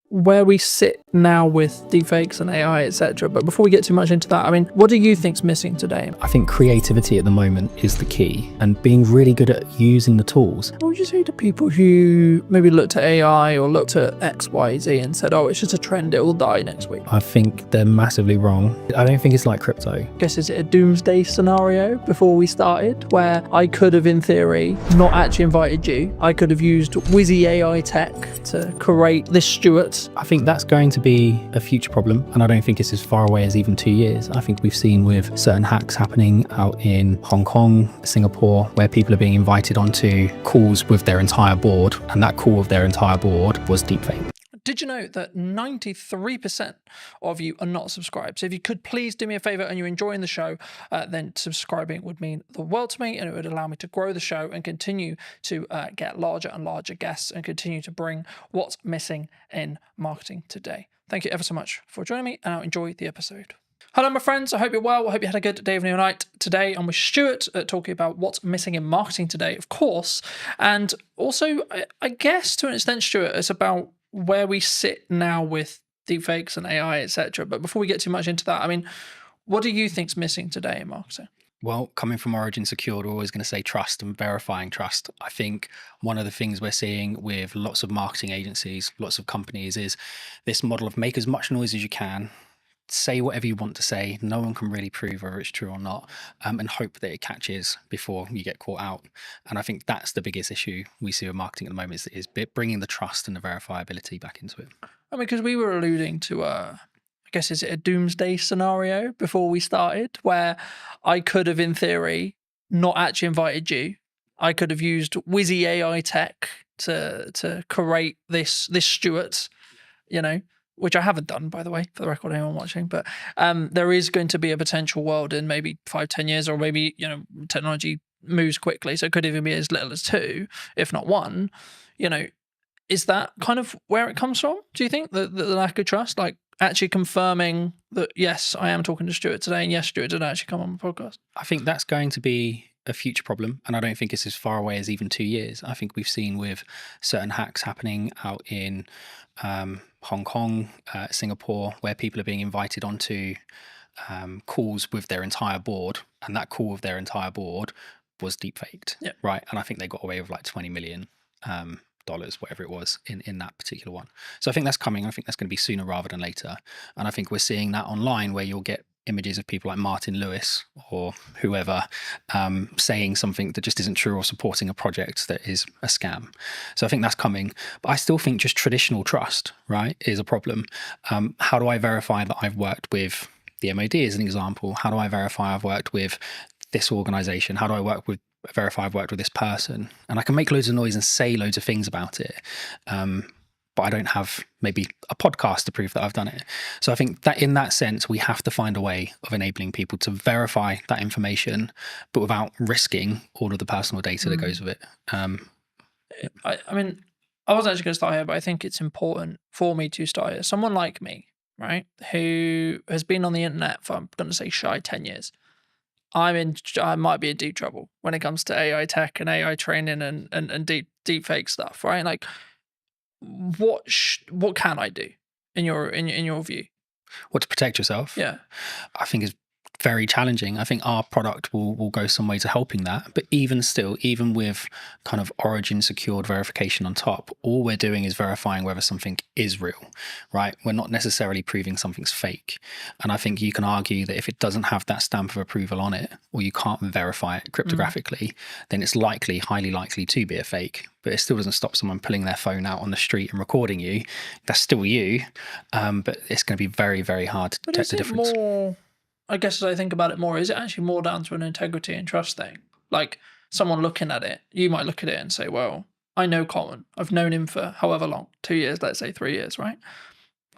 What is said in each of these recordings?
where we sit now with deepfakes and AI, etc. But before we get too much into that, I mean, what do you think's missing today? I think creativity at the moment is the key, and being really good at using the tools. What would you say to people who maybe looked at AI or looked at X, Y, Z and said, oh, it's just a trend, it will die next week? I think they're massively wrong. I don't think it's like crypto. I guess, is it a doomsday scenario before we started where I could have, in theory, not actually invited you? I could have used whizzy AI tech to create this Stuart. I think that's going to be a future problem, and I don't think it's as far away as even 2 years. I think we've seen with certain hacks happening out in Hong Kong, Singapore, where people are being invited onto calls with their entire board, and that call with their entire board was deepfake. Did you know that 93% of you are not subscribed? So if you could please do me a favor and you're enjoying the show, then subscribing would mean the world to me, and it would allow me to grow the show and continue to get larger and larger guests and continue to bring what's missing in marketing today. Thank you ever so much for joining me, and I'll enjoy the episode. Hello, my friends. I hope you're well. I hope you had a good day, evening, or night. Today, I'm with Stuart talking about what's missing in marketing today, of course. And also, I guess to an extent, Stuart, it's about where we sit now with deepfakes and AI, etc. But before we get too much into that, I mean, what do you think's missing today in marketing? Well, coming from Origin Secured, we're always going to say trust and verifying trust. I think one of the things we're seeing with lots of marketing agencies, lots of companies, is this model of make as much noise as you can, say whatever you want to say, no one can really prove whether it's true or not, and hope that it catches before you get caught out. And I think that's the biggest issue we see with marketing at the moment, is bringing the trust and the verifiability back into it. I mean, because we were alluding to, I guess, is it a doomsday scenario before we started, where I could have, in theory, not actually invited you. I could have used whizzy AI tech to create this Stuart, you know, which I haven't done, by the way, for the record, anyone watching. But there is going to be a potential world in maybe 5-10 years, or maybe, you know, technology moves quickly, so it could even be as little as 2, if not 1. You know, is that kind of where it comes from? Do you think the lack of trust, like actually confirming that, yes, I am talking to Stuart today, and yes, Stuart did actually come on the podcast? I think that's going to be a future problem, and I don't think it's as far away as even 2 years. I think we've seen with certain hacks happening out in Hong Kong, Singapore, where people are being invited onto calls with their entire board, and that call with their entire board was deepfaked, right? And I think they got away with like $20 million, whatever it was, in that particular one. So I think that's coming. I think that's going to be sooner rather than later. And I think we're seeing that online, where you'll get images of people like Martin Lewis or whoever saying something that just isn't true, or supporting a project that is a scam. So I think that's coming. But I still think just traditional trust, right, is a problem. How do I verify that I've worked with the MOD, as an example? How do I verify I've worked with this organization? How do I verify I've worked with this person? And I can make loads of noise and say loads of things about it, but I don't have maybe a podcast to prove that I've done it. So I think that in that sense, we have to find a way of enabling people to verify that information, but without risking all of the personal data that goes with it. I mean, I wasn't actually going to start here, but I think it's important for me to start here. Someone like me, right, who has been on the internet for, I'm going to say, shy 10 years. I might be in deep trouble when it comes to AI tech and AI training and deep fake stuff, right? Like, what can I do in your view? What, to protect yourself? Yeah, I think is very challenging. I think our product will go some way to helping that. But even still, even with kind of Origin secured verification on top, all we're doing is verifying whether something is real, right? We're not necessarily proving something's fake. And I think you can argue that if it doesn't have that stamp of approval on it, or you can't verify it cryptographically, then it's highly likely to be a fake. But it still doesn't stop someone pulling their phone out on the street and recording you. That's still you. But it's going to be very, very hard to detect the difference. More, I guess, as I think about it more, is it actually more down to an integrity and trust thing? Like, someone looking at it, you might look at it and say, well, I know Colin. I've known him for however long, 2 years, let's say 3 years, right?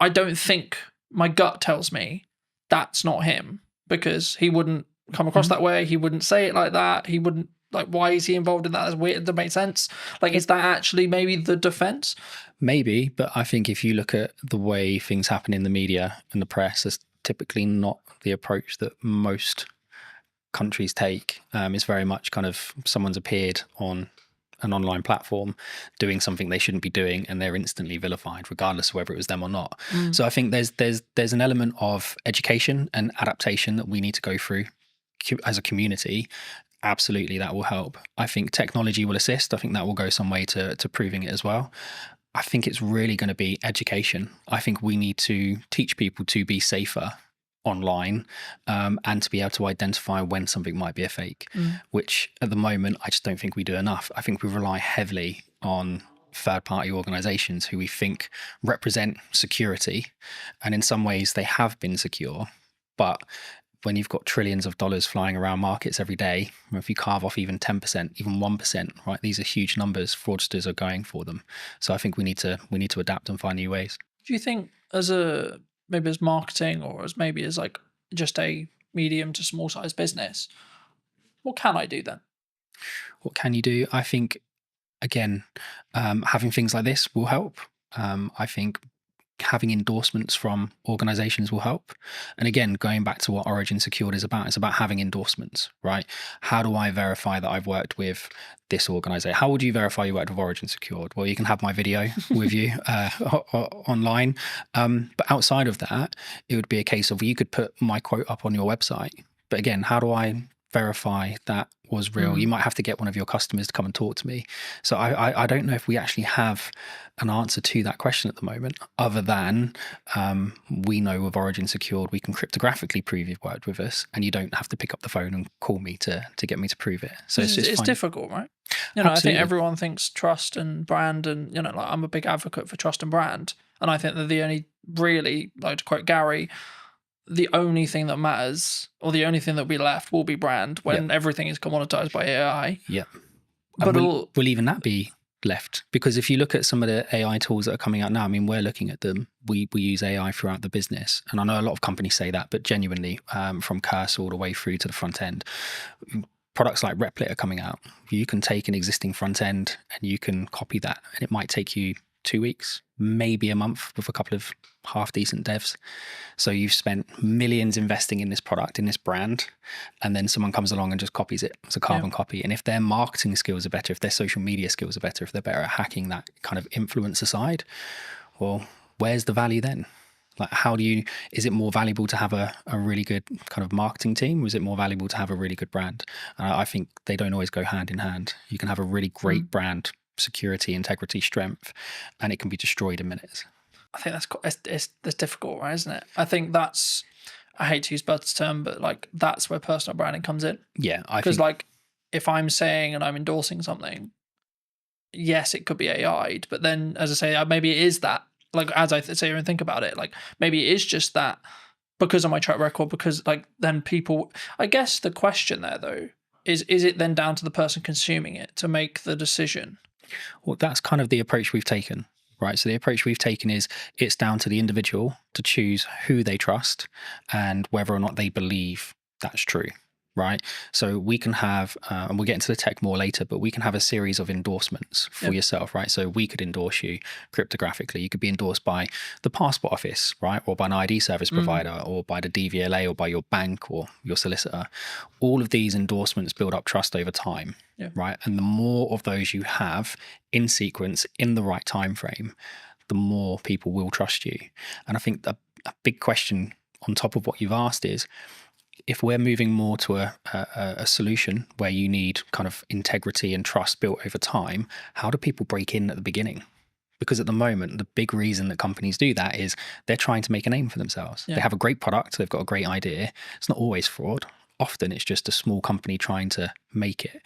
I don't think, my gut tells me that's not him, because he wouldn't come across that way. He wouldn't say it like that. He wouldn't, like, why is he involved in that? That's weird. It doesn't make sense. Like, is that actually maybe the defense? Maybe, but I think if you look at the way things happen in the media and the press, it's typically not the approach that most countries take. It's very much kind of someone's appeared on an online platform doing something they shouldn't be doing, and they're instantly vilified regardless of whether it was them or not. So I think there's an element of education and adaptation that we need to go through as a community. Absolutely, that will help. I think technology will assist. I think that will go some way to proving it as well. I think it's really going to be education. I think we need to teach people to be safer online, and to be able to identify when something might be a fake, which at the moment I just don't think we do enough. I think we rely heavily on third-party organizations who we think represent security, and in some ways they have been secure, but when you've got trillions of dollars flying around markets every day, if you carve off even 10%, even 1%, right, these are huge numbers. Fraudsters are going for them. So I think we need to adapt and find new ways. Do you think maybe as marketing, or as maybe as like just a medium to small size business, what can I do then? What can you do? I think, again, having things like this will help. I think having endorsements from organizations will help. And again, going back to what Origin Secured is about, it's about having endorsements, right? How do I verify that I've worked with this organization? How would you verify you worked with Origin Secured? Well, you can have my video with you online. But outside of that, it would be a case of you could put my quote up on your website. But again, how do I verify that was real? You might have to get one of your customers to come and talk to me. So I don't know if we actually have an answer to that question at the moment, other than we know with Origin Secured, we can cryptographically prove you've worked with us, and you don't have to pick up the phone and call me to get me to prove it. So it's difficult, right? You know, Absolutely. I think everyone thinks trust and brand, and you know, like I'm a big advocate for trust and brand, and I think that the only really, like to quote Gary, the only thing that matters, or the only thing that will be left, will be brand when everything is commoditized by AI. Yeah. But will even that be left? Because if you look at some of the AI tools that are coming out now, I mean, we're looking at them. We use AI throughout the business. And I know a lot of companies say that, but genuinely, from cursor all the way through to the front end, products like Replit are coming out. You can take an existing front end and you can copy that, and it might take you 2 weeks, maybe a month with a couple of half decent devs. So you've spent millions investing in this product, in this brand, and then someone comes along and just copies it. It's a carbon copy. And if their marketing skills are better, if their social media skills are better, if they're better at hacking that kind of influencer side, well, where's the value then? Like, is it more valuable to have a really good kind of marketing team, or is it more valuable to have a really good brand? I think they don't always go hand in hand. You can have a really great brand, security, integrity, strength, and it can be destroyed in minutes. I think that's difficult, right? Isn't it? I think that's, I hate to use Bud's term, but like that's where personal branding comes in. Yeah, because like if I'm saying and I'm endorsing something, yes, it could be AI'd, but then as I say, maybe it is that. Like as I sit here and think about it, like maybe it is just that because of my track record. Because like then people, I guess the question there though is it then down to the person consuming it to make the decision? Well, that's kind of the approach we've taken, right? So the approach we've taken is it's down to the individual to choose who they trust and whether or not they believe that's true, right? So we can have, and we'll get into the tech more later, but we can have a series of endorsements for yourself, right? So we could endorse you cryptographically. You could be endorsed by the passport office, right? Or by an ID service provider, or by the DVLA, or by your bank or your solicitor. All of these endorsements build up trust over time, right? And the more of those you have in sequence, in the right time frame, the more people will trust you. And I think a big question on top of what you've asked is, if we're moving more to a solution where you need kind of integrity and trust built over time, how do people break in at the beginning? Because at the moment, the big reason that companies do that is they're trying to make a name for themselves. They have a great product, they've got a great idea. It's not always fraud. Often it's just a small company trying to make it.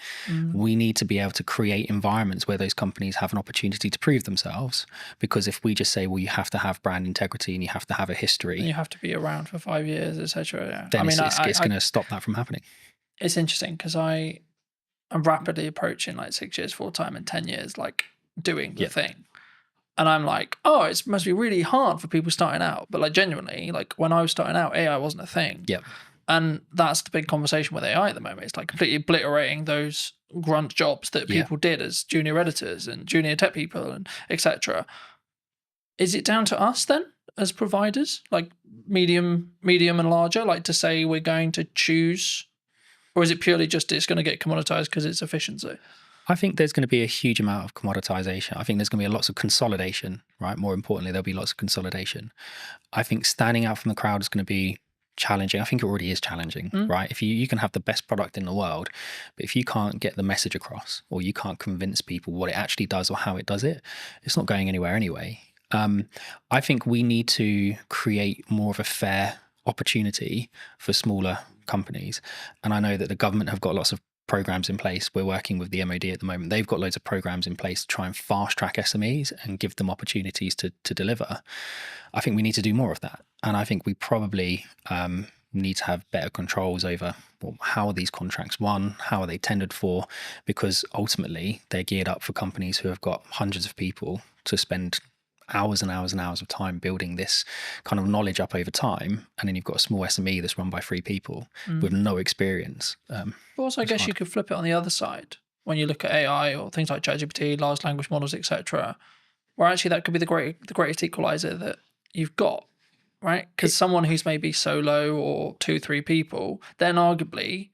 We need to be able to create environments where those companies have an opportunity to prove themselves. Because if we just say, well, you have to have brand integrity and you have to have a history, and you have to be around for 5 years, etc. Then it's going to stop that from happening. It's interesting because I'm rapidly approaching like 6 years full time and 10 years like doing the thing. And I'm like, oh, it must be really hard for people starting out. But like genuinely, like when I was starting out, AI wasn't a thing. Yep. And that's the big conversation with AI at the moment. It's like completely obliterating those grunt jobs that people did as junior editors and junior tech people and etc. Is it down to us then as providers, like medium and larger, like to say we're going to choose, or is it purely just it's going to get commoditized because it's efficiency? I think there's going to be a huge amount of commoditization. I think there's going to be lots of consolidation, right? More importantly, there'll be lots of consolidation. I think standing out from the crowd is going to be challenging. I think it already is challenging, right? If you can have the best product in the world, but if you can't get the message across, or you can't convince people what it actually does or how it does it, it's not going anywhere anyway. I think we need to create more of a fair opportunity for smaller companies. And I know that the government have got lots of programs in place. We're working with the MOD at the moment. They've got loads of programs in place to try and fast track SMEs and give them opportunities to deliver. I think we need to do more of that. And I think we probably need to have better controls over, well, how are these contracts won? How are they tendered for? Because ultimately they're geared up for companies who have got hundreds of people to spend hours and hours and hours of time building this kind of knowledge up over time, and then you've got a small SME that's run by 3 people with no experience. But also, I guess you could flip it on the other side when you look at AI or things like ChatGPT, large language models, etc., where actually that could be the greatest equalizer that you've got, right? Because someone who's maybe solo or 2-3 people, then arguably,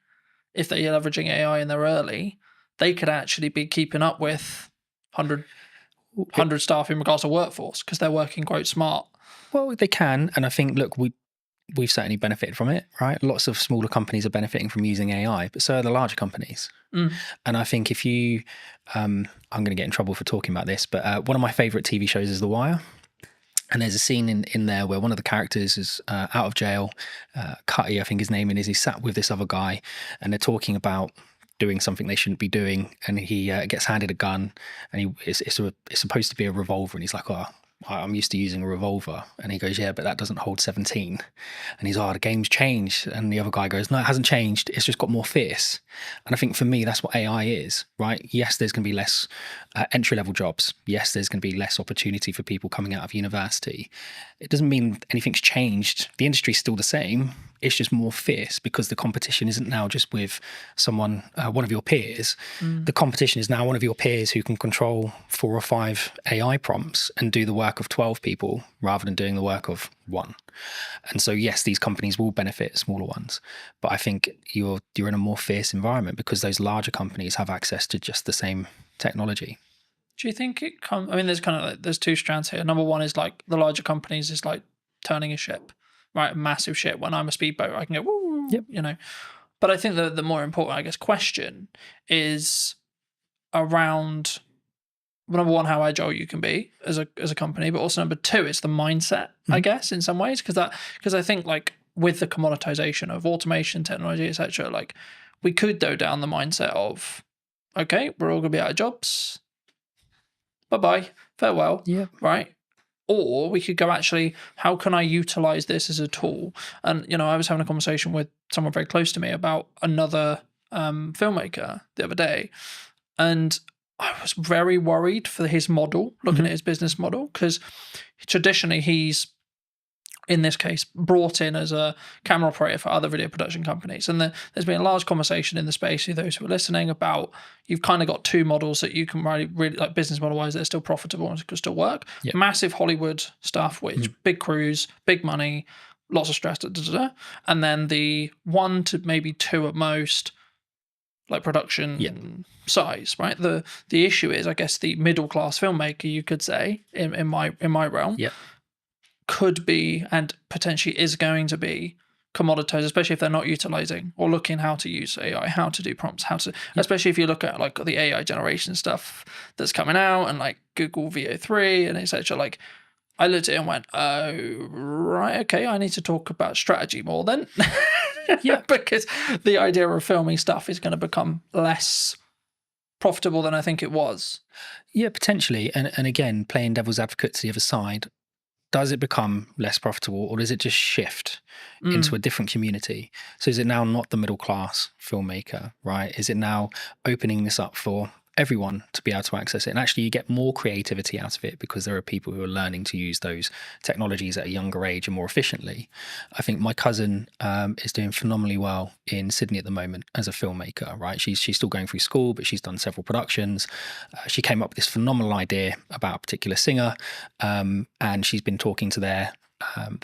if they're leveraging AI and they're early, they could actually be keeping up with 100 staff in regards to workforce because they're working quite smart. Well, they can, and I think, look, we've certainly benefited from it, right? Lots of smaller companies are benefiting from using AI, but so are the larger companies. And I think if you, I'm going to get in trouble for talking about this, but one of my favorite TV shows is The Wire. And there's a scene in there where one of the characters is out of jail. Cutty, I think his name is. He's sat with this other guy, and they're talking about doing something they shouldn't be doing, and he gets handed a gun, and it's supposed to be a revolver, and he's like, "Oh, I'm used to using a revolver," and he goes, "Yeah, but that doesn't hold 17." And he's, "Oh, the game's changed," and the other guy goes, "No, it hasn't changed. It's just got more fierce." And I think for me, that's what AI is, right? Yes, there's going to be less entry-level jobs. Yes, there's going to be less opportunity for people coming out of university. It doesn't mean anything's changed. The industry's still the same. It's just more fierce because the competition isn't now just with someone, one of your peers. The competition is now one of your peers who can control 4 or 5 AI prompts and do the work of 12 people rather than doing the work of 1. And so, yes, these companies will benefit smaller ones, but I think you're in a more fierce environment because those larger companies have access to just the same technology. Do you think it comes? I mean, there's kind of like, there's 2 strands here. Number one is like the larger companies is like turning a ship, right? A massive ship. When I'm a speedboat, I can go, woo, you know. But I think the more important, I guess, question is around, number one, how agile you can be as a company, but also number 2, it's the mindset, I guess, in some ways, because I think like with the commoditization of automation, technology, etc., like we could go down the mindset of, okay, we're all gonna be out of jobs. Bye-bye, farewell, right? Or we could go, actually, how can I utilize this as a tool? And, you know, I was having a conversation with someone very close to me about another filmmaker the other day, and I was very worried for his model, looking at his business model, because traditionally he's, in this case, brought in as a camera operator for other video production companies. And there's been a large conversation in the space, for those who are listening, about you've kind of got 2 models that you can really like business model-wise that are still profitable and can still work. Massive Hollywood stuff, which big crews, big money, lots of stress, and then the 1 to maybe 2 at most, like production size, right? The issue is, I guess, the middle class filmmaker, you could say, in my realm, could be and potentially is going to be commoditized, especially if they're not utilizing or looking how to use AI, how to do prompts, how to, especially if you look at like the AI generation stuff that's coming out and like Google VO3 and etc. Like, I looked at it and went, oh, right, okay, I need to talk about strategy more then. Because the idea of filming stuff is going to become less profitable than I think it was. Yeah, potentially. And again, playing devil's advocate to the other side, does it become less profitable, or does it just shift into a different community? So is it now not the middle class filmmaker, right? Is it now opening this up for everyone to be able to access it? And actually you get more creativity out of it because there are people who are learning to use those technologies at a younger age and more efficiently. I think my cousin is doing phenomenally well in Sydney at the moment as a filmmaker, right? She's still going through school, but she's done several productions. She came up with this phenomenal idea about a particular singer, and she's been talking to their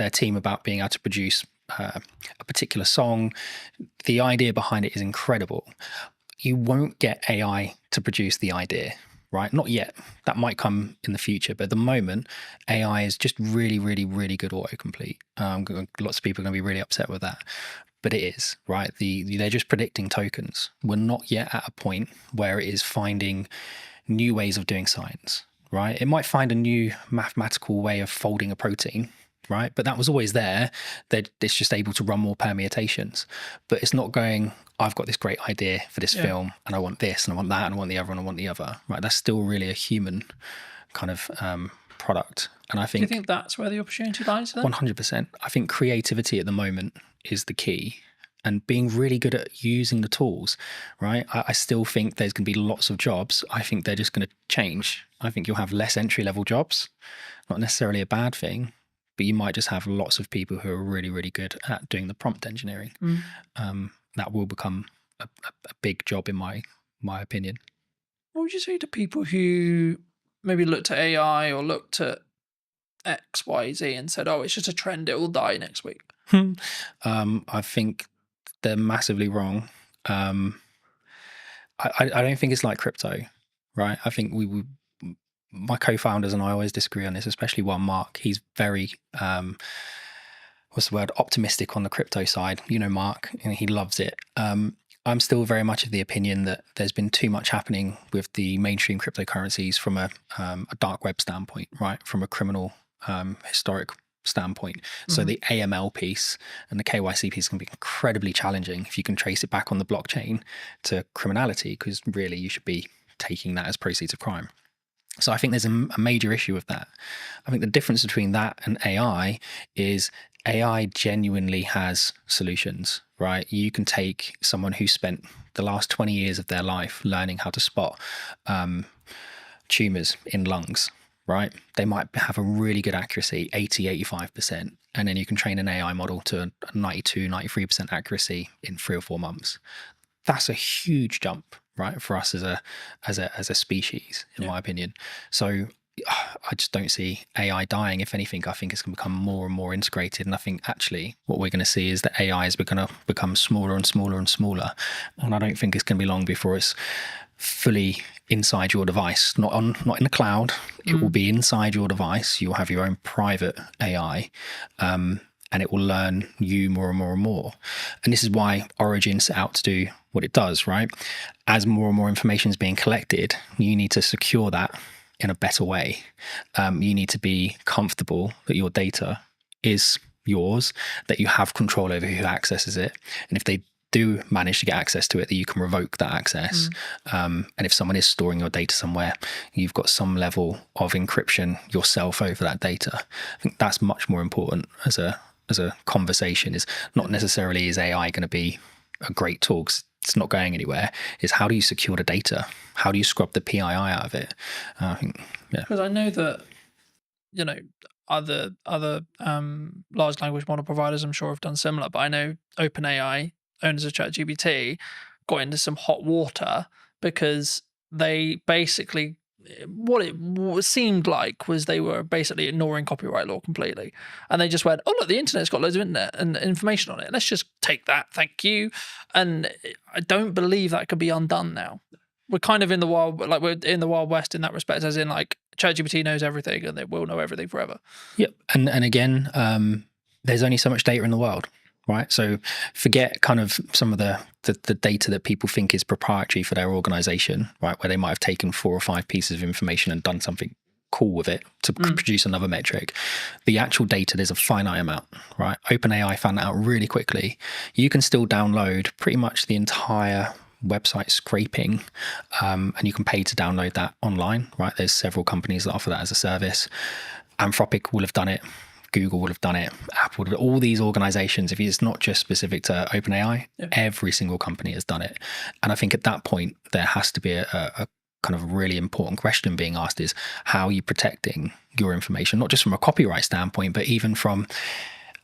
team about being able to produce a particular song. The idea behind it is incredible. you won't get AI to produce the idea, right? Not yet. That might come in the future, but at the moment, AI is just really, really, really good autocomplete. Lots of people are going to be really upset with that, but it is, right? They're just predicting tokens. We're not yet at a point where it is finding new ways of doing science, right? It might find a new mathematical way of folding a protein, right? But that was always there. It's just able to run more permutations. But it's not going, I've got this great idea for this film, and I want this, and I want that, and I want the other, and I want the other, right? That's still really a human kind of product. And I think, do you think that's where the opportunity lies then? 100%. I think creativity at the moment is the key, and being really good at using the tools, right? I still think there's going to be lots of jobs. I think they're just going to change. I think you'll have less entry-level jobs, not necessarily a bad thing, but you might just have lots of people who are really, really good at doing the prompt engineering. That will become a big job in my opinion. What would you say to people who maybe looked at AI or looked at X, Y, Z and said, oh, it's just a trend, it will die next week? I think they're massively wrong. I don't think it's like crypto, right? I think my co-founders and I always disagree on this, especially one Mark. He's very optimistic on the crypto side. You know Mark, and he loves it. I'm still very much of the opinion that there's been too much happening with the mainstream cryptocurrencies from a dark web standpoint, right? From a criminal historic standpoint. So the AML piece and the KYC piece can be incredibly challenging if you can trace it back on the blockchain to criminality, because really you should be taking that as proceeds of crime. So I think there's a major issue with that. I think the difference between that and AI is AI genuinely has solutions, right? You can take someone who spent the last 20 years of their life learning how to spot tumors in lungs, right? They might have a really good accuracy, 80-85%, and then you can train an AI model to 92-93% accuracy in 3 or 4 months. That's a huge jump, right, for us as a species, in my opinion. So I just don't see AI dying. If anything, I think it's going to become more and more integrated. And I think actually what we're going to see is that AI is going to become smaller and smaller and smaller. And I don't think it's going to be long before it's fully inside your device, not in the cloud. It will be inside your device. You'll have your own private AI, and it will learn you more and more and more. And this is why Origin set out to do what it does, right? As more and more information is being collected, you need to secure that in a better way. You need to be comfortable that your data is yours, that you have control over who accesses it. And if they do manage to get access to it, that you can revoke that access. And if someone is storing your data somewhere, you've got some level of encryption yourself over that data. I think that's much more important as a conversation. Is not necessarily is AI going to be a great tool, 'cause it's not going anywhere. Is how do you secure the data? How do you scrub the PII out of it? I think, because I know that, you know, other large language model providers I'm sure have done similar, but I know OpenAI, owners of ChatGPT, got into some hot water because they basically, what it seemed like was they were basically ignoring copyright law completely. And they just went, oh, look, the internet's got loads of internet and information on it. Let's just take that. Thank you. And I don't believe that could be undone now. We're kind of in the wild, like we're in the Wild West in that respect, as in like ChatGPT knows everything and they will know everything forever. Yep. And again, there's only so much data in the world, right? So forget kind of some of the data that people think is proprietary for their organization, right? Where they might have taken 4 or 5 pieces of information and done something cool with it to produce another metric. The actual data, there's a finite amount, right? OpenAI found that out really quickly. You can still download pretty much the entire website scraping, and you can pay to download that online, right? There's several companies that offer that as a service. Anthropic will have done it. Google would have done it. Apple would have, all these organizations, if it's not just specific to OpenAI, every single company has done it. And I think at that point, there has to be a kind of really important question being asked is, how are you protecting your information? Not just from a copyright standpoint, but even from,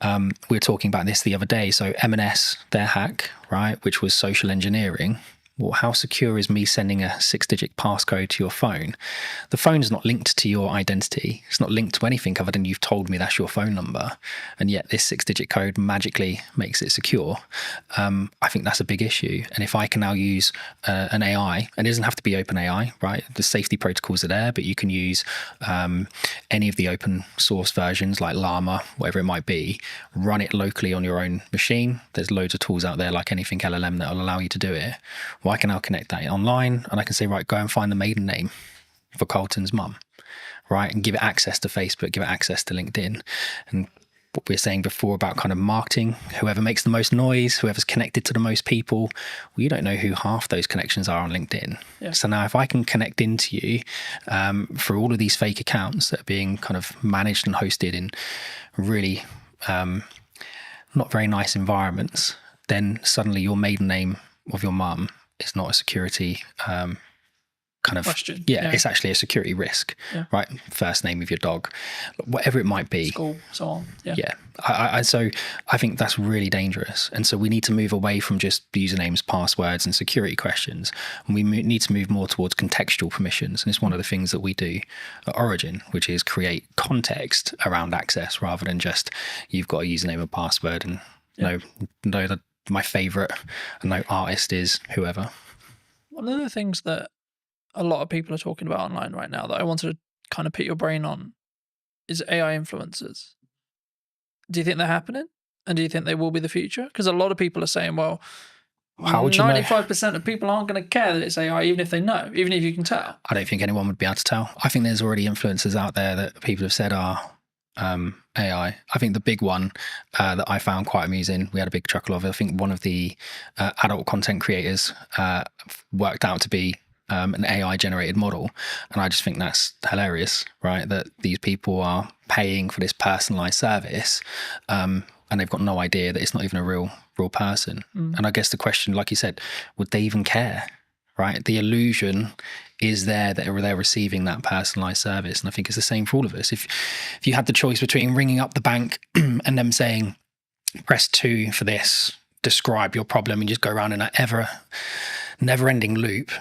we were talking about this the other day. So M&S, their hack, right, which was social engineering, well, how secure is me sending a 6-digit passcode to your phone? The phone's not linked to your identity. It's not linked to anything other than you've told me that's your phone number. And yet this 6-digit code magically makes it secure. I think that's a big issue. And if I can now use an AI, and it doesn't have to be open AI, right? The safety protocols are there, but you can use any of the open source versions like Llama, whatever it might be, run it locally on your own machine. There's loads of tools out there like anything LLM that will allow you to do it. Well, I can now connect that online and I can say, right, go and find the maiden name for Carlton's mum, right? And give it access to Facebook, give it access to LinkedIn. And what we were saying before about kind of marketing, whoever makes the most noise, whoever's connected to the most people, well, you don't know who half those connections are on LinkedIn. Yeah. So now if I can connect into you through all of these fake accounts that are being kind of managed and hosted in really not very nice environments, then suddenly your maiden name of your mum is not a security kind of question. Yeah, it's actually a security risk, right? First name of your dog, whatever it might be. School, so on. Yeah. So I think that's really dangerous. And so we need to move away from just usernames, passwords, and security questions. And we need to move more towards contextual permissions. And it's one of the things that we do at Origin, which is create context around access rather than just you've got a username and password and my favorite no artist is whoever. One of the things that a lot of people are talking about online right now that I wanted to kind of pick your brain on is AI influencers. Do you think they're happening? And do you think they will be the future? Because a lot of people are saying, well, how would you 95% of people aren't going to care that it's AI, even if they know, even if you can tell. I don't think anyone would be able to tell. I think there's already influencers out there that people have said are AI. I think the big one that I found quite amusing, we had a big chuckle of, I think one of the adult content creators worked out to be an AI generated model. And I just think that's hilarious, right? That these people are paying for this personalized service and they've got no idea that it's not even a real person. And I guess the question, like you said, would they even care, right? The illusion is there that they're receiving that personalized service. And I think it's the same for all of us. If you had the choice between ringing up the bank and them saying, press 2 for this, describe your problem, and just go around in that never-ending loop,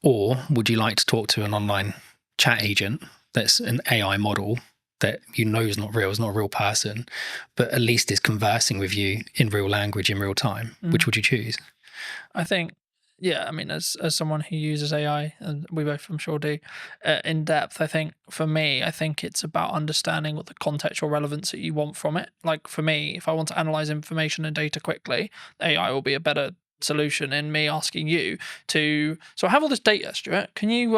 or would you like to talk to an online chat agent that's an AI model that you know is not real, is not a real person, but at least is conversing with you in real language in real time? Which would you choose? I think, yeah, I mean, as someone who uses AI, and we both I'm sure do, in depth, I think for me, I think it's about understanding what the contextual relevance that you want from it. Like for me, if I want to analyze information and data quickly, AI will be a better solution in me asking you to, so I have all this data, Stuart, can you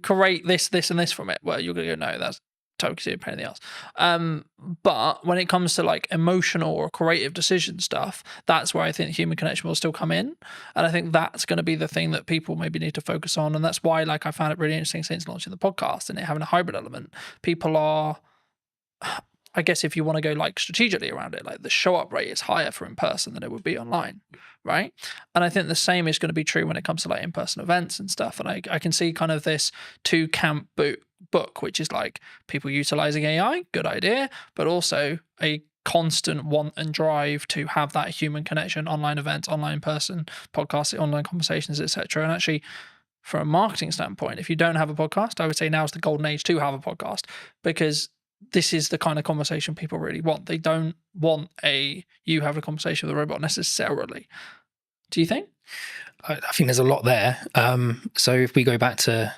create this and this from it? Well, you're gonna go, no, that's totally a pain in the ass. But when it comes to like emotional or creative decision stuff, that's where I think human connection will still come in. And I think that's going to be the thing that people maybe need to focus on. And that's why, like, I found it really interesting since launching the podcast and it having a hybrid element. People are, I guess if you want to go like strategically around it, like the show up rate is higher for in person than it would be online, right? And I think the same is going to be true when it comes to like in-person events and stuff. And I can see kind of this two camp book, which is like people utilizing AI, good idea, but also a constant want and drive to have that human connection, online events, online person, podcasts, online conversations, etc. And actually, from a marketing standpoint, if you don't have a podcast, I would say now is the golden age to have a podcast, because this is the kind of conversation people really want. They don't want you have a conversation with a robot necessarily. Do you think? I think there's a lot there. So if we go back to,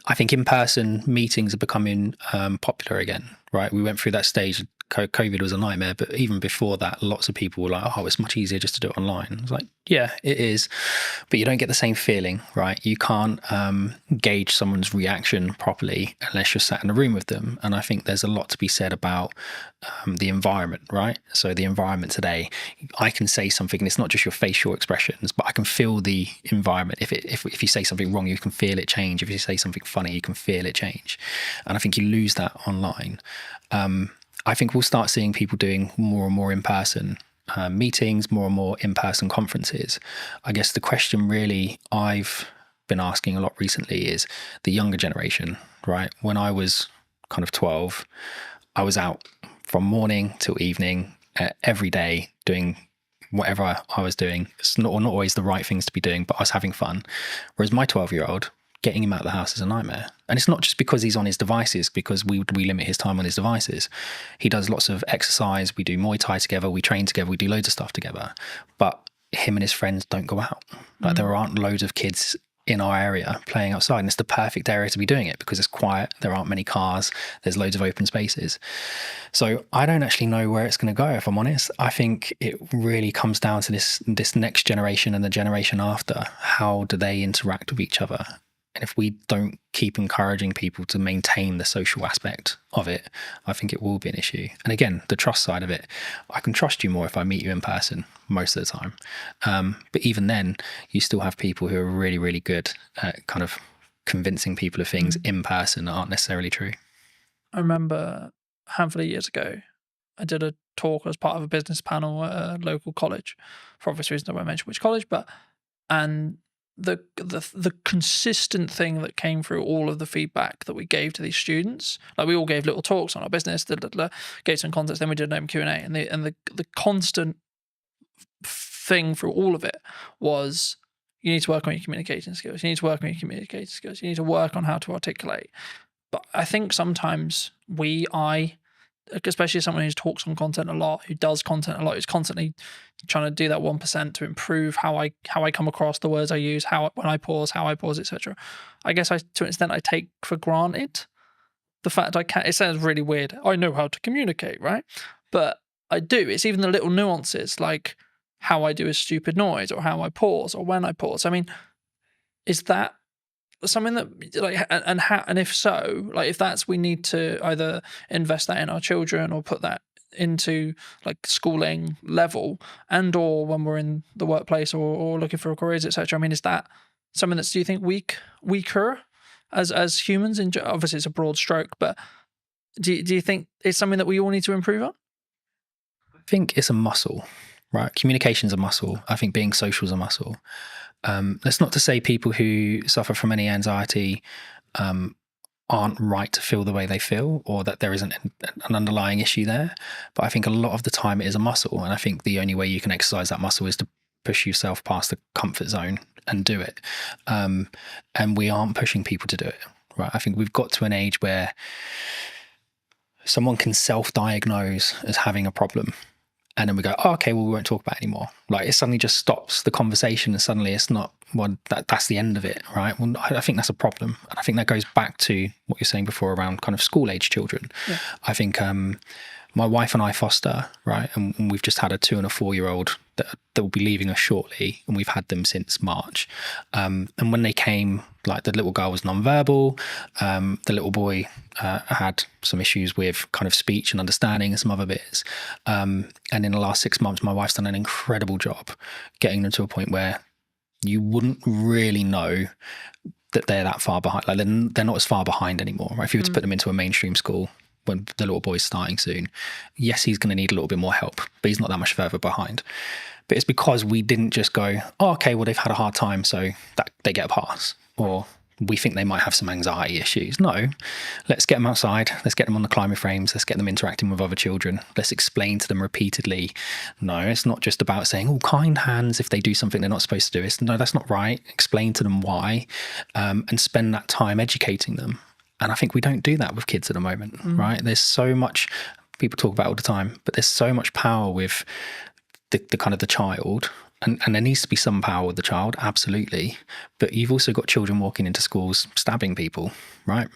I think in-person meetings are becoming popular again, right? We went through that stage. COVID was a nightmare, but even before that, lots of people were like, oh, it's much easier just to do it online. I was like, yeah, it is, but you don't get the same feeling, right? You can't gauge someone's reaction properly unless you're sat in a room with them. And I think there's a lot to be said about the environment, right? So the environment today, I can say something and it's not just your facial expressions, but I can feel the environment. If you say something wrong, you can feel it change. If you say something funny, you can feel it change. And I think you lose that online. I think we'll start seeing people doing more and more in-person meetings, more and more in-person conferences. I guess the question really I've been asking a lot recently is the younger generation, right? When I was kind of 12, I was out from morning till evening every day doing whatever I was doing. It's not always the right things to be doing, but I was having fun. Whereas my 12-year-old, getting him out of the house is a nightmare. And it's not just because he's on his devices, because we limit his time on his devices. He does lots of exercise. We do Muay Thai together. We train together. We do loads of stuff together. But him and his friends don't go out. Like there aren't loads of kids in our area playing outside, and it's the perfect area to be doing it because it's quiet, there aren't many cars, there's loads of open spaces. So I don't actually know where it's going to go, if I'm honest. I think it really comes down to this next generation and the generation after. How do they interact with each other? And if we don't keep encouraging people to maintain the social aspect of it, I think it will be an issue. And again, the trust side of it, I can trust you more if I meet you in person most of the time. But even then, you still have people who are really, really good at kind of convincing people of things in person that aren't necessarily true. I remember a handful of years ago, I did a talk as part of a business panel at a local college. For obvious reasons, I won't mention which college, and the consistent thing that came through all of the feedback that we gave to these students, like we all gave little talks on our business, gave some context, then we did an open Q&A, and the constant thing through all of it was, you need to work on your communication skills. You need to work on your communication skills. You need to work on how to articulate. But I think sometimes especially someone who talks on content a lot, who does content a lot, who's constantly trying to do that 1% to improve how I come across, the words I use, when I pause, etc. I guess to an extent I take for granted the fact it sounds really weird. I know how to communicate, right? But I do. It's even the little nuances, like how I do a stupid noise, or how I pause, or when I pause. I mean, is that something that, like, and if so, like, if that's, we need to either invest that in our children or put that into like schooling level, and or when we're in the workplace or looking for careers, etc. I mean, is that something that's, do you think, weaker as humans? Obviously it's a broad stroke, but do you think it's something that we all need to improve on? I think it's a muscle, right? Communication's a muscle. I think being social is a muscle. That's not to say people who suffer from any anxiety aren't right to feel the way they feel, or that there isn't an underlying issue there. But I think a lot of the time it is a muscle. And I think the only way you can exercise that muscle is to push yourself past the comfort zone and do it. And we aren't pushing people to do it, right? I think we've got to an age where someone can self-diagnose as having a problem, and then we go, oh, okay, well, we won't talk about it anymore. Like, it suddenly just stops the conversation, and suddenly it's not, well, that's the end of it, right? Well, I think that's a problem. And I think that goes back to what you're saying before around kind of school-age children. Yeah. I think my wife and I foster, right? And we've just had a 2 and a 4-year-old that will be leaving us shortly, and we've had them since March. And when they came, like, the little girl was nonverbal, the little boy had some issues with kind of speech and understanding and some other bits. And in the last 6 months, my wife's done an incredible job getting them to a point where you wouldn't really know that they're that far behind. Like, they're not as far behind anymore, right? If you were to put them into a mainstream school when the little boy's starting soon, yes, he's going to need a little bit more help, but he's not that much further behind. But it's because we didn't just go, oh, okay, well, they've had a hard time, so that they get a pass, or we think they might have some anxiety issues. No, let's get them outside. Let's get them on the climber frames. Let's get them interacting with other children. Let's explain to them repeatedly. No, it's not just about saying, oh, kind hands if they do something they're not supposed to do. No, that's not right. Explain to them why, and spend that time educating them. And I think we don't do that with kids at the moment, right? There's so much, people talk about all the time, but there's so much power with the kind of the child. And there needs to be some power with the child, absolutely. But you've also got children walking into schools stabbing people, right?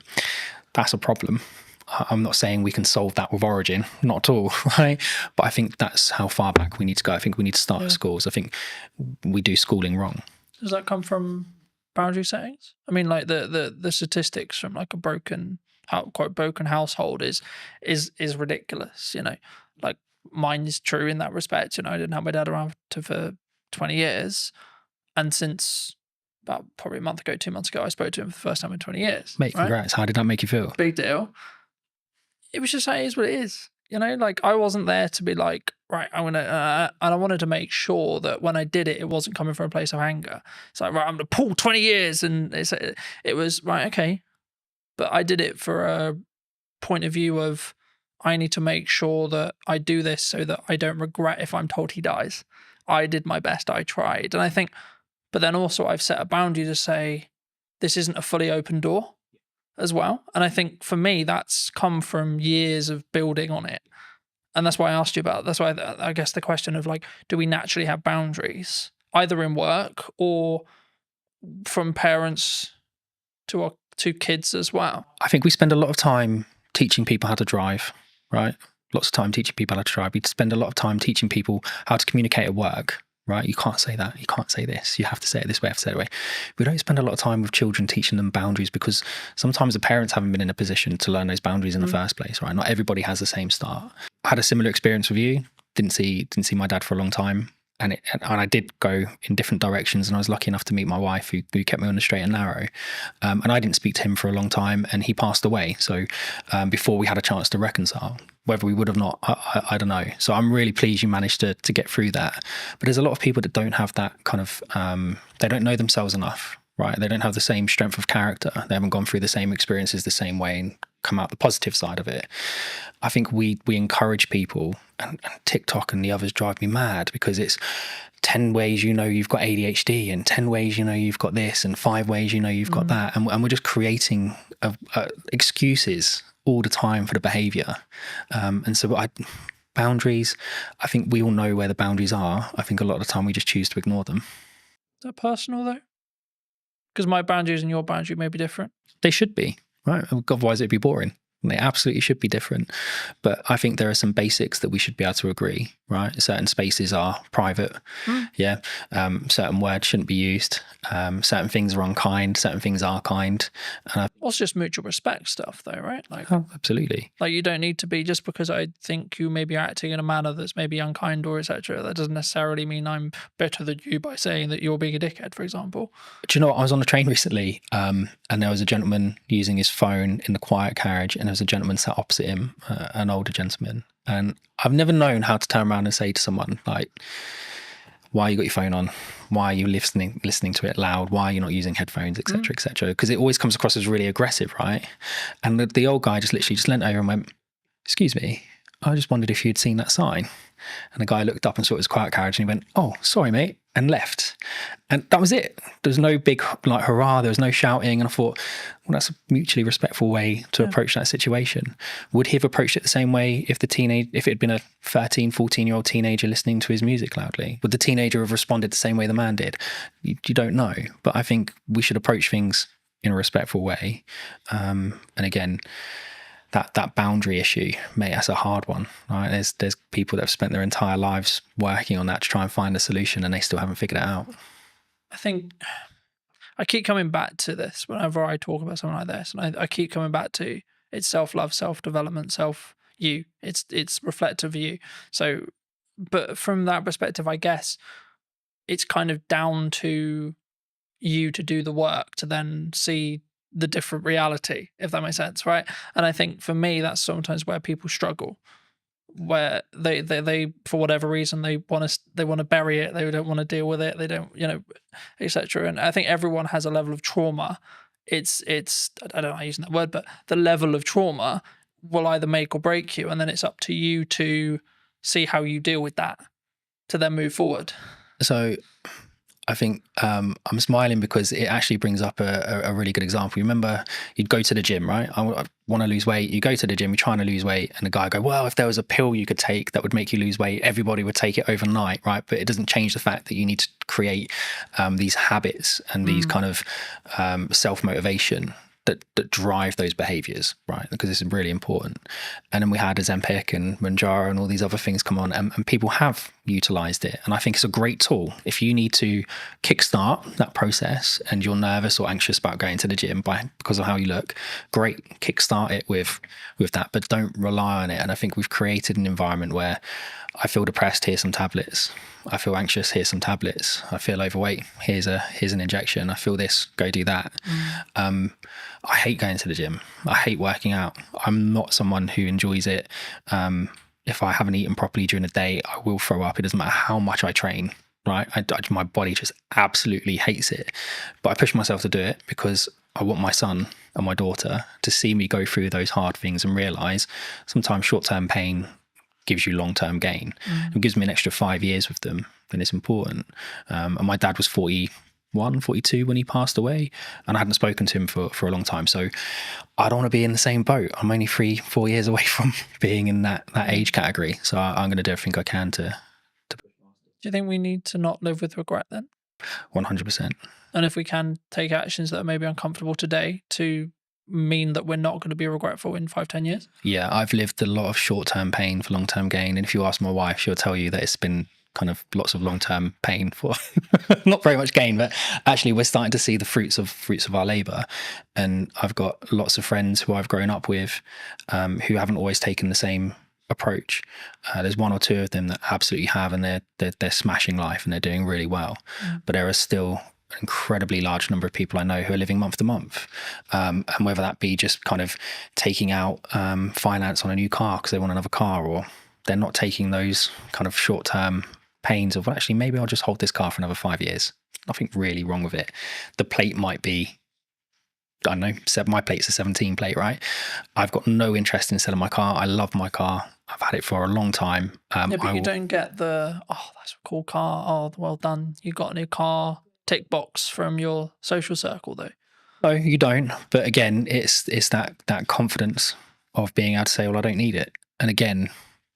That's a problem. I'm not saying we can solve that with Origin, not at all, right? But I think that's how far back we need to go. I think we need to start at schools. I think we do schooling wrong. Does that come from boundary settings? I mean, like the statistics from like a quote broken household is ridiculous, you know. Like, mine is true in that respect. You know, I didn't have my dad around for 20 years, and since about probably a month ago, 2 months ago, I spoke to him for the first time in 20 years. Mate, congrats. Right? How did that make you feel? Big deal. It was just like, it is what it is. You know, like, I wasn't there to be like, right, I'm going to, and I wanted to make sure that when I did it, it wasn't coming from a place of anger. It's like, right, I'm going to pull 20 years. And it was, right, okay. But I did it for a point of view of, I need to make sure that I do this so that I don't regret if I'm told he dies. I did my best, I tried. And I think, but then also I've set a boundary to say, this isn't a fully open door as well. And I think for me, that's come from years of building on it. And that's why I asked you about, that's why I guess the question of like, do we naturally have boundaries, either in work or from parents to kids as well? I think we spend a lot of time teaching people how to drive, right? Lots of time teaching people how to drive. We spend a lot of time teaching people how to communicate at work, right? You can't say that. You can't say this. You have to say it this way. You have to say it that way. We don't spend a lot of time with children teaching them boundaries because sometimes the parents haven't been in a position to learn those boundaries in the first place, right? Not everybody has the same start. I had a similar experience with you. Didn't see my dad for a long time. And I did go in different directions, and I was lucky enough to meet my wife who kept me on the straight and narrow. And I didn't speak to him for a long time, and he passed away. So before we had a chance to reconcile, whether we would have not, I don't know. So I'm really pleased you managed to get through that. But there's a lot of people that don't have that kind of, they don't know themselves enough, right? They don't have the same strength of character. They haven't gone through the same experiences the same way and come out the positive side of it. I think we encourage people, and TikTok and the others drive me mad because it's 10 ways you know you've got ADHD and 10 ways you know you've got this and 5 ways you know you've got that. And we're just creating excuses all the time for the behavior. And so boundaries, I think we all know where the boundaries are. I think a lot of the time we just choose to ignore them. Is that personal though? Because my boundaries and your boundary may be different. They should be, right? Otherwise it'd be boring. They absolutely should be different. But I think there are some basics that we should be able to agree, right? Certain spaces are private. Yeah. Certain words shouldn't be used. Certain things are unkind. Certain things are kind. Well, it's just mutual respect stuff though, right? Like, oh, absolutely. Like you don't need to be, just because I think you may be acting in a manner that's maybe unkind or etc. That doesn't necessarily mean I'm better than you by saying that you're being a dickhead, for example. Do you know what? I was on a train recently and there was a gentleman using his phone in the quiet carriage, and there was a gentleman sat opposite him, an older gentleman. And I've never known how to turn around and say to someone like, why you got your phone on? Why are you listening to it loud? Why are you not using headphones, etc., etc.? Because it always comes across as really aggressive, right? And the old guy just literally just leant over and went, "Excuse me, I just wondered if you'd seen that sign." And the guy looked up and saw his quiet carriage and he went, "Oh, sorry, mate," and left. And that was it. There was no big like hurrah. There was no shouting. And I thought, well, that's a mutually respectful way to approach that situation. Would he have approached it the same way if it had been a 13, 14-year-old teenager listening to his music loudly? Would the teenager have responded the same way the man did? You don't know. But I think we should approach things in a respectful way. And again, that boundary issue, mate, that's a hard one, right? There's people that have spent their entire lives working on that to try and find a solution, and they still haven't figured it out. I think I keep coming back to this whenever I talk about something like this, and I keep coming back to it's self-love, self-development, self-you. It's reflective of you. So, but from that perspective, I guess it's kind of down to you to do the work to then see the different reality, if that makes sense, right? And I think for me, that's sometimes where people struggle, where they for whatever reason they want to bury it, they don't want to deal with it, they don't, etc. And I think everyone has a level of trauma. It's I don't know using that word, but the level of trauma will either make or break you, and then it's up to you to see how you deal with that to then move forward. So I think I'm smiling because it actually brings up a really good example. You remember you'd go to the gym, right? I want to lose weight. You go to the gym, you're trying to lose weight, and the guy go, well, if there was a pill you could take that would make you lose weight, everybody would take it overnight, right? But it doesn't change the fact that you need to create these habits and these kind of self-motivation that drive those behaviors, right? Because this is really important. And then we had Ozempic and Manjaro and all these other things come on, and people have utilized it. And I think it's a great tool. If you need to kickstart that process and you're nervous or anxious about going to the gym because of how you look, great, kickstart it with that, but don't rely on it. And I think we've created an environment where I feel depressed, here's some tablets. I feel anxious, here's some tablets. I feel overweight, here's an injection. I feel this, go do that. I hate going to the gym. I hate working out. I'm not someone who enjoys it. If I haven't eaten properly during the day, I will throw up. It doesn't matter how much I train, right? My body just absolutely hates it. But I push myself to do it because I want my son and my daughter to see me go through those hard things and realize sometimes short-term pain gives you long-term gain. It gives me an extra 5 years with them. then it's important. And my dad was 41, 42 when he passed away, and I hadn't spoken to him for a long time. So I don't want to be in the same boat. I'm only 3-4 years away from being in that age category. So I'm going to do everything I can to. Do you think we need to not live with regret then? 100%. And if we can take actions that are maybe uncomfortable today to mean that we're not going to be regretful in 5-10 years? Yeah, I've lived a lot of short-term pain for long-term gain. And if you ask my wife, she'll tell you that it's been kind of lots of long-term pain for not very much gain, but actually we're starting to see the fruits of our labor. And I've got lots of friends who I've grown up with who haven't always taken the same approach. There's 1 or 2 of them that absolutely have, and they're smashing life and they're doing really well. But there are still an incredibly large number of people I know who are living month to month, and whether that be just kind of taking out finance on a new car because they want another car, or they're not taking those kind of short-term pains of, well, actually maybe I'll just hold this car for another 5 years. Nothing really wrong with it. The plate might be, I don't know, my plate's a 17 plate, right? I've got no interest in selling my car. I love my car. I've had it for a long time. Yeah, but you don't get the, oh, that's a cool car. Oh, well done. You got a new car. Tick box from your social circle, though. No, you don't. But again, it's that confidence of being able to say, well, I don't need it. And again,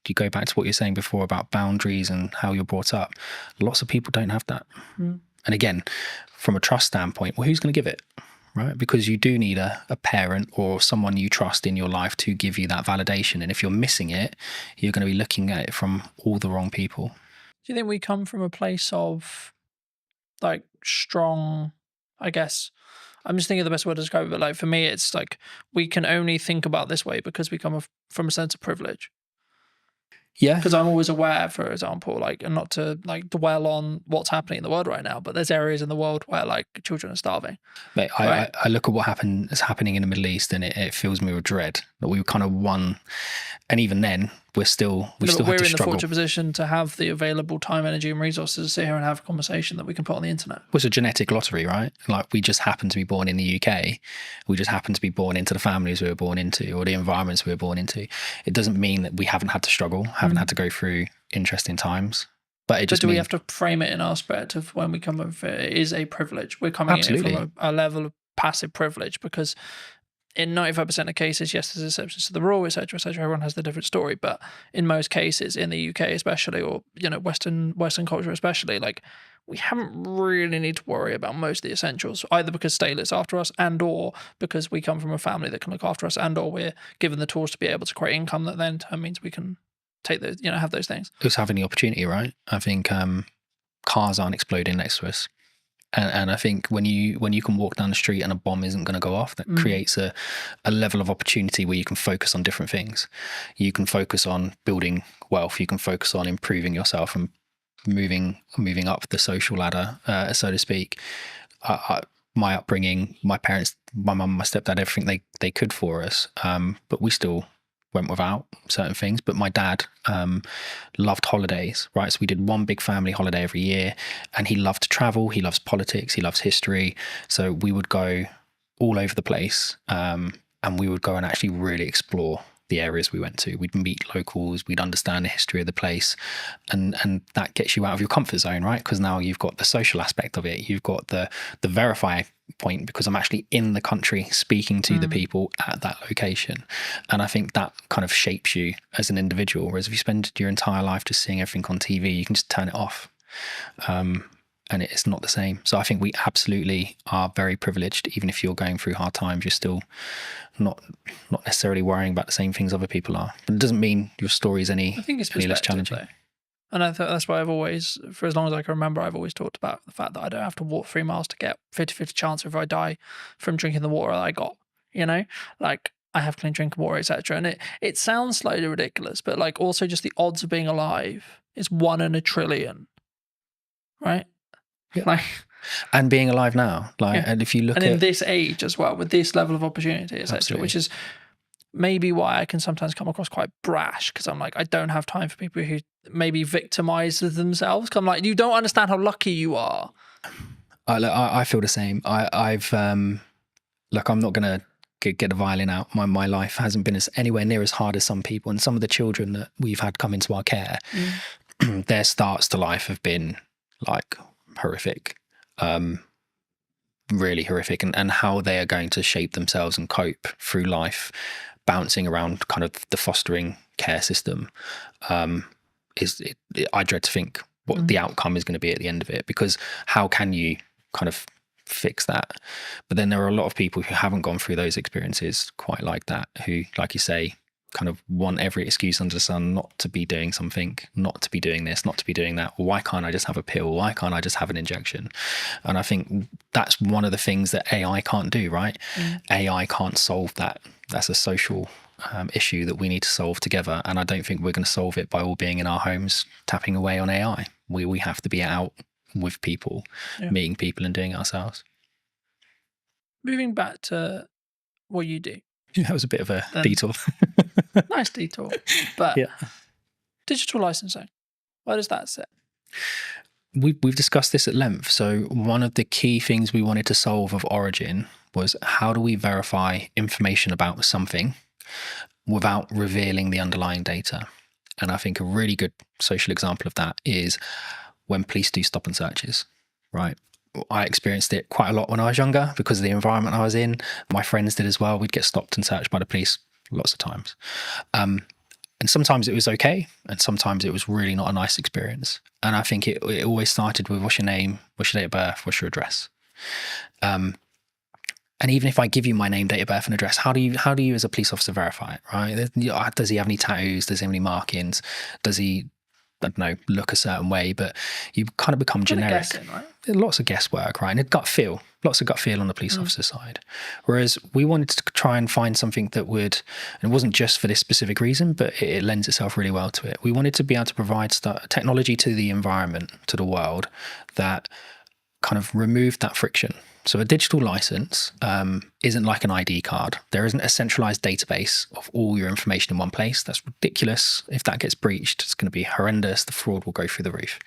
you go back to what you're saying before about boundaries and how you're brought up. Lots of people don't have that. And again, from a trust standpoint, well, who's going to give it? Right? Because you do need a parent or someone you trust in your life to give you that validation. And if you're missing it, you're going to be looking at it from all the wrong people. Do you think we come from a place of like strong, I guess, I'm just thinking of the best way to describe it, but like for me, it's like we can only think about this way because we come from a sense of privilege. Yeah. Because I'm always aware, for example, like, and not to like dwell on what's happening in the world right now, but there's areas in the world where like children are starving. Mate, I look at what is happening in the Middle East, and it fills me with dread that we kind of won. And even then, we still have to struggle. We're in the fortunate position to have the available time, energy, and resources to sit here and have a conversation that we can put on the internet. It's a genetic lottery, right? Like, we just happen to be born in the UK. We just happen to be born into the families we were born into, or the environments we were born into. It doesn't mean that we haven't had to struggle, haven't had to go through interesting times. But it just do we have to frame it in our aspect of when we come up, it is a privilege. We're coming in from a level of passive privilege, because in 95% of cases, yes, there's exceptions to the rule, etc., etc. Everyone has the different story, but in most cases, in the UK especially, or Western culture especially, like, we haven't really need to worry about most of the essentials, either because state looks after us, and or because we come from a family that can look after us, and or we're given the tools to be able to create income that then means we can take those, have those things. It's having the opportunity, right? I think cars aren't exploding next to us. And I think when you can walk down the street and a bomb isn't going to go off, that creates a level of opportunity where you can focus on different things. You can focus on building wealth. You can focus on improving yourself and moving up the social ladder, so to speak. My upbringing, my parents, my mum, my stepdad, everything they could for us, but we still went without certain things. But my dad loved holidays, right? So we did one big family holiday every year, and he loved to travel. He loves politics. He loves history. So we would go all over the place, and we would go and actually really explore the areas we went to. We'd meet locals. We'd understand the history of the place, and that gets you out of your comfort zone, right? Because now you've got the social aspect of it. You've got the verify point, because I'm actually in the country speaking to the people at that location. And I think that kind of shapes you as an individual. Whereas if you spend your entire life just seeing everything on TV, you can just turn it off. And it's not the same. So I think we absolutely are very privileged. Even if you're going through hard times, you're still not necessarily worrying about the same things other people are. But it doesn't mean your story is any less challenging. Though. And I thought that's why I've always, for as long as I can remember, I've always talked about the fact that I don't have to walk 3 miles to get 50-50 chance if I die from drinking the water that I got, like I have clean drinking water, etc. And it sounds slightly ridiculous, but like also just the odds of being alive is 1 in a trillion, right? Yeah. Like, and being alive now, like, and if you look in this age as well, with this level of opportunity, etc., which is maybe why I can sometimes come across quite brash, because I'm like, I don't have time for people who maybe victimize themselves. Cause I'm like, you don't understand how lucky you are. I feel the same. I've look, I'm not gonna get the violin out. My life hasn't been anywhere near as hard as some people, and some of the children that we've had come into our care. their starts to life have been like horrific, really horrific, and how they are going to shape themselves and cope through life, bouncing around kind of the fostering care system, I dread to think what the outcome is going to be at the end of it, because how can you kind of fix that? But then there are a lot of people who haven't gone through those experiences quite like that, who, like you say, kind of want every excuse under the sun not to be doing something, not to be doing this, not to be doing that. Why can't I just have a pill? Why can't I just have an injection? And I think that's one of the things that AI can't do, right? AI can't solve that. That's a social issue that we need to solve together. And I don't think we're going to solve it by all being in our homes tapping away on AI. We have to be out with people, meeting people and doing it ourselves. Moving back to what you do. That was a bit of a detour. Nice detour. But digital licensing, where does that sit? We've discussed this at length. So one of the key things we wanted to solve of Origin was, how do we verify information about something without revealing the underlying data? And I think a really good social example of that is when police do stop and searches, right? I experienced it quite a lot when I was younger because of the environment I was in. My friends did as well. We'd get stopped and searched by the police lots of times. And sometimes it was okay, and sometimes it was really not a nice experience. And I think it always started with, what's your name, what's your date of birth, what's your address? And even if I give you my name, date of birth, and address, how do you as a police officer verify it, right? Does he have any tattoos? Does he have any markings? Does he, I don't know, look a certain way? But you kind of become generic. Guessing, right? Lots of guesswork, right? And lots of gut feel on the police officer side. Whereas we wanted to try and find something that would, and it wasn't just for this specific reason, but it lends itself really well to it. We wanted to be able to provide technology to the environment, to the world, that kind of removed that friction. So a digital license isn't like an ID card. There isn't a centralized database of all your information in one place. That's ridiculous. If that gets breached, it's going to be horrendous. The fraud will go through the roof.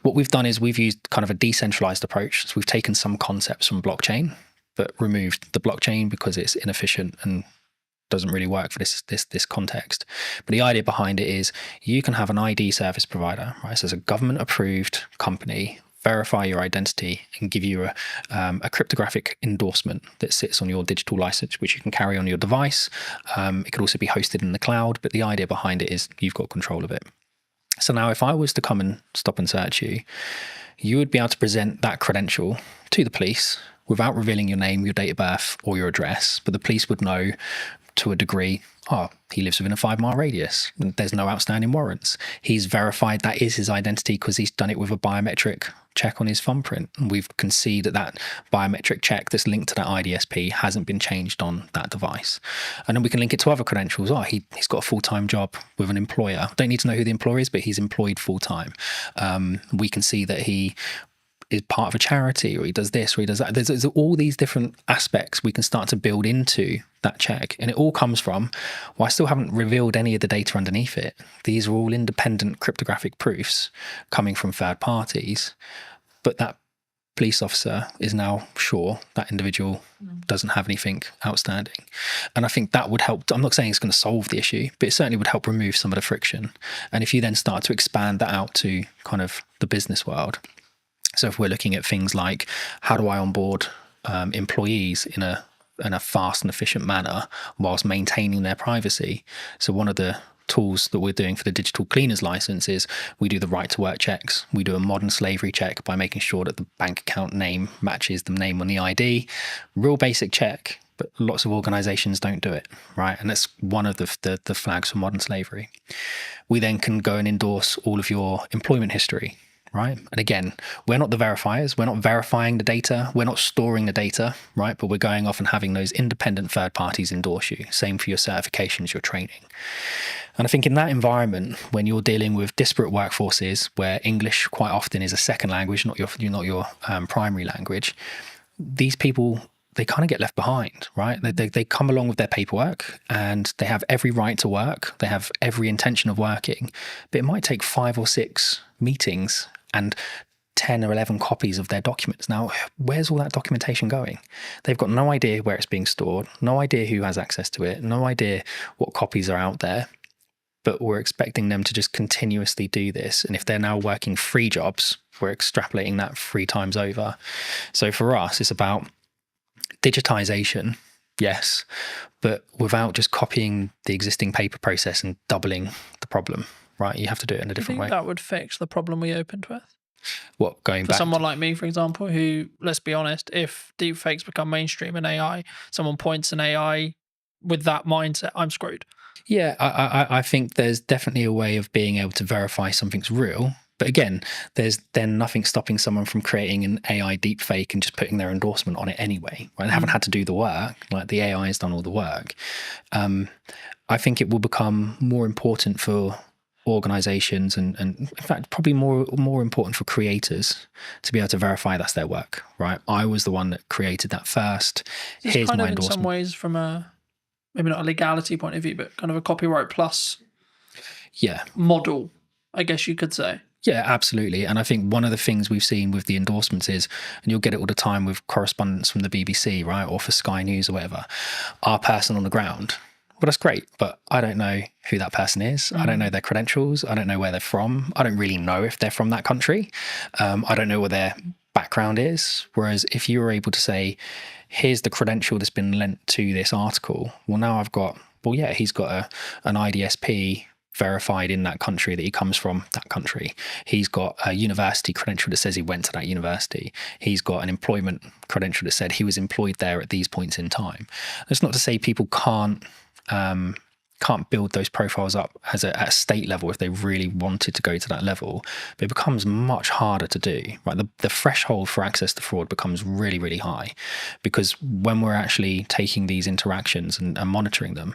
What we've done is we've used kind of a decentralized approach. So we've taken some concepts from blockchain, but removed the blockchain because it's inefficient and doesn't really work for this context. But the idea behind it is, you can have an ID service provider, right? So it's a government approved company, verify your identity and give you a cryptographic endorsement that sits on your digital license, which you can carry on your device. It could also be hosted in the cloud, but the idea behind it is you've got control of it. So now if I was to come and stop and search you, you would be able to present that credential to the police without revealing your name, your date of birth, or your address, but the police would know to a degree, he lives within a 5-mile radius. There's no outstanding warrants. He's verified that is his identity because he's done it with a biometric check on his thumbprint. And we can see that biometric check that's linked to that IDSP hasn't been changed on that device. And then we can link it to other credentials. He's got a full-time job with an employer. Don't need to know who the employer is, but he's employed full-time. We can see that he is part of a charity, or he does this, or he does that. There's all these different aspects we can start to build into that check. And it all comes from, I still haven't revealed any of the data underneath it. These are all independent cryptographic proofs coming from third parties. But that police officer is now sure that individual doesn't have anything outstanding. And I think that would help. I'm not saying it's going to solve the issue, but it certainly would help remove some of the friction. And if you then start to expand that out to kind of the business world, so if we're looking at things like, how do I onboard employees in a fast and efficient manner whilst maintaining their privacy? So one of the tools that we're doing for the digital cleaners license is we do the right to work checks. We do a modern slavery check by making sure that the bank account name matches the name on the ID. Real basic check, but lots of organizations don't do it, right? And that's one of the flags for modern slavery. We then can go and endorse all of your employment history, right? And again, we're not the verifiers. We're not verifying the data. We're not storing the data, right? But we're going off and having those independent third parties endorse you. Same for your certifications, your training. And I think in that environment, when you're dealing with disparate workforces where English quite often is a second language, not your primary language, these people, they kind of get left behind, right? They come along with their paperwork and they have every right to work. They have every intention of working, but it might take 5 or 6 meetings and 10 or 11 copies of their documents. Now, where's all that documentation going? They've got no idea where it's being stored, no idea who has access to it, no idea what copies are out there. but we're expecting them to just continuously do this. And if they're now working 3 jobs, we're extrapolating that 3 times over. So for us, it's about digitization, yes, but without just copying the existing paper process and doubling the problem, right? You have to do it in a different way. That would fix the problem we opened with? What, going For back? someone like me, for example, who, let's be honest, if deepfakes become mainstream in AI, someone points an AI with that mindset, I'm screwed. Yeah, I think there's definitely a way of being able to verify something's real. But again, there's then nothing stopping someone from creating an AI deepfake and just putting their endorsement on it anyway. Right? They haven't had to do the work. Like, the AI has done all the work. I think it will become more important for organizations and in fact probably more important for creators to be able to verify that's their work, right? I was the one that created that first. Here's my endorsement. In some ways, from a maybe not a legality point of view, but kind of a copyright plus model, I guess you could say. Yeah, absolutely. And I think one of the things we've seen with the endorsements is, and you'll get it all the time with correspondence from the BBC, right, or for Sky News or whatever, our person on the ground. Well, that's great, but I don't know who that person is. I don't know their credentials. I don't know where they're from. I don't really know if they're from that country. I don't know what their background is. Whereas if you were able to say, here's the credential that's been lent to this article, well, now I've got, well, yeah, he's got an IDSP verified in that country that he comes from that country. He's got a university credential that says he went to that university. He's got an employment credential that said he was employed there at these points in time. That's not to say people can't build those profiles up at a state level if they really wanted to go to that level, but it becomes much harder to do, right? The threshold for access to fraud becomes really, really high, because when we're actually taking these interactions and monitoring them,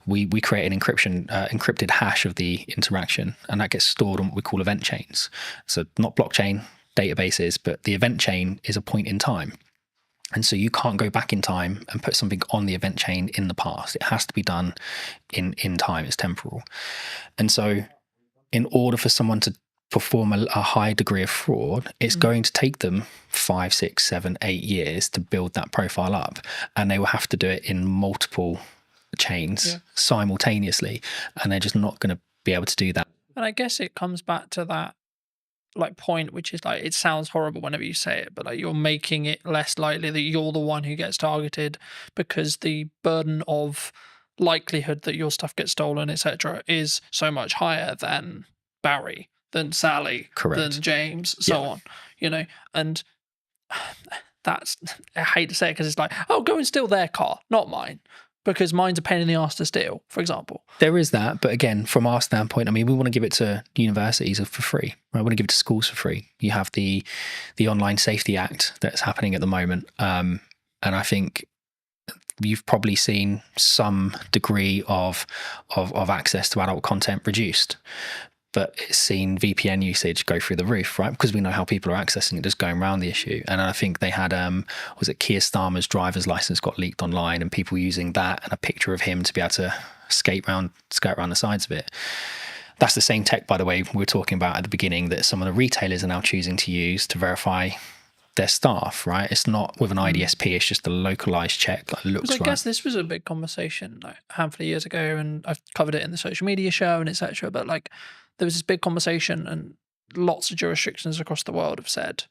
we create an encrypted hash of the interaction, and that gets stored on what we call event chains. So not blockchain databases, but the event chain is a point in time. And so you can't go back in time and put something on the event chain in the past. It has to be done in time. It's temporal. And so in order for someone to perform a high degree of fraud, it's going to take them 5, 6, 7, 8 years to build that profile up. And they will have to do it in multiple chains simultaneously. And they're just not going to be able to do that. And I guess it comes back to that point, which is like, it sounds horrible whenever you say it, but like, you're making it less likely that you're the one who gets targeted, because the burden of likelihood that your stuff gets stolen, etc., is so much higher than Barry, than Sally, than James, so on, and that's, I hate to say it, because it's like, oh, go and steal their car, not mine, because mine's a pain in the ass to steal, for example. There is that, but again, from our standpoint, I mean, we want to give it to universities for free. Right? We want to give it to schools for free. You have the Online Safety Act that's happening at the moment, and I think you've probably seen some degree of access to adult content reduced. But it's seen VPN usage go through the roof, right? Because we know how people are accessing it, just going around the issue. And I think they had, was it Keir Starmer's driver's license got leaked online, and people using that and a picture of him to be able to skirt around the sides of it. That's the same tech, by the way, we were talking about at the beginning, that some of the retailers are now choosing to use to verify their staff, right? It's not with an IDSP, it's just a localized check that looks right. I guess this was a big conversation like a handful of years ago, and I've covered it in the social media show and etc. But like, there was this big conversation, and lots of jurisdictions across the world have said,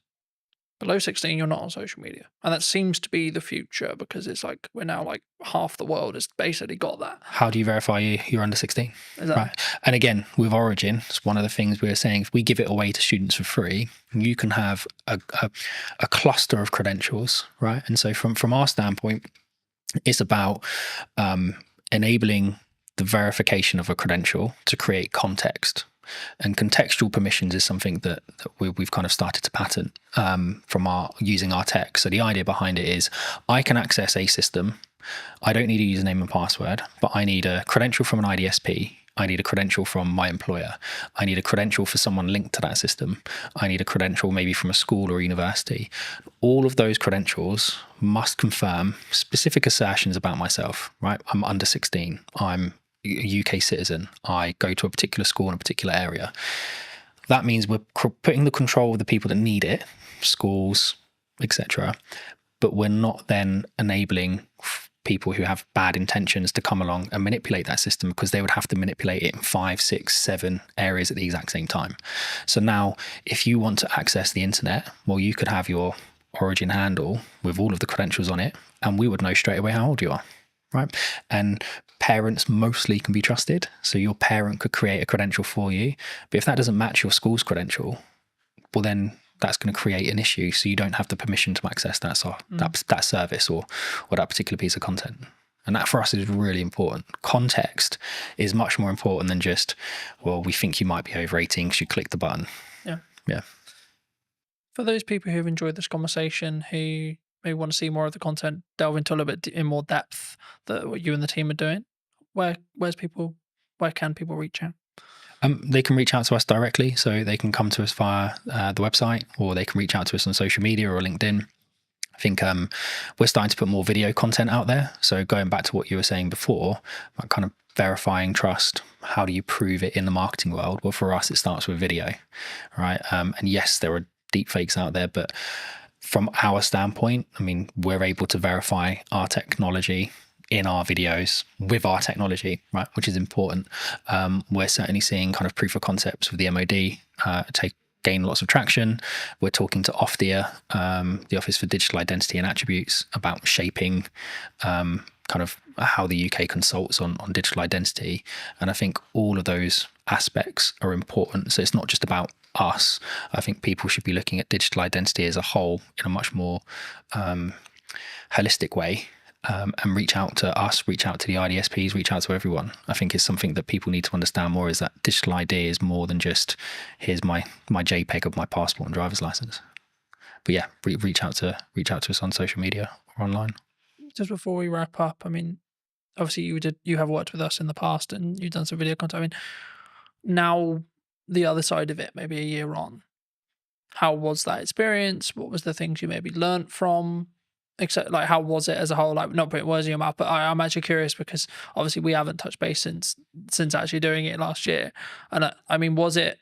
below 16, you're not on social media. And that seems to be the future, because it's like, we're now like, half the world has basically got that. How do you verify you're under 16? Exactly. Right. And again, with Origin, it's one of the things we were saying, if we give it away to students for free, you can have a cluster of credentials, right? And so from our standpoint, it's about enabling the verification of a credential to create context. And contextual permissions is something that we've kind of started to patent from using our tech. So the idea behind it is, I can access a system. I don't need a username and password, but I need a credential from an IDSP. I need a credential from my employer. I need a credential for someone linked to that system. I need a credential maybe from a school or a university. All of those credentials must confirm specific assertions about myself, right? I'm under 16. I'm a UK citizen. I go to a particular school in a particular area. That means we're putting the control of the people that need it, schools, etc. But we're not then enabling people who have bad intentions to come along and manipulate that system, because they would have to manipulate it in 5, 6, 7 areas at the exact same time. So now if you want to access the internet, well, you could have your Origin handle with all of the credentials on it, and we would know straight away how old you are, right? And parents mostly can be trusted. So your parent could create a credential for you, but if that doesn't match your school's credential, well, then that's going to create an issue. So you don't have the permission to access that that service or that particular piece of content. And that for us is really important. Context is much more important than just, well, we think you might be over 18 because you click the button. Yeah. For those people who have enjoyed this conversation, who maybe want to see more of the content, delve into a little bit in more depth that what you and the team are doing, where can people reach out? They can reach out to us directly, so they can come to us via the website, or they can reach out to us on social media or LinkedIn. I think we're starting to put more video content out there. So going back to what you were saying before, about kind of verifying trust, how do you prove it in the marketing world? Well, for us, it starts with video, right? And yes, there are deep fakes out there, but from our standpoint, I mean, we're able to verify our technology in our videos with our technology, right, which is important. We're certainly seeing kind of proof of concepts with the MOD gain lots of traction. We're talking to OFDIA, the Office for Digital Identity and Attributes, about shaping kind of how the UK consults on digital identity. And I think all of those aspects are important. So it's not just about us. I think people should be looking at digital identity as a whole in a much more holistic way. And reach out to us, reach out to the IDSPs, reach out to everyone. I think is something that people need to understand more, is that digital ID is more than just, here's my JPEG of my passport and driver's license. But yeah, reach out to us on social media or online. Just before we wrap up, I mean, obviously you have worked with us in the past and you've done some video content. I mean, now the other side of it, maybe a year on, how was that experience? What was the things you maybe learned from? Except, like, how was it as a whole? Like, not putting words in your mouth, but I'm actually curious because obviously we haven't touched base since actually doing it last year. And I mean, was it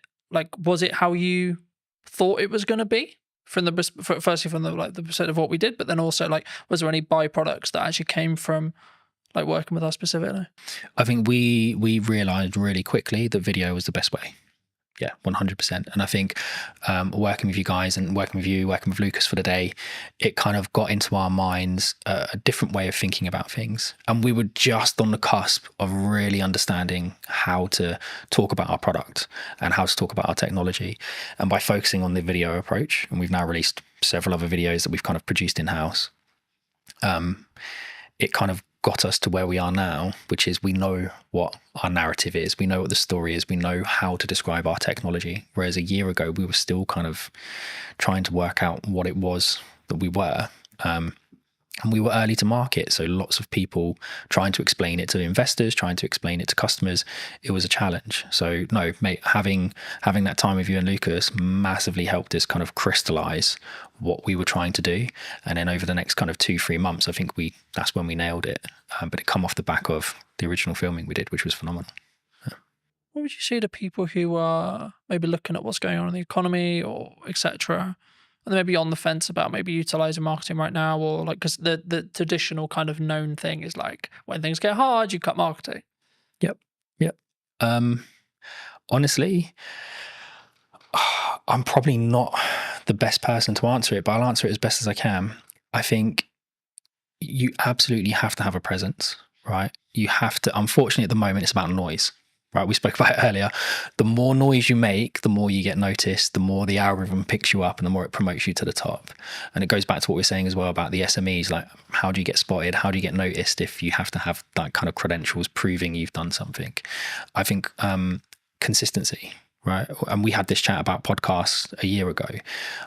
how you thought it was going to be firstly from the percent of what we did, but then also, like, was there any byproducts that actually came from like working with us specifically? I think we realized really quickly that video was the best way. Yeah, 100%. And I think working with you guys and working with Lucas for the day, it kind of got into our minds a different way of thinking about things. And we were just on the cusp of really understanding how to talk about our product and how to talk about our technology. And by focusing on the video approach, and we've now released several other videos that we've kind of produced in-house, it kind of got us to where we are now, which is we know what our narrative is, we know what the story is, we know how to describe our technology. Whereas a year ago, we were still kind of trying to work out what it was that we were. And we were early to market, so lots of people trying to explain it to investors, trying to explain it to customers. It was a challenge. So no, mate, having that time with you and Lucas massively helped us kind of crystallize what we were trying to do. And then over the next kind of 2-3 months, I think that's when we nailed it. But it come off the back of the original filming we did, which was phenomenal. Yeah. What would you say to people who are maybe looking at what's going on in the economy or etc., and maybe on the fence about maybe utilizing marketing right now, or like, because the traditional kind of known thing is like, when things get hard, you cut marketing. Yep. Honestly, I'm probably not the best person to answer it, but I'll answer it as best as I can. I think you absolutely have to have a presence, right? You have to. Unfortunately, at the moment, it's about noise. Right, we spoke about it earlier. The more noise you make, the more you get noticed, the more the algorithm picks you up and the more it promotes you to the top. And it goes back to what we we're saying as well about the SMEs, like, how do you get spotted? How do you get noticed if you have to have that kind of credentials proving you've done something? I think consistency, right? And we had this chat about podcasts a year ago.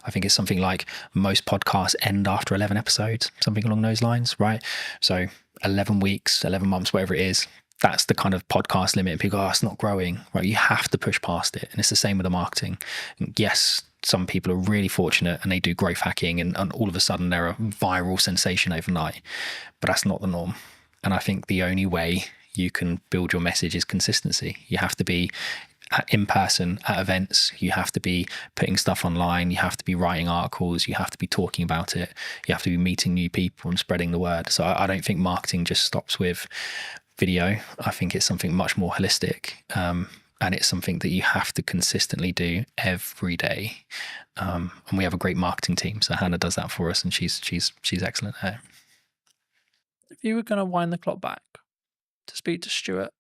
I think it's something like most podcasts end after 11 episodes, something along those lines, right? So 11 weeks, 11 months, whatever it is, that's the kind of podcast limit. People go, oh, it's not growing, right? You have to push past it. And it's the same with the marketing. And yes, some people are really fortunate and they do growth hacking and all of a sudden they're a viral sensation overnight, but that's not the norm. And I think the only way you can build your message is consistency. You have to be in person at events. You have to be putting stuff online. You have to be writing articles. You have to be talking about it. You have to be meeting new people and spreading the word. So I don't think marketing just stops with video. I think it's something much more holistic. And it's something that you have to consistently do every day. And we have a great marketing team. So Hannah does that for us, and she's excellent at it. If you were going to wind the clock back to speak to Stuart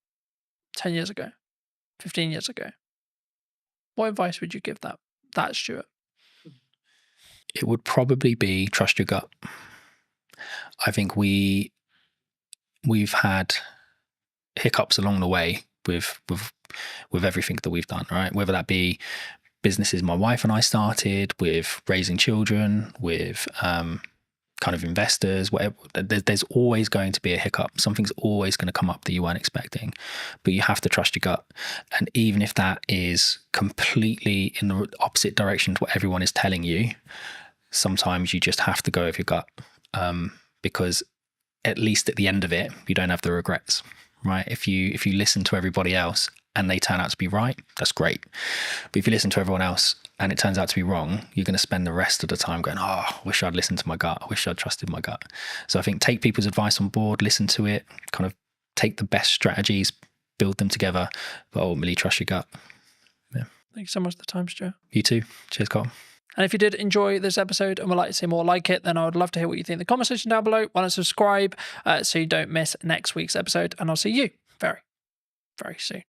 10 years ago, 15 years ago, what advice would you give that Stuart? It would probably be trust your gut. I think we've had hiccups along the way with everything that we've done, right? Whether that be businesses my wife and I started, with raising children, with kind of investors, whatever. There's always going to be a hiccup. Something's always going to come up that you weren't expecting, but you have to trust your gut. And even if that is completely in the opposite direction to what everyone is telling you, sometimes you just have to go with your gut, because at least at the end of it, you don't have the regrets, right? If you listen to everybody else and they turn out to be right, that's great. But if you listen to everyone else and it turns out to be wrong, you're going to spend the rest of the time going, oh, I wish I'd listened to my gut. I wish I'd trusted my gut. So I think take people's advice on board, listen to it, kind of take the best strategies, build them together, but ultimately trust your gut. Yeah. Thank you so much for the time, Stuart. You too. Cheers, Carl. And if you did enjoy this episode and would like to see more like it, then I would love to hear what you think in the comment section down below. Why not subscribe so you don't miss next week's episode? And I'll see you very, very soon.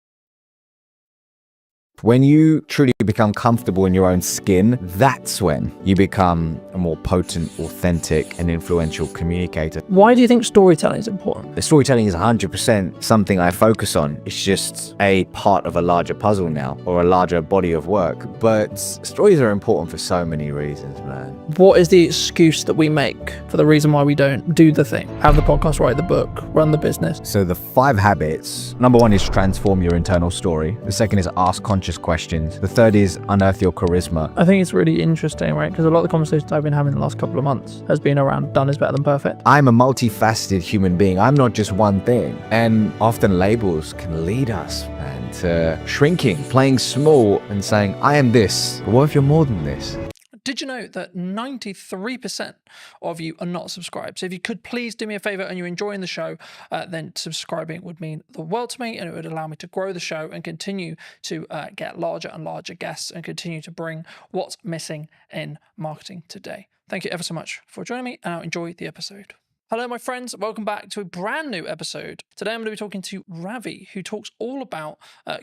When you truly become comfortable in your own skin, that's when you become a more potent, authentic, and influential communicator. Why do you think storytelling is important? The storytelling is 100% something I focus on. It's just a part of a larger puzzle now, or a larger body of work. But stories are important for so many reasons, man. What is the excuse that we make for the reason why we don't do the thing? Have the podcast, write the book, run the business. So the 5 habits. Number 1 is transform your internal story. The second is ask conscious questions. The third is unearth your charisma. I think it's really interesting, right? Because a lot of the conversations I've been having the last couple of months has been around done is better than perfect. I'm a multifaceted human being. I'm not just one thing. And often labels can lead us, man, to shrinking, playing small and saying, I am this. But what if you're more than this? Did you know that 93% of you are not subscribed? So if you could please do me a favor and you're enjoying the show, then subscribing would mean the world to me, and it would allow me to grow the show and continue to get larger and larger guests and continue to bring what's missing in marketing today. Thank you ever so much for joining me, and I'll enjoy the episode. Hello, my friends. Welcome back to a brand new episode. Today, I'm going to be talking to Ravi, who talks all about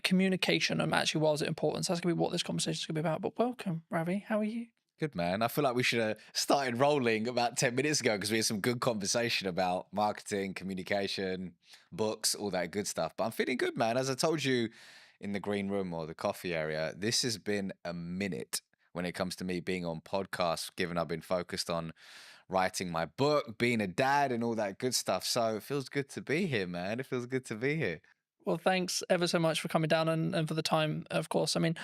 communication and actually why is it important. So that's going to be what this conversation is going to be about. But welcome, Ravi. How are you? Good, man. I feel like we should have started rolling about 10 minutes ago because we had some good conversation about marketing, communication, books, all that good stuff. But I'm feeling good, man. As I told you in the green room or the coffee area, this has been a minute when it comes to me being on podcasts, given I've been focused on writing my book, being a dad, and all that good stuff. So it feels good to be here, man. It feels good to be here. Well, thanks ever so much for coming down and for the time, of course. I mean,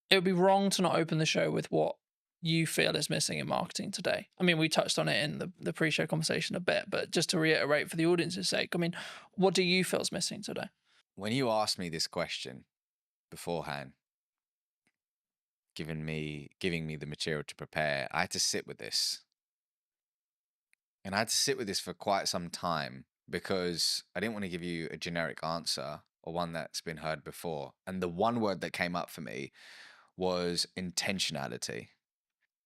it would be wrong to not open the show with what you feel is missing in marketing today. I mean, we touched on it in the pre-show conversation a bit, but just to reiterate for the audience's sake, I mean, what do you feel is missing today? When you asked me this question beforehand, giving me the material to prepare, I had to sit with this. And I had to sit with this for quite some time because I didn't want to give you a generic answer or one that's been heard before. And the one word that came up for me was intentionality.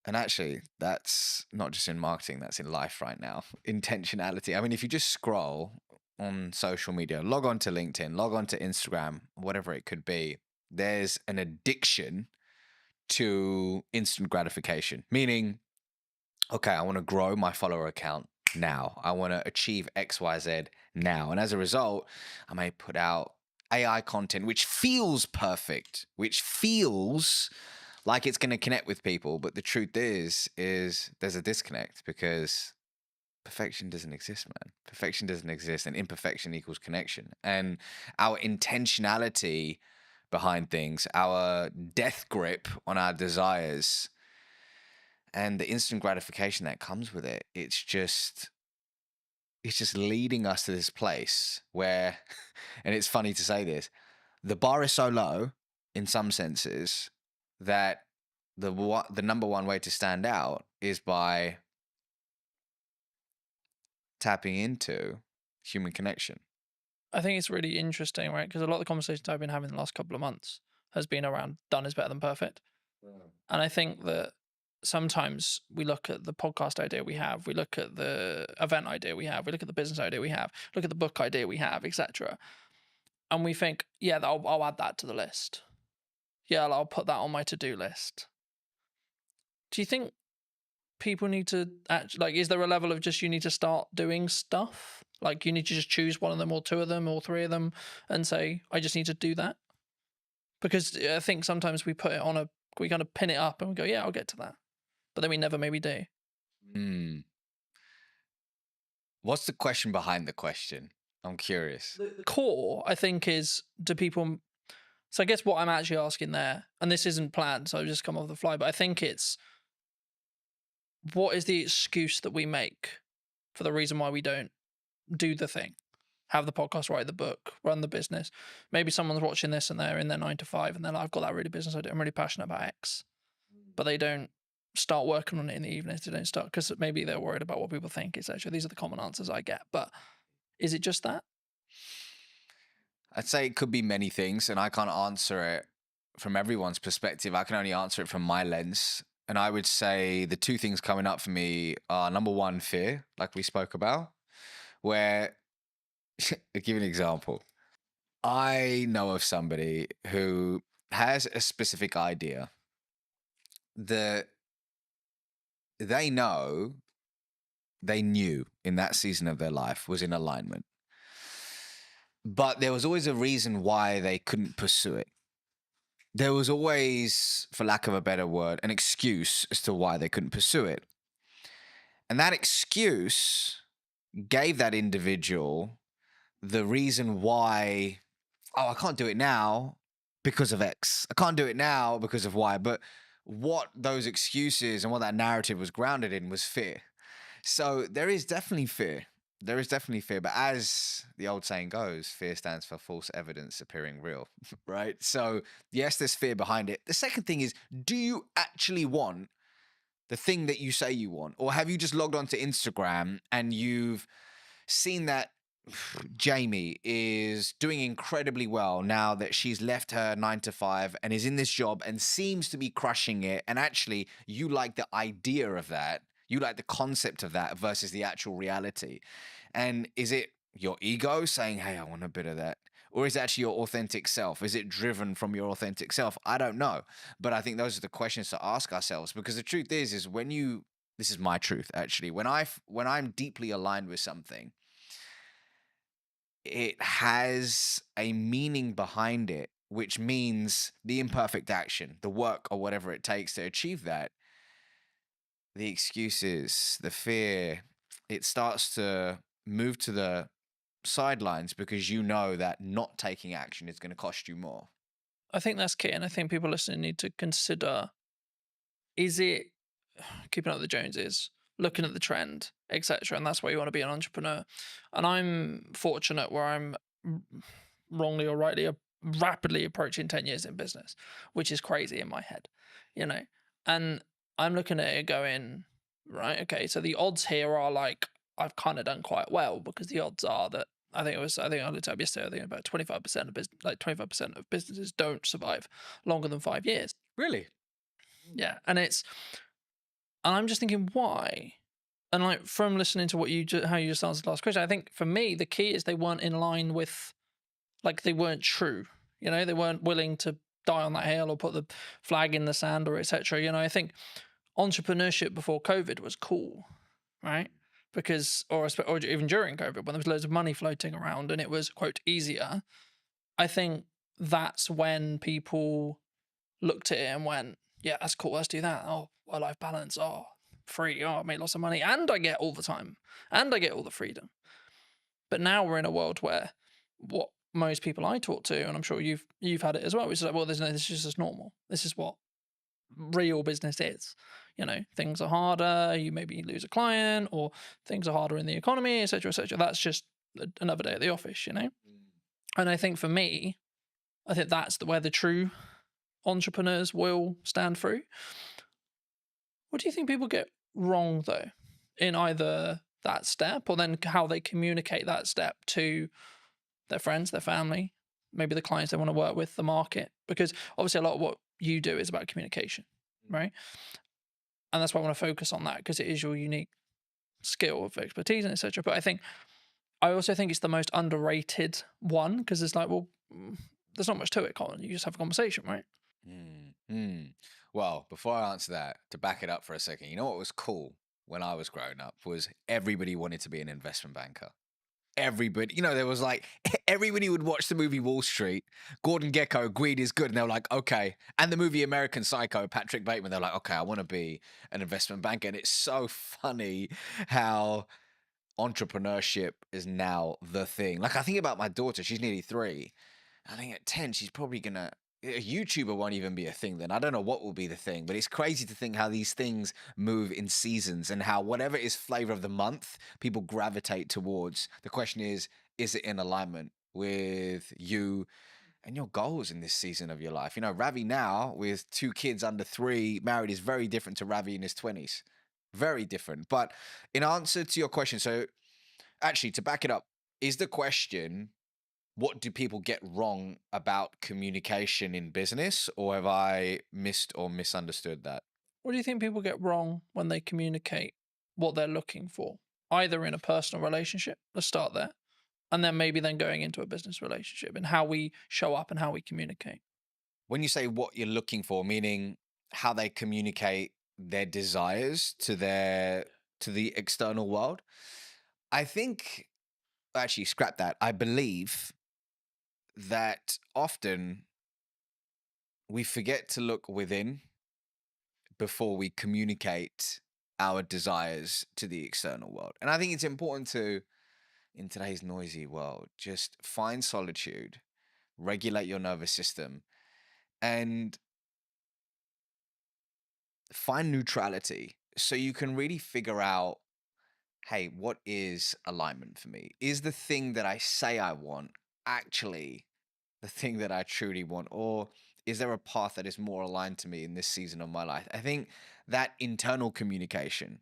And actually, that's not just in marketing, that's in life right now. Intentionality. I mean, if you just scroll on social media, log on to LinkedIn, log on to Instagram, whatever it could be, there's an addiction to instant gratification, meaning, okay, I want to grow my follower account now. I want to achieve XYZ now. And as a result, I may put out AI content, which feels perfect, which feels like it's going to connect with people. But the truth is there's a disconnect because perfection doesn't exist, man. Perfection doesn't exist, and imperfection equals connection. And our intentionality behind things, our death grip on our desires, and the instant gratification that comes with it, it's just leading us to this place where, and it's funny to say this, the bar is so low in some senses, that the number one way to stand out is by tapping into human connection. I think it's really interesting, right? Because a lot of the conversations I've been having the last couple of months has been around done is better than perfect. And I think that sometimes we look at the podcast idea we have, we look at the event idea we have, we look at the business idea we have, look at the book idea we have, etc. And we think, yeah, I'll add that to the list. Yeah, I'll put that on my to-do list. Do you think people need to is there a level of just you need to start doing stuff? Like you need to just choose one of them or two of them or three of them and say, I just need to do that? Because I think sometimes we put it on we kind of pin it up and we go, yeah, I'll get to that. But then we never maybe do. What's the question behind the question? I'm curious. The core, I think, is do people... So I guess what I'm actually asking there, and this isn't planned, so I've just come off the fly, but I think it's, what is the excuse that we make for the reason why we don't do the thing? Have the podcast, write the book, run the business. Maybe someone's watching this and they're in their 9 to 5 and they're like, I've got that really business idea, I'm really passionate about X. But they don't start working on it in the evenings. They don't start because maybe they're worried about what people think, etc. These are the common answers I get. But is it just that? I'd say it could be many things, and I can't answer it from everyone's perspective. I can only answer it from my lens. And I would say the two things coming up for me are, number one, fear, like we spoke about, where, I'll give you an example. I know of somebody who has a specific idea that they knew in that season of their life was in alignment. But there was always a reason why they couldn't pursue it. There was always, for lack of a better word, an excuse as to why they couldn't pursue it. And that excuse gave that individual the reason why, I can't do it now because of X. I can't do it now because of Y. But what those excuses and what that narrative was grounded in was fear. So there is definitely fear. There is definitely fear, but as the old saying goes, fear stands for false evidence appearing real, right? So yes, there's fear behind it. The second thing is, do you actually want the thing that you say you want? Or have you just logged onto Instagram and you've seen that Jamie is doing incredibly well now that she's left her 9 to 5 and is in this job and seems to be crushing it, and actually you like the idea of that, you like the concept of that versus the actual reality? And is it your ego saying, hey, I want a bit of that? Or is it actually your authentic self? Is it driven from your authentic self? I don't know. But I think those are the questions to ask ourselves, because the truth is when you, this is my truth actually, when I'm deeply aligned with something, it has a meaning behind it, which means the imperfect action, the work or whatever it takes to achieve that. The excuses, the fear, it starts to move to the sidelines because you know that not taking action is going to cost you more. I think that's key. And I think people listening need to consider, is it keeping up with the Joneses, looking at the trend, etc. And that's why you want to be an entrepreneur. And I'm fortunate where I'm wrongly or rightly rapidly approaching 10 years in business, which is crazy in my head, and I'm looking at it going, right, okay, so the odds here are like, I've kind of done quite well, because the odds are that I think I looked up yesterday, I think about 25% of business, 25% of businesses don't survive longer than 5 years. Really? Yeah. And I'm just thinking, why? And like, from listening to how you just answered the last question, I think for me, the key is they weren't in line with, like, they weren't true. They weren't willing to die on that hill or put the flag in the sand or etc. I think entrepreneurship before COVID was cool, right? Because, or even during COVID, when there was loads of money floating around and it was, quote, easier, I think that's when people looked at it and went, yeah, that's cool, let's do that. Oh, work-life balance, oh, free, oh, I make lots of money, and I get all the time, and I get all the freedom. But now we're in a world where what most people I talk to, and I'm sure you've had it as well, which is like, well, this is just normal. This is what real business is. Things are harder, you maybe lose a client, or things are harder in the economy, etc., etc. That's just another day at the office, And I think for me, I think that's where the true entrepreneurs will stand through. What do you think people get wrong, though, in either that step or then how they communicate that step to their friends, their family, maybe the clients they want to work with, the market? Because obviously a lot of what you do is about communication, right? And that's why I want to focus on that, because it is your unique skill of expertise and etc. But I also think it's the most underrated one, because it's like, well, there's not much to it, Colin. You just have a conversation, right? Well, before I answer that, to back it up for a second, you know what was cool when I was growing up was everybody wanted to be an investment banker. Everybody, there was like, everybody would watch the movie Wall Street. Gordon Gekko, greed is good. And they were like, okay. And the movie American Psycho, Patrick Bateman, they're like, okay, I want to be an investment banker. And it's so funny how entrepreneurship is now the thing. Like, I think about my daughter, she's nearly 3. I think at 10, she's probably gonna. A YouTuber won't even be a thing then. I don't know what will be the thing, but it's crazy to think how these things move in seasons and how whatever is flavor of the month, people gravitate towards. The question is it in alignment with you and your goals in this season of your life? Ravi now with 2 kids under 3, married, is very different to Ravi in his 20s. Very different. But in answer to your question, so actually to back it up, is the question, what do people get wrong about communication in business, or have I missed or misunderstood that? What do you think people get wrong when they communicate what they're looking for, either in a personal relationship? Let's start there. And then maybe then going into a business relationship and how we show up and how we communicate. When you say what you're looking for, meaning how they communicate their desires to the external world, I think, actually scrap that. I believe that often we forget to look within before we communicate our desires to the external world. And I think it's important to, in today's noisy world, just find solitude, regulate your nervous system, and find neutrality so you can really figure out, hey, what is alignment for me? Is the thing that I say I want actually the thing that I truly want? Or is there a path that is more aligned to me in this season of my life? I think that internal communication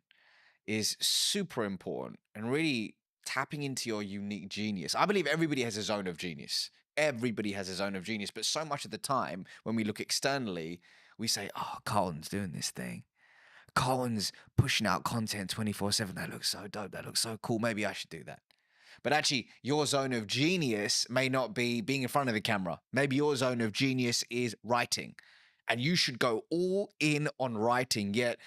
is super important and really tapping into your unique genius. I believe everybody has a zone of genius. Everybody has a zone of genius. But so much of the time, when we look externally, we say, oh, Colin's doing this thing. Colin's pushing out content 24/7. That looks so dope. That looks so cool. Maybe I should do that. But actually, your zone of genius may not be being in front of the camera. Maybe your zone of genius is writing. And you should go all in on writing. Yet,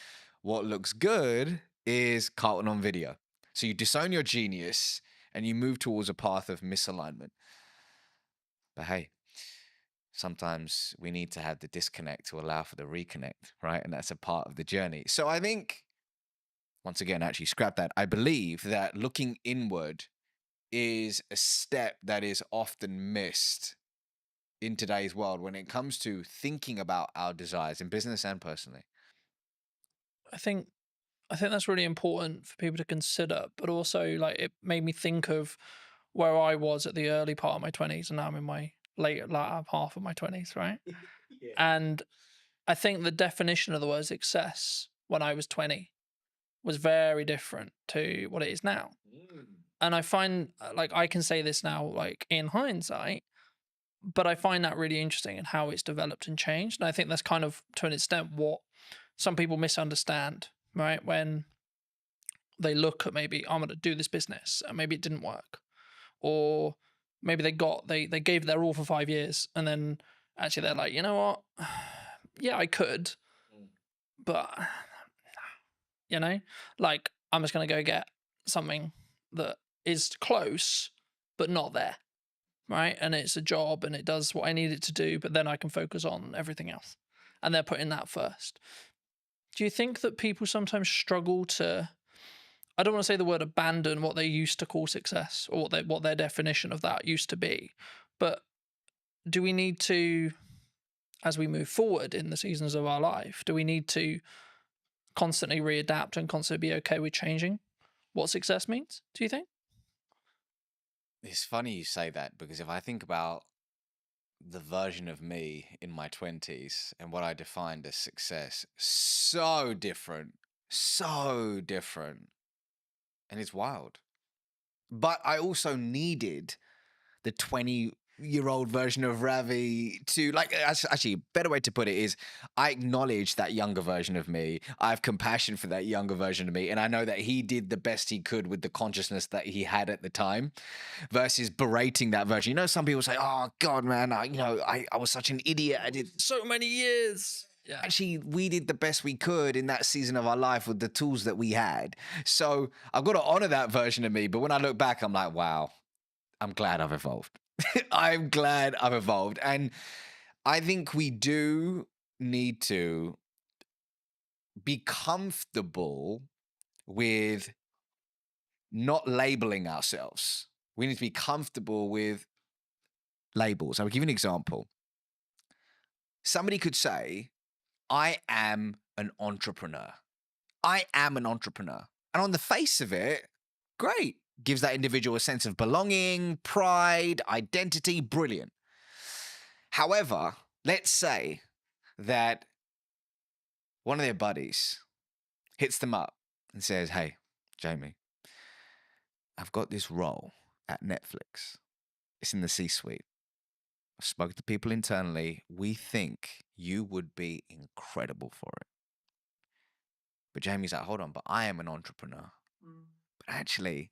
what looks good is Carlton on video. So you disown your genius and you move towards a path of misalignment. But hey, sometimes we need to have the disconnect to allow for the reconnect, right? And that's a part of the journey. So I think, once again, actually scrap that. I believe that looking inward is a step that is often missed in today's world when it comes to thinking about our desires in business and personally. I think that's really important for people to consider, but also like it made me think of where I was at the early part of my 20s, and now I'm in my later half of my 20s, right? Yeah. And I think the definition of the word success when I was 20 was very different to what it is now. And I find like I can say this now, like in hindsight, but I find that really interesting in how it's developed and changed. And I think that's kind of to an extent what some people misunderstand, right? When they look at maybe I'm going to do this business and maybe it didn't work, or maybe they gave their all for 5 years and then actually they're like, you know what? Yeah, I could, but like I'm just going to go get something that is close, but not there. Right. And it's a job and it does what I need it to do, but then I can focus on everything else. And they're putting that first. Do you think that people sometimes struggle to, I don't want to say the word abandon what they used to call success or what their definition of that used to be, but do we need to, as we move forward in the seasons of our life, do we need to constantly readapt and constantly be okay with changing what success means, do you think? It's funny you say that, because if I think about the version of me in my 20s and what I defined as success. So different. So different. And it's wild. But I also needed the 20-year-old version of Ravi to, like, actually, a better way to put it is I acknowledge that younger version of me. I have compassion for that younger version of me. And I know that he did the best he could with the consciousness that he had at the time versus berating that version. You know, some people say, oh, God, man, I was such an idiot. I did So many years. Yeah. actually, we did the best we could in that season of our life with the tools that we had. So I've got to honor that version of me. But when I look back, I'm like, wow, I'm glad I've evolved. I'm glad I've evolved. And I think we do need to be comfortable with not labeling ourselves. We need to be comfortable with labels. I'll give you an example. Somebody could say, I am an entrepreneur. I am an entrepreneur. And on the face of it, great. Gives that individual a sense of belonging, pride, identity, brilliant. However, let's say that one of their buddies hits them up and says, hey, Jamie, I've got this role at Netflix. It's in the C-suite. I've spoken to people internally. We think you would be incredible for it. But Jamie's like, hold on, but I am an entrepreneur. But actually,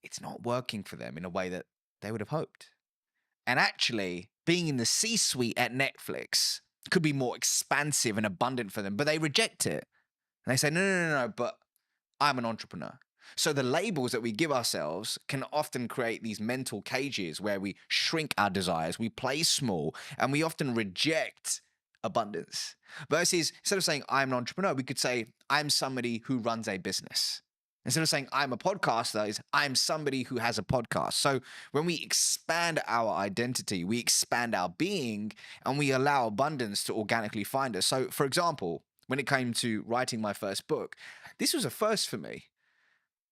it's not working for them in a way that they would have hoped. And actually, being in the C-suite at Netflix could be more expansive and abundant for them, but they reject it. And they say, no, but I'm an entrepreneur. So the labels that we give ourselves can often create these mental cages where we shrink our desires, we play small, and we often reject abundance. Versus, instead of saying I'm an entrepreneur, we could say I'm somebody who runs a business. Instead of saying I'm a podcaster, is I'm somebody who has a podcast. So when we expand our identity, we expand our being, and we allow abundance to organically find us. So, for example, when it came to writing my first book, this was a first for me.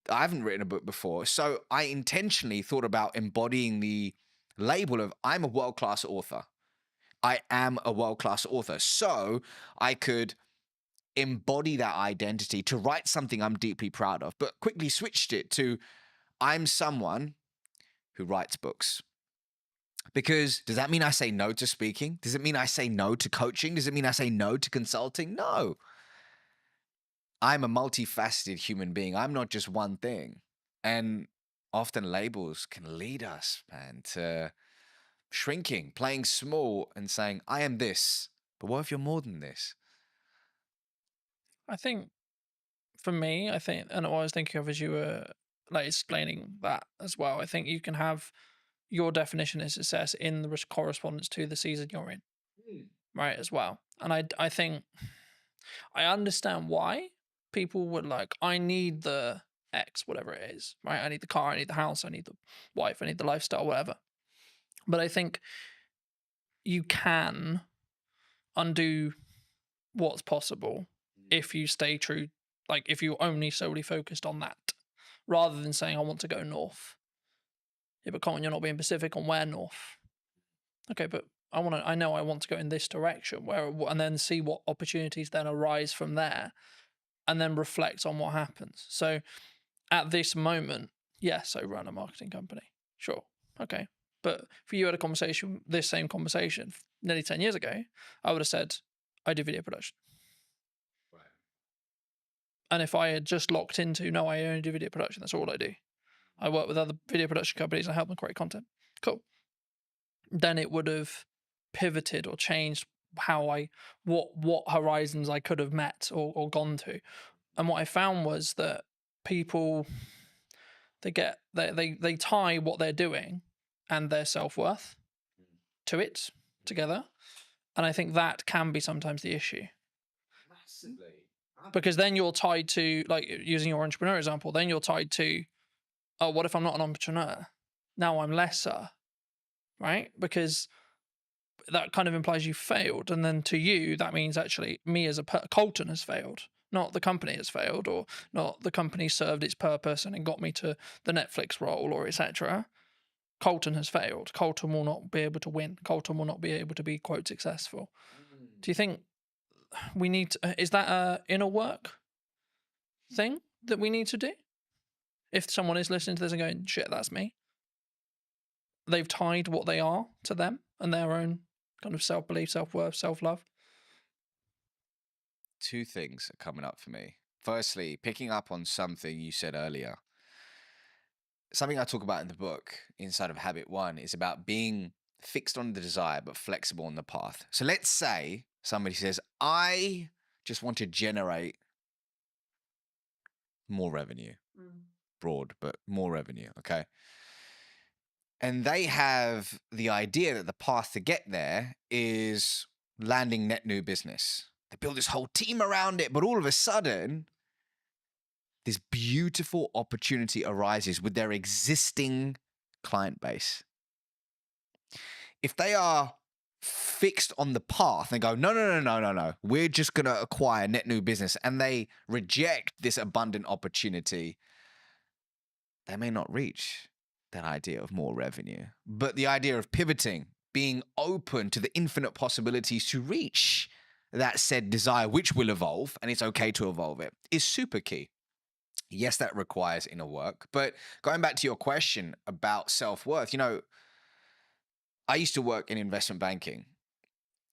I haven't written a book before, so I intentionally thought about embodying the label of I'm a world-class author. I am a world-class author. So I could embody that identity to write something I'm deeply proud of, but quickly switched it to I'm someone who writes books. Because does that mean I say no to speaking? Does it mean I say no to coaching? Does it mean I say no to consulting? No. I'm a multifaceted human being. I'm not just one thing. And often labels can lead us, man, to shrinking, playing small and saying, I am this. But what if you're more than this? I think for me, and what I was thinking of as you were like explaining that as well, I think you can have your definition of success in the correspondence to the season you're in, right, as well. And I think I understand why people would like, I need the X, whatever it is, right? I need the car, I need the house, I need the wife, I need the lifestyle, whatever. But I think you can undo what's possible if you stay true, like if you only solely focused on that, rather than saying, I want to go north. Yeah, but come on, you're not being specific on where north. Okay, but I know I want to go in this direction, and then see what opportunities then arise from there, and then reflect on what happens. So at this moment, yes, I run a marketing company. Sure. Okay. But if you had this same conversation nearly 10 years ago, I would have said, I do video production. Right. And if I had just locked into, no, I only do video production, that's all I do. I work with other video production companies and help them create content. Cool. Then it would have pivoted or changed what horizons I could have met or gone to. And what I found was that people, they tie what they're doing and their self-worth to it together. And I think that can be sometimes the issue. Massively. Because then you're tied to, like using your entrepreneur example, then you're tied to, oh, what if I'm not an entrepreneur? Now I'm lesser, right? Because that kind of implies you failed. And then to you, that means actually me as Colton has failed, not the company has failed, or not the company served its purpose and it got me to the Netflix role or etc. Colton has failed. Colton will not be able to win. Colton will not be able to be, quote, successful. Do you think we need to, is that a inner work thing that we need to do? If someone is listening to this and going, shit, that's me. They've tied what they are to them and their own kind of self-belief, self-worth, self-love. Two things are coming up for me. Firstly, picking up on something you said earlier. Something I talk about in the book, inside of Habit 1, is about being fixed on the desire, but flexible on the path. So let's say somebody says, I just want to generate more revenue. Broad, but more revenue, okay? And they have the idea that the path to get there is landing net new business. They build this whole team around it, but all of a sudden, this beautiful opportunity arises with their existing client base. If they are fixed on the path and go, no, we're just going to acquire net new business, and they reject this abundant opportunity, they may not reach that idea of more revenue. But the idea of pivoting, being open to the infinite possibilities to reach that said desire, which will evolve, and it's okay to evolve it, is super key. Yes, that requires inner work. But going back to your question about self-worth, I used to work in investment banking.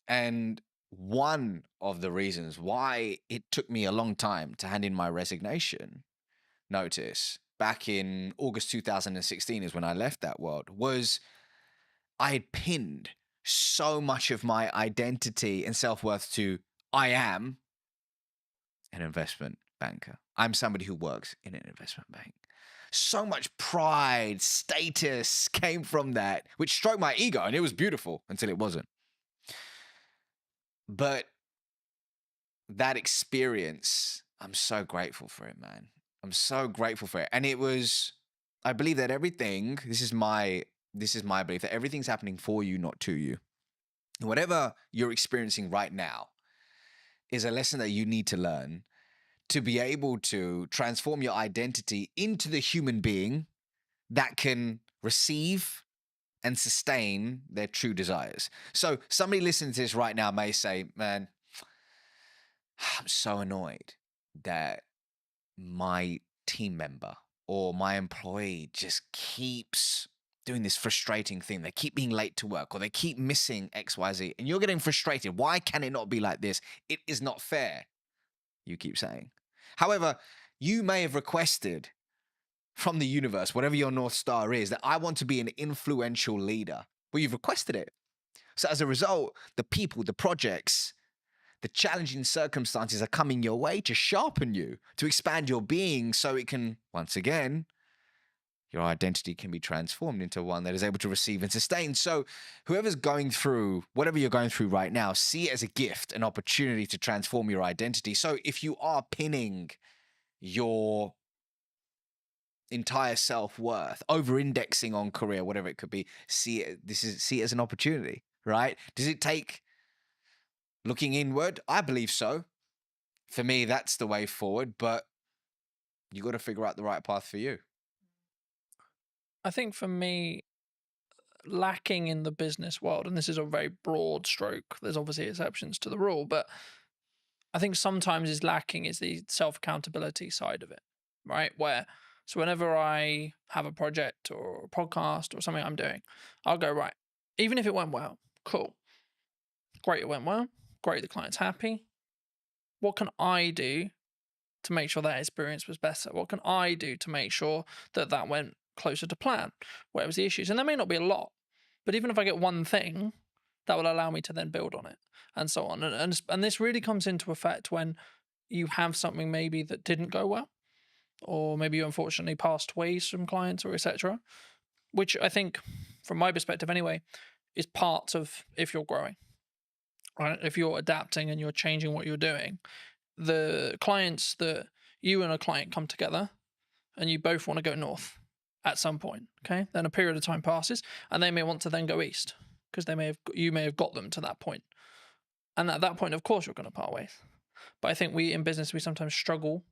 And one of the reasons why it took me a long time to hand in my resignation notice back in August 2016 is when I left that world, was I had pinned so much of my identity and self-worth to I am an investment banker. I'm somebody who works in an investment bank. So much pride, status came from that, which stroked my ego, and it was beautiful until it wasn't. But that experience, I'm so grateful for it, man. I'm so grateful for it. And it was, I believe that everything, this is my belief, that everything's happening for you, not to you. Whatever you're experiencing right now is a lesson that you need to learn to be able to transform your identity into the human being that can receive and sustain their true desires. So somebody listening to this right now may say, man, I'm so annoyed that my team member or my employee just keeps doing this frustrating thing. They keep being late to work, or they keep missing XYZ, and you're getting frustrated. Why can it not be like this? It is not fair, you keep saying. However, you may have requested from the universe, whatever your North Star is, that I want to be an influential leader. Well, you've requested it. So as a result, the people, the projects, the challenging circumstances are coming your way to sharpen you, to expand your being so it can, once again, your identity can be transformed into one that is able to receive and sustain. So whoever's going through, whatever you're going through right now, see it as a gift, an opportunity to transform your identity. So if you are pinning your entire self-worth, over-indexing on career, whatever it could be, see it as an opportunity, right? Does it take looking inward? I believe so. For me, that's the way forward, but you got to figure out the right path for you. I think for me, lacking in the business world, and this is a very broad stroke, there's obviously exceptions to the rule, but I think sometimes is lacking is the self-accountability side of it, right? So whenever I have a project or a podcast or something I'm doing, I'll go, right, even if it went well, cool. Great, it went well. Great, the client's happy. What can I do to make sure that experience was better? What can I do to make sure that that went closer to plan? Where was the issues? And there may not be a lot, but even if I get one thing, that will allow me to then build on it and so on. And this really comes into effect when you have something maybe that didn't go well, or maybe you unfortunately passed away some clients or etc., which I think, from my perspective anyway, is part of if you're growing, right? If you're adapting and you're changing what you're doing, the clients that you and a client come together and you both want to go north at some point, okay? Then a period of time passes and they may want to then go east because you may have got them to that point. And at that point, of course, you're going to part ways. But I think in business, we sometimes struggle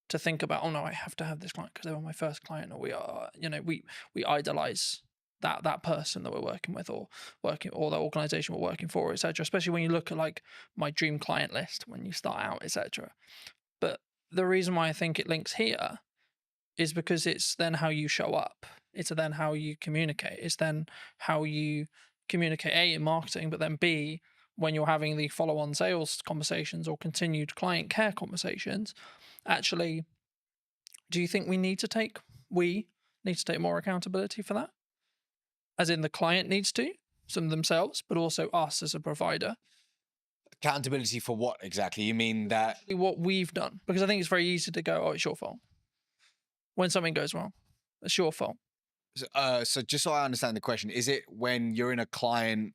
to think about, oh no, I have to have this client because they were my first client, or we idolize that person that we're working with, or the organization we're working for, etc. Especially when you look at like my dream client list when you start out, etc. But the reason why I think it links here is because it's then how you show up. It's then how you communicate. It's then how you communicate, A, in marketing, but then B, when you're having the follow-on sales conversations or continued client care conversations. Actually, do you think we need to take more accountability for that? As in the client needs to, some themselves, but also us as a provider. Accountability for what exactly? You mean that What we've done? Because I think it's very easy to go, oh, it's your fault. When something goes wrong, it's your fault. so just so I understand the question, is it when you're in a client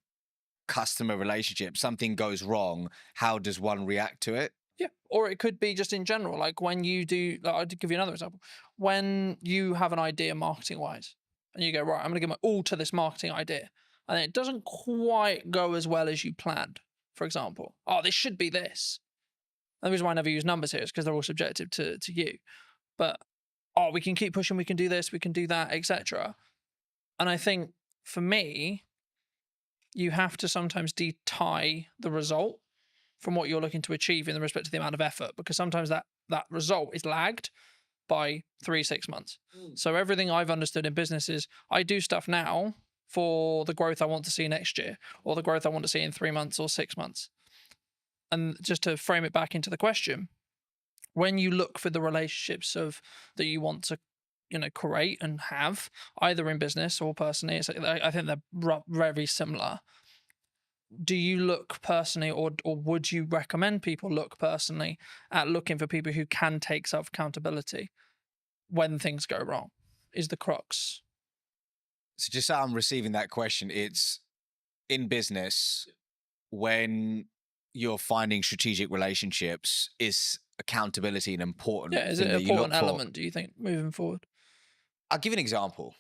customer relationship, something goes wrong, how does one react to it? Yeah. Or it could be just in general, like when you do, like, I'll give you another example. When you have an idea marketing wise and you go, right, I'm going to give my all to this marketing idea, and it doesn't quite go as well as you planned, for example. Oh, this should be this. And the reason why I never use numbers here is because they're all subjective to you. But, oh, we can keep pushing, we can do this, we can do that, etc. And I think for me, you have to sometimes tie the result from what you're looking to achieve in the respect to the amount of effort, because sometimes that result is lagged by 3-6 months. So everything I've understood in business is I do stuff now for the growth I want to see next year, or the growth I want to see in 3 months or 6 months. And just to frame it back into the question, when you look for the relationships that you want to create and have, either in business or personally, I think they're very similar. Do you look personally, or would you recommend people look personally at looking for people who can take self accountability when things go wrong? Is the crux. So just so I'm receiving that question, it's in business when you're finding strategic relationships, is accountability an important Is thing it that an you look important for? element, do you think, moving forward? I'll give you an example.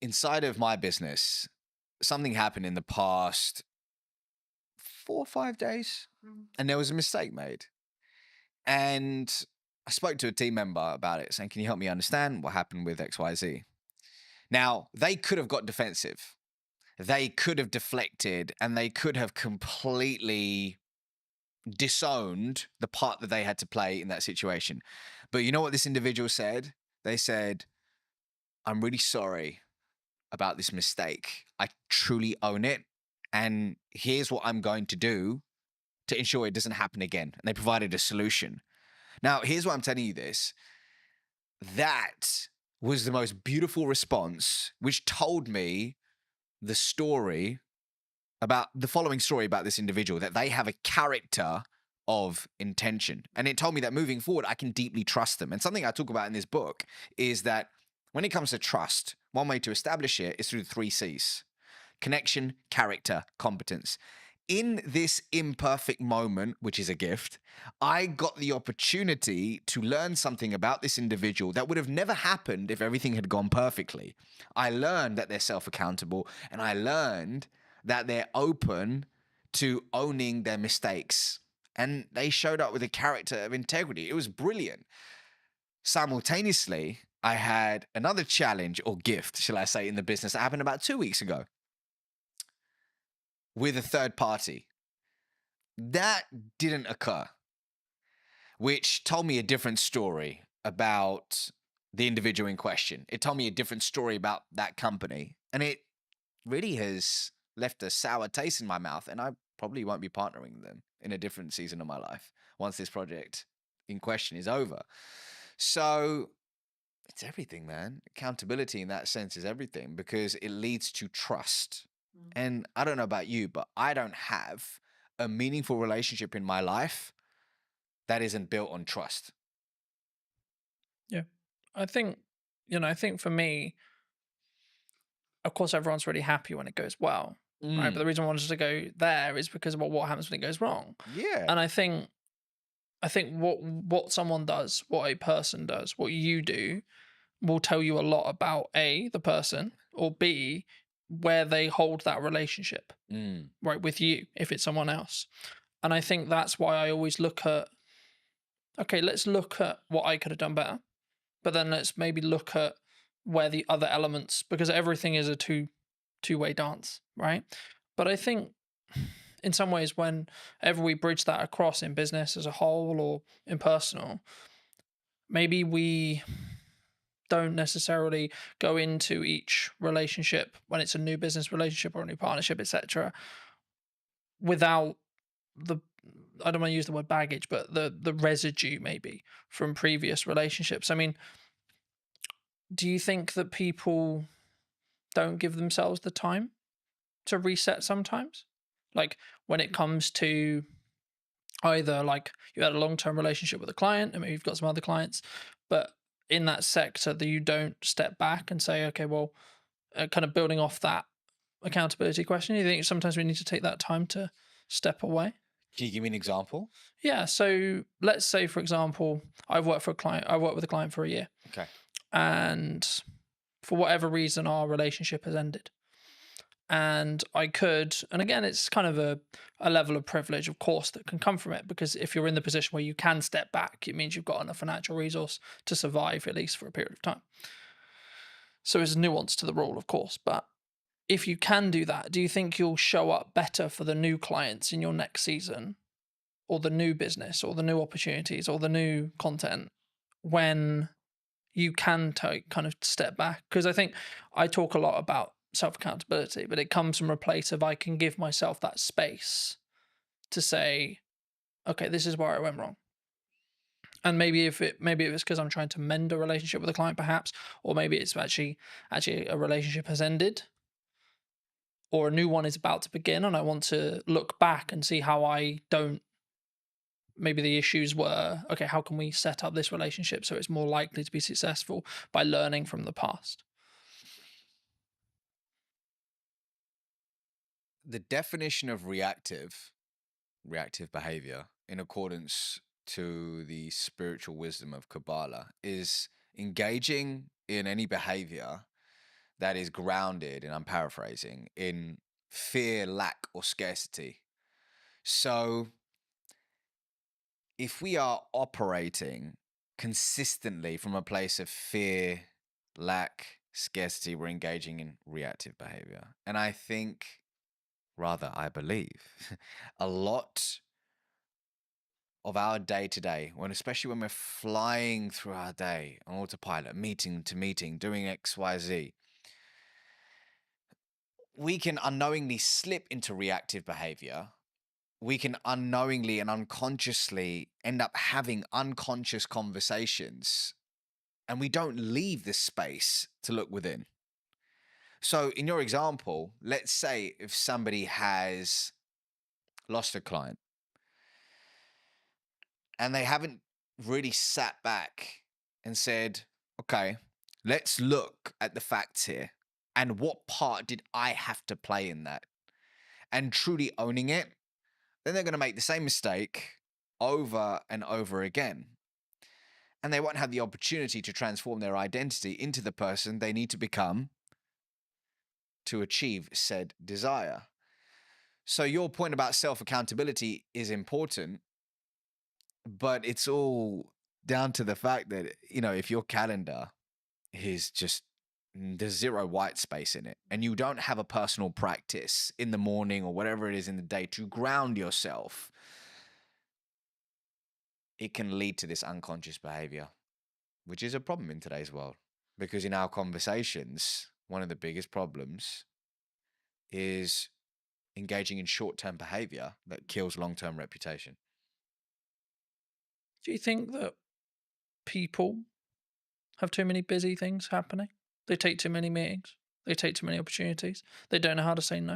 Inside of my business, something happened in the past 4 or 5 days, and there was a mistake made. And I spoke to a team member about it, saying, can you help me understand what happened with XYZ? Now, they could have got defensive. They could have deflected, and they could have completely disowned the part that they had to play in that situation. But you know what this individual said? They said, I'm really sorry about this mistake. I truly own it. And here's what I'm going to do to ensure it doesn't happen again. And they provided a solution. Now, here's why I'm telling you this. That was the most beautiful response, which told me the story about the following story about this individual, that they have a character of intention. And it told me that moving forward, I can deeply trust them. And something I talk about in this book is that when it comes to trust, one way to establish it is through the 3 C's: connection, character, competence. In this imperfect moment, which is a gift, I got the opportunity to learn something about this individual that would have never happened if everything had gone perfectly. I learned that they're self-accountable, and I learned that they're open to owning their mistakes. And they showed up with a character of integrity. It was brilliant. Simultaneously, I had another challenge, or gift, shall I say, in the business that happened about 2 weeks ago with a third party. That didn't occur, which told me a different story about the individual in question. It told me a different story about that company. And it really has left a sour taste in my mouth. And I probably won't be partnering with them in a different season of my life once this project in question is over. So it's everything, man. Accountability in that sense is everything, because it leads to trust. And I don't know about you, but I don't have a meaningful relationship in my life that isn't built on trust. Yeah. I think for me, of course, everyone's really happy when it goes well, right? But the reason I wanted to go there is because of what happens when it goes wrong. Yeah. And I think what someone does, what a person does, what you do, will tell you a lot about A, the person, or B, where they hold that relationship, right, with you, if it's someone else. And I think that's why I always look at, okay, let's look at what I could have done better, but then let's maybe look at where the other elements, because everything is a two-way dance, right? But I think in some ways, whenever we bridge that across in business as a whole or in personal, maybe we don't necessarily go into each relationship when it's a new business relationship or a new partnership, etc., without the, I don't want to use the word baggage, but the residue maybe from previous relationships. I mean, do you think that people don't give themselves the time to reset sometimes? Like when it comes to either like you had a long-term relationship with a client and maybe you've got some other clients, but in that sector that you don't step back and say, okay, well, kind of building off that accountability question, you think sometimes we need to take that time to step away? Can you give me an example? Yeah. So let's say, for example, I worked with a client for a year, Okay. and for whatever reason, our relationship has ended. And I could, and again, it's kind of a level of privilege, of course, that can come from it, because if you're in the position where you can step back, it means you've got enough financial resource to survive at least for a period of time. So there's nuance to the rule, of course, but if you can do that, do you think you'll show up better for the new clients in your next season, or the new business, or the new opportunities, or the new content when you can take kind of step back? Because I think I talk a lot about self accountability, but it comes from a place of I can give myself that space to say, okay, this is where I went wrong. And maybe if it's because I'm trying to mend a relationship with a client, perhaps, or maybe it's actually a relationship has ended, or a new one is about to begin, and I want to look back and see how I don't. Maybe the issues were, okay, how can we set up this relationship so it's more likely to be successful by learning from the past? The definition of reactive behavior, in accordance to the spiritual wisdom of Kabbalah, is engaging in any behavior that is grounded, and I'm paraphrasing, in fear, lack, or scarcity. So if we are operating consistently from a place of fear, lack, scarcity, we're engaging in reactive behavior. And I think, rather, I believe, a lot of our day to day, especially when we're flying through our day on autopilot, meeting to meeting, doing X, Y, Z, we can unknowingly slip into reactive behavior. We can unknowingly and unconsciously end up having unconscious conversations, and we don't leave the space to look within. So in your example, let's say if somebody has lost a client and they haven't really sat back and said, okay, let's look at the facts here. And what part did I have to play in that? And truly owning it, then they're going to make the same mistake over and over again. And they won't have the opportunity to transform their identity into the person they need to become to achieve said desire. So your point about self-accountability is important, but it's all down to the fact that, if your calendar is just, there's zero white space in it, and you don't have a personal practice in the morning or whatever it is in the day to ground yourself, it can lead to this unconscious behavior, which is a problem in today's world. Because in our conversations, one of the biggest problems is engaging in short-term behavior that kills long-term reputation. Do you think that people have too many busy things happening? They take too many meetings. They take too many opportunities. They don't know how to say no.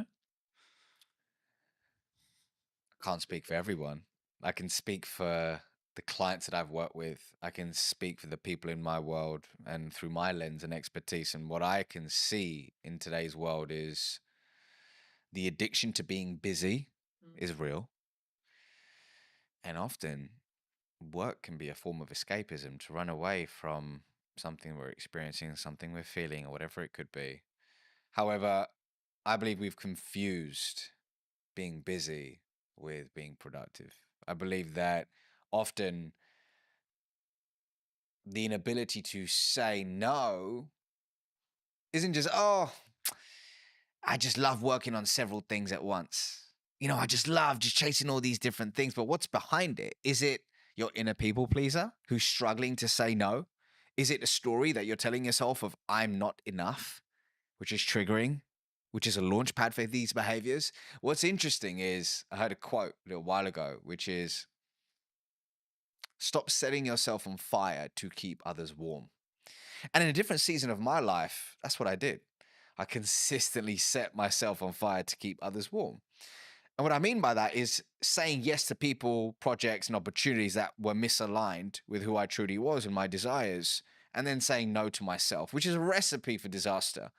I can't speak for everyone. I can speak for the clients that I've worked with. I can speak for the people in my world and through my lens and expertise. And what I can see in today's world is the addiction to being busy is real. And often work can be a form of escapism to run away from something we're experiencing, something we're feeling, or whatever it could be. However, I believe we've confused being busy with being productive. I believe that often the inability to say no isn't just, oh, I just love working on several things at once. You know, I just love just chasing all these different things. But what's behind it? Is it your inner people pleaser who's struggling to say no? Is it a story that you're telling yourself of I'm not enough, which is triggering, which is a launch pad for these behaviors? What's interesting is I heard a quote a little while ago, which is stop setting yourself on fire to keep others warm. And in a different season of my life, that's what I did. I consistently set myself on fire to keep others warm. And what I mean by that is saying yes to people, projects, and opportunities that were misaligned with who I truly was and my desires, and then saying no to myself, which is a recipe for disaster.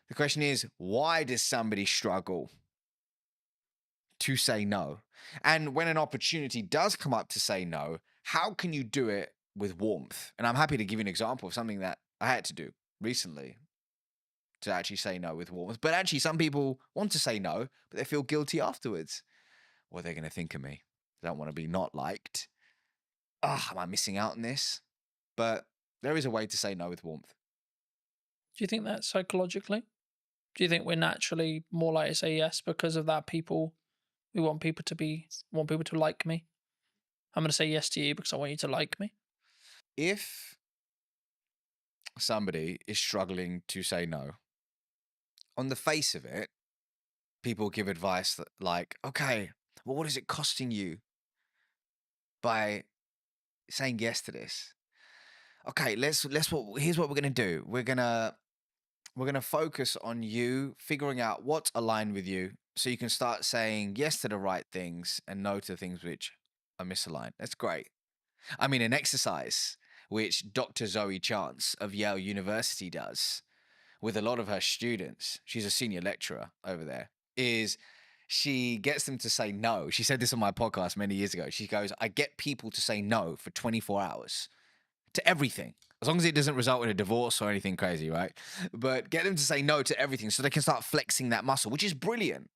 The question is, why does somebody struggle to say no? And when an opportunity does come up to say no, how can you do it with warmth? And I'm happy to give you an example of something that I had to do recently to actually say no with warmth. But actually, some people want to say no, but they feel guilty afterwards. What are they going to think of me? They don't want to be not liked. Am I missing out on this? But there is a way to say no with warmth. Do you think that psychologically? Do you think we're naturally more likely to say yes because of that? We want people to like me. I'm going to say yes to you because I want you to like me. If somebody is struggling to say no, on the face of it, people give advice like, okay, well, what is it costing you by saying yes to this? Okay, here's what we're gonna do. We're gonna focus on you figuring out what's aligned with you so you can start saying yes to the right things and no to things which are misaligned. That's great. I mean, an exercise which Dr. Zoe Chance of Yale University does with a lot of her students, she's a senior lecturer over there, is she gets them to say no. She said this on my podcast many years ago. She goes, I get people to say no for 24 hours to everything, as long as it doesn't result in a divorce or anything crazy, right? But get them to say no to everything so they can start flexing that muscle, which is brilliant.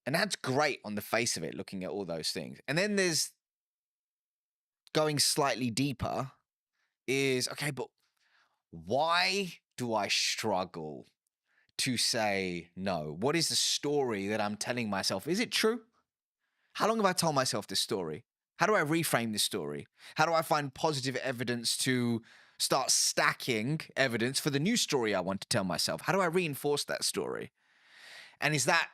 And that's great on the face of it, looking at all those things. And then there's going slightly deeper is, okay, but why do I struggle to say no? What is the story that I'm telling myself? Is it true? How long have I told myself this story? How do I reframe this story? How do I find positive evidence to start stacking evidence for the new story I want to tell myself? How do I reinforce that story? And is that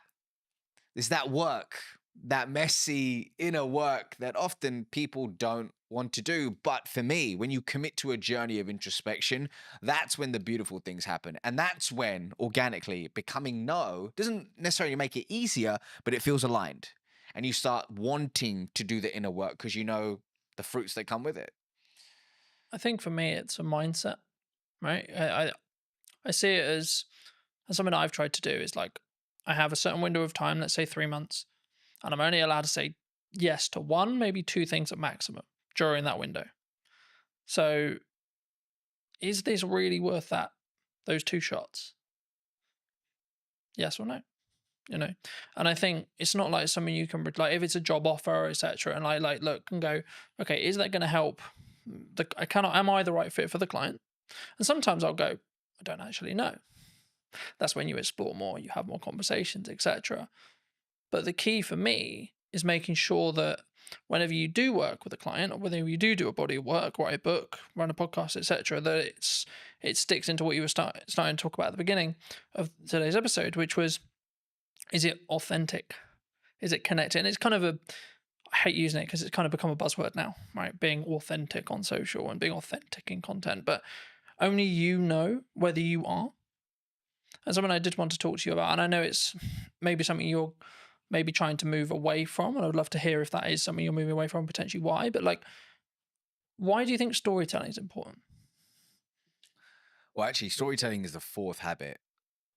work, that messy inner work that often people don't want to do? But for me, when you commit to a journey of introspection, that's when the beautiful things happen. And that's when organically becoming no doesn't necessarily make it easier, but it feels aligned. And you start wanting to do the inner work because you know the fruits that come with it. I think for me, it's a mindset, right? I see it as something that I've tried to do is like, I have a certain window of time, let's say 3 months, and I'm only allowed to say yes to one, maybe two things at maximum during that window. So is this really worth those two shots? Yes or no? You know, and I think it's not like something you can like if it's a job offer, etc. And I like look and go, okay, is that going to help? Am I the right fit for the client? And sometimes I'll go, I don't actually know. That's when you explore more, you have more conversations, etc. But the key for me is making sure that whenever you do work with a client, or whether you do a body of work, write a book, run a podcast, etc., that it sticks into what you were starting to talk about at the beginning of today's episode, which was, is it authentic? Is it connected? And it's kind of I hate using it because it's kind of become a buzzword now, right? Being authentic on social and being authentic in content, but only you know whether you are. And something I did want to talk to you about, and I know it's maybe something you're maybe trying to move away from, and I would love to hear if that is something you're moving away from, potentially why, but like, why do you think storytelling is important? Well, actually, storytelling is the fourth habit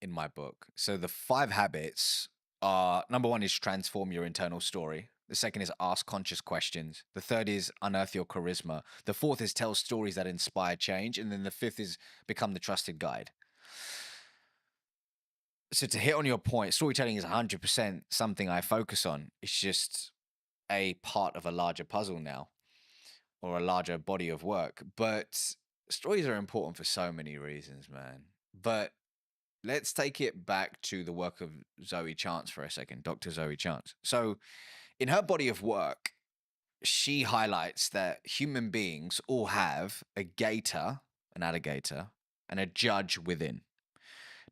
in my book. So the 5 habits are, number 1 is transform your internal story. The second is ask conscious questions. The third is unearth your charisma. The fourth is tell stories that inspire change. And then the fifth is become the trusted guide. So to hit on your point, storytelling is 100% something I focus on. It's just a part of a larger puzzle now, or a larger body of work. But stories are important for so many reasons, man. But let's take it back to the work of Zoe Chance for a second, Dr. Zoe Chance. So in her body of work, she highlights that human beings all have a gator, an alligator, and a judge within.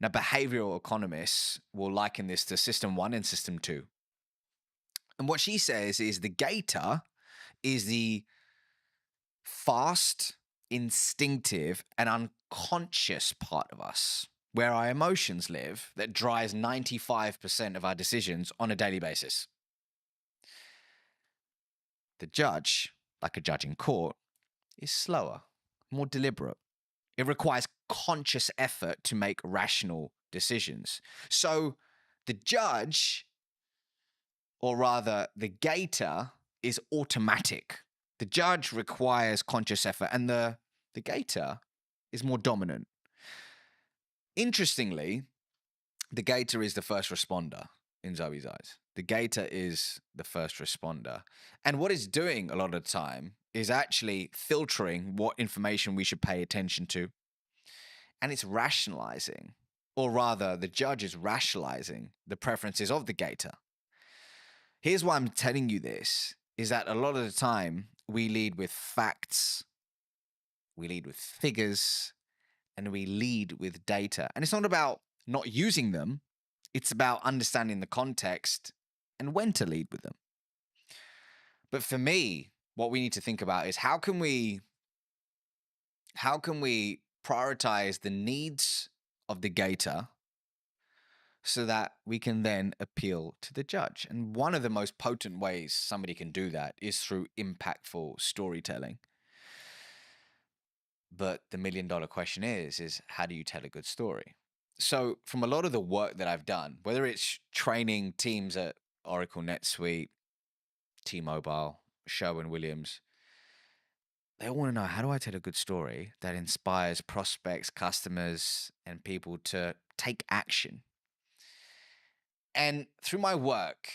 Now, behavioral economists will liken this to system 1 and system 2. And what she says is the gator is the fast, instinctive, and unconscious part of us, where our emotions live, that drives 95% of our decisions on a daily basis. The judge, like a judge in court, is slower, more deliberate. It requires conscious effort to make rational decisions. So the judge, or rather the gator, is automatic. The judge requires conscious effort, and the gator is more dominant. Interestingly, the gator is the first responder in Zoe's eyes. The gator is the first responder. And what it's doing a lot of the time is actually filtering what information we should pay attention to. And it's rationalizing, or rather, the judge is rationalizing the preferences of the gator. Here's why I'm telling you this, is that a lot of the time we lead with facts, we lead with figures, and we lead with data. And it's not about not using them, it's about understanding the context and when to lead with them. But for me, what we need to think about is how can we prioritize the needs of the gator so that we can then appeal to the judge. And one of the most potent ways somebody can do that is through impactful storytelling. But the $1 million question is how do you tell a good story? So from a lot of the work that I've done, whether it's training teams at Oracle NetSuite, T-Mobile, Sherwin-Williams, they all want to know, how do I tell a good story that inspires prospects, customers, and people to take action? And through my work,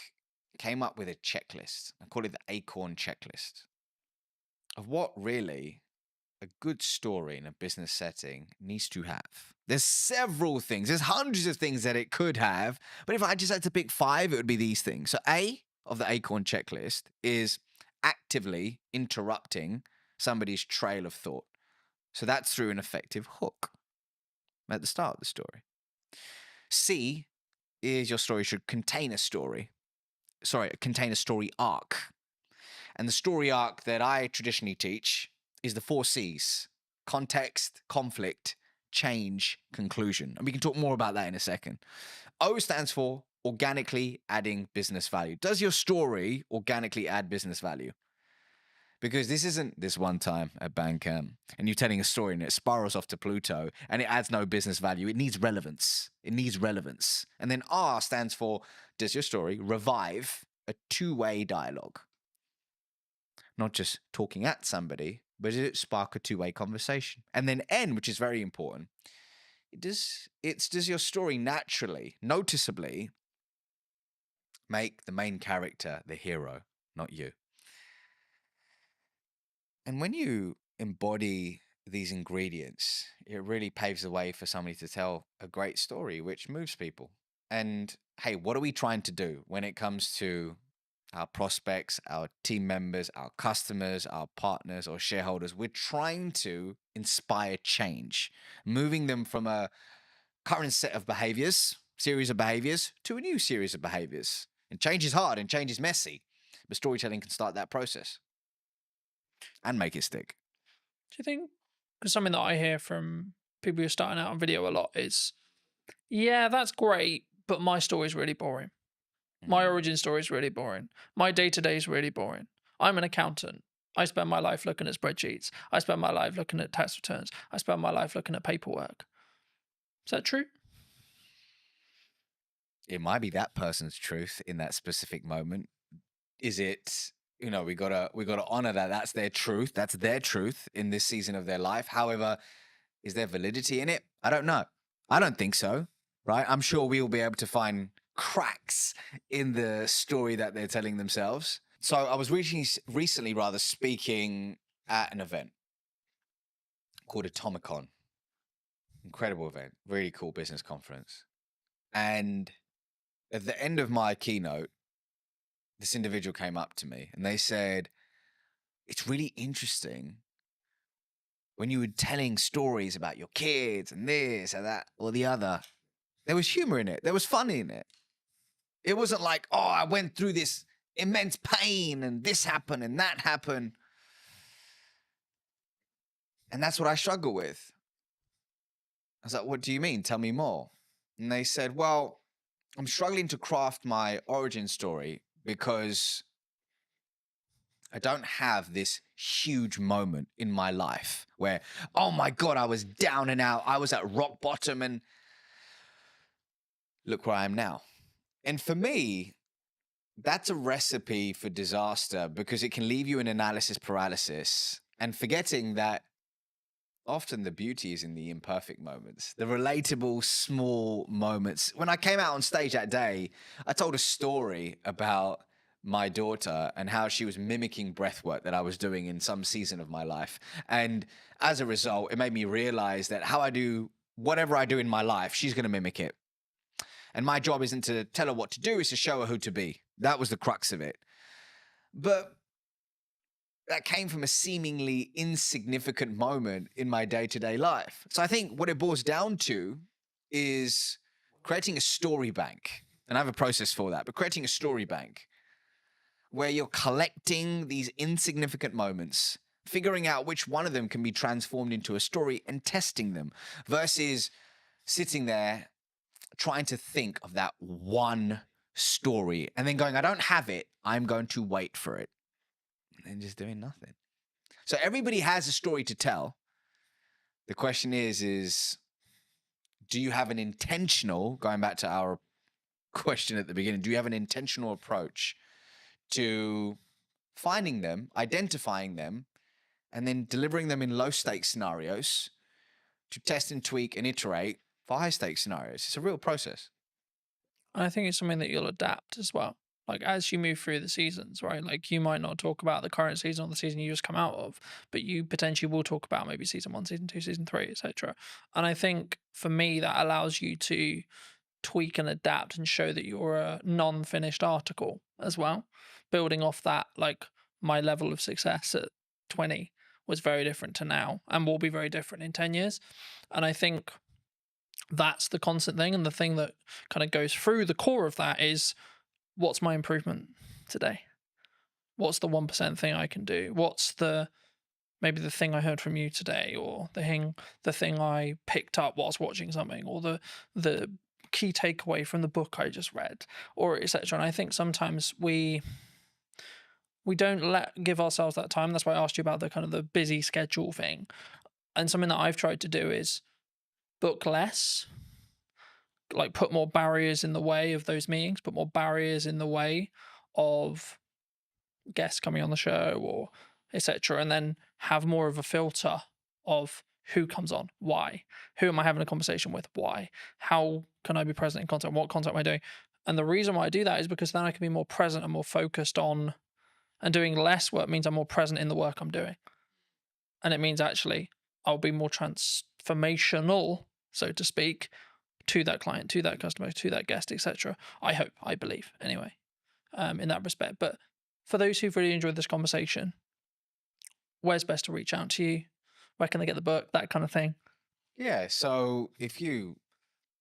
came up with a checklist. I call it the Acorn checklist of what really a good story in a business setting needs to have. There's several things. There's hundreds of things that it could have. But if I just had to pick 5, it would be these things. So A of the Acorn checklist is actively interrupting somebody's trail of thought. So that's through an effective hook at the start of the story. C is your story should contain a story arc. And the story arc that I traditionally teach is the 4 C's: context, conflict, change, conclusion. And we can talk more about that in a second. O stands for organically adding business value. Does your story organically add business value? Because this isn't this one time at Bandcamp and you're telling a story and it spirals off to Pluto and it adds no business value. It needs relevance. It needs relevance. And then R stands for, does your story revive a 2-way dialogue? Not just talking at somebody, but does it spark a 2-way conversation? And then N, which is very important, does your story naturally, noticeably make the main character the hero, not you? And when you embody these ingredients, it really paves the way for somebody to tell a great story, which moves people. And hey, what are we trying to do when it comes to our prospects, our team members, our customers, our partners or shareholders? We're trying to inspire change, moving them from a current set of series of behaviors, to a new series of behaviors. And change is hard and change is messy, but storytelling can start that process and make it stick. Do you think, because something that I hear from people who are starting out on video a lot is, yeah, that's great, but my story is really boring. My origin story is really boring. My day-to-day is really boring. I'm an accountant. I spend my life looking at spreadsheets. I spend my life looking at tax returns. I spend my life looking at paperwork. Is that true? It might be that person's truth in that specific moment. Is it, we gotta honor that that's their truth. That's their truth in this season of their life. However, is there validity in it? I don't know. I don't think so, right? I'm sure we will be able to find cracks in the story that they're telling themselves. So I was recently speaking at an event called Atomicon. Incredible event, really cool business conference. And at the end of my keynote, this individual came up to me and they said, it's really interesting when you were telling stories about your kids and this and that or the other, there was humor in it. There was fun in it. It wasn't like, oh, I went through this immense pain and this happened and that happened. And that's what I struggle with. I was like, what do you mean? Tell me more. And they said, well, I'm struggling to craft my origin story because I don't have this huge moment in my life where, oh my God, I was down and out. I was at rock bottom and look where I am now. And for me, that's a recipe for disaster because it can leave you in analysis paralysis and forgetting that often the beauty is in the imperfect moments, the relatable small moments. When I came out on stage that day, I told a story about my daughter and how she was mimicking breathwork that I was doing in some season of my life. And as a result, it made me realize that how I do whatever I do in my life, she's going to mimic it. And my job isn't to tell her what to do, it's to show her who to be. That was the crux of it. But that came from a seemingly insignificant moment in my day-to-day life. So I think what it boils down to is creating a story bank. And I have a process for that, but creating a story bank where you're collecting these insignificant moments, figuring out which one of them can be transformed into a story and testing them versus sitting there trying to think of that one story and then going, I don't have it. I'm going to wait for it. And then just doing nothing. So everybody has a story to tell. The question is, do you have an intentional, going back to our question at the beginning, do you have an intentional approach to finding them, identifying them, and then delivering them in low stakes scenarios to test and tweak and iterate for high stakes scenarios? It's a real process. I think it's something that you'll adapt as well. Like as you move through the seasons, right? Like you might not talk about the current season or the season you just come out of, but you potentially will talk about maybe season 1, season 2, season 3, etc. And I think for me that allows you to tweak and adapt and show that you're a non-finished article as well. Building off that, like my level of success at 20 was very different to now and will be very different in 10 years. And I think that's the constant thing. And the thing that kind of goes through the core of that is, what's my improvement today? What's the 1% thing I can do? What's maybe the thing I heard from you today, or the thing I picked up whilst watching something, or the key takeaway from the book I just read, or etc. And I think sometimes we don't give ourselves that time. That's why I asked you about the kind of the busy schedule thing. And something that I've tried to do is book less, like put more barriers in the way of those meetings, put more barriers in the way of guests coming on the show or etc. And then have more of a filter of who comes on, why, who am I having a conversation with, why, how can I be present in content, what content am I doing? And the reason why I do that is because then I can be more present and more focused on, and doing less work means I'm more present in the work I'm doing. And it means actually I'll be more transformational, so to speak, to that client, to that customer, to that guest, etc. I hope, I believe, anyway, in that respect. But for those who've really enjoyed this conversation, where's best to reach out to you? Where can they get the book? That kind of thing. Yeah, so if you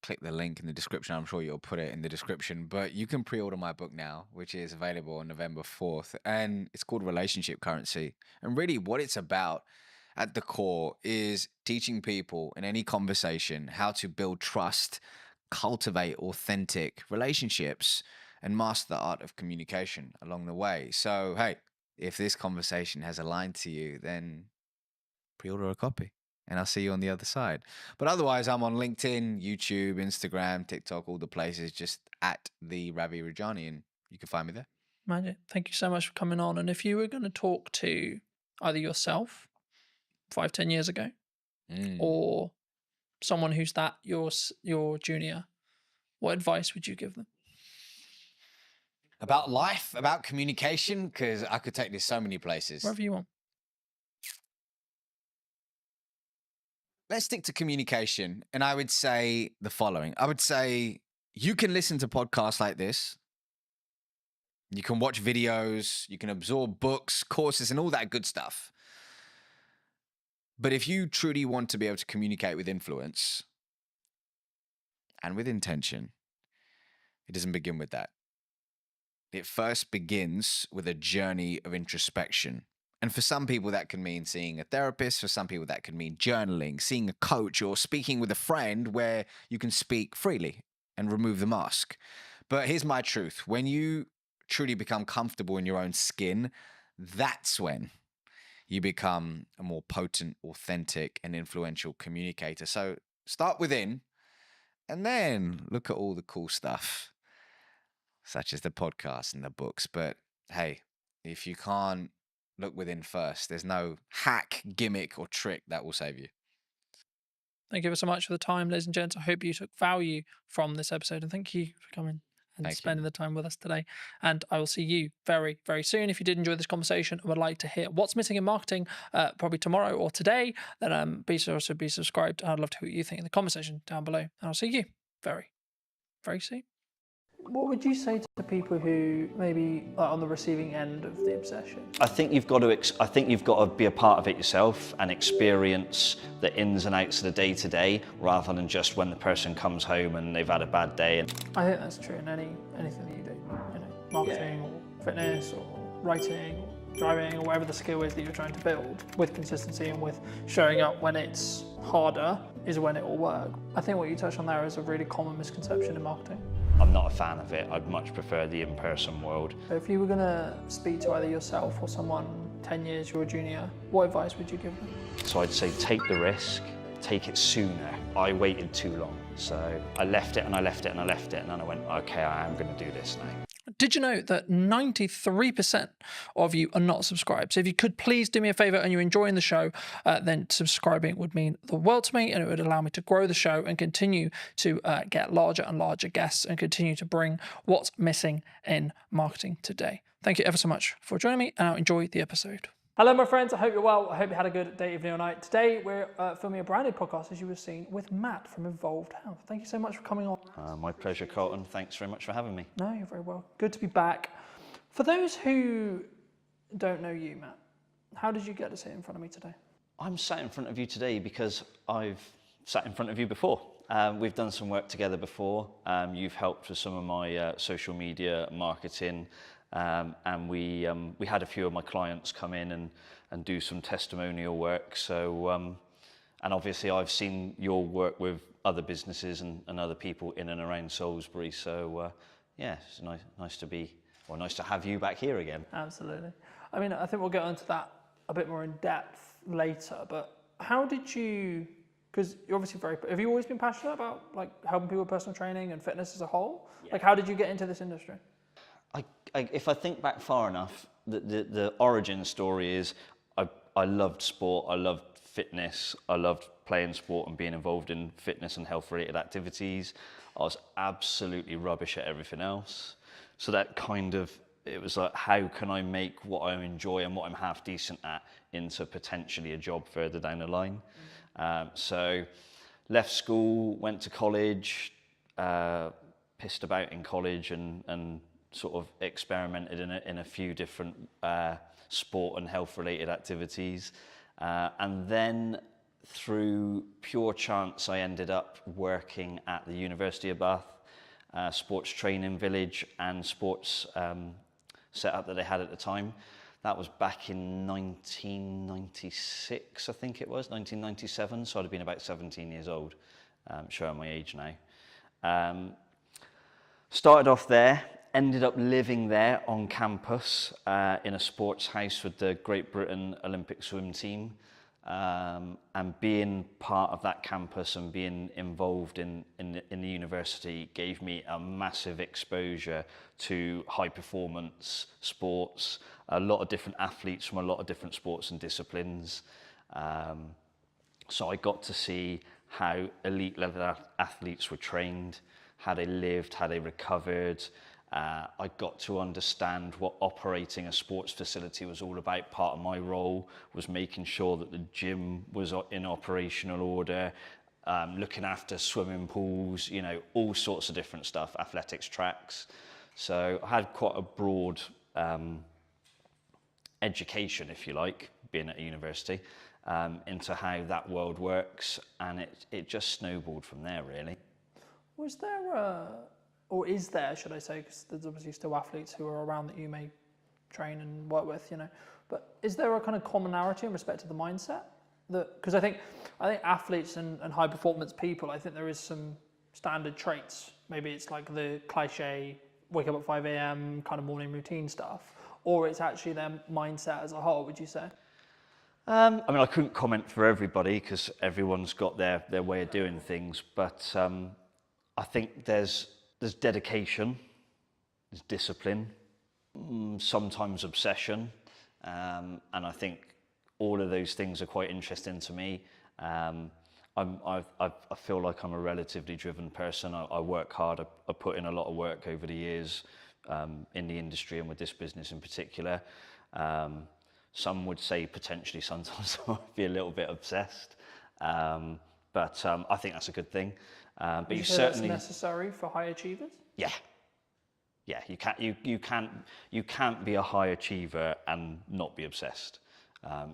click the link in the description, I'm sure you'll put it in the description, but you can pre-order my book now, which is available on November 4th, and it's called Relationship Currency. And really what it's about at the core is teaching people in any conversation how to build trust, cultivate authentic relationships, and master the art of communication along the way. So, hey, if this conversation has aligned to you, then pre-order a copy and I'll see you on the other side. But otherwise, I'm on LinkedIn, YouTube, Instagram, TikTok, all the places, just at the Ravi Rajani, and you can find me there. Magic. Thank you so much for coming on. And if you were going to talk to either yourself 5-10 years ago or someone who's your junior, what advice would you give them? About life, about communication, because I could take this so many places. Wherever you want. let's stick to communication. And I would say the following. I would say you can listen to podcasts like this. You can watch videos, you can absorb books, courses, and all that good stuff. But if you truly want to be able to communicate with influence and with intention, it doesn't begin with that. It first begins with a journey of introspection. And for some people, that can mean seeing a therapist. For some people, that could mean journaling, seeing a coach, or speaking with a friend where you can speak freely and remove the mask. But here's my truth. When you truly become comfortable in your own skin, that's when you become a more potent, authentic, and influential communicator. So start within and then look at all the cool stuff, such as the podcast and the books. But hey, if you can't look within first, there's no hack, gimmick, or trick that will save you. Thank you ever so much for the time, ladies and gents. I hope you took value from this episode, and thank you for coming and Thank you. spending the time with us today. And I will see you very, very soon. If you did enjoy this conversation and would like to hear what's missing in marketing, probably tomorrow or today, then be sure to be subscribed. I'd love to hear what you think in the comment section down below. And I'll see you very, very soon. What would you say to people who maybe are on the receiving end of the obsession? I think you've got to be a part of it yourself and experience the ins and outs of the day to day, rather than just when the person comes home and they've had a bad day. I think that's true in anything that you do, marketing or fitness or writing or driving or whatever the skill is that you're trying to build. With consistency and with showing up when it's harder is when it will work. I think what you touched on there is a really common misconception in marketing. I'm not a fan of it. I'd much prefer the in-person world. If you were going to speak to either yourself or someone 10 years your junior, what advice would you give them? So I'd say take the risk, take it sooner. I waited too long. So I left it and I left it and I left it, and then I went, okay, I am going to do this now. Did you know that 93% of you are not subscribed? So if you could please do me a favor and you're enjoying the show, then subscribing would mean the world to me, and it would allow me to grow the show and continue to get larger and larger guests and continue to bring what's missing in marketing today. Thank you ever so much for joining me, and I'll enjoy the episode. Hello, my friends. I hope you're well. I hope you had a good day, evening, or night. Today, we're filming a brand new podcast, as you have seen, with Matt from Involved Health. Thank you so much for coming on. My pleasure, Colton. Thanks very much for having me. No, you're very well. Good to be back. For those who don't know you, Matt, how did you get to sit in front of me today? I'm sat in front of you today because I've sat in front of you before. We've done some work together before. You've helped with some of my social media marketing. And we had a few of my clients come in and do some testimonial work. So, and obviously I've seen your work with other businesses and other people in and around Salisbury. So, yeah, it's nice to have you back here again. Absolutely. I mean, I think we'll get onto that a bit more in depth later, but how did you, because you're obviously have you always been passionate about like helping people with personal training and fitness as a whole? Yeah. Like, how did you get into this industry? If I think back far enough, the origin story is I loved sport, I loved fitness, I loved playing sport and being involved in fitness and health related activities. I was absolutely rubbish at everything else. So that it was like, how can I make what I enjoy and what I'm half decent at into potentially a job further down the line? So left school, went to college, pissed about in college and sort of experimented in a few different sport and health related activities. And then through pure chance, I ended up working at the University of Bath, sports training village and sports setup that they had at the time. That was back in 1996, I think it was, 1997. So I'd have been about 17 years old, showing my age now. Started off there, ended up living there on campus in a sports house with the Great Britain Olympic swim team, and being part of that campus and being involved in the university gave me a massive exposure to high performance sports, a lot of different athletes from a lot of different sports and disciplines. So I got to see how elite level athletes were trained, how they lived, how they recovered, I got to understand what operating a sports facility was all about. Part of my role was making sure that the gym was in operational order, looking after swimming pools, you know, all sorts of different stuff, athletics tracks. So I had quite a broad education, if you like, being at a university, into how that world works, and it just snowballed from there, really. Was there or is there, should I say, because there's obviously still athletes who are around that you may train and work with, you know, but is there a kind of commonality in respect to the mindset? Because I think athletes and high performance people, I think there is some standard traits. Maybe it's like the cliche, wake up at 5 a.m. kind of morning routine stuff, or it's actually their mindset as a whole, would you say? I mean, I couldn't comment for everybody because everyone's got their way of doing things, but I think there's dedication, there's discipline, sometimes obsession, and I think all of those things are quite interesting to me. I feel like I'm a relatively driven person. I work hard. I put in a lot of work over the years in the industry and with this business in particular. Some would say potentially sometimes I might be a little bit obsessed, but I think that's a good thing. But you certainly that's necessary for high achievers. Yeah. You can't be a high achiever and not be obsessed.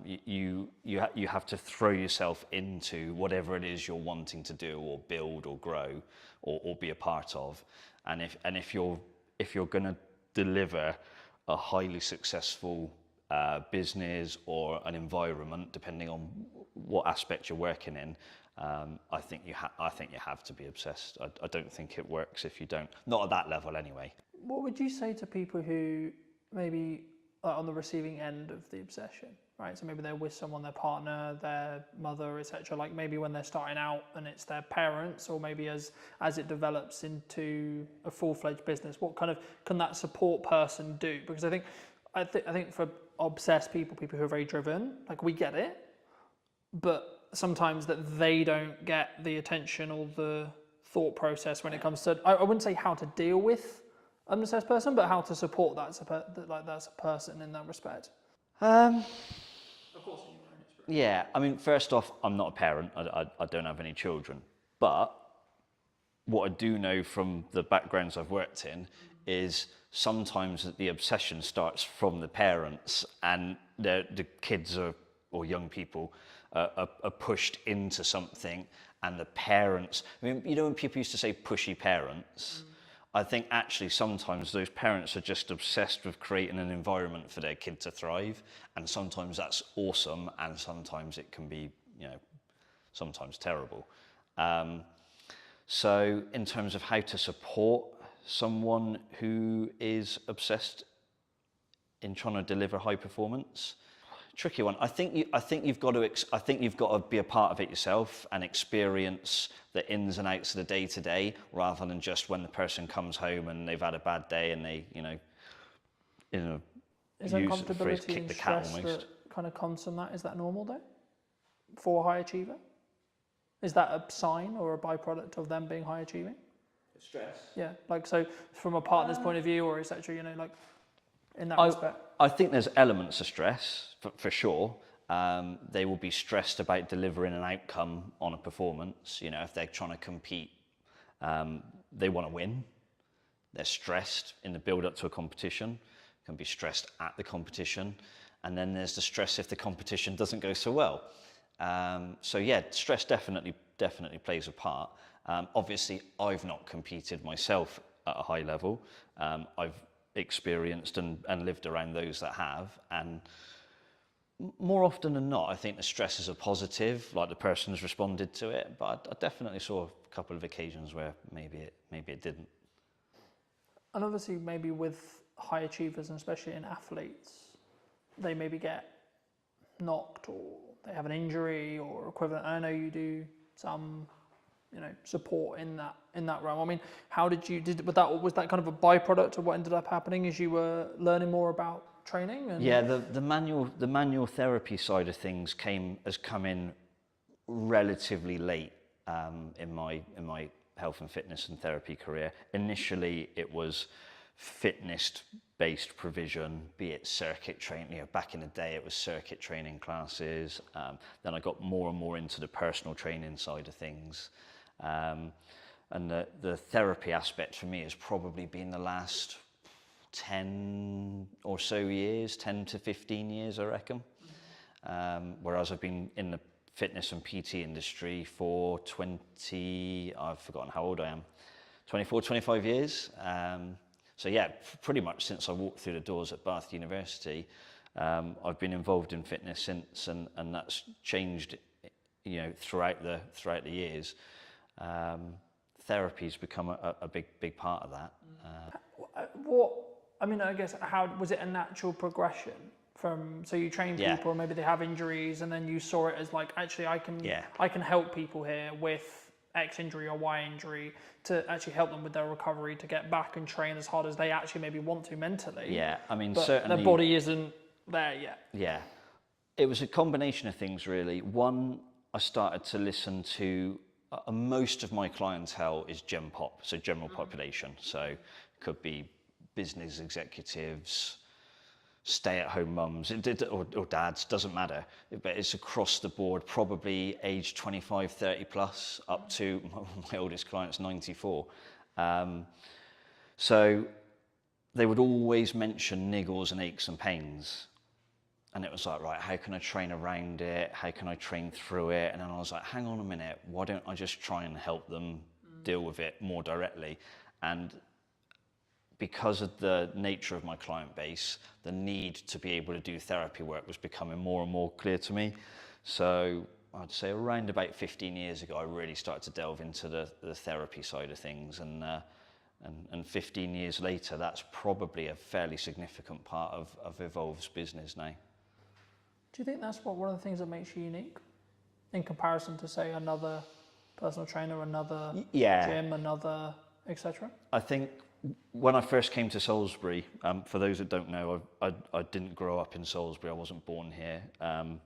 You have to throw yourself into whatever it is you're wanting to do or build or grow or be a part of, and if you're going to deliver a highly successful business or an environment, depending on what aspect you're working in, I think you have to be obsessed. I don't think it works if you don't. Not at that level, anyway. What would you say to people who maybe are on the receiving end of the obsession, right? So maybe they're with someone, their partner, their mother, etc. Like maybe when they're starting out and it's their parents, or maybe as it develops into a full-fledged business, what kind of can that support person do? Because I think for obsessed people who are very driven, like we get it, but sometimes that they don't get the attention or the thought process when it comes to, I wouldn't say how to deal with an obsessed person, but how to support that's a person in that respect. Of course, in your own experience. Yeah, I mean, first off, I'm not a parent. I don't have any children. But what I do know from the backgrounds I've worked in is sometimes the obsession starts from the parents, and the kids or young people are pushed into something, and the parents, I mean, you know when people used to say pushy parents, I think actually sometimes those parents are just obsessed with creating an environment for their kid to thrive, and sometimes that's awesome, and sometimes it can be, you know, sometimes terrible. So in terms of how to support someone who is obsessed in trying to deliver high performance, tricky one. I think you've got to be a part of it yourself and experience the ins and outs of the day to day, rather than just when the person comes home and they've had a bad day and they, is use the phrase uncomfortability kick and the cat stress almost. that kind of comes from that? Is that normal though, for a high achiever? Is that a sign or a byproduct of them being high achieving? Stress. Yeah, like so from a partner's point of view, or etc. You know, like in that respect. I think there's elements of stress for sure. They will be stressed about delivering an outcome on a performance. You know, if they're trying to compete, they want to win. They're stressed in the build up to a competition, can be stressed at the competition. And then there's the stress if the competition doesn't go so well. So yeah, stress definitely plays a part. Obviously, I've not competed myself at a high level. I've experienced and lived around those that have, and more often than not, I think the stress is a positive, like the person's responded to it, but I definitely saw a couple of occasions where maybe it didn't. And obviously maybe with high achievers, and especially in athletes, they maybe get knocked or they have an injury or equivalent. I know you do some, support in that realm. I mean, how was that kind of a byproduct of what ended up happening as you were learning more about training? And yeah, the manual therapy side of things has come in relatively late in my health and fitness and therapy career. Initially, it was fitness-based provision, be it circuit training. You know, back in the day, it was circuit training classes. Then I got more and more into the personal training side of things. And the therapy aspect for me has probably been the last 10 or so years, 10 to 15 years, I reckon. Whereas I've been in the fitness and PT industry for I've forgotten how old I am, 24, 25 years. So yeah, pretty much since I walked through the doors at Bath University, I've been involved in fitness since, and that's changed, you know, throughout the years. Therapy's become a big part of that. I guess, how was it a natural progression from, so you train Yeah. people and maybe they have injuries and then you saw it as like, actually I can help people here with X injury or Y injury to actually help them with their recovery to get back and train as hard as they actually maybe want to mentally. Yeah, I mean, but certainly their body isn't there yet. Yeah, it was a combination of things really. One, I started to listen to, most of my clientele is Gen Pop, so general population. So it could be business executives, stay-at-home mums, or dads, doesn't matter. But it's across the board, probably age 25, 30 plus, up to my oldest client's 94. So they would always mention niggles and aches and pains. And it was like, right, how can I train around it? How can I train through it? And then I was like, hang on a minute, why don't I just try and help them deal with it more directly? And because of the nature of my client base, the need to be able to do therapy work was becoming more and more clear to me. So I'd say around about 15 years ago, I really started to delve into the therapy side of things. And 15 years later, that's probably a fairly significant part of Evolve's business now. Do you think that's one of the things that makes you unique in comparison to, say, another personal trainer, another gym, another etc.? I think when I first came to Salisbury, for those that don't know, I didn't grow up in Salisbury. I wasn't born here. An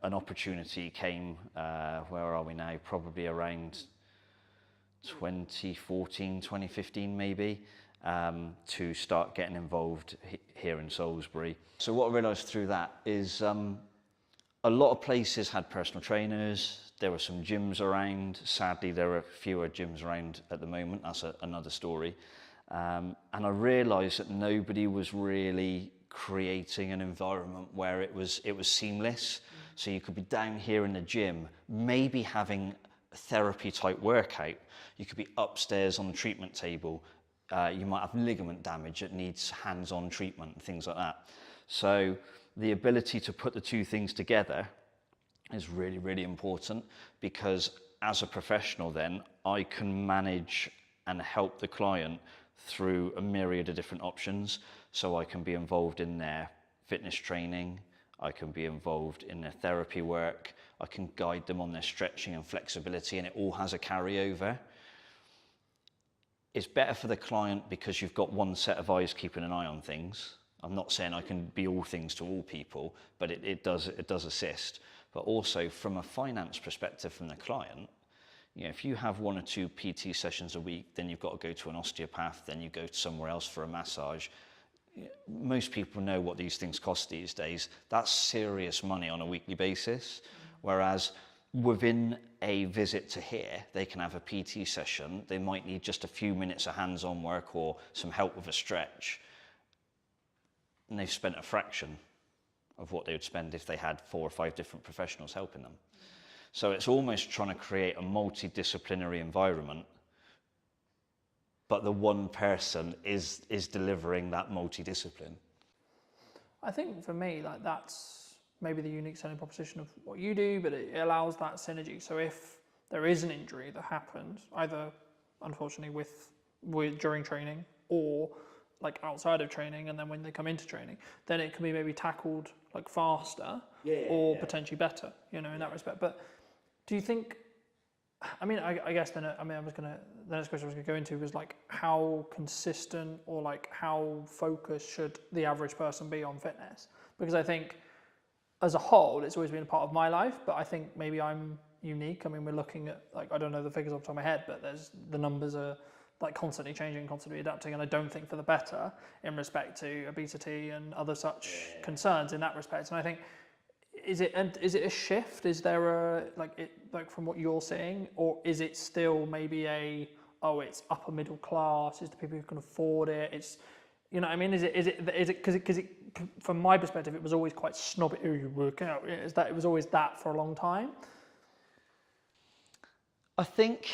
opportunity came, where are we now? Probably around 2014, 2015 maybe, to start getting involved here in Salisbury. So what I realised through that is a lot of places had personal trainers. There were some gyms around. Sadly, there are fewer gyms around at the moment. That's another story. And I realised that nobody was really creating an environment where it was seamless. So you could be down here in the gym, maybe having a therapy type workout. You could be upstairs on the treatment table. You might have ligament damage that needs hands-on treatment and things like that. So the ability to put the two things together is really, really important, because as a professional then, I can manage and help the client through a myriad of different options. So I can be involved in their fitness training, I can be involved in their therapy work, I can guide them on their stretching and flexibility, and it all has a carryover. It's better for the client because you've got one set of eyes keeping an eye on things. I'm not saying I can be all things to all people, but it does assist. But also from a finance perspective from the client, you know, if you have 1 or 2 PT sessions a week, then you've got to go to an osteopath, then you go somewhere else for a massage. Most people know what these things cost these days. That's serious money on a weekly basis. Whereas within a visit to here, they can have a PT session. They might need just a few minutes of hands-on work or some help with a stretch. And they've spent a fraction of what they would spend if they had 4 or 5 different professionals helping them. So it's almost trying to create a multidisciplinary environment, but the one person is delivering that multidiscipline. I think for me, like, that's maybe the unique selling proposition of what you do, but it allows that synergy. So if there is an injury that happens, either unfortunately with during training or like outside of training, and then when they come into training, then it can be maybe tackled like faster or potentially better, you know, in that respect. But do you think, I guess the next question I was gonna go into was like, how consistent or like how focused should the average person be on fitness? Because I think as a whole, it's always been a part of my life, but I think maybe I'm unique. I mean, we're looking at, like, I don't know the figures off the top of my head, but the numbers are like constantly changing, constantly adapting, and I don't think for the better in respect to obesity and other such concerns in that respect. And I think, is it a shift? Is there like from what you're seeing, or is it still maybe it's upper middle class, it's the people who can afford it, it's, you know what I mean, is it because from my perspective it was always quite snobby, you work out, it was always that for a long time. I think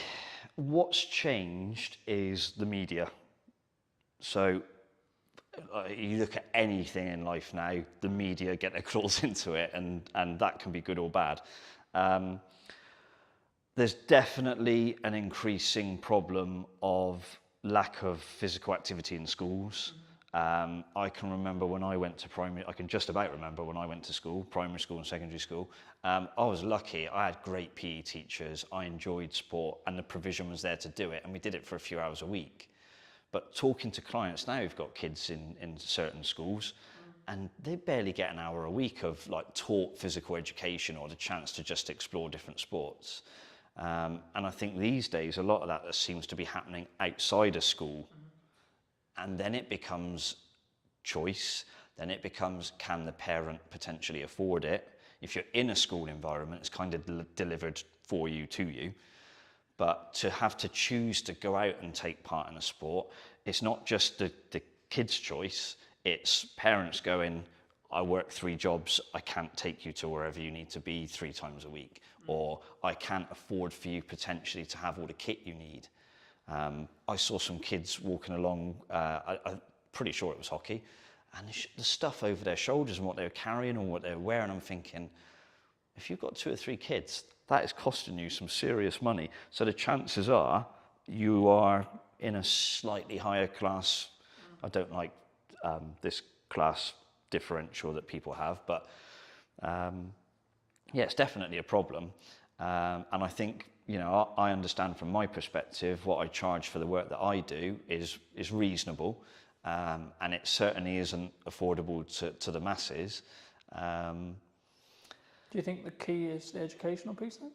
what's changed is the media. So you look at anything in life now, the media get their claws into it, and that can be good or bad. There's definitely an increasing problem of lack of physical activity in schools. I can remember when I went to I can just about remember when I went to school, primary school and secondary school. I was lucky. I had great PE teachers. I enjoyed sport, and the provision was there to do it, and we did it for a few hours a week. But talking to clients now who've got kids in certain schools, and they barely get an hour a week of like taught physical education or the chance to just explore different sports. And I think these days a lot of that seems to be happening outside of school. And then it becomes choice. Then it becomes, can the parent potentially afford it? If you're in a school environment, it's kind of delivered for you, to you. But to have to choose to go out and take part in a sport, it's not just the kid's choice, it's parents going, I work 3 jobs, I can't take you to wherever you need to be 3 times a week. Or I can't afford for you potentially to have all the kit you need. I saw some kids walking along, I'm pretty sure it was hockey, and the stuff over their shoulders and what they were carrying or what they were wearing, I'm thinking, if you've got 2 or 3 kids, that is costing you some serious money. So the chances are you are in a slightly higher class. I don't like this class differential that people have, but yeah, it's definitely a problem. And I think, you know, I understand from my perspective what I charge for the work that I do is reasonable, and it certainly isn't affordable to the masses. Do you think the key is the educational piece then?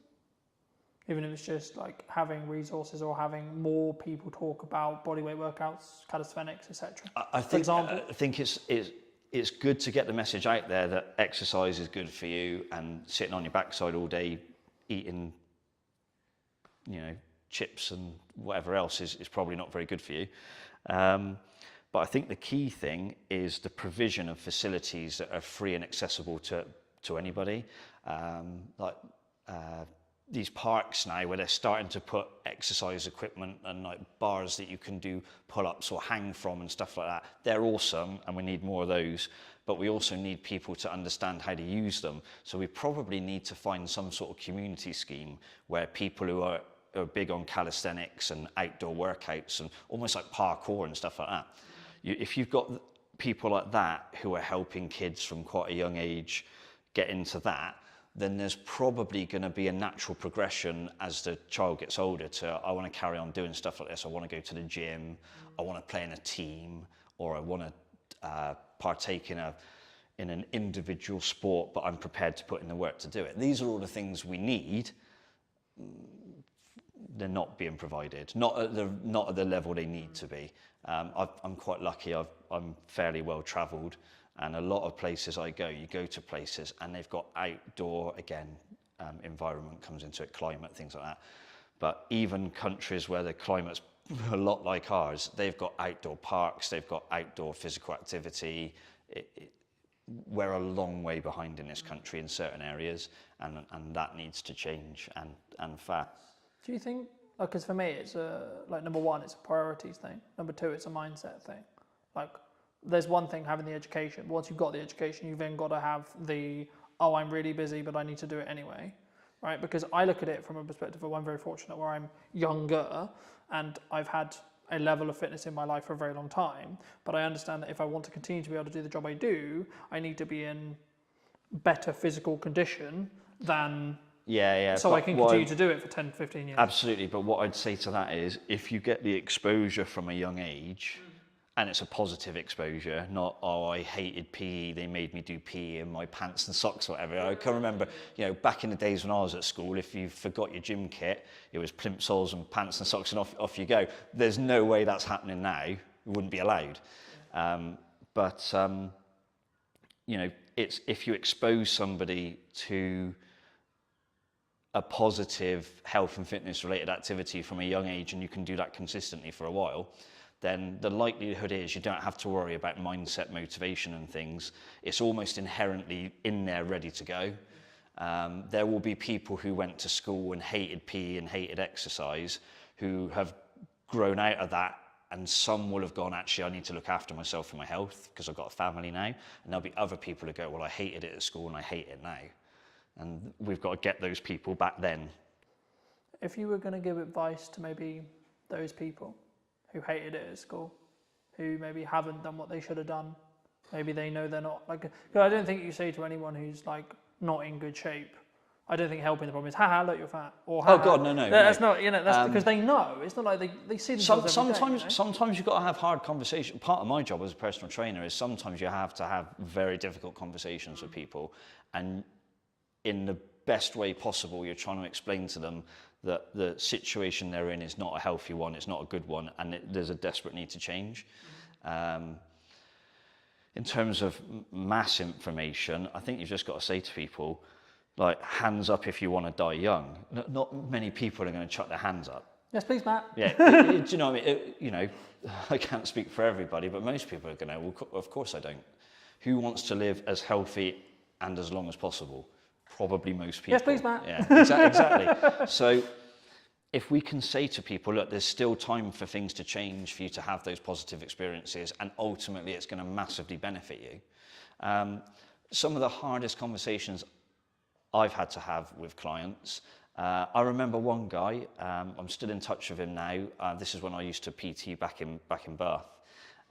Even if it's just like having resources or having more people talk about bodyweight workouts, calisthenics, etc. I think it's good to get the message out there that exercise is good for you, and sitting on your backside all day eating, you know, chips and whatever else is probably not very good for you. But I think the key thing is the provision of facilities that are free and accessible to anybody. These parks now where they're starting to put exercise equipment and like bars that you can do pull-ups or hang from and stuff like that. They're awesome, and we need more of those, but we also need people to understand how to use them. So we probably need to find some sort of community scheme where people who are big on calisthenics and outdoor workouts and almost like parkour and stuff like that. If you've got people like that who are helping kids from quite a young age get into that, then there's probably going to be a natural progression as the child gets older to, I want to carry on doing stuff like this. I want to go to the gym. I want to play in a team, or I want to partake in an individual sport, but I'm prepared to put in the work to do it. These are all the things we need. They're not being provided, not at the level they need to be. I'm quite lucky. I'm fairly well travelled. And a lot of places I go, you go to places and they've got outdoor, again, environment comes into it, climate, things like that. But even countries where the climate's a lot like ours, they've got outdoor parks, they've got outdoor physical activity. We're a long way behind in this country in certain areas, and that needs to change, and fast. Do you think, because for me, it's number one, it's a priorities thing. Number two, it's a mindset thing. Like, there's one thing having the education. Once you've got the education, you've then got to have I'm really busy, but I need to do it anyway, right? Because I look at it from a perspective of, I'm very fortunate where I'm younger and I've had a level of fitness in my life for a very long time. But I understand that if I want to continue to be able to do the job I do, I need to be in better physical condition than... So I can continue to do it for 10, 15 years. Absolutely, but what I'd say to that is, if you get the exposure from a young age, and it's a positive exposure, not, oh, I hated PE, they made me do PE in my pants and socks or whatever. I can remember, back in the days when I was at school, if you forgot your gym kit, it was plimsolls and pants and socks and off you go. There's no way that's happening now. It wouldn't be allowed. It's if you expose somebody to a positive health and fitness related activity from a young age, and you can do that consistently for a while, then the likelihood is you don't have to worry about mindset, motivation and things. It's almost inherently in there, ready to go. There will be people who went to school and hated PE and hated exercise who have grown out of that, and some will have gone, actually, I need to look after myself and my health because I've got a family now. And there'll be other people who go, well, I hated it at school and I hate it now. And we've got to get those people back then. If you were going to give advice to maybe those people who hated it at school, who maybe haven't done what they should have done, maybe they know they're not, like, because I don't think you say to anyone who's like not in good shape, I don't think helping the problem is, haha, look, you're fat. Or, oh God, no. That's not, that's because they know. It's not like they see themselves every day, Sometimes you've got to have hard conversations. Part of my job as a personal trainer is sometimes you have to have very difficult conversations with people, and in the best way possible, you're trying to explain to them that the situation they're in is not a healthy one, it's not a good one, and there's a desperate need to change. In terms of mass information, I think you've just got to say to people, like, hands up if you want to die young. Not many people are going to chuck their hands up. Yes, please, Matt. Yeah, do you know what I mean? I can't speak for everybody, but most people are going to, well, of course I don't. Who wants to live as healthy and as long as possible? Probably most people. Yes, please, Matt. Yeah, exactly. So if we can say to people, look, there's still time for things to change, for you to have those positive experiences, and ultimately it's going to massively benefit you. Some of the hardest conversations I've had to have with clients, I remember one guy, I'm still in touch with him now. This is when I used to PT back in Bath.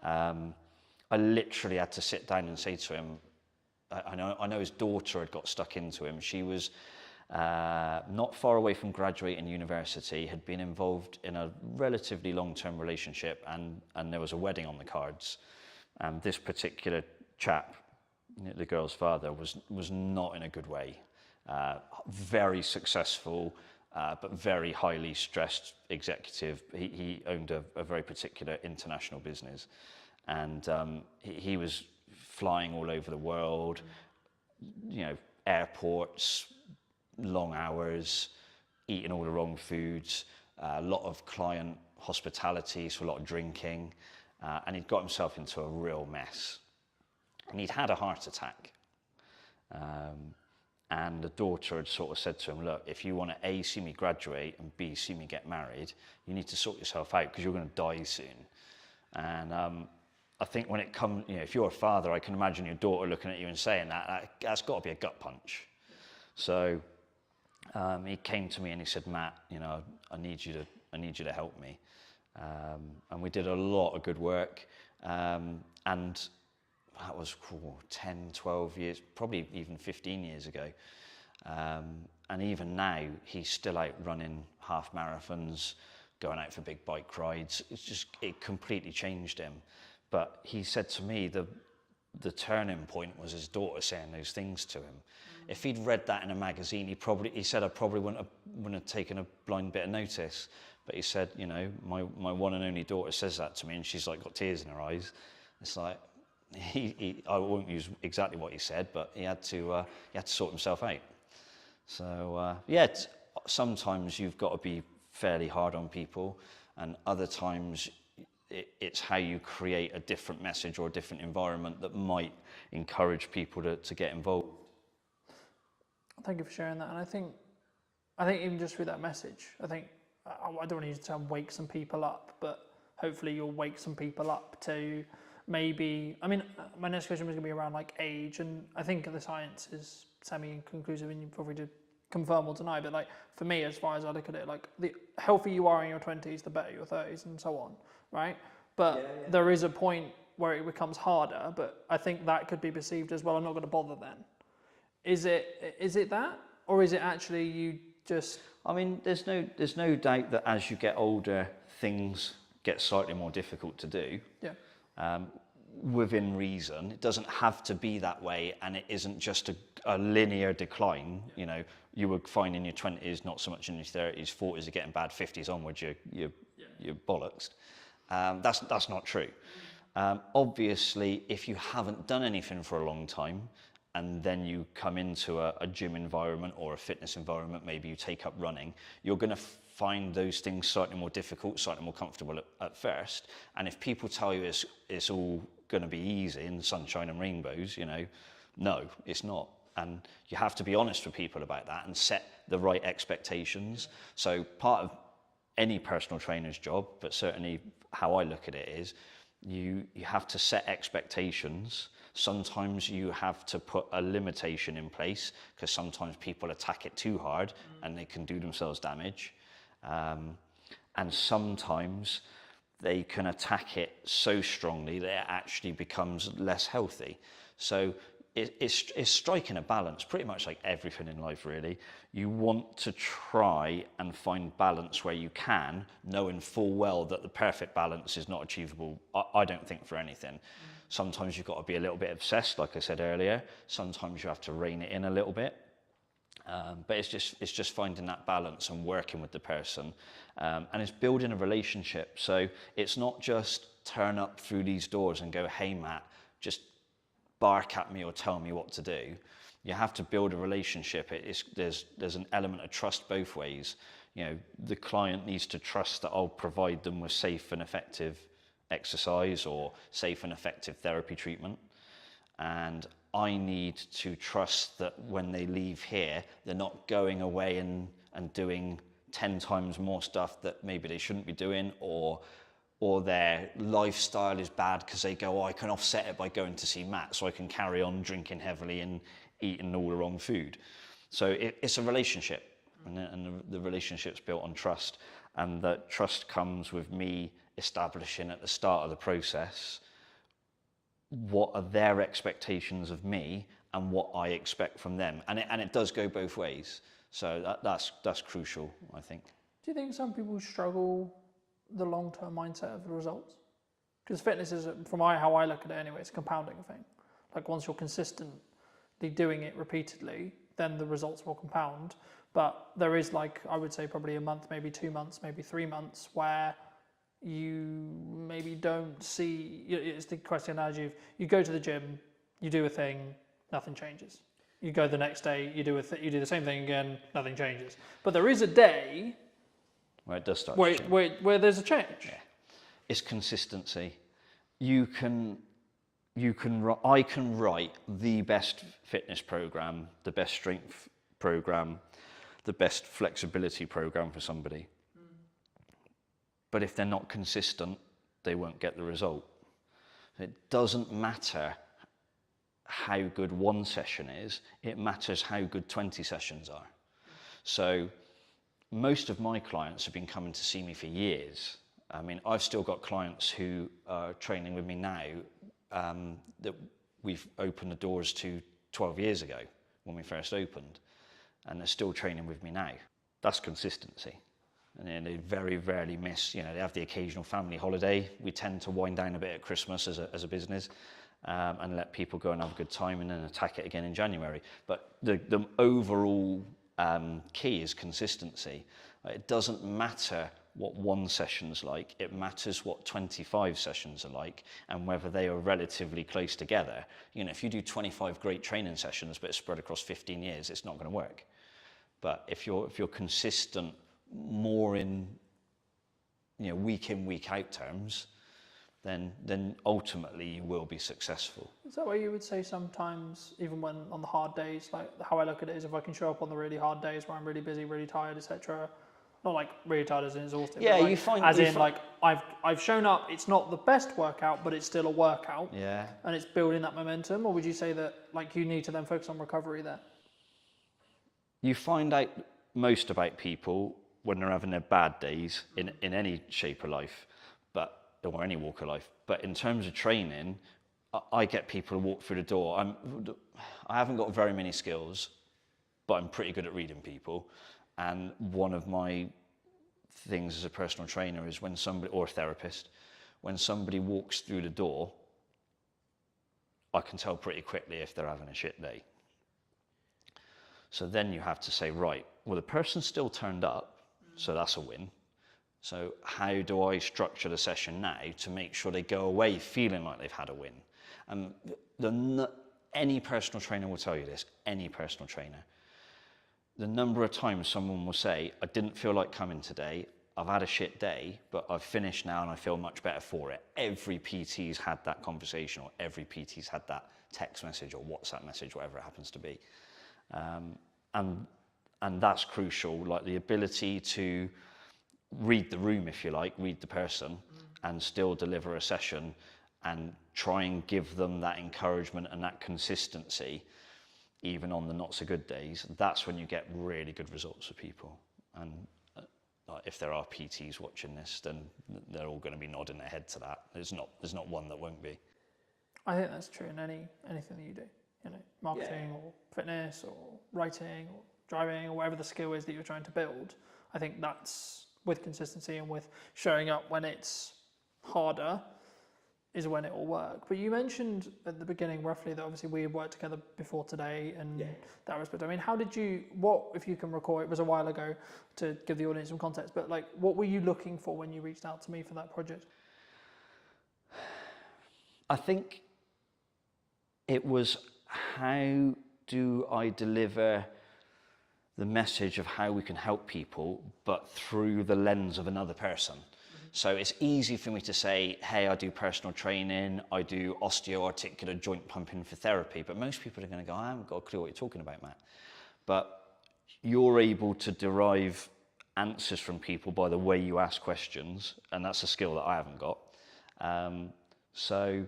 I literally had to sit down and say to him, I know his daughter had got stuck into him. She was not far away from graduating university, had been involved in a relatively long-term relationship, and there was a wedding on the cards. And this particular chap, the girl's father, was not in a good way. Very successful, but very highly stressed executive. He owned a very particular international business, and he was flying all over the world, airports, long hours, eating all the wrong foods, a lot of client hospitality, so a lot of drinking, and he'd got himself into a real mess. And he'd had a heart attack. And the daughter had sort of said to him, look, if you want to A, see me graduate, and B, see me get married, you need to sort yourself out because you're going to die soon. And I think when it comes, if you're a father, I can imagine your daughter looking at you and saying that's got to be a gut punch. So he came to me and he said, Matt, I need you to help me. And we did a lot of good work. And that was 10, 12 years, probably even 15 years ago. And even now, he's still out running half marathons, going out for big bike rides. It completely changed him. But he said to me, the turning point was his daughter saying those things to him. If he'd read that in a magazine, he said I probably wouldn't have taken a blind bit of notice. But he said, my one and only daughter says that to me, and she's like got tears in her eyes. It's like, I won't use exactly what he said, but he had to sort himself out. So sometimes you've got to be fairly hard on people, and other times it's how you create a different message or a different environment that might encourage people to get involved. Thank you for sharing that. And I think even just through that message, I don't want to use the term wake some people up, but hopefully you'll wake some people up to maybe, my next question was going to be around like age, and I think the science is semi-conclusive, and you probably did confirm or deny, but like for me, as far as I look at it, like the healthier you are in your 20s, the better your 30s and so on, right? But there is a point where it becomes harder, but I think that could be perceived as, well, I'm not going to bother then. Is it that, or is it actually you just... there's no doubt that as you get older, things get slightly more difficult to do. Yeah. within reason. It doesn't have to be that way, and it isn't just a linear decline. You know, you were fine in your 20s, not so much in your 30s, 40s are getting bad, 50s onwards, you're bollocks. That's not true. Obviously, if you haven't done anything for a long time, and then you come into a gym environment or a fitness environment, maybe you take up running, you're going to find those things slightly more difficult, slightly more comfortable at first. And if people tell you it's all going to be easy and sunshine and rainbows, you know, no, it's not. And you have to be honest with people about that and set the right expectations. So part of any personal trainer's job, but certainly how I look at it is, you have to set expectations. Sometimes you have to put a limitation in place because sometimes people attack it too hard and they can do themselves damage. And sometimes they can attack it so strongly that it actually becomes less healthy. So it's striking a balance, pretty much like everything in life, really. You want to try and find balance where you can, knowing full well that the perfect balance is not achievable, I don't think, for anything. Sometimes you've got to be a little bit obsessed, like I said earlier. Sometimes you have to rein it in a little bit. But it's just finding that balance and working with the person. And it's building a relationship. So it's not just turn up through these doors and go, hey, Matt, just bark at me or tell me what to do. You have to build a relationship. There's an element of trust both ways. You know, the client needs to trust that I'll provide them with safe and effective exercise or safe and effective therapy treatment. And I need to trust that when they leave here, they're not going away and doing 10 times more stuff that maybe they shouldn't be doing, or their lifestyle is bad because they go, oh, I can offset it by going to see Matt, so I can carry on drinking heavily and eating all the wrong food. So it's a relationship, and the relationship's built on trust, and that trust comes with me establishing at the start of the process what are their expectations of me and what I expect from them, and it does go both ways. So that's crucial, I think. Do you think some people struggle the long-term mindset of the results? Because fitness is, from how I look at it anyway, it's a compounding thing. Like once you're consistently doing it repeatedly, then the results will compound. But there is, like, I would say probably a month, maybe 2 months, maybe 3 months where you maybe don't see, it's the question analogy of you go to the gym, you do a thing, nothing changes. You go the next day, you do the same thing again, nothing changes. But there is a day where it does start where there's a change. Yeah. It's consistency. I can write the best fitness program, the best strength program, the best flexibility program for somebody. But if they're not consistent, they won't get the result. It doesn't matter how good one session is, it matters how good 20 sessions are. So most of my clients have been coming to see me for years. I mean, I've still got clients who are training with me now that we've opened the doors to 12 years ago when we first opened, and they're still training with me now. That's consistency. And then they very rarely miss, they have the occasional family holiday. We tend to wind down a bit at Christmas as a business and let people go and have a good time and then attack it again in January. But the overall key is consistency. It doesn't matter what one session's like, it matters what 25 sessions are like and whether they are relatively close together. If you do 25 great training sessions but it's spread across 15 years, it's not going to work. But if you're consistent more in week in, week out terms, then ultimately you will be successful. Is that why you would say sometimes, even when on the hard days, like how I look at it is if I can show up on the really hard days where I'm really busy, really tired, etc. Not like really tired as in exhausted. Yeah, like, you find like I've shown up. It's not the best workout, but it's still a workout. Yeah. And it's building that momentum. Or would you say that like you need to then focus on recovery there? You find out most about people when they're having their bad days in any shape of life, or any walk of life. But in terms of training, I get people to walk through the door. I haven't got very many skills, but I'm pretty good at reading people. And one of my things as a personal trainer is or a therapist, when somebody walks through the door, I can tell pretty quickly if they're having a shit day. So then you have to say, right, well, the person still turned up, so that's a win. So how do I structure the session now to make sure they go away feeling like they've had a win? And any personal trainer will tell you this, any personal trainer. The number of times someone will say, I didn't feel like coming today, I've had a shit day, but I've finished now and I feel much better for it. Every PT's had that conversation, or every PT's had that text message or WhatsApp message, whatever it happens to be. And that's crucial, like the ability to read the room, if you like, read the person, and still deliver a session and try and give them that encouragement and that consistency, even on the not so good days. That's when you get really good results for people. And if there are PTs watching this, then they're all going to be nodding their head to that. There's not one that won't be. I think that's true in anything that you do. You know, marketing or fitness or writing or driving or whatever the skill is that you're trying to build. I think that's with consistency and with showing up when it's harder is when it will work. But you mentioned at the beginning roughly that obviously we had worked together before today and that was, but I mean, how did you, if you can recall, it was a while ago to give the audience some context, but like, what were you looking for when you reached out to me for that project? I think it was, how do I deliver the message of how we can help people, but through the lens of another person? So it's easy for me to say, hey, I do personal training, I do osteoarticular joint pumping for therapy, but most people are going to go, I haven't got a clue what you're talking about, Matt. But you're able to derive answers from people by the way you ask questions, and that's a skill that I haven't got. So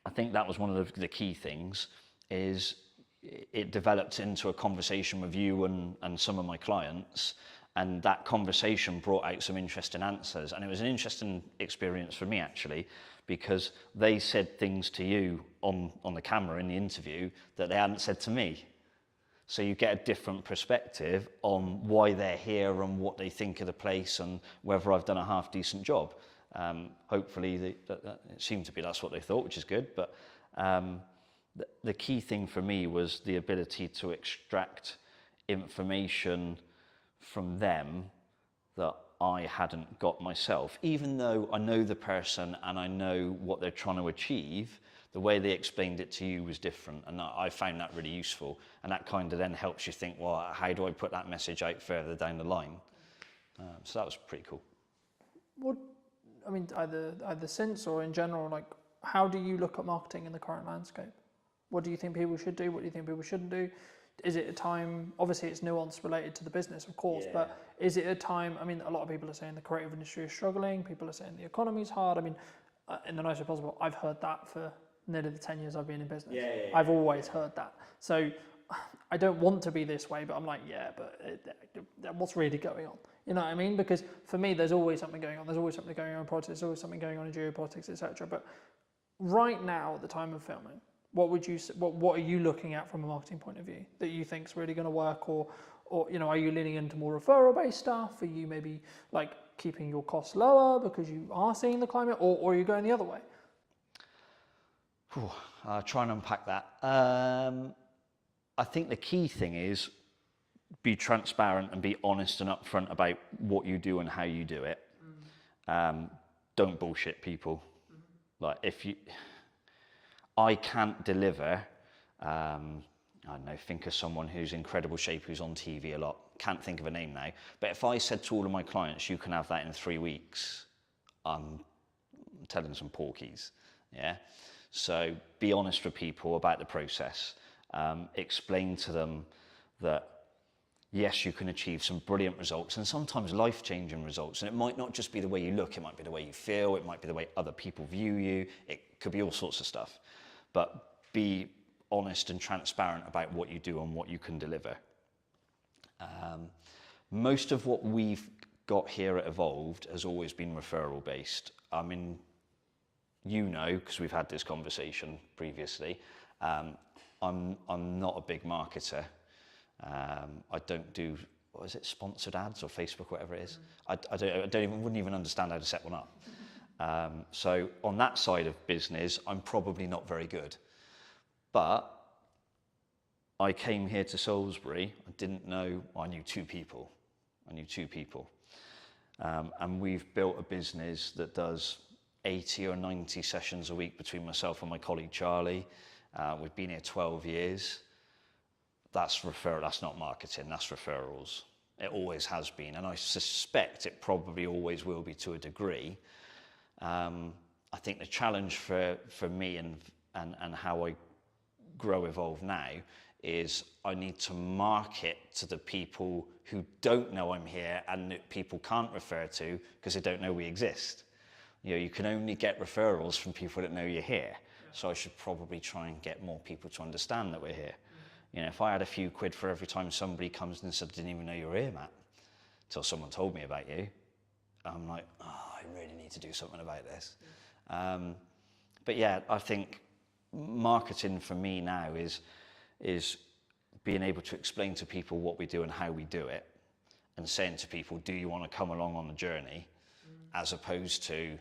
I think that was one of the key things, is it developed into a conversation with you and some of my clients, and that conversation brought out some interesting answers. And it was an interesting experience for me, actually, because they said things to you on the camera in the interview that they hadn't said to me. So you get a different perspective on why they're here and what they think of the place and whether I've done a half decent job. Hopefully it seemed to be that's what they thought, which is good. But the key thing for me was the ability to extract information from them that I hadn't got myself. Even though I know the person and I know what they're trying to achieve, the way they explained it to you was different, and I found that really useful. And that kind of then helps you think, well, how do I put that message out further down the line? So that was pretty cool. What, I mean, either since or in general, like, how do you look at marketing in the current landscape? What do you think people should do? What do you think people shouldn't do? Is it a time, obviously it's nuance related to the business, of course, but is it a time, I mean, a lot of people are saying the creative industry is struggling, people are saying the economy's hard. I mean, in the nicest way possible, I've heard that for nearly the 10 years I've been in business. I've always heard that. So I don't want to be this way, but I'm like, but what's really going on? You know what I mean? Because for me, there's always something going on. There's always something going on in politics, there's always something going on in geopolitics, etc. But right now, at the time of filming, what are you looking at from a marketing point of view that you think is really going to work, or you know, are you leaning into more referral based stuff? Are you maybe like keeping your costs lower because you are seeing the climate, or are you going the other way? I'll try and unpack that. I think the key thing is be transparent and be honest and upfront about what you do and how you do it. Don't bullshit people. Like I can't deliver, I don't know, think of someone who's in incredible shape, who's on TV a lot. Can't think of a name now. But if I said to all of my clients, you can have that in 3 weeks, I'm telling some porkies, yeah? So be honest with people about the process. Explain to them that, yes, you can achieve some brilliant results and sometimes life-changing results. And it might not just be the way you look, it might be the way you feel, it might be the way other people view you, it could be all sorts of stuff. But be honest and transparent about what you do and what you can deliver. Most of what we've got here at Evolved has always been referral based. I mean, you know, because we've had this conversation previously, I'm not a big marketer. I don't do, what is it, sponsored ads or Facebook, whatever it is. I wouldn't even understand how to set one up. So on that side of business, I'm probably not very good. But I came here to Salisbury, I knew two people. And we've built a business that does 80 or 90 sessions a week between myself and my colleague Charlie. We've been here 12 years. That's referral, that's not marketing, that's referrals. It always has been, and I suspect it probably always will be to a degree. I think the challenge for me and how I grow, evolve now is I need to market to the people who don't know I'm here and that people can't refer to because they don't know we exist. You can only get referrals from people that know you're here. So I should probably try and get more people to understand that we're here. If I had a few quid for every time somebody comes and said, I didn't even know you were here, Matt, until someone told me about you, I'm like, I really need to do something about this. But yeah, I think marketing for me now is being able to explain to people what we do and how we do it, and saying to people, do you want to come along on the journey, as opposed to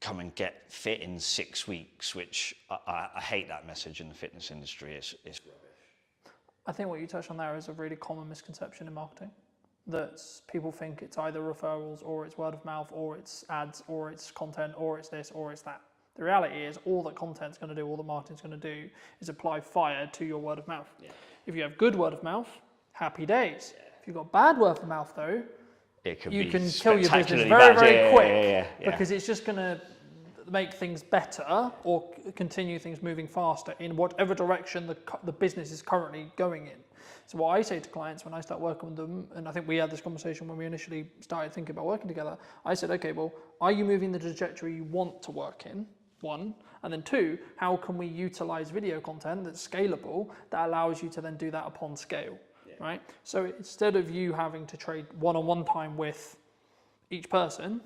come and get fit in 6 weeks, which I hate that message in the fitness industry. It's rubbish. I think what you touched on there is a really common misconception in marketing, that people think it's either referrals or it's word of mouth or it's ads or it's content or it's this or it's that. The reality is all that content's going to do, all that marketing's going to do is apply fire to your word of mouth. Yeah. If you have good word of mouth, happy days. Yeah. If you've got bad word of mouth though, you can kill your business very, very quick because it's just going to make things better or continue things moving faster in whatever direction the business is currently going in. So what I say to clients when I start working with them, and I think we had this conversation when we initially started thinking about working together, I said, okay, well, are you moving the trajectory you want to work in? One, and then two, how can we utilize video content that's scalable that allows you to then do that upon scale, right? So instead of you having to trade one-on-one time with each person,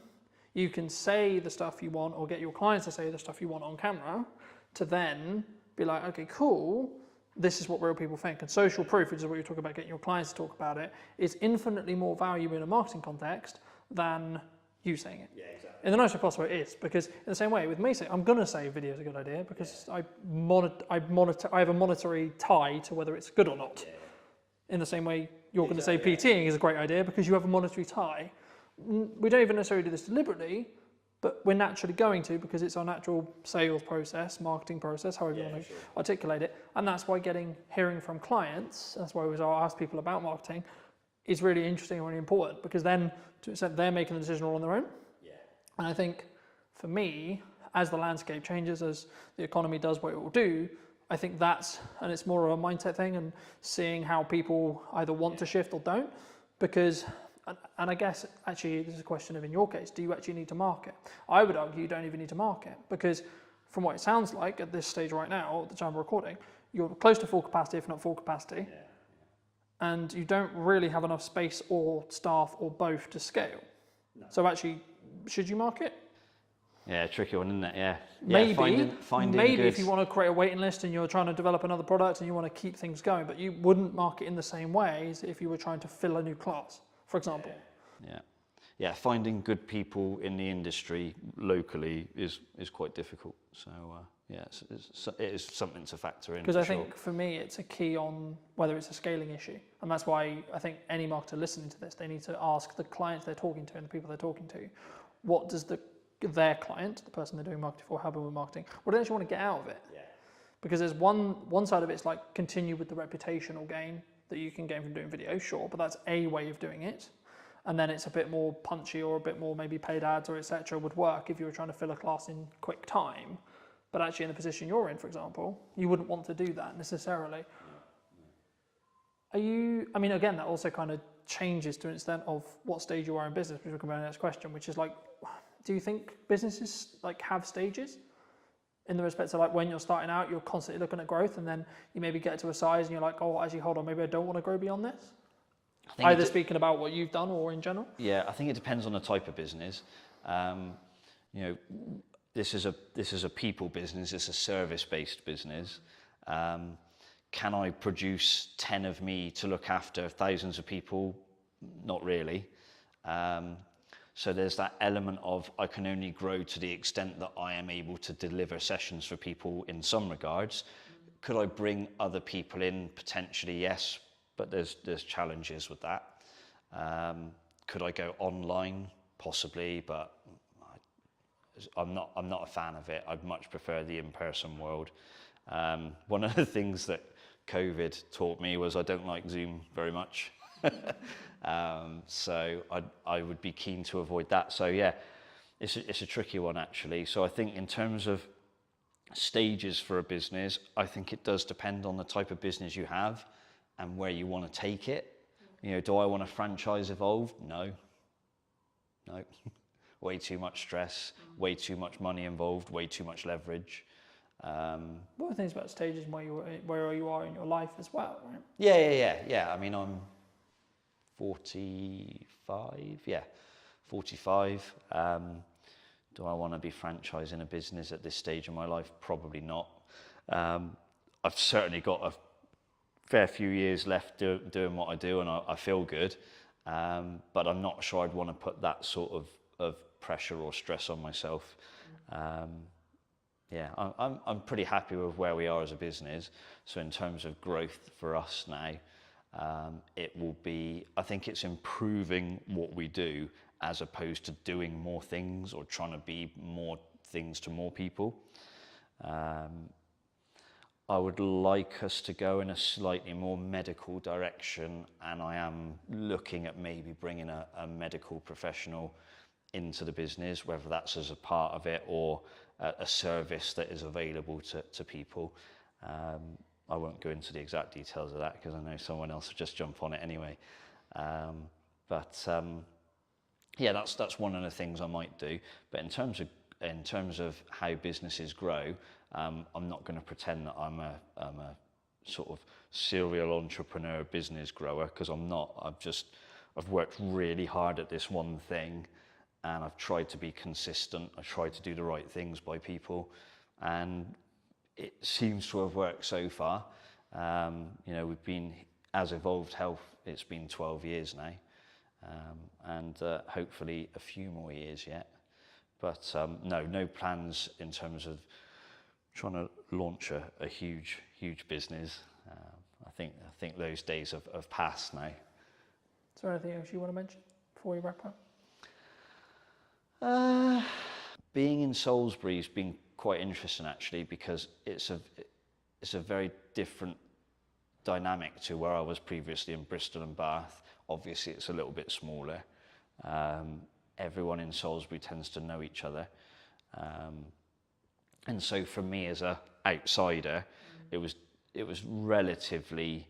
you can say the stuff you want or get your clients to say the stuff you want on camera to then be like, okay, cool, this is what real people think. And social proof, which is what you're talking about, getting your clients to talk about it, is infinitely more valuable in a marketing context than you saying it. Yeah, exactly. In the nicest possible way it is, because in the same way with me saying, I'm going to say video is a good idea because I have a monetary tie to whether it's good or not. Yeah. In the same way you're going to say PTing is a great idea because you have a monetary tie. We don't even necessarily do this deliberately, but we're naturally going to because it's our natural sales process, marketing process, however you want to articulate it. And that's why hearing from clients, that's why I ask people about marketing, is really interesting and really important because then to an extent they're making the decision all on their own. Yeah. And I think for me, as the landscape changes, as the economy does what it will do, I think and it's more of a mindset thing and seeing how people either want to shift or don't, because and I guess actually this is a question of, in your case, do you actually need to market? I would argue you don't even need to market because from what it sounds like at this stage right now, at the time of recording, you're close to full capacity, if not full capacity, and you don't really have enough space or staff or both to scale. No. So actually, should you market? Yeah, tricky one, isn't it? Yeah. Maybe, finding maybe good. If you want to create a waiting list and you're trying to develop another product and you want to keep things going, but you wouldn't market in the same way as if you were trying to fill a new class, for example. Yeah, finding good people in the industry locally is quite difficult. So it is something to factor in. Because I think for me, it's a key on whether it's a scaling issue, and that's why I think any marketer listening to this, they need to ask the clients they're talking to and the people they're talking to, what does their client, the person they're doing marketing for, helping with marketing, what do they actually want to get out of it? Yeah. Because there's one side of it's like continue with the reputational gain that you can gain from doing video, sure, but that's a way of doing it. And then it's a bit more punchy or a bit more maybe paid ads or etc. would work if you were trying to fill a class in quick time. But actually in the position you're in, for example, you wouldn't want to do that necessarily. Again, that also kind of changes to an extent of what stage you are in business, which we'll come back to the next question, which is like, do you think businesses like have stages? In the respect of like when you're starting out, you're constantly looking at growth and then you maybe get to a size and you're like, oh, actually, hold on, maybe I don't want to grow beyond this? Either speaking about what you've done or in general? Yeah, I think it depends on the type of business. This is a people business, it's a service-based business. Can I produce 10 of me to look after thousands of people? Not really. So there's that element of I can only grow to the extent that I am able to deliver sessions for people in some regards. Could I bring other people in? Potentially, yes, but there's challenges with that. Could I go online? Possibly, but I'm not a fan of it. I'd much prefer the in-person world. One of the things that COVID taught me was I don't like Zoom very much. So I would be keen to avoid that. So yeah, it's a tricky one actually. So I think in terms of stages for a business, I think it does depend on the type of business you have and where you want to take it. You know, do I want a franchise evolved? No. Way too much stress, way too much money involved, way too much leverage. One of the things about stages and where you are in your life as well, right? Yeah. I mean, I'm 45. Yeah, 45. Do I want to be franchising a business at this stage of my life? Probably not. I've certainly got a fair few years left doing what I do, and I feel good. But I'm not sure I'd want to put that sort of pressure or stress on myself. Yeah, I'm pretty happy with where we are as a business. So in terms of growth for us now, it will be, I think it's improving what we do as opposed to doing more things or trying to be more things to more people. I would like us to go in a slightly more medical direction, and I am looking at maybe bringing a medical professional into the business, whether that's as a part of it or a service that is available to people. I won't go into the exact details of that because I know someone else will just jump on it anyway. Yeah, that's one of the things I might do. But in terms of how businesses grow, I'm not going to pretend that I'm a sort of serial entrepreneur business grower, because I'm not. I've worked really hard at this one thing, and I've tried to be consistent. I tried to do the right things by people, and it seems to have worked so far. You know, we've been, as Evolved Health, it's been 12 years now, and hopefully a few more years yet. But no plans in terms of trying to launch a huge business. I think those days have passed now. Is there anything else you want to mention before we wrap up? Being in Salisbury has been quite interesting actually, because it's a very different dynamic to where I was previously in Bristol and Bath. Obviously it's a little bit smaller. Everyone in Salisbury tends to know each other. And so for me as a outsider, it was relatively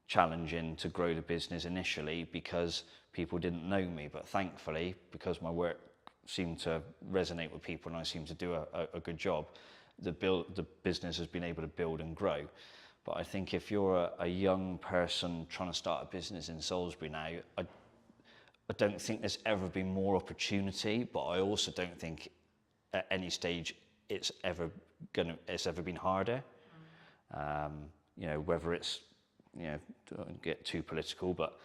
challenging to grow the business initially because people didn't know me. But thankfully, because my work seemed to resonate with people and I seemed to do a good job, the business has been able to build and grow. But I think if you're a young person trying to start a business in Salisbury now, I don't think there's ever been more opportunity, but I also don't think at any stage it's ever been harder. You know, whether it's, you know, don't get too political, but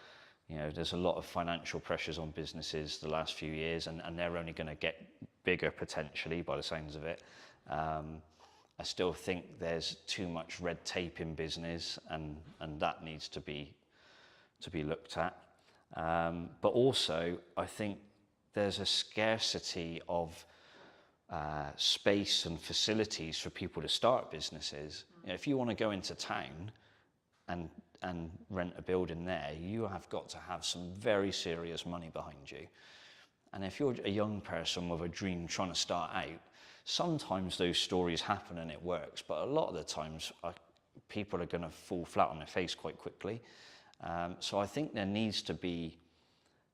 you know, there's a lot of financial pressures on businesses the last few years, and they're only going to get bigger potentially by the sounds of it. I still think there's too much red tape in business, and that needs to be looked at. But also, I think there's a scarcity of space and facilities for people to start businesses. You know, if you want to go into town and rent a building there, you have got to have some very serious money behind you. And if you're a young person with a dream trying to start out, sometimes those stories happen and it works, but a lot of the times people are going to fall flat on their face quite quickly. So I think there needs to be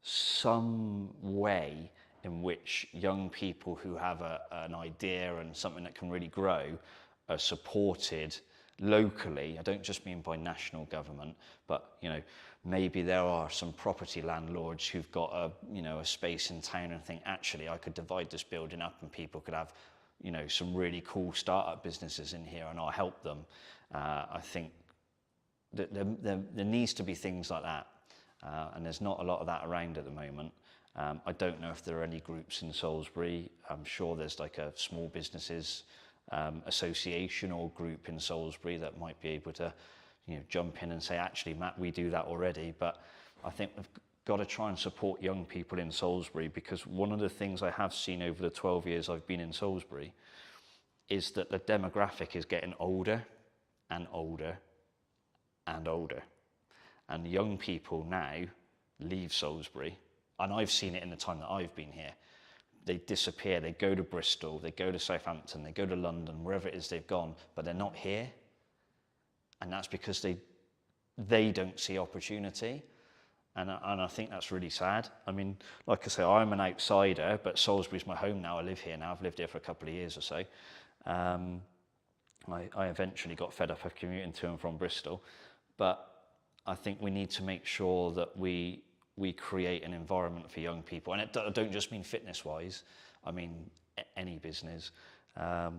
some way in which young people who have an idea and something that can really grow are supported locally. I don't just mean by national government, but you know, maybe there are some property landlords who've got a space in town and think, actually, I could divide this building up and people could have, you know, some really cool startup businesses in here, and I'll help them. I think that there needs to be things like that, and there's not a lot of that around at the moment. I don't know if there are any groups in Salisbury. I'm sure there's like a small businesses association or group in Salisbury that might be able to, jump in and say, actually, Matt, we do that already. But I think we've got to try and support young people in Salisbury, because one of the things I have seen over the 12 years I've been in Salisbury is that the demographic is getting older and older and older. And young people now leave Salisbury, and I've seen it in the time that I've been here. They disappear, they go to Bristol, they go to Southampton, they go to London, wherever it is they've gone, but they're not here. And that's because they don't see opportunity. And I think that's really sad. I mean, like I say, I'm an outsider, but Salisbury's my home now. I live here now. I've lived here for a couple of years or so. I eventually got fed up of commuting to and from Bristol. But I think we need to make sure that we create an environment for young people. And I don't just mean fitness-wise. I mean any business. I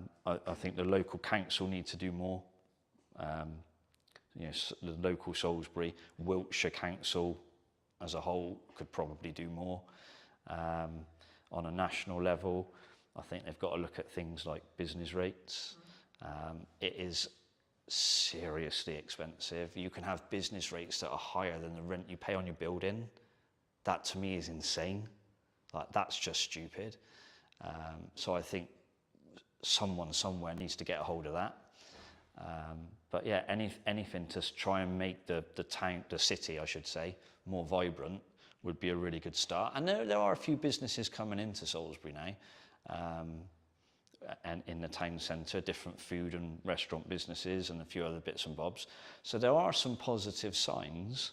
think the local council need to do more. The local Salisbury, Wiltshire Council as a whole could probably do more. On a national level, I think they've got to look at things like business rates. It is seriously expensive. You can have business rates that are higher than the rent you pay on your building. That to me is insane. Like, that's just stupid. So I think someone somewhere needs to get a hold of that. But yeah, anything to try and make the town, the city, I should say, more vibrant would be a really good start. And there are a few businesses coming into Salisbury now, and in the town centre, different food and restaurant businesses and a few other bits and bobs. So there are some positive signs,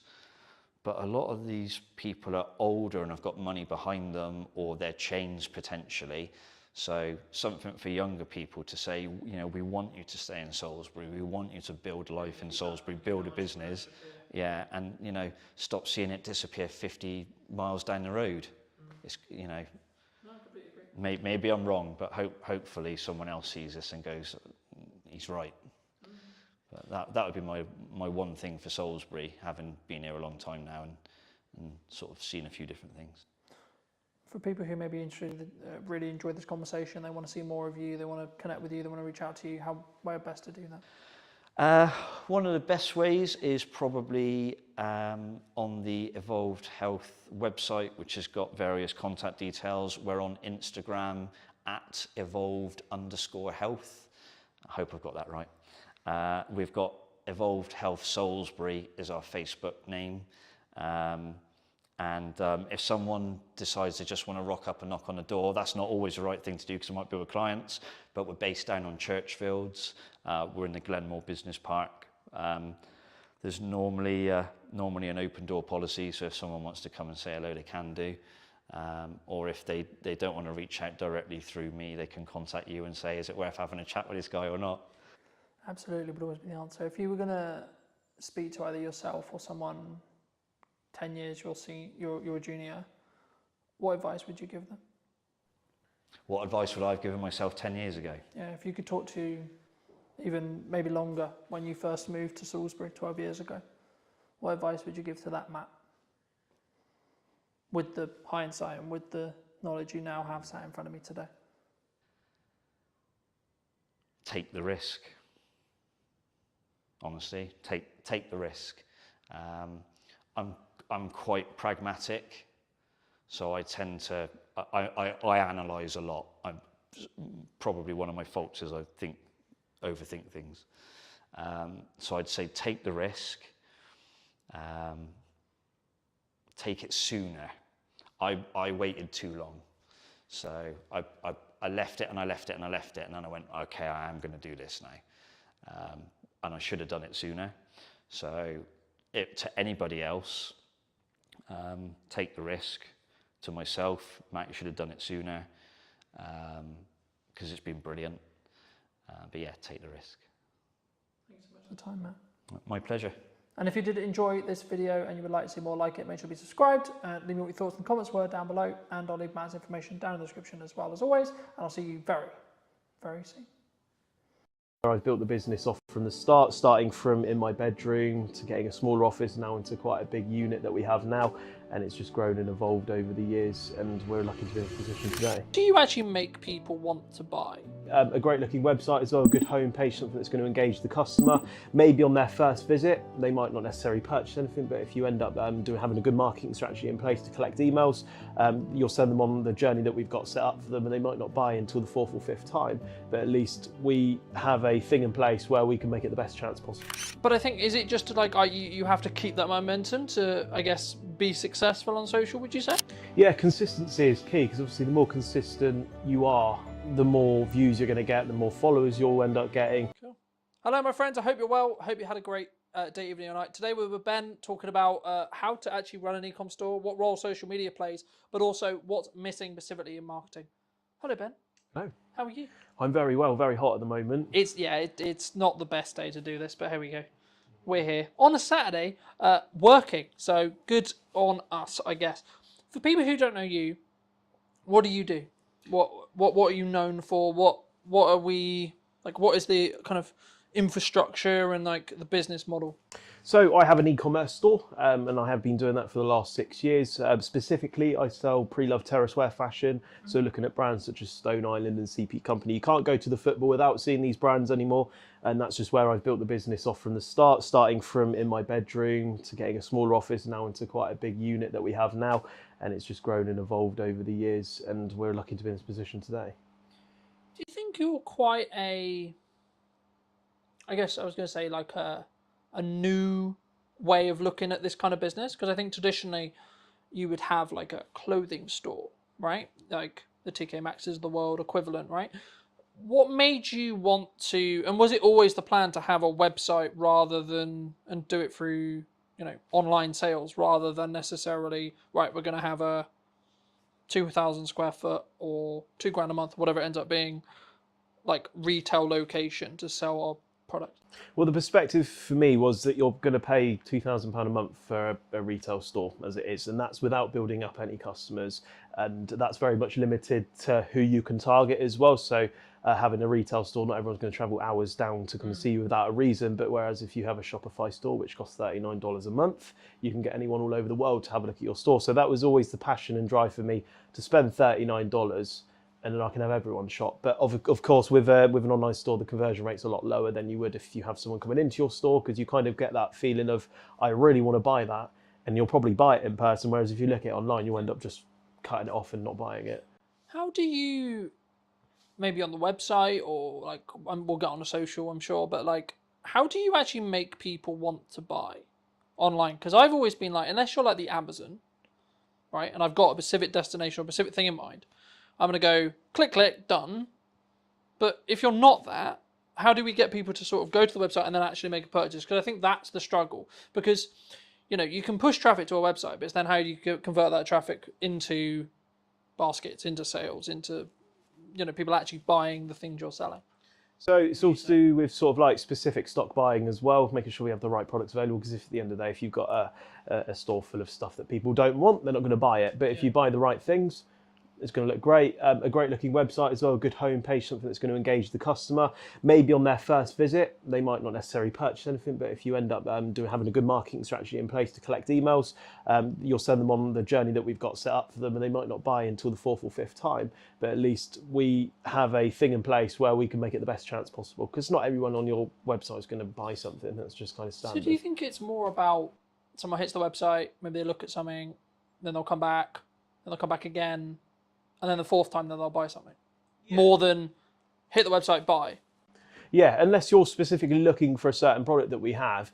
but a lot of these people are older and have got money behind them, or they're chains potentially. So something for younger people to say, we want you to stay in Salisbury, we want you to build life in Salisbury, build a business, yeah, and stop seeing it disappear 50 miles down the road. It's, maybe I'm wrong, but hopefully someone else sees this and goes, he's right. But that would be my one thing for Salisbury, having been here a long time now and sort of seen a few different things. For people who may be interested, really enjoyed this conversation, they want to see more of you, they want to connect with you, they want to reach out to you, where best to do that? One of the best ways is probably on the Evolved Health website, which has got various contact details. We're on Instagram at evolved_health. I hope I've got that right. We've got Evolved Health Salisbury is our Facebook name. And if someone decides they just want to rock up and knock on the door, that's not always the right thing to do, because I might be with clients, but we're based down on Churchfields. We're in the Glenmore Business Park. There's normally an open door policy, so if someone wants to come and say hello, they can do. Or if they don't want to reach out directly through me, they can contact you and say, is it worth having a chat with this guy or not? Absolutely, would always be the answer. If you were going to speak to either yourself or someone 10 years you're a junior, what advice would you give them? What advice would I have given myself 10 years ago? Yeah, if you could talk to even maybe longer, when you first moved to Salisbury 12 years ago, what advice would you give to that Matt? With the hindsight and with the knowledge you now have sat in front of me today. Take the risk. Honestly, take the risk. I'm quite pragmatic, so I tend to, I analyse a lot. Probably one of my faults is I overthink things. So I'd say take the risk, take it sooner. I waited too long. So I left it and I left it and I left it, and then I went, okay, I am going to do this now. And I should have done it sooner. So to anybody else, take the risk. To myself, Matt, you should have done it sooner, because it's been brilliant. But yeah, take the risk. Thanks so much for the time, Matt. My pleasure. And if you did enjoy this video and you would like to see more like it, make sure to be subscribed. Leave me what your thoughts and comments were down below, and I'll leave Matt's information down in the description as well as always. And I'll see you very, very soon. I've built the business off from the start, starting from in my bedroom to getting a smaller office now into quite a big unit that we have now. and it's just grown and evolved over the years, and we're lucky to be in this position today. Do you actually make people want to buy? A great looking website as well, a good homepage, something that's going to engage the customer. Maybe on their first visit, they might not necessarily purchase anything, but if you end up having a good marketing strategy in place to collect emails, you'll send them on the journey that we've got set up for them, and they might not buy until the fourth or fifth time, but at least we have a thing in place where we can make it the best chance possible. But I think, is it just like you have to keep that momentum to, I guess, be successful on social, would you say? Yeah, consistency is key, because obviously the more consistent you are, the more views you're going to get, the more followers you'll end up getting. Cool. Hello, my friends. I hope you're well. I hope you had a great day, evening, or night. Today we're with Ben talking about how to actually run an e-com store, what role social media plays, but also what's missing specifically in marketing. Hello, Ben. Hello. How are you? I'm very well, very hot at the moment. It's not the best day to do this, but here we go. We're here on a Saturday, working. So good on us, I guess. For people who don't know you, what do you do? What are you known for? What are we like? What is the kind of infrastructure and like the business model? So I have an e-commerce store, and I have been doing that for the last 6 years. Specifically, I sell pre-loved terrace wear fashion. So looking at brands such as Stone Island and CP Company. You can't go to the football without seeing these brands anymore. And that's just where I've built the business off from the start, starting from in my bedroom to getting a smaller office now into quite a big unit that we have now. And it's just grown and evolved over the years, and we're lucky to be in this position today. Do you think you're quite I guess I was going to say like a new way of looking at this kind of business? Because I think traditionally you would have like a clothing store, right? Like the TK Maxx's of the world equivalent, right? What made you want to, and was it always the plan to have a website rather than, and do it through, online sales rather than necessarily, right, we're going to have a 2,000 square foot or £2,000 a month, whatever it ends up being, like retail location to sell our product? Well, the perspective for me was that you're going to pay £2,000 a month for a retail store as it is, and that's without building up any customers, and that's very much limited to who you can target as well. So having a retail store, not everyone's going to travel hours down to come and see you without a reason, but whereas if you have a Shopify store which costs $39 a month, you can get anyone all over the world to have a look at your store. So that was always the passion and drive for me, to spend $39 and then I can have everyone shop. But of course, with an online store, the conversion rate's a lot lower than you would if you have someone coming into your store, because you kind of get that feeling of, I really want to buy that, and you'll probably buy it in person, whereas if you look at it online, you'll end up just cutting it off and not buying it. How do you, maybe on the website or like, we'll get on a social, I'm sure, but like, how do you actually make people want to buy online? Because I've always been like, unless you're like the Amazon, right, and I've got a specific destination or a specific thing in mind, I'm going to go click, done. But if you're not that, how do we get people to sort of go to the website and then actually make a purchase? Because I think that's the struggle. Because, you can push traffic to a website, but it's then how do you convert that traffic into baskets, into sales, into, people actually buying the things you're selling? So it's all to do with sort of like specific stock buying as well, making sure we have the right products available, because if at the end of the day, if you've got a store full of stuff that people don't want, they're not going to buy it. But if you buy the right things, it's going to look great. A great looking website as well, a good homepage, something that's going to engage the customer. Maybe on their first visit, they might not necessarily purchase anything, but if you end up having a good marketing strategy in place to collect emails, you'll send them on the journey that we've got set up for them, and they might not buy until the fourth or fifth time, but at least we have a thing in place where we can make it the best chance possible, because not everyone on your website is going to buy something. That's just kind of standard. So do you think it's more about someone hits the website, maybe they look at something, then they'll come back, then they'll come back again, and then the fourth time then they'll buy something, more than hit the website, buy? Yeah, unless you're specifically looking for a certain product that we have,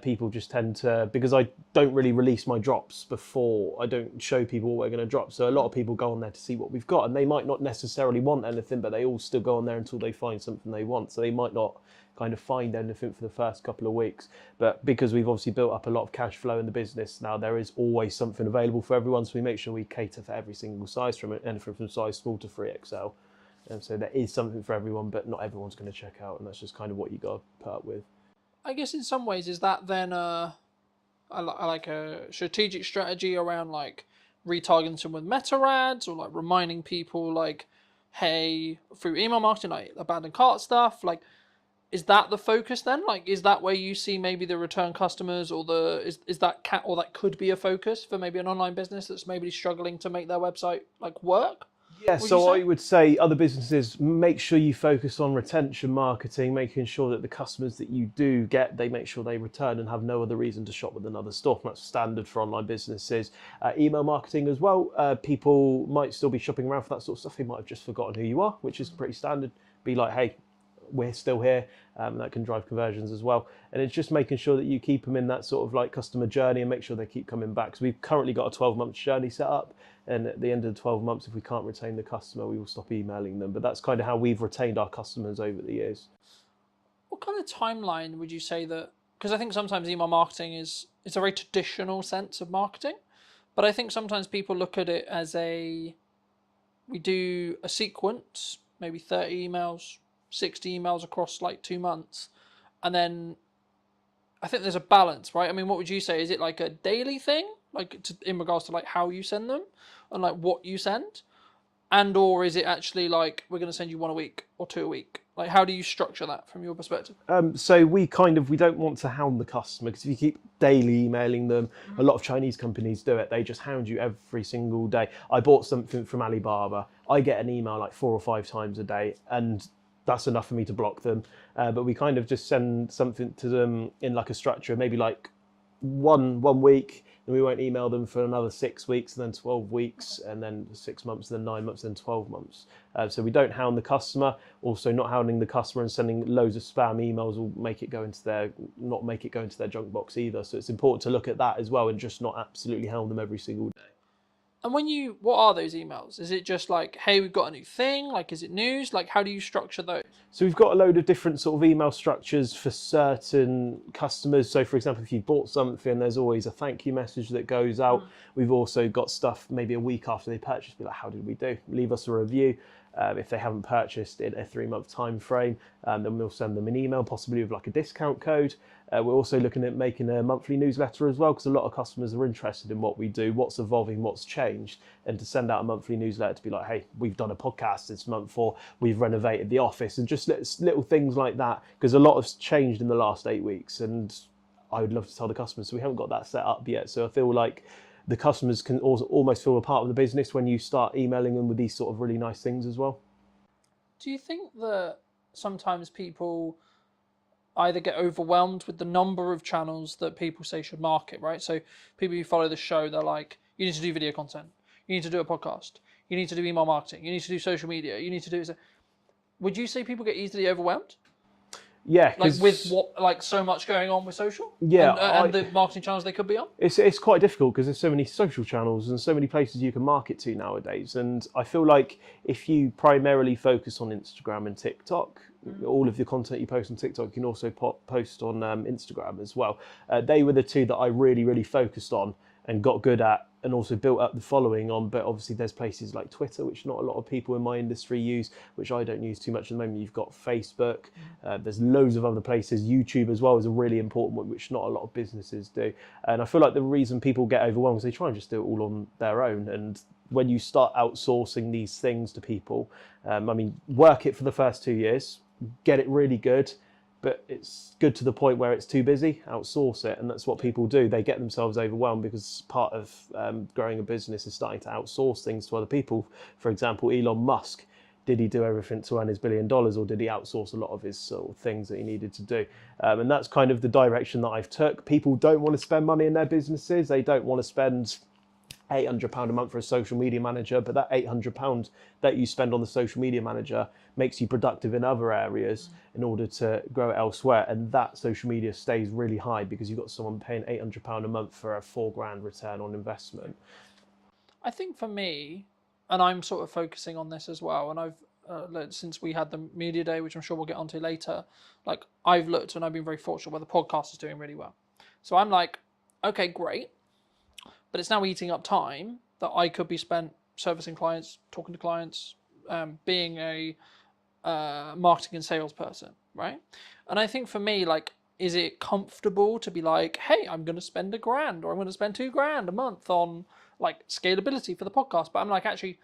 people just tend to, because I don't really release my drops before, I don't show people what we're going to drop. So a lot of people go on there to see what we've got, and they might not necessarily want anything, but they all still go on there until they find something they want. So they might not kind of find anything for the first couple of weeks. But because we've obviously built up a lot of cash flow in the business now, there is always something available for everyone. So we make sure we cater for every single size, from anything from size small to 3XL. And so there is something for everyone, but not everyone's going to check out, and that's just kind of what you got to put up with. I guess in some ways, is that then I like a strategic strategy around like retargeting with meta ads, or like reminding people like, hey, through email marketing, like abandoned cart stuff, like, is that the focus then? Like, is that where you see maybe the return customers, or is that or that could be a focus for maybe an online business that's maybe struggling to make their website like work? Yeah, Would you so say? I would say other businesses, make sure you focus on retention marketing, making sure that the customers that you do get, they make sure they return and have no other reason to shop with another store. That's standard for online businesses. Email marketing as well. People might still be shopping around for that sort of stuff. They might have just forgotten who you are, which is pretty standard. Be like, hey, we're still here. That can drive conversions as well. And it's just making sure that you keep them in that sort of like customer journey and make sure they keep coming back. So we've currently got a 12-month journey set up. And at the end of the 12 months, if we can't retain the customer, we will stop emailing them. But that's kind of how we've retained our customers over the years. What kind of timeline would you say that? Because I think sometimes email marketing it's a very traditional sense of marketing, but I think sometimes people look at it as we do a sequence, maybe 30 emails, 60 emails across like 2 months, and then I think there's a balance, right? I mean, what would you say? Is it like a daily thing, like in regards to like how you send them and like what you send? And or is it actually like we're going to send you 1 a week or 2 a week? Like, how do you structure that from your perspective? So we don't want to hound the customer, because if you keep daily emailing them, a lot of Chinese companies do it. They just hound you every single day. I bought something from Alibaba. I get an email like 4 or 5 times a day, and that's enough for me to block them. But we kind of just send something to them in like a structure, maybe like one week, then we won't email them for another 6 weeks, and then 12 weeks, and then 6 months, then 9 months, then 12 months. So we don't hound the customer. Also, not hounding the customer and sending loads of spam emails will not make it go into their junk box either. So it's important to look at that as well and just not absolutely hound them every single day. And what are those emails? Is it just like, hey, we've got a new thing? Like, is it news? Like, how do you structure those? So we've got a load of different sort of email structures for certain customers. So for example, if you bought something, there's always a thank you message that goes out. We've also got stuff maybe a week after they purchase, be like, how did we do? Leave us a review. If they haven't purchased in a 3-month time frame, then we'll send them an email, possibly with like a discount code. We're also looking at making a monthly newsletter as well, because a lot of customers are interested in what we do, what's evolving, what's changed, and to send out a monthly newsletter to be like, hey, we've done a podcast this month, or we've renovated the office, and just little things like that, because a lot has changed in the last 8 weeks, and I would love to tell the customers, so we haven't got that set up yet. So I feel like the customers can also almost feel a part of the business when you start emailing them with these sort of really nice things as well. Do you think that sometimes people either get overwhelmed with the number of channels that people say should market, right? So people who follow the show, they're like, you need to do video content, you need to do a podcast, you need to do email marketing, you need to do social media, you need to do... Would you say people get easily overwhelmed? Yeah, like with so much going on with social. Yeah, and the marketing channels they could be on. It's quite difficult because there's so many social channels and so many places you can market to nowadays. And I feel like if you primarily focus on Instagram and TikTok, all of the content you post on TikTok, you can also post on Instagram as well. They were the two that I really focused on and got good at, and also built up the following on. But obviously there's places like Twitter, which not a lot of people in my industry use, which I don't use too much at the moment. You've got Facebook, there's loads of other places. YouTube as well is a really important one, which not a lot of businesses do. And I feel like the reason people get overwhelmed is they try and just do it all on their own. And when you start outsourcing these things to people, work it for the first 2 years, get it really good, but it's good to the point where it's too busy, outsource it. And that's what people do. They get themselves overwhelmed because part of growing a business is starting to outsource things to other people. For example, Elon Musk, did he do everything to earn his $1 billion, or did he outsource a lot of his sort of things that he needed to do? And that's kind of the direction that I've took. People don't want to spend money in their businesses. They don't want to spend £800 a month for a social media manager, but that £800 that you spend on the social media manager makes you productive in other areas in order to grow it elsewhere. And that social media stays really high because you've got someone paying £800 a month for a £4,000 return on investment. I think for me, and I'm sort of focusing on this as well, and I've since we had the media day, which I'm sure we'll get onto later, like I've looked and I've been very fortunate where the podcast is doing really well. So I'm like, okay, great. But it's now eating up time that I could be spent servicing clients, talking to clients, being a marketing and sales person, right? And I think for me, like, is it comfortable to be like, hey, I'm going to spend $1,000 or I'm going to spend $2,000 a month on like scalability for the podcast? But I'm like, actually,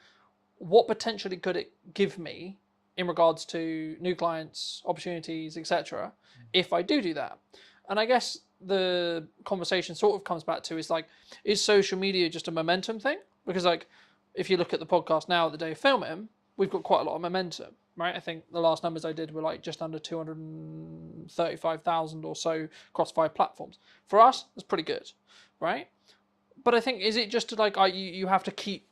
what potentially could it give me in regards to new clients, opportunities, etc. if I do that. And I guess the conversation sort of comes back to is like, is social media just a momentum thing? Because like, if you look at the podcast now, the day of filming, we've got quite a lot of momentum, right? I think the last numbers I did were like just under 235,000 or so across 5 platforms. For us, that's pretty good, right? But I think, is it just like you have to keep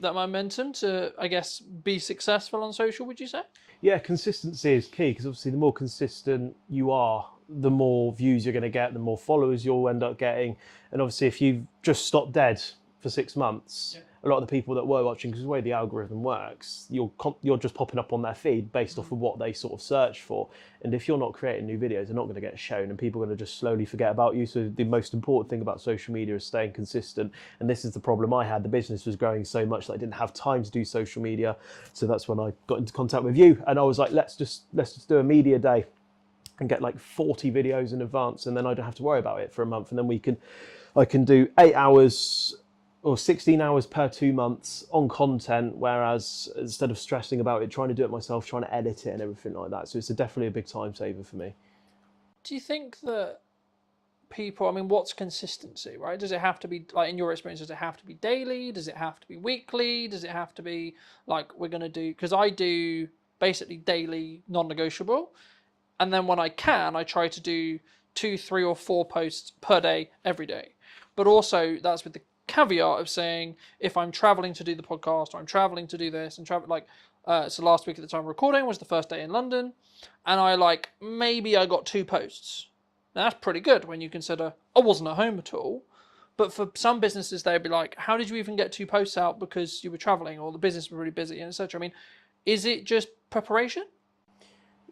that momentum to, I guess, be successful on social, would you say? Yeah, consistency is key, because obviously the more consistent you are, the more views you're going to get, the more followers you'll end up getting. And obviously if you've just stopped dead for 6 months, a lot of the people that were watching, because the way the algorithm works, you're just popping up on their feed based off of what they sort of search for. And if you're not creating new videos, they're not going to get shown, and people are going to just slowly forget about you. So the most important thing about social media is staying consistent. And this is the problem I had. The business was growing so much that I didn't have time to do social media. So that's when I got into contact with you, and I was like, let's just do a media day and get like 40 videos in advance, and then I don't have to worry about it for a month. And then I can do 8 hours or 16 hours per 2 months on content, whereas instead of stressing about it, trying to do it myself, trying to edit it and everything like that. So it's definitely a big time saver for me. Do you think that people, I mean, what's consistency, right? Does it have to be, like, in your experience, does it have to be daily? Does it have to be weekly? Does it have to be like, we're going to do, because I do basically daily non-negotiable. And then when I can, I try to do 2, 3 or 4 posts per day, every day. But also that's with the caveat of saying, if I'm traveling to do the podcast, or I'm traveling to do this and travel, like, so last week at the time of recording was the first day in London, and I got 2 posts. Now that's pretty good when you consider I wasn't at home at all. But for some businesses, they'd be like, how did you even get 2 posts out because you were traveling, or the business was really busy, and etc. I mean, is it just preparation?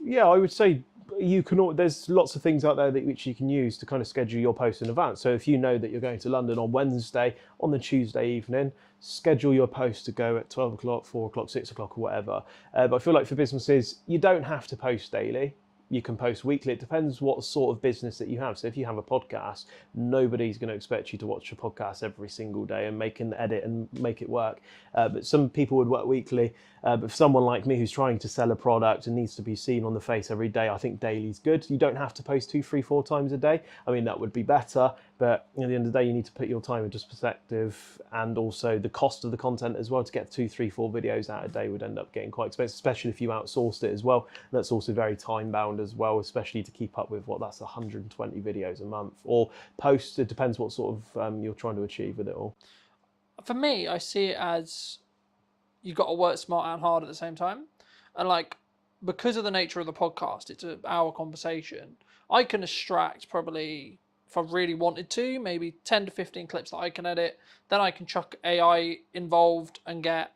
Yeah, I would say there's lots of things out there which you can use to kind of schedule your posts in advance. So if you know that you're going to London on Wednesday, on the Tuesday evening, schedule your post to go at 12 o'clock, 4 o'clock, 6 o'clock or whatever. But I feel like for businesses, you don't have to post daily. You can post weekly. It depends what sort of business that you have. So if you have a podcast, nobody's going to expect you to watch a podcast every single day and make an edit and make it work. But some people would work weekly. But for someone like me who's trying to sell a product and needs to be seen on the face every day, I think daily's good. You don't have to post 2, 3, 4 times a day. I mean, that would be better. But at the end of the day, you need to put your time into perspective, and also the cost of the content as well. To get 2, 3, 4 videos out a day would end up getting quite expensive, especially if you outsourced it as well. And that's also very time bound as well, especially to keep up with that's 120 videos a month or posts. It depends what sort of you're trying to achieve with it all. For me, I see it as you've got to work smart and hard at the same time. And like, because of the nature of the podcast, it's an hour conversation. I can extract probably, if I really wanted to, maybe 10 to 15 clips that I can edit. Then I can chuck AI involved and get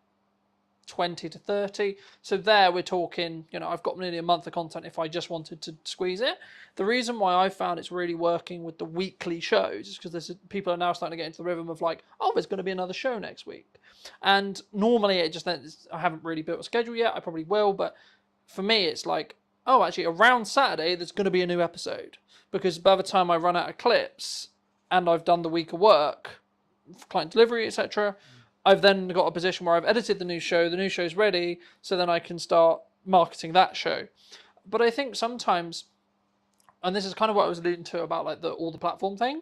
20 to 30. So there we're talking, I've got nearly a month of content if I just wanted to squeeze it. The reason why I found it's really working with the weekly shows is because people are now starting to get into the rhythm of like, oh, there's going to be another show next week. And normally I haven't really built a schedule yet. I probably will. But for me, it's like, oh, actually around Saturday, there's going to be a new episode. Because by the time I run out of clips and I've done the week of work, client delivery, etc., I've then got a position where I've edited the new show's ready, so then I can start marketing that show. But I think sometimes, and this is kind of what I was alluding to about like all the platform thing,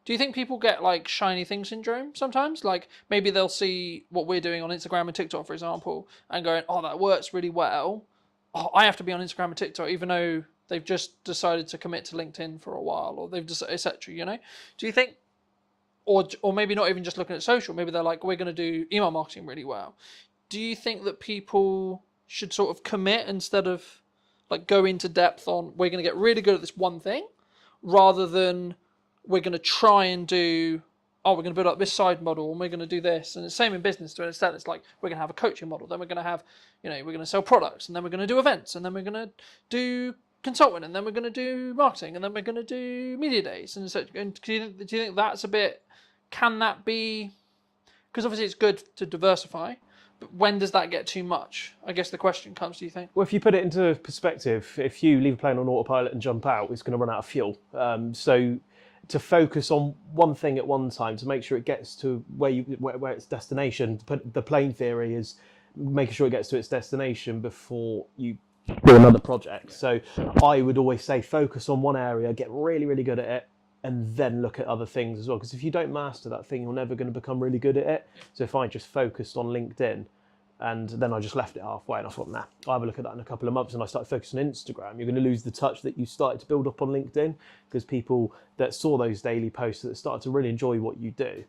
do you think people get like shiny thing syndrome sometimes? Like maybe they'll see what we're doing on Instagram and TikTok, for example, and going, oh, that works really well. Oh, I have to be on Instagram and TikTok, even though they've just decided to commit to LinkedIn for a while, or they've decided, etc. Do you think, or maybe not even just looking at social, maybe they're like, we're going to do email marketing really well. Do you think that people should sort of commit instead of like go into depth on, we're going to get really good at this one thing, rather than we're going to try and do, we're going to build up this side model and we're going to do this. And it's the same in business. So instead it's like, we're going to have a coaching model, then we're going to have, we're going to sell products, and then we're going to do events, and then we're going to do consulting, and then we're going to do marketing, and then we're going to do media days. And so, do you think that's a bit, can that be, because obviously it's good to diversify, but when does that get too much? I guess the question comes, do you think? Well, if you put it into perspective, if you leave a plane on autopilot and jump out, it's going to run out of fuel. So to focus on one thing at one time, to make sure it gets to where its destination, the plane theory is making sure it gets to its destination before you do another project. So I would always say focus on one area, get really, really good at it, and then look at other things as well. Because if you don't master that thing, you're never going to become really good at it. So if I just focused on LinkedIn and then I just left it halfway and I thought, nah, I'll have a look at that in a couple of months, and I started focusing on Instagram, you're going to lose the touch that you started to build up on LinkedIn, because people that saw those daily posts that started to really enjoy what you do,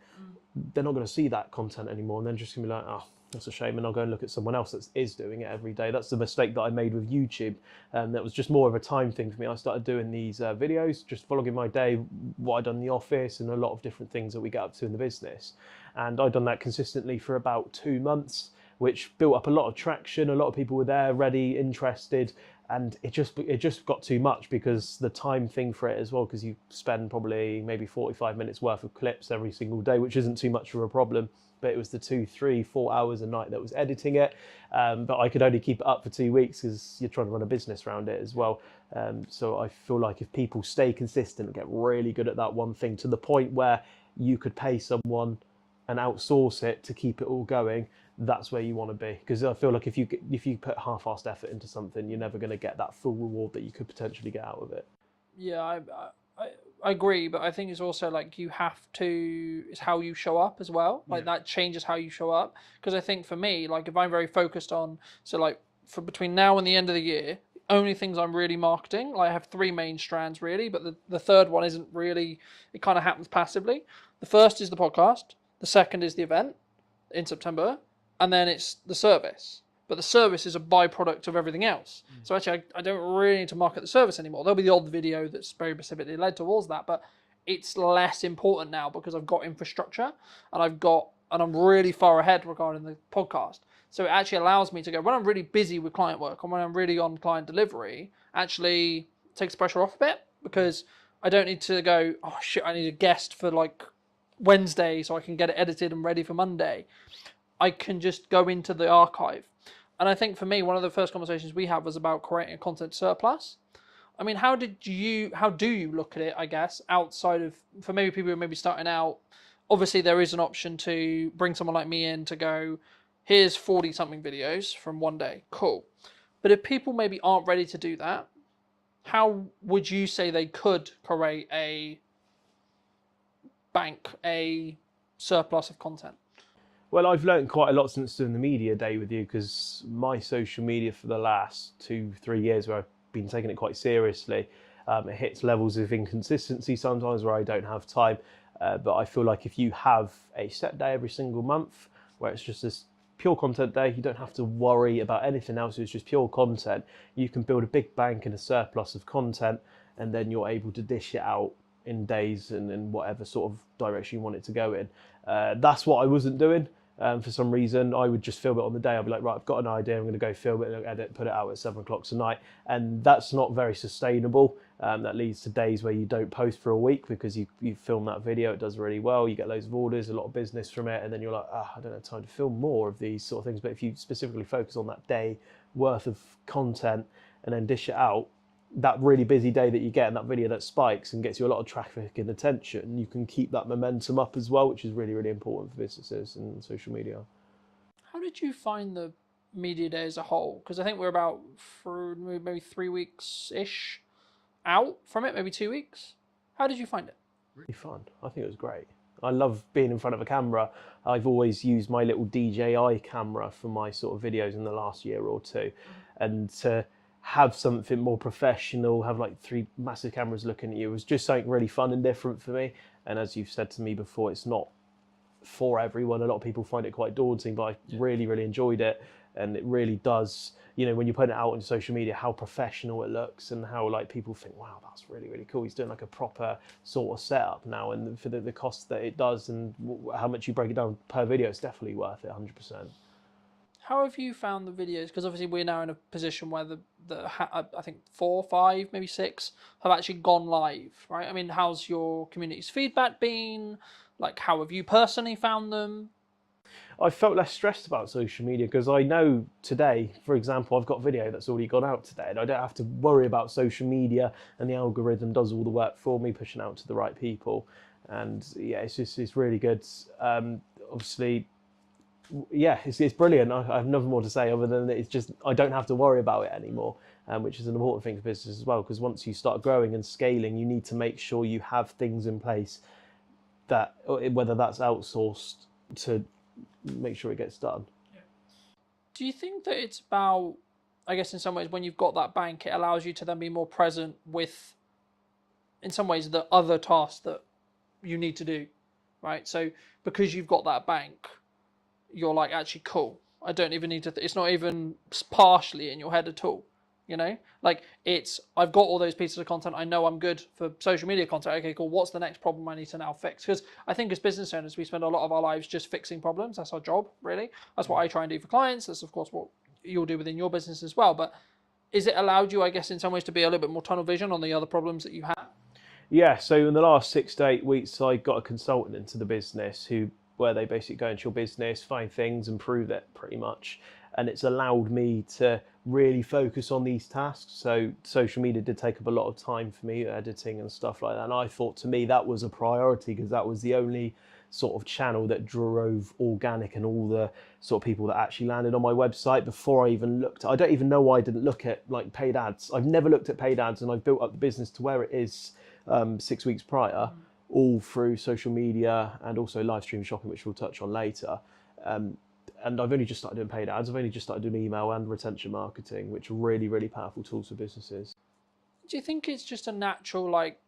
they're not going to see that content anymore, and they're just going to be like, oh, that's a shame, and I'll go and look at someone else that is doing it every day. That's the mistake that I made with YouTube, and that was just more of a time thing for me. I started doing these videos, just vlogging my day, what I'd done in the office, and a lot of different things that we get up to in the business. And I'd done that consistently for about 2 months, which built up a lot of traction. A lot of people were there, ready, interested, and it just got too much, because the time thing for it as well, because you spend probably maybe 45 minutes worth of clips every single day, which isn't too much of a problem. But it was the 2, 3, 4 hours a night that was editing it. But I could only keep it up for 2 weeks, because you're trying to run a business around it as well. So I feel like if people stay consistent and get really good at that one thing, to the point where you could pay someone and outsource it to keep it all going, that's where you want to be. Because I feel like if you put half-assed effort into something, you're never going to get that full reward that you could potentially get out of it. Yeah, I agree, but I think it's also like you have to, it's how you show up as well. Like that changes how you show up. Because I think for me, like if I'm very focused on, so like for between now and the end of the year, only things I'm really marketing, like I have 3 main strands really, but the third one isn't really, it kind of happens passively. The first is the podcast. The second is the event in September. And then it's the service. But the service is a byproduct of everything else. So actually, I don't really need to market the service anymore. There'll be the odd video that's very specifically led towards that, but it's less important now because I've got infrastructure and I'm really far ahead regarding the podcast. So it actually allows me to go, when I'm really busy with client work and when I'm really on client delivery, actually takes the pressure off a bit, because I don't need to go, oh shit, I need a guest for like Wednesday so I can get it edited and ready for Monday. I can just go into the archive. And I think for me, one of the first conversations we had was about creating a content surplus. I mean, how do you look at it, I guess, outside of, for maybe people who may be starting out, obviously there is an option to bring someone like me in to go, here's 40 something videos from one day, cool. But if people maybe aren't ready to do that, how would you say they could create a surplus of content? Well, I've learned quite a lot since doing the media day with you, because my social media for the last 2-3 years, where I've been taking it quite seriously, it hits levels of inconsistency sometimes where I don't have time. But I feel like if you have a set day every single month where it's just this pure content day, you don't have to worry about anything else, it's just pure content, you can build a big bank and a surplus of content, and then you're able to dish it out in days and in whatever sort of direction you want it to go in. That's what I wasn't doing. For some reason, I would just film it on the day. I'd be like, right, I've got an idea, I'm going to go film it, edit, put it out at 7 o'clock tonight. And that's not very sustainable. That leads to days where you don't post for a week because you film that video, it does really well, you get loads of orders, a lot of business from it, and then you're like, I don't have time to film more of these sort of things. But if you specifically focus on that day worth of content and then dish it out, that really busy day that you get and that video that spikes and gets you a lot of traffic and attention, you can keep that momentum up as well, which is really, really important for businesses and social media. How did you find the media day as a whole? Because I think we're about for maybe 3 weeks-ish out from it, maybe 2 weeks. How did you find it? Really fun. I think it was great. I love being in front of a camera. I've always used my little DJI camera for my sort of videos in the last year or two. And to have something more professional, have like 3 massive cameras looking at you, was just something really fun and different for me. And as you've said to me before, it's not for everyone. A lot of people find it quite daunting, but I really, really enjoyed it. And it really does, you know, when you put it out on social media, how professional it looks and how like people think, wow, that's really, really cool. He's doing like a proper sort of setup now. And for the cost that it does and how much you break it down per video, it's definitely worth it, 100%. How have you found the videos? Because obviously we're now in a position where I think 4, 5, maybe 6 have actually gone live, right? I mean, how's your community's feedback been? Like, how have you personally found them? I felt less stressed about social media because I know today, for example, I've got video that's already gone out today and I don't have to worry about social media, and the algorithm does all the work for me, pushing out to the right people. And yeah, it's really good. Obviously, Yeah, it's brilliant. I have nothing more to say other than that it's just I don't have to worry about it anymore, which is an important thing for business as well. Because once you start growing and scaling, you need to make sure you have things in place that, whether that's outsourced, to make sure it gets done. Do you think that it's about, I guess in some ways, when you've got that bank, it allows you to then be more present with, in some ways, the other tasks that you need to do, right? So because you've got that bank, you're like, actually, cool. I don't even need to, it's not even partially in your head at all, you know? Like, it's, I've got all those pieces of content. I know I'm good for social media content. Okay, cool. What's the next problem I need to now fix? Because I think as business owners, we spend a lot of our lives just fixing problems. That's our job, really. That's what I try and do for clients. That's, of course, what you'll do within your business as well. But is it allowed you, I guess, in some ways to be a little bit more tunnel vision on the other problems that you have? Yeah, so in the last 6 to 8 weeks, I got a consultant into the business where they basically go into your business, find things, improve it pretty much. And it's allowed me to really focus on these tasks. So social media did take up a lot of time for me, editing and stuff like that. And I thought, to me, that was a priority because that was the only sort of channel that drove organic and all the sort of people that actually landed on my website before I even looked. I don't even know why I didn't look at like paid ads. I've never looked at paid ads, and I've built up the business to where it is 6 weeks prior, all through social media and also live stream shopping, which we'll touch on later. And I've only just started doing paid ads. I've only just started doing email and retention marketing, which are really, really powerful tools for businesses. Do you think it's just a natural, like,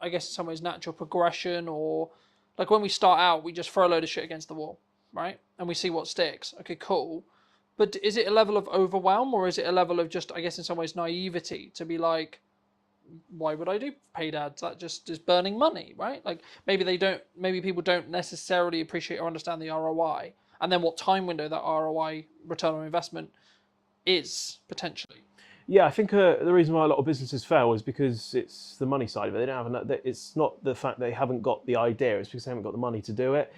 I guess in some ways, natural progression, or like when we start out, we just throw a load of shit against the wall, right? And we see what sticks. Okay, cool. But is it a level of overwhelm, or is it a level of just, I guess in some ways, naivety to be like, why would I do paid ads? That just is burning money, right? Like maybe people don't necessarily appreciate or understand the ROI, and then what time window that ROI, return on investment, is potentially. Yeah, I think the reason why a lot of businesses fail is because it's the money side of it. They don't have it's not the fact they haven't got the idea, it's because they haven't got the money to do it.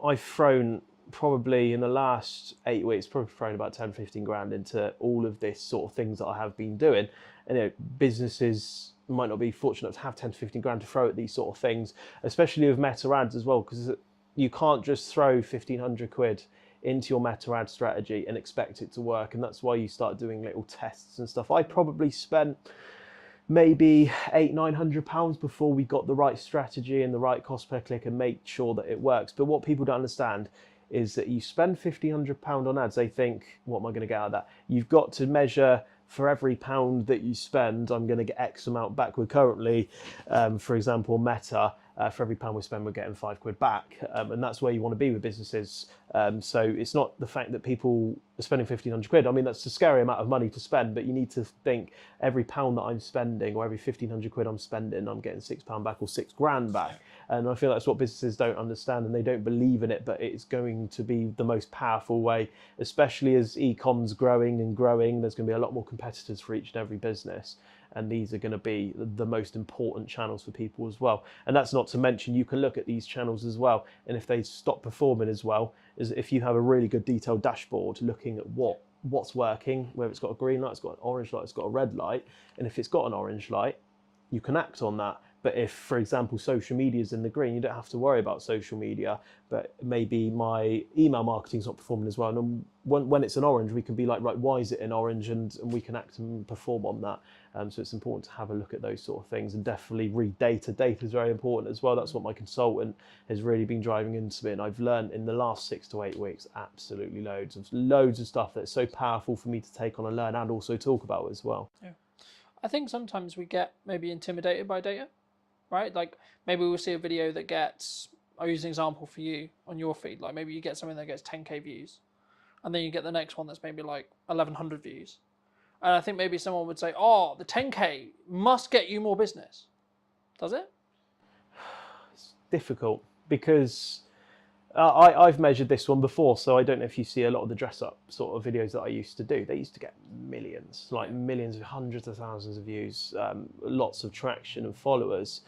I've thrown probably in the last 8 weeks, probably thrown about 10, 15 grand into all of this sort of things that I have been doing. And businesses might not be fortunate to have 10 to 15 grand to throw at these sort of things, especially with meta ads as well, because you can't just throw 1,500 quid into your meta ad strategy and expect it to work. And that's why you start doing little tests and stuff. I probably spent maybe £800-900 before we got the right strategy and the right cost per click and make sure that it works. But what people don't understand is that you spend £1,500 on ads, they think, what am I going to get out of that? You've got to measure, for every pound that you spend, I'm going to get X amount back. We're currently, for example, Meta, for every pound we spend, we're getting £5 back. And that's where you want to be with businesses. So it's not the fact that people are spending 1,500 quid. I mean, that's a scary amount of money to spend, but you need to think every pound that I'm spending or every 1,500 quid I'm spending, I'm getting £6 back or £6,000 back. And I feel that's what businesses don't understand, and they don't believe in it, but it's going to be the most powerful way, especially as e-com's growing and growing. There's going to be a lot more competitors for each and every business. And these are going to be the most important channels for people as well. And that's not to mention, you can look at these channels as well. And if they stop performing as well, is if you have a really good detailed dashboard looking at what's working, whether it's got a green light, it's got an orange light, it's got a red light. And if it's got an orange light, you can act on that. But if, for example, social media is in the green, you don't have to worry about social media. But maybe my email marketing's not performing as well. And when it's an orange, we can be like, right, why is it in orange? And we can act and perform on that. So it's important to have a look at those sort of things and definitely read data. Data is very important as well. That's what my consultant has really been driving into me. And I've learned in the last 6 to 8 weeks, absolutely loads of stuff that's so powerful for me to take on and learn and also talk about as well. Yeah. I think sometimes we get maybe intimidated by data, right? Like maybe we'll see a video that gets, I'll use an example for you on your feed. Like maybe you get something that gets 10K views, and then you get the next one that's maybe like 1,100 views. And I think maybe someone would say, oh, the 10K must get you more business. Does it? It's difficult because I've measured this one before, so I don't know if you see a lot of the dress-up sort of videos that I used to do. They used to get millions, like millions, hundreds of thousands of views, lots of traction and followers.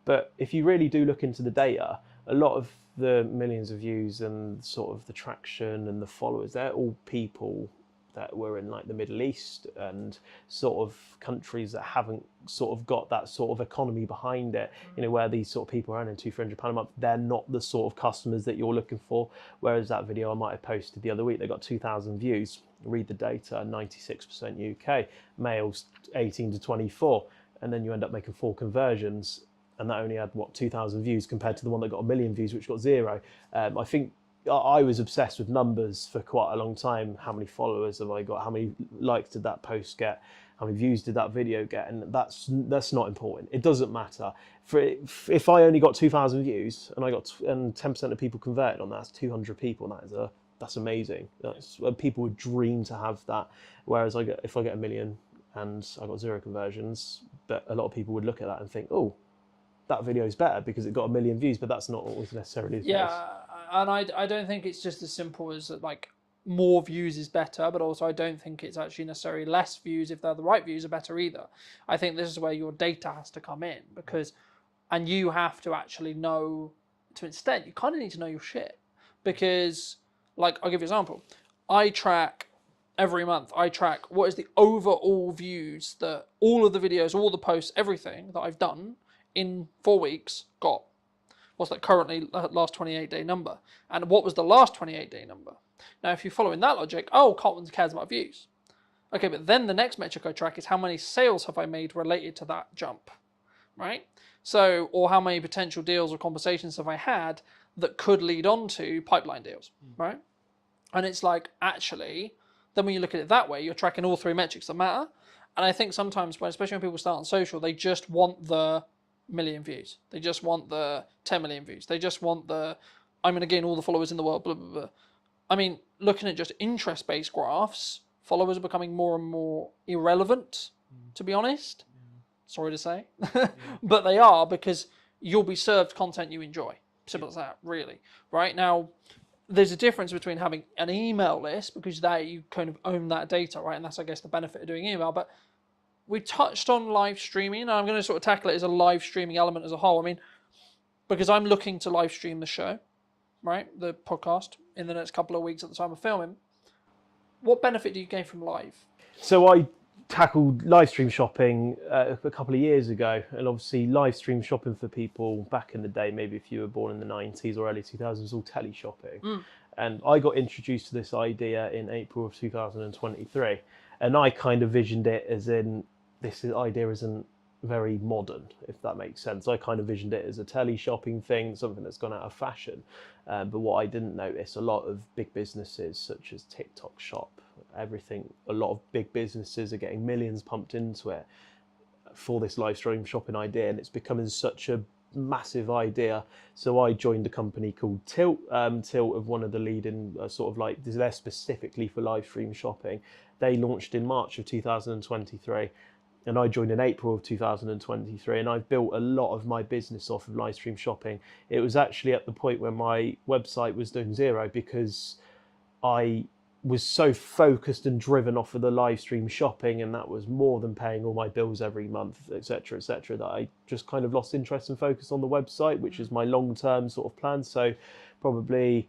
But if you really do look into the data, a lot of the millions of views and sort of the traction and the followers, they're all people that were in like the Middle East and sort of countries that haven't sort of got that sort of economy behind it, you know, where these sort of people are earning £200-300 a month, they're not the sort of customers that you're looking for. Whereas that video I might have posted the other week, they got 2,000 views. Read the data, 96% UK, males 18 to 24, and then you end up making 4 conversions, and that only had, what, 2,000 views compared to the one that got 1 million views, which got 0. I think I was obsessed with numbers for quite a long time. How many followers have I got? How many likes did that post get? How many views did that video get? And that's not important. It doesn't matter. If I only got 2,000 views and 10% of people converted on that, that's 200 people. That's amazing. People would dream to have that. Whereas if I get 1 million and I got 0 conversions, but a lot of people would look at that and think, oh, that video is better because it got 1 million views, but that's not always necessarily the case. And I don't think it's just as simple as like more views is better, but also I don't think it's actually necessarily less views if they're the right views are better either. I think this is where your data has to come in, and you have to actually know, to an extent, you kind of need to know your shit, because, like, I'll give you an example. I track every month. I track what is the overall views that all of the videos, all the posts, everything that I've done in 4 weeks got. What's that currently last 28-day number? And what was the last 28-day number? Now, if you're following that logic, Carlton cares about views. Okay, but then the next metric I track is how many sales have I made related to that jump, right? So, or how many potential deals or conversations have I had that could lead on to pipeline deals, right? And it's like, actually, then when you look at it that way, you're tracking all 3 metrics that matter. And I think sometimes, especially when people start on social, they just want the million views. They just want the 10 million views. They just want I'm going to gain all the followers in the world, blah, blah, blah. I mean, looking at just interest-based graphs, followers are becoming more and more irrelevant, to be honest. Sorry to say. But they are, because you'll be served content you enjoy. Simple as that, really. Right? Now, there's a difference between having an email list, because there you kind of own that data, right? And that's, I guess, the benefit of doing email. But we touched on live streaming, and I'm going to sort of tackle it as a live streaming element as a whole. I mean, because I'm looking to live stream the show, right, the podcast, in the next couple of weeks at the time of filming. What benefit do you gain from live? So I tackled live stream shopping a couple of years ago, and obviously live stream shopping for people back in the day, maybe if you were born in the 90s or early 2000s, was all tele shopping. And I got introduced to this idea in April of 2023, and I kind of visioned it as in, this idea isn't very modern, if that makes sense. I kind of visioned it as a tele shopping thing, something that's gone out of fashion. But what I didn't notice, a lot of big businesses such as TikTok Shop, a lot of big businesses are getting millions pumped into it for this live stream shopping idea, and it's becoming such a massive idea. So I joined a company called Tilt. Tilt of one of the leading sort of like, they're specifically for live stream shopping. They launched in March of 2023. And I joined in April of 2023, and I've built a lot of my business off of live stream shopping. It was actually at the point where my website was doing 0, because I was so focused and driven off of the live stream shopping, and that was more than paying all my bills every month, etc., that I just kind of lost interest and focus on the website, which is my long-term sort of plan. So probably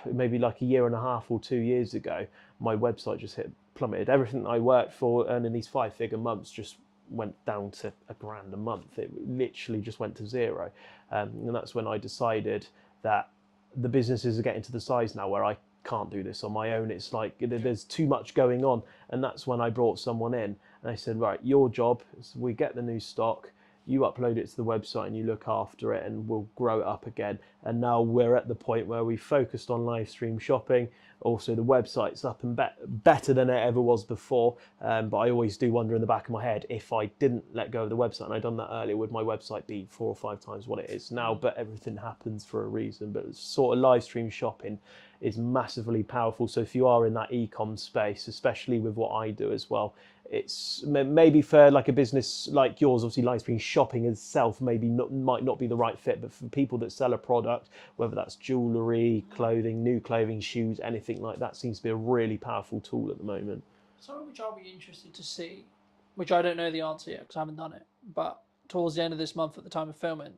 maybe like a year and a half or 2 years ago, my website just plummeted. Everything I worked for, earning these 5-figure months, just went down to £1,000 a month. It literally just went to 0. And that's when I decided that the businesses are getting to the size now where I can't do this on my own. It's like there's too much going on. And that's when I brought someone in, and I said, right, your job is we get the new stock, you upload it to the website and you look after it, and we'll grow it up again. And now we're at the point where we focused on live stream shopping. Also, the website's up and better than it ever was before. But I always do wonder in the back of my head, if I didn't let go of the website and I'd done that earlier, would my website be 4 or 5 times what it is now? But everything happens for a reason. But sort of live stream shopping is massively powerful. So if you are in that e-com space, especially with what I do as well, it's maybe for like a business like yours, obviously live stream shopping itself might not be the right fit, but for people that sell a product, whether that's jewellery, clothing, new clothing, shoes, anything like that, seems to be a really powerful tool at the moment. Something which I'll be interested to see, which I don't know the answer yet because I haven't done it, but towards the end of this month at the time of filming,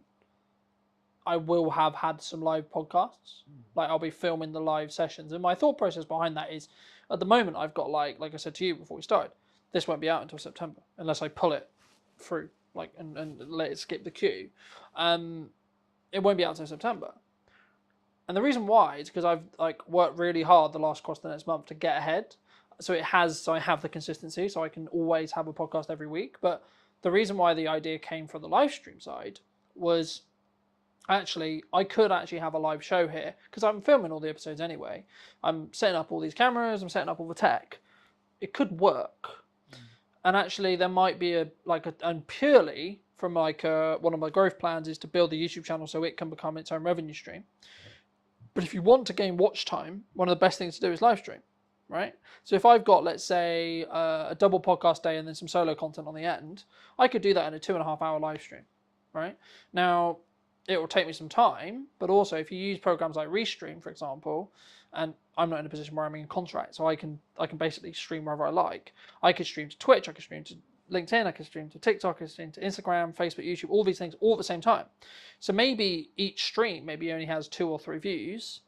I will have had some live podcasts. Like I'll be filming the live sessions, and my thought process behind that is, at the moment I've got like I said to you before we started, this won't be out until September unless I pull it through and let it skip the queue. It won't be out until September. And the reason why is because I've like worked really hard the last course of the next month to get ahead. So I have the consistency, so I can always have a podcast every week. But the reason why the idea came from the live stream side was actually I could actually have a live show here because I'm filming all the episodes anyway. I'm setting up all these cameras, I'm setting up all the tech. It could work. And actually there might be and purely from one of my growth plans is to build the YouTube channel so it can become its own revenue stream. But if you want to gain watch time, one of the best things to do is live stream, right? So if I've got, let's say, a double podcast day and then some solo content on the end, I could do that in a 2.5 hour live stream, right? Now, it will take me some time, but also if you use programs like Restream, for example, and I'm not in a position where I'm in contract, so I can basically stream wherever I like. I could stream to Twitch, I could stream to LinkedIn, I could stream to TikTok, I could stream to Instagram, Facebook, YouTube, all these things all at the same time. So maybe each stream maybe only has 2 or 3 views,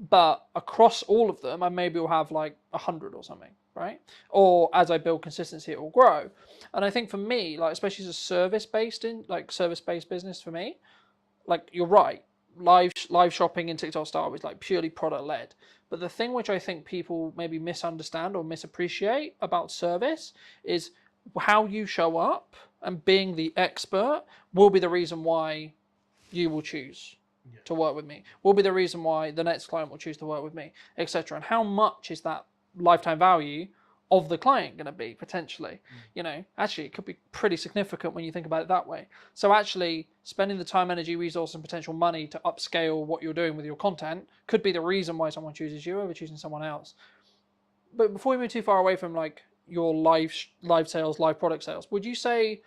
but across all of them, I maybe will have like 100 or something, right? Or as I build consistency, it will grow. And I think for me, like especially as a service-based business for me, like you're right, live shopping in TikTok style is like purely product-led. But the thing which I think people maybe misunderstand or misappreciate about service is how you show up, and being the expert will be the reason why you will choose to work with me, will be the reason why the next client will choose to work with me, etc. And how much is that lifetime value of the client going to be potentially? You know, actually it could be pretty significant when you think about it that way. So actually spending the time, energy, resource and potential money to upscale what you're doing with your content could be the reason why someone chooses you over choosing someone else. But before we move too far away from like your live sales, live product sales, would you say,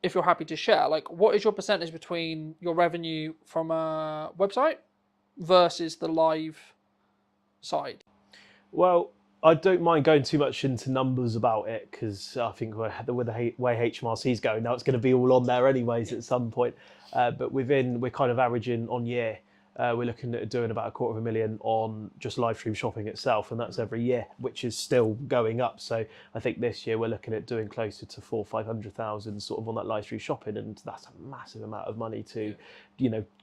if you're happy to share, like what is your percentage between your revenue from a website versus the live side? Well, I don't mind going too much into numbers about it because I think with the way HMRC is going now, it's going to be all on there anyways at some point. But we're kind of averaging on year. We're looking at doing about $250,000 on just live stream shopping itself, and that's every year, which is still going up. So I think this year we're looking at doing closer to 400,000 or 500,000 sort of on that live stream shopping, and that's a massive amount of money to,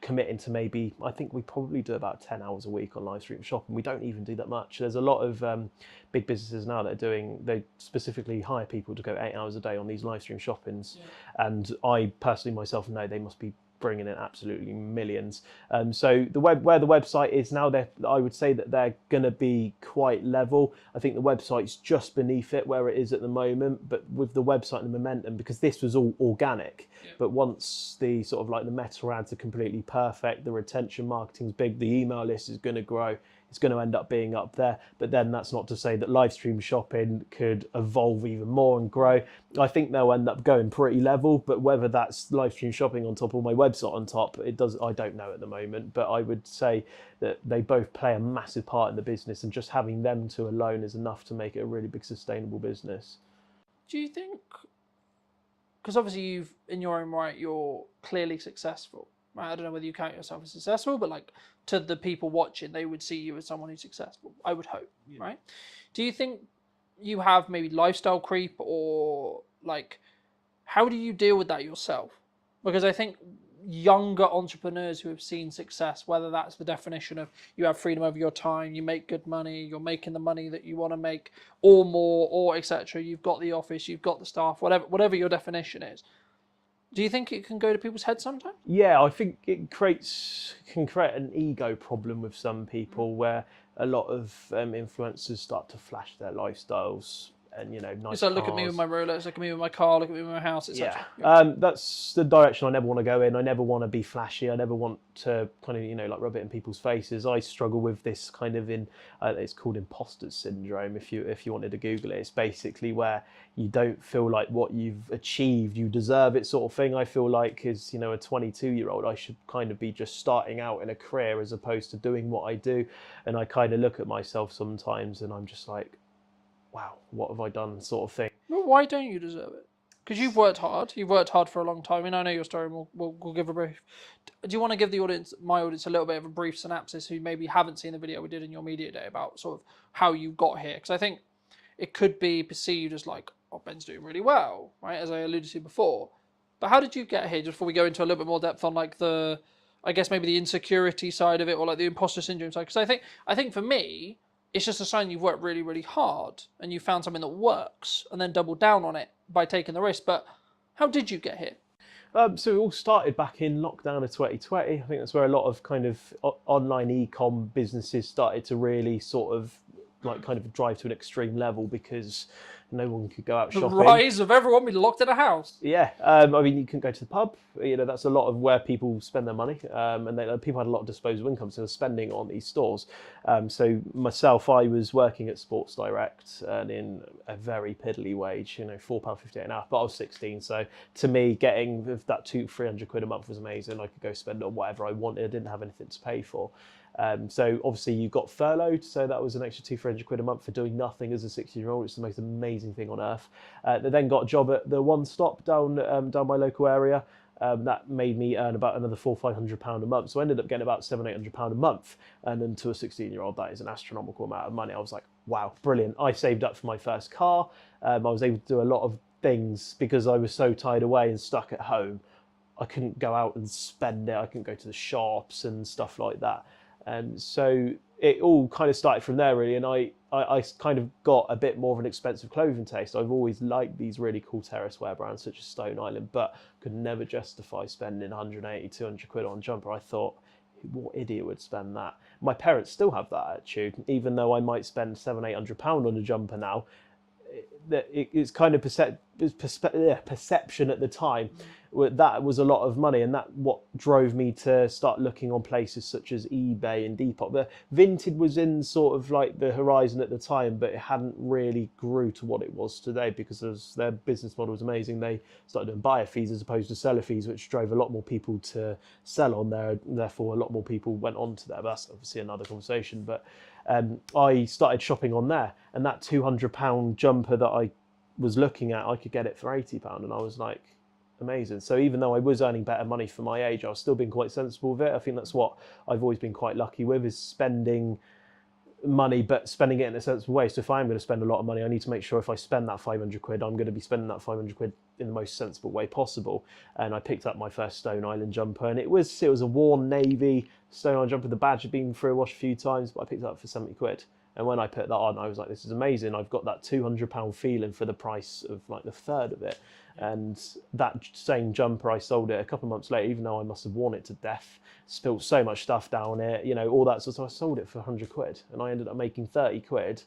commit into. Maybe I think we probably do about 10 hours a week on live stream shopping. We don't even do that much. There's a lot of big businesses now that they specifically hire people to go 8 hours a day on these live stream shoppings, and I personally myself know they must be bringing in absolutely millions. So where the website is now, I would say that they're going to be quite level. I think the website's just beneath it where it is at the moment, but with the website and the momentum, because this was all organic. But once the sort of like the meta ads are completely perfect, the retention marketing's big, the email list is going to grow. It's going to end up being up there. But then that's not to say that live stream shopping could evolve even more and grow. I think they'll end up going pretty level, but whether that's live stream shopping on top or my website on top, I don't know at the moment. But I would say that they both play a massive part in the business, and just having them two alone is enough to make it a really big sustainable business. Do you think, because obviously in your own right, you're clearly successful, right? I don't know whether you count yourself as successful, but like to the people watching, they would see you as someone who's successful, I would hope, right? Do you think you have maybe lifestyle creep, or like, how do you deal with that yourself? Because I think younger entrepreneurs who have seen success, whether that's the definition of you have freedom over your time, you make good money, you're making the money that you want to make or more, or etc., you've got the office, you've got the staff, whatever your definition is, do you think it can go to people's heads sometimes? Yeah, I think it can create an ego problem with some people, where a lot of influencers start to flash their lifestyles and nice So look cars. at me with my Rolex, look at me with my car, look at me with my house, etc. That's the direction I never want to go in. I never want to be flashy. I never want to kind of like rub it in people's faces. I struggle with this kind of it's called imposter syndrome. If you wanted to Google it, it's basically where you don't feel like what you've achieved you deserve it, sort of thing. I feel like as a 22-year-old, I should kind of be just starting out in a career as opposed to doing what I do. And I kind of look at myself sometimes and I'm just like, wow, what have I done, sort of thing. Well, why don't you deserve it? Because you've worked hard. You've worked hard for a long time. And I know your story, and we'll give a brief. Do you want to give the audience, my audience, a little bit of a brief synopsis who maybe haven't seen the video we did in your media day about sort of how you got here? Because I think it could be perceived as like, oh, Ben's doing really well, right? As I alluded to before. But how did you get here? Just before we go into a little bit more depth on like the, I guess maybe the insecurity side of it, or like the imposter syndrome side. Because I think for me, it's just a sign you've worked really, really hard and you found something that works and then doubled down on it by taking the risk. But how did you get here? So it all started back in lockdown of 2020. I think that's where a lot of kind of online e-com businesses started to really sort of like kind of drive to an extreme level because no one could go out The shopping. rise of everyone being locked in a house. Yeah, I mean, you couldn't go to the pub. That's a lot of where people spend their money, and people had a lot of disposable income, so they're spending on these stores. So myself, I was working at Sports Direct, earning a very piddly wage, £4.58 an hour. But I was 16, so to me, getting that £200-300 a month was amazing. I could go spend it on whatever I wanted. I didn't have anything to pay for. So obviously you got furloughed, so that was an extra £200-300 a month for doing nothing as a 16-year-old. It's the most amazing thing on earth. They then got a job at the One Stop down my local area. That made me earn about another £400-500 a month. So I ended up getting about £700-800 a month. And then to a 16-year-old, that is an astronomical amount of money. I was like, wow, brilliant. I saved up for my first car. I was able to do a lot of things because I was so tied away and stuck at home. I couldn't go out and spend it. I couldn't go to the shops and stuff like that. And so it all kind of started from there, really. And I kind of got a bit more of an expensive clothing taste. I've always liked these really cool terrace wear brands such as Stone Island, but could never justify spending 180-200 quid on a jumper. I thought, what idiot would spend that? My parents still have that attitude, even though I might spend £700-800 on a jumper now. It's kind of perception at the time. That was a lot of money, and that what drove me to start looking on places such as eBay and Depop. The Vinted was in sort of like the horizon at the time, but it hadn't really grew to what it was today because their business model was amazing. They started doing buyer fees as opposed to seller fees, which drove a lot more people to sell on there. And therefore, a lot more people went on to there. But that's obviously another conversation. But I started shopping on there, and that £200 jumper that I was looking at, I could get it for £80, and I was like, amazing. So even though I was earning better money for my age, I was still being quite sensible with it. I think that's what I've always been quite lucky with, is spending money, but spending it in a sensible way. So if I'm going to spend a lot of money, I need to make sure if I spend that 500 quid, I'm going to be spending that 500 quid in the most sensible way possible. And I picked up my first Stone Island jumper, and it was a worn navy Stone Island jumper. The badge had been through a wash a few times, but I picked it up for 70 quid. And when I put that on, I was like, this is amazing. I've got that £200 feeling for the price of like the third of it. And that same jumper, I sold it a couple of months later, even though I must have worn it to death, spilled so much stuff down it, all that sort of stuff. I sold it for 100 quid, and I ended up making 30 quid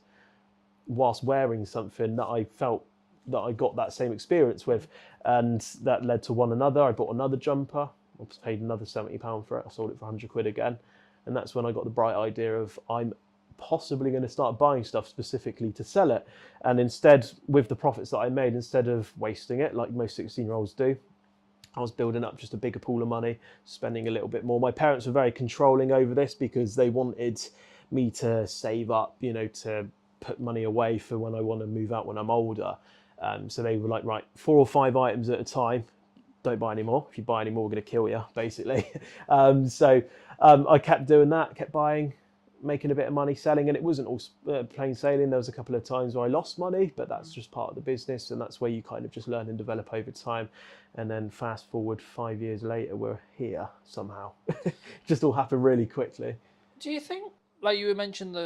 whilst wearing something that I felt that I got that same experience with. And that led to one another. I bought another jumper. I paid another £70 for it. I sold it for 100 quid again. And that's when I got the bright idea of I'm possibly going to start buying stuff specifically to sell it. And instead, with the profits that I made, instead of wasting it like most 16-year-olds do, I was building up just a bigger pool of money, spending a little bit more. My parents were very controlling over this because they wanted me to save up, to put money away for when I want to move out when I'm older. So they were like, right, 4 or 5 items at a time. Don't buy any more. If you buy any more, we're going to kill you, basically. So I kept doing that, kept buying, making a bit of money, selling, and it wasn't all plain sailing. There was a couple of times where I lost money, but that's just part of the business, and that's where you kind of just learn and develop over time. And then fast forward 5 years later, we're here somehow. Just all happened really quickly. Do you think, like you mentioned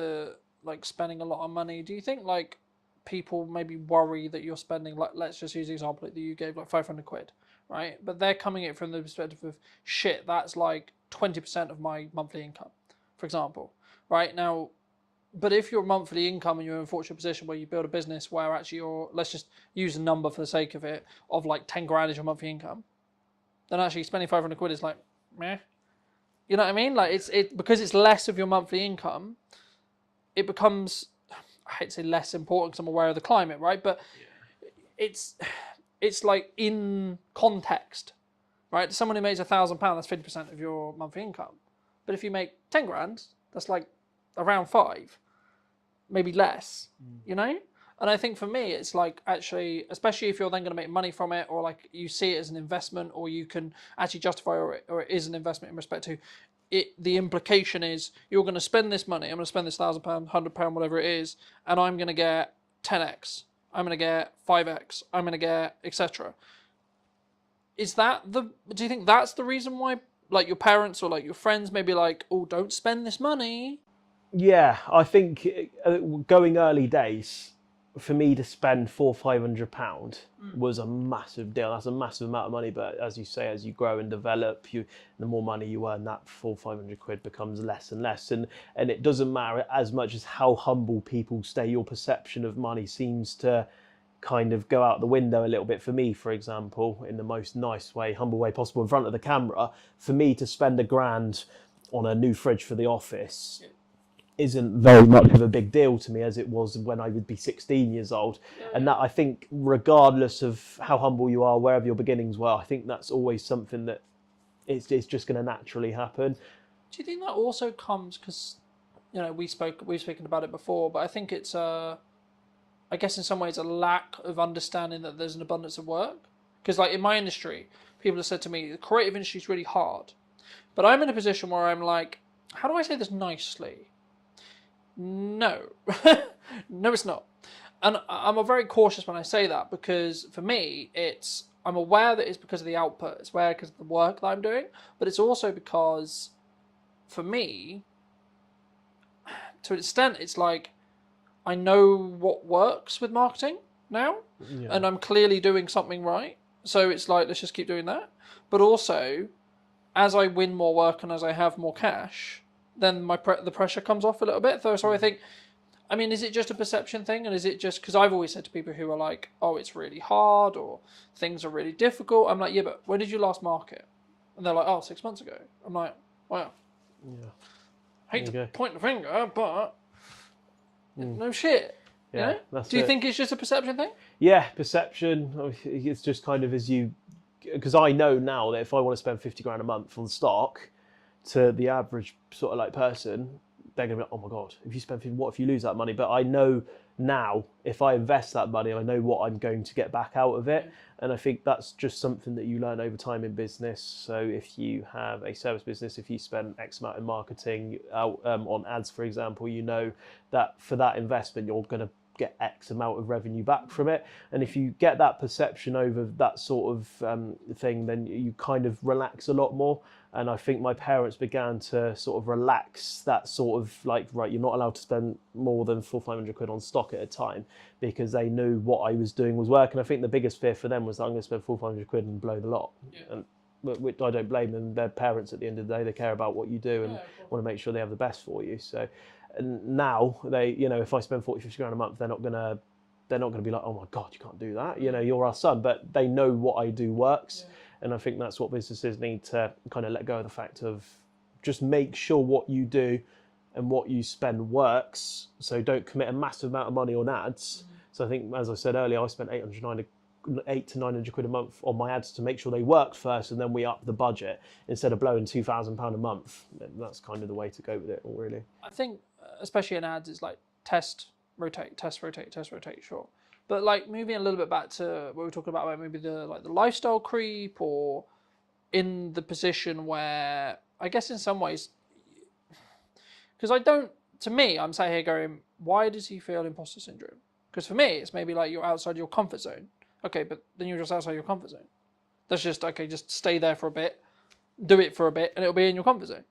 spending a lot of money, do you think like people maybe worry that you're spending, like, let's just use the example that you gave, like 500 quid, right? But they're coming at it from the perspective of, shit, that's like 20% of my monthly income, for example. Right now, but if your monthly income and you're in a fortunate position where you build a business where actually you're, let's just use a number for the sake of it, of like 10 grand is your monthly income, then actually spending 500 quid is like, meh. You know what I mean? Like it because it's less of your monthly income, it becomes, I hate to say less important because I'm aware of the climate, right? But it's like in context, right? Someone who makes £1,000, that's 50% of your monthly income. But if you make 10 grand, that's like around 5, maybe less, And I think for me, it's like actually, especially if you're then going to make money from it, or like you see it as an investment, or you can actually justify, or it is an investment in respect to it. The implication is you're going to spend this money. I'm going to spend this £1,000, £100, whatever it is, and I'm going to get 10x. I'm going to get 5x. I'm going to get etc. Is that the? Do you think that's the reason why, like your parents or like your friends may be like, oh, don't spend this money? Yeah, I think going early days, for me to spend £400-500 was a massive deal. That's a massive amount of money. But as you say, as you grow and develop, the more money you earn, that £400-500 becomes less and less. And it doesn't matter as much as how humble people stay. Your perception of money seems to kind of go out the window a little bit. For me, for example, in the most nice way, humble way possible in front of the camera, for me to spend £1,000 on a new fridge for the office isn't very much of a big deal to me as it was when I would be 16 years old. And that, I think, regardless of how humble you are, wherever your beginnings were, I think that's always something that it's just going to naturally happen. Do you think that also comes because, we've spoken about it before, but I think it's I guess in some ways a lack of understanding that there's an abundance of work. Because like in my industry, people have said to me, the creative industry is really hard. But I'm in a position where I'm like, how do I say this nicely? No. No, it's not. And I'm very cautious when I say that, because for me, I'm aware that it's because of the output, it's aware because of the work that I'm doing, but it's also because, for me, to an extent, it's like, I know what works with marketing now, and I'm clearly doing something right. So it's like, let's just keep doing that. But also, as I win more work and as I have more cash, then the pressure comes off a little bit. So I think, is it just a perception thing? And is it just, because I've always said to people who are like, oh, it's really hard or things are really difficult. I'm like, yeah, but when did you last market? And they're like, oh, 6 months ago. I'm like, wow. Yeah. Hate to point the finger, but no shit. Yeah, Do you think it's just a perception thing? Yeah, perception. It's just kind of because I know now that if I want to spend 50 grand a month on stock, to the average sort of like person, they're going to be like, oh my God, if you spend 50, what if you lose that money? But I know now if I invest that money, I know what I'm going to get back out of it. And I think that's just something that you learn over time in business. So if you have a service business, if you spend X amount in marketing on ads, for example, you know that for that investment, you're going to get X amount of revenue back from it. And if you get that perception over that sort of thing, then you kind of relax a lot more. And I think my parents began to sort of relax that sort of like, right, you're not allowed to spend more than £400-500 on stock at a time, because they knew what I was doing was working. I think the biggest fear for them was that I'm going to spend £400 and blow the lot. And which I don't blame them. They're parents at the end of the day. They care about what you do and want to make sure they have the best for you. So and now they, if I spend 40-50 grand a month, they're not going to be like, oh my God, you can't do that. You're our son. But they know what I do works. And I think that's what businesses need to kind of let go of the fact of just make sure what you do and what you spend works. So don't commit a massive amount of money on ads. So I think, as I said earlier, I spent £800 to £900 a month on my ads to make sure they worked first, and then we up the budget instead of blowing £2,000 a month. That's kind of the way to go with it, really. I think, especially in ads, it's like test, rotate, test, rotate, test, rotate, sure. But like moving a little bit back to what we were talking about maybe the lifestyle creep, or in the position where I guess in some ways, because to me, I'm sat here going, why does he feel imposter syndrome? Because for me, it's maybe like you're outside your comfort zone. Okay, but then you're just outside your comfort zone. That's just, okay, just stay there for a bit, do it for a bit, and it'll be in your comfort zone.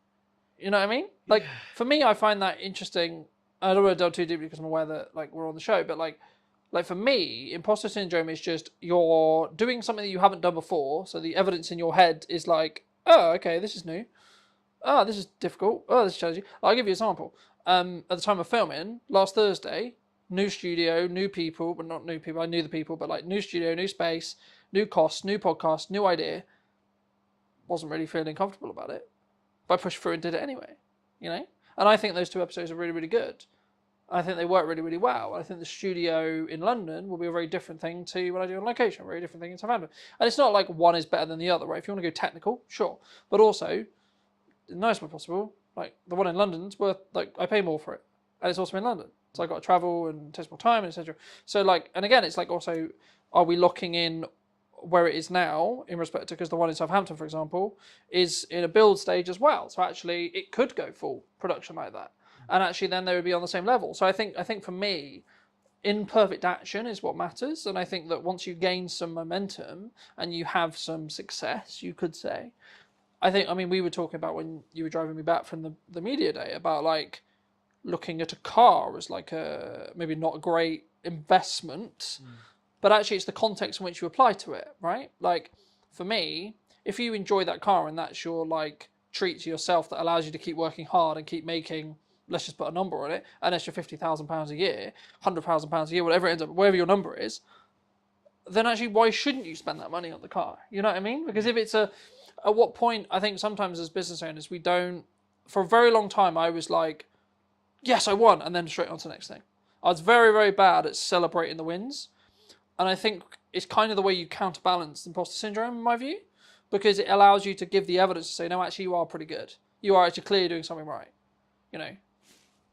You know what I mean? Like, for me, I find that interesting. I don't want to delve too deeply because I'm aware that like we're on the show, but like for me, imposter syndrome is just you're doing something that you haven't done before, so the evidence in your head is like, oh, okay, this is new. Oh, this is difficult. Oh, this is challenging. I'll give you an example. At the time of filming, last Thursday, new studio, new people, but not new people, I knew the people, but like new studio, new space, new costs, new podcast, new idea. Wasn't really feeling comfortable about it, but I pushed through and did it anyway, And I think those 2 episodes are really, really good. I think they work really, really well. I think the studio in London will be a very different thing to what I do on location, a very different thing in Southampton. And it's not like one is better than the other, right? If you want to go technical, sure. But also, in the nicest way possible, like the one in London's worth, like I pay more for it. And it's also in London. So I got to travel and it takes more time, etc. So like, and again, it's like also, are we locking in where it is now in respect to, because the one in Southampton, for example, is in a build stage as well. So actually it could go full production like that. And actually then they would be on the same level. So I think for me, imperfect action is what matters. And I think that once you gain some momentum and you have some success, you could say, I mean, we were talking about when you were driving me back from the media day about like looking at a car as like a, maybe not a great investment, but actually it's the context in which you apply to it, right? Like for me, if you enjoy that car and that's your like treat to yourself that allows you to keep working hard and keep making, let's just put a number on it, an extra £50,000 a year, £100,000 a year, whatever it ends up, whatever your number is, then actually why shouldn't you spend that money on the car? You know what I mean? Because if it's at what point, I think sometimes as business owners, we don't, for a very long time, I was like, yes, I won, and then straight on to the next thing. I was very, very bad at celebrating the wins. And I think it's kind of the way you counterbalance imposter syndrome, in my view, because it allows you to give the evidence to say, no, actually, you are pretty good. You are actually clearly doing something right, you know,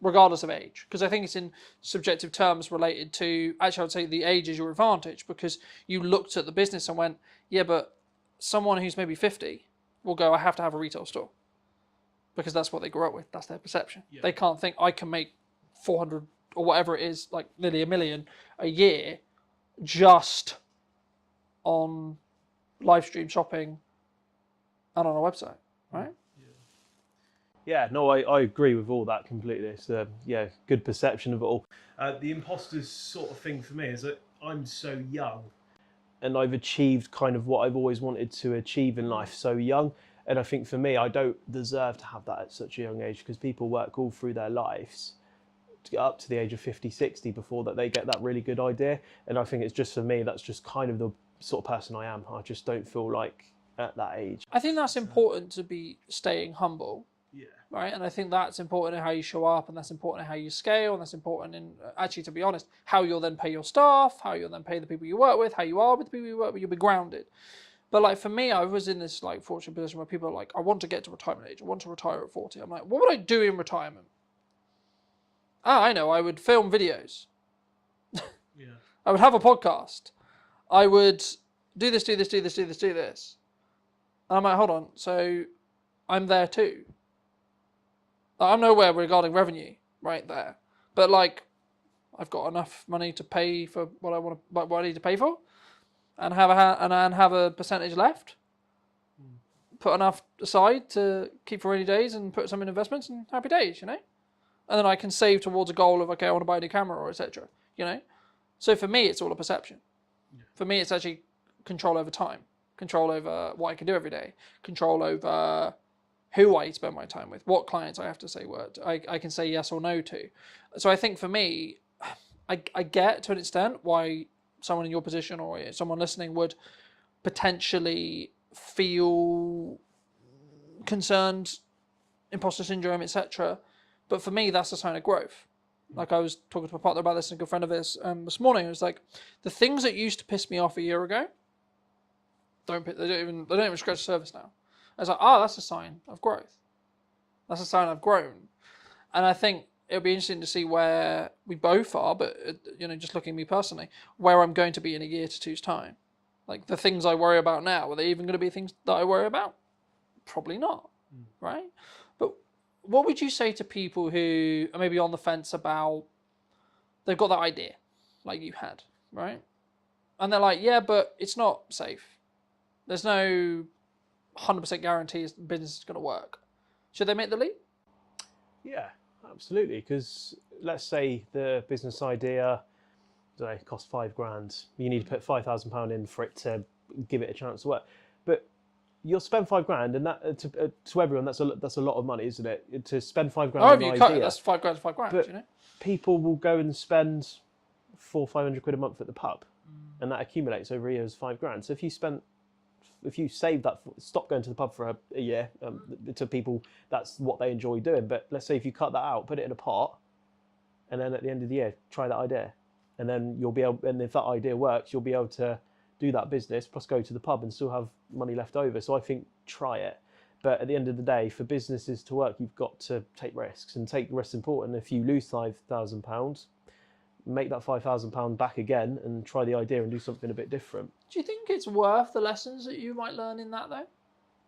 regardless of age. Because I think it's in subjective terms related to, actually, I would say the age is your advantage, because you looked at the business and went, yeah, but someone who's maybe 50 will go, I have to have a retail store. Because that's what they grew up with. That's their perception. Yeah. They can't think I can make 400 or whatever it is, like nearly $1 million a year, just on live stream shopping and on a website, right? Yeah, no, I agree with all that completely. It's good perception of it all. The imposters sort of thing for me is that I'm so young and I've achieved kind of what I've always wanted to achieve in life so young. And I think for me, I don't deserve to have that at such a young age, because people work all through their lives to get up to the age of 50, 60 before that they get that really good idea. And I think it's just for me, that's just kind of the sort of person I am. I just don't feel like at that age. I think that's important to be staying humble. Yeah. Right. And I think that's important in how you show up, and that's important in how you scale, and that's important in, actually, to be honest, how you'll then pay your staff, how you'll then pay the people you work with, how you are with the people you work with. You'll be grounded. But like for me, I was in this like fortunate position where people are like, I want to get to retirement age. I want to retire at 40. I'm like, what would I do in retirement? I know. I would film videos. Yeah. I would have a podcast. I would do this. And I'm like, hold on. So I'm there too. I'm nowhere regarding revenue right there. But like, I've got enough money to pay for what I want to, what I need to pay for. And have a percentage left, put enough aside to keep for rainy days, and put some in investments, and happy days, you know. And then I can save towards a goal of, okay, I want to buy a new camera, or etc. You know. So for me, it's all a perception. Yeah. For me, it's actually control over time, control over what I can do every day, control over who I spend my time with, what clients I have to say I can say yes or no to. So I think for me, I get to an extent why someone in your position or someone listening would potentially feel concerned, imposter syndrome, etc. But for me, that's a sign of growth. Like I was talking to my partner about this and a good friend of his this morning. It was like, the things that used to piss me off a year ago, they don't even scratch the surface now. I was like, that's a sign of growth. That's a sign I've grown. And I think it'll be interesting to see where we both are, but just looking at me personally, where I'm going to be in a year to two's time. Like the things I worry about now, are they even going to be things that I worry about? Probably not, right? But what would you say to people who are maybe on the fence about, they've got that idea, like you had, right? And they're like, yeah, but it's not safe. There's no 100% guarantee the business is going to work. Should they make the leap? Yeah. Absolutely, because let's say the business idea costs £5,000. You need to put £5,000 in for it to give it a chance to work. But you'll spend £5,000, and that to everyone that's a lot of money, isn't it? To spend £5,000 on an idea. Cut it, that's £5,000, £5,000. But you know, people will go and spend £400-500 a month at the pub, and that accumulates over a year as £5,000. So if you save that, stop going to the pub for a year, to people, that's what they enjoy doing. But let's say if you cut that out, put it in a pot, and then at the end of the year, try that idea. And then you'll be able, and if that idea works, you'll be able to do that business, plus go to the pub and still have money left over. So I think try it. But at the end of the day, for businesses to work, you've got to take risks, and take risks important. If you lose £5,000, make that £5,000 back again and try the idea and do something a bit different. Do you think it's worth the lessons that you might learn in that though?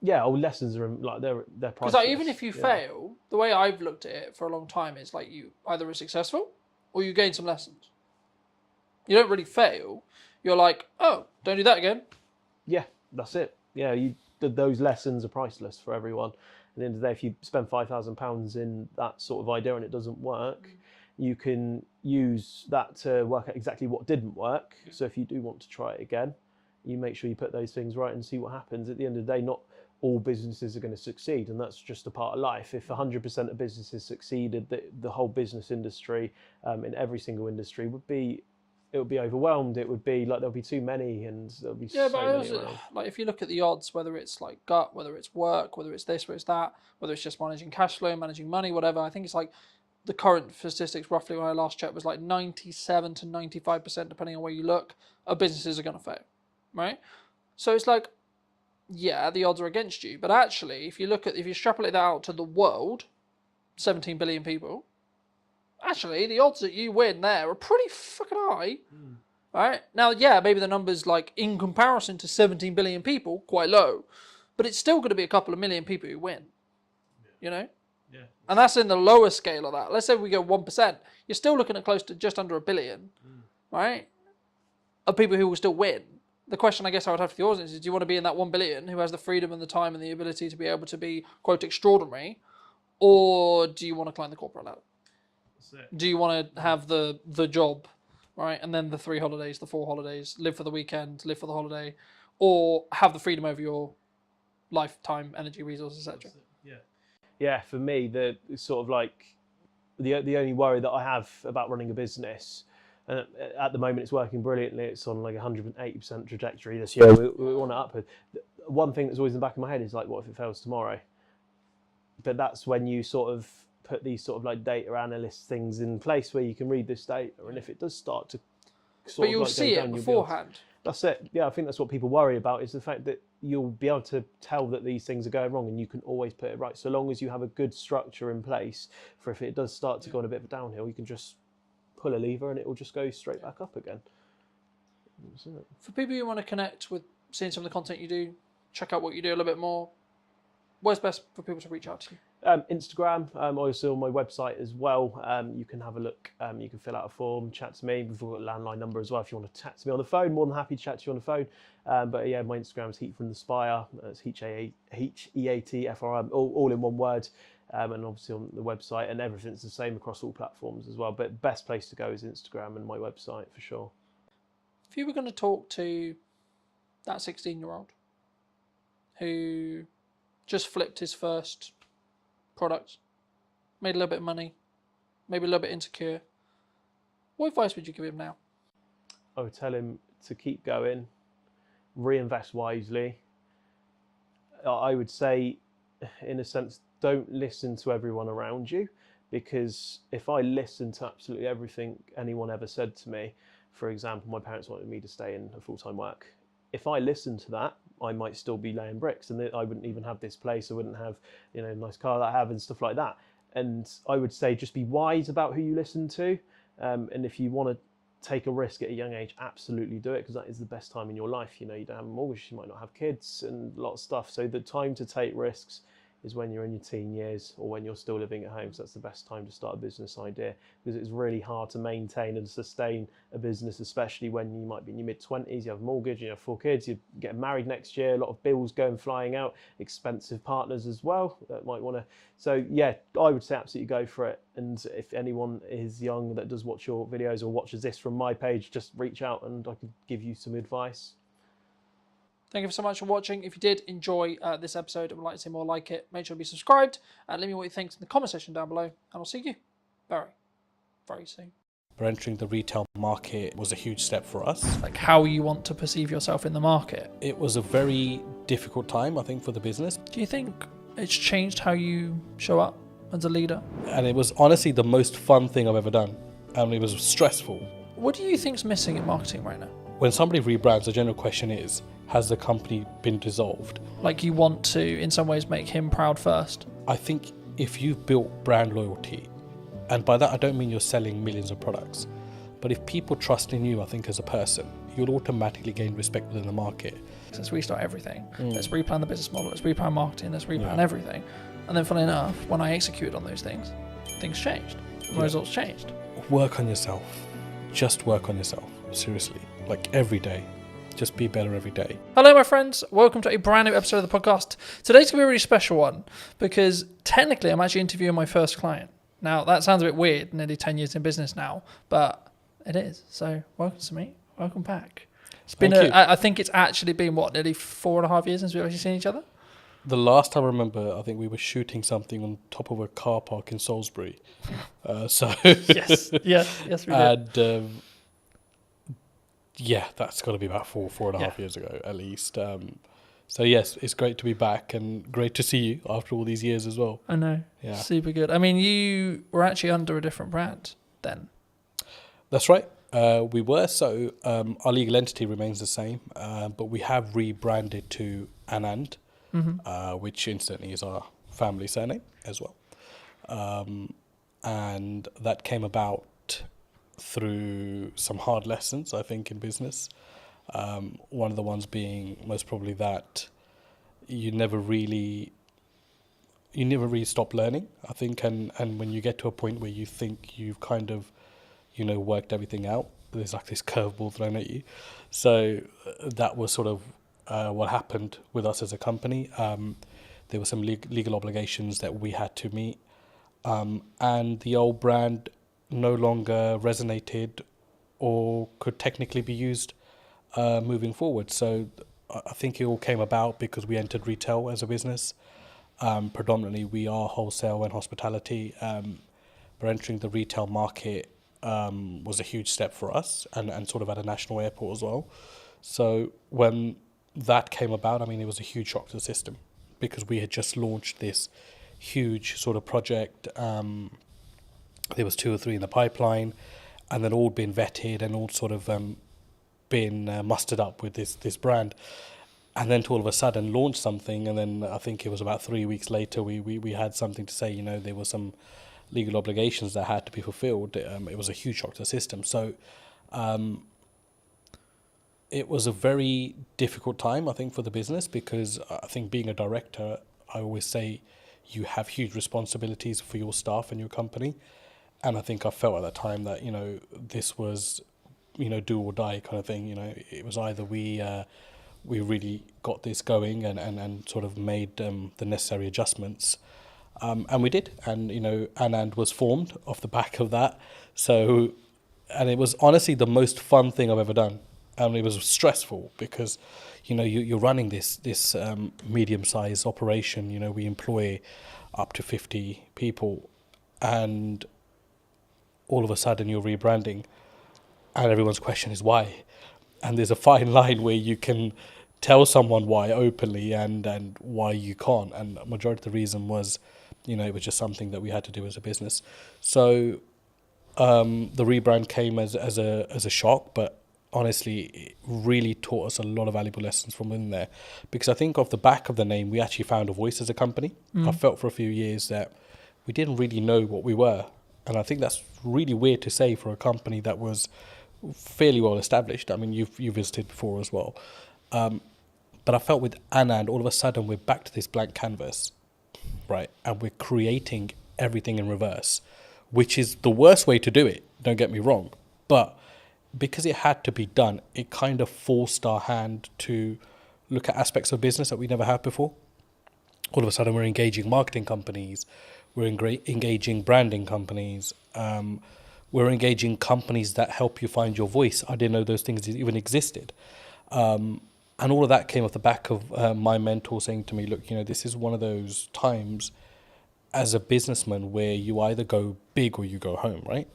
Yeah, lessons are like they're priceless. Because like, even if you fail, the way I've looked at it for a long time is like you either are successful or you gain some lessons. You don't really fail. You're like, oh, don't do that again. Yeah, that's it. Yeah, those lessons are priceless for everyone. At the end of the day, if you spend £5,000 in that sort of idea and it doesn't work, you can use that to work out exactly what didn't work. So if you do want to try it again, you make sure you put those things right and see what happens. At the end of the day, not all businesses are going to succeed, and that's just a part of life. If 100% of businesses succeeded, the whole business industry, in every single industry, would be overwhelmed. It would be like there'll be too many, and there'll be so but many also, around. like if you look at the odds, whether it's like gut, whether it's work, whether it's this, whether it's that, whether it's just managing cash flow, managing money, whatever. I think it's like the current statistics, roughly when I last checked, was like 97 to 95%, depending on where you look, of businesses are going to fail, right? So it's like, yeah, the odds are against you, but actually, if you extrapolate that out to the world, 17 billion people, actually, the odds that you win there are pretty fucking high, right? Now, yeah, maybe the numbers, like, in comparison to 17 billion people, quite low, but it's still going to be a couple of million people who win, you know? Yeah. And that's in the lower scale of that. Let's say we go 1%, you're still looking at close to just under 1 billion, right, of people who will still win. The question I guess I would have for the audience is, do you want to be in that 1 billion who has the freedom and the time and the ability to be able to be, quote, extraordinary, or do you want to climb the corporate ladder? Do you want to have the job, right, and then the 3 holidays, the 4 holidays, live for the weekend, live for the holiday, or have the freedom over your lifetime, energy, resources, etc.? Yeah, for me, the sort of like the only worry that I have about running a business, and at the moment it's working brilliantly. It's on like 180% trajectory this year. We want to up it. One thing that's always in the back of my head is like, what if it fails tomorrow? But that's when you sort of put these sort of like data analyst things in place where you can read this data, and if it does start to sort but you'll of like see go it down, beforehand. That's it. Yeah, I think that's what people worry about, is the fact that you'll be able to tell that these things are going wrong, and you can always put it right. So long as you have a good structure in place for if it does start to go on a bit of a downhill, you can just pull a lever and it will just go straight back up again. That's it. For people who want to connect with seeing some of the content you do, check out what you do a little bit more, where's best for people to reach out to you? Instagram, also on my website as well. You can have a look. You can fill out a form, chat to me. We've got a landline number as well if you want to chat to me on the phone. More than happy to chat to you on the phone. But yeah, my Instagram is Heat from the Spire. It's HEATFRM, all in one word. And obviously on the website, and everything's the same across all platforms as well. But best place to go is Instagram and my website for sure. If you were going to talk to that 16-year-old who just flipped his first product, made a little bit of money, maybe a little bit insecure, what advice would you give him now? I would tell him to keep going, reinvest wisely. I would say, in a sense, don't listen to everyone around you, because if I listened to absolutely everything anyone ever said to me, for example, my parents wanted me to stay in a full-time work. If I listened to that, I might still be laying bricks, and I wouldn't even have this place. I wouldn't have, a nice car that I have and stuff like that. And I would say just be wise about who you listen to. And if you want to take a risk at a young age, absolutely do it, because that is the best time in your life. You don't have a mortgage, you might not have kids and a lot of stuff. So the time to take risks is when you're in your teen years or when you're still living at home. So that's the best time to start a business idea, because it's really hard to maintain and sustain a business, especially when you might be in your mid-20s, you have a mortgage, you have 4 kids, you're getting married next year, a lot of bills going flying out, expensive partners as well that might want to. So yeah, I would say absolutely go for it. And if anyone is young that does watch your videos or watches this from my page, just reach out and I could give you some advice. Thank you so much for watching. If you did enjoy this episode and would like to see more like it, make sure to be subscribed and let me know what you think in the comment section down below. And I'll see you very, very soon. Entering the retail market was a huge step for us. Like how you want to perceive yourself in the market. It was a very difficult time, I think, for the business. Do you think it's changed how you show up as a leader? And it was honestly the most fun thing I've ever done. And it was stressful. What do you think's missing in marketing right now? When somebody rebrands, the general question is, has the company been dissolved? Like you want to, in some ways, make him proud first. I think if you've built brand loyalty, and by that I don't mean you're selling millions of products, but if people trust in you, I think as a person, you'll automatically gain respect within the market. Let's restart everything. Let's replan the business model. Let's replan marketing. Let's replan everything. And then, funnily enough, when I executed on those things, things changed. My results changed. Work on yourself. Just work on yourself. Seriously. Like every day. Just be better every day. Hello, my friends. Welcome to a brand new episode of the podcast. Today's going to be a really special one because technically I'm actually interviewing my first client. Now, that sounds a bit weird, nearly 10 years in business now, but it is. So, welcome to me. Welcome back. It's been, I think it's actually been, nearly 4.5 years since we've actually seen each other? The last time I remember, I think we were shooting something on top of a car park in Salisbury. Yes, we did. And that's got to be about 4.5 years ago at least. So yes, it's great to be back and great to see you after all these years as well. I know. Yeah. Super good. I mean, you were actually under a different brand then. That's right. We were. So our legal entity remains the same, but we have rebranded to Anand, which incidentally is our family surname as well. And that came about through some hard lessons, I think, in business. One of the ones being most probably that you never really stop learning, I think, and when you get to a point where you think you've kind of, worked everything out, there's like this curveball thrown at you. So that was sort of what happened with us as a company. There were some legal obligations that we had to meet, and the old brand no longer resonated or could technically be used moving forward. So I think it all came about because we entered retail as a business. Predominantly we are wholesale and hospitality, but entering the retail market was a huge step for us and sort of at a national airport as well. So when that came about, I mean, it was a huge shock to the system because we had just launched this huge sort of project. There was 2 or 3 in the pipeline, and then all been vetted and all sort of been mustered up with this brand. And then to all of a sudden launch something, and then I think it was about 3 weeks later we had something to say, there were some legal obligations that had to be fulfilled. It was a huge shock to the system. So it was a very difficult time, I think, for the business, because I think being a director, I always say you have huge responsibilities for your staff and your company. And I think I felt at that time that, this was, do or die kind of thing. It was either we really got this going and sort of made the necessary adjustments. And we did. And, Anand was formed off the back of that. So, and it was honestly the most fun thing I've ever done. And it was stressful because, you're running this medium-sized operation. We employ up to 50 people, and all of a sudden you're rebranding, and everyone's question is why. And there's a fine line where you can tell someone why openly and why you can't. And the majority of the reason was, it was just something that we had to do as a business. So the rebrand came as a shock, but honestly, it really taught us a lot of valuable lessons from within there. Because I think off the back of the name, we actually found a voice as a company. I felt for a few years that we didn't really know what we were. And I think that's really weird to say for a company that was fairly well established. I mean, you visited before as well. But I felt with Anand, all of a sudden we're back to this blank canvas, right? And we're creating everything in reverse, which is the worst way to do it, don't get me wrong. But because it had to be done, it kind of forced our hand to look at aspects of business that we never had before. All of a sudden we're engaging marketing companies, we're engaging branding companies, we're engaging companies that help you find your voice. I didn't know those things even existed. And all of that came off the back of my mentor saying to me, look, this is one of those times as a businessman where you either go big or you go home, right?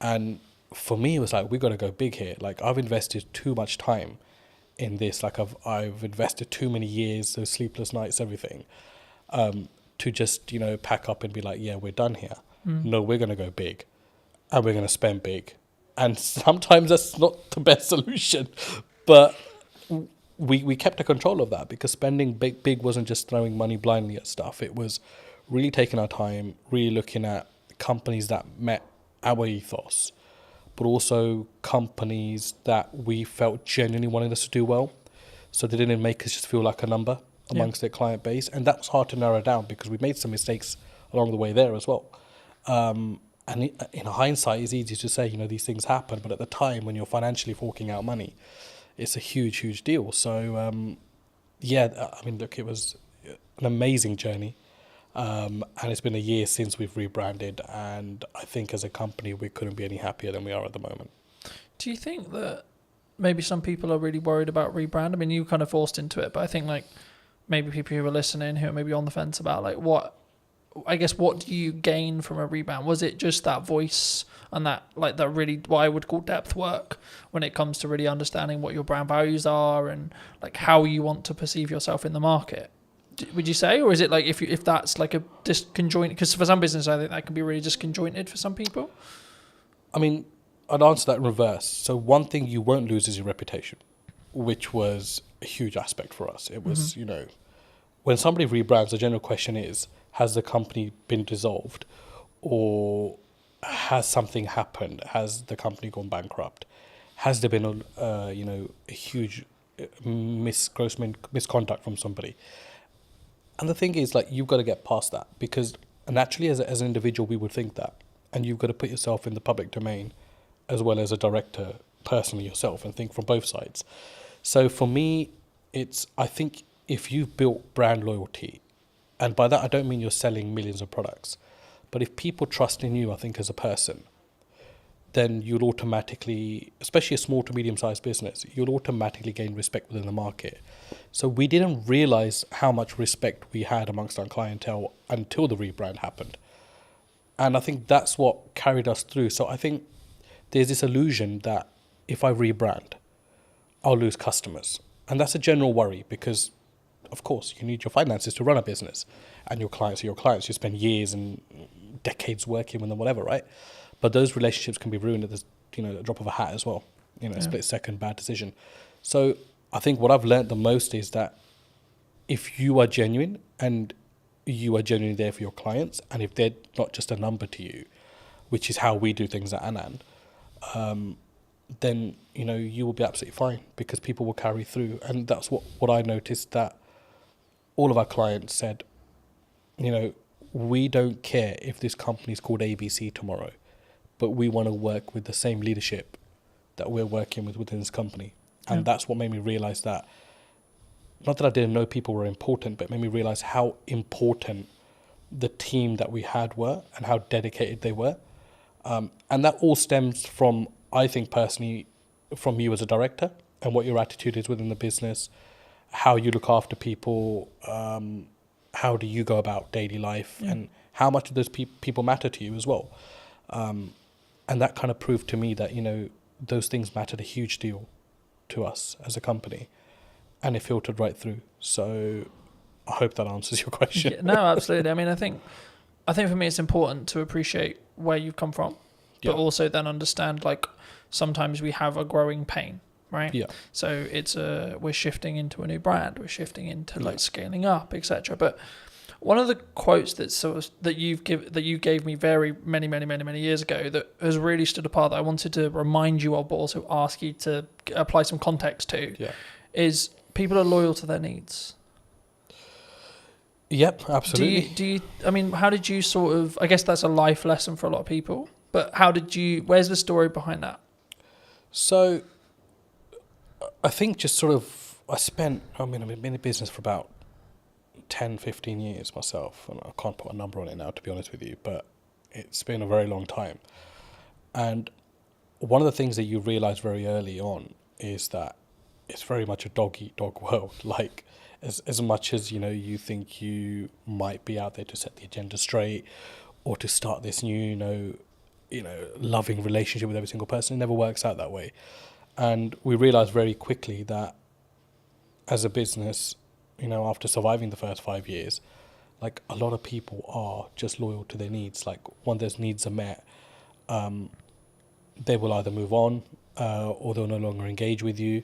And for me, it was like, we got to go big here. Like, I've invested too much time in this. Like, I've invested too many years, those sleepless nights, everything, to just, pack up and be like, yeah, we're done here. No, we're going to go big and we're going to spend big. And sometimes that's not the best solution, but we kept a control of that, because spending big wasn't just throwing money blindly at stuff. It was really taking our time, really looking at companies that met our ethos, but also companies that we felt genuinely wanted us to do well, so they didn't make us just feel like a number amongst their client base. And that was hard to narrow down, because we made some mistakes along the way there as well. And in hindsight, it's easy to say, these things happen, but at the time when you're financially forking out money, it's a huge deal. So look, it was an amazing journey, and it's been a year since we've rebranded, and I think as a company we couldn't be any happier than we are at the moment. Do you think that maybe some people are really worried about rebrand? I mean, you kind of forced into it, but I think maybe people who are listening who are maybe on the fence about what do you gain from a rebrand? Was it just that voice and that that really what I would call depth work when it comes to really understanding what your brand values are and how you want to perceive yourself in the market? Would you say, or is it if that's a disconjointed? Because for some business, I think that can be really disconjointed for some people. I mean, I'd answer that in reverse. So one thing you won't lose is your reputation, which was a huge aspect for us. It was, when somebody rebrands, the general question is, has the company been dissolved, or has something happened? Has the company gone bankrupt? Has there been a huge gross misconduct from somebody? And the thing is, you've got to get past that, because naturally as an individual we would think that, and you've got to put yourself in the public domain as well as a director personally yourself and think from both sides. So for me, I think if you've built brand loyalty, and by that I don't mean you're selling millions of products, but if people trust in you, I think as a person, then you'll automatically, especially a small to medium-sized business, you'll automatically gain respect within the market. So we didn't realize how much respect we had amongst our clientele until the rebrand happened. And I think that's what carried us through. So I think there's this illusion that if I rebrand, I'll lose customers. And that's a general worry, because of course you need your finances to run a business, and your clients are your clients. You spend years and decades working with them, whatever, right? But those relationships can be ruined at the drop of a hat as well. A split second bad decision. So I think what I've learned the most is that if you are genuine and you are genuinely there for your clients, and if they're not just a number to you, which is how we do things at Anand, then you will be absolutely fine, because people will carry through. And that's what I noticed, that all of our clients said, we don't care if this company is called ABC tomorrow, but we want to work with the same leadership that we're working with within this company. And that's what made me realize that, not that I didn't know people were important, but it made me realize how important the team that we had were and how dedicated they were. And that all stems from, I think personally, from you as a director and what your attitude is within the business, how you look after people, how do you go about daily life, and how much do those people matter to you as well. And that kind of proved to me that, those things mattered a huge deal to us as a company, and it filtered right through. So I hope that answers your question. Yeah, no, absolutely. I mean, I think for me it's important to appreciate where you've come from, but also then understand sometimes we have a growing pain, right? Yeah. So it's we're shifting into a new brand, we're shifting into scaling up, etc. But one of the quotes that you gave me very many years ago that has really stood apart, that I wanted to remind you of, but also ask you to apply some context to, is people are loyal to their needs. Yep, absolutely. Do you? I mean, how did you I guess that's a life lesson for a lot of people, but where's the story behind that? So I think I've been in business for about 10, 15 years myself, and I can't put a number on it now, to be honest with you, but it's been a very long time. And one of the things that you realize very early on is that it's very much a dog-eat-dog world. As much as you think you might be out there to set the agenda straight, or to start this new loving relationship with every single person, it never works out that way. And we realized very quickly that as a business, after surviving the first 5 years, a lot of people are just loyal to their needs. When those needs are met, they will either move on, or they'll no longer engage with you.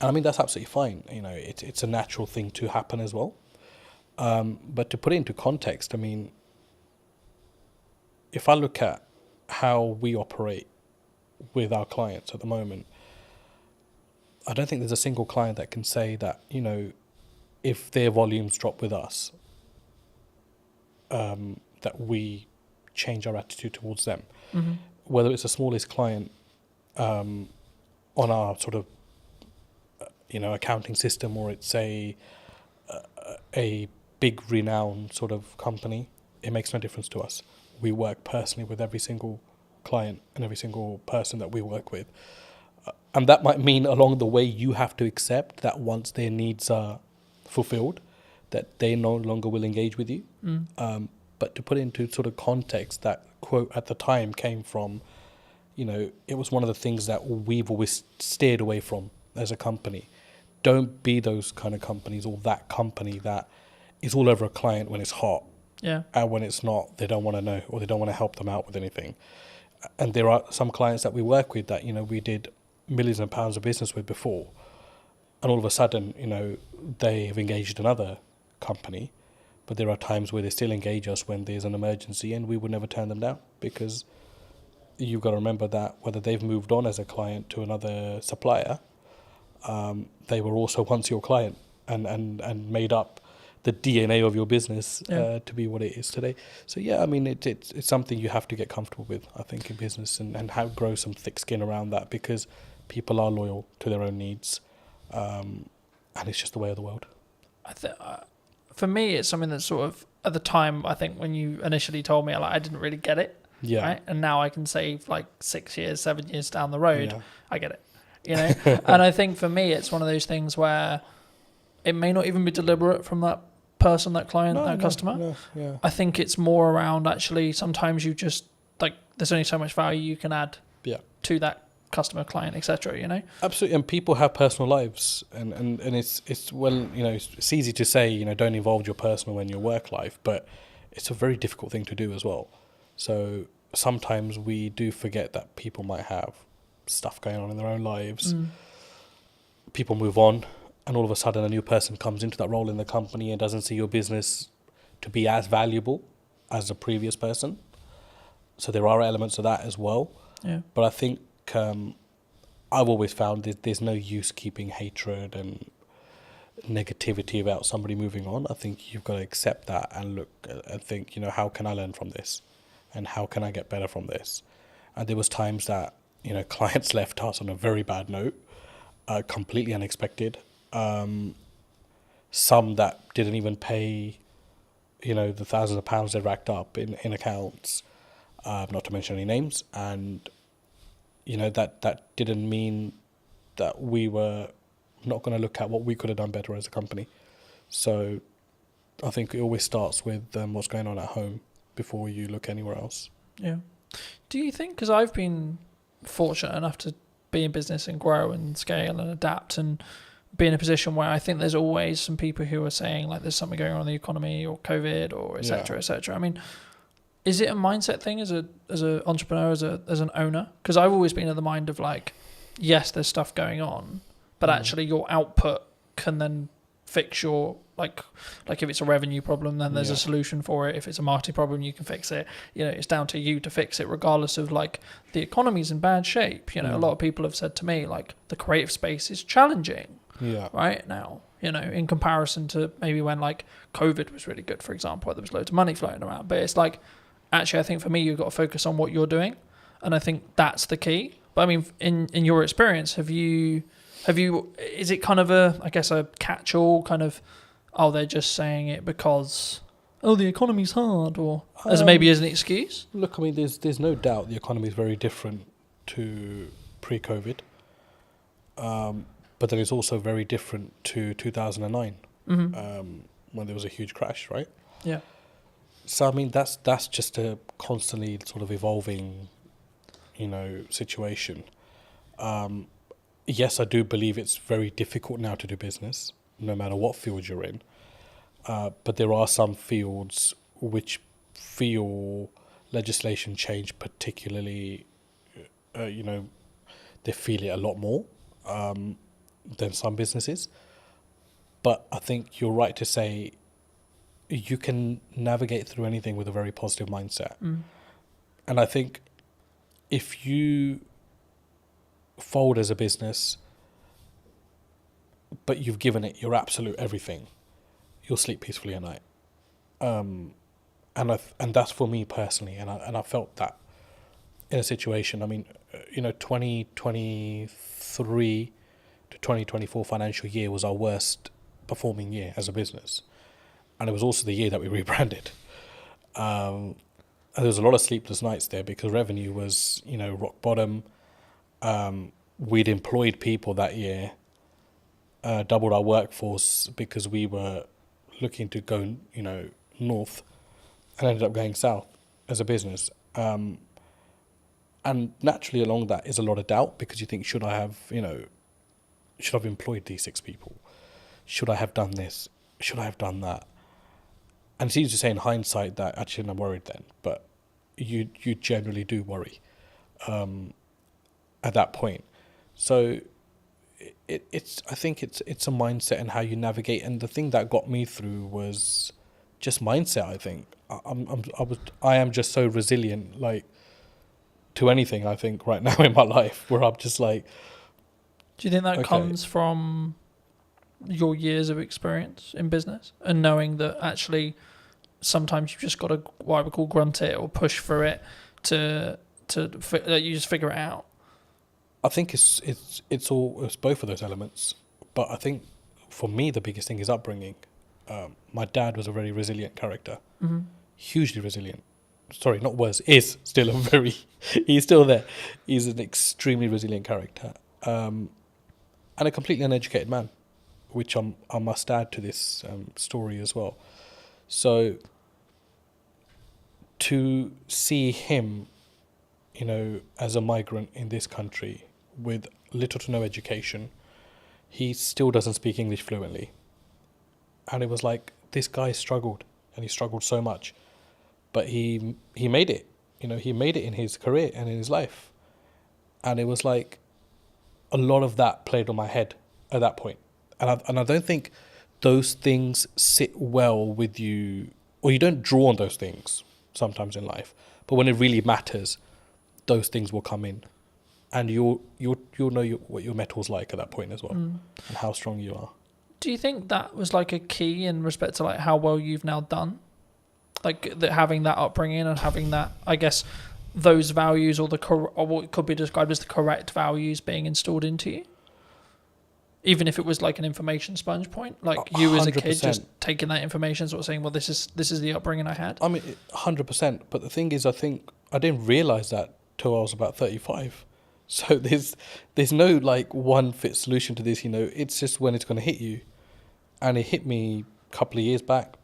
And I mean, that's absolutely fine. You know, it's a natural thing to happen as well. But to put it into context, I mean, if I look at how we operate with our clients at the moment, I don't think there's a single client that can say that, you know, if their volumes drop with us, that we change our attitude towards them. Mm-hmm. Whether it's the smallest client on our sort of, you know, accounting system, or it's a big renowned sort of company, it makes no difference to us. We work personally with every single client and every single person that we work with. And that might mean along the way you have to accept that once their needs are fulfilled, that they no longer will engage with you. But to put it into sort of context, that quote at the time came from, you know, it was one of the things that we've always steered away from as a company. Don't be those kind of companies, or that company that is all over a client when it's hot. Yeah. And when it's not, they don't want to know, or they don't want to help them out with anything. And there are some clients that we work with that, you know, we did millions of pounds of business with before. And all of a sudden, you know, they have engaged another company. But there are times where they still engage us when there's an emergency, and we would never turn them down, because you've got to remember that whether they've moved on as a client to another supplier, they were also once your client and made up the DNA of your business to be what it is today. So yeah, I mean, it's something you have to get comfortable with, I think, in business, and have grow some thick skin around that, because people are loyal to their own needs, and it's just the way of the world. For me, it's something that sort of, at the time, I think when you initially told me, I didn't really get it. Yeah. Right? And now I can say, like 6 years, 7 years down the road, Yeah. I get it. You know? And I think for me, it's one of those things where it may not even be deliberate from that person, that client, that customer. No, yeah. I think it's more around, actually, sometimes you just, like, there's only so much value you can add to that customer, client, etc. You know? Absolutely. And people have personal lives, and it's well, you know, it's easy to say, you know, don't involve your personal in your work life, but it's a very difficult thing to do as well. So sometimes we do forget that people might have stuff going on in their own lives. People move on, and all of a sudden a new person comes into that role in the company and doesn't see your business to be as valuable as the previous person. So there are elements of that as well. Yeah. But I think I've always found that there's no use keeping hatred and negativity about somebody moving on. I think you've got to accept that and look and think, you know, how can I learn from this, and how can I get better from this? And there was times that, you know, clients left us on a very bad note, completely unexpected. Some that didn't even pay, you know, the thousands of pounds they racked up in accounts, not to mention any names. And you know, that didn't mean that we were not going to look at what we could have done better as a company. So I think it always starts with what's going on at home before you look anywhere else. Yeah. Do you think, because I've been fortunate enough to be in business and grow and scale and adapt and be in a position where I think there's always some people who are saying, like, there's something going on in the economy or COVID or et cetera, et cetera. I mean, is it a mindset thing as an entrepreneur, as an owner? Because I've always been of the mind of, like, yes, there's stuff going on, but actually your output can then fix your, like if it's a revenue problem, then there's a solution for it. If it's a marketing problem, you can fix it. You know, it's down to you to fix it, regardless of, like, the economy's in bad shape. You know, a lot of people have said to me, like, the creative space is challenging right now, you know, in comparison to maybe when, like, COVID was really good, for example, where there was loads of money floating around. But it's like, actually, I think for me, you've got to focus on what you're doing, and I think that's the key. But I mean, in your experience, have you? Is it kind of a catch-all kind of? Oh, they're just saying it because the economy's hard, or as maybe as an excuse? Look, I mean, there's no doubt the economy is very different to pre-COVID, but then it's also very different to 2009, when there was a huge crash, right? Yeah. So I mean, that's just a constantly sort of evolving, you know, situation. Yes, I do believe it's very difficult now to do business, no matter what field you're in. But there are some fields which feel legislation change particularly, you know, they feel it a lot more. than some businesses. But I think you're right to say you can navigate through anything with a very positive mindset. And I think if you fold as a business, but you've given it your absolute everything, you'll sleep peacefully at night. And that's for me personally, and I felt that in a situation. I mean, 2023 to 2024 financial year was our worst performing year as a business, and it was also the year that we rebranded. And there was a lot of sleepless nights there because revenue was, rock bottom. We'd employed people that year, doubled our workforce because we were looking to go, north, and ended up going south as a business. And naturally along that is a lot of doubt because you think, should I have employed these 6 people? Should I have done this? Should I have done that? And it's easy to say in hindsight that actually I'm worried then, but you generally do worry at that point. So I think it's a mindset and how you navigate. And the thing that got me through was just mindset. I think I am just so resilient, like, to anything. I think right now in my life, where I'm just like. Do you think that okay. comes from your years of experience in business and knowing that actually sometimes you've just got to, what I would call, grunt it or push through it to you just figure it out? I think it's both of those elements, but I think for me the biggest thing is upbringing. My dad was a very resilient character, hugely resilient. Sorry, not was, is still he's still there. He's an extremely resilient character, and a completely uneducated man, which I must add to this story as well. So to see him, as a migrant in this country with little to no education, he still doesn't speak English fluently. And it was like, this guy struggled, and he struggled so much, but he made it. He made it in his career and in his life. And it was like a lot of that played on my head at that point. And I don't think those things sit well with you, or you don't draw on those things sometimes in life. But when it really matters, those things will come in, and you'll know what your metal's like at that point as well, and how strong you are. Do you think that was like a key in respect to like how well you've now done, like that, having that upbringing and having that, I guess, those values or what could be described as the correct values being installed into you? Even if it was like an information sponge point, like you as a kid 100%. Just taking that information, sort of saying, well, this is the upbringing I had. I mean, 100%. But the thing is, I think I didn't realize that till I was about 35. So there's no like one fit solution to this. It's just when it's going to hit you, and it hit me a couple of years back.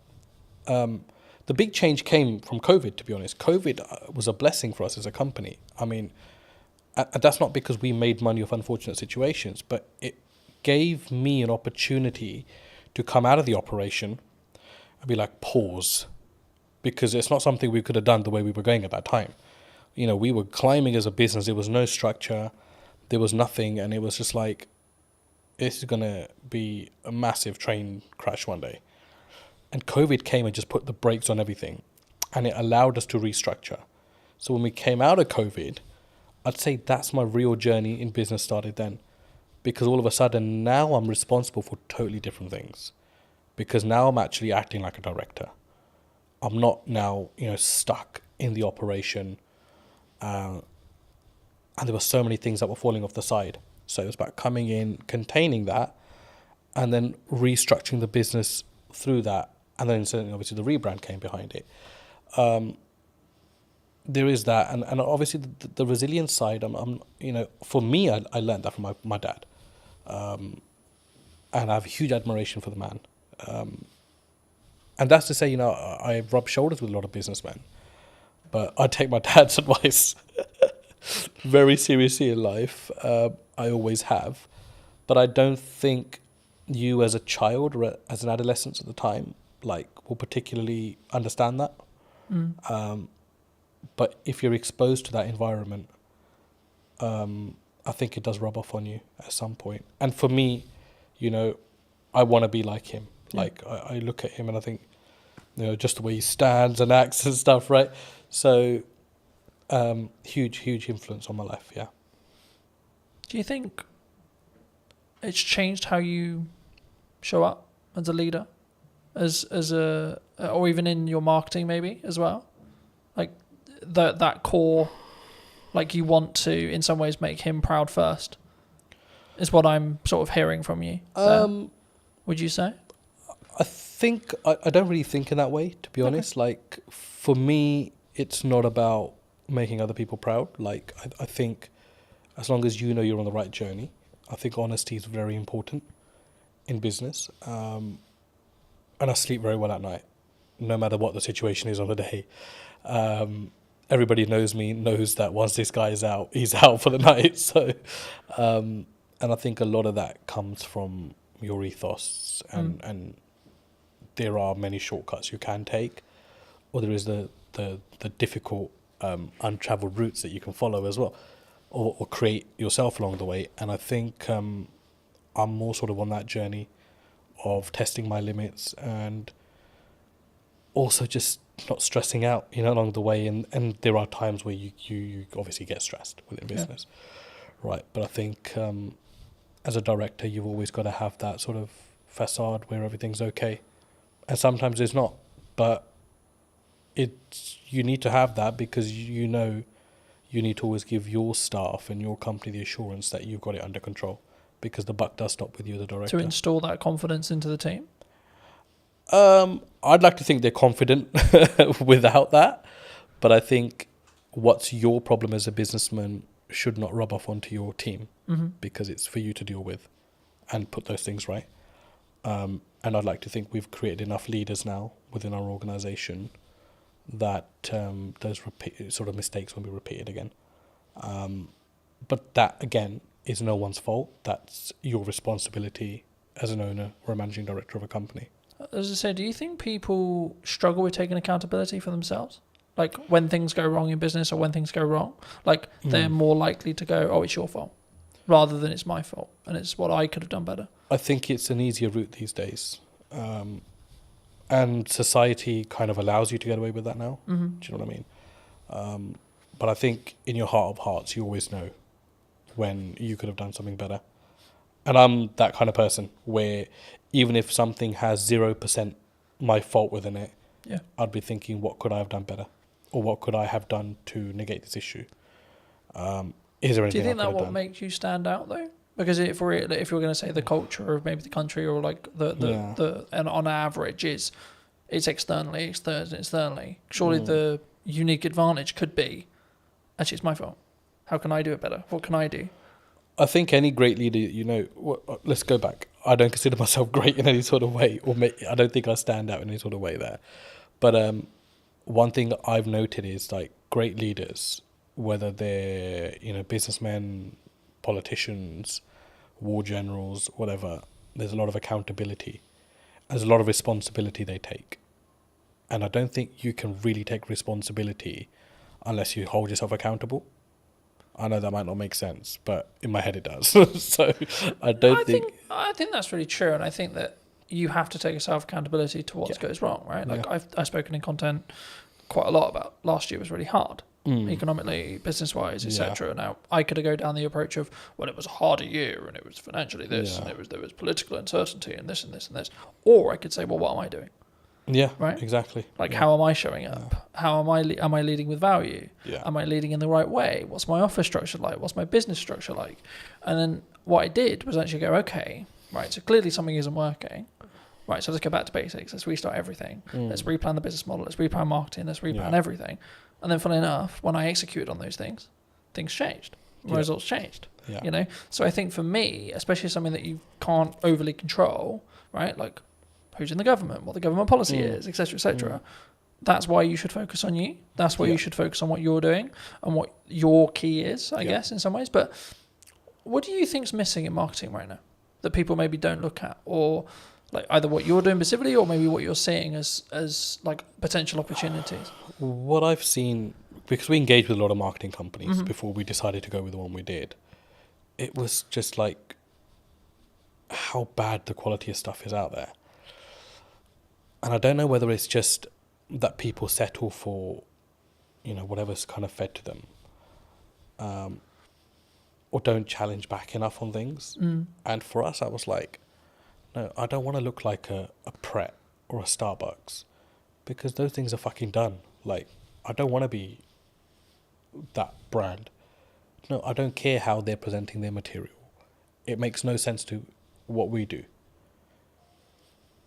The big change came from COVID. To be honest, COVID was a blessing for us as a company. I mean, and that's not because we made money off unfortunate situations, but it gave me an opportunity to come out of the operation and be like, pause, because it's not something we could have done the way we were going at that time. We were climbing as a business. There was no structure, there was nothing, and it was just like, this is going to be a massive train crash one day. And COVID came and just put the brakes on everything, and it allowed us to restructure. So when we came out of COVID, I'd say that's my real journey in business started then. Because all of a sudden now I'm responsible for totally different things. Because now I'm actually acting like a director. I'm not now, stuck in the operation. And there were so many things that were falling off the side. So it was about coming in, containing that, and then restructuring the business through that. And then certainly obviously the rebrand came behind it. There is that, and obviously the resilience side. For me, I learned that from my dad, and I have huge admiration for the man. And that's to say, I rub shoulders with a lot of businessmen, but I take my dad's advice very seriously in life. I always have, but I don't think you as a child or as an adolescent at the time, will particularly understand that. But if you're exposed to that environment, I think it does rub off on you at some point. And for me, you know, I want to be like him. Like I look at him and I think, you know, just the way he stands and acts and stuff, right? So huge influence on my life. Yeah. Do you think it's changed how you show up as a leader, as a, or even in your marketing maybe as well? Like that core, like you want to in some ways make him proud first, is what I'm sort of hearing from you. Would you say? I think I don't really think in that way, to be honest. Like for me, it's not about making other people proud. Like I think as long as you know you're on the right journey, I think honesty is very important in business. And I sleep very well at night, no matter what the situation is on the day. Everybody knows me, knows that once this guy is out, he's out for the night. So, and I think a lot of that comes from your ethos, and there are many shortcuts you can take, or there is the difficult untraveled routes that you can follow as well, or create yourself along the way. And I think I'm more sort of on that journey of testing my limits and also just not stressing out, you know, along the way. And there are times where you obviously get stressed within business, right? But I think as a director, you've always got to have that sort of facade where everything's okay. And sometimes it's not, but you need to have that because you know you need to always give your staff and your company the assurance that you've got it under control, because the buck does stop with you, the director. To install that confidence into the team? I'd like to think they're confident without that, but I think what's your problem as a businessman should not rub off onto your team, because it's for you to deal with and put those things right. And I'd like to think we've created enough leaders now within our organisation that those sort of mistakes won't be repeated again. But that, again, is no one's fault. That's your responsibility as an owner or a managing director of a company. As I said, do you think people struggle with taking accountability for themselves? Like when things go wrong in business or when things go wrong, like they're more likely to go, oh, it's your fault, rather than it's my fault and it's what I could have done better. I think it's an easier route these days. And society kind of allows you to get away with that now. Do you know what I mean? But I think in your heart of hearts, you always know when you could have done something better. And I'm that kind of person where even if something has 0% my fault within it, I'd be thinking, what could I have done better? Or what could I have done to negate this issue? Is there anything? Do you think that what makes you stand out though? Because if you're going to say the culture of maybe the country or like the and on average it's externally. Surely the unique advantage could be, actually it's my fault. How can I do it better? What can I do? I think any great leader, you know, let's go back. I don't consider myself great in any sort of way, or I don't think I stand out in any sort of way there. But one thing I've noted is like great leaders, whether they're, you know, businessmen, politicians, war generals, whatever, there's a lot of accountability. There's a lot of responsibility they take. And I don't think you can really take responsibility unless you hold yourself accountable. I know that might not make sense, but in my head it does. So I think that's really true, and I think that you have to take a self accountability to what goes wrong, right? Like I've spoken in content quite a lot about last year was really hard, economically, business wise, etc. Now I could have go down the approach of, well, it was a harder year and it was financially this and there was political uncertainty and this and this and this, or I could say, well, what am I doing? Yeah, right. Exactly. Like, how am I showing up? How am I leading with value? Yeah. Am I leading in the right way? What's my office structure like? What's my business structure like? And then what I did was actually go, okay, right. So clearly something isn't working. Right. So let's go back to basics. Let's restart everything. Let's replan the business model. Let's replan marketing. Let's replan everything. And then, funnily enough, when I executed on those things changed. My results changed. Yeah. You know. So I think for me, especially something that you can't overly control, right? Like, who's in the government, what the government policy is, etc., etc. That's why you should focus on you. That's why you should focus on what you're doing and what your key is, I guess, in some ways. But what do you think's missing in marketing right now that people maybe don't look at, or like either what you're doing specifically, or maybe what you're seeing as like potential opportunities? What I've seen, because we engaged with a lot of marketing companies before we decided to go with the one we did, it was just like how bad the quality of stuff is out there. And I don't know whether it's just that people settle for, whatever's kind of fed to them, or don't challenge back enough on things. And for us, I was like, no, I don't want to look like a Pret or a Starbucks, because those things are fucking done. Like, I don't want to be that brand. No, I don't care how they're presenting their material. It makes no sense to what we do.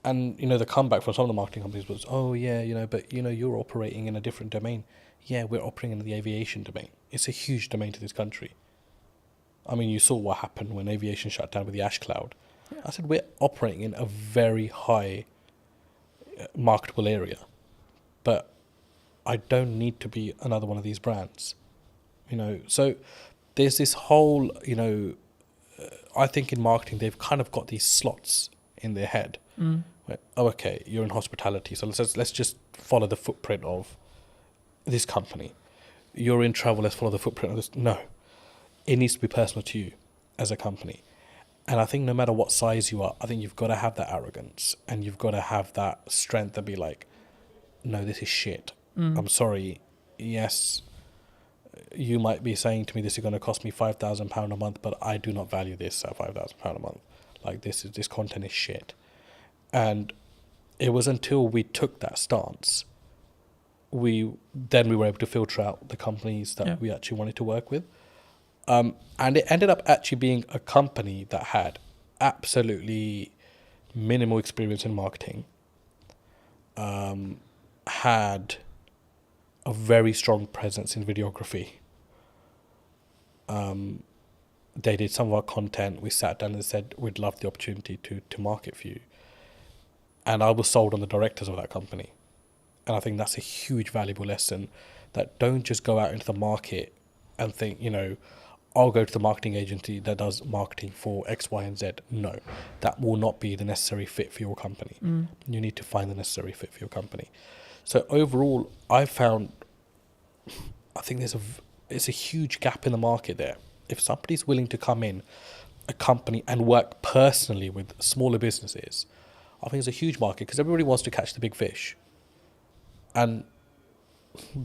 And, the comeback from some of the marketing companies was, oh, yeah, but, you're operating in a different domain. Yeah, we're operating in the aviation domain. It's a huge domain to this country. I mean, you saw what happened when aviation shut down with the ash cloud. Yeah. I said, we're operating in a very high marketable area. But I don't need to be another one of these brands. So there's this whole, I think in marketing, they've kind of got these slots in their head. Where, oh, okay, you're in hospitality, so let's just follow the footprint of this company. You're in travel, let's follow the footprint of this. No, it needs to be personal to you as a company. And I think no matter what size you are, I think you've got to have that arrogance, and you've got to have that strength to be like, no, this is shit. I'm sorry. Yes, you might be saying to me this is going to cost me £5,000 a month, but I do not value this at £5,000 a month. Like, this content is shit. And it was until we took that stance, we were able to filter out the companies that we actually wanted to work with. And it ended up actually being a company that had absolutely minimal experience in marketing, had a very strong presence in videography. They did some of our content. We sat down and said, we'd love the opportunity to market for you. And I was sold on the directors of that company. And I think that's a huge valuable lesson, that don't just go out into the market and think, I'll go to the marketing agency that does marketing for X, Y, and Z. No, that will not be the necessary fit for your company. You need to find the necessary fit for your company. So overall, I think it's a huge gap in the market there. If somebody's willing to come in a company and work personally with smaller businesses, I think it's a huge market, because everybody wants to catch the big fish. And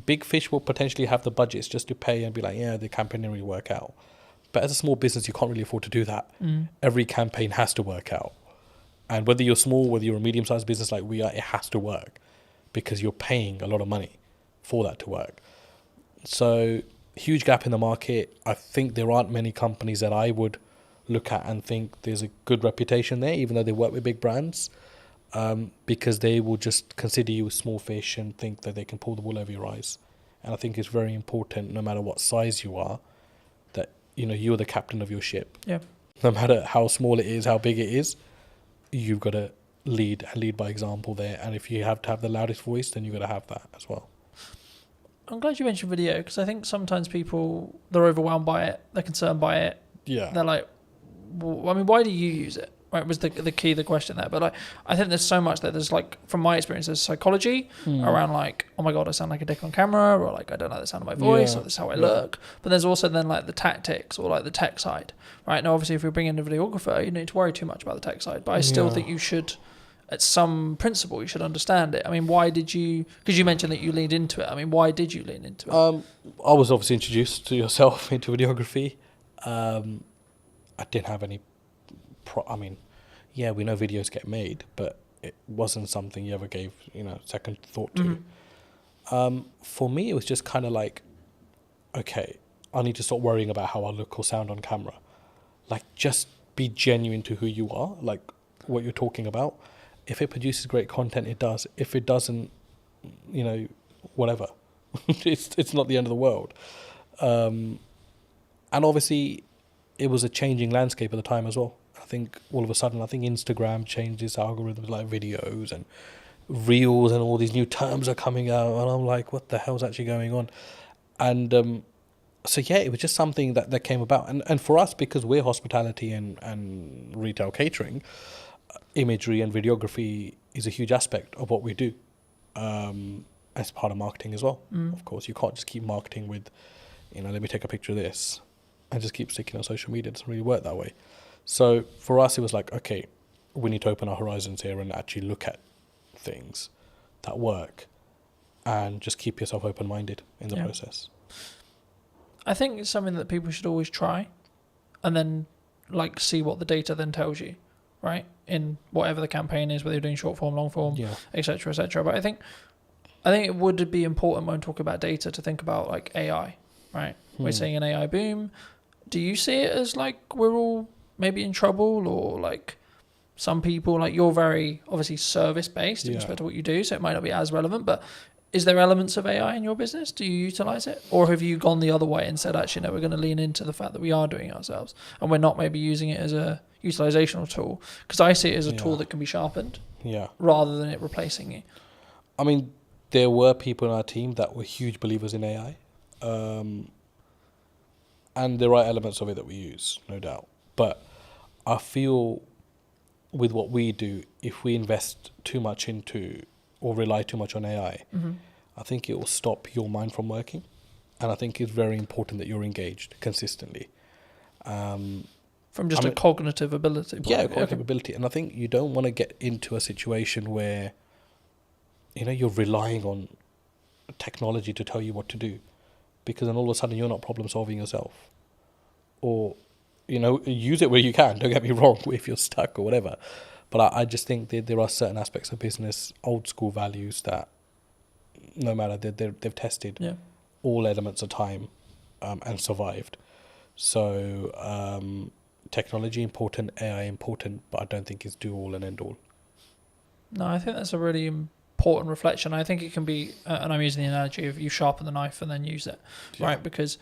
big fish will potentially have the budgets just to pay and be like, yeah, the campaign didn't really work out. But as a small business, you can't really afford to do that. Every campaign has to work out. And whether you're small, whether you're a medium-sized business like we are, it has to work, because you're paying a lot of money for that to work. So, huge gap in the market. I think there aren't many companies that I would look at and think there's a good reputation there, even though they work with big brands, because they will just consider you a small fish and think that they can pull the wool over your eyes. And I think it's very important, no matter what size you are, that you're the captain of your ship. Yeah. No matter how small it is, how big it is, you've got to lead by example there. And if you have to have the loudest voice, then you've got to have that as well. I'm glad you mentioned video, because I think sometimes people, they're overwhelmed by it, they're concerned by it. Yeah. They're like, well, I mean, why do you use it? Right, was the key, the question there. But I think there's so much that there's from my experience, there's psychology around oh my God, I sound like a dick on camera, or I don't like the sound of my voice, or this is how I look. But there's also then the tactics, or the tech side, right? Now, obviously, if we bring in a videographer, you don't need to worry too much about the tech side. But I still think you should, at some principle, you should understand it. I mean, why did you, because you mentioned that you leaned into it. I mean, why did you lean into it? I was obviously introduced to yourself into videography. I didn't have any we know videos get made, but it wasn't something you ever gave, second thought to. For me, it was just kind of okay, I need to stop worrying about how I look or sound on camera. Just be genuine to who you are, what you're talking about. If it produces great content, it does. If it doesn't, whatever. It's not the end of the world. And obviously, it was a changing landscape at the time as well. I think all of a sudden, Instagram changed its algorithms, videos and reels, and all these new terms are coming out, and I'm like, what the hell's actually going on? And it was just something that came about. And for us, because we're hospitality and retail catering, imagery and videography is a huge aspect of what we do, as part of marketing as well. Of course, you can't just keep marketing with, let me take a picture of this. and just keep sticking on social media. It doesn't really work that way. So for us, it was like, okay, we need to open our horizons here and actually look at things that work, and just keep yourself open-minded in the process. I think it's something that people should always try, and then like see what the data then tells you, right? In whatever the campaign is, whether you're doing short form, long form, etc., etc. But I think it would be important when talking about data to think about like AI, right? We're seeing an AI boom. Do you see it as like we're all maybe in trouble, or like some people, like you're very obviously service based in respect to what you do, so it might not be as relevant, but is there elements of AI in your business? Do you utilize it? Or have you gone the other way and said, actually, no, we're going to lean into the fact that we are doing it ourselves and we're not maybe using it as a utilizational tool? Because I see it as a tool that can be sharpened rather than it replacing you. I mean, there were people in our team that were huge believers in AI. And there are elements of it that we use, no doubt. But I feel with what we do, if we invest too much into or rely too much on AI, I think it will stop your mind from working. And I think it's very important that you're engaged consistently. From just a cognitive ability. Cognitive ability. And I think you don't want to get into a situation where, you're relying on technology to tell you what to do, because then all of a sudden you're not problem solving yourself. Or, use it where you can, don't get me wrong, if you're stuck or whatever. But I just think that there are certain aspects of business, old school values that no matter, they've tested all elements of time and survived. So technology important, AI important, but I don't think it's do all and end all. No, I think that's a really important reflection. I think it can be, and I'm using the analogy of you sharpen the knife and then use it, right? Because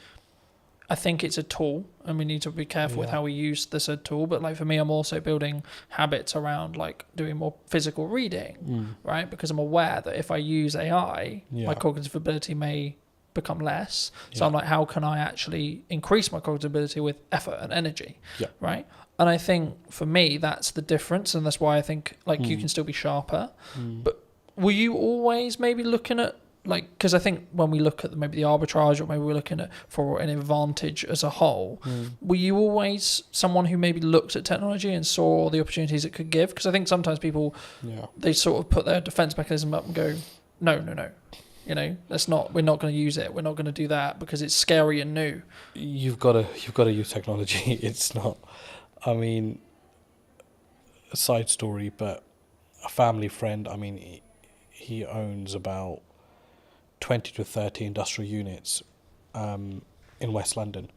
I think it's a tool and we need to be careful with how we use the said tool. But like for me, I'm also building habits around like doing more physical reading, right? Because I'm aware that if I use AI, my cognitive ability may become less. So I'm like, how can I actually increase my cognitive ability with effort and energy, right? And I think for me, that's the difference. And that's why I think like you can still be sharper. But were you always maybe looking at, like, because I think when we look at maybe the arbitrage, or maybe we're looking at for an advantage as a whole, were you always someone who maybe looked at technology and saw the opportunities it could give? Because I think sometimes people, they sort of put their defense mechanism up and go, no, that's not, we're not going to use it. We're not going to do that because it's scary and new. You've got to use technology. It's not, I mean, a side story, but a family friend, I mean, he owns about 20 to 30 industrial units in West London.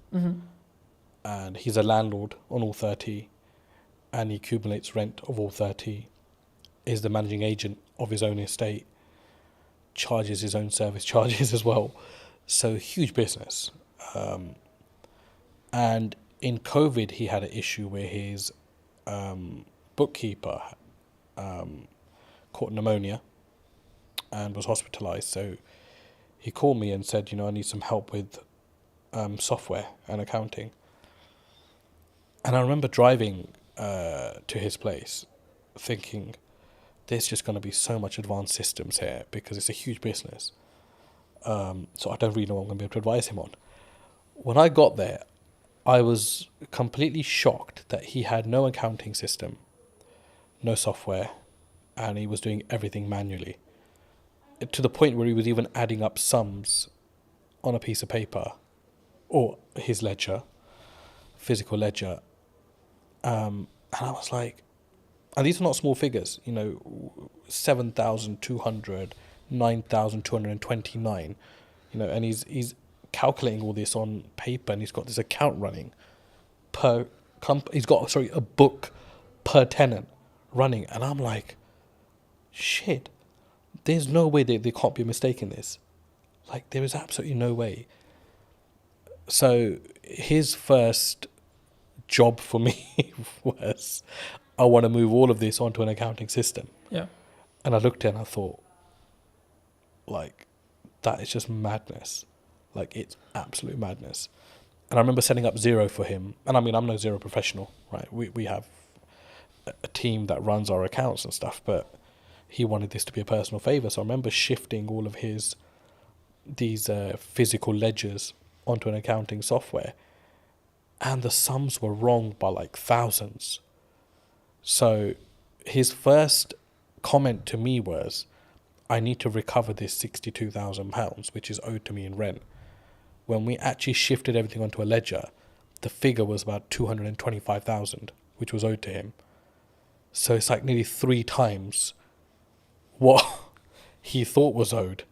And he's a landlord on all 30, and he accumulates rent of all 30, is the managing agent of his own estate, charges his own service charges as well. So huge business. And in COVID, he had an issue where his bookkeeper caught pneumonia and was hospitalized. So he called me and said, I need some help with software and accounting. And I remember driving to his place thinking, there's just going to be so much advanced systems here because it's a huge business. So I don't really know what I'm going to be able to advise him on. When I got there, I was completely shocked that he had no accounting system, no software, and he was doing everything manually. To the point where he was even adding up sums on a piece of paper or his ledger, physical ledger. And I was like, and these are not small figures, 7,200, 9,229, and he's calculating all this on paper, and he's got this account running he's got a book per tenant running. And I'm like, shit, there's no way there can't be a mistake in this. Like, there is absolutely no way. So his first job for me was, I want to move all of this onto an accounting system. Yeah. And I looked at it and I thought, like, that is just madness. Like, it's absolute madness. And I remember setting up Xero for him. And I mean, I'm no Xero professional, right? We have a team that runs our accounts and stuff, but he wanted this to be a personal favor. So I remember shifting all of these physical ledgers onto an accounting software. and the sums were wrong by like thousands. So his first comment to me was, I need to recover this £62,000, which is owed to me in rent. When we actually shifted everything onto a ledger, the figure was about 225,000, which was owed to him. So it's like nearly 3 times what he thought was owed.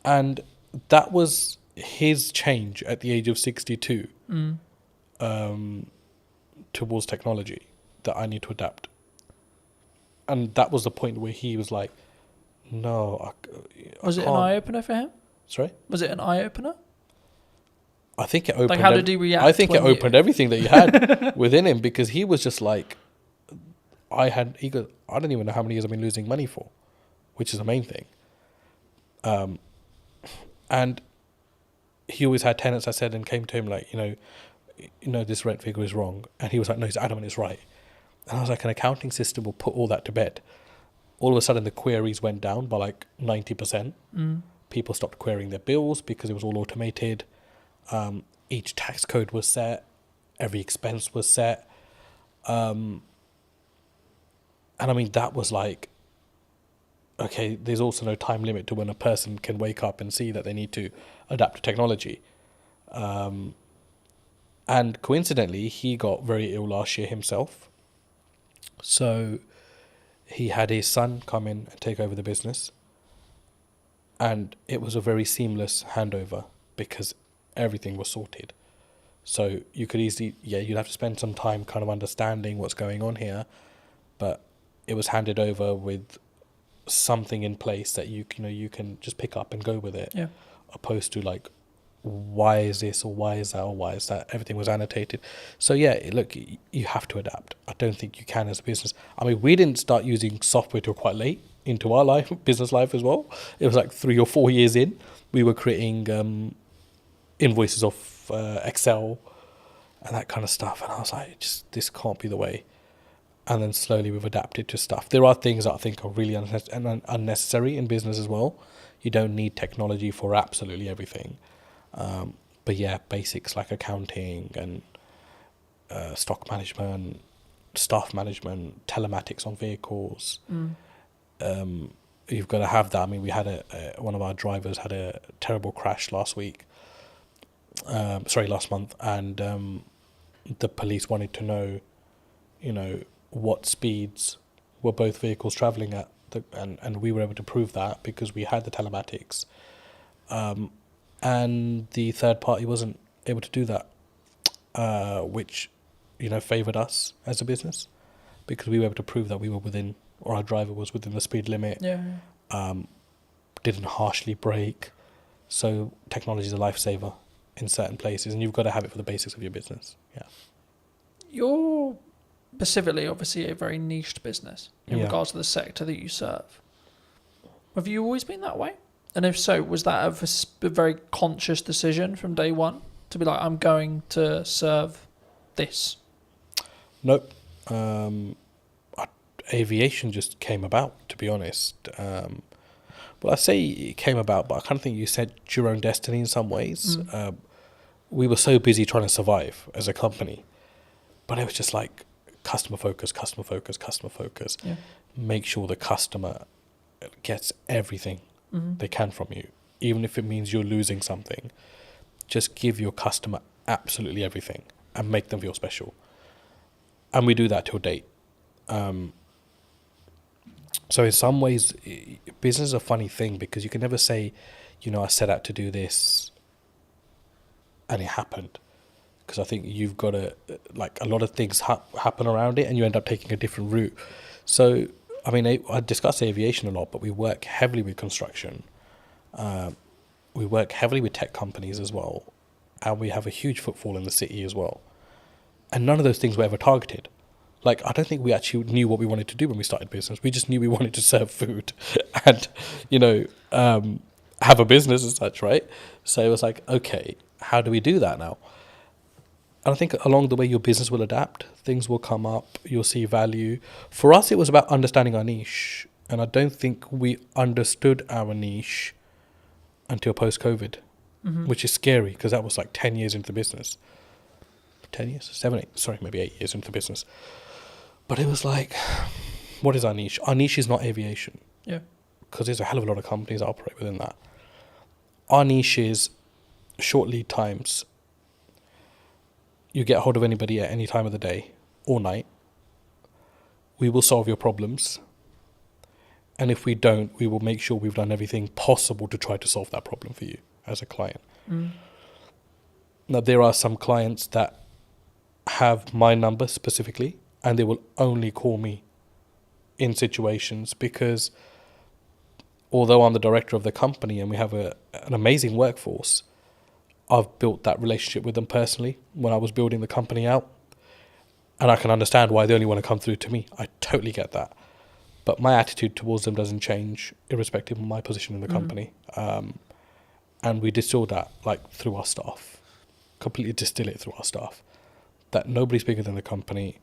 And that was his change at the age of 62 towards technology, that I need to adapt. And that was the point where he was like, no, I Was it an can't. eye-opener for him? Sorry? Was it an eye-opener? I think it opened. how did he react I think it when you- opened everything that he had within him, because he was just like, he goes, I don't even know how many years I've been losing money for, which is the main thing. And he always had tenants, I said, and came to him like, this rent figure is wrong. And he was like, no, he's adamant it's right. And I was like, an accounting system will put all that to bed. All of a sudden, the queries went down by like 90%. People stopped querying their bills because it was all automated. Each tax code was set. Every expense was set. And I mean, that was like, okay, there's also no time limit to when a person can wake up and see that they need to adapt to technology. And coincidentally, he got very ill last year himself. So he had his son come in and take over the business. And it was a very seamless handover because everything was sorted. So you could easily, you'd have to spend some time kind of understanding what's going on here. But it was handed over with something in place that you can just pick up and go with it. Yeah. Opposed to like, why is this or why is that or why is that? Everything was annotated. So look, you have to adapt. I don't think you can as a business. I mean, we didn't start using software till quite late into our business life as well. It was like 3 or 4 years in. We were creating invoices off Excel and that kind of stuff. And I was like, this can't be the way. And then slowly we've adapted to stuff. There are things that I think are really unnecessary in business as well. You don't need technology for absolutely everything. But basics like accounting and stock management, staff management, telematics on vehicles. You've got to have that. I mean, we had one of our drivers had a terrible crash last month, and the police wanted to know, what speeds were both vehicles traveling at, and we were able to prove that because we had the telematics. And the third party wasn't able to do that, which, favoured us as a business because we were able to prove that we were within, or our driver was within the speed limit. Didn't harshly brake. So technology is a lifesaver in certain places, and you've got to have it for the basics of your business. Yeah. You're specifically, obviously, a very niched business in Yeah. regards to the sector that you serve. Have you always been that way? And if so, was that a very conscious decision from day one to be like, I'm going to serve this? Nope. Aviation just came about, to be honest. Well, I say it came about, but I kind of think you set your own destiny in some ways. We were so busy trying to survive as a company, but it was just like customer focus. Yeah. Make sure the customer gets everything they can from you, even if it means you're losing something. Just give your customer absolutely everything and make them feel special. And we do that till date. So in some ways, business is a funny thing because you can never say, I set out to do this and it happened. Because I think you've got to, like, a lot of things happen around it and you end up taking a different route. So, I mean, I discuss aviation a lot, but we work heavily with construction. We work heavily with tech companies as well. And we have a huge footfall in the city as well. And none of those things were ever targeted. Like, I don't think we actually knew what we wanted to do when we started business. We just knew we wanted to serve food and, have a business as such, right? So it was like, okay, how do we do that now? And I think along the way, your business will adapt. Things will come up. You'll see value. For us, it was about understanding our niche. And I don't think we understood our niche until post-COVID, which is scary because that was like 10 years into the business. 10 years, 7, 8, sorry, maybe 8 years into the business. But it was like, what is our niche? Our niche is not aviation. Yeah. Because there's a hell of a lot of companies that operate within that. Our niche is short lead times. You get hold of anybody at any time of the day or night. We will solve your problems. And if we don't, we will make sure we've done everything possible to try to solve that problem for you as a client. Now, there are some clients that have my number specifically, and they will only call me in situations because although I'm the director of the company and we have an amazing workforce, I've built that relationship with them personally when I was building the company out. And I can understand why they only want to come through to me. I totally get that. But my attitude towards them doesn't change irrespective of my position in the company. And we distill that like through our staff, completely distill it through our staff. That nobody's bigger than the company.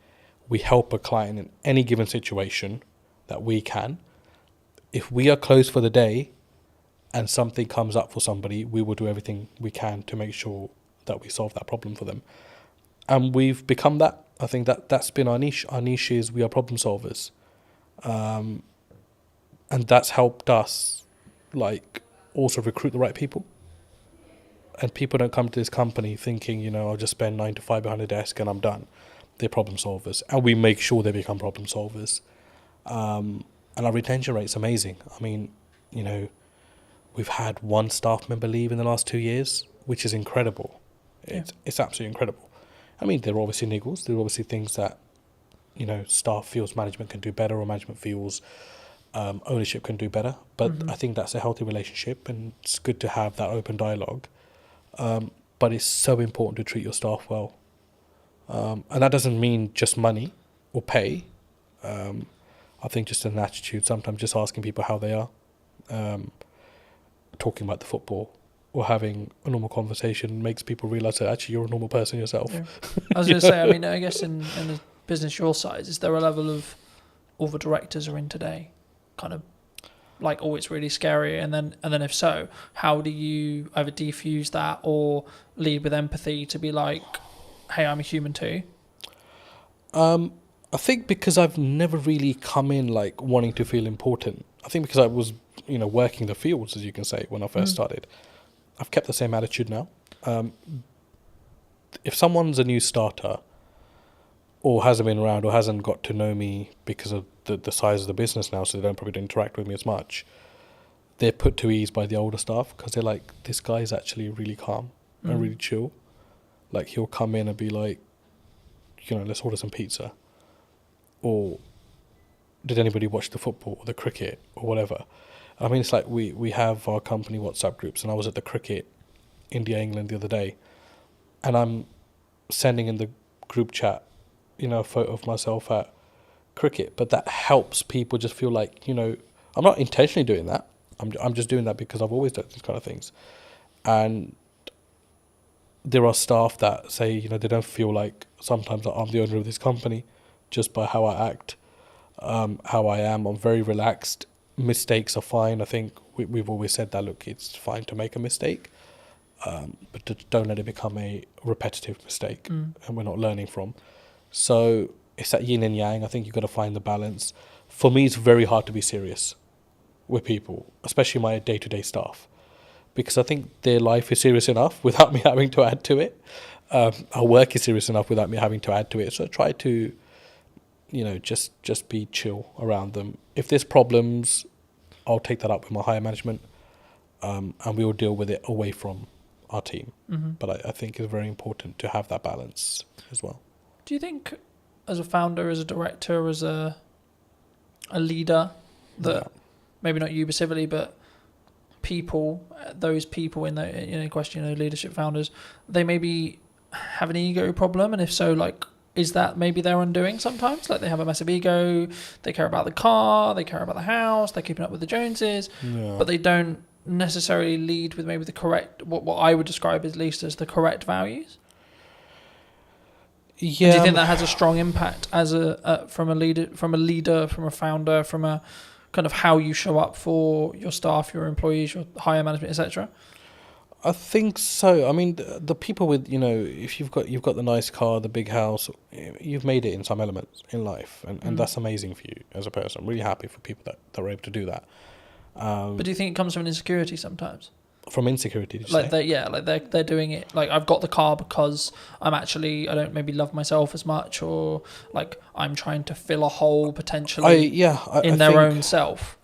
We help a client in any given situation that we can. If we are closed for the day and something comes up for somebody, we will do everything we can to make sure that we solve that problem for them. And we've become that. I think that's been our niche. Our niche is we are problem solvers. And that's helped us like also recruit the right people. And people don't come to this company thinking, you know, I'll just spend 9 to 5 behind a desk and I'm done. They're problem solvers. And we make sure they become problem solvers. And our retention rate's amazing. I mean, you know, we've had one staff member leave in the last 2 years, which is incredible. It's absolutely incredible. I mean, there are obviously niggles. There are obviously things that, you know, staff feels management can do better or management feels ownership can do better. But I think that's a healthy relationship and it's good to have that open dialogue. But it's so important to treat your staff well. And that doesn't mean just money or pay. I think just an attitude, sometimes just asking people how they are, talking about the football or having a normal conversation makes people realise that actually you're a normal person yourself. Yeah. I was going to say, I mean, I guess in a business your size, is there a level of all the directors are in today kind of like, oh, it's really scary, and then if so, how do you either defuse that or lead with empathy to be like, hey, I'm a human too? I think because I've never really come in like wanting to feel important. I think because I was, you know, working the fields, as you can say, when I first started. I've kept the same attitude now. If someone's a new starter or hasn't been around or hasn't got to know me because of the size of the business now, so they don't probably interact with me as much, they're put to ease by the older staff because they're like, this guy's actually really calm and really chill. Like, he'll come in and be like, you know, let's order some pizza. Or did anybody watch the football or the cricket or whatever? I mean, it's like we have our company WhatsApp groups, and I was at the cricket India-England the other day, and I'm sending in the group chat, you know, a photo of myself at cricket, but that helps people just feel like, you know, I'm not intentionally doing that. I'm just doing that because I've always done these kind of things. And there are staff that say, you know, they don't feel like sometimes that I'm the owner of this company just by how I act, how I am. I'm very relaxed. Mistakes are fine. I think we've always said that, look, it's fine to make a mistake, but don't let it become a repetitive mistake and we're not learning from. So it's that yin and yang. I think you've got to find the balance. For me, it's very hard to be serious with people, especially my day-to-day staff, because I think their life is serious enough without me having to add to it. Our work is serious enough without me having to add to it. So I try to, you know, just be chill around them. If there's problems, I'll take that up with my higher management, and we will deal with it away from our team. But I think it's very important to have that balance as well. Do you think, as a founder, as a director, as a leader, that maybe not you specifically, but people, those people in the question, you know, leadership founders, they maybe have an ego problem, and if so, like, is that maybe their undoing sometimes? Like, they have a massive ego, they care about the car, they care about the house, they're keeping up with the Joneses, but they don't necessarily lead with maybe the correct, what I would describe at least as the correct values. Yeah. Do you think that has a strong impact as from a leader, from a founder, from a kind of how you show up for your staff, your employees, your higher management, etc.? I think so. I mean, the people with, if you've got the nice car, the big house, you've made it in some elements in life, and that's amazing for you as a person. I'm really happy for people that are able to do that. But do you think it comes from an insecurity sometimes? From insecurity, did you Like say? they're doing it. Like, I've got the car because I don't maybe love myself as much, or like I'm trying to fill a hole potentially in their own self.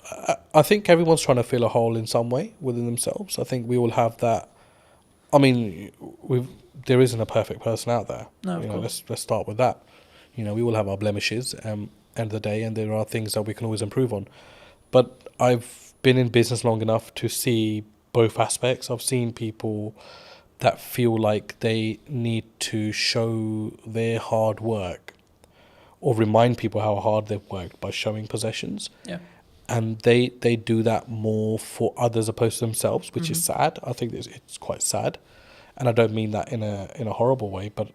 I think everyone's trying to fill a hole in some way within themselves. I think we all have that. I mean, there isn't a perfect person out there. No, of course. Let's start with that. We all have our blemishes. End of the day, and there are things that we can always improve on. But I've been in business long enough to see both aspects. I've seen people that feel like they need to show their hard work or remind people how hard they've worked by showing possessions. Yeah. And they do that more for others opposed to themselves, which is sad. I think it's quite sad, and I don't mean that in a horrible way, but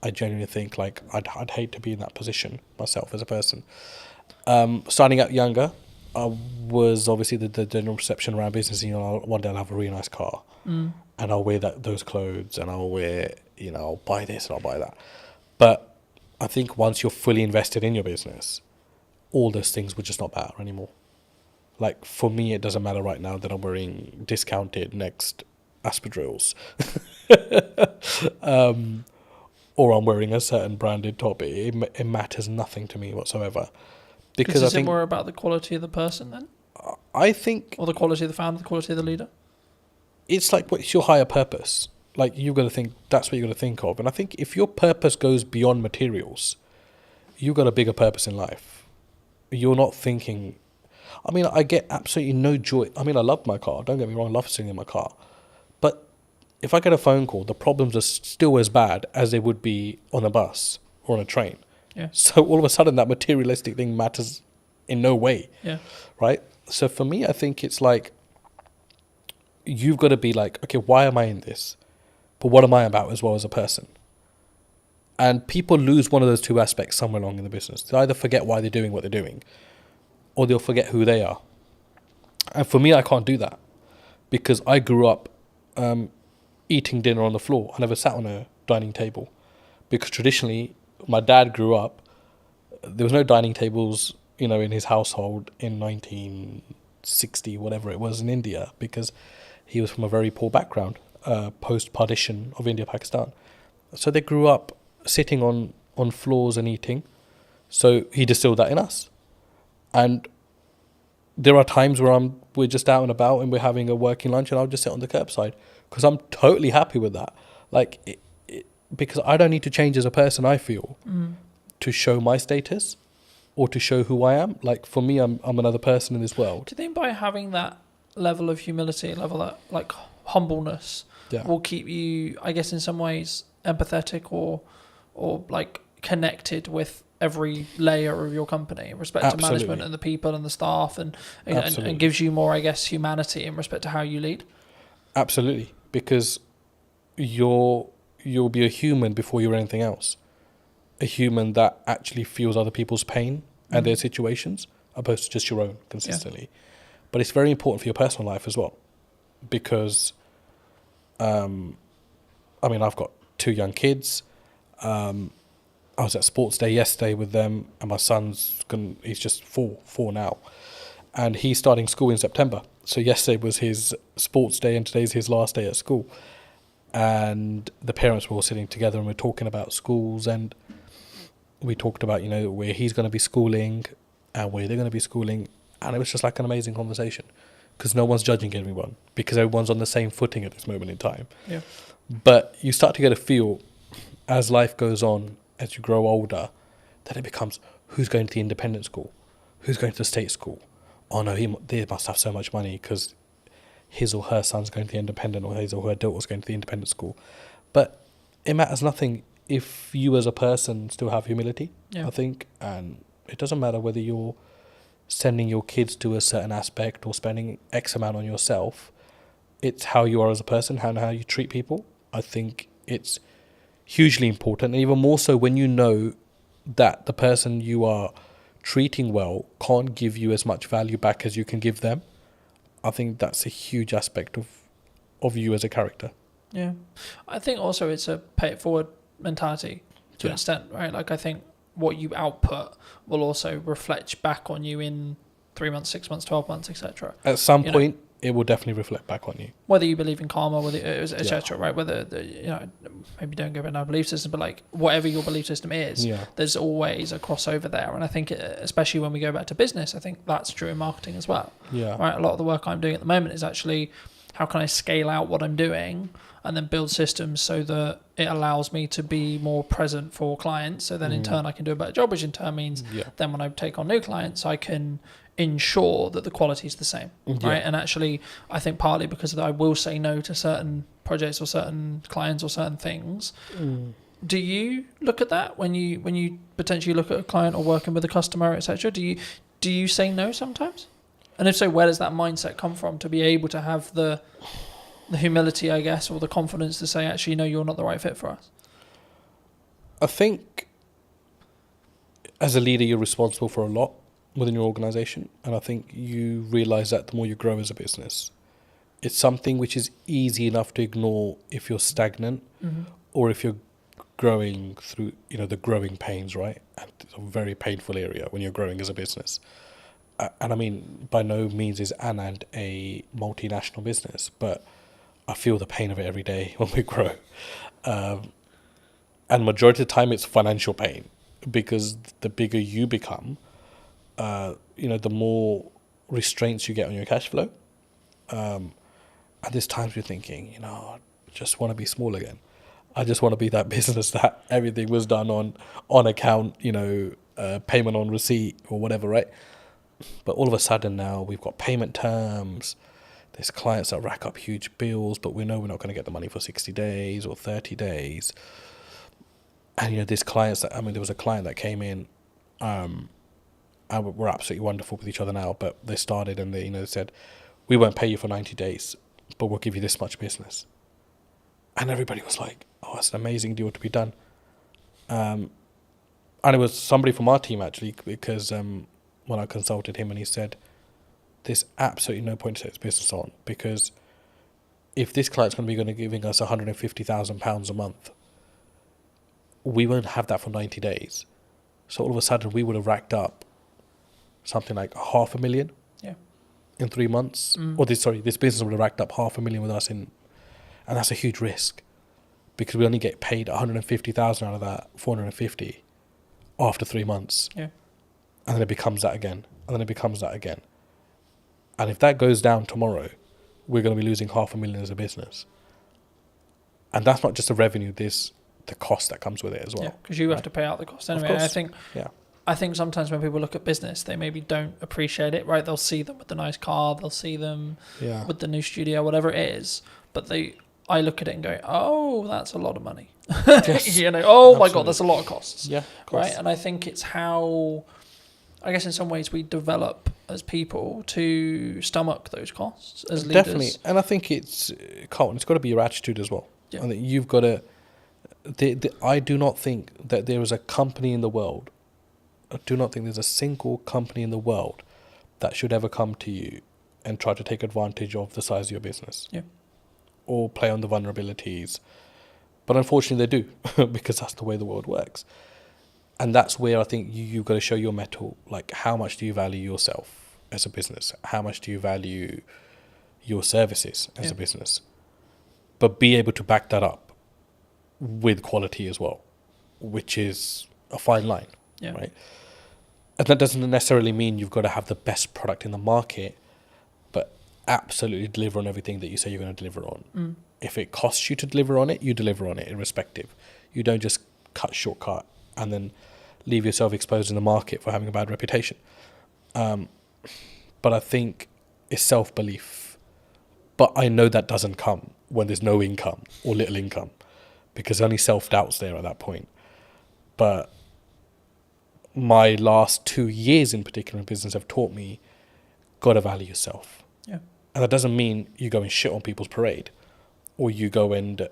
I genuinely think like I'd hate to be in that position myself as a person. Starting out younger, I was obviously the general perception around business. One day I'll have a really nice car, and I'll wear those clothes, and I'll wear I'll buy this and I'll buy that. But I think once you're fully invested in your business, all those things would just not matter anymore. Like, for me, it doesn't matter right now that I'm wearing discounted Next Aspadrilles or I'm wearing a certain branded top. It matters nothing to me whatsoever. Because I think more about the quality of the person then? I think... Or the quality of the founder, the quality of the leader? It's like, what's your higher purpose? Like, you've got to think, that's what you've got to think of. And I think if your purpose goes beyond materials, you've got a bigger purpose in life. You're not thinking... I mean, I get absolutely no joy. I mean, I love my car. Don't get me wrong, I love sitting in my car. But if I get a phone call, the problems are still as bad as they would be on a bus or on a train. Yeah. So all of a sudden, that materialistic thing matters in no way. Yeah. Right? So for me, I think it's like, you've got to be like, okay, why am I in this? But what am I about as well as a person? And people lose one of those two aspects somewhere along in the business. They either forget why they're doing what they're doing, or they'll forget who they are. And for me, I can't do that because I grew up eating dinner on the floor. I never sat on a dining table because traditionally my dad grew up, there was no dining tables, in his household in 1960, whatever it was, in India, because he was from a very poor background, post-partition of India, Pakistan. So they grew up sitting on floors and eating. So he distilled that in us. And there are times where we're just out and about and we're having a working lunch and I'll just sit on the curbside because I'm totally happy with that. Like, because I don't need to change as a person, I feel, to show my status or to show who I am. Like, for me, I'm another person in this world. Do you think by having that level of humility, that like humbleness, will keep you, I guess, in some ways empathetic or like connected with every layer of your company in respect to management and the people and the staff and gives you more, I guess, humanity in respect to how you lead? Absolutely, because you'll be a human before you're anything else. A human that actually feels other people's pain and their situations opposed to just your own consistently. Yeah. But it's very important for your personal life as well, because I've got 2 young kids. I was at sports day yesterday with them, and my he's just four now, and he's starting school in September. So yesterday was his sports day, and today's his last day at school. And the parents were all sitting together, and we're talking about schools, and we talked about where he's going to be schooling and where they're going to be schooling, and it was just like an amazing conversation because no one's judging anyone because everyone's on the same footing at this moment in time. Yeah. But you start to get a feel as life goes on, as you grow older, that it becomes, who's going to the independent school? Who's going to the state school? Oh no, they must have so much money because his or her son's going to the independent, or his or her daughter's going to the independent school. But it matters nothing if you as a person still have humility, I think. And it doesn't matter whether you're sending your kids to a certain aspect or spending X amount on yourself. It's how you are as a person, how you treat people. I think it's hugely important, and even more so when you know that the person you are treating well can't give you as much value back as you can give them. I think that's a huge aspect of of you as a character. Yeah. I think also it's a pay it forward mentality to an extent, right? Like I think what you output will also reflect back on you in 3 months, 6 months, 12 months, etc. At some point, it will definitely reflect back on you. Whether you believe in karma, whether etc. Right? Whether maybe don't go about our belief system, but like whatever your belief system is, there's always a crossover there. And I think, especially when we go back to business, I think that's true in marketing as well. Yeah. Right. A lot of the work I'm doing at the moment is actually how can I scale out what I'm doing and then build systems so that it allows me to be more present for clients. So then in turn I can do a better job, which in turn means then when I take on new clients, I can ensure that the quality is the same, right? And actually, I think partly because I will say no to certain projects or certain clients or certain things. Do you look at that when you potentially look at a client or working with a customer, etc.? Do you say no sometimes? And if so, where does that mindset come from to be able to have the humility, I guess, or the confidence to say, actually, no, you're not the right fit for us? I think as a leader, you're responsible for a lot within your organization. And I think you realize that the more you grow as a business. It's something which is easy enough to ignore if you're stagnant or if you're growing through, the growing pains, right? And it's a very painful area when you're growing as a business. And I mean, by no means is Anand a multinational business, but I feel the pain of it every day when we grow. And majority of the time it's financial pain, because the bigger you become, the more restraints you get on your cash flow. And there's times you're thinking, I just want to be small again. I just want to be that business that everything was done on account, payment on receipt or whatever, right? But all of a sudden now we've got payment terms. There's clients that rack up huge bills, but we know we're not going to get the money for 60 days or 30 days. And, there's clients there was a client that came in, and we're absolutely wonderful with each other now, but they started and they said, we won't pay you for 90 days, but we'll give you this much business. And everybody was like, oh, it's an amazing deal to be done. And it was somebody from our team, actually, because when I consulted him, and he said, there's absolutely no point to take this business on, because if this client's going to be giving us £150,000 a month, we won't have that for 90 days. So all of a sudden we would have racked up something like $500,000 in 3 months. Or this business would have racked up $500,000 with us and that's a huge risk, because we only get paid 150,000 out of that 450 after 3 months. Yeah. And then it becomes that again. And then it becomes that again. And if that goes down tomorrow, we're going to be losing $500,000 as a business. And that's not just the revenue, there's the cost that comes with it as well. Yeah, because you have to pay out the cost anyway. And I think sometimes when people look at business, they maybe don't appreciate it, right? They'll see them with the nice car, they'll see them with the new studio, whatever it is. But I look at it and go, oh, that's a lot of money. Yes, my God, that's a lot of costs. Yeah, of course. Right? And I think it's how, I guess in some ways we develop as people to stomach those costs as leaders. Definitely. And I think it's got to be your attitude as well. Yeah. I think you've got to, I do not think that there is a company in the world, I do not think there's a single company in the world that should ever come to you and try to take advantage of the size of your business. Yeah. Or play on the vulnerabilities. But unfortunately they do, because that's the way the world works. And that's where I think you've got to show your mettle. Like, how much do you value yourself as a business? How much do you value your services as a business? But be able to back that up with quality as well, which is a fine line, right? And that doesn't necessarily mean you've got to have the best product in the market, but absolutely deliver on everything that you say you're going to deliver on. If it costs you to deliver on it, you deliver on it irrespective. You don't just shortcut and then leave yourself exposed in the market for having a bad reputation. But I think it's self-belief. But I know that doesn't come when there's no income or little income, because only self-doubt's there at that point. But my last 2 years in particular in business have taught me, got to value yourself. Yeah. And that doesn't mean you go and shit on people's parade, or you go and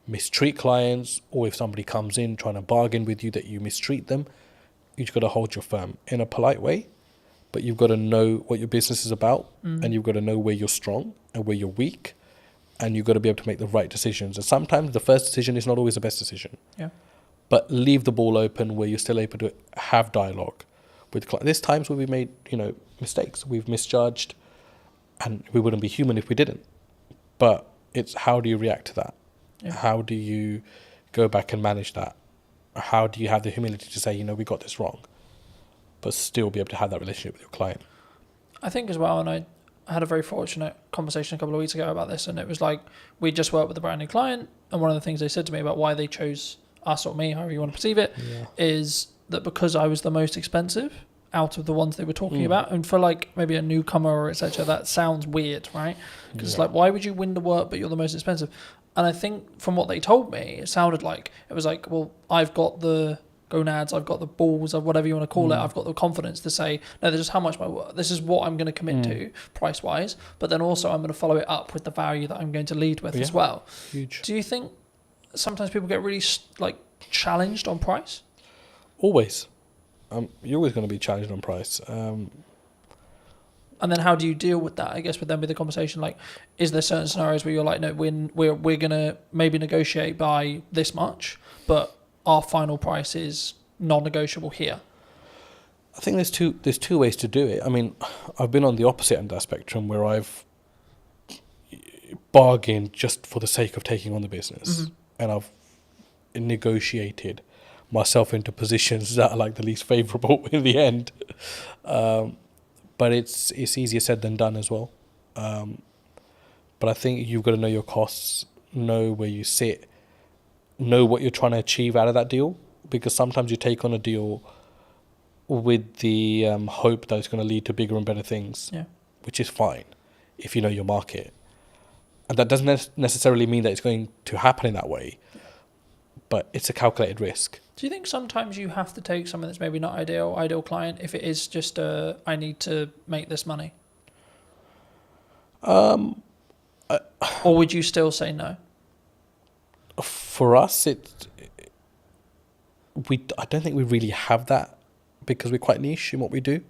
mistreat clients, or if somebody comes in trying to bargain with you that you mistreat them. You've got to hold your firm in a polite way, but you've got to know what your business is about, and you've got to know where you're strong and where you're weak, and you've got to be able to make the right decisions. And sometimes the first decision is not always the best decision. Yeah. But leave the ball open where you're still able to have dialogue with clients. There's times where we made, mistakes. We've misjudged, and we wouldn't be human if we didn't. But it's how do you react to that? Yeah. How do you go back and manage that? How do you have the humility to say, we got this wrong, but still be able to have that relationship with your client? I think as well, and I had a very fortunate conversation a couple of weeks ago about this, and it was like we just worked with a brand new client, and one of the things they said to me about why they chose us or me, however you want to perceive it, is that because I was the most expensive out of the ones they were talking about, and for like maybe a newcomer or etc., that sounds weird, right? Because it's like, why would you win the work but you're the most expensive? And I think from what they told me, it sounded like it was like, well, I've got the gonads, I've got the balls, or whatever you want to call it, I've got the confidence to say, no, this is how much this is what I'm going to commit to price wise, but then also I'm going to follow it up with the value that I'm going to lead with as well. Huge. Do you think sometimes people get really challenged on price? Always. You're always going to be challenged on price. And then how do you deal with that? I guess with the conversation, like, is there certain scenarios where you're like, no, we're going to maybe negotiate by this much, but our final price is non-negotiable here? I think there's two ways to do it. I mean, I've been on the opposite end of that spectrum where I've bargained just for the sake of taking on the business, and I've negotiated myself into positions that are like the least favourable in the end. But it's easier said than done as well. But I think you've got to know your costs, know where you sit, know what you're trying to achieve out of that deal, because sometimes you take on a deal with the hope that it's going to lead to bigger and better things, which is fine if you know your market. And that doesn't necessarily mean that it's going to happen in that way, but it's a calculated risk. Do you think sometimes you have to take something that's maybe not ideal client, if it is just I need to make this money? Or would you still say no? For us, I don't think we really have that, because we're quite niche in what we do.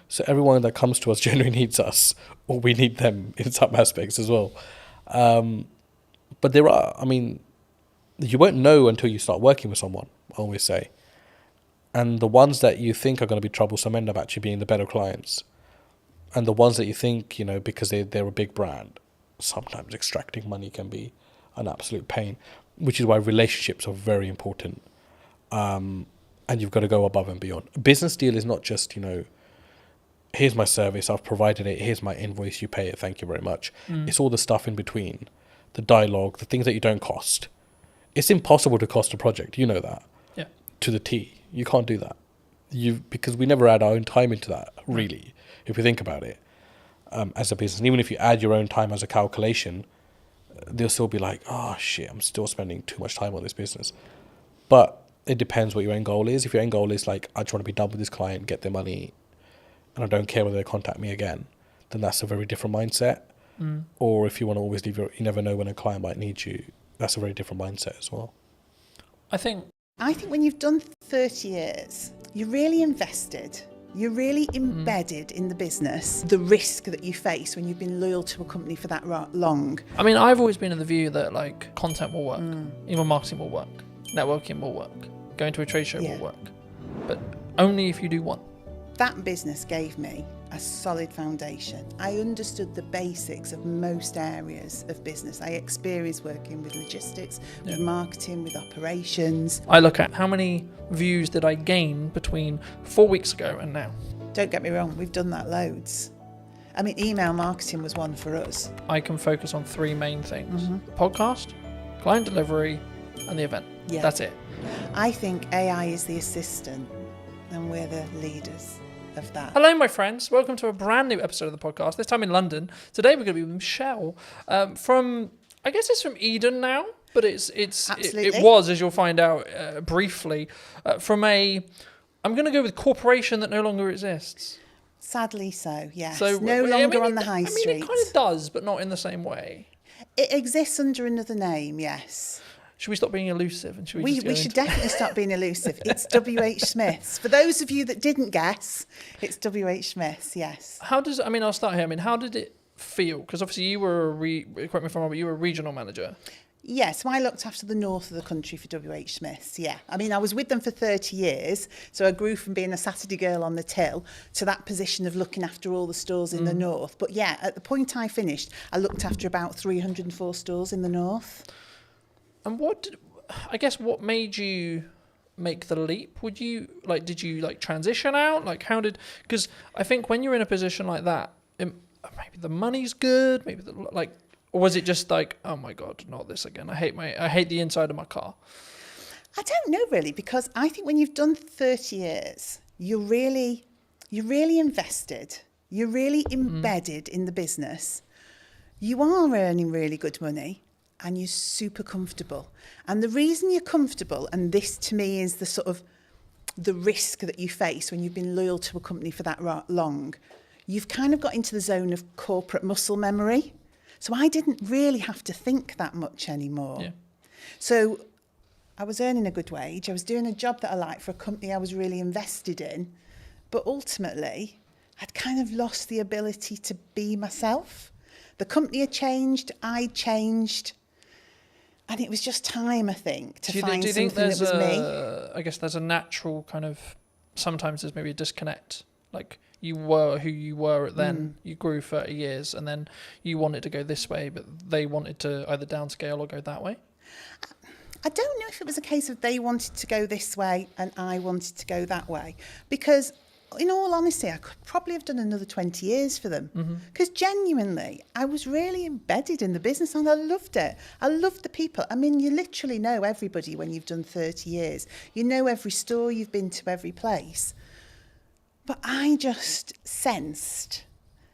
So everyone that comes to us generally needs us, or we need them in some aspects as well. But there are, you won't know until you start working with someone, I always say. And the ones that you think are going to be troublesome end up actually being the better clients. And the ones that you think, because they're a big brand, sometimes extracting money can be an absolute pain, which is why relationships are very important. And you've got to go above and beyond. A business deal is not just, here's my service, I've provided it, here's my invoice, you pay it, thank you very much. It's all the stuff in between, the dialogue, the things that you don't cost. It's impossible to cost a project, you know that. Yeah. To the T. You can't do that. Because we never add our own time into that, really, if you think about it, as a business. And even if you add your own time as a calculation, they'll still be like, oh shit, I'm still spending too much time on this business. But it depends what your end goal is. If your end goal is like, I just want to be done with this client, get their money, and I don't care whether they contact me again, then that's a very different mindset. Or if you want to always leave you never know when a client might need you, that's a very different mindset as well. I think when you've done 30 years, you're really invested. You're really embedded in the business, the risk that you face when you've been loyal to a company for that long. I've always been of the view that content will work, email marketing will work, networking will work, going to a trade show will work, but only if you do one. That business gave me a solid foundation. I understood the basics of most areas of business. I experienced working with logistics, with marketing, with operations. I look at how many views did I gain between 4 weeks ago and now. Don't get me wrong, we've done that loads. Email marketing was one for us. I can focus on three main things. The podcast, client delivery, and the event. Yeah. That's it. I think AI is the assistant and we're the leaders of that. Hello, my friends. Welcome to a brand new episode of the podcast, this time in London. Today we're going to be with Michelle from, I guess it's from Eden now, but it was, as you'll find out briefly, from I'm going to go with corporation that no longer exists. Sadly so, yes. So, no longer on the high street. It kind of does, but not in the same way. It exists under another name, yes. Should we stop being elusive? And we should definitely stop being elusive. It's W.H. Smith's. For those of you that didn't guess, it's W.H. Smith's, yes. I'll start here. How did it feel? Because obviously you were correct me if I'm wrong, but you were a regional manager. Yeah, so I looked after the north of the country for WH Smiths, yeah. I mean, I was with them for 30 years, so I grew from being a Saturday girl on the till to that position of looking after all the stores in the north. But yeah, at the point I finished, I looked after about 304 stores in the north. And what made you make the leap? Did you transition out? Because I think when you're in a position like that, maybe the money's good, maybe or was it just like, oh my God, not this again. I hate the inside of my car. I don't know really, because I think when you've done 30 years, you're really invested. You're really embedded in the business. You are earning really good money and you're super comfortable. And the reason you're comfortable, and this to me is the sort of the risk that you face when you've been loyal to a company for that long, you've kind of got into the zone of corporate muscle memory. So I didn't really have to think that much anymore. Yeah. So I was earning a good wage. I was doing a job that I liked for a company I was really invested in. But ultimately, I'd kind of lost the ability to be myself. The company had changed, I'd changed. And it was just time, I think, to find something that was me. I guess there's a natural kind of, sometimes there's maybe a disconnect. Like you were who you were then, you grew 30 years and then you wanted to go this way, but they wanted to either downscale or go that way. I don't know if it was a case of they wanted to go this way and I wanted to go that way. Because in all honesty, I could probably have done another 20 years for them. Because genuinely, I was really embedded in the business and I loved it. I loved the people. I mean, you literally know everybody when you've done 30 years. You know every store, you've been to every place. But I just sensed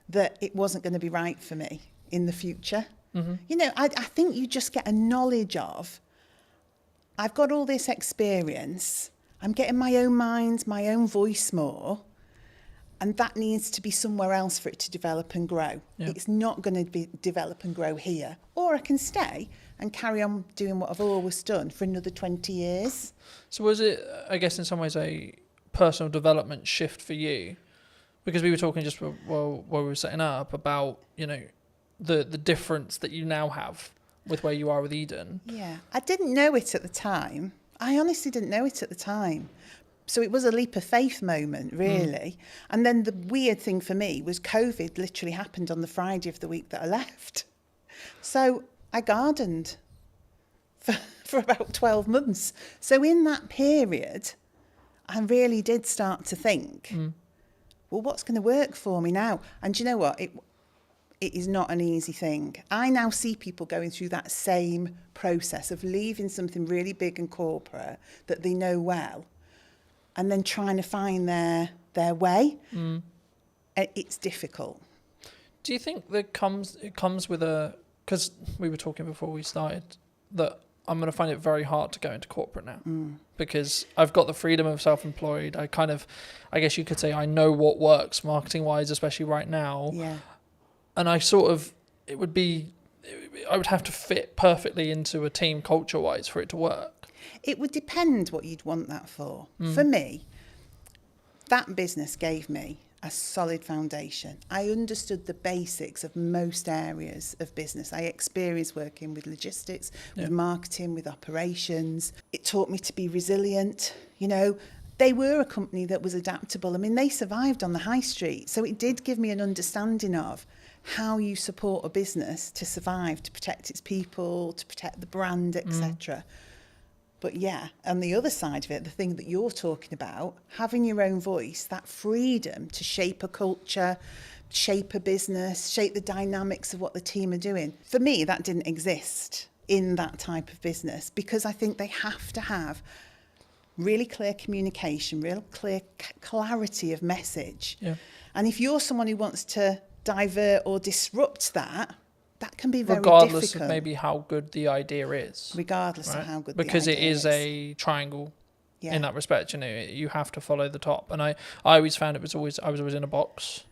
that it wasn't going to be right for me in the future. You know, I think you just get a knowledge of, I've got all this experience, I'm getting my own mind, my own voice more, and that needs to be somewhere else for it to develop and grow. Yeah. It's not going to develop and grow here. Or I can stay and carry on doing what I've always done for another 20 years. So was it, I guess, in some ways a personal development shift for you? Because we were talking just while we were setting up about, you know, the difference that you now have with where you are with Eden. Yeah, I didn't know it at the time. I honestly didn't know it at the time. So it was a leap of faith moment, really. And then the weird thing for me was COVID literally happened on the Friday of the week that I left. So I gardened for about 12 months. So in that period, I really did start to think, well, what's going to work for me now? And do you know what? It is not an easy thing. I now see people going through that same process of leaving something really big and corporate that they know well and then trying to find their way. It's difficult. Do you think that it comes with a... Because we were talking before we started that I'm going to find it very hard to go into corporate now because I've got the freedom of self-employed. I guess you could say I know what works marketing-wise, especially right now. Yeah. And I would have to fit perfectly into a team culture-wise for it to work. It would depend what you'd want that for. For me, that business gave me a solid foundation. I understood the basics of most areas of business. I experienced working with logistics, with marketing, with operations. It taught me to be resilient. You know, they were a company that was adaptable. I mean, they survived on the high street. So it did give me an understanding of how you support a business to survive, to protect its people, to protect the brand, etc. But yeah, on the other side of it, the thing that you're talking about, having your own voice, that freedom to shape a culture, shape a business, shape the dynamics of what the team are doing. For me, that didn't exist in that type of business because I think they have to have really clear communication, real clear clarity of message. Yeah. And if you're someone who wants to divert or disrupt that can be very regardless difficult. Of maybe how good the idea is. Regardless of how good because the idea is. Because it is a triangle in that respect. You know, you have to follow the top. And I always found I was always in a box.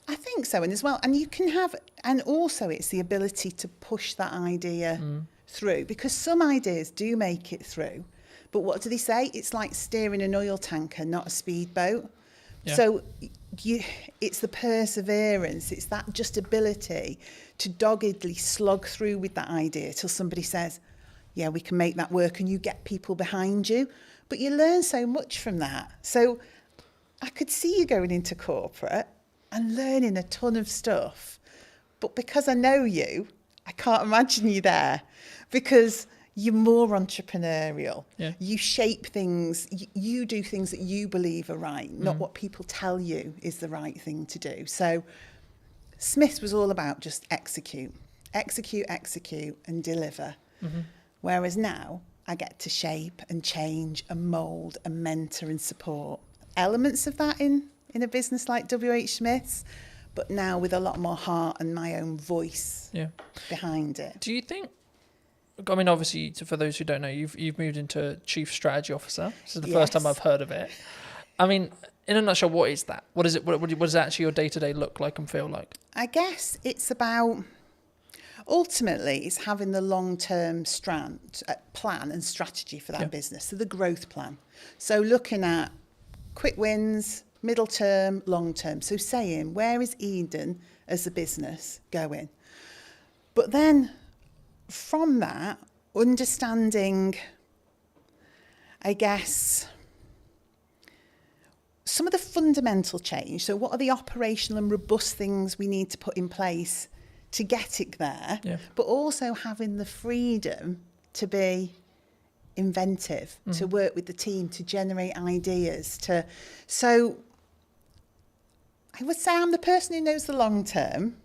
I think so. And as well, and you can have, and also it's the ability to push that idea through because some ideas do make it through. But what do they say? It's like steering an oil tanker, not a speedboat. Yeah. So it's the perseverance, it's that just ability to doggedly slog through with that idea till somebody says, yeah, we can make that work, and you get people behind you. But you learn so much from that. So I could see you going into corporate and learning a ton of stuff. But because I know you, I can't imagine you there, because you're more entrepreneurial. Yeah. You shape things, you do things that you believe are right, not what people tell you is the right thing to do. So Smith's was all about just execute, and deliver. Whereas now I get to shape and change and mould and mentor and support elements of that in a business like WH Smith's, but now with a lot more heart and my own voice behind it. Do you think, I mean, obviously, for those who don't know, you've moved into Chief Strategy Officer. This is the first time I've heard of it. I mean, in a nutshell, what is that? What is it? What does actually your day-to-day look like and feel like? I guess it's about, ultimately, it's having the long-term plan and strategy for that business, so the growth plan. So looking at quick wins, middle term, long term. So saying, where is Eden as a business going? But then from that, understanding, I guess, some of the fundamental change. So what are the operational and robust things we need to put in place to get it there? But also having the freedom to be inventive, to work with the team, to generate ideas. So I would say I'm the person who knows the long term,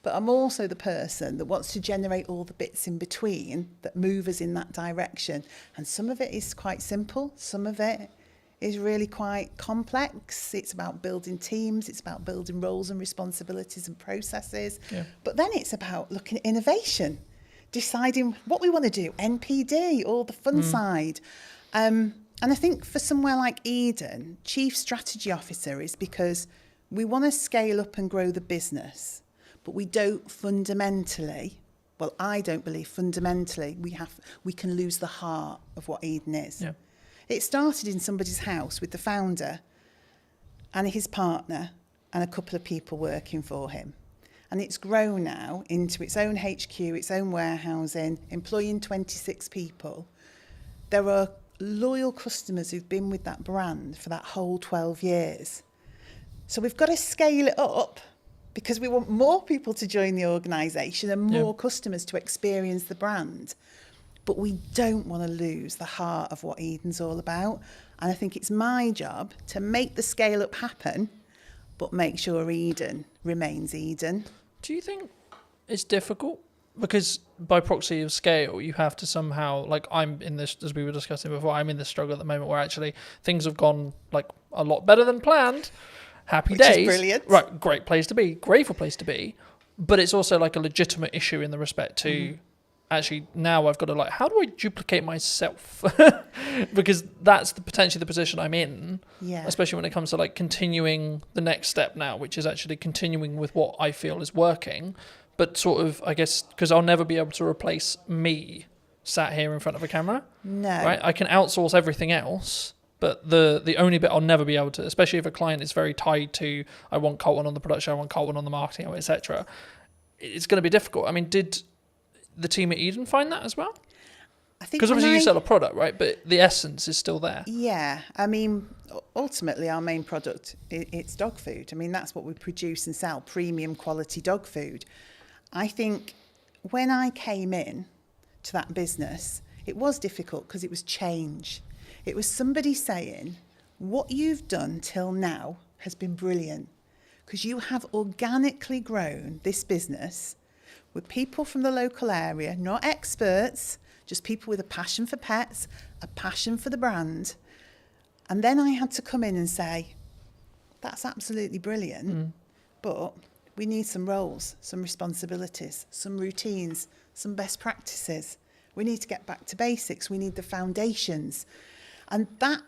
but I'm also the person that wants to generate all the bits in between that move us in that direction. And some of it is quite simple. Some of it is really quite complex. It's about building teams. It's about building roles and responsibilities and processes. But then it's about looking at innovation, deciding what we want to do, NPD, all the fun side. And I think for somewhere like Eden, Chief Strategy Officer is because we want to scale up and grow the business, but we don't fundamentally, well, I don't believe fundamentally we can lose the heart of what Eden is. It started in somebody's house with the founder and his partner and a couple of people working for him. And it's grown now into its own HQ, its own warehousing, employing 26 people. There are loyal customers who've been with that brand for that whole 12 years. So we've got to scale it up because we want more people to join the organisation and more customers to experience the brand. But we don't want to lose the heart of what Eden's all about. And I think it's my job to make the scale up happen, but make sure Eden remains Eden. Do you think it's difficult? Because by proxy of scale, you have to somehow, like I'm in this, as we were discussing before, I'm in this struggle at the moment where actually things have gone like a lot better than planned. Happy Which days. is brilliant. Right, great place to be, grateful place to be. But it's also like a legitimate issue in the respect to actually now I've got to like, how do I duplicate myself? Because that's potentially the position I'm in, especially when it comes to like continuing the next step now, which is actually continuing with what I feel is working, but sort of, I guess, because I'll never be able to replace me sat here in front of a camera. No. Right? I can outsource everything else, but the only bit I'll never be able to, especially if a client is very tied to, I want Colton on the production, I want Colton on the marketing, etc. It's going to be difficult. I mean, did the team at Eden find that as well? I think because obviously you sell a product, right? But the essence is still there. Yeah, I mean, ultimately our main product, it's dog food. I mean, that's what we produce and sell, premium quality dog food. I think when I came in to that business, it was difficult because it was change. It was somebody saying, what you've done till now has been brilliant because you have organically grown this business with people from the local area, not experts, just people with a passion for pets, a passion for the brand. And then I had to come in and say, that's absolutely brilliant, but we need some roles, some responsibilities, some routines, some best practices. We need to get back to basics. We need the foundations. And that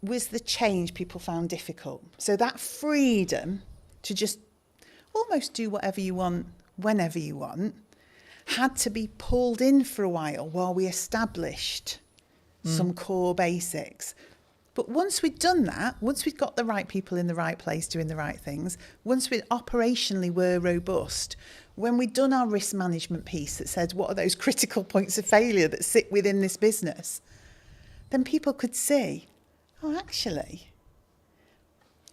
was the change people found difficult. So that freedom to just almost do whatever you want, whenever you want, had to be pulled in for a while we established some core basics. But once we'd done that, once we'd got the right people in the right place doing the right things, once we operationally were robust, when we'd done our risk management piece that said what are those critical points of failure that sit within this business, then people could see, oh, actually,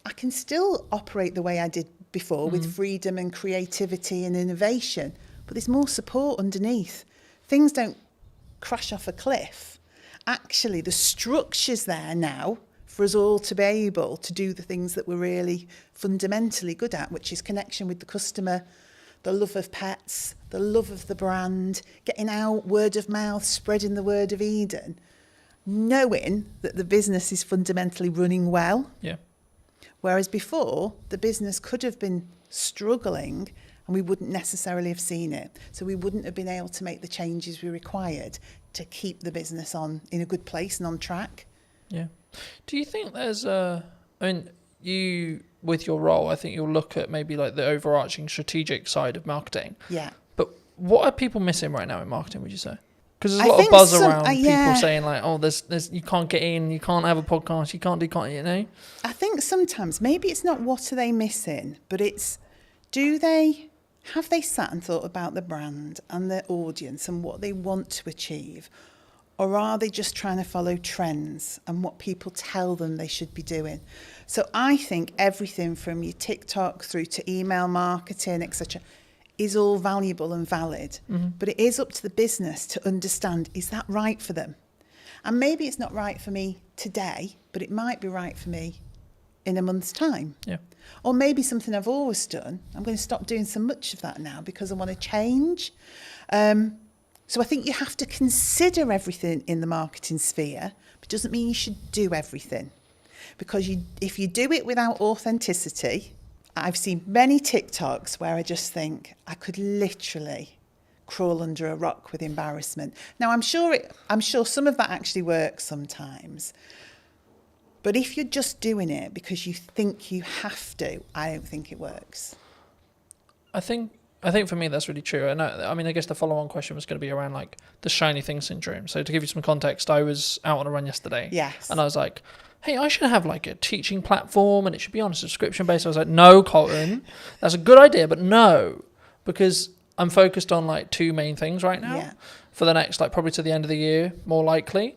I can still operate the way I did before with freedom and creativity and innovation, but there's more support underneath. Things don't crash off a cliff. Actually, the structure's there now for us all to be able to do the things that we're really fundamentally good at, which is connection with the customer, the love of pets, the love of the brand, getting out, word of mouth, spreading the word of Eden, knowing that the business is fundamentally running well. Yeah. Whereas before, the business could have been struggling and we wouldn't necessarily have seen it. So we wouldn't have been able to make the changes we required to keep the business on in a good place and on track. Yeah. Do you think there's you, with your role, I think you'll look at maybe like the overarching strategic side of marketing. Yeah. But what are people missing right now in marketing, would you say? Because there's a I lot of think buzz some- around yeah. people saying like, oh, there's you can't get in, you can't have a podcast, you can't do content, you know? I think sometimes maybe it's not what are they missing, but it's have they sat and thought about the brand and their audience and what they want to achieve? Or are they just trying to follow trends and what people tell them they should be doing? So I think everything from your TikTok through to email marketing, etc., is all valuable and valid. But it is up to the business to understand, is that right for them? And maybe it's not right for me today, but it might be right for me in a month's time. Yeah. Or maybe something I've always done, I'm going to stop doing so much of that now because I want to change. So I think you have to consider everything in the marketing sphere, but it doesn't mean you should do everything. Because if you do it without authenticity, I've seen many TikToks where I just think I could literally crawl under a rock with embarrassment. Now, I'm sure some of that actually works sometimes. But if you're just doing it because you think you have to, I don't think it works. I think for me that's really true. And I mean, I guess the follow-on question was going to be around like the shiny thing syndrome. So to give you some context, I was out on a run yesterday. Yes. And I was like, hey, I should have like a teaching platform and it should be on a subscription base. I was like, no, Colton, that's a good idea, but no, because I'm focused on like two main things right now for the next, like probably to the end of the year, more likely,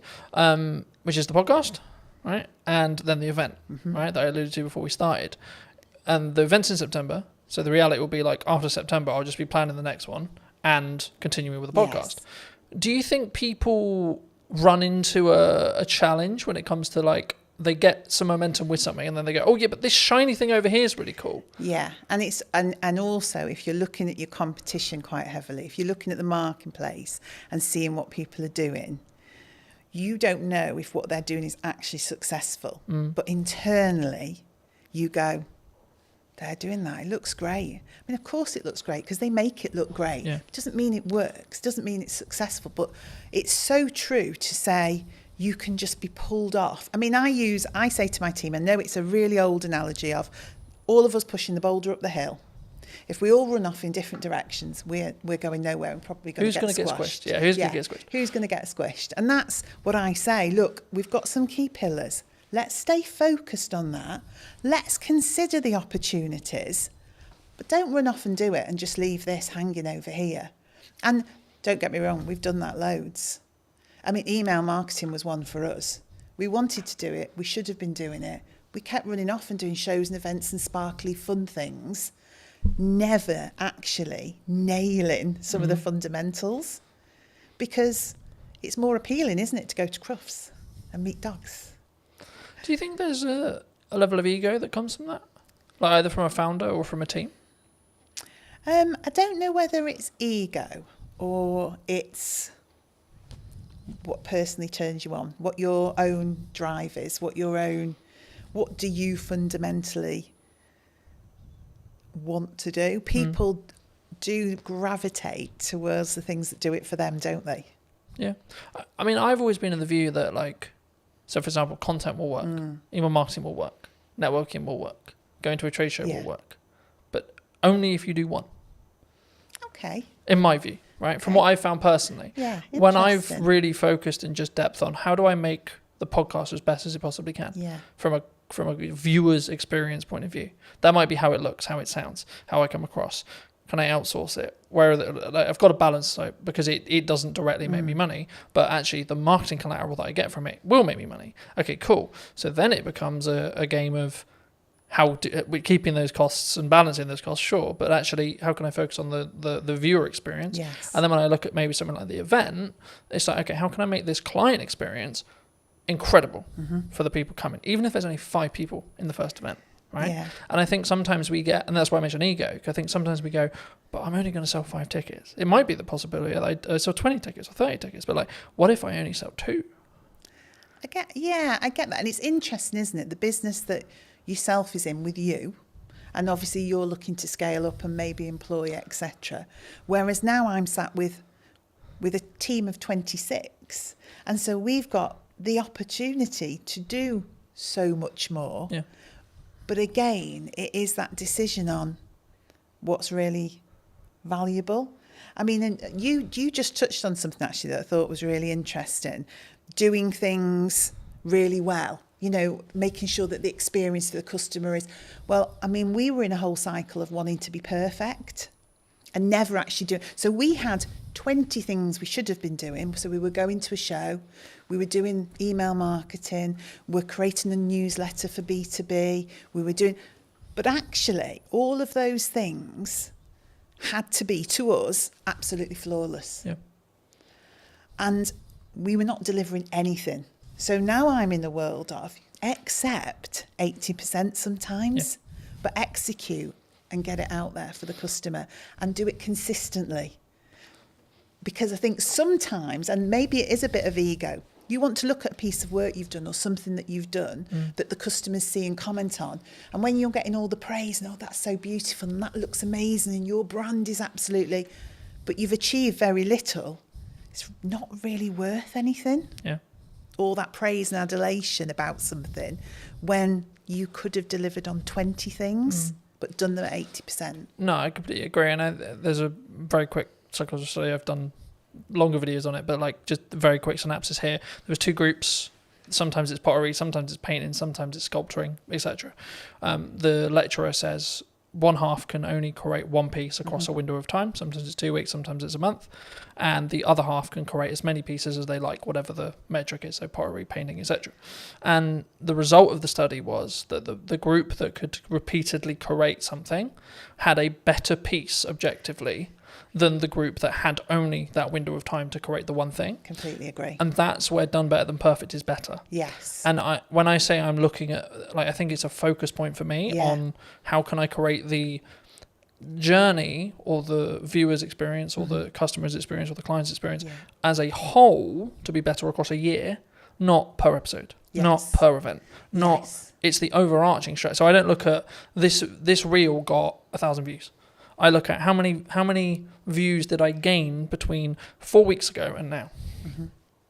which is the podcast, right? And then the event, right? That I alluded to before we started. And the event's in September. So the reality will be like after September, I'll just be planning the next one and continuing with the podcast. Yes. Do you think people run into a challenge when it comes to like, they get some momentum with something and then they go, oh yeah, but this shiny thing over here is really cool. Yeah, and it's and also if you're looking at your competition quite heavily, if you're looking at the marketplace and seeing what people are doing, you don't know if what they're doing is actually successful. But internally, you go, they're doing that. It looks great. I mean, of course it looks great because they make it look great. Yeah. It doesn't mean it works. Doesn't mean it's successful. But it's so true to say you can just be pulled off. I mean, I say to my team, I know it's a really old analogy of all of us pushing the boulder up the hill. If we all run off in different directions, we're going nowhere and probably going to get squished. Yeah, who's going to get squished? Who's going to get squished? And that's what I say. Look, we've got some key pillars. Let's stay focused on that. Let's consider the opportunities, but don't run off and do it and just leave this hanging over here. And don't get me wrong, we've done that loads. I mean, email marketing was one for us. We wanted to do it. We should have been doing it. We kept running off and doing shows and events and sparkly fun things, never actually nailing some of the fundamentals, because it's more appealing, isn't it, to go to Crufts and meet dogs. Do you think there's a level of ego that comes from that? Like either from a founder or from a team? I don't know whether it's ego or it's what personally turns you on, what your own drive is, what do you fundamentally want to do? People do gravitate towards the things that do it for them, don't they? Yeah. I mean, I've always been in the view that like, so for example, content will work, email marketing will work, networking will work, going to a trade show will work, but only if you do one. Okay. In my view, right? From what I've found personally. Yeah. When I've interesting. really focused in just depth on how do I make the podcast as best as it possibly can. Yeah. From a viewer's experience point of view. That might be how it looks, how it sounds, how I come across. Can I outsource it? I've got a balance, so because it doesn't directly make me money, but actually the marketing collateral that I get from it will make me money. Okay, cool. So then it becomes a game of we're keeping those costs and balancing those costs, sure, but actually how can I focus on the viewer experience? Yes. And then when I look at maybe something like the event, it's like, okay, how can I make this client experience incredible for the people coming, even if there's only 5 people in the first event, right? Yeah. And I think sometimes we get, and that's why I mentioned ego, I think sometimes we go, but I'm only going to sell 5 tickets. It might be the possibility that I sell 20 tickets or 30 tickets, but like, what if I only sell 2? I get that. And it's interesting, isn't it? The business that yourself is in with you, and obviously you're looking to scale up and maybe employ, etc. Whereas now I'm sat with a team of 26, and so we've got the opportunity to do so much more. Yeah. But again, it is that decision on what's really valuable. I mean, and you just touched on something actually that I thought was really interesting. Doing things really well, you know, making sure that the experience for the customer is, well, I mean, we were in a whole cycle of wanting to be perfect and never actually doing. So we had 20 things we should have been doing. So we were going to a show, we were doing email marketing, we're creating a newsletter for B2B, we were doing, but actually all of those things had to be, to us, absolutely flawless. Yeah. And we were not delivering anything. So now I'm in the world of accept 80% sometimes, but execute and get it out there for the customer and do it consistently. Because I think sometimes, and maybe it is a bit of ego, you want to look at a piece of work you've done or something that you've done that the customers see and comment on. And when you're getting all the praise and, oh, that's so beautiful and that looks amazing and your brand is absolutely, but you've achieved very little, it's not really worth anything. Yeah. All that praise and adulation about something when you could have delivered on 20 things but done them at 80%. No, I completely agree. And there's a very quick psychology study. I've done longer videos on it, but like just a very quick synopsis here. There was 2 groups. Sometimes it's pottery, sometimes it's painting, sometimes it's sculpturing, etc. The lecturer says one half can only create one piece across a window of time. Sometimes it's 2 weeks, sometimes it's a month. And the other half can create as many pieces as they like, whatever the metric is, so pottery, painting, etc. And the result of the study was that the group that could repeatedly create something had a better piece objectively than the group that had only that window of time to create the one thing. Completely agree. And that's where done better than perfect is better. Yes. And when I say I'm looking at, like, I think it's a focus point for me on how can I create the journey or the viewer's experience or the customer's experience or the client's experience as a whole to be better across a year, not per episode, not per event, not it's the overarching strategy. So I don't look at this reel got 1,000 views. I look at how many views did I gain between 4 weeks ago and now,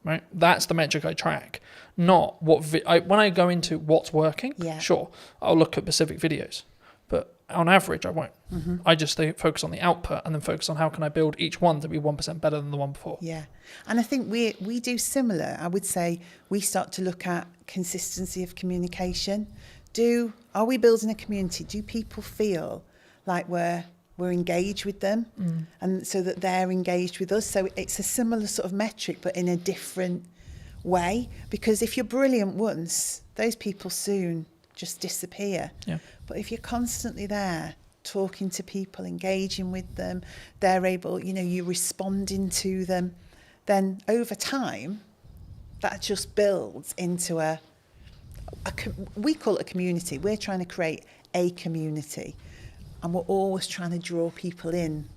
right? That's the metric I track, not what when I go into what's working. Sure, I'll look at specific videos, but on average I won't. I just focus on the output and then focus on how can I build each one to be 1% better than the one before. Yeah, and I think we do similar. I would say we start to look at consistency of communication. Are we building a community? Do people feel like we're engaged with them and so that they're engaged with us? So it's a similar sort of metric but in a different way, because if you're brilliant once, those people soon just disappear. But if you're constantly there talking to people, engaging with them, they're able, you're responding to them, then over time that just builds into we call it a community. We're trying to create a community. And we're always trying to draw people in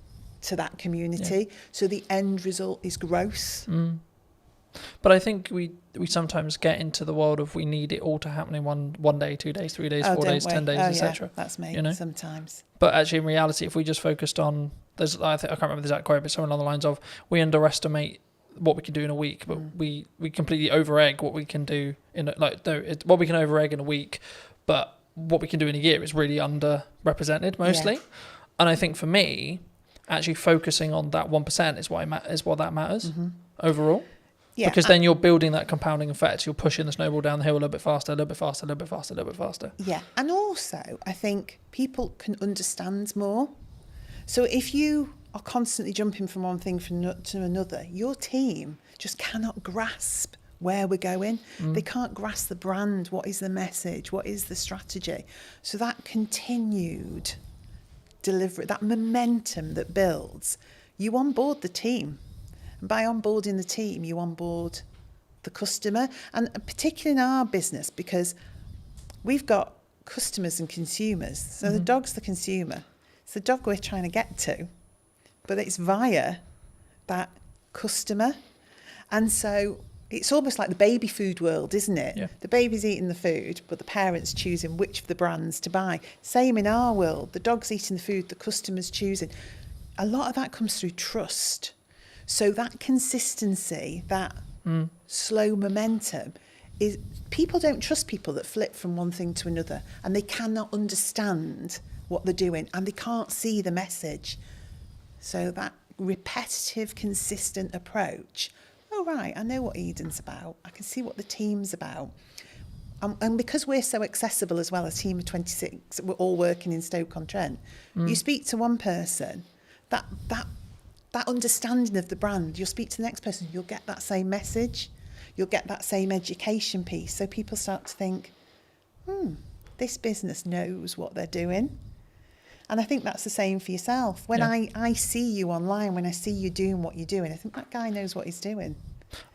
to that community. So the end result is growth. But I think we sometimes get into the world of we need it all to happen in one day, 2 days, 3 days, 4 days, 10 days, etc. That's me sometimes. But actually, in reality, if we just focused on, I can't remember the exact quote, but something along the lines of we underestimate what we can do in a week, but we completely over-egg what we can do what we can over-egg in a week, but what we can do in a year is really underrepresented mostly. And I think for me, actually focusing on that 1% is what that matters overall. Yeah, because then you're building that compounding effect. You're pushing the snowball down the hill a little bit faster, a little bit faster, a little bit faster, a little bit faster. yeah. And also, I think people can understand more. So if you are constantly jumping from one thing to another, your team just cannot grasp where we're going. They can't grasp the brand. What is the message? What is the strategy? So that continued delivery, that momentum that builds, you onboard the team. And by onboarding the team, you onboard the customer. And particularly in our business, because we've got customers and consumers. So the dog's the consumer. It's the dog we're trying to get to, but it's via that customer. And so it's almost like the baby food world, isn't it? Yeah. The baby's eating the food, but the parent's choosing which of the brands to buy. Same in our world. The dog's eating the food, the customer's choosing. A lot of that comes through trust. So that consistency, that slow momentum, is people don't trust people that flip from one thing to another, and they cannot understand what they're doing, and they can't see the message. So that repetitive, consistent approach. Oh, right, I know what Eden's about. I can see what the team's about. And because we're so accessible as well, a team of 26, we're all working in Stoke-on-Trent. You speak to one person, that understanding of the brand, you'll speak to the next person, you'll get that same message, you'll get that same education piece. So people start to think, this business knows what they're doing. And I think that's the same for yourself. When I see you online, when I see you doing what you're doing, I think that guy knows what he's doing.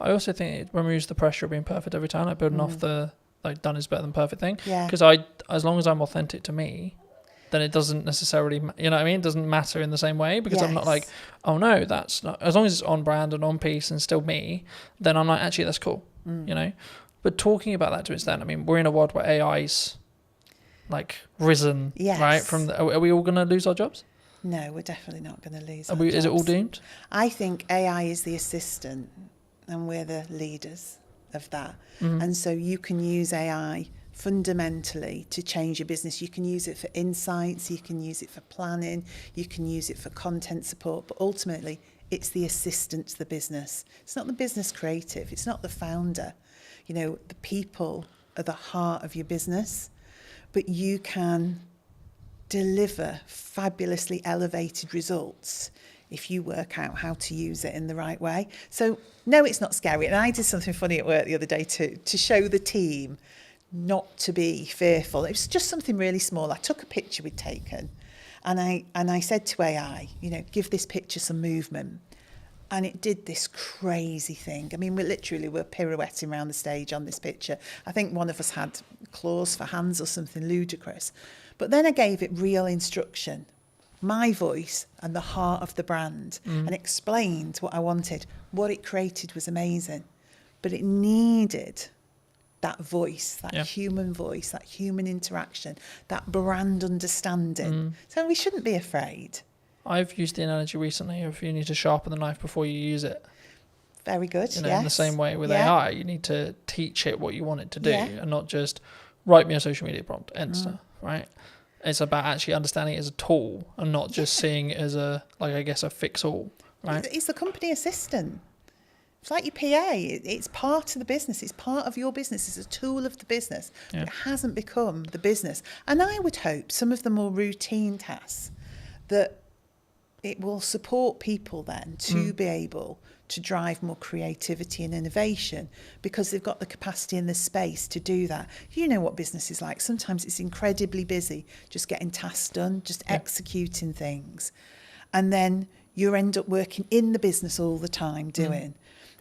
I also think it removes the pressure of being perfect every time, like building off the like done is better than perfect thing. Yeah. Because as long as I'm authentic to me, then it doesn't necessarily, you know what I mean? It doesn't matter in the same way, because I'm not like, Yes. oh no, that's not, as long as it's on brand and on piece and still me, then I'm like, actually, that's cool, you know? But talking about that to its extent, I mean, we're in a world where AI's like risen, Yes. right? Are we all going to lose our jobs? No, we're definitely not going to lose Is it all jobs. doomed? I think AI is the assistant and we're the leaders of that. And so you can use AI fundamentally to change your business. You can use it for insights, you can use it for planning, you can use it for content support, but ultimately it's the assistant to the business. It's not the business creative, it's not the founder. You know, the people are the heart of your business, but you can deliver fabulously elevated results if you work out how to use it in the right way. So no, it's not scary. And I did something funny at work the other day to show the team not to be fearful. It was just something really small. I took a picture we'd taken and I said to AI, you know, give this picture some movement. And it did this crazy thing. I mean, we were pirouetting around the stage on this picture. I think one of us had claws for hands or something ludicrous. But then I gave it real instruction, my voice and the heart of the brand, and explained what I wanted. What it created was amazing. But it needed that voice, that human voice, that human interaction, that brand understanding. So we shouldn't be afraid. I've used the analogy recently of you need to sharpen the knife before you use it. Very good, You know, in the same way with Yeah. AI, you need to teach it what you want it to do, Yeah. and not just write me a social media prompt, answer, right? It's about actually understanding it as a tool and not just seeing it as a fix-all, right? It's the company assistant. It's like your PA. It's part of the business. It's part of your business. It's a tool of the business. Yeah. It hasn't become the business. And I would hope some of the more routine tasks that it will support people then to be able to drive more creativity and innovation, because they've got the capacity and the space to do that. You know what business is like. Sometimes it's incredibly busy just getting tasks done, just executing things. And then you end up working in the business all the time doing.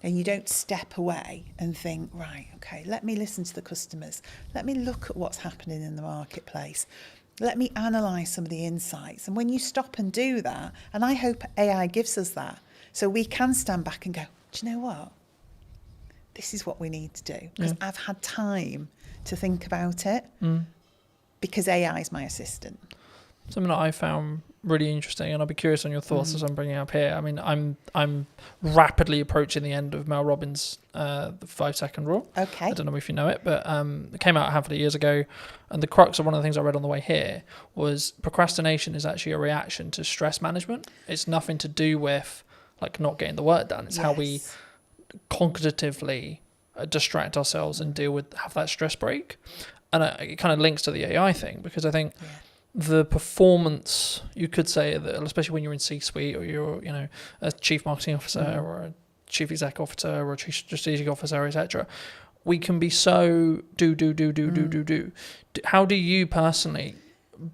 And you don't step away and think, right, okay, let me listen to the customers. Let me look at what's happening in the marketplace. Let me analyse some of the insights. And when you stop and do that, and I hope AI gives us that, so we can stand back and go, do you know what? This is what we need to do. Because I've had time to think about it, because AI is my assistant. Something that I found really interesting, and I'll be curious on your thoughts as I'm bringing it up here. I mean, I'm rapidly approaching the end of Mel Robbins' the 5-second rule. Okay. I don't know if you know it, but it came out a handful of years ago, and the crux of one of the things I read on the way here was procrastination is actually a reaction to stress management. It's nothing to do with like not getting the work done. It's how we cognitively distract ourselves and have that stress break. And it kind of links to the AI thing, because I think the performance, you could say that, especially when you're in C-suite or you're, a chief marketing officer or a chief exec officer or a chief strategic officer, etc., we can be so do. How do you personally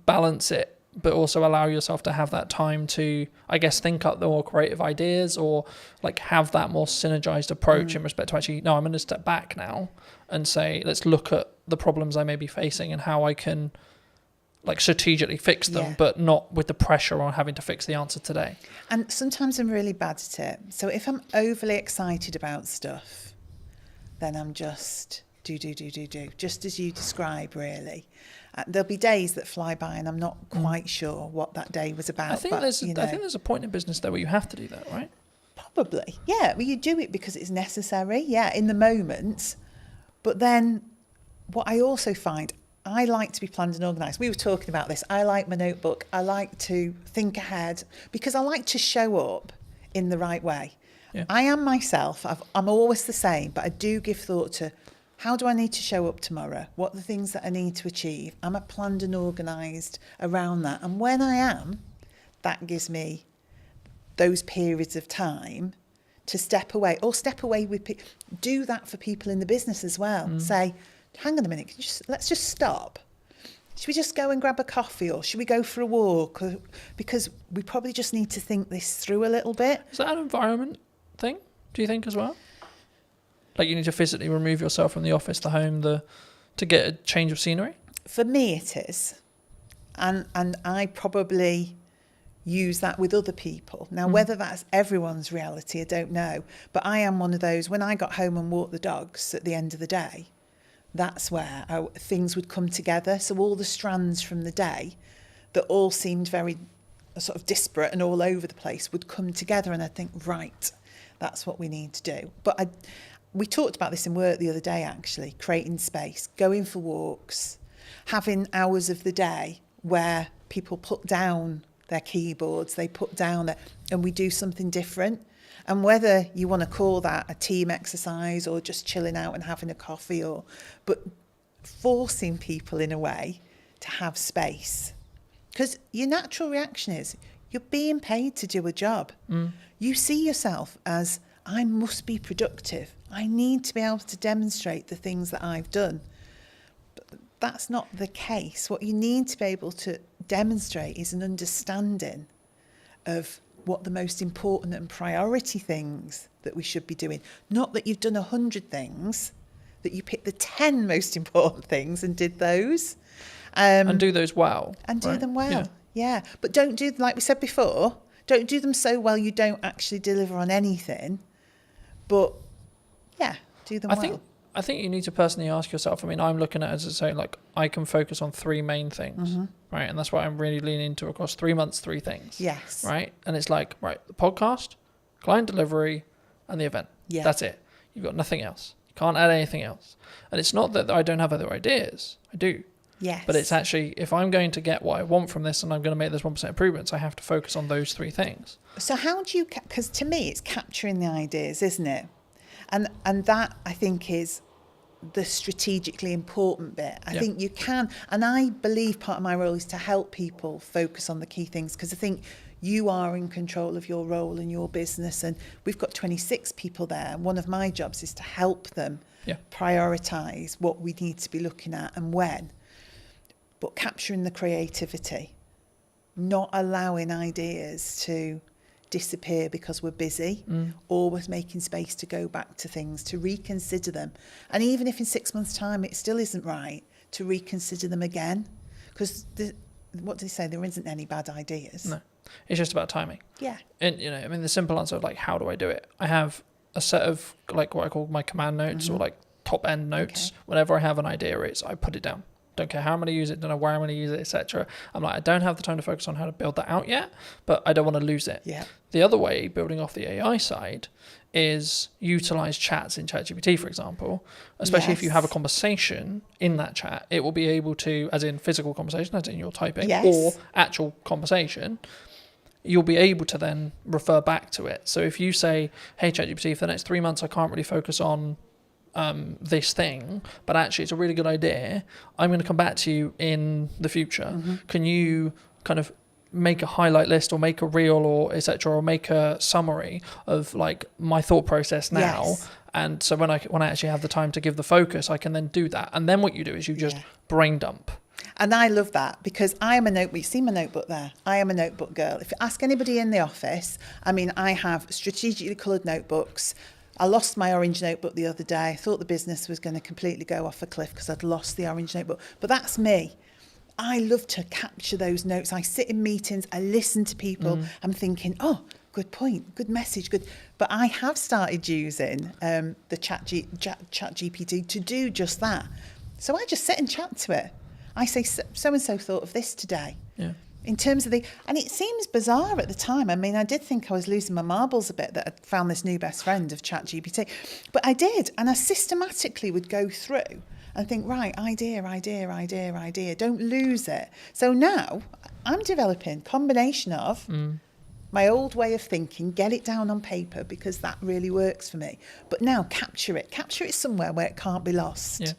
balance it, but also allow yourself to have that time to, I guess, think up the more creative ideas, or like have that more synergized approach in respect to actually, no, I'm going to step back now and say, let's look at the problems I may be facing and how I can like strategically fix them, but not with the pressure on having to fix the answer today. And sometimes I'm really bad at it. So if I'm overly excited about stuff, then I'm just do, just as you describe, really. There'll be days that fly by and I'm not quite sure what that day was about. I think there's a point in business though where you have to do that, right? Probably, yeah. Well, you do it because it's necessary, in the moment. But then what I also find, I like to be planned and organised. We were talking about this. I like my notebook. I like to think ahead because I like to show up in the right way. Yeah. I am myself. I'm always the same, but I do give thought to how do I need to show up tomorrow? What are the things that I need to achieve? Am I planned and organised around that? And when I am, that gives me those periods of time to step away with people. Do that for people in the business as well. Say, hang on a minute, let's just stop. Should we just go and grab a coffee, or should we go for a walk? Because we probably just need to think this through a little bit. Is that an environment thing, do you think, as well? Like you need to physically remove yourself from the office, the home, to get a change of scenery? For me it is. And I probably use that with other people. Now, whether that's everyone's reality, I don't know. But I am one of those, when I got home and walked the dogs at the end of the day, that's where things would come together. So all the strands from the day that all seemed very sort of disparate and all over the place would come together, and I'd think, right, that's what we need to do. But we talked about this in work the other day, actually, creating space, going for walks, having hours of the day where people put down their keyboards, they put down and we do something different. And whether you want to call that a team exercise or just chilling out and having a coffee, but forcing people in a way to have space. Because your natural reaction is you're being paid to do a job. You see yourself as, I must be productive. I need to be able to demonstrate the things that I've done. But that's not the case. What you need to be able to demonstrate is an understanding of what the most important and priority things that we should be doing. Not that you've done 100 things, that you picked the 10 most important things and did those. And do those well. And do them well, yeah. But don't do, like we said before, don't do them so well you don't actually deliver on anything. But, do them well. I think you need to personally ask yourself, I mean, I'm looking at it as to say, like, I can focus on 3 main things, right? And that's what I'm really leaning into across 3 months, 3 things. Yes. Right? And it's like, right, the podcast, client delivery, and the event. Yeah. That's it. You've got nothing else. You can't add anything else. And it's not that I don't have other ideas. I do. Yes. But it's actually, if I'm going to get what I want from this and I'm going to make those 1% improvements, I have to focus on those 3 things. So how do you, because to me it's capturing the ideas, isn't it? And that, I think, is the strategically important bit. I think you can, and I believe part of my role is to help people focus on the key things, because I think you are in control of your role and your business, and we've got 26 people there. One of my jobs is to help them prioritise what we need to be looking at and when. But capturing the creativity, not allowing ideas to disappear because we're busy, always making space to go back to things, to reconsider them. And even if in 6 months' time it still isn't right, to reconsider them again. Because what do they say? There isn't any bad ideas. No, it's just about timing. Yeah. And, I mean, the simple answer of like, how do I do it? I have a set of like what I call my command notes or like top end notes. Okay. Whenever I have an idea, I put it down. Don't care how I'm going to use it, don't know where I'm going to use it, etc. I'm like, I don't have the time to focus on how to build that out yet, but I don't want to lose it. Yeah. The other way, building off the AI side, is utilize chats in ChatGPT, for example, especially if you have a conversation in that chat, it will be able to, as in physical conversation, as in you're typing, or actual conversation, you'll be able to then refer back to it. So if you say, hey, ChatGPT, for the next 3 months, I can't really focus on this thing, but actually it's a really good idea, I'm going to come back to you in the future. Can you kind of make a highlight list or make a reel or etc., or make a summary of like my thought process now? Yes. And so when I actually have the time to give the focus, I can then do that. And then what you do is you just brain dump. And I love that because I am a notebook. You see my notebook there? I am a notebook girl. If you ask anybody in the office, I mean, I have strategically coloured notebooks. I lost my orange notebook the other day. I thought the business was going to completely go off a cliff because I'd lost the orange notebook. But that's me. I love to capture those notes. I sit in meetings. I listen to people. I'm thinking, oh, good point, good message, good. But I have started using the chat GPT to do just that. So I just sit and chat to it. I say, so-and-so thought of this today. Yeah. In terms of and it seems bizarre at the time. I mean, I did think I was losing my marbles a bit that I'd found this new best friend of ChatGPT. But I did. And I systematically would go through and think, right, idea. Don't lose it. So now I'm developing a combination of my old way of thinking, get it down on paper because that really works for me. But now capture it somewhere where it can't be lost. Yeah.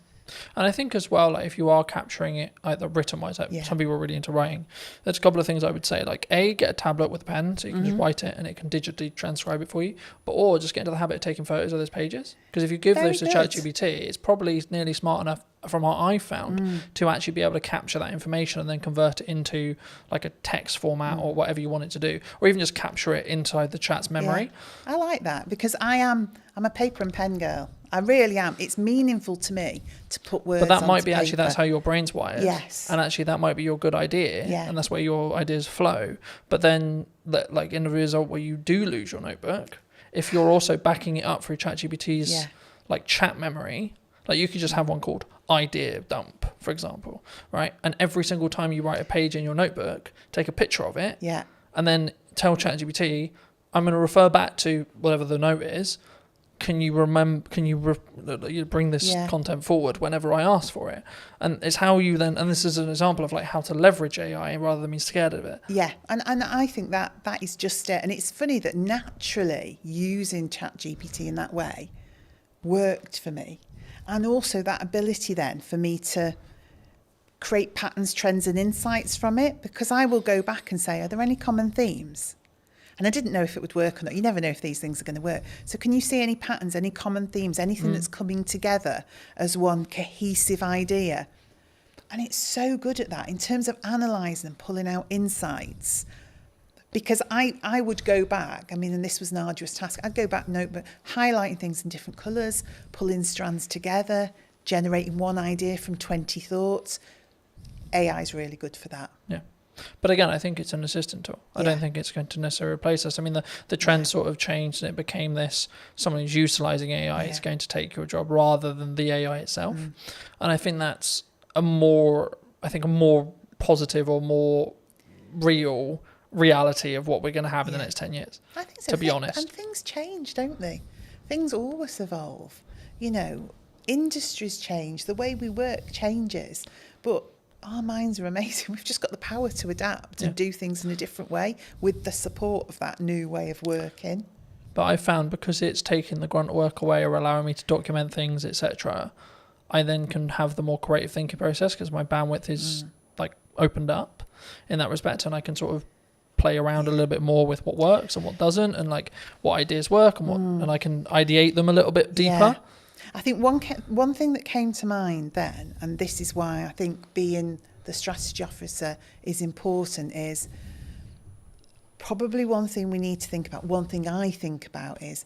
And I think as well, like if you are capturing it either written wise, like some people are really into writing, there's a couple of things I would say, like get a tablet with a pen so you can just write it and it can digitally transcribe it for you, or just get into the habit of taking photos of those pages. Because if you give those to ChatGPT, it's probably nearly smart enough from what I found to actually be able to capture that information and then convert it into like a text format or whatever you want it to do, or even just capture it inside the chat's memory. I like that because I'm a paper and pen girl. I really am. It's meaningful to me to put words. But that might onto be paper. actually that's how your brain's wired. Yes. And actually that might be your good idea. Yeah. And that's where your ideas flow. But then like in the result where you do lose your notebook, if you're also backing it up through ChatGPT's like chat memory, like you could just have one called idea dump, for example, right? And every single time you write a page in your notebook, take a picture of it. Yeah. And then tell ChatGPT, I'm going to refer back to whatever the note is. Can you bring this content forward whenever I ask for it? And it's how you then, and this is an example of like how to leverage AI rather than being scared of it. Yeah, and I think that is just it. And it's funny that naturally using ChatGPT in that way worked for me. And also that ability then for me to create patterns, trends and insights from it, because I will go back and say, are there any common themes? And I didn't know if it would work or not. You never know if these things are going to work. So can you see any patterns, any common themes, anything that's coming together as one cohesive idea? And it's so good at that in terms of analysing and pulling out insights. Because I would go back, I mean, and this was an arduous task, I'd go back notebook, highlighting things in different colours, pulling strands together, generating one idea from 20 thoughts. AI is really good for that. Yeah. But again, I think it's an assistant tool. I don't think it's going to necessarily replace us. I mean, the trend sort of changed and it became this, someone who's utilising AI is going to take your job rather than the AI itself. And I think that's a more positive or more real reality of what we're going to have in the next 10 years. I think so. To be honest. And things change, don't they? Things always evolve. You know, industries change, the way we work changes, but our minds are amazing. We've just got the power to adapt and do things in a different way with the support of that new way of working. But I found because it's taking the grunt work away or allowing me to document things, etc., I then can have the more creative thinking process because my bandwidth is like opened up in that respect, and I can sort of play around a little bit more with what works and what doesn't, and like what ideas work and what, and I can ideate them a little bit deeper. Yeah. I think one thing that came to mind then, and this is why I think being the strategy officer is important, is probably one thing we need to think about. One thing I think about is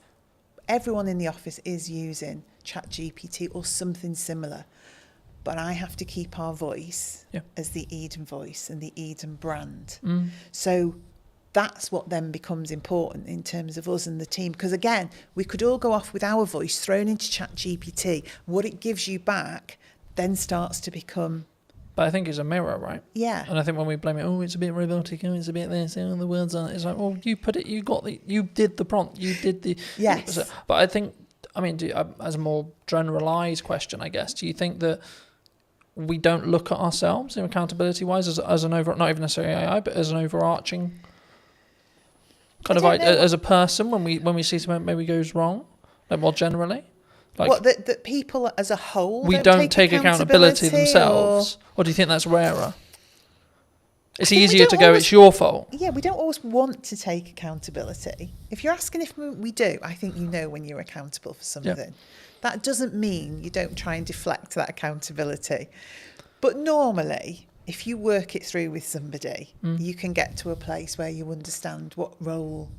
everyone in the office is using ChatGPT or something similar, but I have to keep our voice as the Eden voice and the Eden brand. So that's what then becomes important in terms of us and the team. Because again, we could all go off with our voice thrown into ChatGPT. What it gives you back then starts to become... But I think it's a mirror, right? Yeah. And I think when we blame it, oh, it's a bit robotic, oh, it's a bit this, oh, the words aren't... It's like, well, you put it, you did the prompt, you did the... Yes. But I think, I mean, as a more generalised question, I guess, do you think that we don't look at ourselves in accountability-wise as an over... Not even necessarily AI, but as an overarching... Kind of don't like know as a person when we see something maybe goes wrong, like more generally. Like what that people as a whole we don't take accountability or- themselves, or do you think that's rarer? It's I think we easier don't to go, always- it's your fault. Yeah, we don't always want to take accountability. If you're asking if we do, I think you know when you're accountable for something. That doesn't mean you don't try and deflect that accountability. But normally, if you work it through with somebody, you can get to a place where you understand what role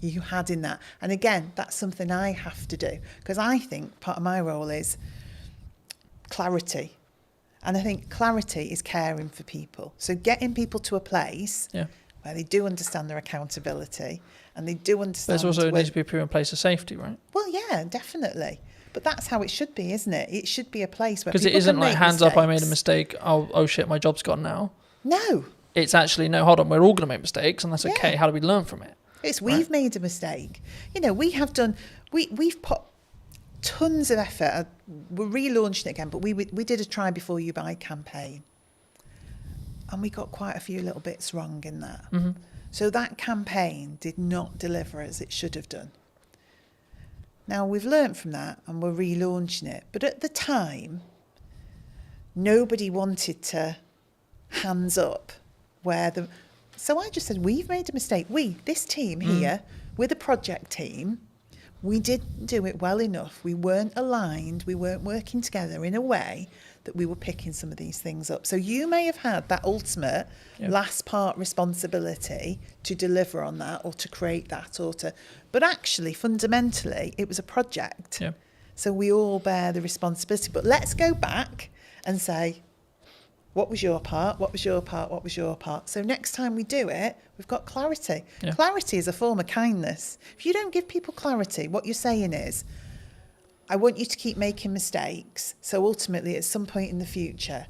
you had in that. And again, that's something I have to do, because I think part of my role is clarity. And I think clarity is caring for people. So getting people to a place where they do understand their accountability and they do understand... There's also needs to be a proven place of safety, right? Well, yeah, definitely. But that's how it should be, isn't it? It should be a place where Because people it isn't can like make hands up, I made a mistakes. mistake, oh shit, my job's gone now. No. It's actually, no, hold on, we're all going to make mistakes and that's okay. Yeah. How do we learn from it? It's we've made a mistake. You know, we have done... We've put tons of effort. We're relaunching it again, but we did a Try Before You Buy campaign. And we got quite a few little bits wrong in that. Mm-hmm. So that campaign did not deliver as it should have done. Now, we've learnt from that and we're relaunching it. But at the time, nobody wanted to hands up where the... So I just said, we've made a mistake. This team here, we're the project team. We didn't do it well enough. We weren't aligned. We weren't working together in a way that we were picking some of these things up. So you may have had that ultimate last part responsibility to deliver on that or to create that but actually fundamentally it was a project. Yeah. So we all bear the responsibility. But let's go back and say, what was your part? What was your part? What was your part? So next time we do it, we've got clarity. Yeah. Clarity is a form of kindness. If you don't give people clarity, what you're saying is, I want you to keep making mistakes. So ultimately, at some point in the future,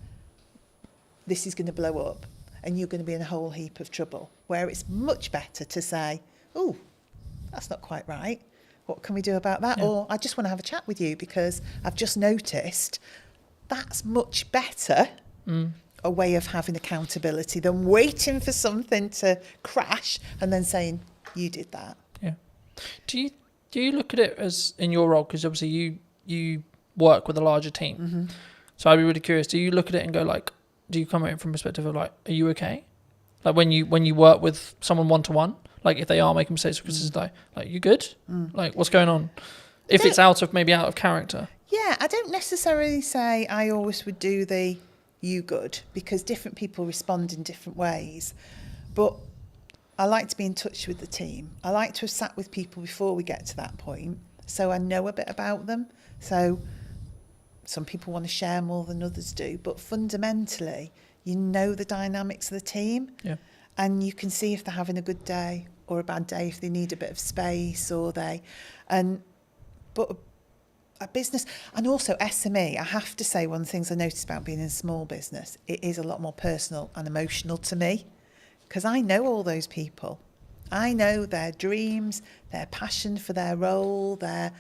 this is going to blow up and you're going to be in a whole heap of trouble. Where it's much better to say, oh, that's not quite right. What can we do about that? Yeah. Or I just want to have a chat with you because I've just noticed. That's much better a way of having accountability than waiting for something to crash and then saying, you did that. Yeah. Do you look at it as in your role, because obviously you work with a larger team, Mm-hmm. so I'd be really curious, do you look at it and go like, do you come at it from a perspective of like, are you okay? Like when you work with someone one-to-one, like if they are making mistakes, because it's like you good? Like what's going on? If it's out of character. Yeah, I don't necessarily say I always would do the you good, because different people respond in different ways. But I like to be in touch with the team. I like to have sat with people before we get to that point, so I know a bit about them. So some people want to share more than others do, but fundamentally, you know the dynamics of the team, and you can see if they're having a good day or a bad day, if they need a bit of space but a business, and also SME, I have to say one of the things I noticed about being in a small business, it is a lot more personal and emotional to me, because I know all those people. I know their dreams, their passion for their role, but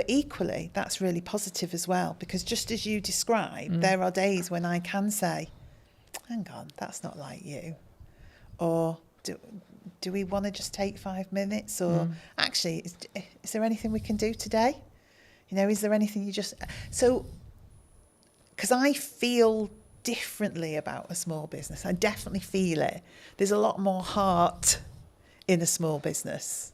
equally, that's really positive as well, because just as you described, there are days when I can say, hang on, that's not like you. Or do we want to just take 5 minutes? Or actually, is there anything we can do today? You know, is there anything so, because I feel differently about a small business. I definitely feel it. There's a lot more heart in a small business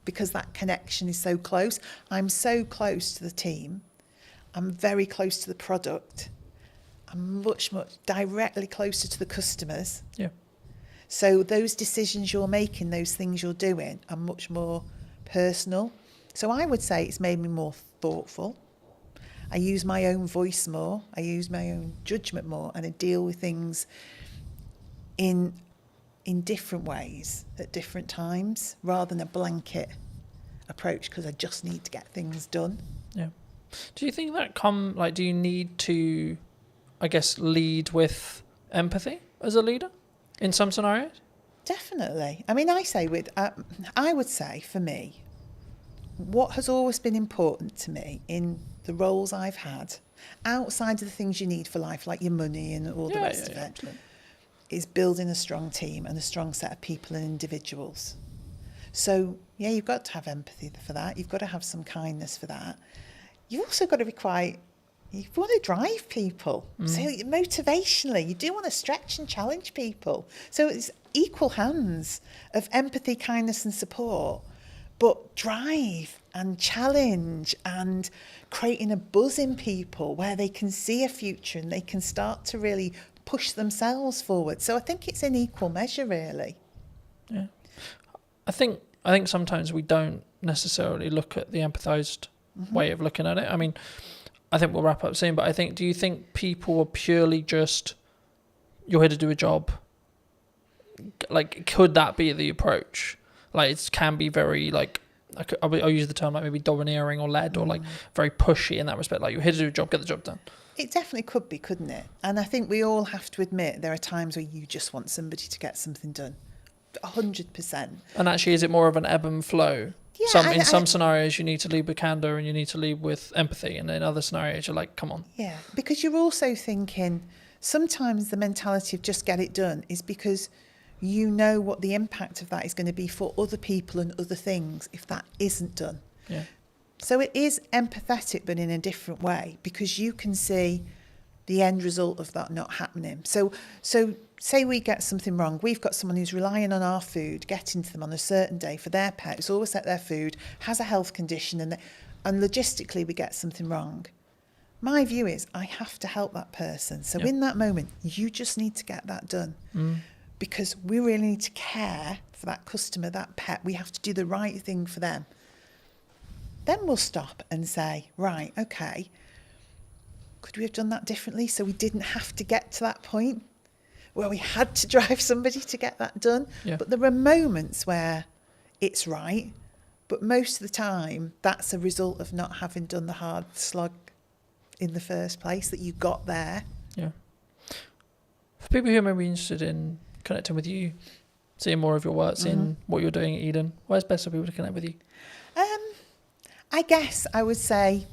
because that connection is so close. I'm so close to the team. I'm very close to the product. I'm much directly closer to the customers. Yeah. So those decisions you're making, those things you're doing are much more personal. So I would say it's made me more thoughtful. I use my own voice more. I use my own judgment more, and I deal with things in different ways at different times, rather than a blanket approach because I just need to get things done. Yeah. Do you think that do you need to, I guess, lead with empathy as a leader in some scenarios? Definitely. I mean, I would say for me, what has always been important to me in the roles I've had, outside of the things you need for life, like your money and all the rest of it, absolutely. is building a strong team and a strong set of people and individuals. So, yeah, you've got to have empathy for that. You've got to have some kindness for that. You've also got to be you want to drive people. So motivationally, you do want to stretch and challenge people. So it's equal hands of empathy, kindness and support, but drive and challenge and creating a buzz in people where they can see a future and they can start to really push themselves forward. So I think it's in equal measure, really. Yeah. I think sometimes we don't necessarily look at the empathized way of looking at it. I mean, I think we'll wrap up soon, but do you think people are purely just, you're here to do a job? Like, could that be the approach? Like, it can be very, like, I'll use the term like maybe domineering or led or like very pushy in that respect. Like, you're here to do a job, get the job done. It definitely could be, couldn't it? And I think we all have to admit there are times where you just want somebody to get something done. 100%. And actually, is it more of an ebb and flow? Yeah, in some scenarios, you need to lead with candor and you need to lead with empathy. And in other scenarios, you're like, come on. Yeah, because you're also thinking sometimes the mentality of just get it done is because you know what the impact of that is going to be for other people and other things if that isn't done. Yeah. So it is empathetic, but in a different way, because you can see the end result of that not happening. So say we get something wrong. We've got someone who's relying on our food, getting to them on a certain day for their pet, who's always at their food, has a health condition, and logistically we get something wrong. My view is I have to help that person. So in that moment, you just need to get that done. Because we really need to care for that customer, that pet. We have to do the right thing for them. Then we'll stop and say, right, okay, could we have done that differently so we didn't have to get to that point where we had to drive somebody to get that done? Yeah. But there are moments where it's right, but most of the time that's a result of not having done the hard slog in the first place, that you got there. Yeah. For people who may be interested in connecting with you, seeing more of your work, seeing what you're doing at Eden, where's best for people to connect with you? I guess I would say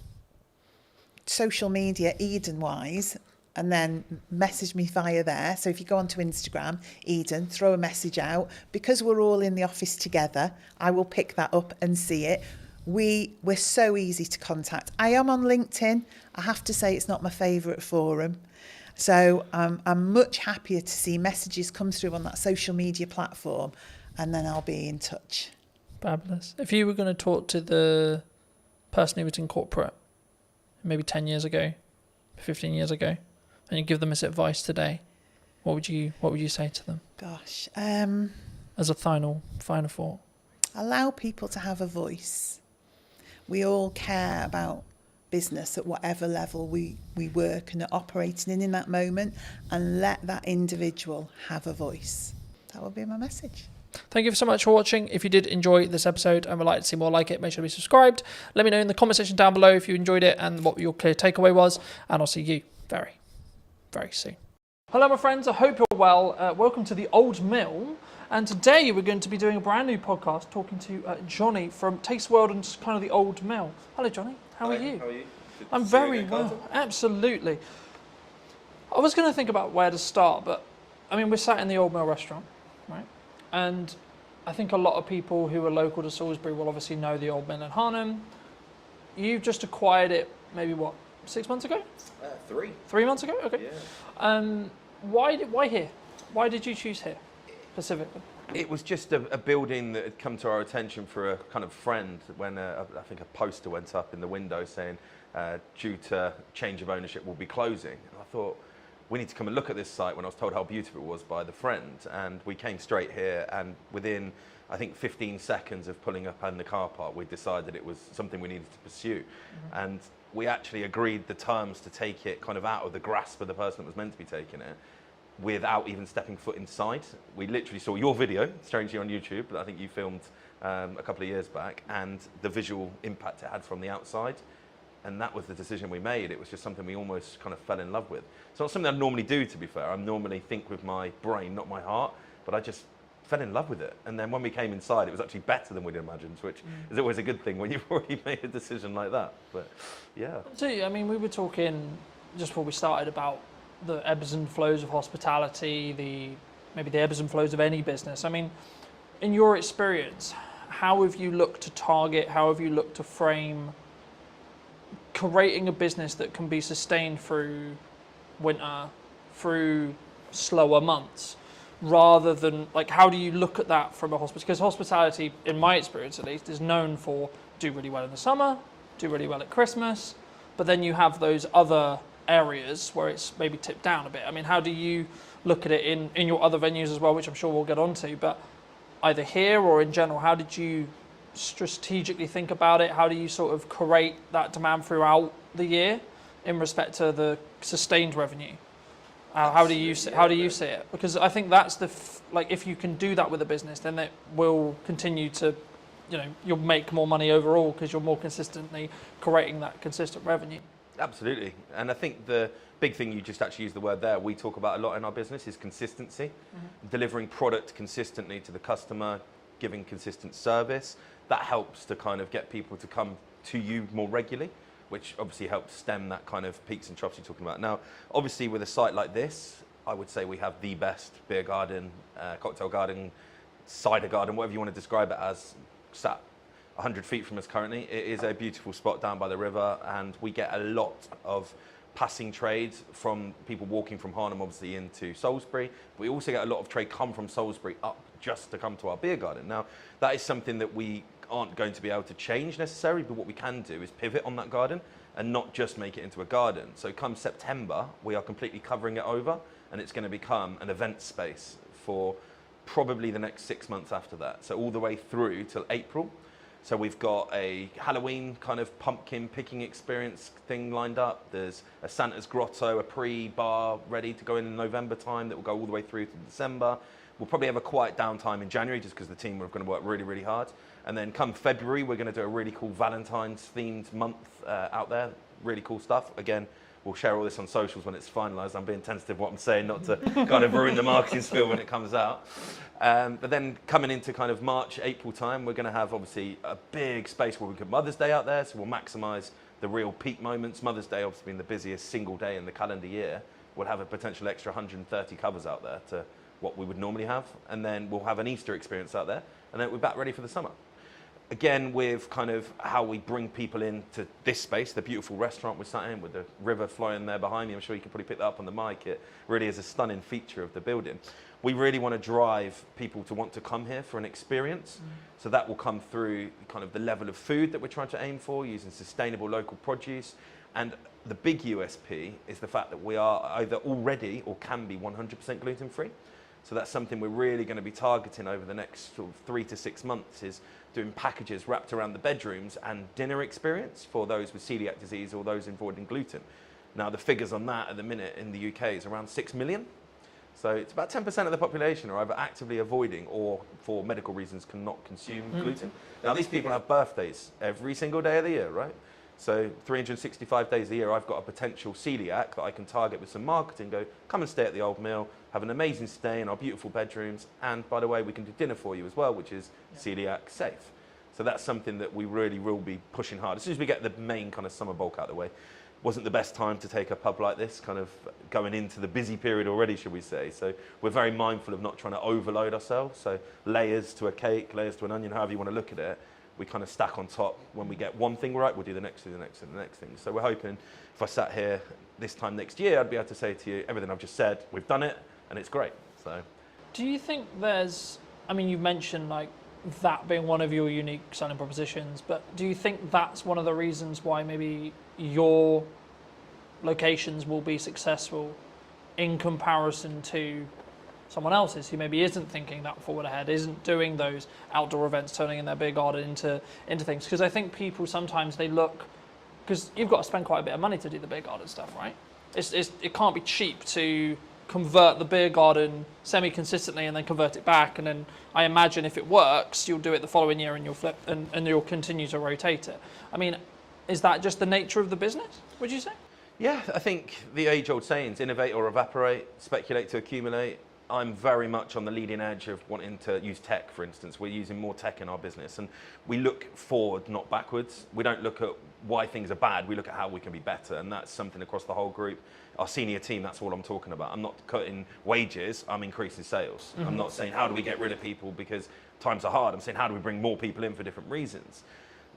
social media, Eden-wise, and then message me via there. So if you go onto Instagram, Eden, throw a message out. Because we're all in the office together, I will pick that up and see it. We're so easy to contact. I am on LinkedIn. I have to say it's not my favourite forum. So I'm much happier to see messages come through on that social media platform, and then I'll be in touch. Fabulous. If you were going to talk to the person who was in corporate maybe 10 years ago, 15 years ago, and you give them this advice today, what would you say to them? Gosh. As a final thought. Allow people to have a voice. We all care about business at whatever level we work and are operating in that moment, and let that individual have a voice. That would be my message. Thank you so much for watching. If you did enjoy this episode and would like to see more like it, make sure to be subscribed. Let me know in the comment section down below if you enjoyed it and what your clear takeaway was, and I'll see you very, very soon. Hello my friends, I hope you're well. Welcome to the Old Mill, and today we're going to be doing a brand new podcast talking to Johnny from Taste World and just kind of the Old Mill. Hello Johnny, how are you? How are you? I'm very well, absolutely. I was going to think about where to start, but I mean, we're sat in the Old Mill restaurant, right? And I think a lot of people who are local to Salisbury will obviously know the Old Mill in Harnham. You've just acquired it maybe, 6 months ago? 3. 3 months ago? Okay. Yeah. Why here? Why did you choose here specifically? It was just a building that had come to our attention for a kind of friend when I think a poster went up in the window saying, due to change of ownership, will be closing. And I thought, we need to come and look at this site, when I was told how beautiful it was by the friend. And we came straight here, and within, I think, 15 seconds of pulling up in the car park, we decided it was something we needed to pursue. And we actually agreed the terms to take it kind of out of the grasp of the person that was meant to be taking it, without even stepping foot inside. We literally saw your video, strangely on YouTube, that I think you filmed a couple of years back, and the visual impact it had from the outside. And that was the decision we made. It was just something we almost kind of fell in love with. It's not something I normally do, to be fair. I normally think with my brain, not my heart, but I just fell in love with it. And then when we came inside, it was actually better than we'd imagined, which is always a good thing when you've already made a decision like that. But yeah. So, I mean, we were talking just before we started about the ebbs and flows of hospitality, maybe the ebbs and flows of any business. I mean, in your experience, how have you looked to target, how have you looked to frame creating a business that can be sustained through winter, through slower months, rather than, like, how do you look at that from a hospitality? Because hospitality, in my experience at least, is known for do really well in the summer, do really well at Christmas, but then you have those other areas where it's maybe tipped down a bit. I mean, how do you look at it in your other venues as well, which I'm sure we'll get onto, but either here or in general, how did you strategically think about it? How do you sort of create that demand throughout the year in respect to the sustained revenue? How do you see it? Because I think that's like, if you can do that with a business, then it will continue to, you know, you'll make more money overall because you're more consistently creating that consistent revenue. Absolutely. And I think the big thing, you just actually used the word there, we talk about a lot in our business, is consistency. Delivering product consistently to the customer, giving consistent service. That helps to kind of get people to come to you more regularly, which obviously helps stem that kind of peaks and troughs you're talking about. Now, obviously with a site like this, I would say we have the best beer garden, cocktail garden, cider garden, whatever you want to describe it as, sat 100 feet from us currently. It is a beautiful spot down by the river, and we get a lot of passing trade from people walking from Harnham obviously into Salisbury. We also get a lot of trade come from Salisbury up just to come to our beer garden. Now, that is something that we aren't going to be able to change necessarily, but what we can do is pivot on that garden and not just make it into a garden. So come September, we are completely covering it over, and it's going to become an event space for probably the next 6 months after that. So all the way through till April. So we've got a Halloween kind of pumpkin picking experience thing lined up. There's a Santa's Grotto, a pre-bar ready to go in November time that will go all the way through to December. We'll probably have a quiet downtime in January just because the team are going to work really, really hard. And then come February, we're going to do a really cool Valentine's themed month out there. Really cool stuff. Again, we'll share all this on socials when it's finalised. I'm being tentative what I'm saying, not to kind of ruin the marketing spiel when it comes out. But then coming into kind of March, April time, we're going to have obviously a big space where we put Mother's Day out there. So we'll maximise the real peak moments. Mother's Day obviously being the busiest single day in the calendar year. We'll have a potential extra 130 covers out there to what we would normally have. And then we'll have an Easter experience out there. And then we're back ready for the summer. Again, with kind of how we bring people into this space, the beautiful restaurant we're sat in with the river flowing there behind me. I'm sure you can probably pick that up on the mic. It really is a stunning feature of the building. We really want to drive people to want to come here for an experience. So that will come through kind of the level of food that we're trying to aim for, using sustainable local produce. And the big USP is the fact that we are either already or can be 100% gluten-free. So that's something we're really going to be targeting over the next sort of 3 to 6 months, is doing packages wrapped around the bedrooms and dinner experience for those with celiac disease or those avoiding gluten. Now, the figures on that at the minute in the UK is around 6 million. So it's about 10% of the population are either actively avoiding or for medical reasons cannot consume gluten. Now, these people have birthdays every single day of the year, right? So 365 days a year, I've got a potential celiac that I can target with some marketing, go, come and stay at the Old Mill, have an amazing stay in our beautiful bedrooms, and by the way, we can do dinner for you as well, which is celiac safe. So that's something that we really will be pushing hard. As soon as we get the main kind of summer bulk out of the way, wasn't the best time to take a pub like this, kind of going into the busy period already, should we say. So we're very mindful of not trying to overload ourselves. So layers to a cake, layers to an onion, however you want to look at it, we kind of stack on top. When we get one thing right, we'll do the next thing, the next thing, the next thing. So we're hoping if I sat here this time next year, I'd be able to say to you, everything I've just said, we've done it, and it's great. So, do you think there's, I mean, you mentioned like that being one of your unique selling propositions, but do you think that's one of the reasons why maybe your locations will be successful in comparison to someone else's who maybe isn't thinking that forward ahead, isn't doing those outdoor events, turning in their beer garden into things? Because I think people sometimes they look, because you've got to spend quite a bit of money to do the beer garden stuff, right? It can't be cheap to convert the beer garden semi-consistently and then convert it back, and then I imagine if it works, you'll do it the following year and you'll flip and you'll continue to rotate it. I mean, is that just the nature of the business, would you say? yeah, I think the age-old sayings, innovate or evaporate, speculate to accumulate. I'm very much on the leading edge of wanting to use tech, for instance. We're using more tech in our business, and we look forward, not backwards. We don't look at why things are bad, we look at how we can be better, and that's something across the whole group. Our senior team, that's all I'm talking about. I'm not cutting wages, I'm increasing sales. I'm not saying how do we get rid of people because times are hard. I'm saying how do we bring more people in for different reasons.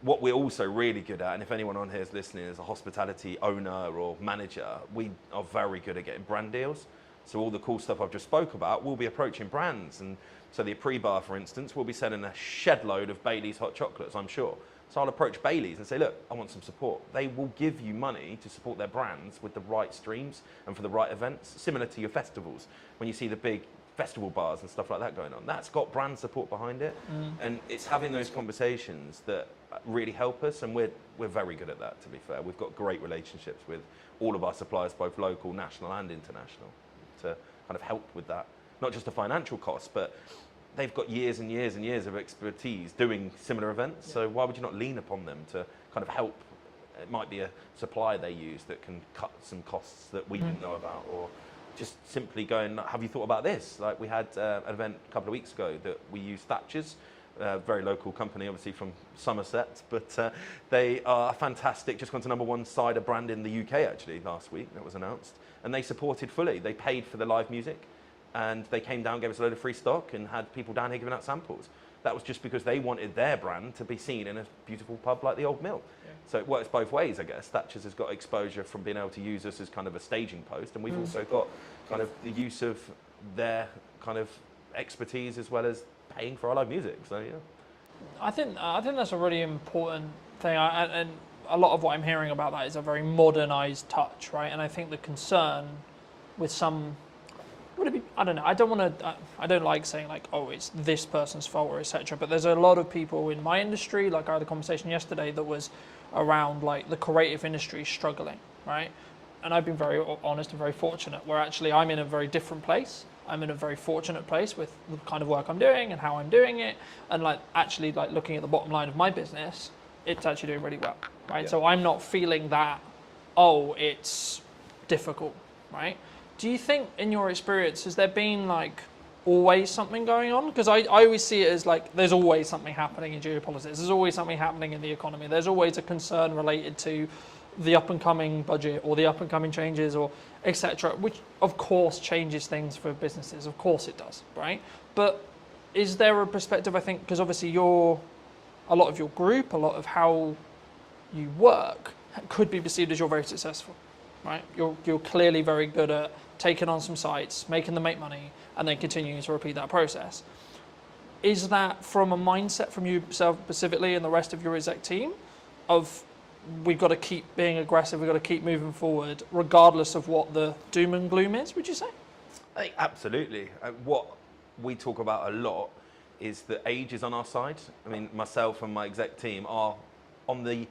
What we're also really good at, and if anyone on here is listening as a hospitality owner or manager, we are very good at getting brand deals. So all the cool stuff I've just spoke about, we'll be approaching brands. And so the pre-bar, for instance, will be selling a shed load of Bailey's hot chocolates, I'm sure. So I'll approach Bailey's and say, look, I want some support. They will give you money to support their brands with the right streams and for the right events, similar to your festivals. When you see the big festival bars and stuff like that going on, that's got brand support behind it. And it's having those conversations that really help us, and we're very good at that, to be fair. We've got great relationships with all of our suppliers, both local, national and international, to kind of help with that. Not just the financial costs, but they've got years and years and years of expertise doing similar events. So why would you not lean upon them to kind of help? It might be a supplier they use that can cut some costs that we didn't know about, or just simply going, have you thought about this? Like we had an event a couple of weeks ago that we used Thatcher's, a very local company, obviously from Somerset, but they are fantastic. Just gone to #1 cider brand in the UK actually last week, that was announced. And they supported fully. They paid for the live music, and they came down, gave us a load of free stock, and had people down here giving out samples. That was just because they wanted their brand to be seen in a beautiful pub like the Old Mill. So it works both ways, I guess. Thatcher's has got exposure from being able to use us as kind of a staging post, and we've also got kind of the use of their kind of expertise as well as paying for our live music. So yeah, I think that's a really important thing, and a lot of what I'm hearing about that is a very modernised touch, right? And I think the concern with some, would it be, I don't know, I don't like saying like, oh, it's this person's fault or etc. But there's a lot of people in my industry, like I had a conversation yesterday that was around like the creative industry struggling, right? And I've been very honest and very fortunate where actually I'm in a very different place. I'm in a very fortunate place with the kind of work I'm doing and how I'm doing it, and like actually like looking at the bottom line of my business, it's actually doing really well, right? So I'm not feeling that, oh, it's difficult, right? Do you think in your experience, has there been like always something going on? Because I always see it as like there's always something happening in geopolitics, there's always something happening in the economy, there's always a concern related to the up and coming budget or the up and coming changes or etc., which of course changes things for businesses, of course it does, right? But is there a perspective, I think, because obviously a lot of your group, a lot of how you work could be perceived as you're very successful, right? You're clearly very good at taking on some sites, making them make money, and then continuing to repeat that process. Is that from a mindset from yourself specifically and the rest of your exec team of we've got to keep being aggressive, we've got to keep moving forward, regardless of what the doom and gloom is, would you say? I think absolutely. What we talk about a lot is that age is on our side. I mean, myself and my exec team are on the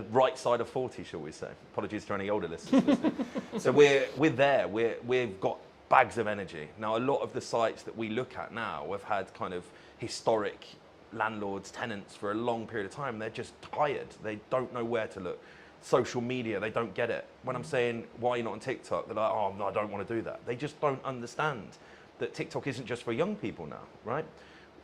right side of 40, shall we say. Apologies to any older listeners listening. So we're there. We've got bags of energy. Now, a lot of the sites that we look at now have had kind of historic landlords, tenants for a long period of time. They're just tired. They don't know where to look. Social media, they don't get it. When I'm saying, why are you not on TikTok? They're like, oh, no, I don't want to do that. They just don't understand that TikTok isn't just for young people now, right?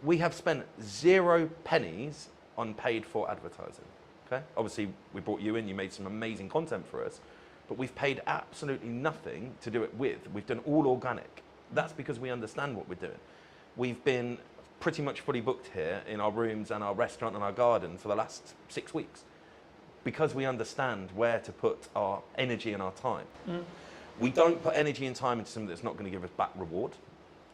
We have spent 0 pennies on paid for advertising, okay? Obviously, we brought you in, you made some amazing content for us, but we've paid absolutely nothing to do it with. We've done all organic. That's because we understand what we're doing. We've been pretty much fully booked here in our rooms and our restaurant and our garden for the last 6 weeks because we understand where to put our energy and our time. We don't put energy and time into something that's not going to give us back reward.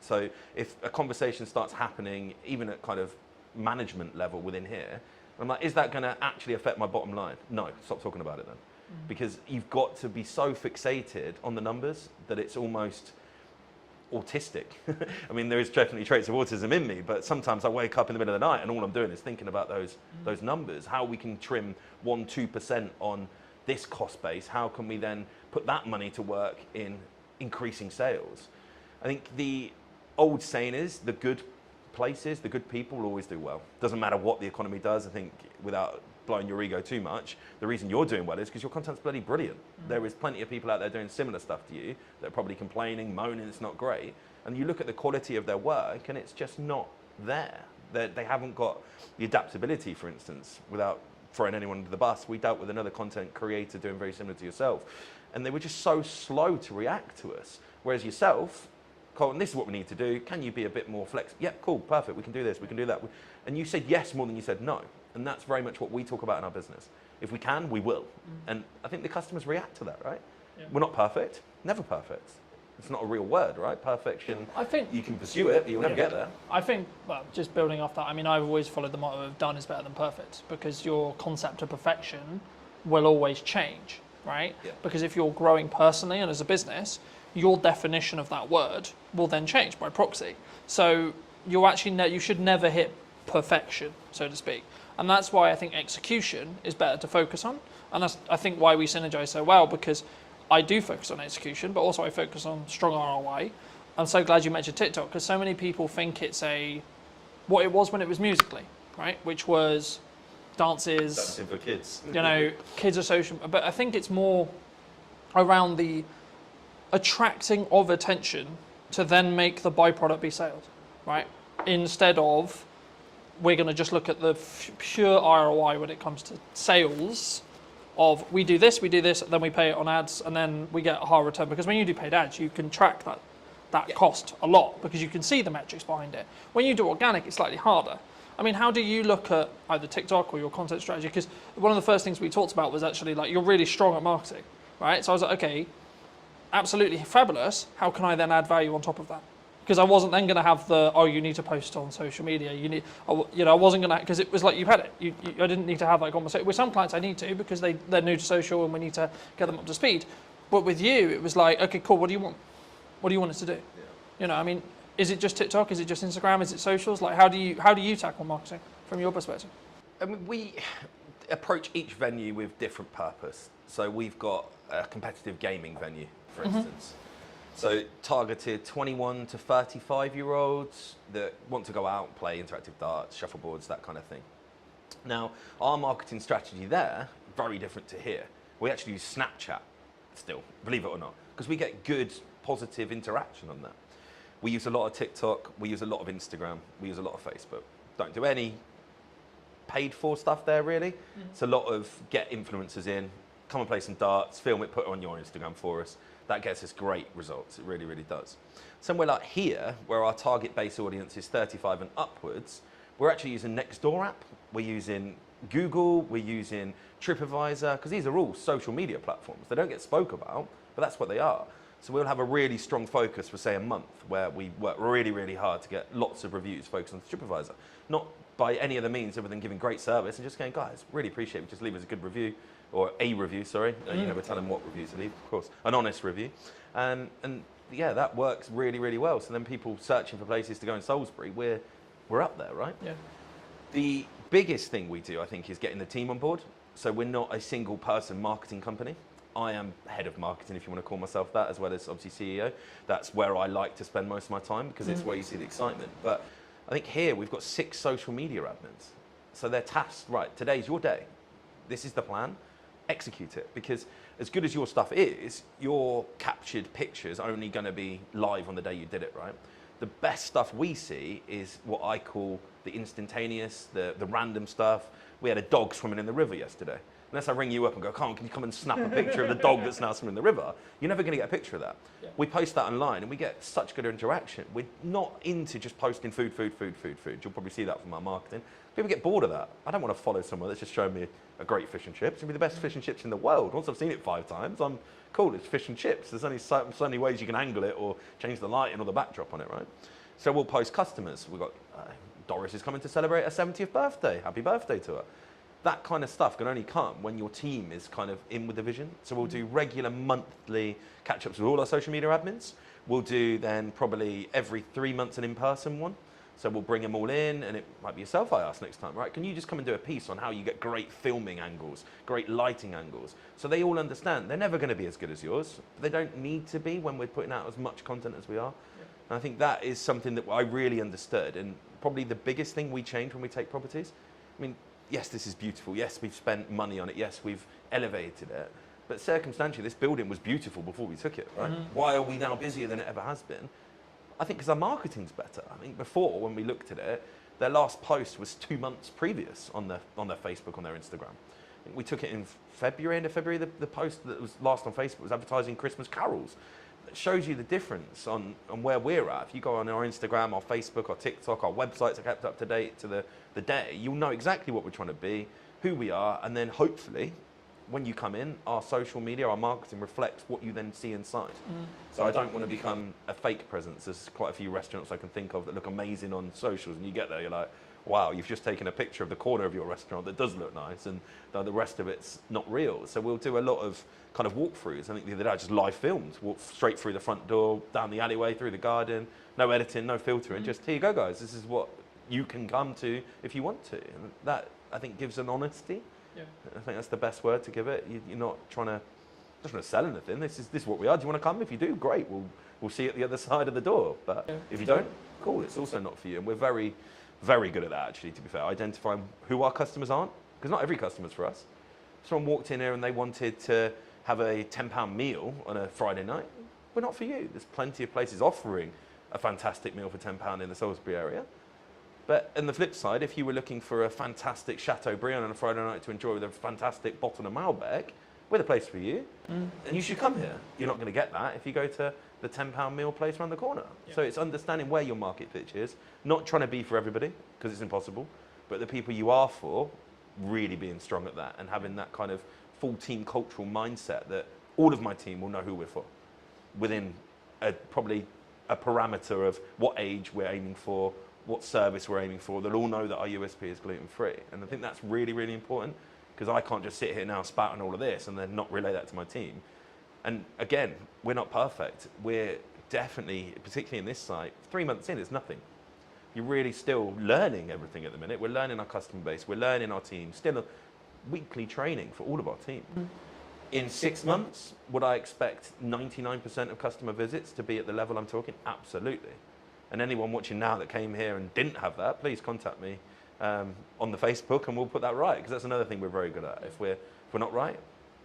So if a conversation starts happening, even at kind of management level within here, I'm like, is that going to actually affect my bottom line? No, stop talking about it then. Because you've got to be so fixated on the numbers that it's almost autistic. I mean, there is definitely traits of autism in me, but sometimes I wake up in the middle of the night and all I'm doing is thinking about those numbers, how we can trim 1-2% on this cost base, how can we then put that money to work in increasing sales. I think the old saying is the good places, the good people will always do well. Doesn't matter what the economy does. I think without blowing your ego too much. The reason you're doing well is because your content's bloody brilliant. There is plenty of people out there doing similar stuff to you that are probably complaining, moaning it's not great. And you look at the quality of their work and it's just not there. They haven't got the adaptability, for instance, without throwing anyone under the bus. We dealt with another content creator doing very similar to yourself. And they were just so slow to react to us. Whereas yourself, Colton, this is what we need to do. Can you be a bit more flexible? Yep, cool, perfect. We can do this, we can do that. And you said yes more than you said no. And that's very much what we talk about in our business. If we can, we will. And I think the customers react to that, right? Yeah. We're not perfect, never perfect. It's not a real word, right? Perfection, I think you can pursue it, but you'll never get there. I think, well, just building off that, I mean, I've always followed the motto of done is better than perfect, because your concept of perfection will always change, right? Yeah. Because if you're growing personally and as a business, your definition of that word will then change by proxy. So you actually you should never hit perfection, so to speak. And that's why I think execution is better to focus on. And that's, I think, why we synergize so well, because I do focus on execution, but also I focus on strong ROI. I'm so glad you mentioned TikTok, because so many people think it's what it was when it was Musical.ly, right? Which was dances. Dancing for kids. You know, kids are social. But I think it's more around the attracting of attention to then make the byproduct be sales, right? Instead of we're going to just look at the pure ROI when it comes to sales of we do this, then we pay it on ads, and then we get a higher return. Because when you do paid ads, you can track that cost a lot because you can see the metrics behind it. When you do organic, it's slightly harder. I mean, how do you look at either TikTok or your content strategy? Because one of the first things we talked about was actually like, you're really strong at marketing, right? So I was like, okay, absolutely fabulous. How can I then add value on top of that? Because I wasn't then going to have you need to post on social media. I wasn't going to, because it was like, you've had it. I didn't need to have that conversation. With some clients I need to, because they're new to social and we need to get them up to speed. But with you, it was like, okay, cool, what do you want? What do you want us to do? Yeah. I mean, is it just TikTok? Is it just Instagram? Is it socials? Like, how do you tackle marketing from your perspective? I mean, we approach each venue with different purpose. So we've got a competitive gaming venue, for instance. So targeted 21 to 35-year-olds that want to go out and play interactive darts, shuffleboards, that kind of thing. Now, our marketing strategy there, very different to here. We actually use Snapchat still, believe it or not, because we get good, positive interaction on that. We use a lot of TikTok, we use a lot of Instagram, we use a lot of Facebook. Don't do any paid for stuff there, really. It's a lot of get influencers in, come and play some darts, film it, put it on your Instagram for us. That gets us great results. It really, really does. Somewhere like here, where our target base audience is 35 and upwards, we're actually using Nextdoor app. We're using Google. We're using TripAdvisor, because these are all social media platforms. They don't get spoke about, but that's what they are. So we'll have a really strong focus for, say, a month, where we work really, really hard to get lots of reviews focused on TripAdvisor. Not by any other means other than giving great service and just going, guys, really appreciate it. Just leave us a good review. Or a review, sorry. You never tell them what reviews to leave, of course. An honest review. And yeah, that works really, really well. So then people searching for places to go in Salisbury, we're up there, right? Yeah. The biggest thing we do, I think, is getting the team on board. So we're not a single person marketing company. I am head of marketing, if you want to call myself that, as well as obviously CEO. That's where I like to spend most of my time, because it's where you see the excitement. But I think here we've got 6 social media admins. So they're tasked, right, today's your day. This is the plan. Execute it, because as good as your stuff is, your captured pictures are only going to be live on the day you did it, right? The best stuff we see is what I call the instantaneous, the random stuff. We had a dog swimming in the river yesterday. Unless I ring you up and go, can you come and snap a picture of the dog that's now swimming in the river? You're never going to get a picture of that. Yeah. We post that online and we get such good interaction. We're not into just posting food. You'll probably see that from our marketing. People get bored of that. I don't want to follow someone that's just showing me a great fish and chips. It'll be the best fish and chips in the world. Once I've seen it 5 times, I'm cool, it's fish and chips. There's only so many ways you can angle it or change the lighting or the backdrop on it, right? So we'll post customers. We've got Doris is coming to celebrate her 70th birthday. Happy birthday to her. That kind of stuff can only come when your team is kind of in with the vision. So we'll do regular monthly catch-ups with all our social media admins. We'll do then probably every 3 months an in-person one. So we'll bring them all in, and it might be yourself I ask next time, right? Can you just come and do a piece on how you get great filming angles, great lighting angles? So they all understand they're never going to be as good as yours, but they don't need to be when we're putting out as much content as we are. Yeah. And I think that is something that I really understood, and probably the biggest thing we change when we take properties. I mean, yes, this is beautiful. Yes, we've spent money on it. Yes, we've elevated it. But circumstantially, this building was beautiful before we took it, right? Why are we now busier than it ever has been? I think because our marketing's better. I think before, when we looked at it, their last post was 2 months previous on their Facebook, on their Instagram. I think we took it in February, end of February. The post that was last on Facebook was advertising Christmas carols. It shows you the difference on where we're at. If you go on our Instagram, our Facebook, our TikTok, our websites are kept up to date to the day, you'll know exactly what we're trying to be, who we are, and then hopefully, when you come in, our social media, our marketing reflects what you then see inside. So I don't want to become a fake presence. There's quite a few restaurants I can think of that look amazing on socials, and you get there, you're like, wow, you've just taken a picture of the corner of your restaurant that does look nice, and the rest of it's not real. So we'll do a lot of kind of walkthroughs. I think the other day I just live filmed, walked straight through the front door, down the alleyway, through the garden, no editing, no filtering, just here you go, guys. This is what you can come to if you want to. And that, I think, gives an honesty. Yeah. I think that's the best word to give it. You're not trying to sell anything. This is what we are. Do you want to come? If you do, great. We'll see you at the other side of the door. But if you don't, cool. It's also not for you. And we're very, very good at that, actually, to be fair. Identifying who our customers aren't, because not every customer's for us. If someone walked in here and they wanted to have a £10 meal on a Friday night, we're not for you. There's plenty of places offering a fantastic meal for £10 in the Salisbury area. But on the flip side, if you were looking for a fantastic Chateaubriand on a Friday night to enjoy with a fantastic bottle of Malbec, we're the place for you. And you should come here. You're not going to get that if you go to the £10 meal place around the corner. Yeah. So it's understanding where your market pitch is, not trying to be for everybody, because it's impossible, but the people you are for, really being strong at that and having that kind of full team cultural mindset that all of my team will know who we're for within probably a parameter of what age we're aiming for, what service we're aiming for. They'll all know that our USP is gluten-free. And I think that's really, really important, because I can't just sit here now spouting all of this and then not relay that to my team. And again, we're not perfect. We're definitely, particularly in this site, 3 months in, it's nothing. You're really still learning everything at the minute. We're learning our customer base. We're learning our team. Still a weekly training for all of our team. In 6 months, would I expect 99% of customer visits to be at the level I'm talking? Absolutely. And anyone watching now that came here and didn't have that, please contact me on the Facebook and we'll put that right, because that's another thing we're very good at. If we're not right,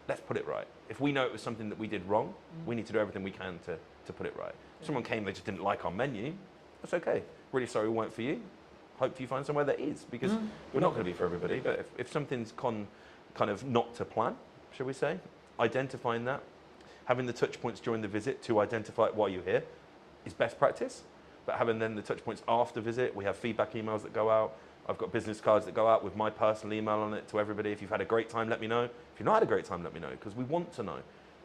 let's put it right. If we know it was something that we did wrong, we need to do everything we can to put it right. If someone came, they just didn't like our menu, that's okay. Really sorry we weren't for you. Hope you find somewhere that is, because we're not going to be for everybody. But if something's kind of not to plan, shall we say, identifying that, having the touch points during the visit to identify why you're here is best practice. But having then the touch points after visit, we have feedback emails that go out. I've got business cards that go out with my personal email on it to everybody. If you've had a great time, let me know. If you've not had a great time, let me know, because we want to know.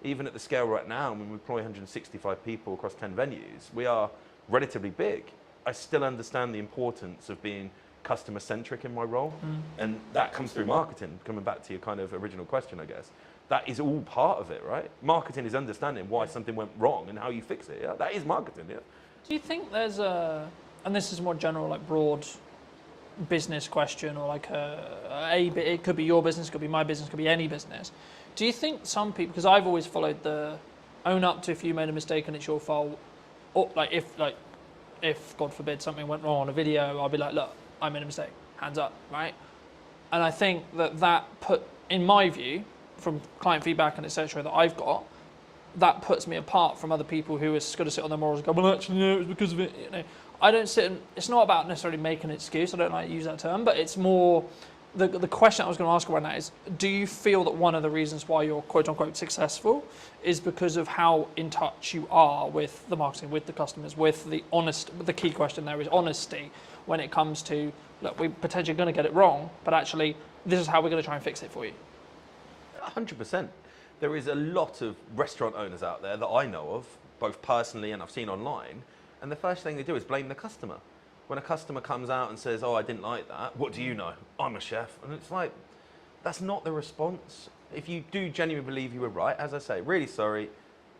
Even at the scale right now, when we employ 165 people across 10 venues, we are relatively big. I still understand the importance of being customer-centric in my role. And that comes through marketing, coming back to your kind of original question, I guess. That is all part of it, right? Marketing is understanding why something went wrong and how you fix it. Yeah? That is marketing, yeah. Do you think there's and this is a more general, like broad business question, or like it could be your business, it could be my business, it could be any business. Do you think some people, because I've always followed the own up to if you made a mistake and it's your fault, or if God forbid something went wrong on a video, I'll be like, look, I made a mistake, hands up, right? And I think that put, in my view, from client feedback and etc. that I've got, that puts me apart from other people who are just going to sit on their morals and go, well, actually, no, it was because of it. You know, I don't sit. It's not about necessarily making an excuse. I don't like to use that term, but it's more the question I was going to ask around that is: do you feel that one of the reasons why you're quote unquote successful is because of how in touch you are with the marketing, with the customers, with the honest? The key question there is honesty when it comes to, look, we're potentially going to get it wrong, but actually, this is how we're going to try and fix it for you. 100%. There is a lot of restaurant owners out there that I know of, both personally and I've seen online, and the first thing they do is blame the customer. When a customer comes out and says, oh, I didn't like that, what do you know? I'm a chef. And it's like, that's not the response. If you do genuinely believe you were right, as I say, really sorry,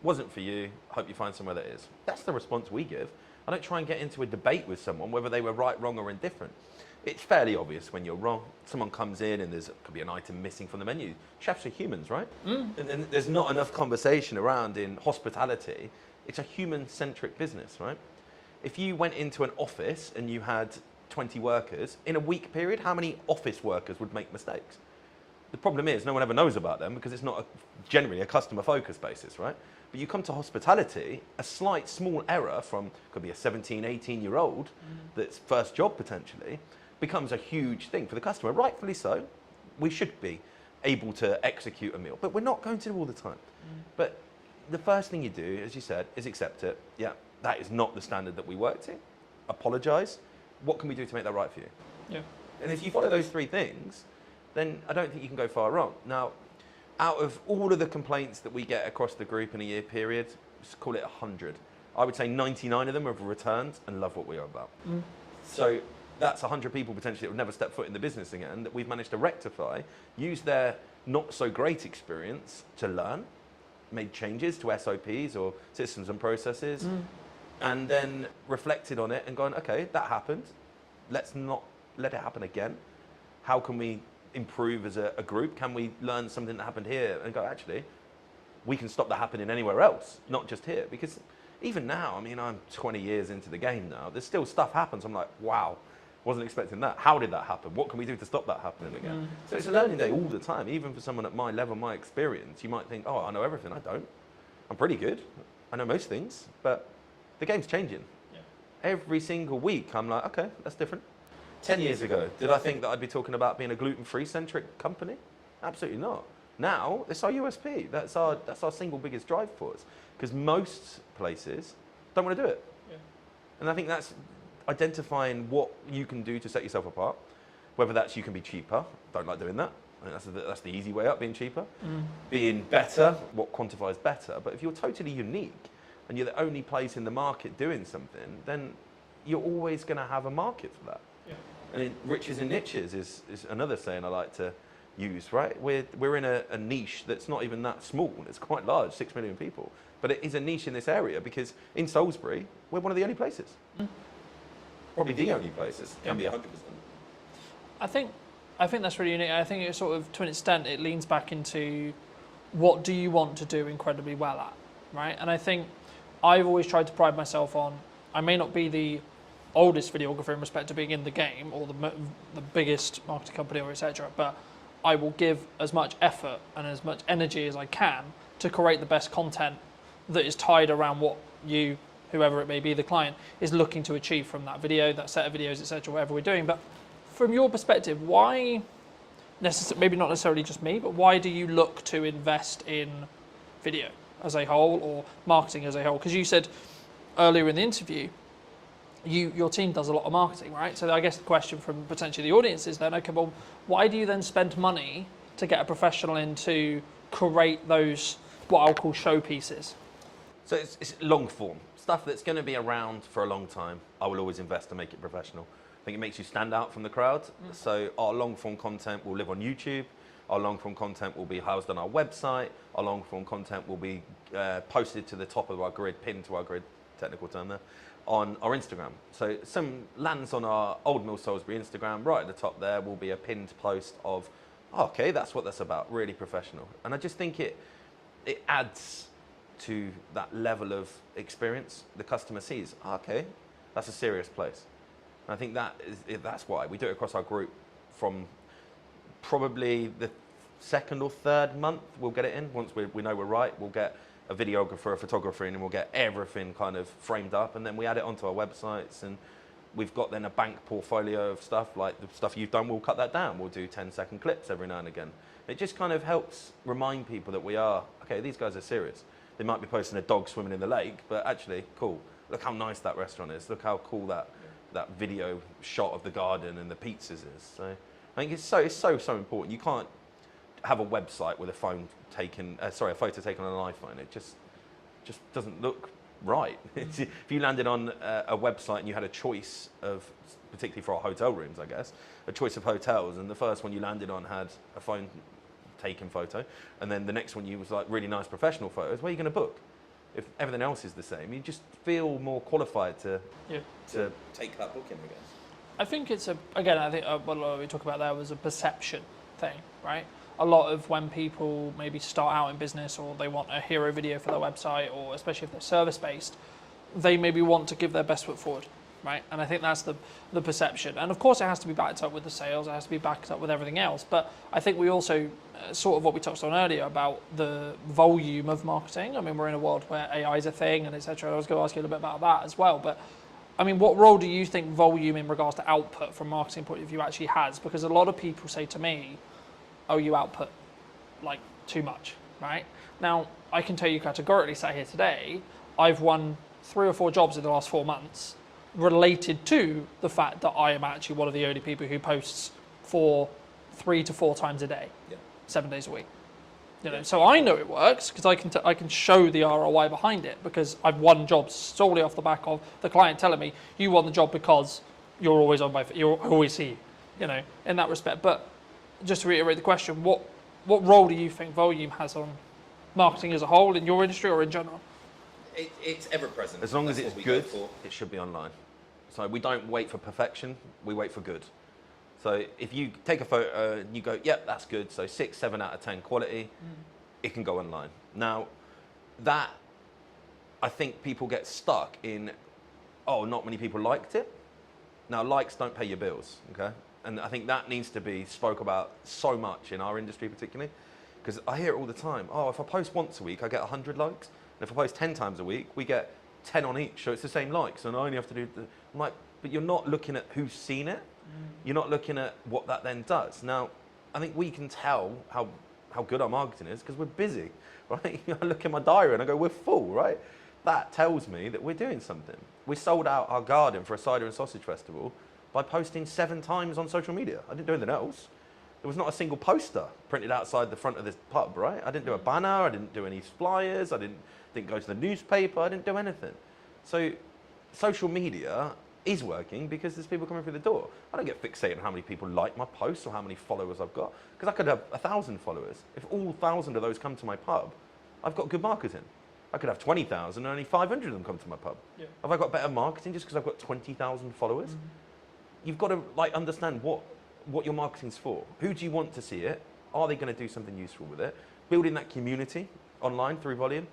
wasn't for you, hope you find somewhere that is. That's the response we give. I don't try and get into a debate with someone, whether they were right, wrong, or indifferent. It's fairly obvious when you're wrong. Someone comes in and could be an item missing from the menu. Chefs are humans, right? And there's not enough conversation around in hospitality. It's a human-centric business, right? If you went into an office and you had 20 workers, in a week period, how many office workers would make mistakes? The problem is no one ever knows about them because it's not generally a customer focused basis, right? But you come to hospitality, a slight small error from, could be a 17, 18-year-old that's first job potentially, becomes a huge thing for the customer. Rightfully so. We should be able to execute a meal, but we're not going to all the time. But the first thing you do, as you said, is accept it. Yeah, that is not the standard that we work to. Apologise. What can we do to make that right for you? Yeah. And if you follow those three things, then I don't think you can go far wrong. Now, out of all of the complaints that we get across the group in a year period, just call it 100. I would say 99 of them have returned and love what we are about. So that's 100 people potentially that would never step foot in the business again that we've managed to rectify, use their not so great experience to learn, made changes to SOPs or systems and processes, and then reflected on it and gone, okay, that happened. Let's not let it happen again. How can we improve as a group? Can we learn something that happened here and go, actually, we can stop that happening anywhere else, not just here? Because even now, I mean, I'm 20 years into the game now, there's still stuff happens. I'm like, wow, wasn't expecting that. How did that happen? What can we do to stop that happening again? So it's a learning day all the time. Even for someone at my level, my experience, you might think, oh, I know everything. I don't. I'm pretty good. I know most things, but the game's changing. Every single week, I'm like, okay, that's different. 10 years ago, did I think that I'd be talking about being a gluten-free centric company? Absolutely not. Now, it's our USP. That's our single biggest drive force. Because most places don't want to do it. And I think that's identifying what you can do to set yourself apart. Whether that's you can be cheaper. Don't like doing that. I think that's the easy way up, being cheaper. Being better, what quantifies better. But if you're totally unique and you're the only place in the market doing something, then you're always going to have a market for that. And riches in niches is another saying I like to use, right? We're in a niche that's not even that small. It's quite large, 6 million people. But it is a niche in this area because in Salisbury, we're one of the only places. Probably the only places. Can be 100%. I think that's really unique. I think it's sort of, to an extent, it leans back into what do you want to do incredibly well at, right? And I think I've always tried to pride myself on, I may not be the oldest videographer in respect to being in the game or the biggest marketing company or etc., but I will give as much effort and as much energy as I can to create the best content that is tied around what you, whoever it may be, the client, is looking to achieve from that video, that set of videos, etc., whatever we're doing. But from your perspective, why, maybe not necessarily just me, but why do you look to invest in video as a whole or marketing as a whole? Because you said earlier in the interview, your team does a lot of marketing, right? So I guess the question from potentially the audience is then, okay, well, why do you then spend money to get a professional in to create those, what I'll call showpieces? So it's long form. Stuff that's going to be around for a long time, I will always invest to make it professional. I think it makes you stand out from the crowd. So our long form content will live on YouTube. Our long form content will be housed on our website. Our long form content will be posted to the top of our grid, pinned to our grid, technical term there, on our Instagram. So some lands on our Old Mill Salisbury Instagram. Right at the top there will be a pinned post of, oh, okay, that's what that's about, really professional. And I just think it adds to that level of experience. The customer sees, oh, okay, that's a serious place. And I think that's why we do it across our group. From probably the second or third month, we'll get it in. Once we know we're right, we'll get a videographer, a photographer in, and we'll get everything kind of framed up, and then we add it onto our websites, and we've got then a bank portfolio of stuff, like the stuff you've done, we'll cut that down. We'll do 10-second clips every now and again. It just kind of helps remind people that we are, okay, these guys are serious. They might be posting a dog swimming in the lake, but actually, cool. Look how nice that restaurant is. Look how cool that video shot of the garden and the pizzas is. So I think it's so important. You can't have a website with a photo taken on an iPhone. It just doesn't look right. If you landed on a website and you had a choice of, particularly for our hotel rooms, I guess, a choice of hotels, and the first one you landed on had a phone taken photo, and then the next one you was like really nice professional photos, where are you going to book? If everything else is the same, you just feel more qualified to take that booking, I guess. I think it's what we talk about there was a perception thing, right? A lot of when people maybe start out in business or they want a hero video for their website, or especially if they're service-based, they maybe want to give their best foot forward. right? And I think that's the perception. And of course, it has to be backed up with the sales. It has to be backed up with everything else. But I think we also sort of what we touched on earlier about the volume of marketing. I mean, we're in a world where AI is a thing, and etc. I was going to ask you a little bit about that as well. But I mean, what role do you think volume in regards to output from a marketing point of view actually has? Because a lot of people say to me, "Oh, you output like too much," right? Now, I can tell you categorically, sat here today, I've won 3 or 4 jobs in the last 4 months related to the fact that I am actually one of the only people who posts for 3 to 4 times a day, 7 days a week. You know, so I know it works because I can show the ROI behind it because I've won jobs solely off the back of the client telling me you won the job because you're always on my, I always see you know, in that respect. But just to reiterate the question, what role do you think volume has on marketing as a whole in your industry or in general? It's ever present. As long as it's good, it should be online. So we don't wait for perfection, we wait for good. So if you take a photo and you go, yep, that's good, so 6, 7 out of 10 quality, it can go online. Now, that, I think people get stuck in, oh, not many people liked it. Now, likes don't pay your bills, okay? And I think that needs to be spoke about so much in our industry particularly, because I hear it all the time. Oh, if I post once a week, I get 100 likes. And if I post 10 times a week, we get 10 on each, so it's the same likes, and I only have to do I'm like, but you're not looking at who's seen it. You're not looking at what that then does. Now, I think we can tell how good our marketing is because we're busy, right? I look at my diary and I go, we're full, right? That tells me that we're doing something. We sold out our garden for a cider and sausage festival by posting 7 times on social media. I didn't do anything else. There was not a single poster printed outside the front of this pub, right? I didn't do a banner, I didn't do any flyers, I didn't go to the newspaper, I didn't do anything. So social media is working because there's people coming through the door. I don't get fixated on how many people like my posts or how many followers I've got, because I could have 1,000 followers. If all 1,000 of those come to my pub, I've got good marketing. I could have 20,000 and only 500 of them come to my pub. Yeah. Have I got better marketing just because I've got 20,000 followers? You've got to like understand what your marketing's for. Who do you want to see it? Are they going to do something useful with it? Building that community online through volume.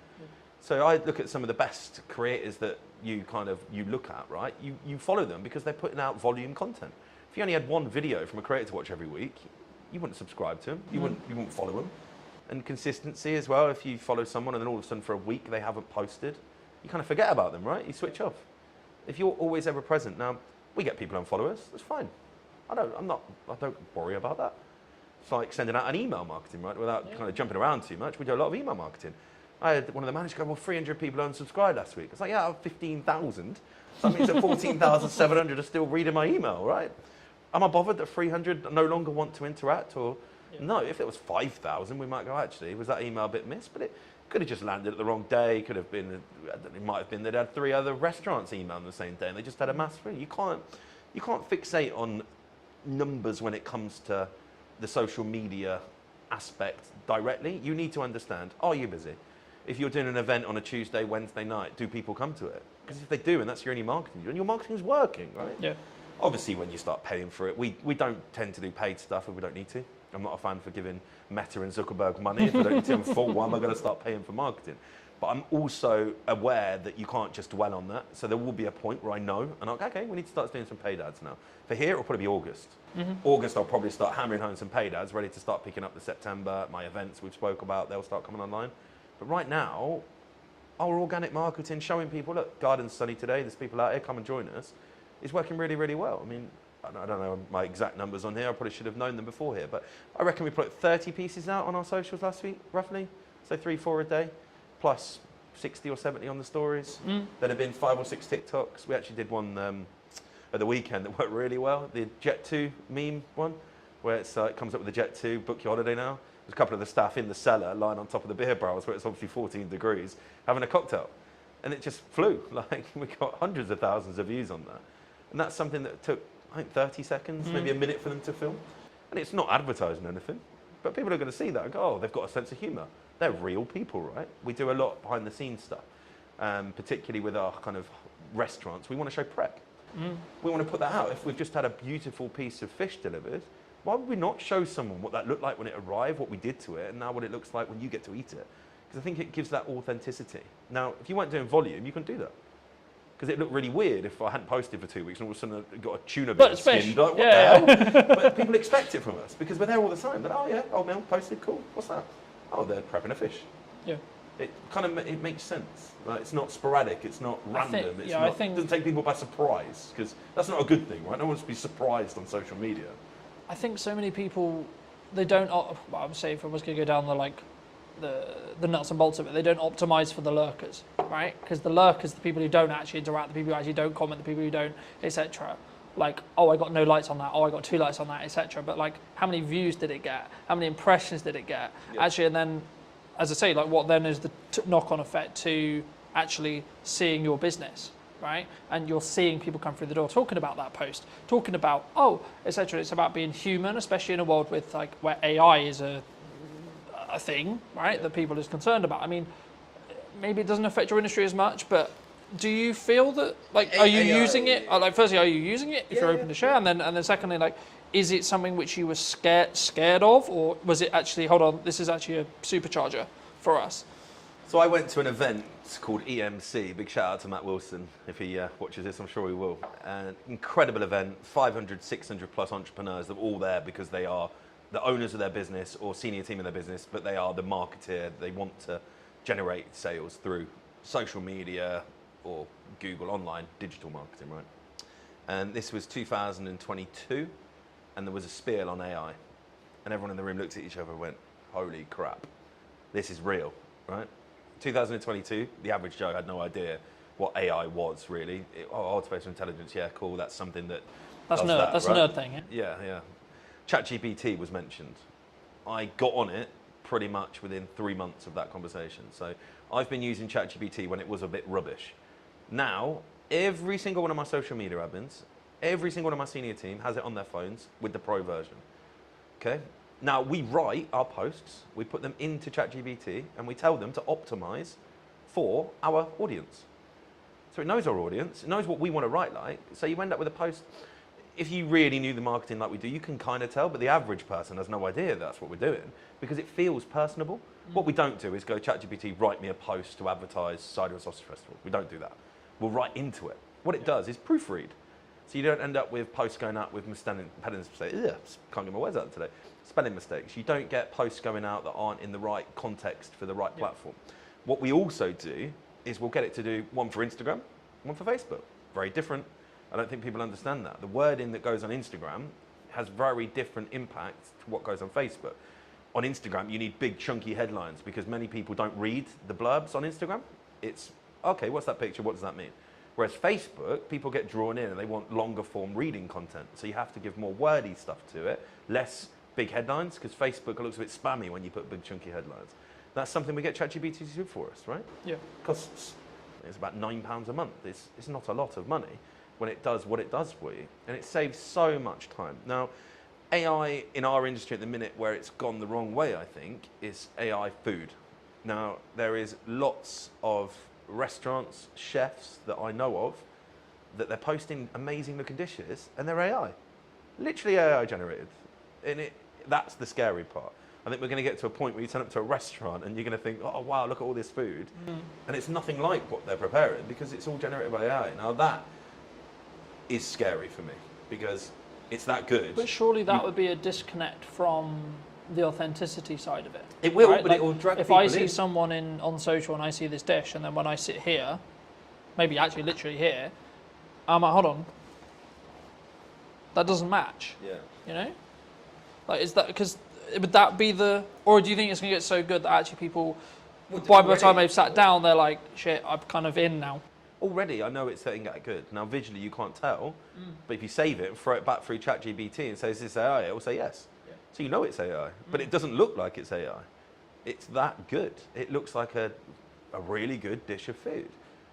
So I look at some of the best creators that you look at, right? You follow them because they're putting out volume content. If you only had one video from a creator to watch every week, you wouldn't subscribe to them. You wouldn't follow them. And consistency as well. If you follow someone and then all of a sudden for a week they haven't posted, you kind of forget about them, right? You switch off. If you're always ever present, now we get people unfollow us. That's fine. I don't worry about that. It's like sending out an email marketing, right? Without kind of jumping around too much. We do a lot of email marketing. I had one of the managers go, well, 300 people unsubscribed last week. It's like, yeah, I have 15,000. So that means that 14,700 are still reading my email, right? Am I bothered that 300 no longer want to interact? Or no, if it was 5,000, we might go, actually, was that email a bit missed? But it could have just landed at the wrong day. Could have been, it might have been they'd had 3 other restaurants email on the same day and they just had a mass free. You can't fixate on numbers when it comes to the social media aspect directly. You need to understand, are you busy? If you're doing an event on a Tuesday, Wednesday night, do people come to it? Because if they do, and that's your only marketing, and your marketing's working, right? Yeah. Obviously, when you start paying for it, we don't tend to do paid stuff if we don't need to. I'm not a fan for giving Meta and Zuckerberg money. If we don't need to, I'm full. Why am I going to start paying for marketing? But I'm also aware that you can't just dwell on that. So there will be a point where I know, and I'm like, okay, we need to start doing some paid ads now. For here, it'll probably be August. August, I'll probably start hammering home some paid ads, ready to start picking up the September. My events we've spoke about, they'll start coming online. But right now, our organic marketing, showing people, look, garden's sunny today, there's people out here, come and join us, is working really, really well. I mean, I don't know my exact numbers on here, I probably should have known them before here, but I reckon we put 30 pieces out on our socials last week, roughly. So 3-4 a day, plus 60 or 70 on the stories. There have been 5 or 6 TikToks. We actually did one at the weekend that worked really well, the Jet 2 meme one, where it comes up with the Jet 2, book your holiday now. There's a couple of the staff in the cellar lying on top of the beer barrels where it's obviously 14 degrees, having a cocktail. And it just flew. Like, we got hundreds of thousands of views on that. And that's something that took, I think, 30 seconds, maybe a minute for them to film. And it's not advertising anything, but people are going to see that and go, oh, they've got a sense of humour. They're real people, right? We do a lot behind the scenes stuff, particularly with our kind of restaurants. We want to show prep. We want to put that out. If we've just had a beautiful piece of fish delivered, why would we not show someone what that looked like when it arrived, what we did to it, and now what it looks like when you get to eat it? Because I think it gives that authenticity. Now, if you weren't doing volume, you couldn't do that. because it looked really weird if I hadn't posted for 2 weeks and all of a sudden I got a tuna But bit it's fish. skinned. Like, what Yeah, the hell? But people expect it from us because we're there all the time. But oh yeah, old Mel posted, cool. What's that? Oh, they're prepping a fish. Yeah. It makes sense. Right? It's not sporadic. It's not random. I think it doesn't take people by surprise because that's not a good thing, right? No one wants to be surprised on social media. I think so many people, they don't. Well, I would say if I was going to go down the nuts and bolts of it, they don't optimize for the lurkers, right? Because the lurkers, the people who don't actually interact, the people who actually don't comment, the people who don't, etc. Like, oh, I got no likes on that. Oh, I got 2 likes on that, etc. But like, how many views did it get? How many impressions did it get? Yep. Actually, and then, as I say, like, what then is the knock-on effect to actually seeing your business, right? And you're seeing people come through the door talking about that post, talking about, oh, etc. It's about being human, especially in a world with like where AI is a thing, right? That people is concerned about. I mean, maybe it doesn't affect your industry as much, but do you feel that, like, are you using it? Like, firstly, are you using it if you're open to share? And then secondly, like, is it something which you were scared of, or was it actually, hold on, this is actually a supercharger for us? So I went to an event called EMC. Big shout out to Matt Wilson. If he watches this, I'm sure he will. An incredible event, 500, 600 plus entrepreneurs that are all there because they are the owners of their business or senior team in their business, but they are the marketeer. They want to generate sales through social media or Google online, digital marketing, right? And this was 2022, and there was a spiel on AI. And everyone in the room looked at each other and went, holy crap, this is real, right? 2022, the average Joe had no idea what AI was really. Artificial intelligence, yeah, cool, that's something that That's right? a nerd thing, yeah? Yeah. ChatGPT was mentioned. I got on it pretty much within 3 months of that conversation. So I've been using ChatGPT when it was a bit rubbish. Now, every single one of my social media admins, every single one of my senior team has it on their phones with the pro version. Okay? Now, we write our posts, we put them into ChatGPT, and we tell them to optimize for our audience. So it knows our audience, it knows what we want to write like. So you end up with a post. If you really knew the marketing like we do, you can kind of tell, but the average person has no idea that's what we're doing because it feels personable. What we don't do is go, ChatGPT, write me a post to advertise Cider and Sausage Festival. We don't do that. We'll write into it. What it does is proofread. So you don't end up with posts going out with spelling mistakes. Can't get my words out today. Spelling mistakes. You don't get posts going out that aren't in the right context for the right platform. What we also do is we'll get it to do one for Instagram, one for Facebook. Very different. I don't think people understand that. The wording that goes on Instagram has very different impact to what goes on Facebook. On Instagram, you need big chunky headlines because many people don't read the blurbs on Instagram. It's, okay, what's that picture? What does that mean? Whereas Facebook, people get drawn in and they want longer form reading content. So you have to give more wordy stuff to it, less big headlines, because Facebook looks a bit spammy when you put big chunky headlines. That's something we get ChatGPT to do for us, right? Yeah. Costs, it's about £9 a month. It's not a lot of money when it does what it does for you. And it saves so much time. Now, AI in our industry at the minute where it's gone the wrong way, I think, is AI food. Now, there is lots of restaurants, chefs that I know of, that they're posting amazing looking dishes and they're AI. Literally AI generated. And that's the scary part. I think we're going to get to a point where you turn up to a restaurant and you're going to think, oh wow, look at all this food. And it's nothing like what they're preparing because it's all generated by AI. Now that is scary for me because it's that good. But surely that would be a disconnect from the authenticity side of it. It will, right? but like, it will drag if people I see in. someone on social and I see this dish, and then when I sit here, maybe actually literally here, I'm like, hold on, that doesn't match. Yeah. You know, like is that because would that be the, or do you think it's going to get so good that actually people, by the time they've sat down, they're like, shit, I'm kind of in now. Already, I know it's getting that good. Now, visually, you can't tell, but if you save it and throw it back through ChatGPT and say, is this AI? It will say yes. Yeah. So you know it's AI, but it doesn't look like it's AI. It's that good. It looks like a really good dish of food.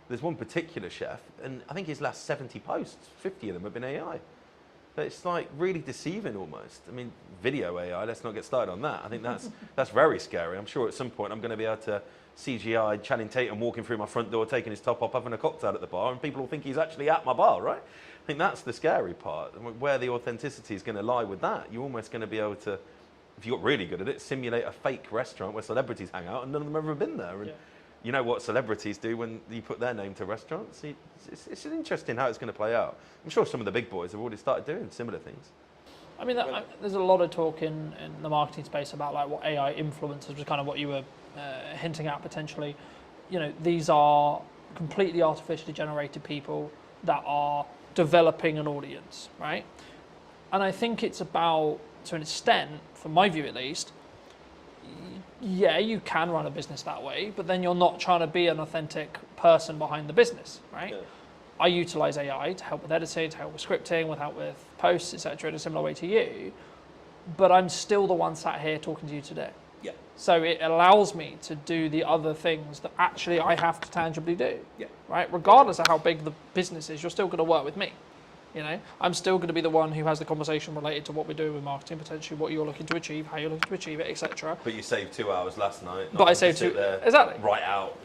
There's one particular chef, and I think his last 70 posts, 50 of them have been AI. But it's like really deceiving almost. I mean, video AI, let's not get started on that. I think that's very scary. I'm sure at some point I'm going to be able to CGI Channing Tatum walking through my front door, taking his top off, having a cocktail at the bar, and people will think he's actually at my bar, right? I think that's the scary part. Where the authenticity is going to lie with that, you're almost going to be able to, if you got really good at it, simulate a fake restaurant where celebrities hang out and none of them have ever been there. And You know what celebrities do when you put their name to restaurants? It's interesting how it's going to play out. I'm sure some of the big boys have already started doing similar things. I mean, there's a lot of talk in the marketing space about like what AI influencers was kind of what you were hinting at potentially. You know, these are completely artificially generated people that are developing an audience, right? And I think it's about, to an extent, from my view at least, yeah, you can run a business that way, but then you're not trying to be an authentic person behind the business, right? Yeah. I utilize AI to help with editing, to help with scripting, with help with posts, etc., in a similar way to you, but I'm still the one sat here talking to you today. Yeah. So it allows me to do the other things that actually I have to tangibly do. Yeah. Right? Regardless of how big the business is, you're still going to work with me. You know, I'm still going to be the one who has the conversation related to what we're doing with marketing, potentially what you're looking to achieve, how you're looking to achieve it, etc. But you saved 2 hours last night. But I saved two. Exactly. Write out,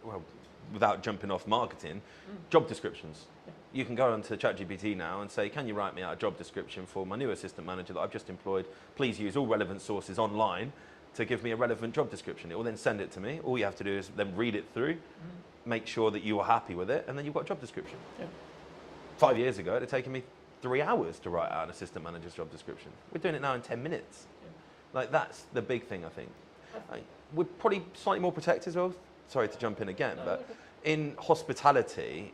well, without jumping off marketing, job descriptions. Yeah. You can go onto ChatGPT now and say, can you write me out a job description for my new assistant manager that I've just employed? Please use all relevant sources online to give me a relevant job description. It will then send it to me. All you have to do is then read it through, make sure that you are happy with it, and then you've got a job description. Yeah. 5 years ago, it had taken me 3 hours to write out an assistant manager's job description. We're doing it now in 10 minutes. Yeah. Like, that's the big thing, I think. We're probably slightly more protected as well. Sorry to jump in again, but in hospitality,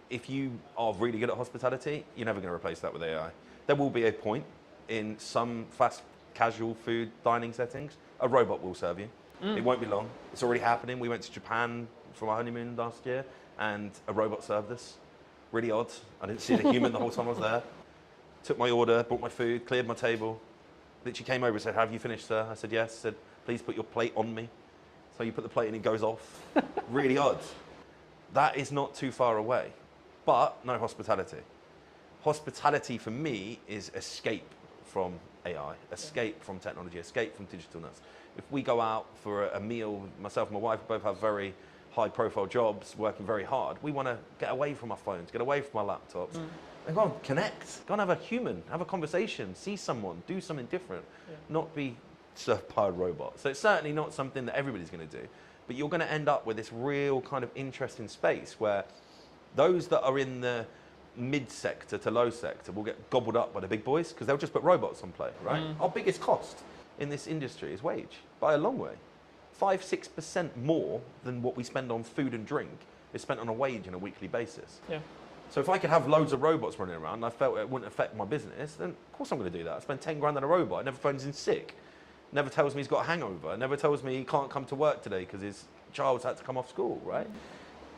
if you are really good at hospitality, you're never going to replace that with AI. There will be a point in some fast casual food dining settings, a robot will serve you. It won't be long. It's already happening. We went to Japan for our honeymoon last year, and a robot served us. Really odd. I didn't see the human the whole time I was there. Took my order, brought my food, cleared my table. Literally came over and said, have you finished, sir? I said, yes. Said, please put your plate on me. So you put the plate in, it goes off. Really odd. That is not too far away, but no hospitality. Hospitality for me is escape from AI, escape from technology, escape from digitalness. If we go out for a meal, myself and my wife both have very high profile jobs, working very hard, we want to get away from our phones, get away from our laptops, and go and connect, go and have a human, have a conversation, see someone, do something different, not be served by a robot. So it's certainly not something that everybody's going to do, but you're going to end up with this real kind of interesting space where those that are in the mid sector to low sector will get gobbled up by the big boys because they'll just put robots on play, right? Our biggest cost in this industry is wage, by a long way. 5-6% more than what we spend on food and drink is spent on a wage on a weekly basis. Yeah. So if I could have loads of robots running around and I felt it wouldn't affect my business, then of course I'm going to do that. I spend 10 grand on a robot. It never phones in sick. Never tells me he's got a hangover. Never tells me he can't come to work today because his child's had to come off school, right?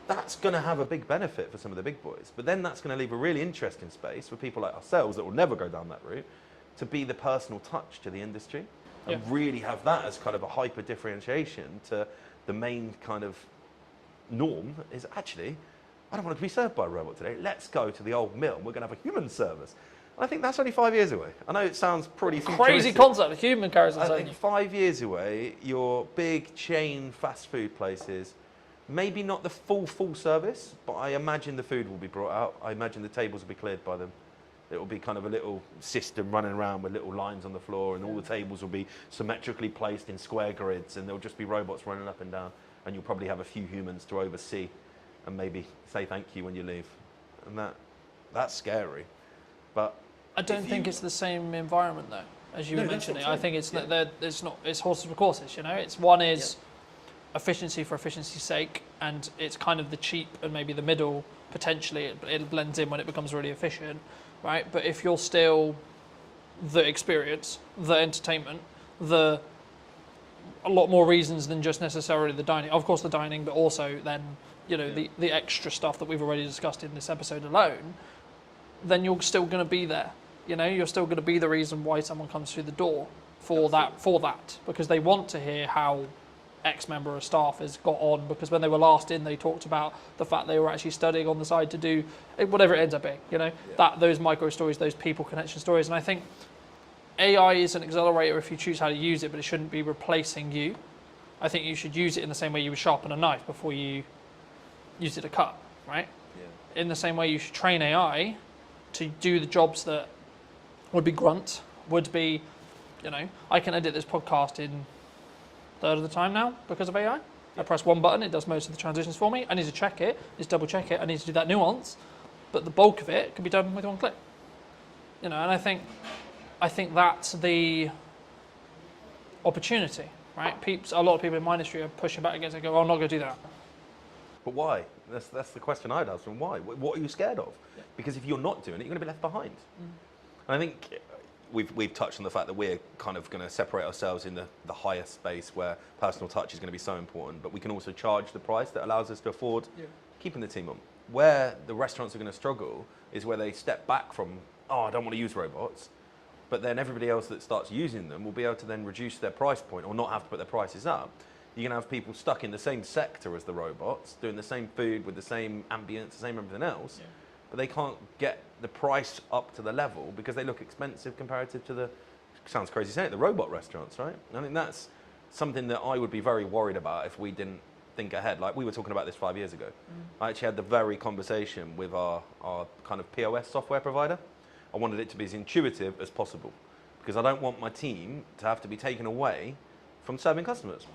That's going to have a big benefit for some of the big boys. But then that's going to leave a really interesting space for people like ourselves that will never go down that route to be the personal touch to the industry and really have that as kind of a hyper differentiation to the main kind of norm is actually, I don't want to be served by a robot today. Let's go to the old mill and we're going to have a human service. And I think that's only 5 years away. I know it sounds pretty crazy concept, human carries on. I think 5 years away, your big chain fast food places, maybe not the full service, but I imagine the food will be brought out. I imagine the tables will be cleared by them. It will be kind of a little system running around with little lines on the floor, and all the tables will be symmetrically placed in square grids, and there'll just be robots running up and down, and you'll probably have a few humans to oversee and maybe say thank you when you leave. And that's scary. But I don't think it's the same environment though, as you were mentioning. I think it's that it's horses for courses, you know. It's one is efficiency for efficiency's sake, and it's kind of the cheap and maybe the middle potentially it blends in when it becomes really efficient, right? But if you're still the experience, the entertainment, a lot more reasons than just necessarily the dining. Of course the dining, but also then, you know, the extra stuff that we've already discussed in this episode alone, then you're still going to be there. You know, you're still going to be the reason why someone comes through the door for that, because they want to hear how X member of staff has got on, because when they were last in, they talked about the fact they were actually studying on the side to do whatever it ends up being, you know, those micro stories, those people connection stories. And I think AI is an accelerator if you choose how to use it, but it shouldn't be replacing you. I think you should use it in the same way you would sharpen a knife before you use it to cut, right? Yeah. In the same way you should train AI to do the jobs that would be grunt, would be, you know, I can edit this podcast in a third of the time now because of AI. I press one button, it does most of the transitions for me. I need to check it, just double check it. I need to do that nuance, but the bulk of it can be done with one click. You know, and I think that's the opportunity, right? A lot of people in my industry are pushing back against it. Go, oh, I'm not going to do that. But why? That's the question I'd ask them. Why? What are you scared of? Because if you're not doing it, you're going to be left behind. And I think we've touched on the fact that we're kind of going to separate ourselves in the higher space where personal touch is going to be so important, but we can also charge the price that allows us to afford keeping the team on. Where the restaurants are going to struggle is where they step back from, oh, I don't want to use robots, but then everybody else that starts using them will be able to then reduce their price point or not have to put their prices up. You're going to have people stuck in the same sector as the robots, doing the same food with the same ambience, the same everything else, but they can't get the price up to the level because they look expensive comparative to the, sounds crazy saying it, the robot restaurants, right? I think that's something that I would be very worried about if we didn't think ahead. Like we were talking about this 5 years ago. I actually had the very conversation with our kind of POS software provider. I wanted it to be as intuitive as possible because I don't want my team to have to be taken away from serving customers.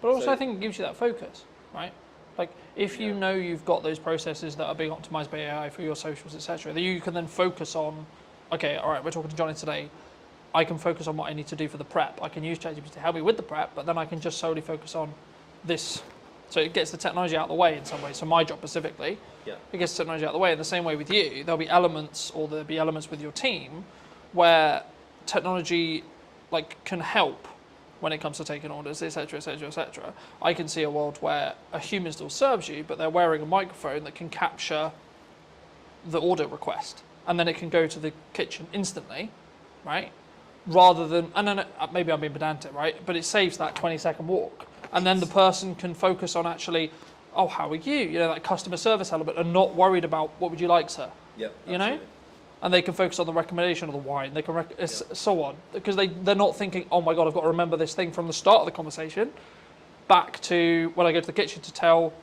But also I think it gives you that focus, right? Like if you know you've got those processes that are being optimized by AI for your socials, etc., that you can then focus on, okay, all right, we're talking to Johnny today. I can focus on what I need to do for the prep. I can use ChatGPT to help me with the prep, but then I can just solely focus on this. So it gets the technology out of the way in some ways. So my job specifically, it gets the technology out of the way. In the same way with you, there'll be elements with your team where technology can help when it comes to taking orders, etc., etc., etc. I can see a world where a human still serves you, but they're wearing a microphone that can capture the order request, and then it can go to the kitchen instantly, right? Rather than, and then maybe I'm being pedantic, right? But it saves that 20-second walk, and then the person can focus on actually, oh, how are you? You know, that customer service element, and not worried about what would you like, sir? Yep, you know. And they can focus on the recommendation of the wine. They can so on, because they're not thinking, oh my god, I've got to remember this thing from the start of the conversation, back to when I go to the kitchen to tell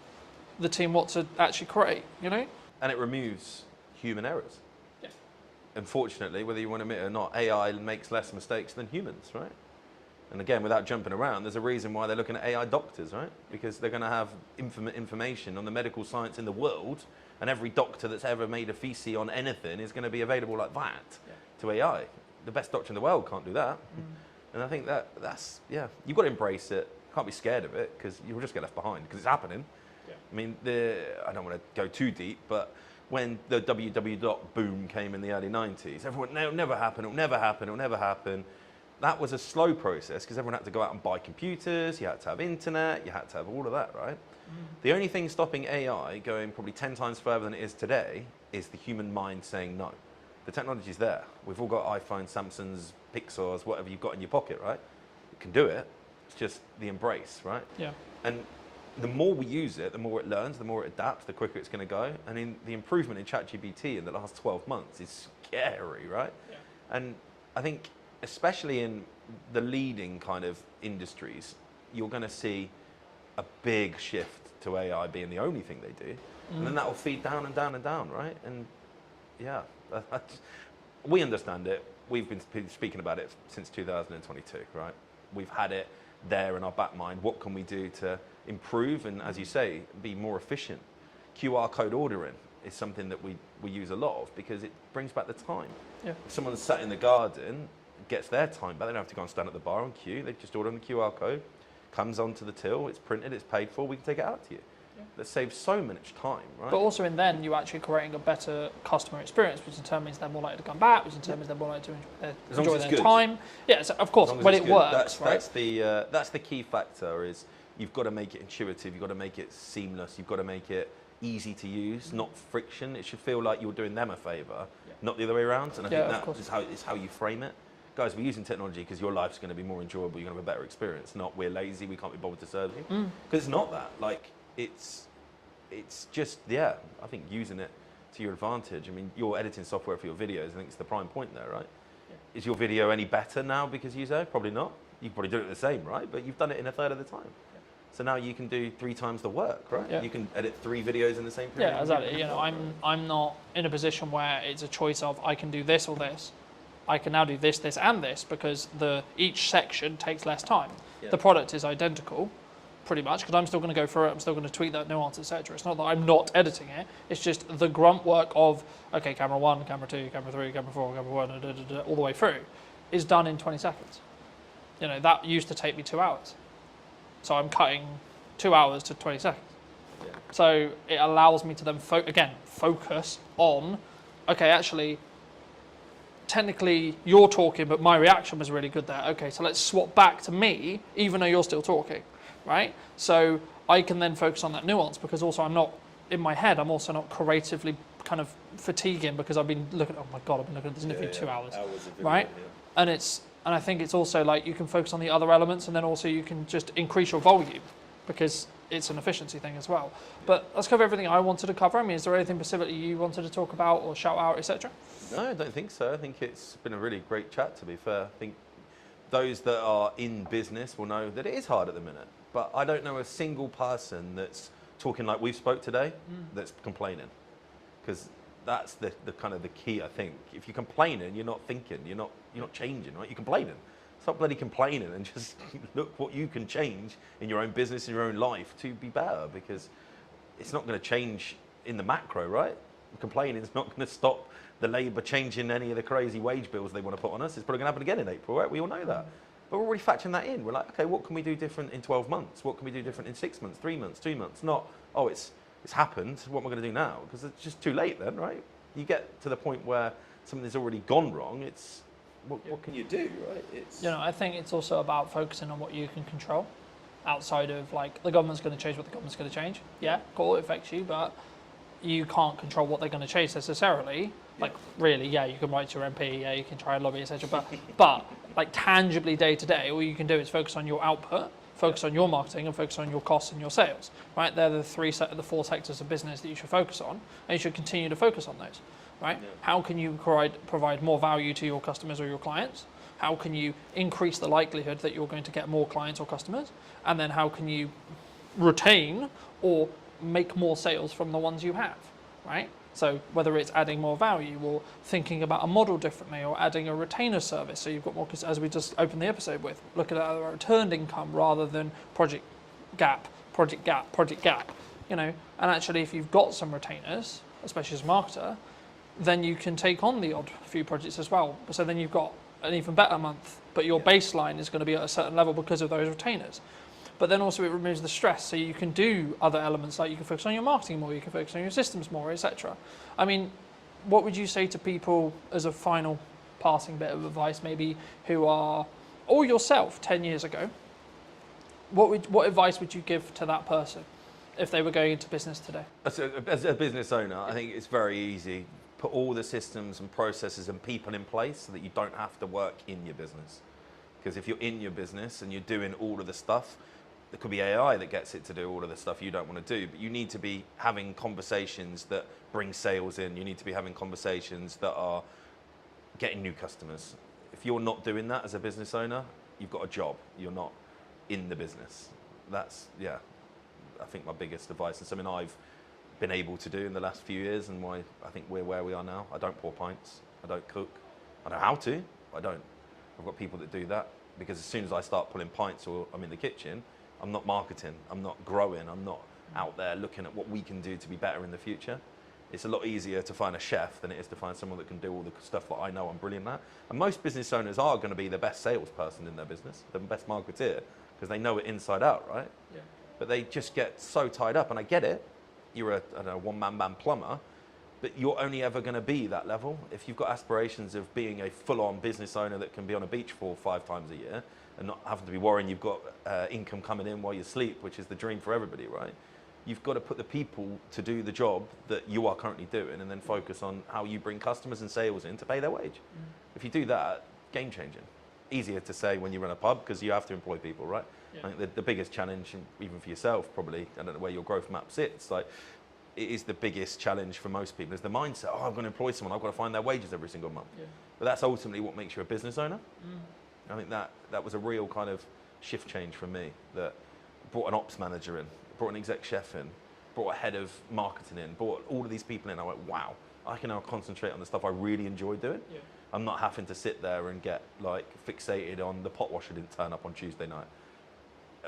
the team what to actually create. You know. And it removes human errors. Yeah. Unfortunately, whether you want to admit it or not, AI makes less mistakes than humans, right? And again, without jumping around, there's a reason why they're looking at AI doctors, right? Because they're going to have information on the medical science in the world, and every doctor that's ever made a thesis on anything is going to be available like that to AI. The best doctor in the world can't do that. And I think that's you've got to embrace it. Can't be scared of it because you'll just get left behind because it's happening. I mean, I don't want to go too deep, but when the www boom came in the early 90s, everyone, no, it'll never happen, it'll never happen, it'll never happen. That was a slow process because everyone had to go out and buy computers, you had to have internet, you had to have all of that, right? The only thing stopping AI going probably 10 times further than it is today is the human mind saying no. The technology's there. We've all got iPhones, Samsungs, Pixars, whatever you've got in your pocket, right? You can do it. It's just the embrace, right? Yeah. And the more we use it, the more it learns, the more it adapts, the quicker it's going to go. And in the improvement in ChatGPT in the last 12 months is scary, right? Yeah. And I think, especially in the leading kind of industries, you're going to see a big shift to AI being the only thing they do. And then that will feed down and down and down, right? And yeah, we understand it. We've been speaking about it since 2022, right? We've had it there in our back mind. What can we do to improve and, as you say, be more efficient? QR code ordering is something that we use a lot of because it brings back the time. Yeah. If someone's sat in the garden, gets their time back, they don't have to go and stand at the bar and queue. They just order on the QR code, comes onto the till, it's printed, it's paid for, we can take it out to you. Yeah. That saves so much time, right? But also in then, you're actually creating a better customer experience, which determines they're more likely to come back, which determines they're more likely to enjoy their time. Yeah, so of course, when it works, right? That's the key factor is you've got to make it intuitive, you've got to make it seamless, you've got to make it easy to use, not friction. It should feel like you're doing them a favour, not the other way around. And I think that is how you frame it. Guys, we're using technology because your life's going to be more enjoyable, you're going to have a better experience, not we're lazy, we can't be bothered to serve you. Because it's not that. Like, it's just, I think using it to your advantage. I mean, you're editing software for your videos, I think it's the prime point there, right? Yeah. Is your video any better now because you say? Probably not. You probably do it the same, right? But you've done it in a third of the time. Yeah. So now you can do 3 times the work, right? Yeah. You can edit 3 videos in the same period. Yeah, exactly. You know, I'm not in a position where it's a choice of I can do this or this. I can now do this, this, and this because each section takes less time. Yeah. The product is identical, pretty much, because I'm still going to go through it, I'm still going to tweak that nuance, etc. It's not that I'm not editing it, it's just the grunt work of, okay, camera 1, camera 2, camera 3, camera 4, camera 1, all the way through, is done in 20 seconds. You know, that used to take me 2 hours. So I'm cutting 2 hours to 20 seconds. So it allows me to then, focus on, okay, actually, technically you're talking, but my reaction was really good there. Okay, so let's swap back to me, even though you're still talking, right? So I can then focus on that nuance, because also I'm not, in my head, I'm also not creatively kind of fatiguing, because I've been looking, oh my God, I've been looking at this interview 2 hours, right? And I think it's also like you can focus on the other elements, and then also you can just increase your volume, because it's an efficiency thing as well. But let's cover everything I wanted to cover. I mean, is there anything specifically you wanted to talk about or shout out, etc.? No, I don't think so. I think it's been a really great chat, to be fair. I think those that are in business will know that it is hard at the minute. But I don't know a single person that's talking like we've spoke today that's complaining. Because that's the kind of the key, I think. If you're complaining, you're not thinking, you're not changing, right? You're complaining. Stop bloody complaining and just look what you can change in your own business, in your own life to be better, because it's not going to change in the macro, right? Complaining is not going to stop the Labour changing any of the crazy wage bills they want to put on us. It's probably going to happen again in April, right? We all know that. But we're already factoring that in. We're like, okay, what can we do different in 12 months? What can we do different in 6 months, 3 months, 2 months? Not, oh, it's happened. What am I going to do now? Because it's just too late then, right? You get to the point where something's already gone wrong. It's what can you do, right? It's, You know, I think it's also about focusing on what you can control, outside of like the government's going to change what the government's going to change. Yeah, cool, it affects you, but you can't control what they're going to change necessarily. Like really, yeah, you can write to your MP, yeah, you can try and lobby, etc. But like tangibly day to day, all you can do is focus on your output, focus on your marketing, and focus on your costs and your sales. Right, they're the the 4 sectors of business that you should focus on, and you should continue to focus on those. Right? Yeah. How can you provide more value to your customers or your clients? How can you increase the likelihood that you're going to get more clients or customers? And then how can you retain or make more sales from the ones you have, right? So whether it's adding more value or thinking about a model differently or adding a retainer service, so you've got more, as we just opened the episode with, looking at a returned income rather than project gap, you know, and actually if you've got some retainers, especially as a marketer, then you can take on the odd few projects as well. So then you've got an even better month, but your baseline is going to be at a certain level because of those retainers. But then also it removes the stress, so you can do other elements, like you can focus on your marketing more, you can focus on your systems more, etc. I mean, what would you say to people as a final passing bit of advice, maybe who are, or yourself 10 years ago, what advice would you give to that person if they were going into business today? as a business owner, I think it's very easy. Put all the systems and processes and people in place so that you don't have to work in your business. Because if you're in your business and you're doing all of the stuff, there could be AI that gets it to do all of the stuff you don't want to do, but you need to be having conversations that bring sales in. You need to be having conversations that are getting new customers. If you're not doing that as a business owner, you've got a job. You're not in the business. That's, yeah, I think my biggest advice, and something I've been able to do in the last few years, and why I think we're where we are now. I don't pour pints. I don't cook. I know how to. I don't. I've got people that do that, because as soon as I start pulling pints or I'm in the kitchen, I'm not marketing. I'm not growing. I'm not out there looking at what we can do to be better in the future. It's a lot easier to find a chef than it is to find someone that can do all the stuff that I know I'm brilliant at. And most business owners are going to be the best salesperson in their business, the best marketeer, because they know it inside out, right? Yeah. But they just get so tied up, and I get it. You're a one-man band plumber, but you're only ever going to be that level. If you've got aspirations of being a full-on business owner that can be on a beach 4 or 5 times a year and not having to be worrying you've got income coming in while you sleep, which is the dream for everybody, right? You've got to put the people to do the job that you are currently doing, and then focus on how you bring customers and sales in to pay their wage. If you do that, game changing. Easier to say when you run a pub, because you have to employ people, right? Yeah. I think the biggest challenge, even for yourself probably, I don't know where your growth map sits, like, it is the biggest challenge for most people, is the mindset, oh, I'm going to employ someone, I've got to find their wages every single month. Yeah. But that's ultimately what makes you a business owner. I think that was a real kind of shift change for me, that brought an ops manager in, brought an exec chef in, brought a head of marketing in, brought all of these people in. I went, wow, I can now concentrate on the stuff I really enjoy doing. Yeah. I'm not having to sit there and get like fixated on the pot washer didn't turn up on Tuesday night.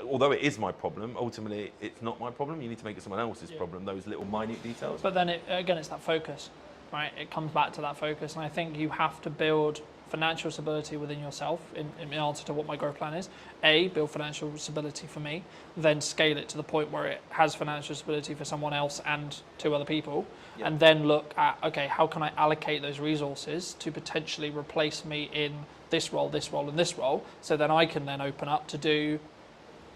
although it is my problem, ultimately it's not my problem. You need to make it someone else's problem, those little minute details. But then again, it's that focus, right? It comes back to that focus. And I think you have to build financial stability within yourself in answer to what my growth plan is. Build financial stability for me, then scale it to the point where it has financial stability for someone else and 2 other people. Yeah. And then look at, okay, how can I allocate those resources to potentially replace me in this role, and this role, so then I can then open up to do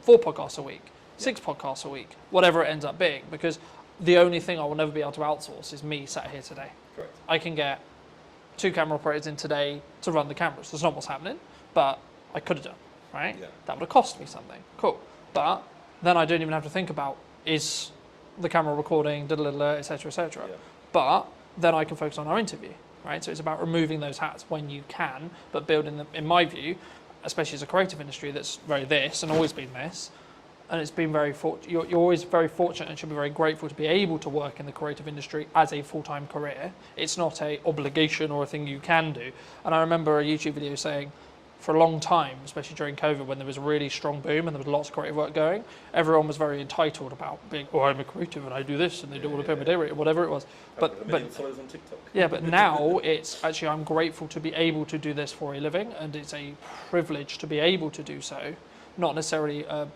4 podcasts a week, 6 podcasts a week, whatever it ends up being, because the only thing I will never be able to outsource is me sat here today. Correct. I can get 2 camera operators in today to run the cameras. That's not what's happening, but I could have done, right? Yeah. That would have cost me something. Cool. But then I don't even have to think about, is the camera recording, etc., etc. Yeah. But then I can focus on our interview, right? So it's about removing those hats when you can, but building them, in my view, especially as a creative industry that's very this and always been this, and it's been very you're always very fortunate and should be very grateful to be able to work in the creative industry as a full-time career. It's not a obligation or a thing you can do. And I remember a YouTube video saying, for a long time, especially during COVID, when there was a really strong boom and there was lots of creative work going, everyone was very entitled about being, oh, I'm a creative and I do this and they do all the pay my day rate, whatever it was. But followers on TikTok. yeah, but now it's actually, I'm grateful to be able to do this for a living, and it's a privilege to be able to do so, not necessarily a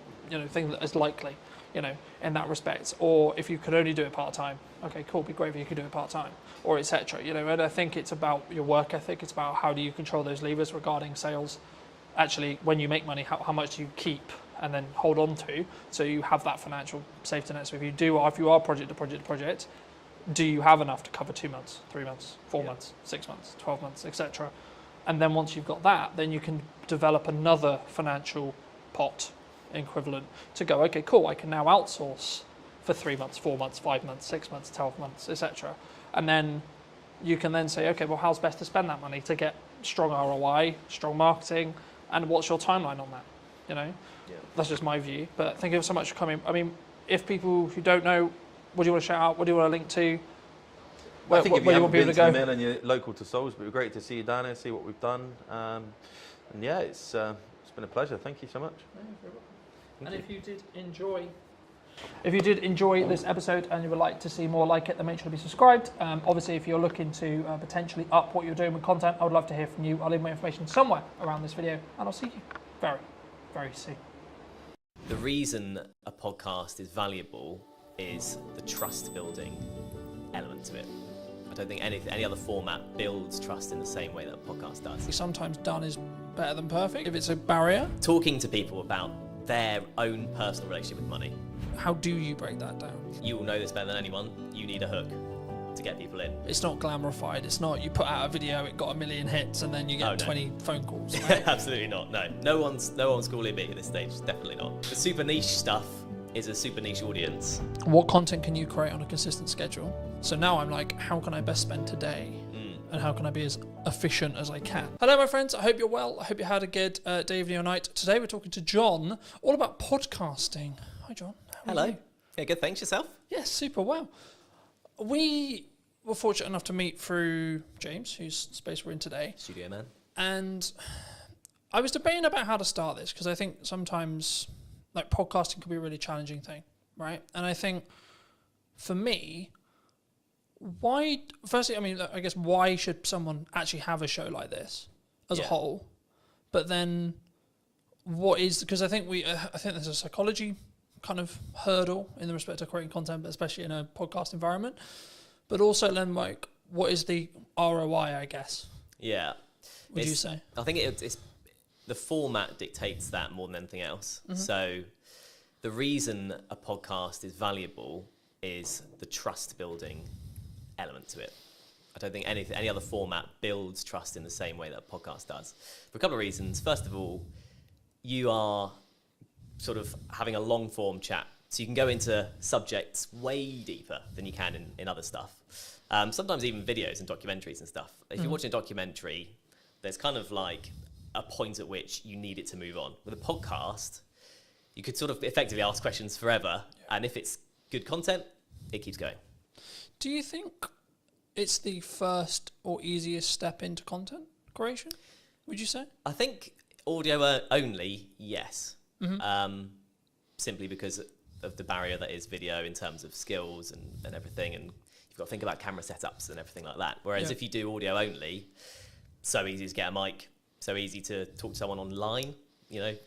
thing that is likely, in that respect. Or if you could only do it part time, okay, cool, be great if you could do it part time, or etc. And I think it's about your work ethic. It's about how do you control those levers regarding sales. Actually, when you make money, how much do you keep and then hold on to, so you have that financial safety net. So if you are project to project, do you have enough to cover 2 months, 3 months, 4 months, 6 months, 12 months, etc. And then once you've got that, then you can develop another financial pot equivalent to go, okay, cool, I can now outsource for 3 months, 4 months, 5 months, 6 months, 12 months, etc. And then you can then say, okay, well, how's best to spend that money to get strong ROI, strong marketing, and what's your timeline on that? That's just my view. But thank you so much for coming. I mean, if people who don't know, what do you want to shout out? What do you want to link to? I think if you haven't been to the go? mill and you're local to Salisbury, it'd be great to see you down here, see what we've done. And yeah, it's been a pleasure. Thank you so much. And if you did enjoy this episode and you would like to see more like it, then make sure to be subscribed. Obviously, if you're looking to potentially up what you're doing with content, I would love to hear from you. I'll leave my information somewhere around this video, and I'll see you very, very soon. The reason a podcast is valuable is the trust building element to it. I don't think any other format builds trust in the same way that a podcast does. Sometimes done is better than perfect. If it's a barrier, Talking to people about their own personal relationship with money. how do you break that down? You will know this better than anyone. You need a hook to get people in. It's not glamorified. It's not you put out a video, it got 1 million hits, and then you get 20 phone calls. Right? Absolutely not. No one's calling me at this stage. Definitely not. The super niche stuff is a super niche audience. What content can you create on a consistent schedule? So now I'm like, how can I best spend today? And how can I be as efficient as I can? Hello, my friends. I hope you're well. I hope you had a good day, evening, or night. Today we're talking to John all about podcasting. Hi, John. How are Hello. you? Yeah, good. Thanks. Yourself? Yes, super well. We were fortunate enough to meet through James, whose space we're in today. Studio man. And I was debating about how to start this, because I think sometimes like podcasting can be a really challenging thing, right? And I think for me, why should someone actually have a show like this as a whole? But then because I think there's a psychology kind of hurdle in the respect of creating content, but especially in a podcast environment. But also then, like, what is the ROI, I guess? Yeah. Would you say? I think it's the format dictates that more than anything else. Mm-hmm. So the reason a podcast is valuable is the trust building element to it. I don't think any other format builds trust in the same way that a podcast does. For a couple of reasons. First of all, you are sort of having a long form chat. So you can go into subjects way deeper than you can in other stuff. Sometimes even videos and documentaries and stuff. If you're watching a documentary, there's kind of like a point at which you need it to move on. With a podcast, you could sort of effectively ask questions forever. And if it's good content, it keeps going. Do you think it's the first or easiest step into content creation, would you say? I think audio only, yes. simply because of the barrier that is video in terms of skills and everything, and you've got to think about camera setups and everything like that. Whereas if you do audio only, so easy to get a mic, so easy to talk to someone online,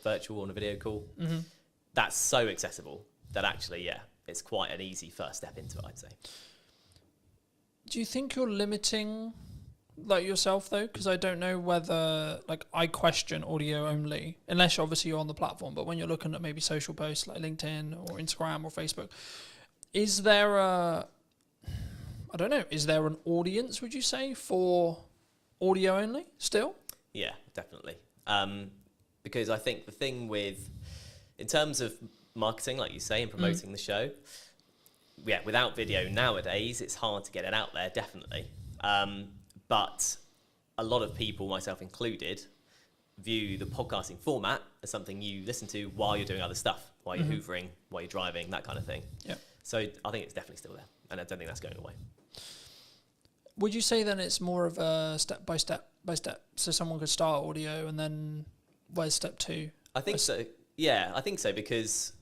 virtual on a video call. That's so accessible that actually, it's quite an easy first step into it, I'd say. Do you think you're limiting yourself though? Because I don't know whether I question audio only, unless obviously you're on the platform, but when you're looking at maybe social posts like LinkedIn or Instagram or Facebook, is there is there an audience, would you say, for audio only still? Yeah, definitely. Because I think the thing in terms of marketing, like you say, and promoting the show, without video nowadays, it's hard to get it out there, definitely. But a lot of people, myself included, view the podcasting format as something you listen to while you're doing other stuff, while you're hoovering, while you're driving, that kind of thing. Yeah. So I think it's definitely still there, and I don't think that's going away. Would you say then it's more of a step by step? So someone could start audio, and then where's step 2? I think so. Yeah, I think so, because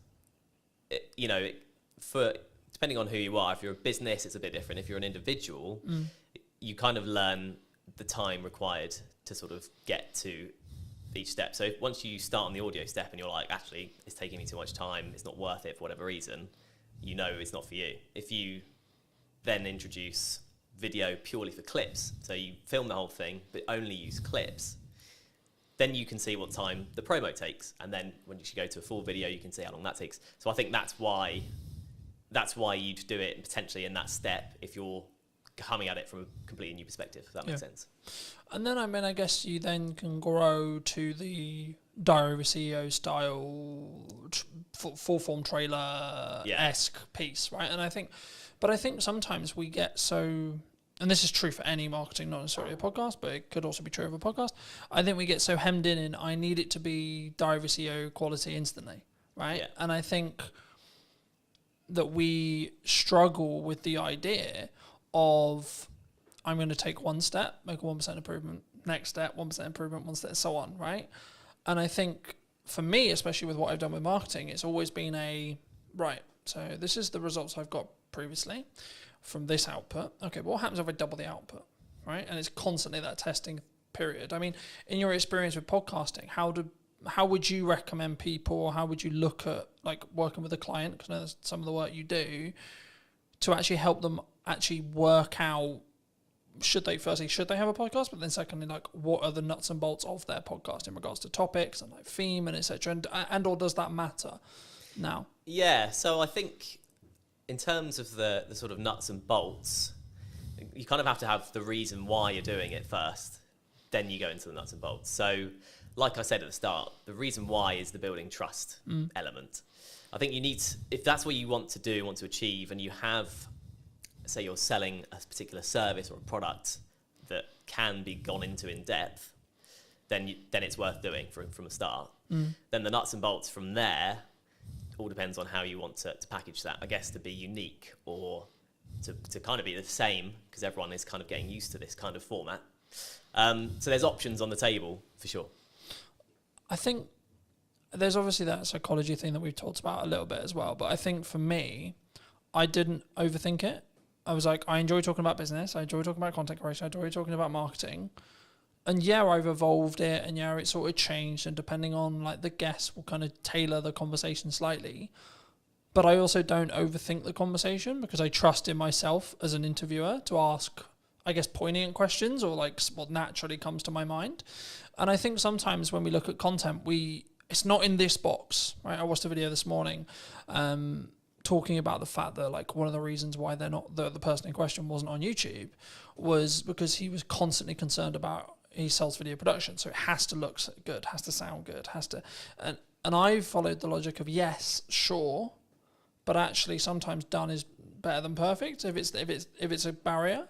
for depending on who you are, if you're a business, it's a bit different. If you're an individual, you kind of learn the time required to sort of get to each step. So once you start on the audio step and you're like, actually, it's taking me too much time, it's not worth it for whatever reason, it's not for you. If you then introduce video purely for clips, so you film the whole thing but only use clips, then you can see what time the promo takes, and then when you go to a full video, you can see how long that takes. So I think that's why you'd do it potentially in that step if you're coming at it from a completely new perspective, if that makes sense. And then, I guess you then can grow to the Diary of a CEO style, full form trailer-esque piece, right? And I think sometimes we get so, and this is true for any marketing, not necessarily a podcast, but it could also be true of a podcast. I think we get so hemmed in I need it to be Diary of a CEO quality instantly, right? Yeah. And I think that we struggle with the idea of, I'm going to take one step, make a 1% improvement, next step, 1% improvement, one step, so on, right? And I think for me, especially with what I've done with marketing, it's always been so this is the results I've got previously from this output. Okay, but what happens if I double the output, right? And it's constantly that testing period. I mean, in your experience with podcasting, how would you recommend people, or how would you look at working with a client, because I know that's some of the work you do, to actually help them actually work out, should they have a podcast, but then secondly, what are the nuts and bolts of their podcast in regards to topics and theme and etc. and or does that matter now? Yeah, so I think in terms of the sort of nuts and bolts, you kind of have to have the reason why you're doing it first, then you go into the nuts and bolts. So like I said at the start, the reason why is the building trust element. I think you need, if that's what you want to achieve, and you have, say you're selling a particular service or a product that can be gone into in depth, then it's worth doing from the start. Then the nuts and bolts from there all depends on how you want to package that, I guess, to be unique or to kind of be the same, because everyone is kind of getting used to this kind of format. So there's options on the table for sure. I think there's obviously that psychology thing that we've talked about a little bit as well, but I think for me, I didn't overthink it. I was like, I enjoy talking about business, I enjoy talking about content creation, I enjoy talking about marketing. And I've evolved it, and it sort of changed, and depending on the guests will kind of tailor the conversation slightly. But I also don't overthink the conversation, because I trust in myself as an interviewer to ask, I guess, poignant questions, or what naturally comes to my mind. And I think sometimes when we look at content, it's not in this box, right? I watched a video this morning talking about the fact that one of the reasons why they're not, the person in question wasn't on YouTube, was because he was constantly concerned about, he sells video production, so it has to look good, has to sound good, and I followed the logic of, yes, sure, but actually sometimes done is better than perfect if it's a barrier.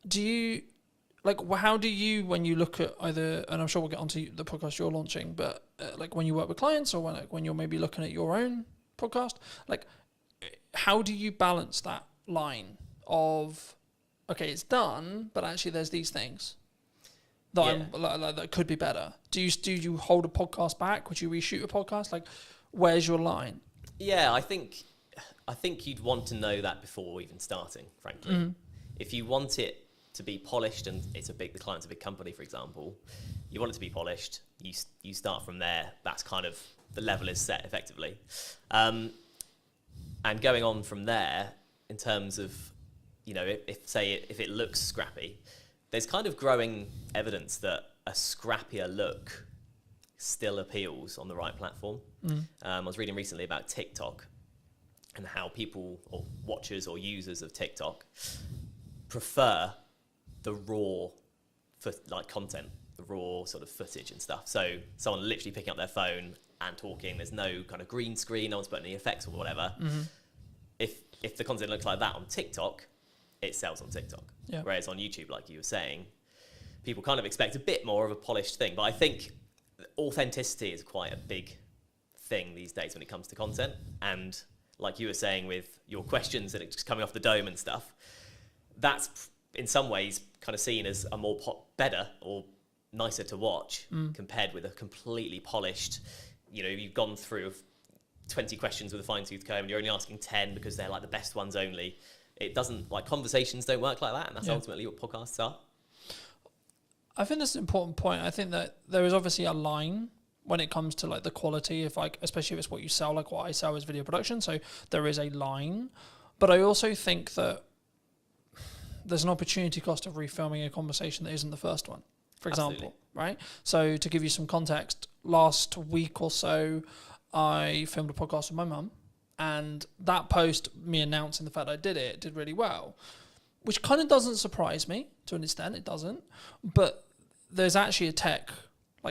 Do you how do you, when you look at either, and I'm sure we'll get onto the podcast you're launching, but when you work with clients, or when you're maybe looking at your own podcast, how do you balance that line of, okay, it's done, but actually there's these things that that could be better? Do you hold a podcast back? Would you reshoot a podcast? where's your line? Yeah, I think you'd want to know that before even starting, frankly. If you want it to be polished, and the client's a big company, for example, you want it to be polished, you start from there. That's kind of, the level is set effectively. And going on from there, in terms of, if it looks scrappy, there's kind of growing evidence that a scrappier look still appeals on the right platform. I was reading recently about TikTok and how people, or watchers or users of TikTok, prefer the raw content, the raw sort of footage and stuff. So someone literally picking up their phone and talking, there's no kind of green screen, no one's putting any effects or whatever. If the content looks like that on TikTok, it sells on TikTok. Yeah. Whereas on YouTube, like you were saying, people kind of expect a bit more of a polished thing. But I think authenticity is quite a big thing these days when it comes to content. And like you were saying with your questions that are just coming off the dome and stuff, that's in some ways kind of seen as a more better or nicer to watch compared with a completely polished, you've gone through 20 questions with a fine-tooth comb and you're only asking 10 because they're like the best ones only. It doesn't, conversations don't work like that, and that's ultimately what podcasts are. I think that's an important point. I think that there is obviously a line when it comes to the quality of especially if it's what you sell, like what I sell is video production. So there is a line, but I also think that there's an opportunity cost of refilming a conversation that isn't the first one, for example, Absolutely. right? So to give you some context, last week or so, I filmed a podcast with my mum, and that post, me announcing the fact I did it, did really well, which kind of doesn't surprise me to an extent. It doesn't, but there's actually a tech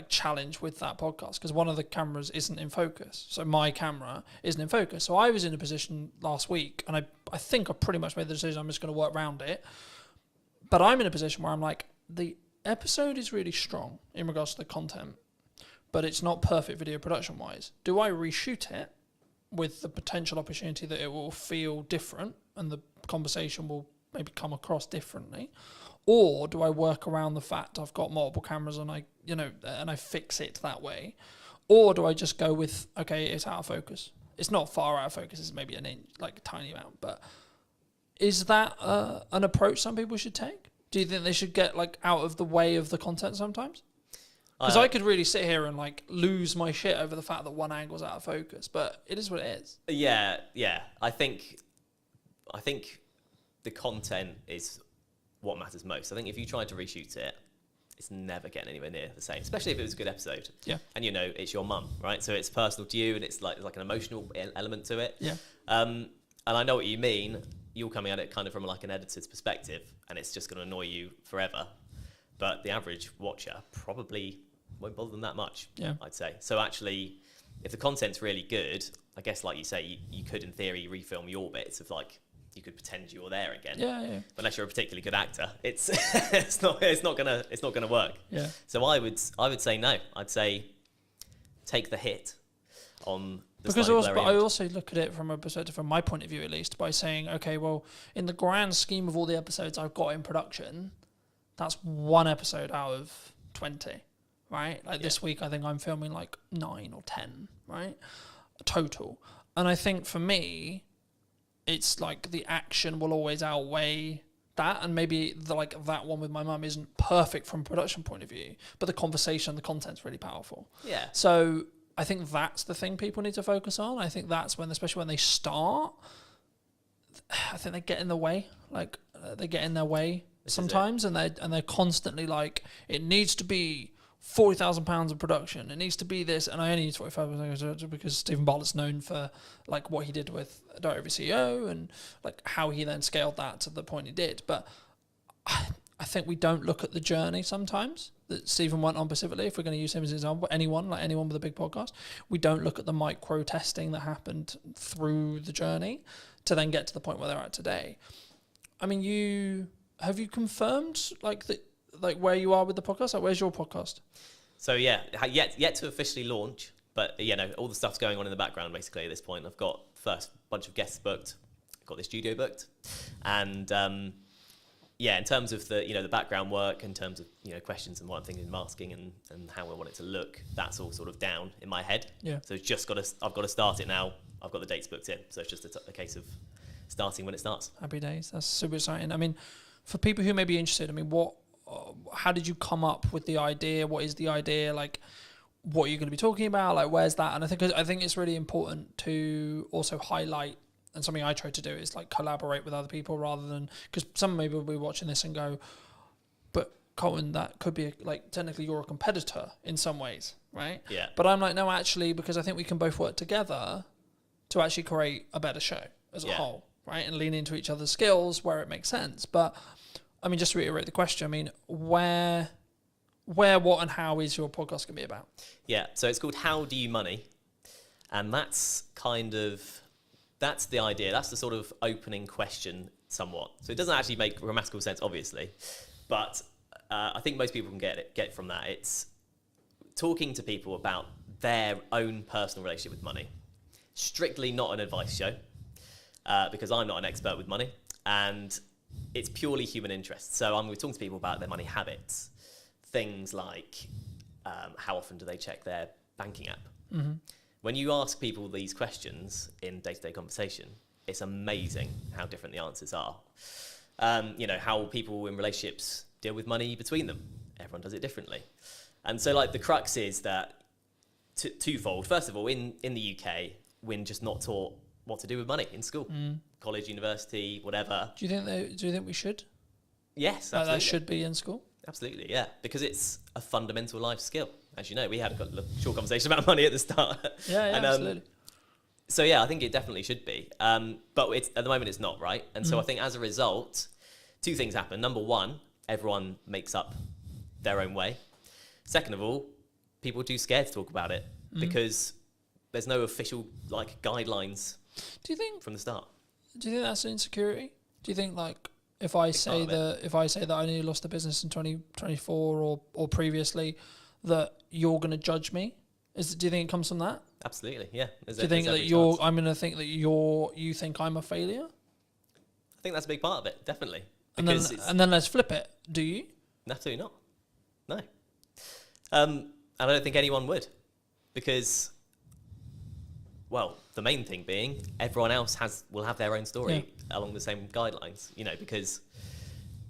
challenge with that podcast because one of the cameras isn't in focus. So my camera isn't in focus. So I was in a position last week, and I think I pretty much made the decision I'm just going to work around it. But I'm in a position where I'm like, the episode is really strong in regards to the content, but it's not perfect video production wise. Do I reshoot it with the potential opportunity that it will feel different and the conversation will maybe come across differently? Or do I work around the fact I've got multiple cameras and I fix it that way? Or do I just go with, okay, it's out of focus. It's not far out of focus. It's maybe an inch, a tiny amount. But is that an approach some people should take? Do you think they should get out of the way of the content sometimes? Because I could really sit here and lose my shit over the fact that one angle's out of focus, but it is what it is. Yeah. I think the content is what matters most. I think if you try to reshoot it, it's never getting anywhere near the same, especially if it was a good episode. Yeah. And it's your mum, right? So it's personal to you, and it's like an emotional element to it. Yeah. And I know what you mean. You're coming at it kind of from an editor's perspective, and it's just going to annoy you forever. But the average watcher probably won't bother them that much, I'd say. So actually, if the content's really good, I guess like you say, you could in theory refilm your bits of you could pretend you were there again. Yeah. But unless you're a particularly good actor, it's not gonna work. Yeah. So I would say no. I'd say take the hit on the because slightly blurry I image. also look at it from a perspective, from my point of view at least, by saying, okay, well, in the grand scheme of all the episodes I've got in production, that's one episode out of 20, right? This week, I think I'm filming 9 or 10, right? Total. And I think for me, it's the action will always outweigh that, and maybe that one with my mum isn't perfect from a production point of view, but the conversation, the content's really powerful. Yeah. So I think that's the thing people need to focus on. I think that's when, especially when they start, I think they get in the way. They get in their way sometimes, and they're constantly it needs to be £40,000 of production. It needs to be this, and I only use 45% because Stephen Bartlett's known for what he did with Director of CEO and how he then scaled that to the point he did. But I think we don't look at the journey sometimes that Stephen went on specifically. If we're going to use him as an example, anyone with a big podcast, we don't look at the micro testing that happened through the journey to then get to the point where they're at today. I mean, have you confirmed where you are with the podcast? Where's your podcast? So yeah, yet to officially launch, but all the stuff's going on in the background basically at this point. I've got first bunch of guests booked, got the studio booked, and yeah, in terms of the background work, in terms of questions and what I'm thinking of asking and how I want it to look, that's all sort of down in my head. Yeah. So it's I've got to start it now. I've got the dates booked in, so it's just a case of starting when it starts. Happy days. That's super exciting. I mean, for people who may be interested, I mean, how did you come up with the idea? What is the idea? Like, what are you going to be talking about? Like, where's that? And I think it's really important to also highlight, and something I try to do is like collaborate with other people rather than, because some maybe will be watching this and go, but Colin, that could be like technically you're a competitor in some ways, right? Yeah. But I'm like, no, actually, because I think we can both work together to actually create a better show as a whole, right? And lean into each other's skills where it makes sense. But I mean, just to reiterate the question, I mean, where, what, and how is your podcast going to be about? Yeah, so it's called How Do You Money? And that's the idea. That's the sort of opening question somewhat. So it doesn't actually make grammatical sense, obviously. But I think most people can get from that. It's talking to people about their own personal relationship with money. Strictly not an advice show, because I'm not an expert with money. And it's purely human interest. So I'm talking to people about their money habits. Things like how often do they check their banking app? Mm-hmm. When you ask people these questions in day-to-day conversation, it's amazing how different the answers are. How people in relationships deal with money between them. Everyone does it differently. And so like the crux is that twofold. First of all, in the UK, we're just not taught what to do with money in school, college, university, whatever. Do you think we should? Yes, absolutely. That should be in school? Absolutely, yeah, because it's a fundamental life skill. As you know, we had a short conversation about money at the start. Yeah, absolutely. So yeah, I think it definitely should be. But at the moment it's not, right? And so I think as a result, two things happen. Number one, everyone makes up their own way. Second of all, people are too scared to talk about it because there's no official like guidelines. Do you think from the start? Do you think that's an insecurity? Do you think like if I say that I nearly lost the business in 2024 or previously, that you're going to judge me? Do you think it comes from that? Absolutely, yeah. Do you think that I'm going to think that you think I'm a failure? I think that's a big part of it, definitely. And then let's flip it. Do you? Absolutely not. No. And I don't think anyone would, because, well, the main thing being everyone else will have their own story along the same guidelines.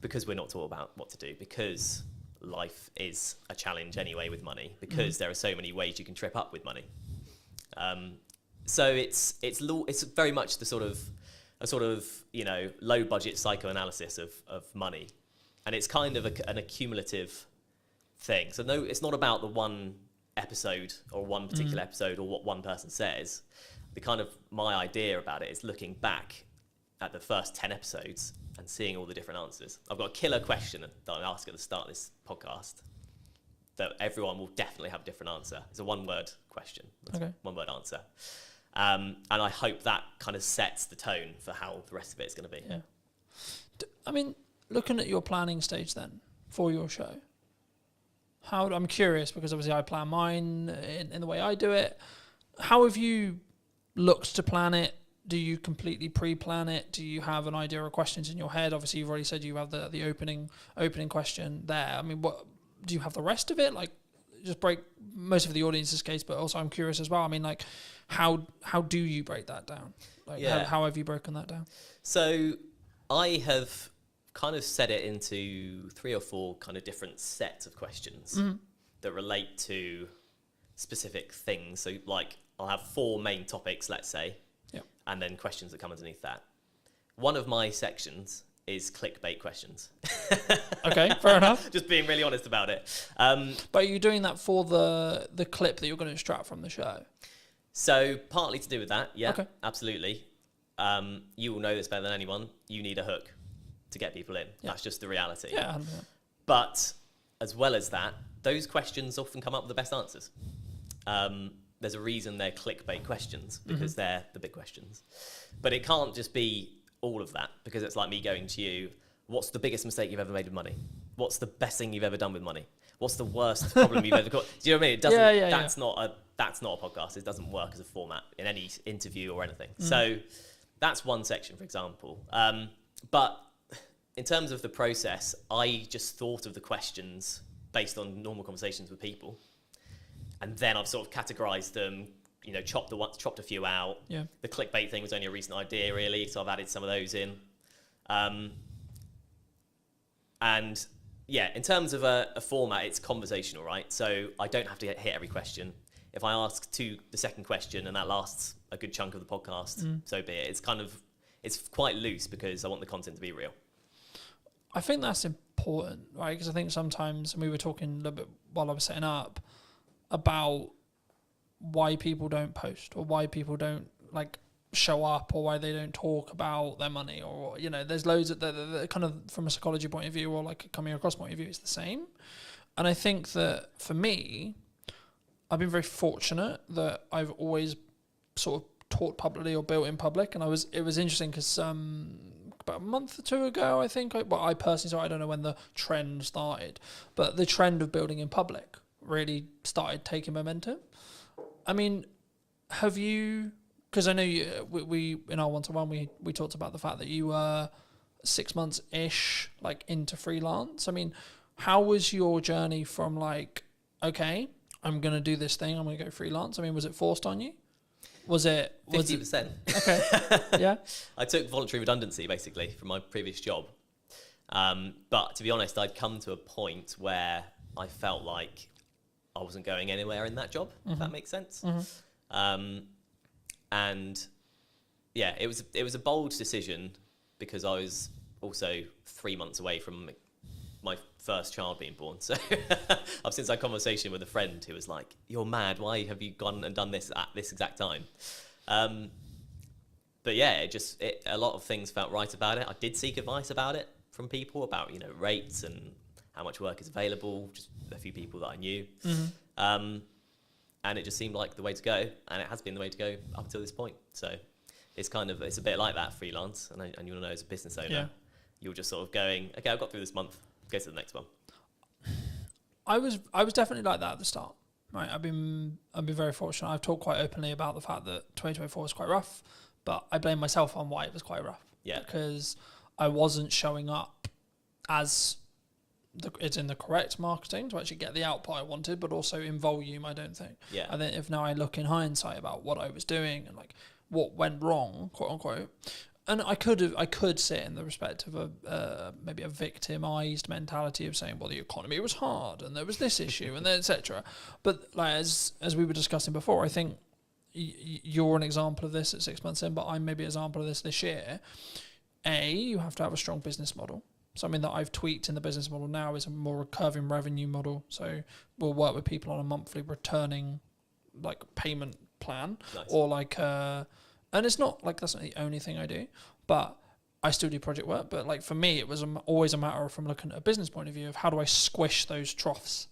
Because we're not taught about what to do, because life is a challenge anyway with money, because there are so many ways you can trip up with money. So it's very much the sort of low budget psychoanalysis of money, and it's kind of an accumulative thing. So no, it's not about the one episode or one particular episode or what one person says. My idea about it is looking back at the first 10 episodes and seeing all the different answers. I've got a killer question that I ask at the start of this podcast that everyone will definitely have a different answer. It's a one-word question. Okay. One-word answer. And I hope that kind of sets the tone for how the rest of it is going to be. Yeah. I mean, looking at your planning stage then for your show, I'm curious, because obviously I plan mine in the way I do it. How have you looked to plan it? Do you completely pre-plan it? Do you have an idea of questions in your head? Obviously, you've already said you have the opening question there. I mean, what do you have the rest of it? Like, just break most of the audience's case, but also I'm curious as well. I mean, like, how do you break that down? Like, how have you broken that down? So I have kind of set it into 3 or 4 kind of different sets of questions that relate to specific things. So like I'll have 4 main topics, let's say, and then questions that come underneath that. One of my sections is clickbait questions. Okay, fair enough. Just being really honest about it. But you're doing that for the clip that you're going to extract from the show? So partly to do with that, yeah, okay. Absolutely. You will know this better than anyone. You need a hook to get people in. Yeah. That's just the reality. Yeah. But as well as that, those questions often come up with the best answers. There's a reason they're clickbait questions, because they're the big questions. But it can't just be all of that, because it's like me going to you, what's the biggest mistake you've ever made with money? What's the best thing you've ever done with money? What's the worst problem you've ever got? Do you know what I mean? It doesn't, that's not a podcast. It doesn't work as a format in any interview or anything. So that's one section, for example. But in terms of the process, I just thought of the questions based on normal conversations with people, and then I've sort of categorized them, you know, chopped a few out. Yeah. The clickbait thing was only a recent idea, really, so I've added some of those in. And yeah, in terms of a format, it's conversational, right? So I don't have to hit every question. If I ask the second question and that lasts a good chunk of the podcast, so be it. It's quite loose because I want the content to be real. I think that's important, right? Because I think sometimes, and we were talking a little bit while I was setting up, about why people don't post or why people don't like show up or why they don't talk about their money, or, you know, there's loads of the kind of, from a psychology point of view or like coming across point of view, it's the same. And I think that for me, I've been very fortunate that I've always sort of taught publicly or built in public. And it was interesting because about a month or two ago, I think, I personally saw, I don't know when the trend started, but the trend of building in public really started taking momentum. I mean, have you, because I know we in our one-to-one, we talked about the fact that you were 6 months-ish like into freelance. I mean, how was your journey from like, okay, I'm going to do this thing, I'm going to go freelance? I mean, was it forced on you? Was it 50%? Okay. Yeah. I took voluntary redundancy basically from my previous job. But to be honest, I'd come to a point where I felt like I wasn't going anywhere in that job, if that makes sense. And yeah, it was a bold decision because I was also 3 months away from my first child being born. So I've since had a conversation with a friend who was like, "You're mad. Why have you gone and done this at this exact time?" But yeah, a lot of things felt right about it. I did seek advice about it from people about, you know, rates and how much work is available, just a few people that I knew. And it just seemed like the way to go, and it has been the way to go up until this point. So it's a bit like that freelance, and you'll know as a business owner, you're just sort of going, okay, I've got through this month, go to the next one. I was definitely like that at the start. Right, I've been very fortunate. I've talked quite openly about the fact that 2024 was quite rough, but I blame myself on why it was quite rough. Yeah, because I wasn't showing up as it's in the correct marketing to actually get the output I wanted, but also in volume, I don't think. Yeah. I think if now I look in hindsight about what I was doing and like what went wrong, quote unquote, and I could sit in the respect of maybe a victimized mentality of saying, well, the economy was hard and there was this issue and then etc. But like, as we were discussing before, I think you're an example of this at 6 months in, but I'm maybe an example of this year. You have to have a strong business model. Something that I've tweaked in the business model now is a more recurring revenue model. So we'll work with people on a monthly returning like payment plan. Nice. Or like, and it's not like that's not the only thing I do, but I still do project work. But like for me, it was always a matter of, from looking at a business point of view, of how do I squish those troughs,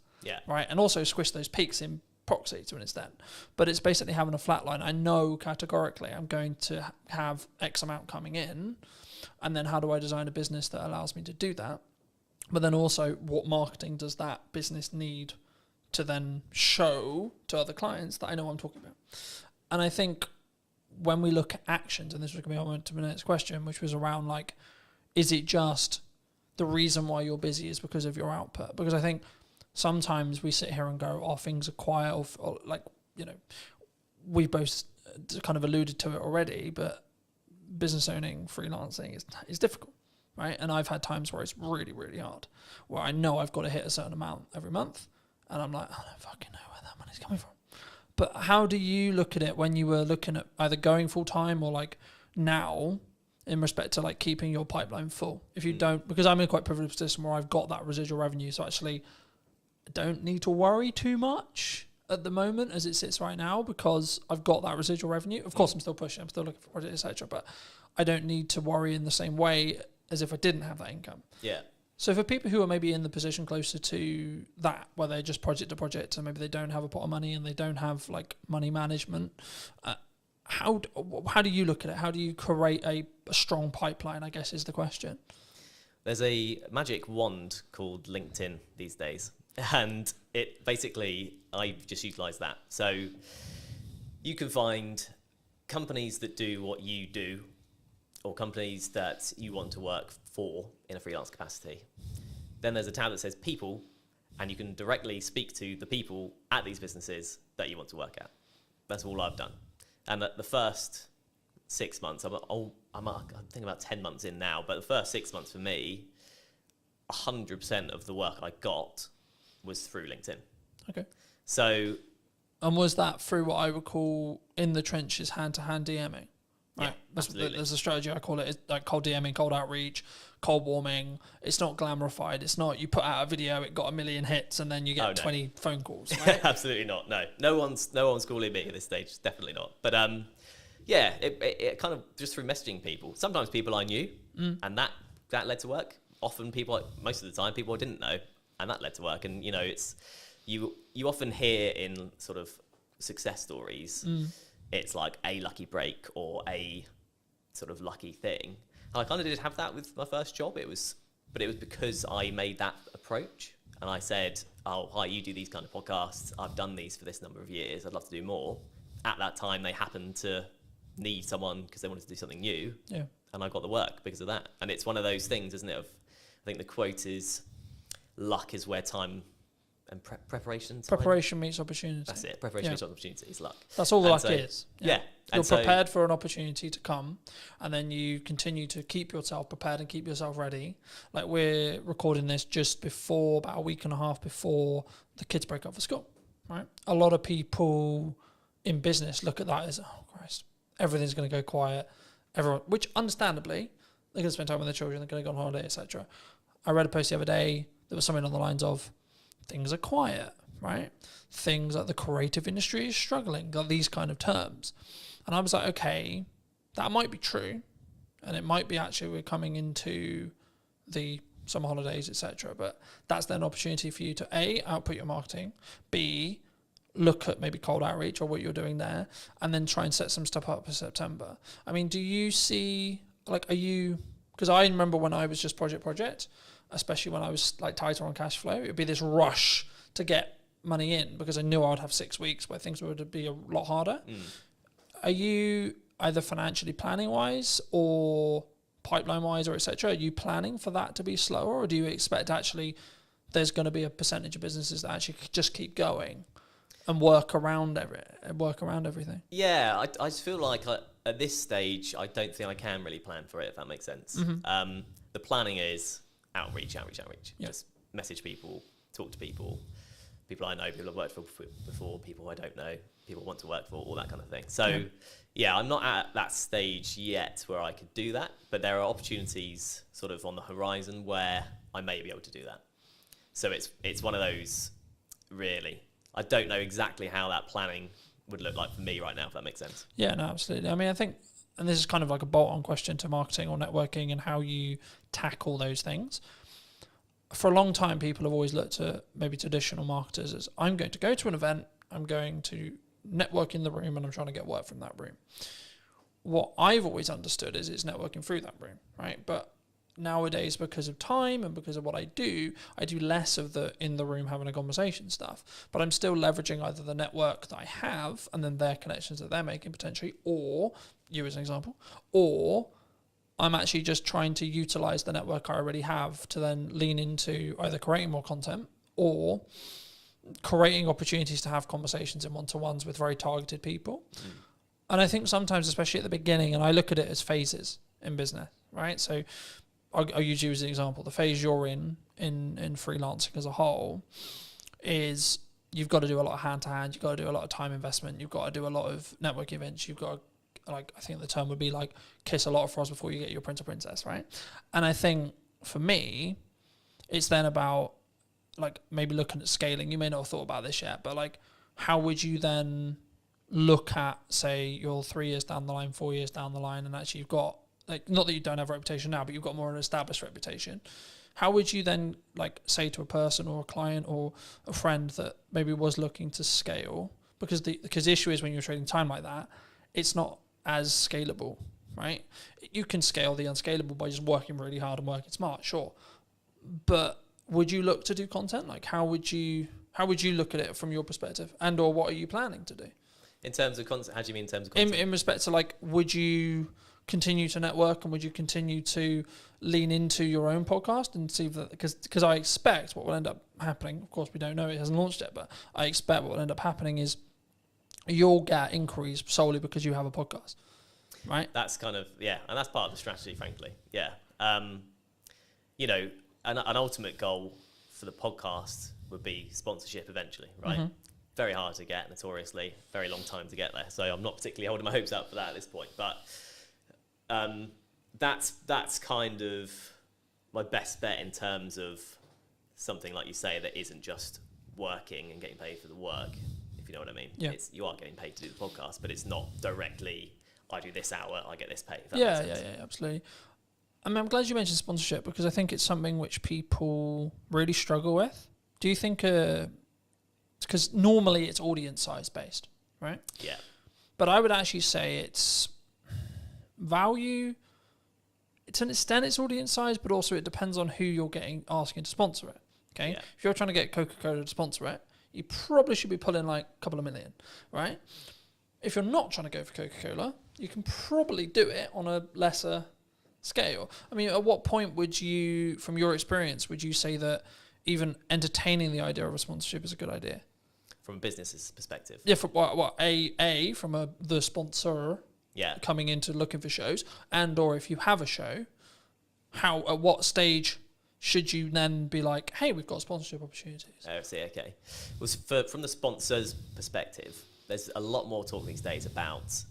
right? And also squish those peaks in proxy to an extent. But it's basically having a flat line. I know categorically I'm going to have X amount coming in. And then how do I design a business that allows me to do that? But then also, what marketing does that business need to then show to other clients that I know what I'm talking about? And I think when we look at actions, and this was going to be on to my next question, which was around like, is it just the reason why you're busy is because of your output? Because I think sometimes we sit here and go, oh, things are quiet, or like, you know, we both kind of alluded to it already, but business owning, freelancing is difficult, right? And I've had times where it's really, really hard, where I know I've got to hit a certain amount every month, and I'm like, I don't fucking know where that money's coming from. But how do you look at it when you were looking at either going full time or like now, in respect to like keeping your pipeline full? If you don't, because I'm in a quite privileged position where I've got that residual revenue, so actually I don't need to worry too much at the moment as it sits right now, because I've got that residual revenue. Of course, I'm still pushing, I'm still looking for projects, etc. But I don't need to worry in the same way as if I didn't have that income. Yeah. So for people who are maybe in the position closer to that, where they're just project to project, and maybe they don't have a pot of money and they don't have like money management, how do you look at it? How do you create a strong pipeline, I guess is the question. There's a magic wand called LinkedIn these days. And it basically, I've just utilised that. So you can find companies that do what you do, or companies that you want to work for in a freelance capacity. Then there's a tab that says people, and you can directly speak to the people at these businesses that you want to work at. That's all I've done. And the first 6 months, I'm thinking about 10 months in now, but the first 6 months for me, 100% of the work I got was through LinkedIn. Okay. So, and was that through what I would call in the trenches, hand-to-hand DMing? Right. Yeah, absolutely. There's a strategy I call it, like cold DMing, cold outreach, cold warming. It's not glamorified. It's not you put out a video, it got 1 million hits, and then you get 20 phone calls. Right? Absolutely not. No one's calling me at this stage. Definitely not. But yeah, it kind of just through messaging people. Sometimes people I knew, and that led to work. Often most of the time, people I didn't know, and that led to work. And it's you often hear in sort of success stories. It's like a lucky break or a sort of lucky thing. And I kind of did have that with my first job. But it was because I made that approach and I said, oh, hi, you do these kind of podcasts. I've done these for this number of years. I'd love to do more. At that time, they happened to need someone because they wanted to do something new. Yeah. And I got the work because of that. And it's one of those things, isn't it? I think the quote is, luck is where time and preparation meets opportunity. That's it. Preparation meets opportunity is luck. That's all the luck is. Yeah. You're prepared for an opportunity to come, and then you continue to keep yourself prepared and keep yourself ready. Like we're recording this just before, about a week and a half before the kids break up for school, right? A lot of people in business look at that as, oh Christ, everything's going to go quiet. Which understandably, they're going to spend time with their children, they're going to go on holiday, etc. I read a post the other day, there was something on the lines of, things are quiet, right? Things like the creative industry is struggling, like these kind of terms. And I was like, okay, that might be true. And it might be actually we're coming into the summer holidays, etc. But that's then an opportunity for you to A, output your marketing, B, look at maybe cold outreach or what you're doing there, and then try and set some stuff up for September. I mean, do you see, like, because I remember when I was just project, especially when I was like tighter on cash flow, it would be this rush to get money in because I knew I would have 6 weeks where things would be a lot harder. Are you either financially planning wise or pipeline wise or etc.? Are you planning for that to be slower, or do you expect actually there's going to be a percentage of businesses that actually just keep going and work around everything? Yeah, I just feel like at this stage, I don't think I can really plan for it, if that makes sense. The planning is outreach. Yeah. Just message people, talk to people I know, people I've worked for before, people I don't know, people I want to work for, all that kind of thing. So yeah, I'm not at that stage yet where I could do that, but there are opportunities sort of on the horizon where I may be able to do that. So it's one of those, really. I don't know exactly how that planning would look like for me right now, if that makes sense. Yeah, no, absolutely. I mean, I think, and this is kind of like a bolt-on question to marketing or networking and how you tackle those things. For a long time, people have always looked at maybe traditional marketers as, I'm going to go to an event, I'm going to network in the room, and I'm trying to get work from that room. What I've always understood is it's networking through that room, right? But nowadays, because of time and because of what I do less of the in the room having a conversation stuff, but I'm still leveraging either the network that I have and then their connections that they're making potentially, or you as an example, or I'm actually just trying to utilize the network I already have to then lean into either creating more content or creating opportunities to have conversations in one-to-ones with very targeted people. And I think sometimes, especially at the beginning, and I look at it as phases in business, right? So I'll use you as an example. The phase you're in freelancing as a whole is you've got to do a lot of hand-to-hand, you've got to do a lot of time investment, you've got to do a lot of network events, you've got to, like, I think the term would be like kiss a lot of frogs before you get your prince or princess, right? And I think for me, it's then about like maybe looking at scaling. You may not have thought about this yet, but like how would you then look at, say, you're 3 years down the line, 4 years down the line, and actually you've got, like, not that you don't have a reputation now, but you've got more of an established reputation. How would you then like say to a person or a client or a friend that maybe was looking to scale? Because the issue is when you're trading time like that, it's not as scalable, right? You can scale the unscalable by just working really hard and working smart, sure. But would you look to do content? Like how would you look at it from your perspective, and or what are you planning to do? In terms of content, how do you mean in terms of content? In respect to like, would you continue to network, and would you continue to lean into your own podcast and see that, because I expect what will end up happening, of course we don't know, it hasn't launched yet, but I expect what will end up happening is you'll get inquiries solely because you have a podcast, right? That's kind of, yeah, and that's part of the strategy, frankly. Yeah. You know, an ultimate goal for the podcast would be sponsorship eventually, right? Mm-hmm. Very hard to get, notoriously, very long time to get there. So I'm not particularly holding my hopes up for that at this point, but that's kind of my best bet in terms of something like you say that isn't just working and getting paid for the work, if you know what I mean. Yeah. You are getting paid to do the podcast, but it's not directly, I do this hour, I get this pay. Yeah, absolutely. I mean, I'm glad you mentioned sponsorship, because I think it's something which people really struggle with. Do you think, because normally it's audience size based, right? Yeah. But I would actually say it's value. To an extent, it's audience size, but also it depends on who you're asking to sponsor it. Okay, Yeah. If you're trying to get Coca-Cola to sponsor it, you probably should be pulling like a couple of million, right? If you're not trying to go for Coca-Cola, you can probably do it on a lesser scale. I mean, at what point would you, from your experience, would you say that even entertaining the idea of a sponsorship is a good idea? From a business's perspective. Yeah, from from the sponsor Yeah. coming into looking for shows, and or if you have a show, at what stage should you then be like, hey, we've got sponsorship opportunities? Oh, I see, okay. Well, from the sponsor's perspective, there's a lot more talk these days about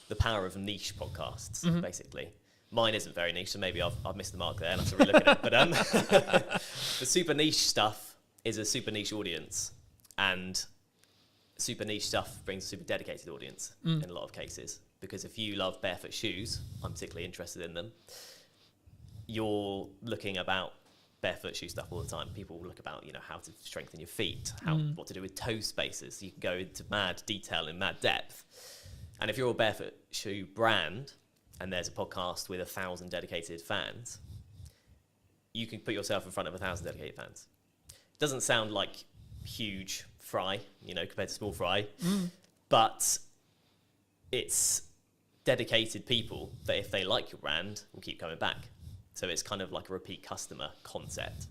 the power of niche podcasts, basically. Mine isn't very niche, so maybe I've missed the mark there and I have to relook at it. But the super niche stuff is a super niche audience, and super niche stuff brings a super dedicated audience in a lot of cases. Because if you love barefoot shoes, I'm particularly interested in them, you're looking about barefoot shoe stuff all the time. People look about, how to strengthen your feet, what to do with toe spaces. You can go into mad detail and mad depth. And if you're a barefoot shoe brand and there's a podcast with 1,000 dedicated fans, you can put yourself in front of 1,000 dedicated fans. It doesn't sound like huge fry, compared to small fry, but it's dedicated people that if they like your brand will keep coming back. So it's kind of like a repeat customer concept.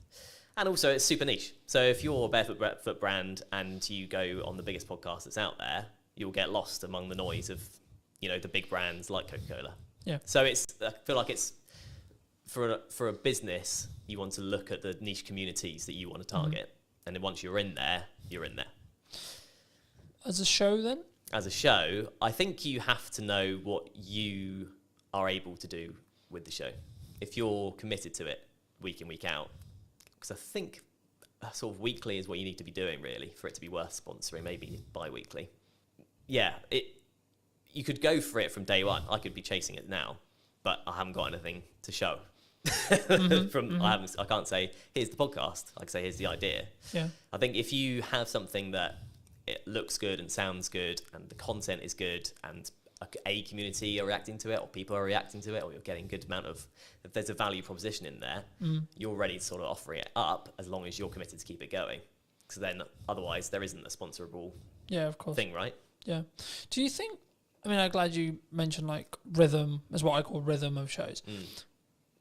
And also it's super niche. So if you're a barefoot brand and you go on the biggest podcast that's out there, you'll get lost among the noise of, the big brands like Coca-Cola. Yeah. So I feel like it's for a business, you want to look at the niche communities that you want to target. And then once you're in there, you're in there. As a show then? As a show, I think you have to know what you are able to do with the show. If you're committed to it week in, week out, because I think sort of weekly is what you need to be doing really for it to be worth sponsoring, maybe bi-weekly. Yeah, you could go for it from day one. I could be chasing it now, but I haven't got anything to show. I can't say, here's the podcast. I can say, here's the idea. Yeah. I think if you have something that it looks good and sounds good and the content is good and a community are reacting to it or people are reacting to it or you're getting a good amount of, if there's a value proposition in there, you're ready to sort of offer it up as long as you're committed to keep it going. Because then otherwise there isn't a sponsorable thing, right? Yeah. Do you think, I'm glad you mentioned like rhythm is what I call rhythm of shows.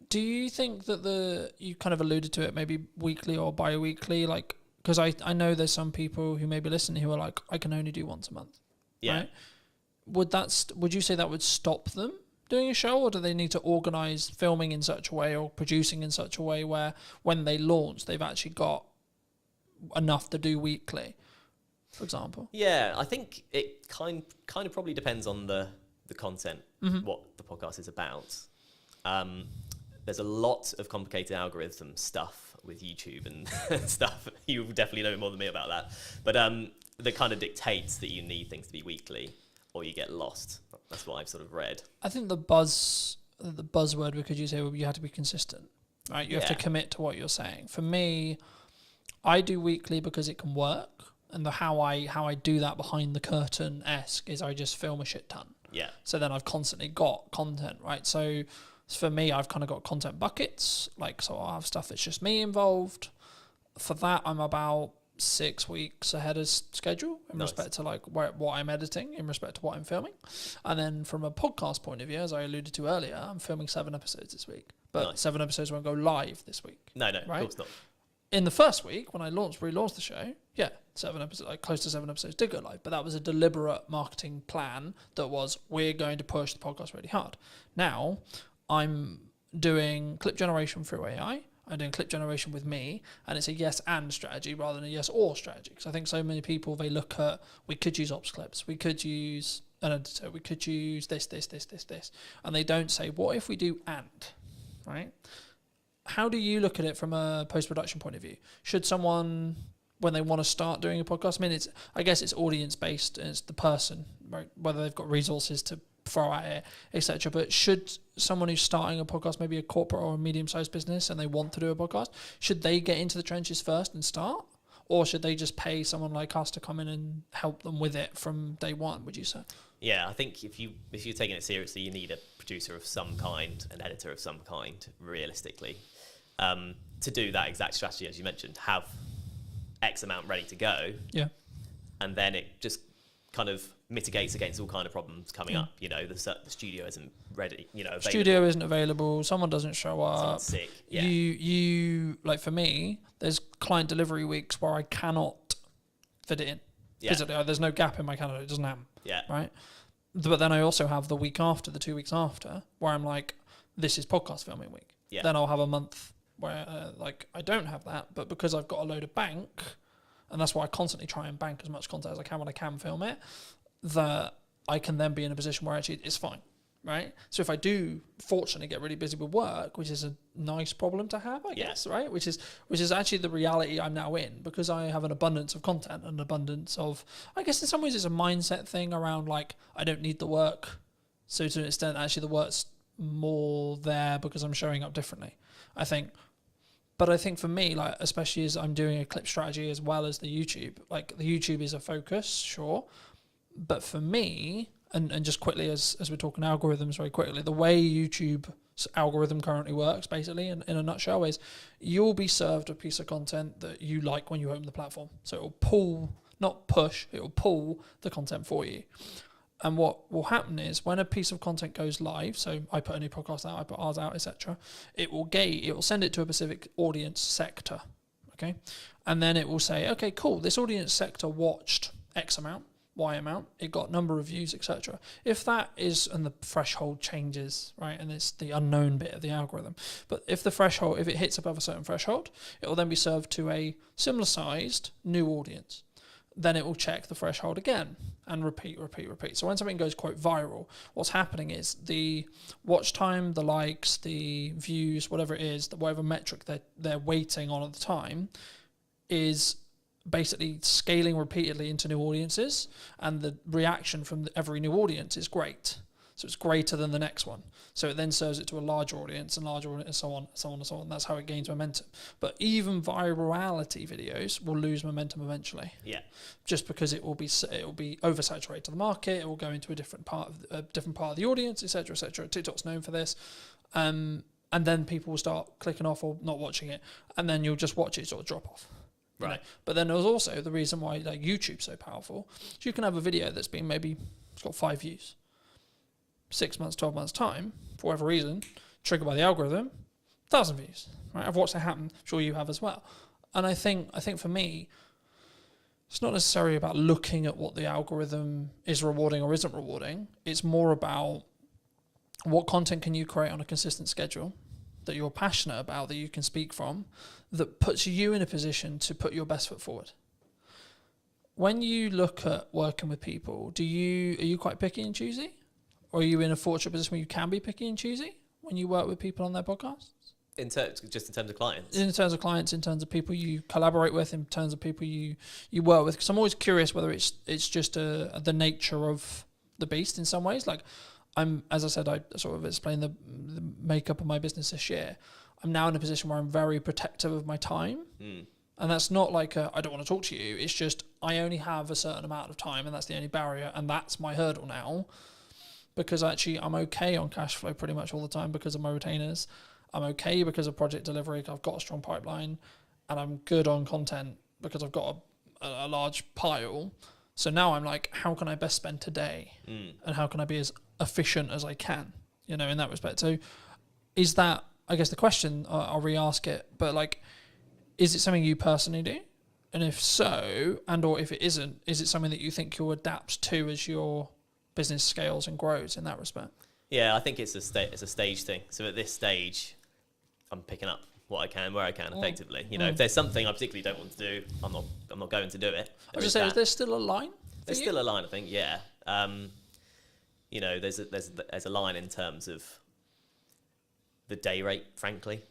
Do you think that you kind of alluded to it, maybe weekly or bi-weekly, like, because I know there's some people who may be listening who are like, I can only do once a month. Yeah. Right? Would you say that would stop them doing a show, or do they need to organise filming in such a way or producing in such a way where when they launch, they've actually got enough to do weekly, for example? Yeah, I think it kind of probably depends on the content, what the podcast is about. There's a lot of complicated algorithm stuff with YouTube and stuff. You definitely know more than me about that. But that kind of dictates that you need things to be weekly or you get lost. That's what I've sort of read. I think the buzzword we could use here would be you have to be consistent, right? You have to commit to what you're saying. For me, I do weekly because it can work. And how I do that behind the curtain-esque is I just film a shit ton. Yeah. So then I've constantly got content, right? So for me, I've kind of got content buckets. So I'll have stuff that's just me involved. For that, I'm about 6 weeks ahead of schedule in Nice. respect to like what I'm editing, in respect to what I'm filming. And then from a podcast point of view, as I alluded to earlier, I'm filming 7 episodes this week, but Nice. 7 episodes won't go live this week. No, Right? of course not. In the first week, when I relaunched the show, 7 episodes, like close to 7 episodes did go live, but that was a deliberate marketing plan that was, we're going to push the podcast really hard. Now, I'm doing clip generation through AI. I'm doing clip generation with me, and it's a yes and strategy rather than a yes or strategy. Because I think so many people, they look at, we could use ops clips, we could use an editor, we could use this, and they don't say, what if we do and, right? How do you look at it from a post-production point of view? Should someone, when they want to start doing a podcast, I guess it's audience-based, and it's the person, right? Whether they've got resources to throw at it, etc. But should someone who's starting a podcast, maybe a corporate or a medium-sized business, and they want to do a podcast, should they get into the trenches first and start? Or should they just pay someone like us to come in and help them with it from day one, would you say? Yeah, I think if you're taking it seriously, you need a producer of some kind, an editor of some kind, realistically. To do that exact strategy, as you mentioned, have X amount ready to go. Yeah. And then it just kind of mitigates against all kind of problems coming up. You know, the studio isn't ready, available. Studio isn't available, someone doesn't show up. Someone's sick. Yeah. You like, for me, there's client delivery weeks where I cannot fit it in. Physically, there's no gap in my calendar, it doesn't happen. Yeah. Right? But then I also have the week after, the 2 weeks after, where I'm like, this is podcast filming week. Yeah. Then I'll have a month where I don't have that, but because I've got a load of bank, and that's why I constantly try and bank as much content as I can when I can film it, that I can then be in a position where actually it's fine, right? So if I do fortunately get really busy with work, which is a nice problem to have, I guess, right? Which is actually the reality I'm now in, because I have an abundance of content, an abundance of, I guess in some ways it's a mindset thing around like, I don't need the work. So to an extent, actually the work's more there because I'm showing up differently, I think. But I think for me, like, especially as I'm doing a clip strategy as well as the YouTube, like the YouTube is a focus, sure. But for me, and just quickly, as we're talking algorithms very quickly, the way YouTube's algorithm currently works, basically, in a nutshell, is you'll be served a piece of content that you like when you open the platform. So it'll pull, not push, it'll pull the content for you. And what will happen is when a piece of content goes live, so I put a new podcast out, I put ours out, etc., it will send it to a specific audience sector, okay? And then it will say, okay, cool, this audience sector watched X amount, Y amount, it got number of views, etc. If that is, and the threshold changes, right, and it's the unknown bit of the algorithm, but if it hits above a certain threshold, it will then be served to a similar sized new audience. Then it will check the threshold again and repeat. So when something goes quote viral, what's happening is the watch time, the likes, the views, whatever it is, whatever metric they're waiting on at the time, is basically scaling repeatedly into new audiences, and the reaction from every new audience is great. So it's greater than the next one. So it then serves it to a larger audience and so on. That's how it gains momentum. But even virality videos will lose momentum eventually. Yeah. Just because it will be oversaturated to the market. It will go into a different part of the audience, etc., etc. TikTok's known for this. And then people will start clicking off or not watching it, and then you'll just watch it sort of drop off. Right. You know? But then there's also the reason why like YouTube's so powerful. So you can have a video that's been it's got 5 views. 6 months, 12 months time, for whatever reason, triggered by the algorithm, 1,000 views. Right? I've watched that happen. I'm sure you have as well. And I think for me, it's not necessarily about looking at what the algorithm is rewarding or isn't rewarding. It's more about what content can you create on a consistent schedule that you're passionate about, that you can speak from, that puts you in a position to put your best foot forward. When you look at working with people, are you quite picky and choosy? Or are you in a fortunate position where you can be picky and choosy when you work with people on their podcasts? Just in terms of clients? In terms of clients, in terms of people you collaborate with, in terms of people you work with. Because I'm always curious whether it's just the nature of the beast in some ways. Like, as I said, I sort of explained the makeup of my business this year. I'm now in a position where I'm very protective of my time. Mm. And that's not like I don't want to talk to you. It's just I only have a certain amount of time, and that's the only barrier. And that's my hurdle now. Because actually I'm okay on cash flow pretty much all the time because of my retainers. I'm okay because of project delivery. I've got a strong pipeline, and I'm good on content because I've got a large pile. So now I'm like, how can I best spend today? And how can I be as efficient as I can, in that respect? So is that, I guess the question, I'll re-ask it, but like, is it something you personally do? And if so, and or if it isn't, is it something that you think you'll adapt to as your business scales and grows in that respect? Yeah, I think it's a stage thing. So at this stage, I'm picking up what I can, where I can, effectively. If there's something I particularly don't want to do, I'm not going to do it. I was just saying, is there still a line? There's still a line, I think. Yeah. There's a line in terms of the day rate, frankly.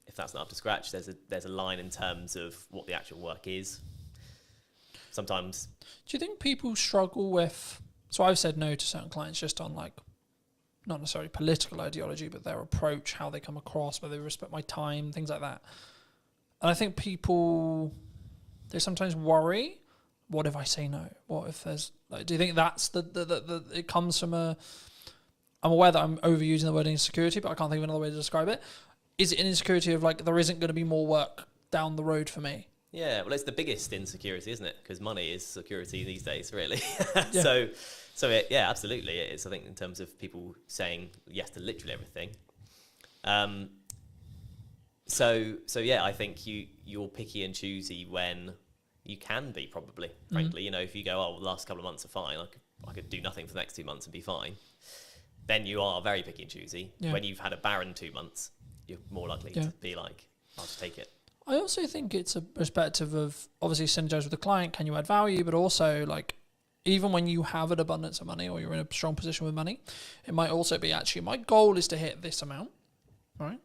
If that's not up to scratch, there's a line in terms of what the actual work is. Sometimes. Do you think people struggle with? So I've said no to certain clients just on like, not necessarily political ideology, but their approach, how they come across, whether they respect my time, things like that. And I think people, they sometimes worry, what if I say no? What if there's, like, do you think that's it comes from I'm aware that I'm overusing the word insecurity, but I can't think of another way to describe it. Is it an insecurity of like, there isn't going to be more work down the road for me? Yeah, well, it's the biggest insecurity, isn't it? Because money is security these days, really. Yeah. Yeah, absolutely it is. I think in terms of people saying yes to literally everything. Yeah, I think you're picky and choosy when you can be, probably, frankly. If you go, the last couple of months are fine, I could do nothing for the next 2 months and be fine, then you are very picky and choosy. Yeah. When you've had a barren 2 months, you're more likely to be like, I'll just take it. I also think it's a perspective of obviously synergize with the client, can you add value, but also like, even when you have an abundance of money or you're in a strong position with money, it might also be actually, my goal is to hit this amount, right?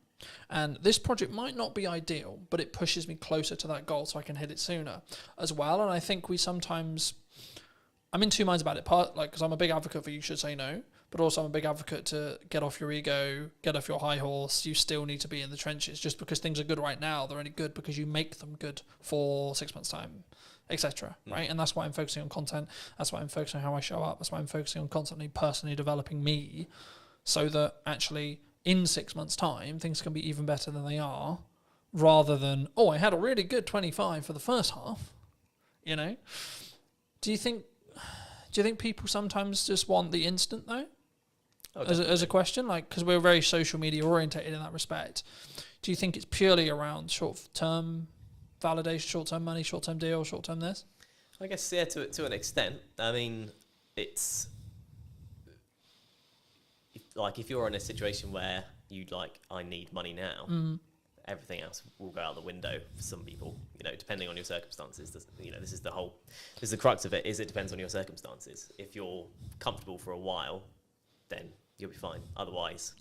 And this project might not be ideal, but it pushes me closer to that goal so I can hit it sooner as well. And I think I'm in two minds about it. Part, like, because I'm a big advocate for you should say no, but also I'm a big advocate to get off your ego, get off your high horse. You still need to be in the trenches. Just because things are good right now, they're only good because you make them good for 6 months' time, etc. Right? And that's why I'm focusing on content. That's why I'm focusing on how I show up. That's why I'm focusing on constantly personally developing me, so that actually in 6 months' time things can be even better than they are, rather than, I had a really good 25 for the first half. Do you think people sometimes just want the instant though? As a question, like, because we're very social media orientated in that respect. Do you think it's purely around short-term validation, short-term money, short-term deal, short-term this? I guess, yeah, to an extent. I mean, it's if you're in a situation where you'd like, I need money now, everything else will go out the window for some people, depending on your circumstances. This is the crux of it, is it depends on your circumstances. If you're comfortable for a while, then you'll be fine. Otherwise,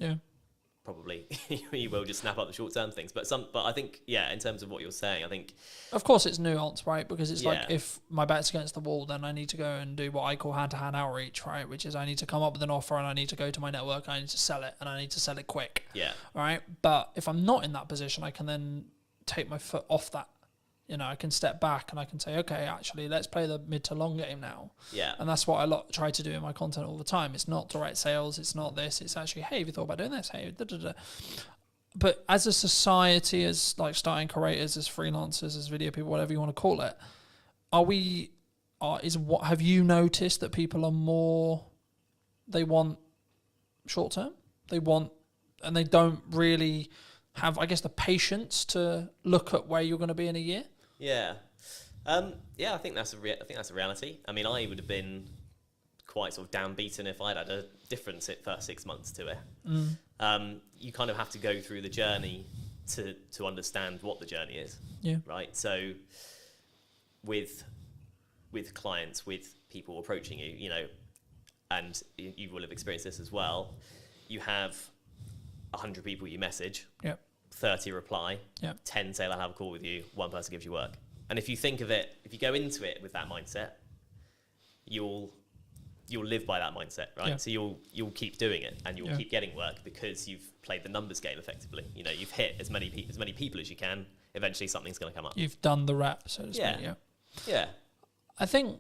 probably you will just snap up the short-term things. But I think, in terms of what you're saying, I think, of course, it's nuanced, right? Because it's like, if my back's against the wall, then I need to go and do what I call hand-to-hand outreach, right? Which is, I need to come up with an offer and I need to go to my network and I need to sell it, and I need to sell it quick. Yeah. Right. But if I'm not in that position, I can then take my foot off that. I can step back and I can say, okay, actually, let's play the mid to long game now. Yeah. And that's what I try to do in my content all the time. It's not direct sales. It's not this. It's actually, hey, have you thought about doing this? Hey, da, da, da. But as a society, as like starting creators, as freelancers, as video people, whatever you want to call it, have you noticed that people are more, they want short term? And they don't really have, I guess, the patience to look at where you're going to be in a year? Yeah. I think that's a reality. I mean, I would have been quite sort of downbeaten if I'd had a different first 6 months to it. You kind of have to go through the journey to understand what the journey is. Yeah. Right. So with clients, with people approaching you, and you will have experienced this as well. You have 100 people you message. Yep. 30 reply. Yep. 10 say they'll have a call with you. 1 person gives you work. And if you think of it, if you go into it with that mindset, you'll live by that mindset, right? Yeah. So you'll keep doing it and you'll keep getting work because you've played the numbers game effectively. You've hit as many people as you can. Eventually something's going to come up. You've done the rep, so to speak. Yeah. I was going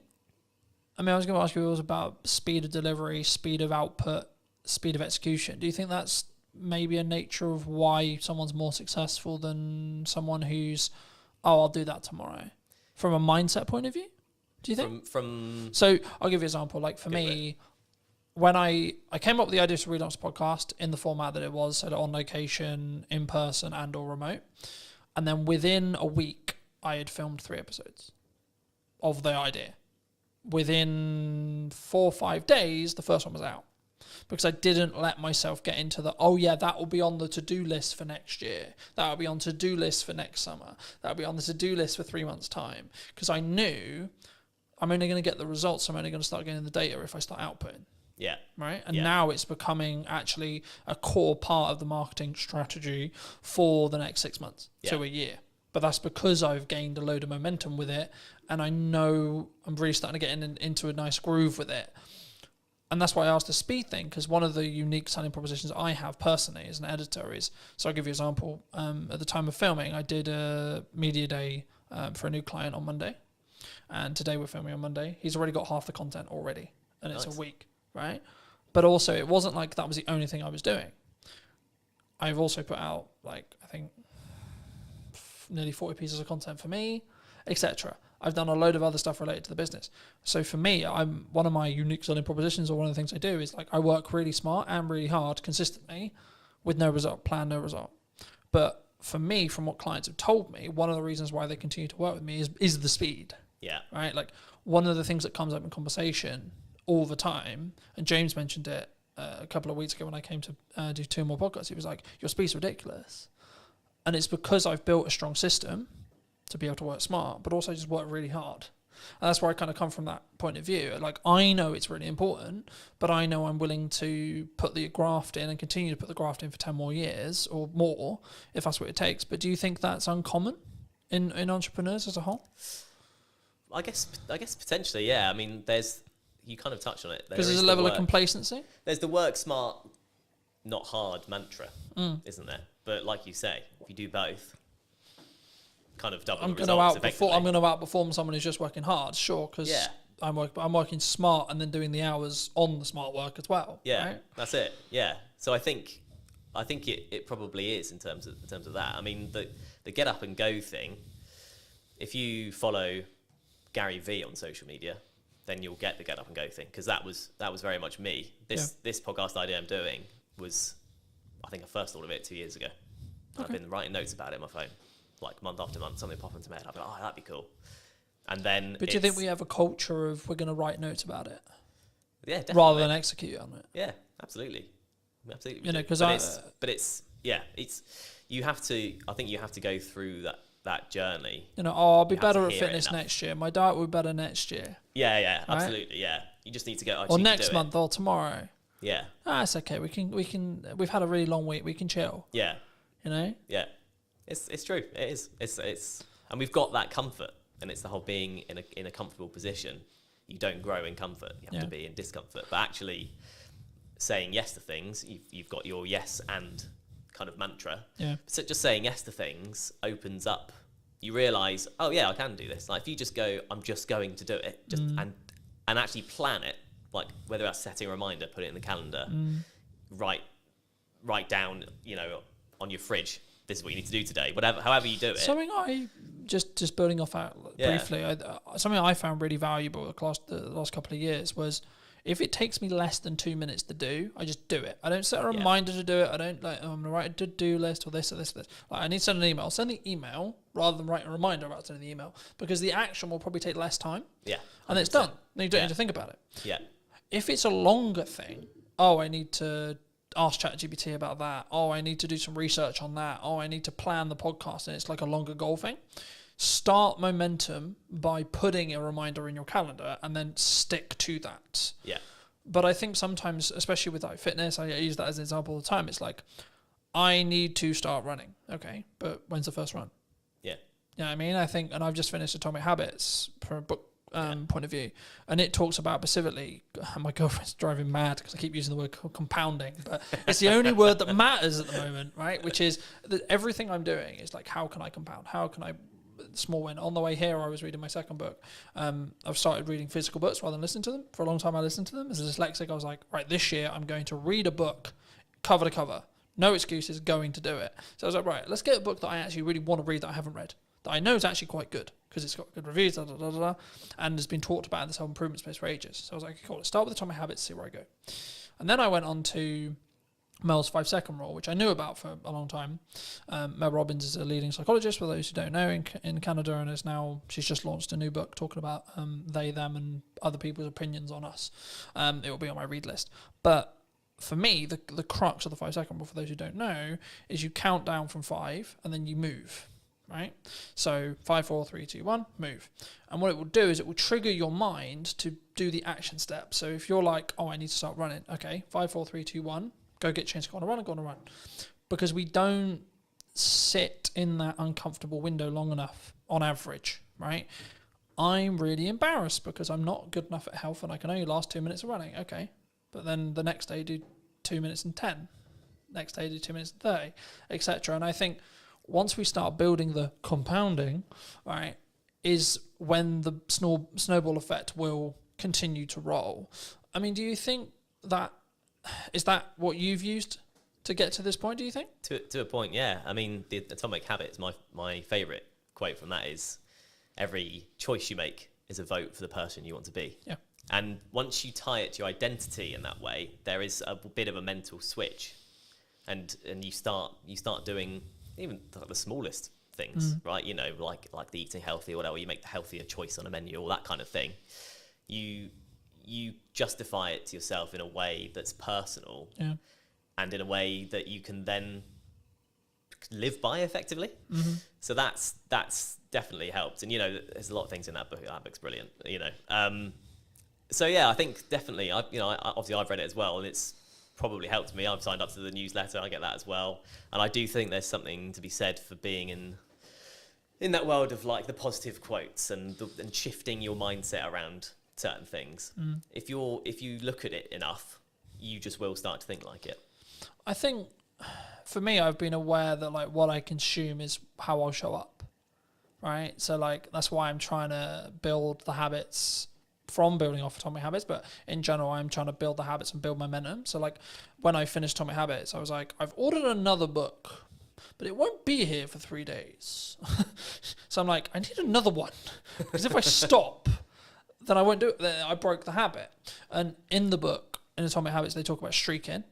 to ask you about speed of delivery, speed of output, speed of execution. Do you think that's maybe a nature of why someone's more successful than someone who's, I'll do that tomorrow? from a mindset point of view? Do you think? So I'll give you an example. Like for me, when I came up with the idea to relaunch the podcast in the format that it was, so on location, in person, and or remote, and then within a week, I had filmed 3 episodes of the idea. Within 4 or 5 days, the first one was out. Because I didn't let myself get into the, oh yeah, that will be on the to-do list for next year. That will be on to-do list for next summer. That will be on the to-do list for 3 months' time. Because I knew I'm only going to get the results. I'm only going to start getting the data if I start outputting. Yeah. Right. And now it's becoming actually a core part of the marketing strategy for the next 6 months to a year. But that's because I've gained a load of momentum with it. And I know I'm really starting to get into a nice groove with it. And that's why I asked the speed thing, because one of the unique selling propositions I have personally as an editor is, so I'll give you an example. At the time of filming, I did a media day for a new client on Monday. And today we're filming on Monday. He's already got half the content already. And it's a week, right? But also, it wasn't like that was the only thing I was doing. I've also put out, like, I think, nearly 40 pieces of content for me, etc. I've done a load of other stuff related to the business. So for me, I'm one of my unique selling propositions, or one of the things I do is like I work really smart and really hard consistently with no result, plan no result. But for me, from what clients have told me, one of the reasons why they continue to work with me is the speed. Yeah. Right? Like one of the things that comes up in conversation all the time, and James mentioned it a couple of weeks ago when I came to do 2 more podcasts, he was like, your speed's ridiculous. And it's because I've built a strong system to be able to work smart, but also just work really hard. And that's where I kind of come from that point of view. Like, I know it's really important, but I know I'm willing to put the graft in and continue to put the graft in for 10 more years or more, if that's what it takes. But do you think that's uncommon in entrepreneurs as a whole? I guess potentially, yeah. I mean, you kind of touched on it. Because there's a level of complacency. There's the work smart, not hard mantra, isn't there? But like you say, if you do both, kind of double the results effectively. I'm going to outperform someone who's just working hard, sure, because I'm working smart and then doing the hours on the smart work as well. Yeah, right? That's it. Yeah. So I think it probably is in terms of that. I mean, the get up and go thing. If you follow Gary V on social media, then you'll get the get up and go thing, because that was very much me. This podcast idea I'm doing was, I think I first thought of it 2 years ago. I've been writing notes about it on my phone, like month after month, something popped into my head. I'd be like, oh, that'd be cool. And then, but do you think we have a culture of we're going to write notes about it? Yeah, definitely. Rather than execute on it. Yeah, absolutely. Absolutely. You know, because you have to. I think you have to go through that journey. You know, I'll be better at fitness next year. My diet will be better next year. Yeah, absolutely. Yeah, you just need to go. Or next month or tomorrow. Yeah. It's okay. We can. We've had a really long week. We can chill. Yeah. You know. Yeah. It's true. It is. It's and we've got that comfort, and it's the whole being in a comfortable position. You don't grow in comfort. You have to be in discomfort. But actually, saying yes to things, you've got your yes and kind of mantra. Yeah. So just saying yes to things opens up. You realise, oh yeah, I can do this. Like if you just go, I'm just going to do it, and actually plan it. Like whether that's setting a reminder, put it in the calendar, write down, on your fridge, this is what you need to do today. However you do it. Something I just building off that briefly. Something I found really valuable the last couple of years was, if it takes me less than 2 minutes to do, I just do it. I don't set a reminder to do it. I don't I'm going to write a to-do list or this or this or this. Like, I need to send an email. Send the email rather than write a reminder about sending the email, because the action will probably take less time. Yeah. 100%. And it's done. Then you don't need to think about it. Yeah. If it's a longer thing, I need to ask ChatGPT about that. I need to do some research on that. I need to plan the podcast, and it's like a longer goal thing. Start momentum by putting a reminder in your calendar and then stick to that. Yeah. But I think sometimes, especially with like fitness, I use that as an example all the time. It's like, I need to start running. Okay, but when's the first run? Yeah. You know what I mean? I think, and I've just finished Atomic Habits from a book point of view, and it talks about specifically, my girlfriend's driving mad because I keep using the word compounding, but it's the only word that matters at the moment, right? Which is that everything I'm doing is like, how can I compound? How can I small win? On the way here, I was reading my second book. I've started reading physical books rather than listening to them. For a long time, I listened to them. As a dyslexic, I was like, right, this year I'm going to read a book cover to cover. No excuses, going to do it. So I was like, right, let's get a book that I actually really want to read that I haven't read, that I know is actually quite good because it's got good reviews, and has been talked about in the self-improvement space for ages. So I was like, cool, let's start with Atomic Habits, see where I go. And then I went on to Mel's 5-second rule, which I knew about for a long time. Mel Robbins is a leading psychologist, for those who don't know, in Canada, and she's just launched a new book talking about they, them, and other people's opinions on us. It will be on my read list. But for me, the crux of the 5-second rule, for those who don't know, is you count down from 5 and then you move, right? So 5, 4, 3, 2, 1, move. And what it will do is it will trigger your mind to do the action step. So if you're like, oh, I need to start running, okay, 5, 4, 3, 2, 1, go get changed, go on a run. Because we don't sit in that uncomfortable window long enough on average, right? I'm really embarrassed because I'm not good enough at health and I can only last 2 minutes of running. Okay. But then the next day do 2 minutes and 10. Next day do 2 minutes and 30, etc. And I think once we start building the compounding, right, is when the snowball effect will continue to roll. I mean, do you think that, is that what you've used to get to this point, do you think? To a point, yeah. I mean, the Atomic Habits, my favourite quote from that is, every choice you make is a vote for the person you want to be. Yeah. And once you tie it to your identity in that way, there is a bit of a mental switch. And you start doing even the smallest things, right? You know, like the eating healthy or whatever, you make the healthier choice on a menu, all that kind of thing. You justify it to yourself in a way that's personal, and in a way that you can then live by effectively. So that's definitely helped. And you know, there's a lot of things in that book. That book's brilliant. You know, so yeah, I think definitely. Obviously I've read it as well, and it's probably helped me. I've signed up to the newsletter. I get that as well, and I do think there's something to be said for being in that world of like the positive quotes and shifting your mindset around certain things. If you look at it enough, you just will start to think like it. I think for me, I've been aware that like what I consume is how I'll show up, right? So like that's why I'm trying to build the habits from building off Atomic Habits, but in general, I'm trying to build the habits and build momentum. So like when I finished Atomic Habits, I was like, I've ordered another book, but it won't be here for 3 days. So I'm like, I need another one, because if I stop, then I won't do it. Then I broke the habit. And in the book, in Atomic Habits, they talk about streaking.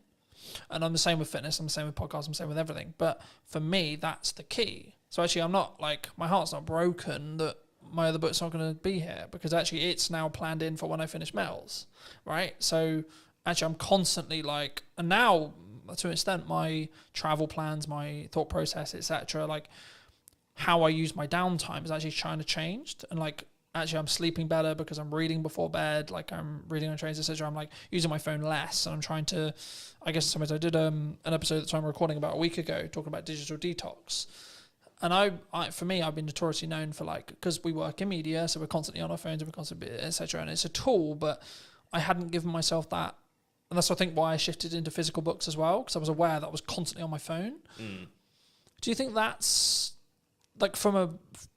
And I'm the same with fitness. I'm the same with podcasts. I'm the same with everything. But for me, that's the key. So actually, I'm not like, my heart's not broken that my other book's not going to be here, because actually it's now planned in for when I finish Mel's, right? So actually I'm constantly like, and now to an extent, my travel plans, my thought process, etc., like how I use my downtime is actually trying to change. And like, actually I'm sleeping better because I'm reading before bed, like I'm reading on trains, etc. I'm like using my phone less, and I'm trying to, I guess sometimes I did an episode that I'm recording about a week ago talking about digital detox. And I for me, I've been notoriously known for like, because we work in media, so we're constantly on our phones and we're constantly, etc. And it's a tool, but I hadn't given myself that. And that's, I think, why I shifted into physical books as well, because I was aware that I was constantly on my phone. Do you think that's like from a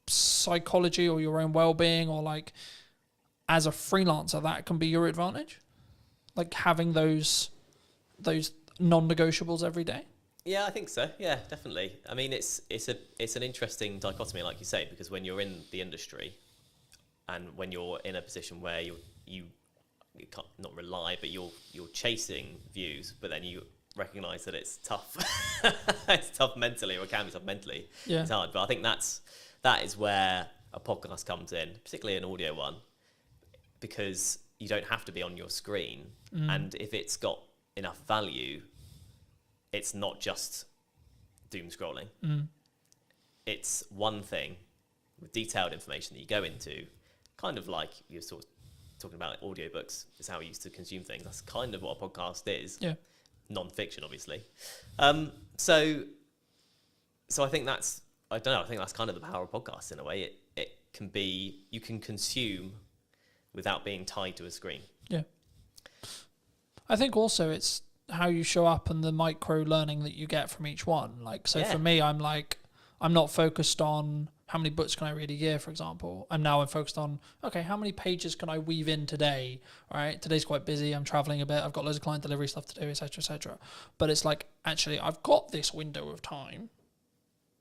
psychology or your own well-being, or like as a freelancer, that can be your advantage? Like having those non-negotiables every day? Yeah, I think so. Yeah, definitely. I mean, it's an interesting dichotomy, like you say, because when you're in the industry and when you're in a position where you can't not rely, but you're chasing views, but then you recognise that it's tough. It's tough mentally, or it can be tough mentally. Yeah. It's hard, but I think that is where a podcast comes in, particularly an audio one, because you don't have to be on your screen, and if it's got enough value, it's not just doom scrolling. It's one thing with detailed information that you go into, kind of like you're sort of talking about audiobooks is how we used to consume things. That's kind of what a podcast is. Yeah. Non-fiction, obviously. So I think that's, I don't know, I think that's kind of the power of podcasts in a way. It can be, you can consume without being tied to a screen. Yeah. I think also it's how you show up and the micro learning that you get from each one. Like, so for me, I'm like, I'm not focused on how many books can I read a year, for example. I'm focused on, okay, how many pages can I weave in today? All right, today's quite busy. I'm traveling a bit. I've got loads of client delivery stuff to do, etc., etc. But it's like, actually, I've got this window of time,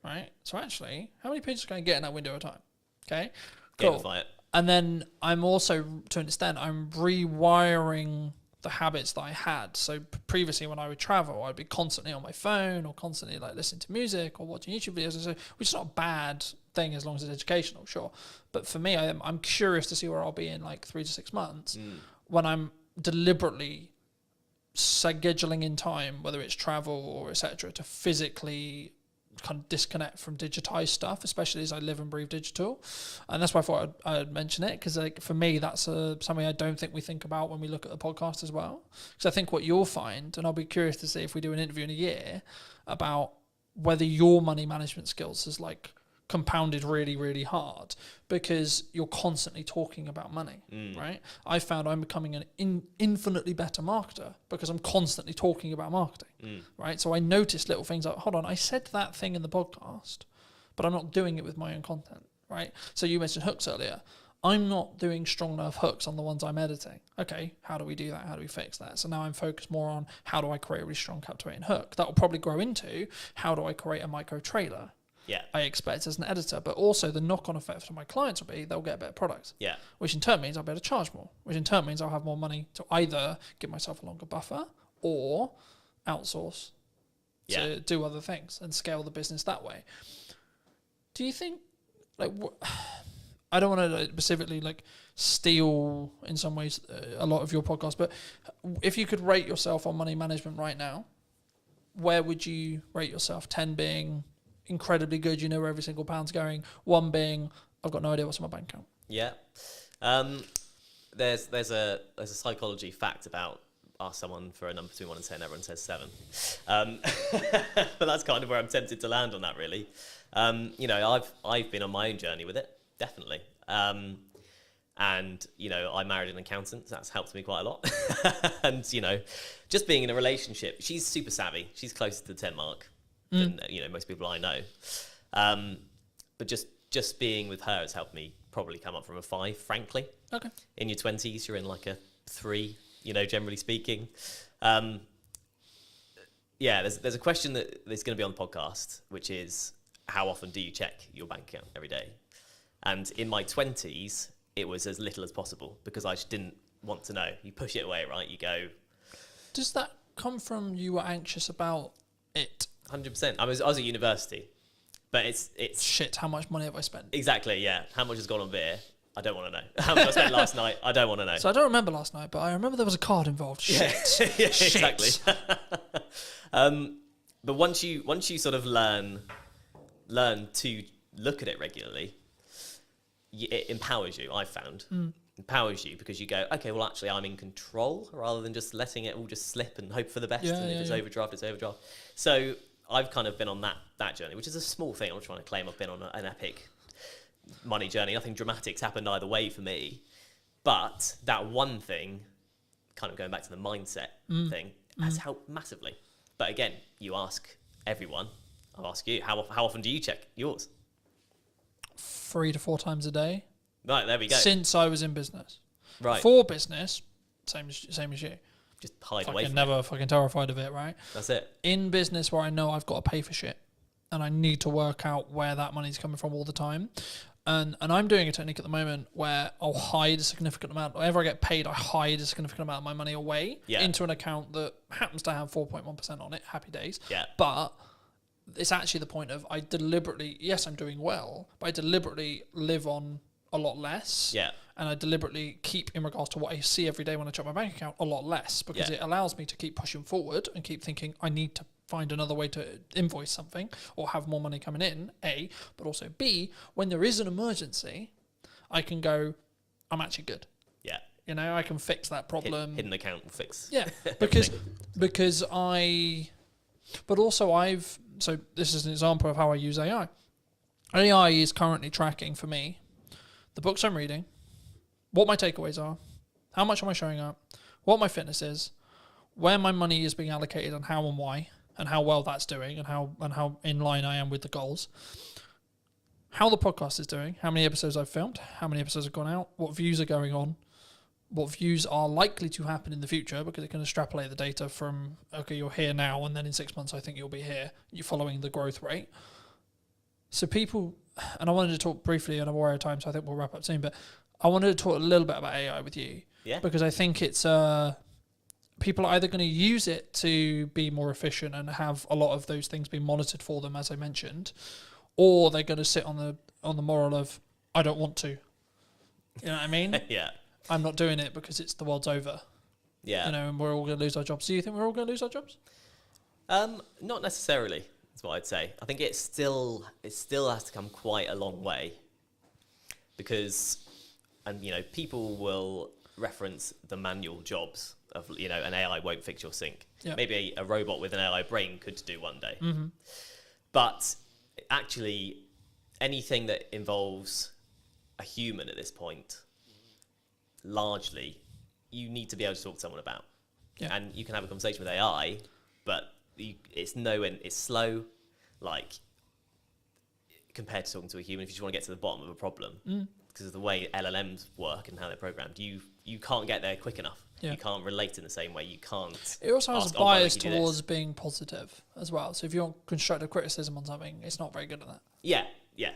right? So actually, how many pages can I get in that window at a time? Okay, cool. Gamify it. And then I'm also, to an extent, I'm rewiring the habits that I had. So previously when I would travel, I'd be constantly on my phone or constantly like listening to music or watching YouTube videos, which is not a bad thing as long as it's educational, sure. But for me, I'm curious to see where I'll be in like 3 to 6 months when I'm deliberately scheduling in time, whether it's travel or etc., to physically kind of disconnect from digitized stuff, especially as I live and breathe digital. And that's why I thought I'd mention it, because like for me, that's something I don't think we think about when we look at the podcast as well. Because I think what you'll find, and I'll be curious to see if we do an interview in a year about whether your money management skills is like compounded really, really hard because you're constantly talking about money, right? I found I'm becoming an infinitely better marketer because I'm constantly talking about marketing, right? So I noticed little things like, hold on, I said that thing in the podcast, but I'm not doing it with my own content, right? So you mentioned hooks earlier. I'm not doing strong enough hooks on the ones I'm editing. Okay, how do we do that? How do we fix that? So now I'm focused more on how do I create a really strong captivating hook? That will probably grow into how do I create a micro trailer? Yeah. I expect as an editor, but also the knock-on effect for my clients will be they'll get a better product. Yeah. Which in turn means I'll be able to charge more, which in turn means I'll have more money to either give myself a longer buffer or outsource to do other things and scale the business that way. Do you think, like, I don't want to specifically like steal in some ways a lot of your podcast, but if you could rate yourself on money management right now, where would you rate yourself? 10 being incredibly good, you know where every single pound's going. 1 being, I've got no idea what's in my bank account. Yeah. There's a psychology fact about ask someone for a number between 1 and 10, everyone says 7. But that's kind of where I'm tempted to land on that, really. You know, I've been on my own journey with it, definitely. And, you know, I married an accountant, so that's helped me quite a lot. And, you know, just being in a relationship, she's super savvy. She's closer to the 10 mark than, you know, most people I know. But just being with her has helped me probably come up from a 5, frankly. Okay. In your 20s, you're in like a 3, you know, generally speaking. Yeah, there's a question that is going to be on the podcast, which is how often do you check your bank account every day? And in my 20s, it was as little as possible because I just didn't want to know. You push it away, right? You go. Does that come from you were anxious about it? 100%. I was at university, but it's shit. How much money have I spent? Exactly. Yeah. How much has gone on beer? I don't want to know. How much I spent last night? I don't want to know. So I don't remember last night, but I remember there was a card involved. Shit. Yeah, exactly. But once you sort of learn to look at it regularly, it empowers you. I've found empowers you because you go, okay, well actually I'm in control rather than just letting it all just slip and hope for the best. And if it's overdraft, it's overdraft. So I've kind of been on that journey, which is a small thing. I'm not trying to claim I've been on an epic money journey. Nothing dramatic's happened either way for me, but that one thing, kind of going back to the mindset thing, has helped massively. But again, you ask everyone. I'll ask you, how often do you check yours? 3 to 4 times a day. Right, there we go. Since I was in business. Right. For business, same as you. Just hide away from it. Never fucking terrified of it, right? That's it. In business where I know I've got to pay for shit and I need to work out where that money's coming from all the time. And I'm doing a technique at the moment where I'll hide a significant amount. Whenever I get paid, I hide a significant amount of my money away into an account that happens to have 4.1% on it. Happy days. Yeah. But it's actually the point of I deliberately, yes, I'm doing well, but I deliberately live on a lot less. Yeah. And I deliberately keep, in regards to what I see every day when I check my bank account, a lot less because it allows me to keep pushing forward and keep thinking I need to find another way to invoice something or have more money coming in, A, but also B, when there is an emergency, I can go, I'm actually good. Yeah. You know, I can fix that problem. Hidden account will fix. Yeah, so this is an example of how I use AI. AI is currently tracking for me the books I'm reading, what my takeaways are, how much am I showing up, what my fitness is, where my money is being allocated and how and why, and how well that's doing and how in line I am with the goals, how the podcast is doing, how many episodes I've filmed, how many episodes have gone out, what views are going on, what views are likely to happen in the future because it can extrapolate the data from, okay, you're here now and then in 6 months I think you'll be here. You're following the growth rate. So people, and I wanted to talk briefly on a warrior time, so I think we'll wrap up soon, but I wanted to talk a little bit about AI with you. Yeah. Because I think it's, people are either going to use it to be more efficient and have a lot of those things being monitored for them, as I mentioned, or they're going to sit on the moral of, I don't want to. You know what I mean? Yeah. I'm not doing it because it's the world's over. Yeah. You know, and we're all going to lose our jobs. Do you think we're all going to lose our jobs? Not necessarily, is what I'd say. I think it still has to come quite a long way, because, and you know, people will reference the manual jobs of, you know, an AI won't fix your sink. Yeah. Maybe a robot with an AI brain could do one day. Mm-hmm. But actually, anything that involves a human at this point, largely, you need to be able to talk to someone about. Yeah. And you can have a conversation with AI, but it's slow, like, compared to talking to a human. If you just want to get to the bottom of a problem, because of the way LLMs work and how they're programmed, you can't get there quick enough. Yeah. You can't relate in the same way. You can't. It also has ask, a "Oh, why don't bias you do this?" towards being positive as well. So if you want constructive criticism on something, it's not very good at that. Yeah,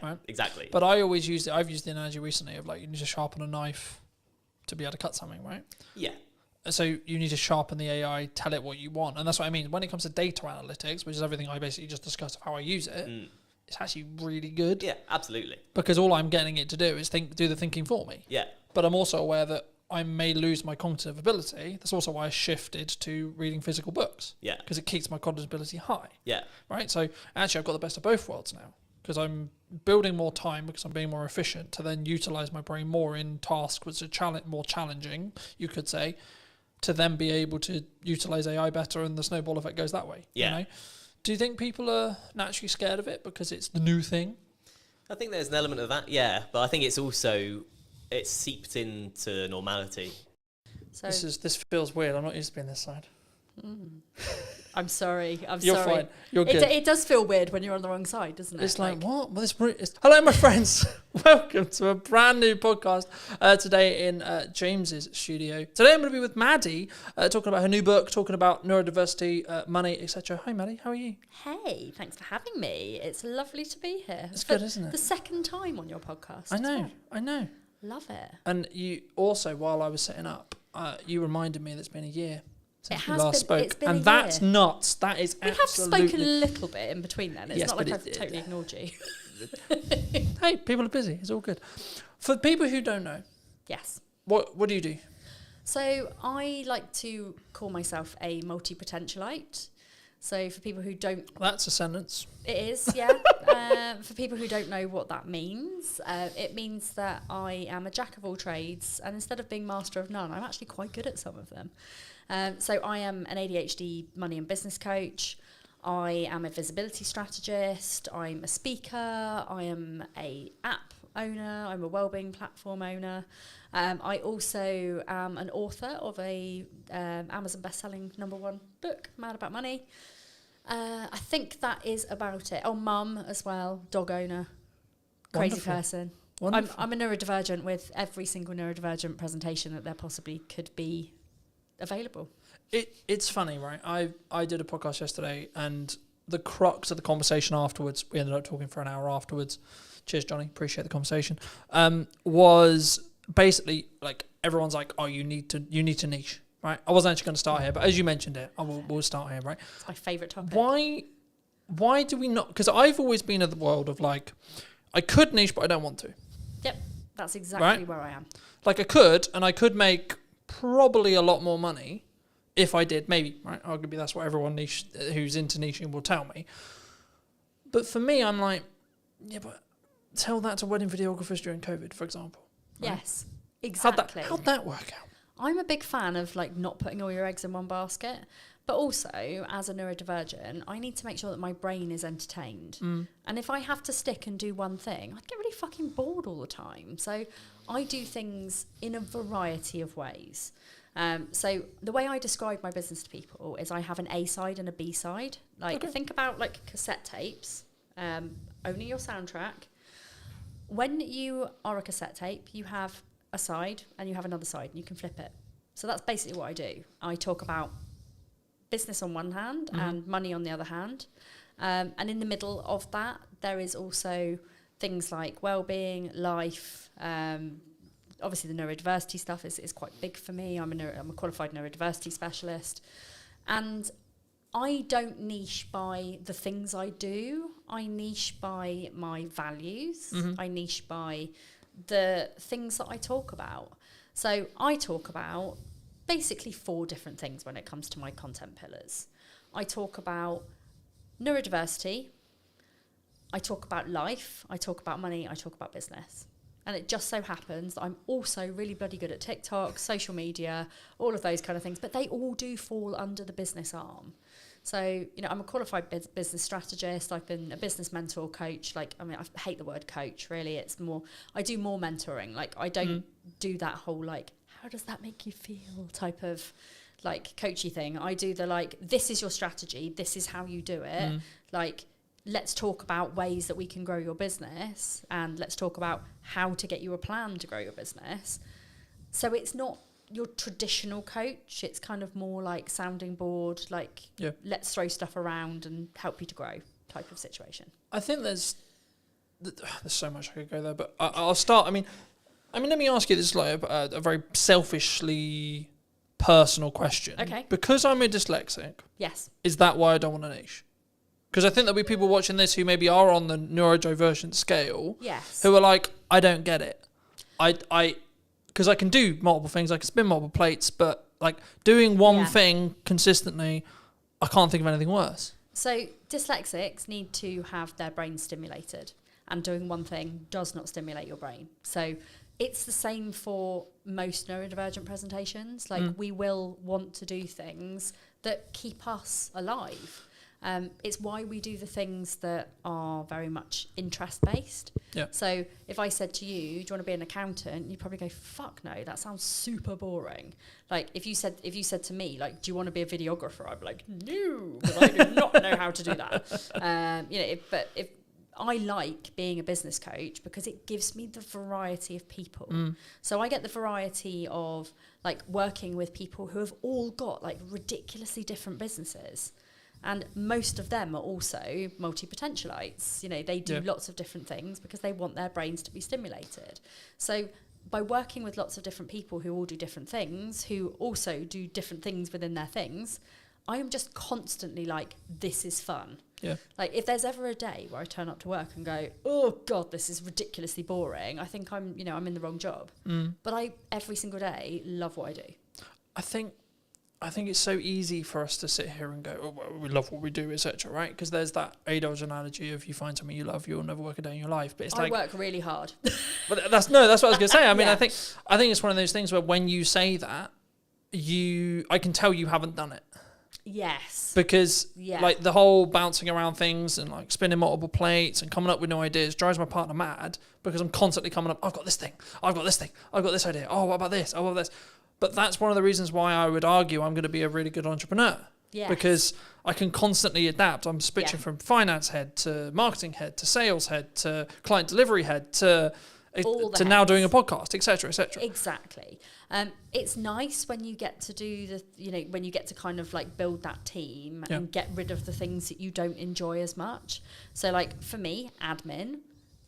Right. exactly. But I always use it. I've used the analogy recently of like, you need to sharpen a knife to be able to cut something, right? Yeah. So you need to sharpen the AI, tell it what you want. And that's what I mean. When it comes to data analytics, which is everything I basically just discussed of how I use it, it's actually really good. Yeah, absolutely. Because all I'm getting it to do is do the thinking for me. Yeah. But I'm also aware that I may lose my cognitive ability. That's also why I shifted to reading physical books. Yeah. Because it keeps my cognitive ability high. Yeah. Right? So actually I've got the best of both worlds now. Because I'm building more time because I'm being more efficient to then utilize my brain more in tasks which are more challenging, you could say, to then be able to utilize AI better, and the snowball effect goes that way. Yeah. You know? Do you think people are naturally scared of it because it's the new thing? I think there's an element of that, yeah. But I think it's also, it's seeped into normality. So This feels weird. I'm not used to being this side. I'm sorry. You're sorry. fine. You're good. It does feel weird when you're on the wrong side, doesn't it? It's like what? Well, hello, my friends. Welcome to a brand new podcast today in James's studio. Today I'm going to be with Maddie, talking about her new book, talking about neurodiversity, money, etc. Hi, Maddie. How are you? Hey, thanks for having me. It's lovely to be here. It's good, isn't it? The second time on your podcast. I know. as well. I know. Love it. And you also, while I was setting up, you reminded me that it's been a year since we has last been- spoke, it's been and a that's year. nuts. That is We have absolutely. spoken a little bit in between then. It's Yes, not but like I've it- totally ignored you. Hey, people are busy. It's all good. For people who don't know, Yes. what do you do? So I like to call myself a multi-potentialite. So for people who don't, That's a sentence. it is, yeah. For people who don't know what that means, it means that I am a jack of all trades, and instead of being master of none, I'm actually quite good at some of them. So I am an ADHD money and business coach. I am a visibility strategist. I'm a speaker. I am a app owner. I'm a wellbeing platform owner. I also am an author of a Amazon best-selling #1 book, Mad About Money. I think that is about it. Oh, mum as well, dog owner, crazy Wonderful. person. Wonderful. I'm a neurodivergent with every single neurodivergent presentation that there possibly could be available. It's funny, right? I did a podcast yesterday, and the crux of the conversation afterwards, we ended up talking for an hour afterwards. Cheers, Johnny. Appreciate the conversation. Was basically like everyone's like, oh, you need to niche, right? I wasn't actually going to start here, but as you mentioned it, we'll start here, right? It's my favourite topic. Why do we not? Because I've always been in the world of like, I could niche, but I don't want to. Yep, that's exactly Right? where I am. Like I could make probably a lot more money if I did, maybe, right? Arguably that's what everyone who's into niching will tell me. But for me, I'm like, yeah, but tell that to wedding videographers during COVID, for example. Right? Yes, exactly. How'd that work out? I'm a big fan of like not putting all your eggs in one basket, but also as a neurodivergent, I need to make sure that my brain is entertained. And if I have to stick and do one thing, I'd get really fucking bored all the time. So I do things in a variety of ways. So the way I describe my business to people is I have an A side and a B side. Like think about like cassette tapes, owning your soundtrack. When you are a cassette tape, you have a side and you have another side and you can flip it. So that's basically what I do. I talk about business on one hand and money on the other hand. And in the middle of that, there is also things like well-being, life. Obviously, the neurodiversity stuff is quite big for me. I'm a qualified neurodiversity specialist, and I don't niche by the things I do. I niche by my values. I niche by the things that I talk about. So I talk about basically 4 different things when it comes to my content pillars. I talk about neurodiversity, I talk about life, I talk about money, I talk about business. And it just so happens that I'm also really bloody good at TikTok, social media, all of those kind of things, but they all do fall under the business arm. So, I'm a qualified business strategist. I've been a business mentor coach. I hate the word coach, really. It's more, I do more mentoring. I don't do that whole, how does that make you feel type of, coachy thing. I do the, this is your strategy. This is how you do it. Let's talk about ways that we can grow your business, and let's talk about how to get you a plan to grow your business. So it's not your traditional coach. It's kind of more like sounding board, let's throw stuff around and help you to grow type of situation. I think there's so much I could go there, but I'll start. I mean, let me ask you this a very selfishly personal question. Okay. Because I'm a dyslexic. Yes. Is that why I don't want a niche? Because I think there'll be people watching this who maybe are on the neurodivergent scale. Yes. Who are like, I don't get it. Because I can do multiple things, I can spin multiple plates, but doing one thing consistently, I can't think of anything worse. So dyslexics need to have their brain stimulated, and doing one thing does not stimulate your brain. So it's the same for most neurodivergent presentations. We will want to do things that keep us alive. It's why we do the things that are very much interest-based. Yeah. So if I said to you, do you want to be an accountant? You'd probably go, fuck no, that sounds super boring. If you said to me, do you want to be a videographer? I'd be like, no, because I do not know how to do that. But if I like being a business coach because it gives me the variety of people. So I get the variety of working with people who have all got ridiculously different businesses. And most of them are also multi-potentialites. They do lots of different things because they want their brains to be stimulated. So by working with lots of different people who all do different things, who also do different things within their things, I am just constantly this is fun. Yeah. If there's ever a day where I turn up to work and go, oh God, this is ridiculously boring, I think I'm in the wrong job. But I, every single day, love what I do. I think it's so easy for us to sit here and go, oh, well, we love what we do, etc., right? Because there's that A-Dodge analogy of you find something you love, you'll never work a day in your life. But it's I work really hard. But that's what I was going to say. I mean, I think it's one of those things where when you say that, I can tell you haven't done it. Yes. Because the whole bouncing around things and spinning multiple plates and coming up with new ideas drives my partner mad, because I'm constantly coming up, I've got this thing, I've got this thing, I've got this idea, oh, what about this, oh, what about this? But that's one of the reasons why I would argue I'm going to be a really good entrepreneur. Yes. Because I can constantly adapt. I'm switching from finance head to marketing head to sales head to client delivery head to now doing a podcast, etc., etc. Exactly. It's nice when you get to do when you get to kind of build that team and get rid of the things that you don't enjoy as much. So for me, admin,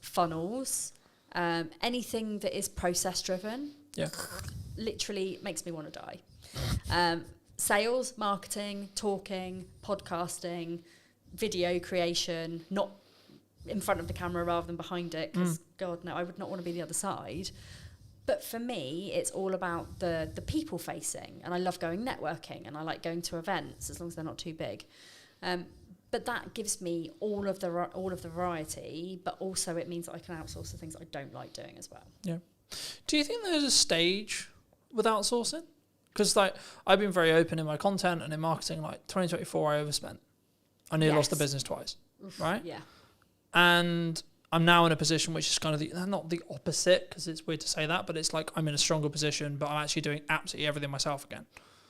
funnels, anything that is process driven. Yeah. Literally makes me want to die. Sales, marketing, talking, podcasting, video creation, not in front of the camera rather than behind it, because God no, I would not want to be the other side. But for me, it's all about the people facing, and I love going networking, and I like going to events as long as they're not too big. But that gives me all of the variety, but also it means that I can outsource the things I don't like doing as well. Yeah. Do you think there's a stage with outsourcing? Because I've been very open in my content and in marketing. 2024, I overspent. I nearly lost the business twice. Oof, right? Yeah. And I'm now in a position which is kind of not the opposite, because it's weird to say that, but it's I'm in a stronger position, but I'm actually doing absolutely everything myself again.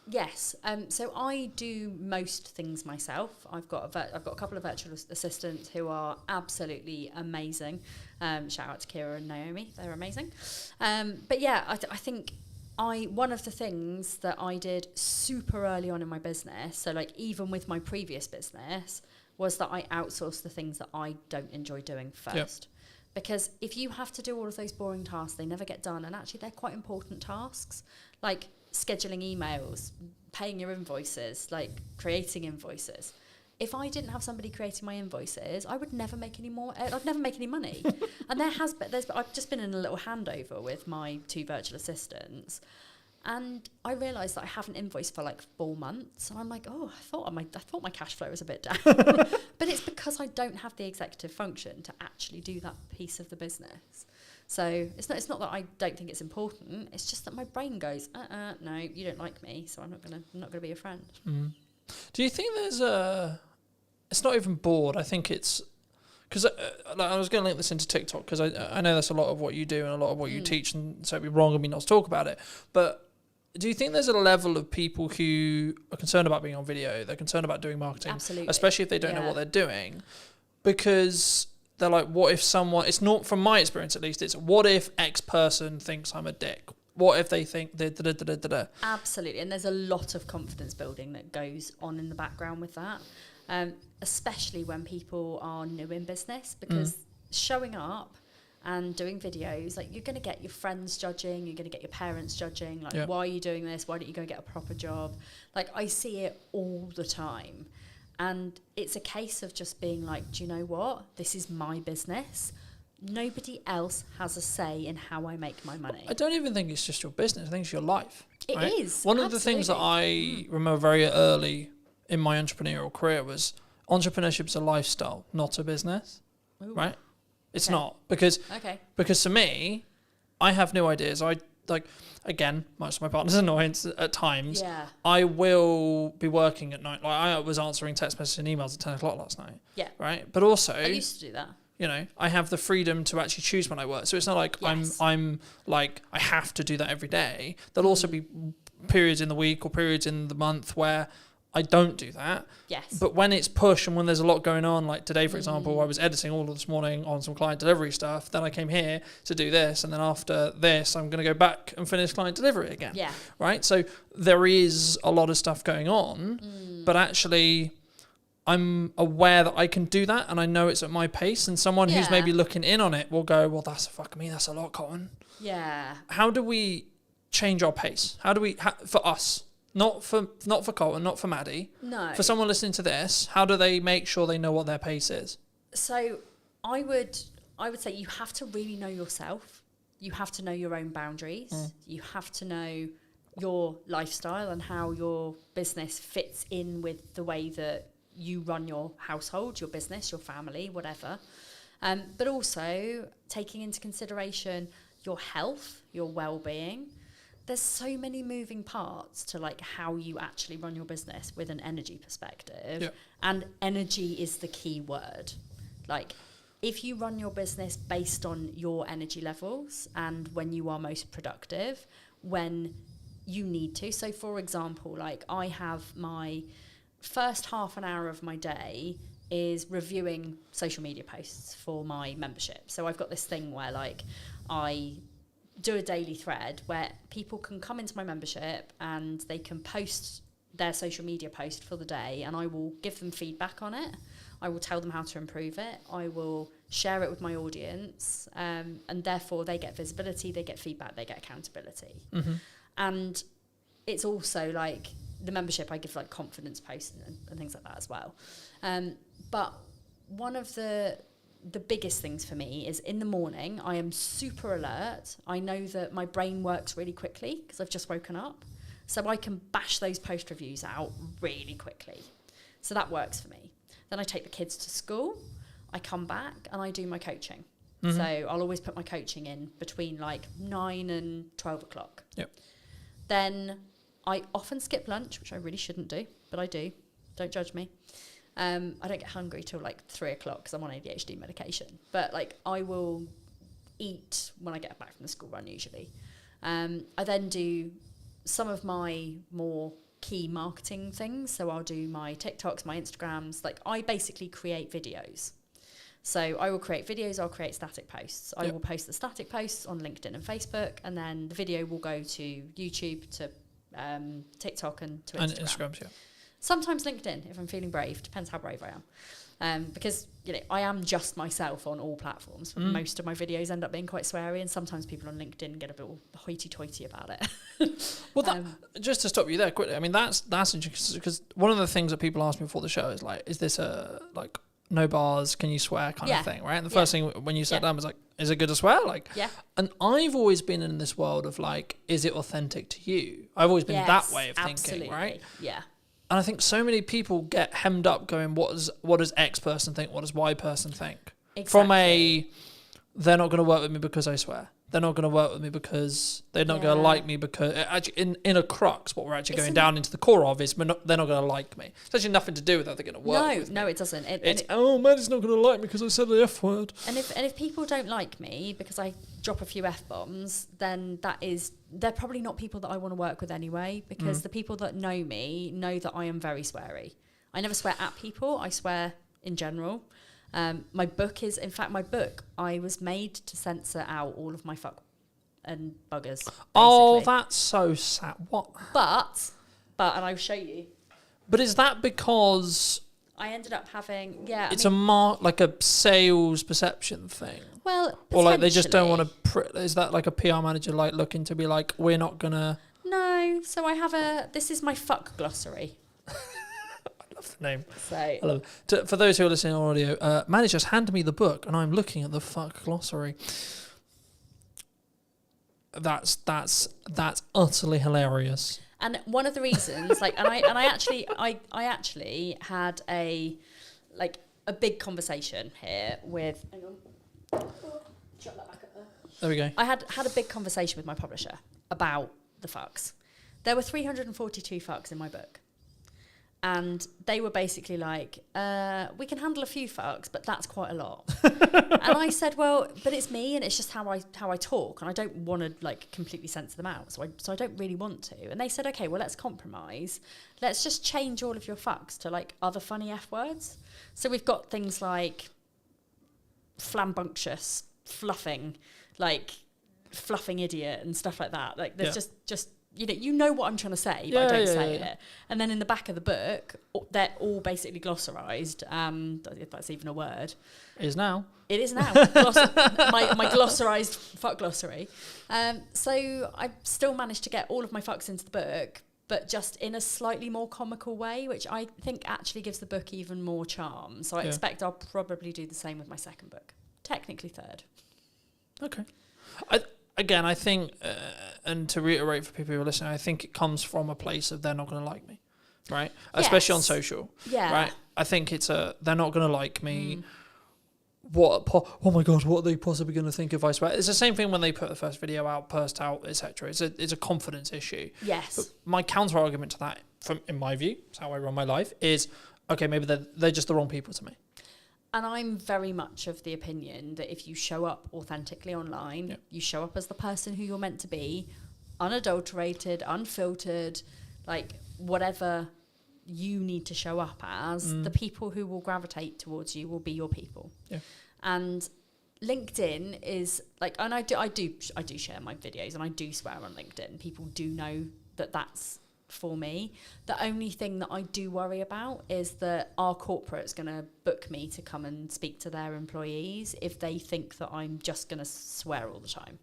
Yes. So I do most things myself. I've got a couple of virtual assistants who are absolutely amazing. Shout out to Kira and Naomi. They're amazing. But yeah, I think one of the things that I did super early on in my business, so even with my previous business, was that I outsourced the things that I don't enjoy doing first. Because if you have to do all of those boring tasks, they never get done. And actually, they're quite important tasks, like scheduling emails, paying your invoices, like creating invoices. If I didn't have somebody creating my invoices, I would never make any more. I'd never make any money. And I've just been in a little handover with my 2 virtual assistants, and I realised that I haven't invoiced for like 4 months, and I'm like, oh, I thought my cash flow was a bit down, but it's because I don't have the executive function to actually do that piece of the business. So it's not that I don't think it's important. It's just that my brain goes, no, you don't like me, so I'm not gonna be your friend. Mm. Do you think there's a? It's not even bored. I think it's because I was going to link this into TikTok because I know that's a lot of what you do and a lot of what you teach, and so it'd be wrong of me not to talk about it. But do you think there's a level of people who are concerned about being on video? They're concerned about doing marketing, Absolutely. especially if they don't know what they're doing, because they're like, what if someone? It's not, from my experience at least. It's what if X person thinks I'm a dick? What if they think da-da-da-da-da-da? Absolutely, and there's a lot of confidence building that goes on in the background with that, especially when people are new in business, because showing up and doing videos, like, you're going to get your friends judging, you're going to get your parents judging, like, why are you doing this? Why don't you go get a proper job? Like, I see it all the time, and it's a case of just being like, do you know what? This is my business. Nobody else has a say in how I make my money. I don't even think it's just your business. I think it's your life. It is. One of the things that I remember very early in my entrepreneurial career was entrepreneurship is a lifestyle, not a business. Ooh. Right? It's not because to me, I have new ideas. I like, again, much to my partner's annoyance at times. Yeah. I will be working at night. Like, I was answering text messages and emails at 10 o'clock last night. Yeah. Right. But also, I used to do that. You know, I have the freedom to actually choose when I work. So it's not like I'm like, I have to do that every day. There'll also be periods in the week or periods in the month where I don't do that. Yes. But when it's push and when there's a lot going on, like today, for example, I was editing all of this morning on some client delivery stuff. Then I came here to do this. And then after this, I'm going to go back and finish client delivery again. Yeah. Right. So there is a lot of stuff going on, but actually I'm aware that I can do that, and I know it's at my pace, and someone who's maybe looking in on it will go, well, that's that's a lot, Colin. Yeah. How do we change our pace? How do we, for us, not for Colin, not for Maddie, no, for someone listening to this, how do they make sure they know what their pace is? So I would say you have to really know yourself. You have to know your own boundaries. You have to know your lifestyle and how your business fits in with the way that you run your household, your business, your family, whatever. But also taking into consideration your health, your well-being. There's so many moving parts to like how you actually run your business with an energy perspective. Yep. And energy is the key word. Like, if you run your business based on your energy levels and when you are most productive, when you need to. So for example, like, I have my first half an hour of my day is reviewing social media posts for my membership. So I've got this thing where, like, I do a daily thread where people can come into my membership and they can post their social media post for the day, and I will give them feedback on it. I will tell them how to improve it. I will share it with my audience, and therefore they get visibility, they get feedback, they get accountability. And it's also like, the membership, I give like confidence posts and things like that as well. But one of the biggest things for me is in the morning, I am super alert. I know that my brain works really quickly because I've just woken up. So I can bash those post reviews out really quickly. So that works for me. Then I take the kids to school. I come back and I do my coaching. So I'll always put my coaching in between like 9 and 12 o'clock. Yep. Then I often skip lunch, which I really shouldn't do, but I do. Don't judge me. I don't get hungry till like 3 o'clock because I'm on ADHD medication. But like, I will eat when I get back from the school run usually. I then do some of my more key marketing things. So I'll do my TikToks, my Instagrams. Like, I basically create videos. So I will create videos, I'll create static posts. I will post the static posts on LinkedIn and Facebook, and then the video will go to YouTube, to TikTok and to Instagram. And Instagrams, Sometimes LinkedIn, if I'm feeling brave. Depends how brave I because I am just myself on all platforms. Most of my videos end up being quite sweary, and sometimes people on LinkedIn get a bit hoity-toity about it. Well, just to stop you there quickly, I mean, that's interesting, because one of the things that people ask me before the show is like, is this a like no bars, can you swear kind of thing, right? And the first thing when you sat down was like, is it good to swear? Like, and I've always been in this world of like, is it authentic to you? I've always been that way of thinking, right? Yeah. And I think so many people get hemmed up going, what does X person think? What does Y person think? Exactly. From they're not going to work with me because I swear. They're not going to work with me because they're not going to like me, because actually in a crux, what we're actually going down into the core of is they're not going to like me. It's actually nothing to do with how they're going to work with me. No, it doesn't. Maddie's not going to like me because I said the F word. And if people don't like me because I drop a few F-bombs, then they're probably not people that I want to work with anyway, because the people that know me know that I am very sweary. I never swear at people, I swear in general. My book, I was made to censor out all of my fuck and buggers. Basically. Oh, that's so sad. What? But, and I'll show you. But is that because I ended up having, it's like a sales perception thing? Well, or like they just don't want to. Is that like a PR manager like looking to be like, we're not gonna? No. So I have this is my fuck glossary. The name. So for those who are listening on audio, Manny just handed me the book and I'm looking at the fuck glossary. That's utterly hilarious. And one of the reasons, I actually had a big conversation here with. Hang on. Shut that back up there. There we go. I had a big conversation with my publisher about the fucks. There were 342 fucks in my book. And they were basically like, we can handle a few fucks, but that's quite a lot. And I said, well, but it's me, and it's just how I talk, and I don't want to like completely censor them out, so I don't really want to. And they said, okay, well, let's compromise. Let's just change all of your fucks to like other funny F words. So we've got things like flambunctious, fluffing idiot and stuff like that. Like there's just you know what I'm trying to say, but I don't say it. And then in the back of the book, they're all basically glossarized. If that's even a word. It is now. It is now. My glossarized fuck glossary. So I still managed to get all of my fucks into the book, but just in a slightly more comical way, which I think actually gives the book even more charm. So I expect I'll probably do the same with my second book. Technically third. Okay. I think, and to reiterate for people who are listening, I think it comes from a place of they're not going to like me, right? Yes. Especially on social, right? I think it's they're not going to like me. Oh my God, what are they possibly going to think if I swear? It's the same thing when they put the first video out, burst out, etc. It's a confidence issue. Yes. But my counter argument to that, in my view, it's how I run my life, is okay, maybe they're just the wrong people to me. And I'm very much of the opinion that if you show up authentically online, you show up as the person who you're meant to be, unadulterated, unfiltered, like whatever you need to show up as, the people who will gravitate towards you will be your people. Yeah. And LinkedIn is like, and I do share my videos and I do swear on LinkedIn. People do know that that's for me. The only thing that I do worry about is that our corporate's going to book me to come and speak to their employees if they think that I'm just going to swear all the time.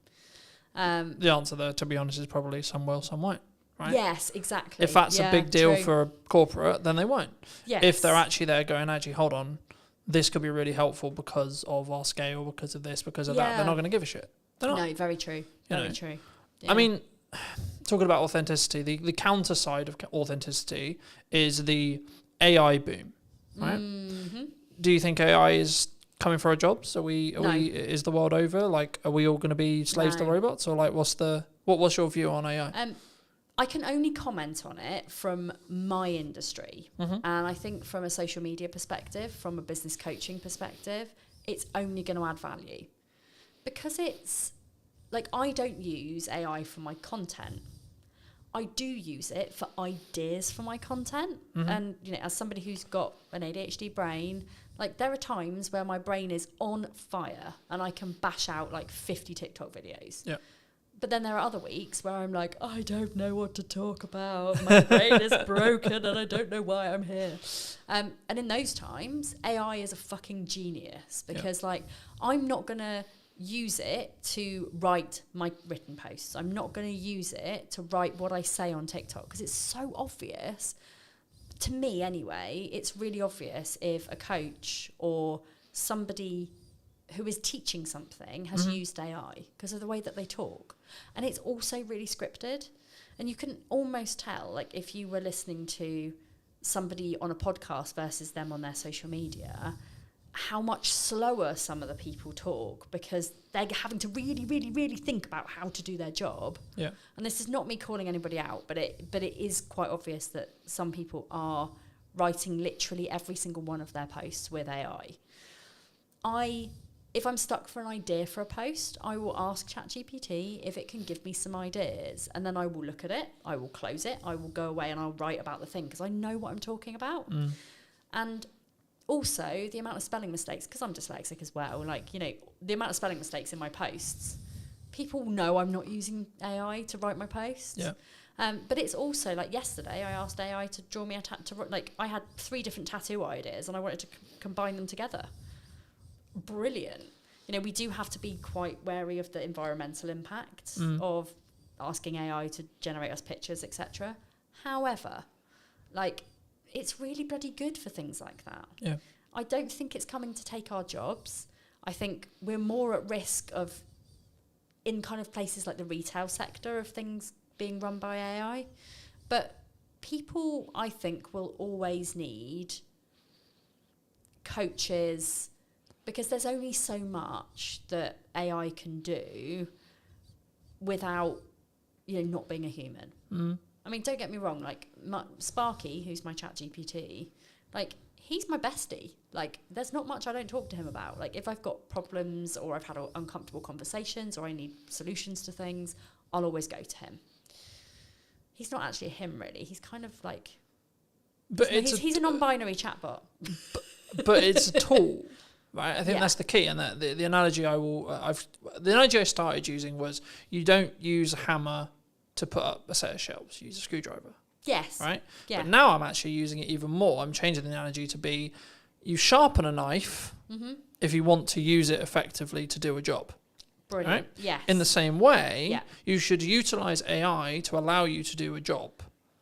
The answer there, to be honest, is probably some will, some won't. Right? Yes, exactly. If that's a big deal for a corporate, then they won't. Yes. If they're actually there going, actually, hold on, this could be really helpful because of our scale, because of this, because of that, they're not going to give a shit. They're not. No, very true. Very true. Yeah. I mean, talking about authenticity, the counter side of authenticity is the AI boom, right? Mm-hmm. Do you think AI is coming for our jobs? Is the world over? Like, are we all going to be slaves to robots, or like, what's your view on AI? I can only comment on it from my industry, and I think from a social media perspective, from a business coaching perspective, it's only going to add value, because it's like, I don't use AI for my content. I do use it for ideas for my content. And, as somebody who's got an ADHD brain, like, there are times where my brain is on fire and I can bash out like 50 TikTok videos. Yeah. But then there are other weeks where I'm like, I don't know what to talk about. My brain is broken and I don't know why I'm here. And in those times, AI is a fucking genius because like I'm not going to use it to write my written posts. I'm not going to use it to write what I say on TikTok because it's so obvious. To me anyway, it's really obvious if a coach or somebody who is teaching something has used AI because of the way that they talk. And it's also really scripted. And you can almost tell, like, if you were listening to somebody on a podcast versus them on their social media, how much slower some of the people talk because they're having to really, really, really think about how to do their job. Yeah. And this is not me calling anybody out, but it is quite obvious that some people are writing literally every single one of their posts with AI. If I'm stuck for an idea for a post, I will ask ChatGPT if it can give me some ideas, and then I will look at it, I will close it, I will go away and I'll write about the thing because I know what I'm talking about. And also the amount of spelling mistakes, because I'm dyslexic as well, like, you know, the amount of spelling mistakes in my posts, people know I'm not using AI to write my posts. Yeah. But it's also like yesterday I asked AI to draw me a tattoo. Like I had 3 different tattoo ideas and I wanted to combine them together. Brilliant. You know, we do have to be quite wary of the environmental impact of asking AI to generate us pictures, etc. However, like, it's really bloody good for things like that. Yeah. I don't think it's coming to take our jobs. I think we're more at risk of, in kind of places like the retail sector, of things being run by AI. But people, I think, will always need coaches, because there's only so much that AI can do without, you know, not being a human. I mean, don't get me wrong, like Sparky, who's my ChatGPT, like, he's my bestie. Like, there's not much I don't talk to him about. Like, if I've got problems or I've had uncomfortable conversations or I need solutions to things, I'll always go to him. He's not actually a him, really. He's kind of like... But he's a non-binary chatbot. But it's a tool. Right, I think that's the key, and that the analogy the analogy I started using was you don't use a hammer to put up a set of shelves; you use a screwdriver. Yes. Right. Yeah. But now I'm actually using it even more. I'm changing the analogy to be: you sharpen a knife if you want to use it effectively to do a job. Brilliant. Right? Yes. In the same way, you should utilize AI to allow you to do a job.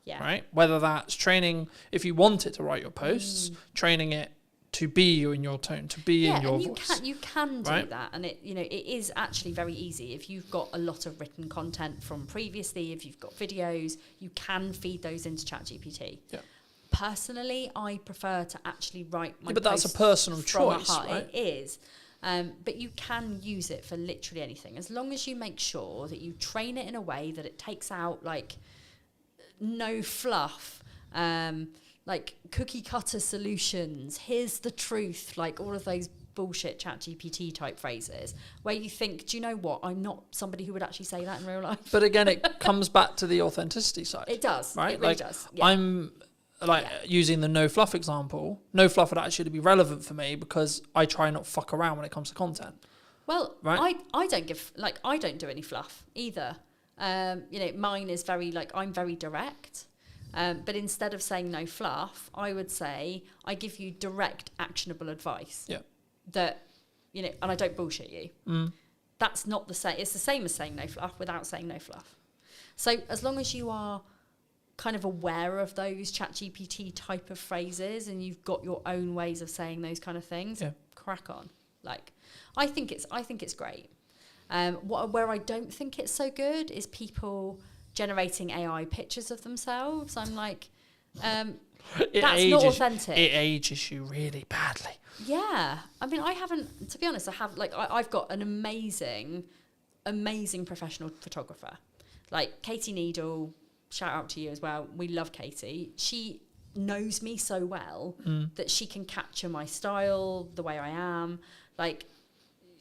Yeah. Right. Whether that's training, if you want it to write your posts, training it to be you in your tone, to be in your voice. You can do that, and it, you know, it is actually very easy. If you've got a lot of written content from previously, if you've got videos, you can feed those into ChatGPT. Yeah. Personally, I prefer to actually write my but that's a posts personal from choice, a heart. right? It is. But you can use it for literally anything, as long as you make sure that you train it in a way that it takes out, like, no fluff, like cookie cutter solutions, here's the truth, like all of those bullshit ChatGPT type phrases where you think, do you know what, I'm not somebody who would actually say that in real life. But again, it comes back to the authenticity side. It does. Right? It really like, does. Yeah. I'm like using the no fluff example. No fluff would actually be relevant for me because I try not fuck around when it comes to content. Well, right? I don't do any fluff either. You know, mine is very, like, I'm very direct. But instead of saying no fluff, I would say I give you direct, actionable advice. Yeah. That, you know, and I don't bullshit you. That's not the same. It's the same as saying no fluff without saying no fluff. So as long as you are kind of aware of those ChatGPT type of phrases and you've got your own ways of saying those kind of things, crack on. Like, I think it's great. Where I don't think it's so good is people generating AI pictures of themselves. I'm like, that's not authentic. It ages you really badly. Yeah. I mean, I haven't, to be honest, I've got an amazing professional photographer. Like Katie Needle, shout out to you as well. We love Katie. She knows me so well that she can capture my style, the way I am. Like,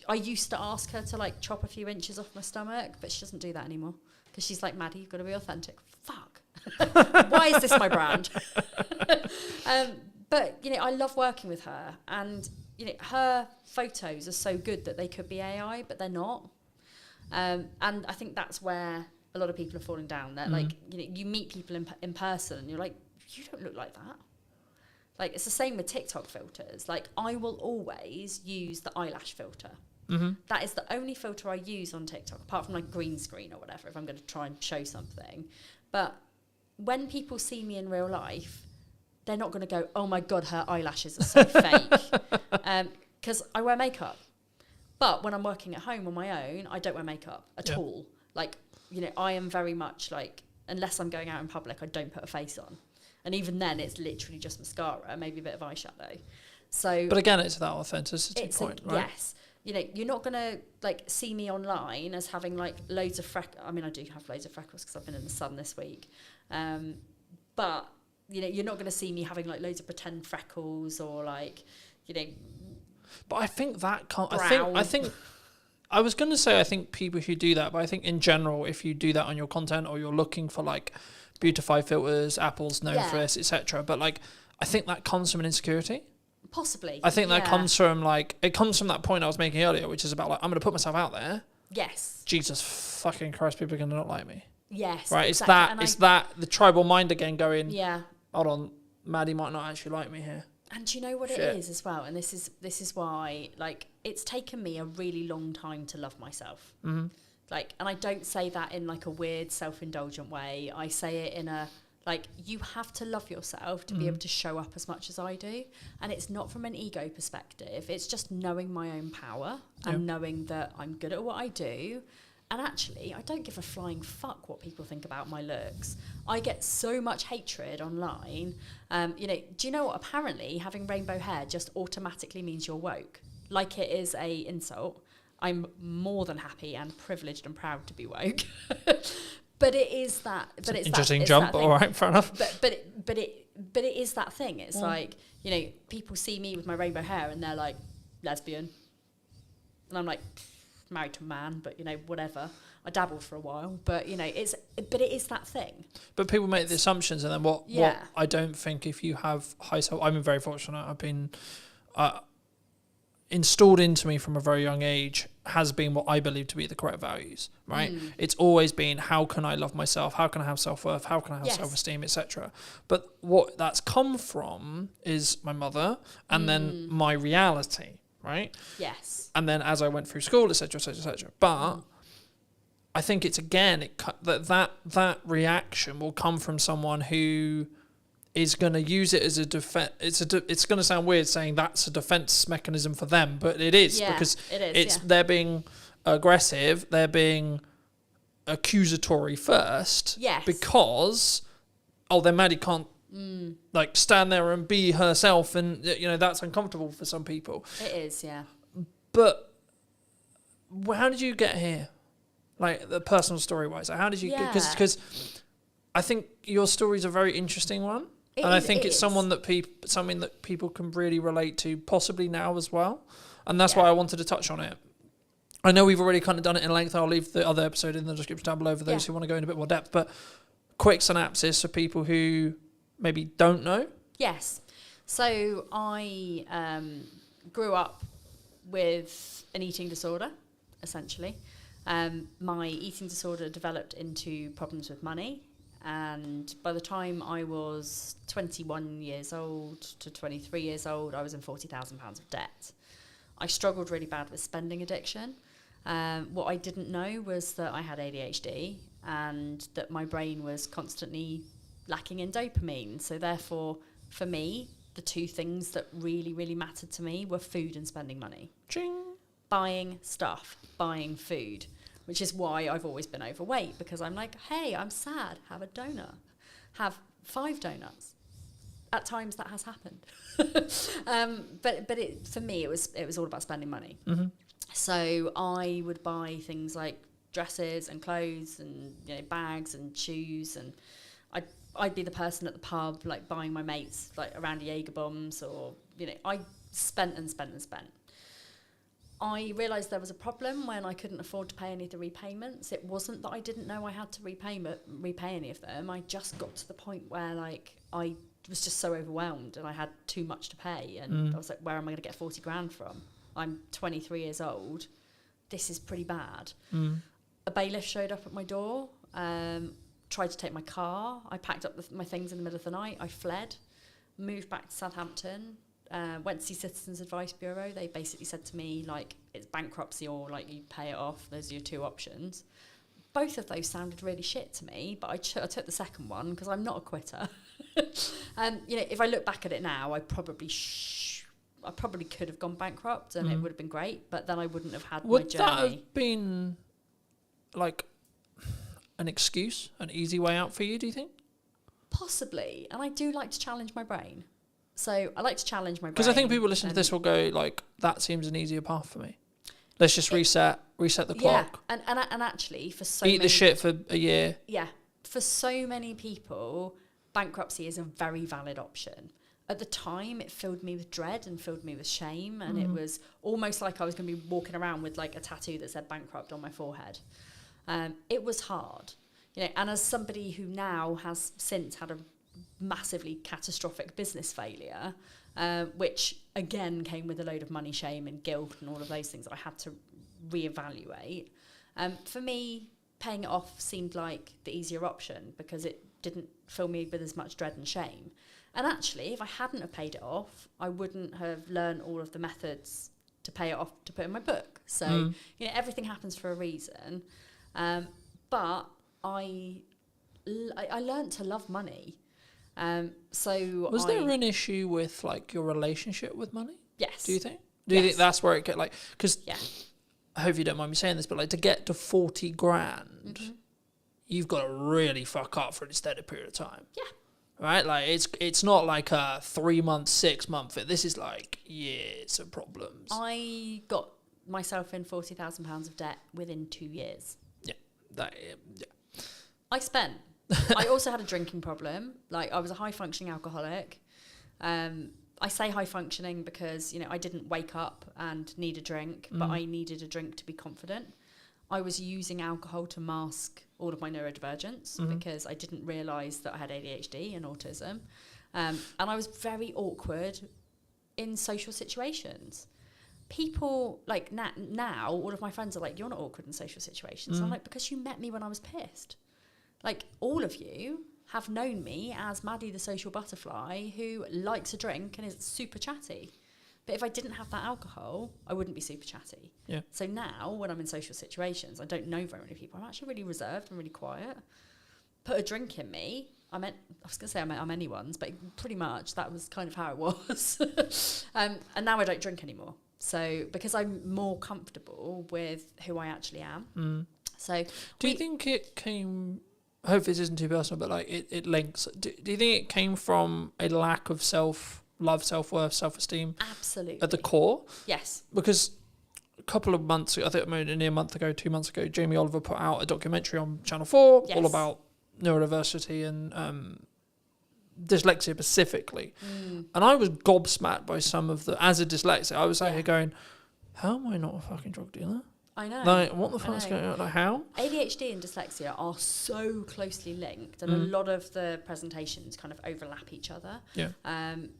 I used to ask her to, like, chop a few inches off my stomach, but she doesn't do that anymore. Because she's like, Maddie, you've got to be authentic. Fuck. Why is this my brand? But, you know, I love working with her. And, you know, her photos are so good that they could be AI, but they're not. And I think that's where a lot of people are falling down. That like, you know, you meet people in person and you're like, you don't look like that. Like, it's the same with TikTok filters. Like, I will always use the eyelash filter. That is the only filter I use on TikTok, apart from like green screen or whatever, if I'm going to try and show something. But when people see me in real life, they're not going to go, oh my God, her eyelashes are so fake. Because I wear makeup. But when I'm working at home on my own, I don't wear makeup at all. Like, you know, I am very much like, unless I'm going out in public, I don't put a face on. And even then, it's literally just mascara, maybe a bit of eyeshadow. So, but again, it's that authenticity point, right? Yes. You know, you're not going to like see me online as having like loads of freckles. I mean, I do have loads of freckles because I've been in the sun this week. But, you know, you're not going to see me having like loads of pretend freckles or like, you know. But I think that can't, I think I was going to say, I think people who do that, but I think in general, if you do that on your content or you're looking for like beautify filters, Apple's known for this, etc. But like, I think that comes from an insecurity. Possibly. I think that comes from like, it comes from that point I was making earlier, which is about like, I'm going to put myself out there. Yes. Jesus fucking Christ, people are going to not like me. Yes. Right. Exactly. It's that the tribal mind again going, yeah, hold on, Maddie might not actually like me here. And do you know what it is as well? And this is why, like, it's taken me a really long time to love myself. Like, and I don't say that in like a weird self-indulgent way. I say it in a, like, you have to love yourself to be able to show up as much as I do. And it's not from an ego perspective. It's just knowing my own power and knowing that I'm good at what I do. And actually, I don't give a flying fuck what people think about my looks. I get so much hatred online. You know, do you know what? Apparently, having rainbow hair just automatically means you're woke. Like it is a insult. I'm more than happy and privileged and proud to be woke. But it is that. But it's interesting that, jump. All right, fair enough. But it is that thing. It's like, you know, people see me with my rainbow hair and they're like, lesbian, and I'm like, married to a man, but you know, whatever. I dabbled for a while, but you know, it is that thing. But people make the assumptions, and then what I don't think, if you have high self, I'm very fortunate. I've been installed into me from a very young age, has been what I believe to be the correct values, right? It's always been, how can I love myself? How can I have self-worth? How can I have self-esteem, etc.? But what that's come from is my mother, and then my reality, right? Yes. And then as I went through school, etc., etc., etc. But I think it's, again, that reaction will come from someone who is going to use it as a defense. It's going to sound weird saying that's a defense mechanism for them, but it is, because they're being aggressive, they're being accusatory first, because then Maddie can't like stand there and be herself, and you know that's uncomfortable for some people. It is, yeah. But how did you get here? Like the personal story wise, how did you get? Because I think your story is a very interesting one. And I think it's something that people can really relate to, possibly now as well. And that's why I wanted to touch on it. I know we've already kind of done it in length. I'll leave the other episode in the description down below for those who want to go in a bit more depth. But quick synopsis for people who maybe don't know. Yes. So I grew up with an eating disorder, essentially. My eating disorder developed into problems with money. And by the time I was 21 years old to 23 years old, I was in £40,000 of debt. I struggled really bad with spending addiction. What I didn't know was that I had ADHD and that my brain was constantly lacking in dopamine. So therefore, for me, the two things that really, really mattered to me were food and spending money. Ching. Buying stuff, buying food. Which is why I've always been overweight, because I'm like, hey, I'm sad, have a donut. Have 5 donuts. At times that has happened. But for me, it was all about spending money. So I would buy things like dresses and clothes and bags and shoes, and I'd be the person at the pub like buying my mates like around Jaeger bombs, or I spent and spent and spent. I realised there was a problem when I couldn't afford to pay any of the repayments. It wasn't that I didn't know I had to repay any of them. I just got to the point where like I was just so overwhelmed and I had too much to pay, and I was like, where am I going to get 40 grand from? I'm 23 years old. This is pretty bad. a bailiff showed up at my door, tried to take my car. I packed up my things in the middle of the night. I fled, moved back to Southampton, went to see Citizens Advice Bureau. They basically said to me, like, it's bankruptcy or, like, you pay it off. Those are your two options. Both of those sounded really shit to me, but I took the second one because I'm not a quitter. You know, if I look back at it now, I probably could have gone bankrupt and it would have been great, but then I wouldn't have had my journey. Would that have been, like, an excuse, an easy way out for you, do you think? Possibly. And I do like to challenge my brain. So I like to challenge my brain. Because I think people listening to this will go, like, that seems an easier path for me. Let's just reset the clock. Yeah, and actually, for so Eat the shit for a year. Yeah, for so many people, bankruptcy is a very valid option. At the time, it filled me with dread and filled me with shame, and it was almost like I was going to be walking around with, like, a tattoo that said bankrupt on my forehead. It was hard, you know. And as somebody who now has since had a massively catastrophic business failure, which again came with a load of money, shame and guilt and all of those things that I had to reevaluate. For me, paying it off seemed like the easier option because it didn't fill me with as much dread and shame. And actually, if I hadn't have paid it off, I wouldn't have learned all of the methods to pay it off to put in my book. So, you know, everything happens for a reason. But I learned to love money. So was there an issue with, like, your relationship with money? Yes. Do you think? Do you think that's where it get, like, because yeah. I hope you don't mind me saying this, but, like, to get to 40 grand, you've got to really fuck up for an extended period of time. Yeah. Right? Like, it's not like a 3 month, 6 month. This is like years of problems. I got myself in £40,000 of debt within 2 years. Yeah. I also had a drinking problem. Like, I was a high functioning alcoholic. I say high functioning because, you know, I didn't wake up and need a drink, but I needed a drink to be confident. I was using alcohol to mask all of my neurodivergence because I didn't realise that I had ADHD and autism. And I was very awkward in social situations. People, like, now, all of my friends are like, you're not awkward in social situations. I'm like, because you met me when I was pissed. Like, all of you have known me as Maddie the social butterfly who likes a drink and is super chatty. But if I didn't have that alcohol, I wouldn't be super chatty. Yeah. So now, when I'm in social situations, I don't know very many people. I'm actually really reserved and really quiet. Put a drink in me. I'm anyone's, but pretty much that was kind of how it was. And now I don't drink anymore. So because I'm more comfortable with who I actually am. So do you think it came... I hope this isn't too personal, but, like, it links. Do you think it came from a lack of self-love, self-worth, self-esteem? Absolutely. At the core? Yes. Because a couple of months ago, I think near a month ago, 2 months ago, Jamie Oliver put out a documentary on Channel 4 all about neurodiversity and dyslexia specifically. And I was gobsmacked by some of the... As a dyslexic, I was out here going, how am I not a fucking drug dealer? I know. Like, what the fuck's going on? Like, how? ADHD and dyslexia are so closely linked, and a lot of the presentations kind of overlap each other. Yeah.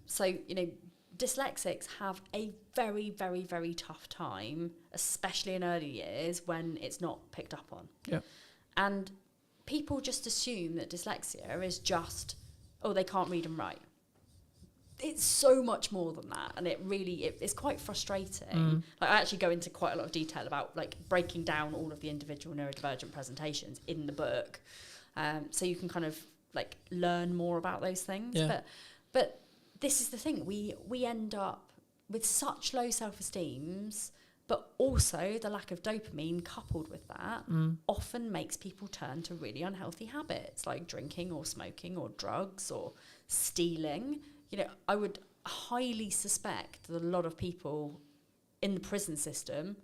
So, you know, dyslexics have a very, very, very tough time, especially in early years when it's not picked up on. Yeah. And people just assume that dyslexia is just, oh, they can't read and write. It's so much more than that, and it's quite frustrating. Like, I actually go into quite a lot of detail about, like, breaking down all of the individual neurodivergent presentations in the book, so you can kind of, like, learn more about those things. Yeah. But this is the thing, we end up with such low self-esteems, but also the lack of dopamine coupled with that often makes people turn to really unhealthy habits like drinking or smoking or drugs or stealing. You know, I would highly suspect that a lot of people in the prison system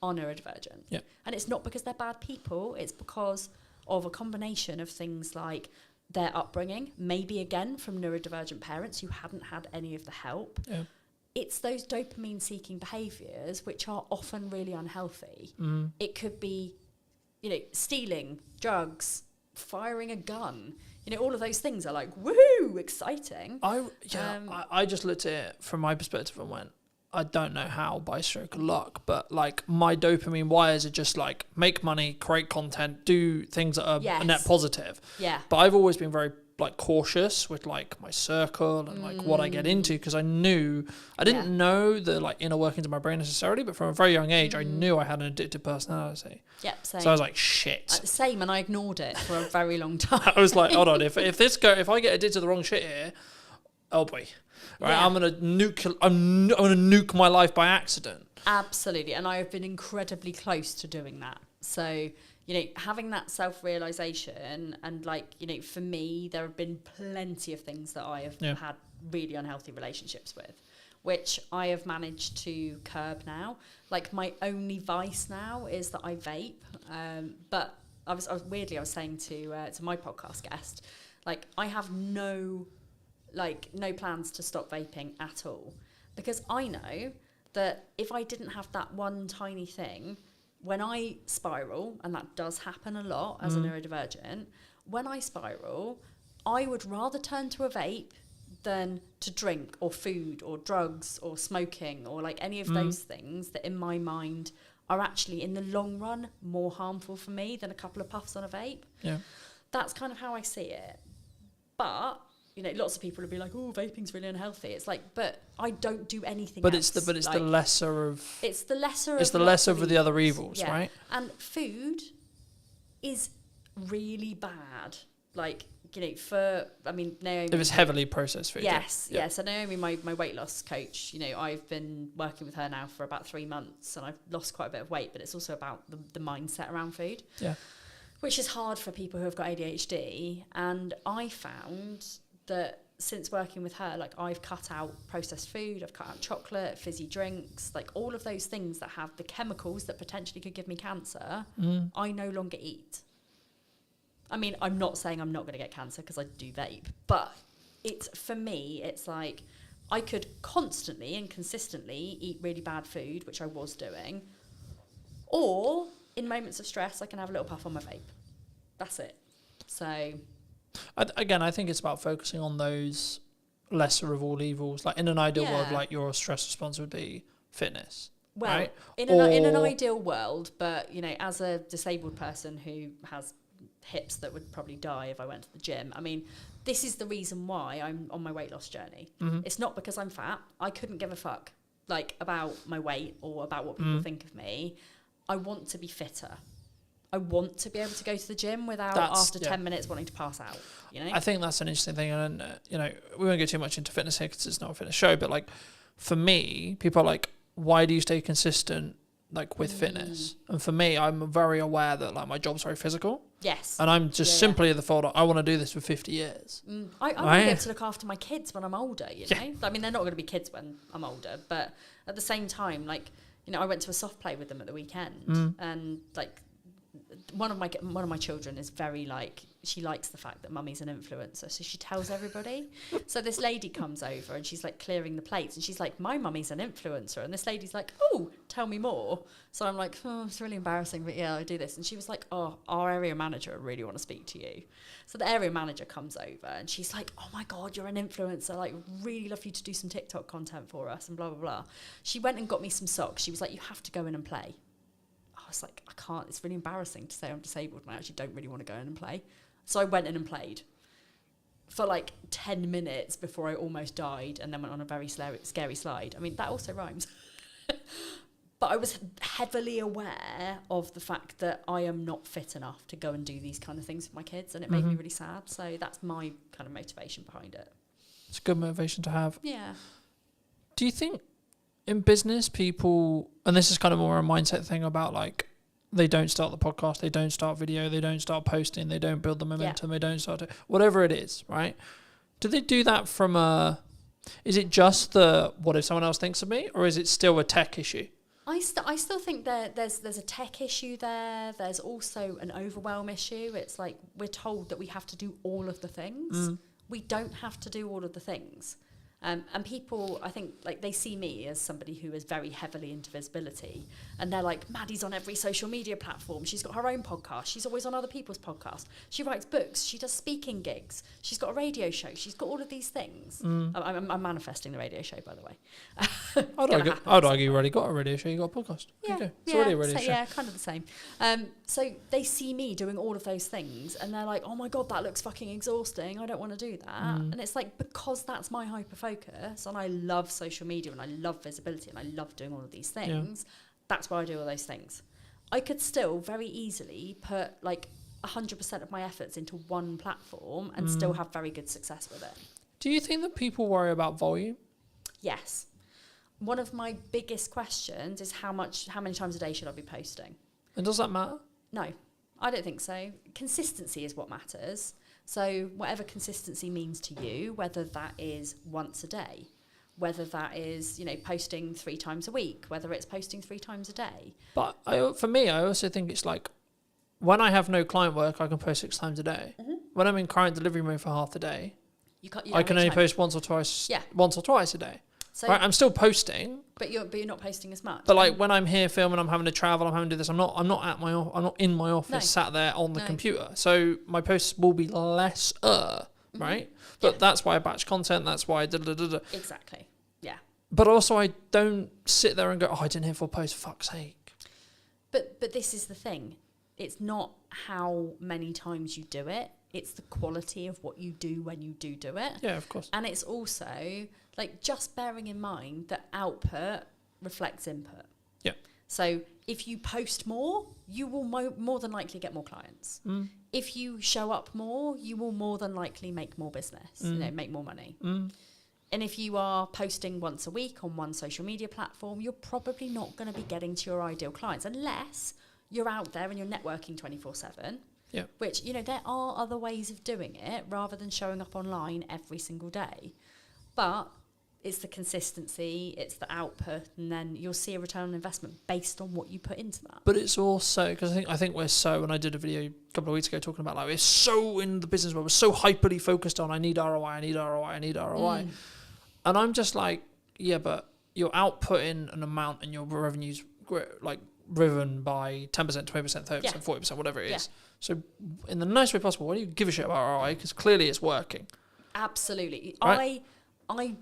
are neurodivergent. Yeah. And it's not because they're bad people, it's because of a combination of things like their upbringing, maybe again from neurodivergent parents who hadn't had any of the help. Yeah. It's those dopamine-seeking behaviours which are often really unhealthy. It could be, you know, stealing, drugs, firing a gun. You know, all of those things are like, woohoo, exciting. I just looked at it from my perspective and went, I don't know how by stroke of luck, but like my dopamine wires are just like make money, create content, do things that are a net positive. Yeah. But I've always been very like cautious with like my circle and like what I get into, because I didn't know the like inner workings of my brain necessarily, but from a very young age I knew I had an addictive personality. Yep, same. So I was like, shit. Same, and I ignored it for a very long time. I was like, hold on, if I get addicted to the wrong shit here, oh boy, right, Yeah. I'm gonna nuke my life by accident. Absolutely, and I have been incredibly close to doing that. So, you know, having that self-realization, and like, you know, for me, there have been plenty of things that I have had really unhealthy relationships with, which I have managed to curb now. Like my only vice now is that I vape. But I was saying to my podcast guest, like I have no plans to stop vaping at all, because I know that if I didn't have that one tiny thing, when I spiral, and that does happen a lot as a neurodivergent, when I spiral, I would rather turn to a vape than to drink or food or drugs or smoking or like any of those things that in my mind are actually in the long run more harmful for me than a couple of puffs on a vape. Yeah. That's kind of how I see it. But you know, lots of people would be like, "Oh, vaping's really unhealthy." It's like, but I don't do anything else. It's the like, lesser of. It's the lesser. It's of the lots lesser of the other evils, yeah. right? And food is really bad. Like, you know, Naomi. If it's heavily processed food. Yes, yeah. So Naomi, my weight loss coach, you know, I've been working with her now for about 3 months, and I've lost quite a bit of weight. But it's also about the mindset around food. Yeah. Which is hard for people who have got ADHD, and I found that since working with her, like I've cut out processed food, I've cut out chocolate, fizzy drinks, like all of those things that have the chemicals that potentially could give me cancer, I no longer eat. I mean, I'm not saying I'm not going to get cancer because I do vape, but for me, it's like I could constantly and consistently eat really bad food, which I was doing, or in moments of stress, I can have a little puff on my vape. That's it. So... I think it's about focusing on those lesser of all evils. Like in an ideal world, like your stress response would be fitness. Well, right? in an ideal world, but you know, as a disabled person who has hips that would probably die if I went to the gym, I mean, this is the reason why I'm on my weight loss journey. It's not because I'm fat. I couldn't give a fuck like about my weight or about what people think of me. I want to be fitter. I want to be able to go to the gym without after 10 minutes wanting to pass out, you know? I think that's an interesting thing. And, you know, we won't go too much into fitness here because it's not a fitness show. But, like, for me, people are like, why do you stay consistent, like, with fitness? And for me, I'm very aware that, like, my job's very physical. Yes. And I'm just simply at the thought of, I want to do this for 50 years. I want to be able to look after my kids when I'm older, you know? I mean, they're not going to be kids when I'm older. But at the same time, like, you know, I went to a soft play with them at the weekend. And, like... One of my children is very like, she likes the fact that mummy's an influencer, so she tells everybody. So this lady comes over and she's like clearing the plates, and she's like, my mummy's an influencer, and this lady's like, oh, tell me more. So I'm like, oh, it's really embarrassing, but yeah, I do this. And she was like, oh, our area manager really want to speak to you. So the area manager comes over and she's like, oh my god, you're an influencer, like really love you to do some TikTok content for us and blah blah blah. She went and got me some socks. She was like, you have to go in and play. I was like, I can't, it's really embarrassing to say I'm disabled and I actually don't really want to go in and play. So I went in and played for like 10 minutes before I almost died, and then went on a very scary slide. I mean, that also rhymes. But I was heavily aware of the fact that I am not fit enough to go and do these kind of things with my kids, and it made me really sad. So that's my kind of motivation behind it. It's a good motivation to have. Yeah. Do you think in business people, and this is kind of more a mindset thing about like, they don't start the podcast, they don't start video, they don't start posting, they don't build the momentum, they don't start whatever it is, right? Do they do that from is it just the, what if someone else thinks of me, or is it still a tech issue? I still think that there's a tech issue there. There's also an overwhelm issue. It's like we're told that we have to do all of the things. We don't have to do all of the things. And people, I think, like they see me as somebody who is very heavily into visibility, and they're like, Maddie's on every social media platform. She's got her own podcast. She's always on other people's podcasts. She writes books. She does speaking gigs. She's got a radio show. She's got all of these things. I'm manifesting the radio show, by the way. I'd argue you already got a radio show. You got a podcast. Yeah, it's already a radio show. Yeah, kind of the same. So they see me doing all of those things, and they're like, oh my God, that looks fucking exhausting. I don't want to do that. And it's like, because that's my hyper focus, and I love social media, and I love visibility, and I love doing all of these things, that's why I do all those things. I could still very easily put like 100% of my efforts into one platform and still have very good success with it. Do you think that people worry about volume? Yes. One of my biggest questions is how many times a day should I be posting? And does that matter? No, I don't think so. Consistency is what matters. So whatever consistency means to you, whether that is once a day, whether that is, posting 3 times a week, whether it's posting 3 times a day. But for me, I also think it's like, when I have no client work, I can post 6 times a day. When I'm in client delivery mode for half the day, I can only post once or twice a day. So, right? I'm still posting, but you're not posting as much. But like when I'm here filming, I'm having to travel, I'm having to do this. I'm not in my office, sat there on the computer. So my posts will be less, right? But that's why I batch content. That's why I Exactly. Yeah. But also, I don't sit there and go, I didn't hit 4 posts. Fuck's sake. But this is the thing. It's not how many times you do it. It's the quality of what you do when you do it. Yeah, of course. And it's also like just bearing in mind that output reflects input. Yeah. So if you post more, you will more than likely get more clients. If you show up more, you will more than likely make more business, make more money. And if you are posting once a week on one social media platform, you're probably not going to be getting to your ideal clients unless you're out there and you're networking 24/7. Yeah. Which, there are other ways of doing it rather than showing up online every single day. But it's the consistency, it's the output, and then you'll see a return on investment based on what you put into that. But it's also, because I think we're so, and I did a video a couple of weeks ago talking about, like, we're so in the business world, we're so hyperly focused on, I need ROI. And I'm just like, yeah, but you're outputting an amount and your revenue's like driven by 10%, 20%, 30%, 40%, whatever it is. So in the nicest way possible, why do you give a shit about ROI? Because clearly it's working. Absolutely. Right? I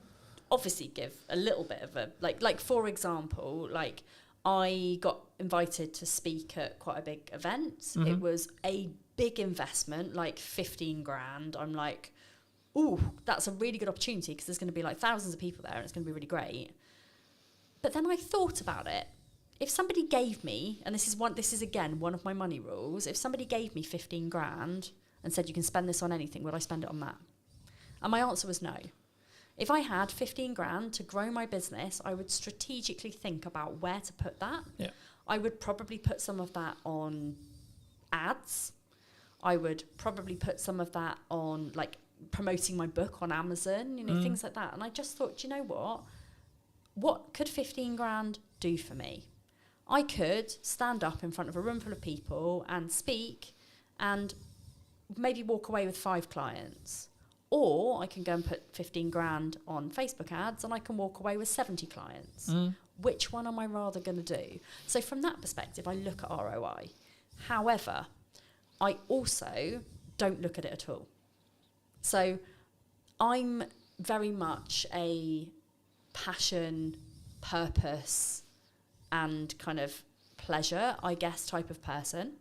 obviously give a little bit of a, like for example, like I got invited to speak at quite a big event. It was a big investment, like 15 grand. I'm like, ooh, that's a really good opportunity because there's going to be like thousands of people there and it's going to be really great. But then I thought about it. If somebody gave me, and this is again one of my money rules, if somebody gave me 15 grand and said you can spend this on anything, would I spend it on that? And my answer was no. If I had 15 grand to grow my business, I would strategically think about where to put that. Yeah. I would probably put some of that on ads. I would probably put some of that on like promoting my book on Amazon, things like that. And I just thought, do you know what? What could 15 grand do for me? I could stand up in front of a room full of people and speak and maybe walk away with 5 clients. Or I can go and put 15 grand on Facebook ads and I can walk away with 70 clients. Which one am I rather going to do? So from that perspective, I look at ROI. However, I also don't look at it at all. So I'm very much a passion, purpose, and kind of pleasure, I guess, type of person.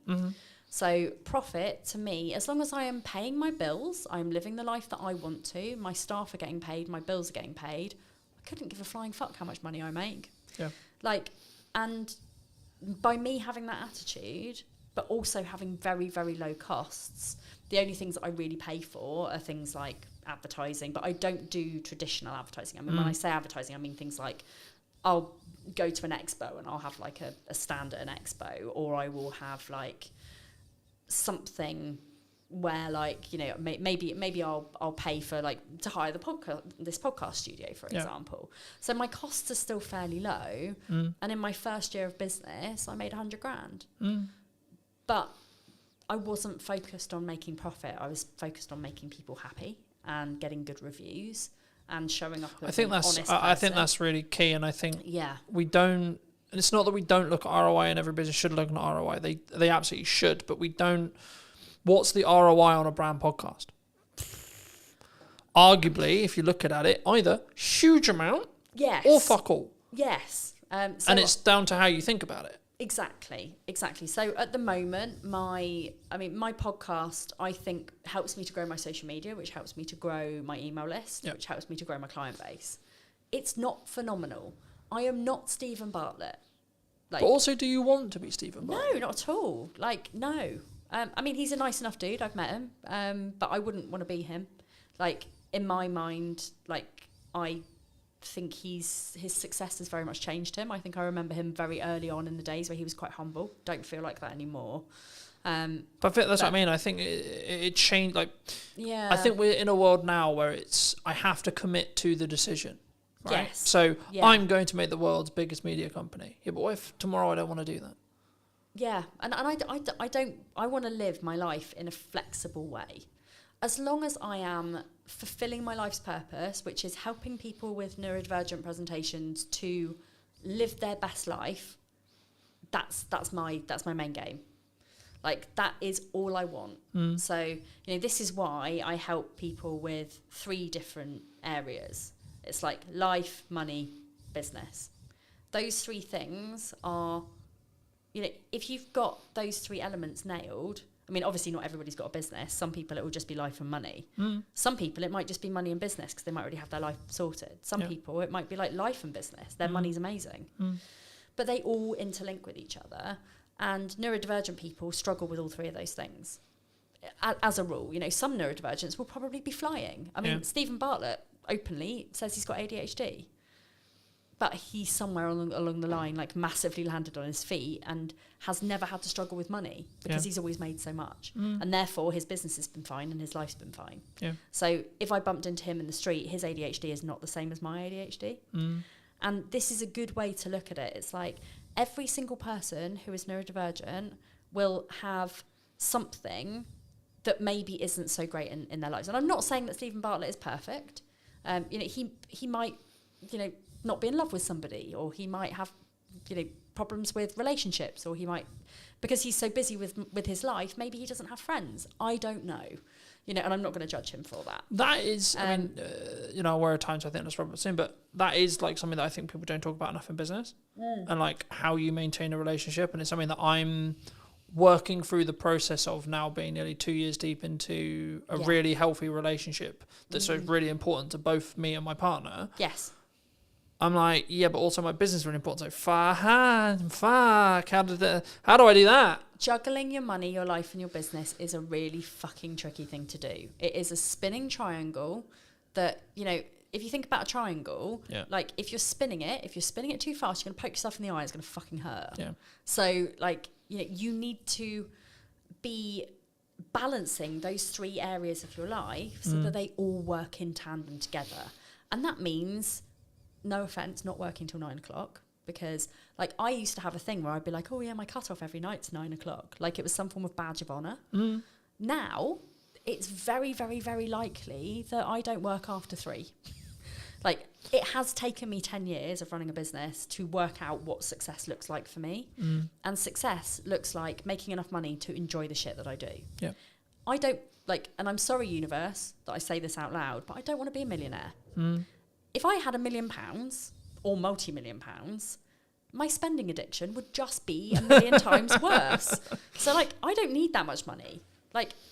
So profit to me, as long as I am paying my bills, I'm living the life that I want to, my staff are getting paid, my bills are getting paid, I couldn't give a flying fuck how much money I make. Yeah. Like, and by me having that attitude, but also having very, very low costs, the only things that I really pay for are things like advertising, but I don't do traditional advertising. I mean, when I say advertising, I mean things like I'll go to an expo and I'll have like a stand at an expo, or I will have like something where like, maybe I'll pay for like to hire this podcast studio, for example. So my costs are still fairly low. And in my first year of business, I made 100 grand. But I wasn't focused on making profit. I was focused on making people happy and getting good reviews and showing up. I think that's really key, and I think we don't. And it's not that we don't look at ROI, and every business should look at ROI. They absolutely should, but we don't. What's the ROI on a brand podcast? Arguably, if you look at it, either huge amount, or fuck all. Yes. And it's down to how you think about it. Exactly. So at the moment, my podcast, I think, helps me to grow my social media, which helps me to grow my email list, which helps me to grow my client base. It's not phenomenal. I am not Stephen Bartlett. But also, do you want to be Stephen Bartlett? No, not at all. No. I mean, he's a nice enough dude. I've met him. But I wouldn't want to be him. In my mind, I think his success has very much changed him. I think I remember him very early on in the days where he was quite humble. Don't feel like that anymore. But that's what I mean. I think it changed. Yeah. I think we're in a world now where I have to commit to the decision. Right? Yes. So I'm going to make the world's biggest media company. Yeah, but what if tomorrow I don't want to do that? Yeah, and I want to live my life in a flexible way. As long as I am fulfilling my life's purpose, which is helping people with neurodivergent presentations to live their best life, that's my main game. That is all I want. So, this is why I help people with 3 different areas. It's life, money, business. Those 3 things are, if you've got those 3 elements nailed, I mean, obviously not everybody's got a business. Some people it will just be life and money. Some people it might just be money and business because they might already have their life sorted. Some people it might be life and business. Their money's amazing. But they all interlink with each other. And neurodivergent people struggle with all 3 of those things. As a rule, some neurodivergents will probably be flying. I mean, Stephen Bartlett openly says he's got ADHD. But he's somewhere along the line, massively landed on his feet and has never had to struggle with money because he's always made so much. And therefore, his business has been fine and his life's been fine. Yeah. So if I bumped into him in the street, his ADHD is not the same as my ADHD. And this is a good way to look at it. It's every single person who is neurodivergent will have something that maybe isn't so great in their lives. And I'm not saying that Stephen Bartlett is perfect. He might, not be in love with somebody, or he might have, problems with relationships, or he might, because he's so busy with his life, maybe he doesn't have friends. I don't know, and I'm not going to judge him for that. That is, I mean, where at times I think that's Robert soon, but that is something that I think people don't talk about enough in business, and how you maintain a relationship, and it's something that I'm working through the process of now, being nearly 2 years deep into a really healthy relationship that's so really important to both me and my partner. Yes. I'm but also my business is really important. So fuck, how do I do that? Juggling your money, your life, and your business is a really fucking tricky thing to do. It is a spinning triangle that, if you think about a triangle, if you're spinning it too fast, you're going to poke yourself in the eye, it's going to fucking hurt. Yeah. So, you need to be balancing those 3 areas of your life so that they all work in tandem together. And that means, no offense, not working till 9 o'clock, because I used to have a thing where I'd be oh yeah, my cutoff every night's 9 o'clock. It was some form of badge of honor. Now it's very, very, very likely that I don't work after 3. It has taken me 10 years of running a business to work out what success looks like for me. And success looks like making enough money to enjoy the shit that I do. Yeah. I don't and I'm sorry, universe, that I say this out loud, but I don't want to be a millionaire. If I had £1 million or multi-million pounds, my spending addiction would just be 1,000,000 times worse. So I don't need that much money.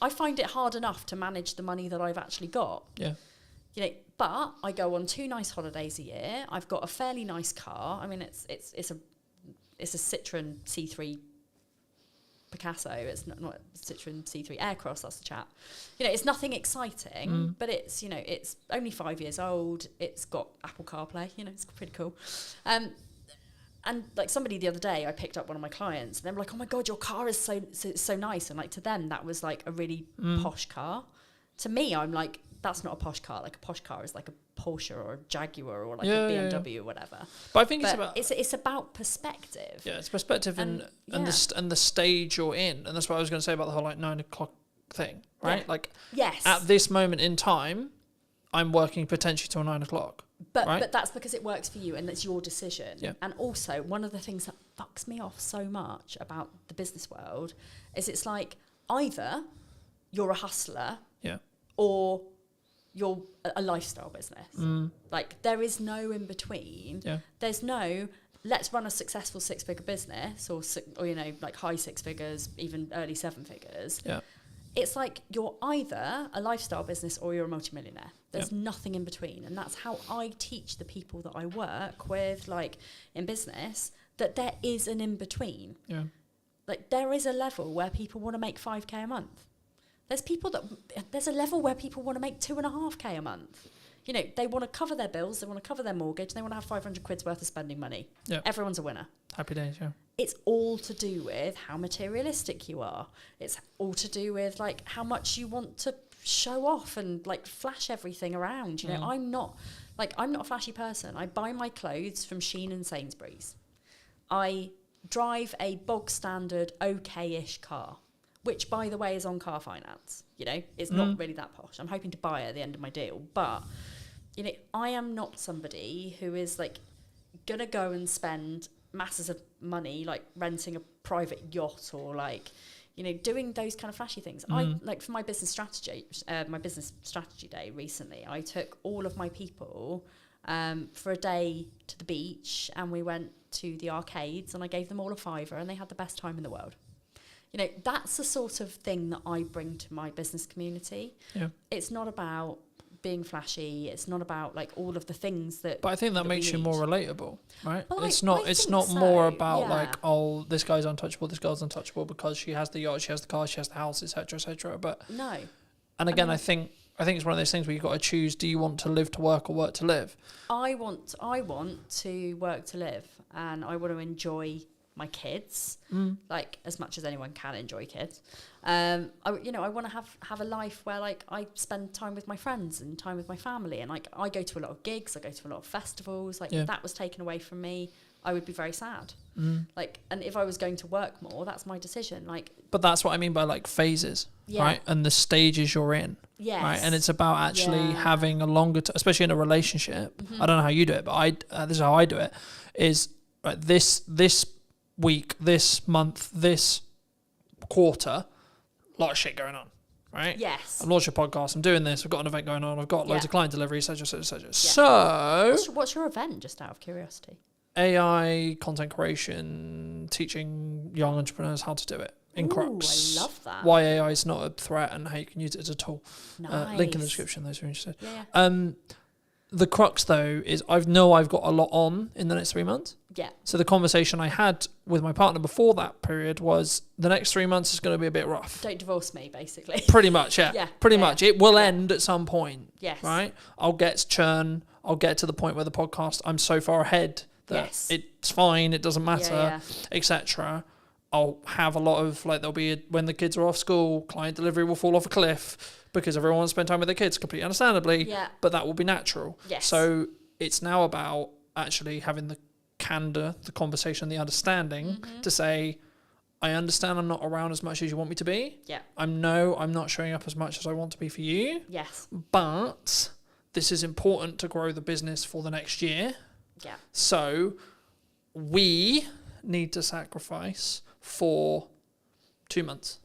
I find it hard enough to manage the money that I've actually got. Yeah. But I go on 2 nice holidays a year. I've got a fairly nice car. I mean, it's a Citroen C3 Picasso. It's not a Citroen C3 Aircross. That's the chap. It's nothing exciting, but it's it's only 5 years old. It's got Apple CarPlay. It's pretty cool. And somebody the other day, I picked up one of my clients, and they were oh my god, your car is so nice. And to them, that was a really posh car. To me, I'm that's not a posh car. A posh car is a Porsche or a Jaguar or a BMW or whatever. But I think it's about perspective. Yeah, it's perspective and the stage you're in, and that's what I was going to say about the whole 9 o'clock thing, right? Yes. At this moment in time, I'm working potentially till 9 o'clock. But that's because it works for you and that's your decision. Yeah. And also, one of the things that fucks me off so much about the business world is it's like either you're a hustler or you're a lifestyle business. Like, there is no in between. Yeah. There's no, let's run a successful 6-figure business or you know, like high 6 figures, even early 7 figures. Yeah. It's like you're either a lifestyle business or you're a multimillionaire. There's nothing in between. And that's how I teach the people that I work with, like in business, that there is an in between. Yeah. Like, there is a level where people want to make 5k a month. There's a level where people want to make 2.5k a month. You know, they want to cover their bills, they want to cover their mortgage, they want to have 500 quid's worth of spending money. Yeah. Everyone's a winner. Happy days, yeah. It's all to do with how materialistic you are. It's all to do with like how much you want to show off and like flash everything around. You know, I'm not a flashy person. I buy my clothes from Shein and Sainsbury's. I drive a bog standard okay-ish car, which by the way is on car finance. You know, it's not really that posh. I'm hoping to buy it at the end of my deal, but you know, I am not somebody who is like gonna go and spend masses of money like renting a private yacht or like, you know, doing those kind of flashy things. I like for my business strategy day recently, I took all of my people for a day to the beach and we went to the arcades and I gave them all a £5 and they had the best time in the world. You know, that's the sort of thing that I bring to my business community. Yeah. It's not about being flashy. It's not about like all of the things that. But I think that makes you more relatable, right? Well, it's not more about like, oh, this guy's untouchable, this girl's untouchable because she has the yacht, she has the car, she has the house, etc., etc. But no. And again, I think it's one of those things where you've got to choose: do you want to live to work or work to live? I want to work to live, and I want to enjoy my kids, like as much as anyone can enjoy kids. I want to have a life where like I spend time with my friends and time with my family, and like I go to a lot of gigs, I go to a lot of festivals. Like if that was taken away from me, I would be very sad. Like, and if I was going to work more, that's my decision. Like, but that's what I mean by like phases, right? And the stages you're in, right? And it's about actually having a longer, especially in a relationship. I don't know how you do it, but this is how I do it. Is right, this week, this month, this quarter, a lot of shit going on, right? Yes. I'm launching a podcast, I'm doing this, I've got an event going on, I've got loads of client deliveries, etc., etc. So what's your event, just out of curiosity? AI, content creation, teaching young entrepreneurs how to do it in crux. I love that. Why AI is not a threat and how you can use it as a tool. Nice. Link in the description, those who are interested. Yeah. The crux, though, is I've got a lot on in the next 3 months. Yeah. So the conversation I had with my partner before that period was the next 3 months is going to be a bit rough. Don't divorce me, basically. Pretty much, yeah. Pretty much. It will end at some point. Yes. Right? I'll get churn. I'll get to the point where the podcast, I'm so far ahead that it's fine, it doesn't matter, etc. I'll have a lot of, like, when the kids are off school, client delivery will fall off a cliff because everyone wants to spend time with their kids, completely understandably, but that will be natural. Yes. So it's now about actually having the candor, the conversation, the understanding to say, I understand I'm not around as much as you want me to be. Yeah. I'm not showing up as much as I want to be for you. Yes. But this is important to grow the business for the next year. Yeah. So we need to sacrifice for 2 months,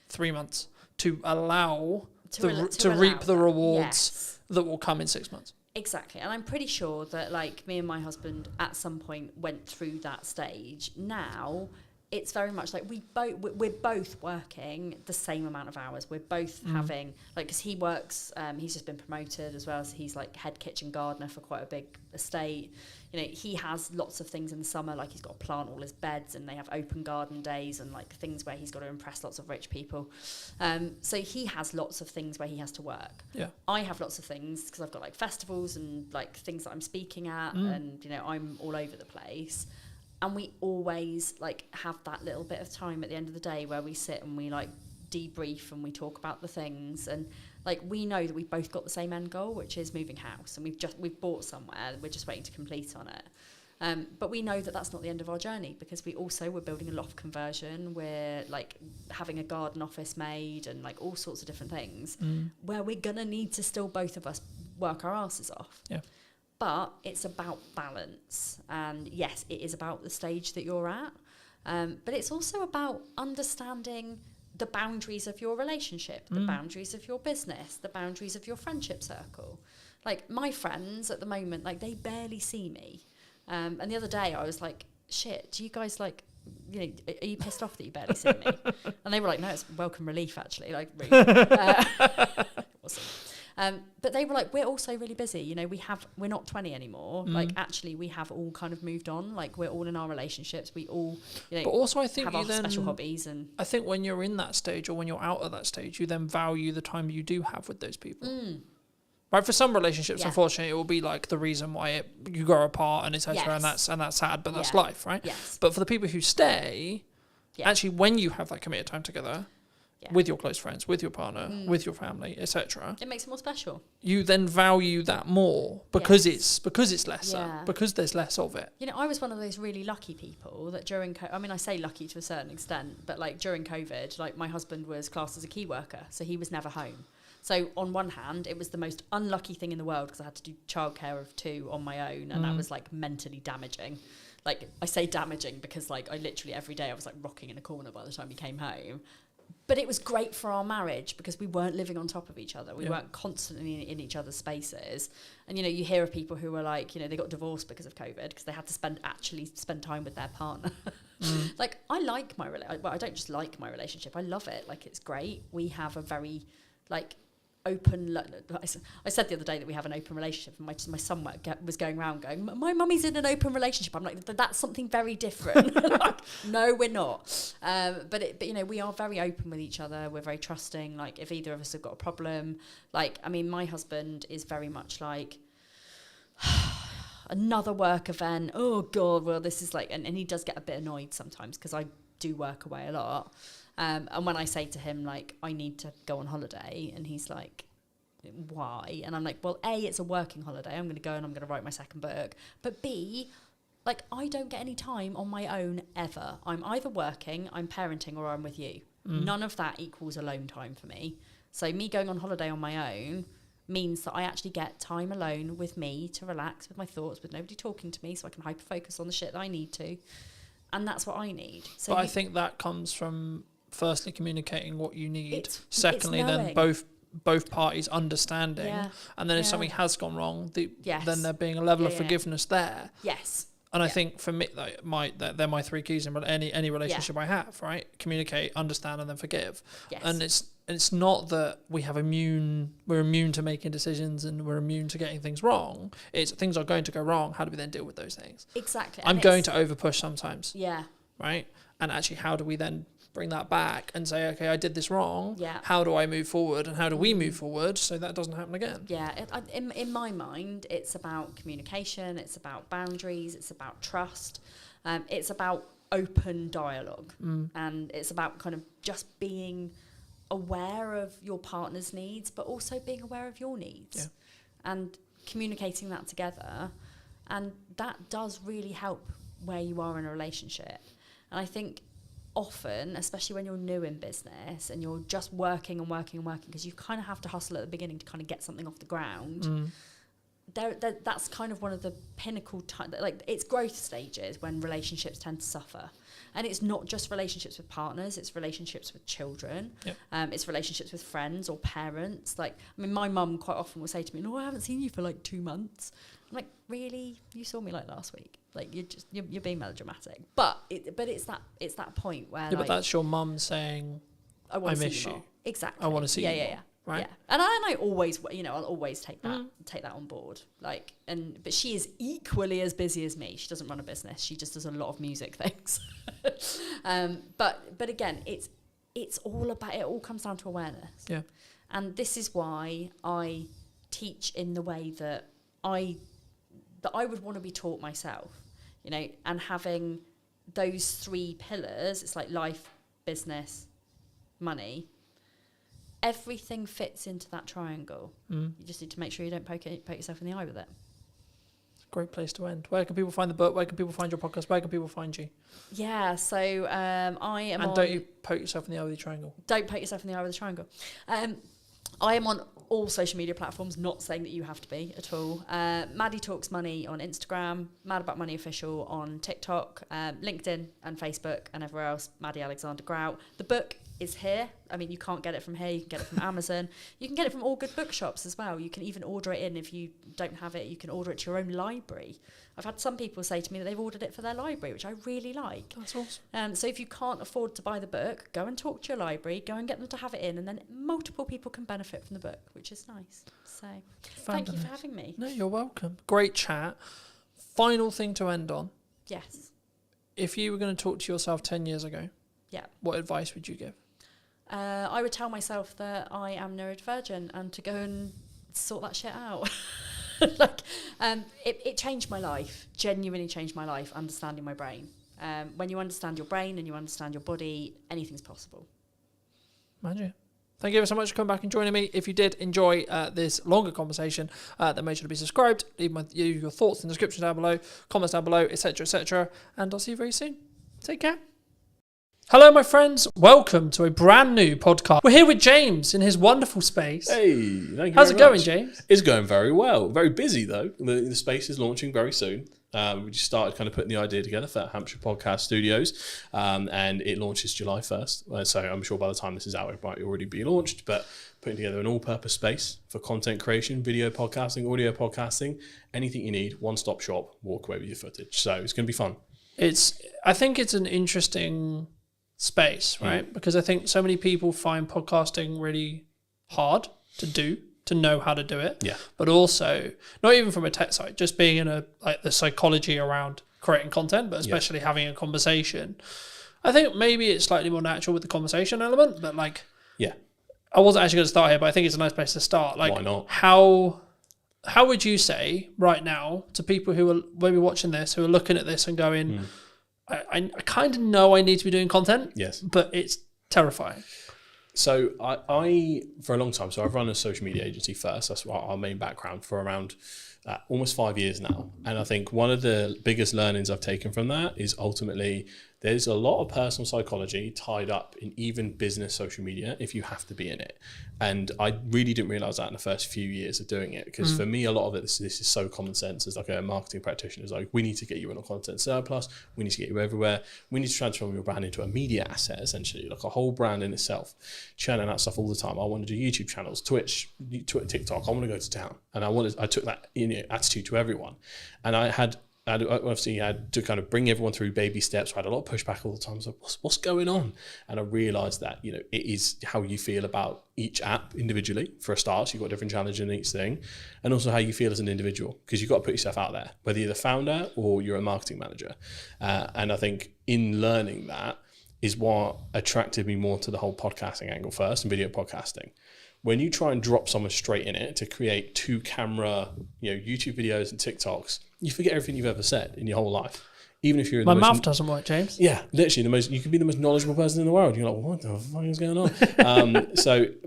3 months to allow to reap the rewards that will come in 6 months. Exactly. And I'm pretty sure that like me and my husband at some point went through that stage. Now it's very much like we're both working the same amount of hours. We're both having, like, because he works, he's just been promoted as well as he's like head kitchen gardener for quite a big estate. You know, he has lots of things in the summer, like he's got to plant all his beds and they have open garden days and like things where he's got to impress lots of rich people. So he has lots of things where he has to work. Yeah. I have lots of things because I've got like festivals and like things that I'm speaking at and, you know, I'm all over the place. And we always like have that little bit of time at the end of the day where we sit and we like debrief and we talk about the things, and like we know that we've both got the same end goal, which is moving house, and we've bought somewhere, we're just waiting to complete on it. But we know that that's not the end of our journey because we're building a loft conversion, we're like having a garden office made and like all sorts of different things where we're gonna need to still both of us work our asses off. Yeah. But it's about balance. And yes, it is about the stage that you're at. But it's also about understanding the boundaries of your relationship, the boundaries of your business, the boundaries of your friendship circle. Like my friends at the moment, like they barely see me. And the other day I was like, shit, do you guys like, you know, are you pissed off that you barely see me? And they were like, no, it's welcome relief actually, like really. But they were like, we're also really busy, you know, we're not 20 anymore. Like actually we have all kind of moved on, like we're all in our relationships, we all, you know, but also I think have you our then, special hobbies. And I think when you're in that stage or when you're out of that stage, you then value the time you do have with those people. Right, for some relationships, unfortunately, it will be like the reason why you grow apart and etc. And that's sad, but that's life, right? Yes. But for the people who stay, actually, when you have that committed time together with your close friends, with your partner, with your family, etc., it makes it more special. You then value that more because it's lesser, because there's less of it. You know, I was one of those really lucky people that during I mean, I say lucky to a certain extent, but like during COVID, like my husband was classed as a key worker, so he was never home. So on one hand, it was the most unlucky thing in the world because I had to do childcare of 2 on my own, and that was like mentally damaging. Like I say damaging because like I literally every day I was like rocking in a corner by the time he came home. But it was great for our marriage because we weren't living on top of each other. We weren't constantly in each other's spaces. And, you know, you hear of people who were like, you know, they got divorced because of COVID because they had to spend time with their partner. Like, I like my relationship. Well, I don't just like my relationship. I love it. Like, it's great. We have a very, like, open. I said the other day that we have an open relationship, and my son was going around going, my mummy's in an open relationship. I'm like, that's something very different. Like, no, we're not. But you know, we are very open with each other. We're very trusting. Like, if either of us have got a problem, like, I mean, my husband is very much like, another work event. Oh God, well, this is like, and he does get a bit annoyed sometimes because I do work away a lot. And when I say to him, like, I need to go on holiday, and he's like, why? And I'm like, well, A, it's a working holiday. I'm going to go and I'm going to write my second book. But B, like, I don't get any time on my own ever. I'm either working, I'm parenting, or I'm with you. None of that equals alone time for me. So me going on holiday on my own means that I actually get time alone with me to relax with my thoughts, with nobody talking to me, so I can hyper-focus on the shit that I need to. And that's what I need. So but I think that comes from firstly communicating what you need, secondly it's then both parties understanding, and then if something has gone wrong, then there being a level of forgiveness there. Yes. And I think for me, like, they're my 3 keys in any relationship I have, right? Communicate, understand, and then forgive. Yes. And it's not that we're immune to making decisions and we're immune to getting things wrong. It's things are going to go wrong. How do we then deal with those things? Exactly. I'm going to overpush sometimes. Yeah. Right? And actually, how do we then bring that back and say, okay, I did this wrong. Yeah. How do I move forward, and how do we move forward so that doesn't happen again? Yeah. In my mind, it's about communication. It's about boundaries. It's about trust. It's about open dialogue, and it's about kind of just being aware of your partner's needs, but also being aware of your needs, and communicating that together. And that does really help where you are in a relationship. And I think often, especially when you're new in business and you're just working and working and working, because you kind of have to hustle at the beginning to kind of get something off the ground. That's kind of one of the pinnacle like, it's growth stages when relationships tend to suffer. And it's not just relationships with partners, it's relationships with children. It's relationships with friends or parents. Like, I mean, my mum quite often will say to me, no, I haven't seen you for like 2 months. I'm like, really? You saw me like last week? Like, you're being melodramatic. But it's that point where but that's your mum saying, I miss you. Exactly. I want to see you more. Right. Yeah. And I always, you know, I'll always take that on board. Like, but she is equally as busy as me. She doesn't run a business. She just does a lot of music things. But again, it's all about, it all comes down to awareness. Yeah. And this is why I teach in the way that I would want to be taught myself, you know, and having those 3 pillars, it's like life, business, money. Everything fits into that triangle. You just need to make sure you don't poke yourself in the eye with it. It's a great place to end. Where can people find the book? Where can people find your podcast? Where can people find you? Yeah, so I am. And don't you poke yourself in the eye with the triangle? Don't poke yourself in the eye with the triangle. I am on all social media platforms, not saying that you have to be at all. Maddie Talks Money on Instagram, Mad About Money Official on TikTok, LinkedIn and Facebook and everywhere else, Maddie Alexander Grout. The book is here. I mean, you can't get it from here, you can get it from Amazon. You can get it from all good bookshops as well. You can even order it in. If you don't have it, you can order it to your own library. I've had some people say to me that they've ordered it for their library, which I really like. That's awesome. So if you can't afford to buy the book, go and talk to your library, go and get them to have it in, and then multiple people can benefit from the book, which is nice. So thank you for having me. No, you're welcome. Great chat. Final thing to end on. Yes. If you were going to talk to yourself 10 years ago, yeah, what advice would you give? I would tell myself that I am neurodivergent and to go and sort that shit out. It changed my life, genuinely changed my life, understanding my brain. When you understand your brain and you understand your body, anything's possible. Magic. Thank you ever so much for coming back and joining me. If you did enjoy this longer conversation, then make sure to be subscribed. Leave your thoughts in the description down below, comments down below, etc., etc. And I'll see you very soon. Take care. Hello, my friends. Welcome to a brand new podcast. We're here with James in his wonderful space. Hey, thank you. How's it going, much. James? It's going very well. Very busy, though. The space is launching very soon. We just started kind of putting the idea together for Hampshire Podcast Studios, and it launches July 1st. So I'm sure by the time this is out, it might already be launched, but putting together an all-purpose space for content creation, video podcasting, audio podcasting, anything you need, one-stop shop, walk away with your footage. So it's going to be fun. I think it's an interesting space, right? Because I think so many people find podcasting really hard to do, to know how to do it. Yeah. But also, not even from a tech side, just being in the psychology around creating content, but especially having a conversation. I think maybe it's slightly more natural with the conversation element, but I wasn't actually going to start here, but I think it's a nice place to start. Like, why not? How would you say right now to people who are maybe watching this, who are looking at this and going, I kind of know I need to be doing content, yes, but it's terrifying. So I for a long time, so I've run a social media agency first. That's our main background for around almost 5 years now. And I think one of the biggest learnings I've taken from that is ultimately there's a lot of personal psychology tied up in even business social media if you have to be in it. And I really didn't realize that in the first few years of doing it, because for me, a lot of it, this is so common sense as like a marketing practitioner. It's like, we need to get you in a content surplus. We need to get you everywhere. We need to transform your brand into a media asset, essentially, like a whole brand in itself. Churning out stuff all the time. I want to do YouTube channels, Twitch, TikTok. I want to go to town. And I took that attitude to everyone. And I obviously had to kind of bring everyone through baby steps. I had a lot of pushback all the time. I was like, what's going on? And I realized that, it is how you feel about each app individually. For a start, you've got different challenges in each thing. And also how you feel as an individual, because you've got to put yourself out there, whether you're the founder or you're a marketing manager. And I think in learning that is what attracted me more to the whole podcasting angle first and video podcasting. When you try and drop someone straight in it to create 2-camera, YouTube videos and TikToks, you forget everything you've ever said in your whole life. Even if you're my mouth doesn't work, James. Yeah, literally you can be the most knowledgeable person in the world. You're like, what the fuck is going on?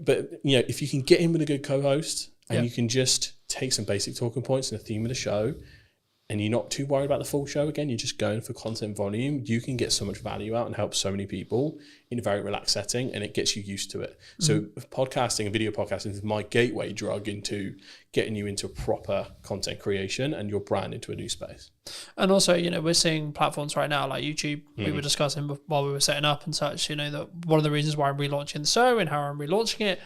But if you can get in with a good co-host and you can just take some basic talking points and the theme of the show, and you're not too worried about the full show, again, you're just going for content volume, you can get so much value out and help so many people in a very relaxed setting, and it gets you used to it. So podcasting and video podcasting is my gateway drug into getting you into proper content creation and your brand into a new space. And also, we're seeing platforms right now like YouTube. We were discussing while we were setting up and such, that one of the reasons why I'm relaunching the show and how I'm relaunching it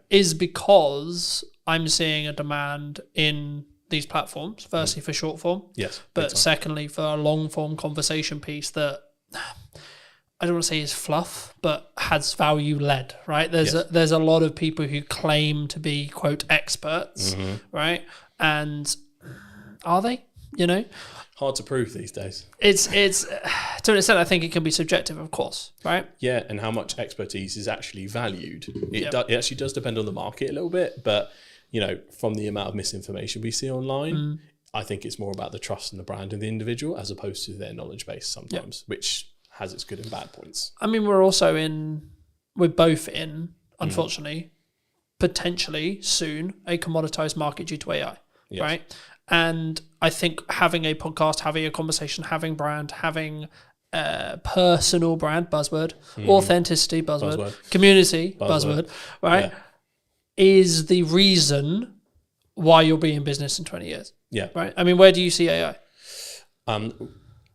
is because I'm seeing a demand in these platforms, firstly for short form, but secondly for a long form conversation piece that I don't want to say is fluff, but has value led, right? There's a lot of people who claim to be quote experts, right? And are they? Hard to prove these days. It's to an extent I think it can be subjective, of course, right? Yeah, and how much expertise is actually valued. It actually does depend on the market a little bit, but from the amount of misinformation we see online, I think it's more about the trust in the brand of the individual as opposed to their knowledge base sometimes, which has its good and bad points. I mean, we're both in, unfortunately, potentially soon, a commoditized market due to AI, right? And I think having a podcast, having a conversation, having brand, having personal brand, buzzword, authenticity, buzzword, community, buzzword, right? Yeah. is the reason why you'll be in business in 20 years. Yeah. Right. I mean, where do you see AI?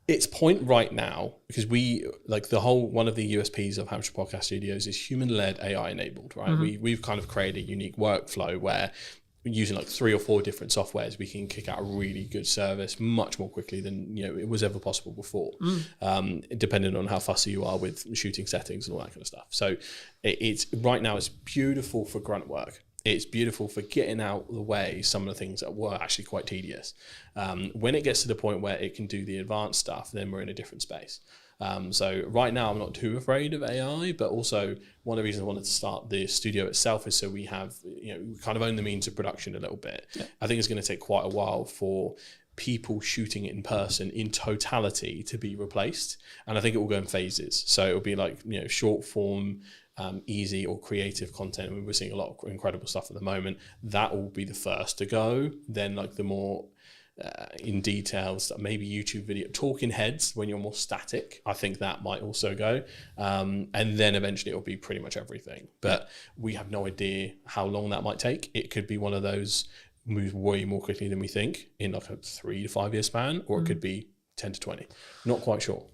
Its point right now, because we like the whole one of the USPs of Hampshire Podcast Studios is human-led, AI enabled, right? We've kind of created a unique workflow where using like 3 or 4 different softwares, we can kick out a really good service much more quickly than it was ever possible before, depending on how fussy you are with shooting settings and all that kind of stuff. So it's right now it's beautiful for grunt work. It's beautiful for getting out of the way some of the things that were actually quite tedious. When it gets to the point where it can do the advanced stuff, then we're in a different space. So right now I'm not too afraid of AI, but also one of the reasons I wanted to start the studio itself is so we have, we kind of own the means of production a little bit. Yeah. I think it's going to take quite a while for people shooting it in person in totality to be replaced. And I think it will go in phases. So it'll be like, short form, easy or creative content. I mean, we're seeing a lot of incredible stuff at the moment. That will be the first to go. Then like the more in details, maybe YouTube video, talking heads when you're more static, I think that might also go. And then eventually it'll be pretty much everything. But we have no idea how long that might take. It could be one of those moves way more quickly than we think in like a 3 to 5 year span, or it could be 10 to 20. Not quite sure.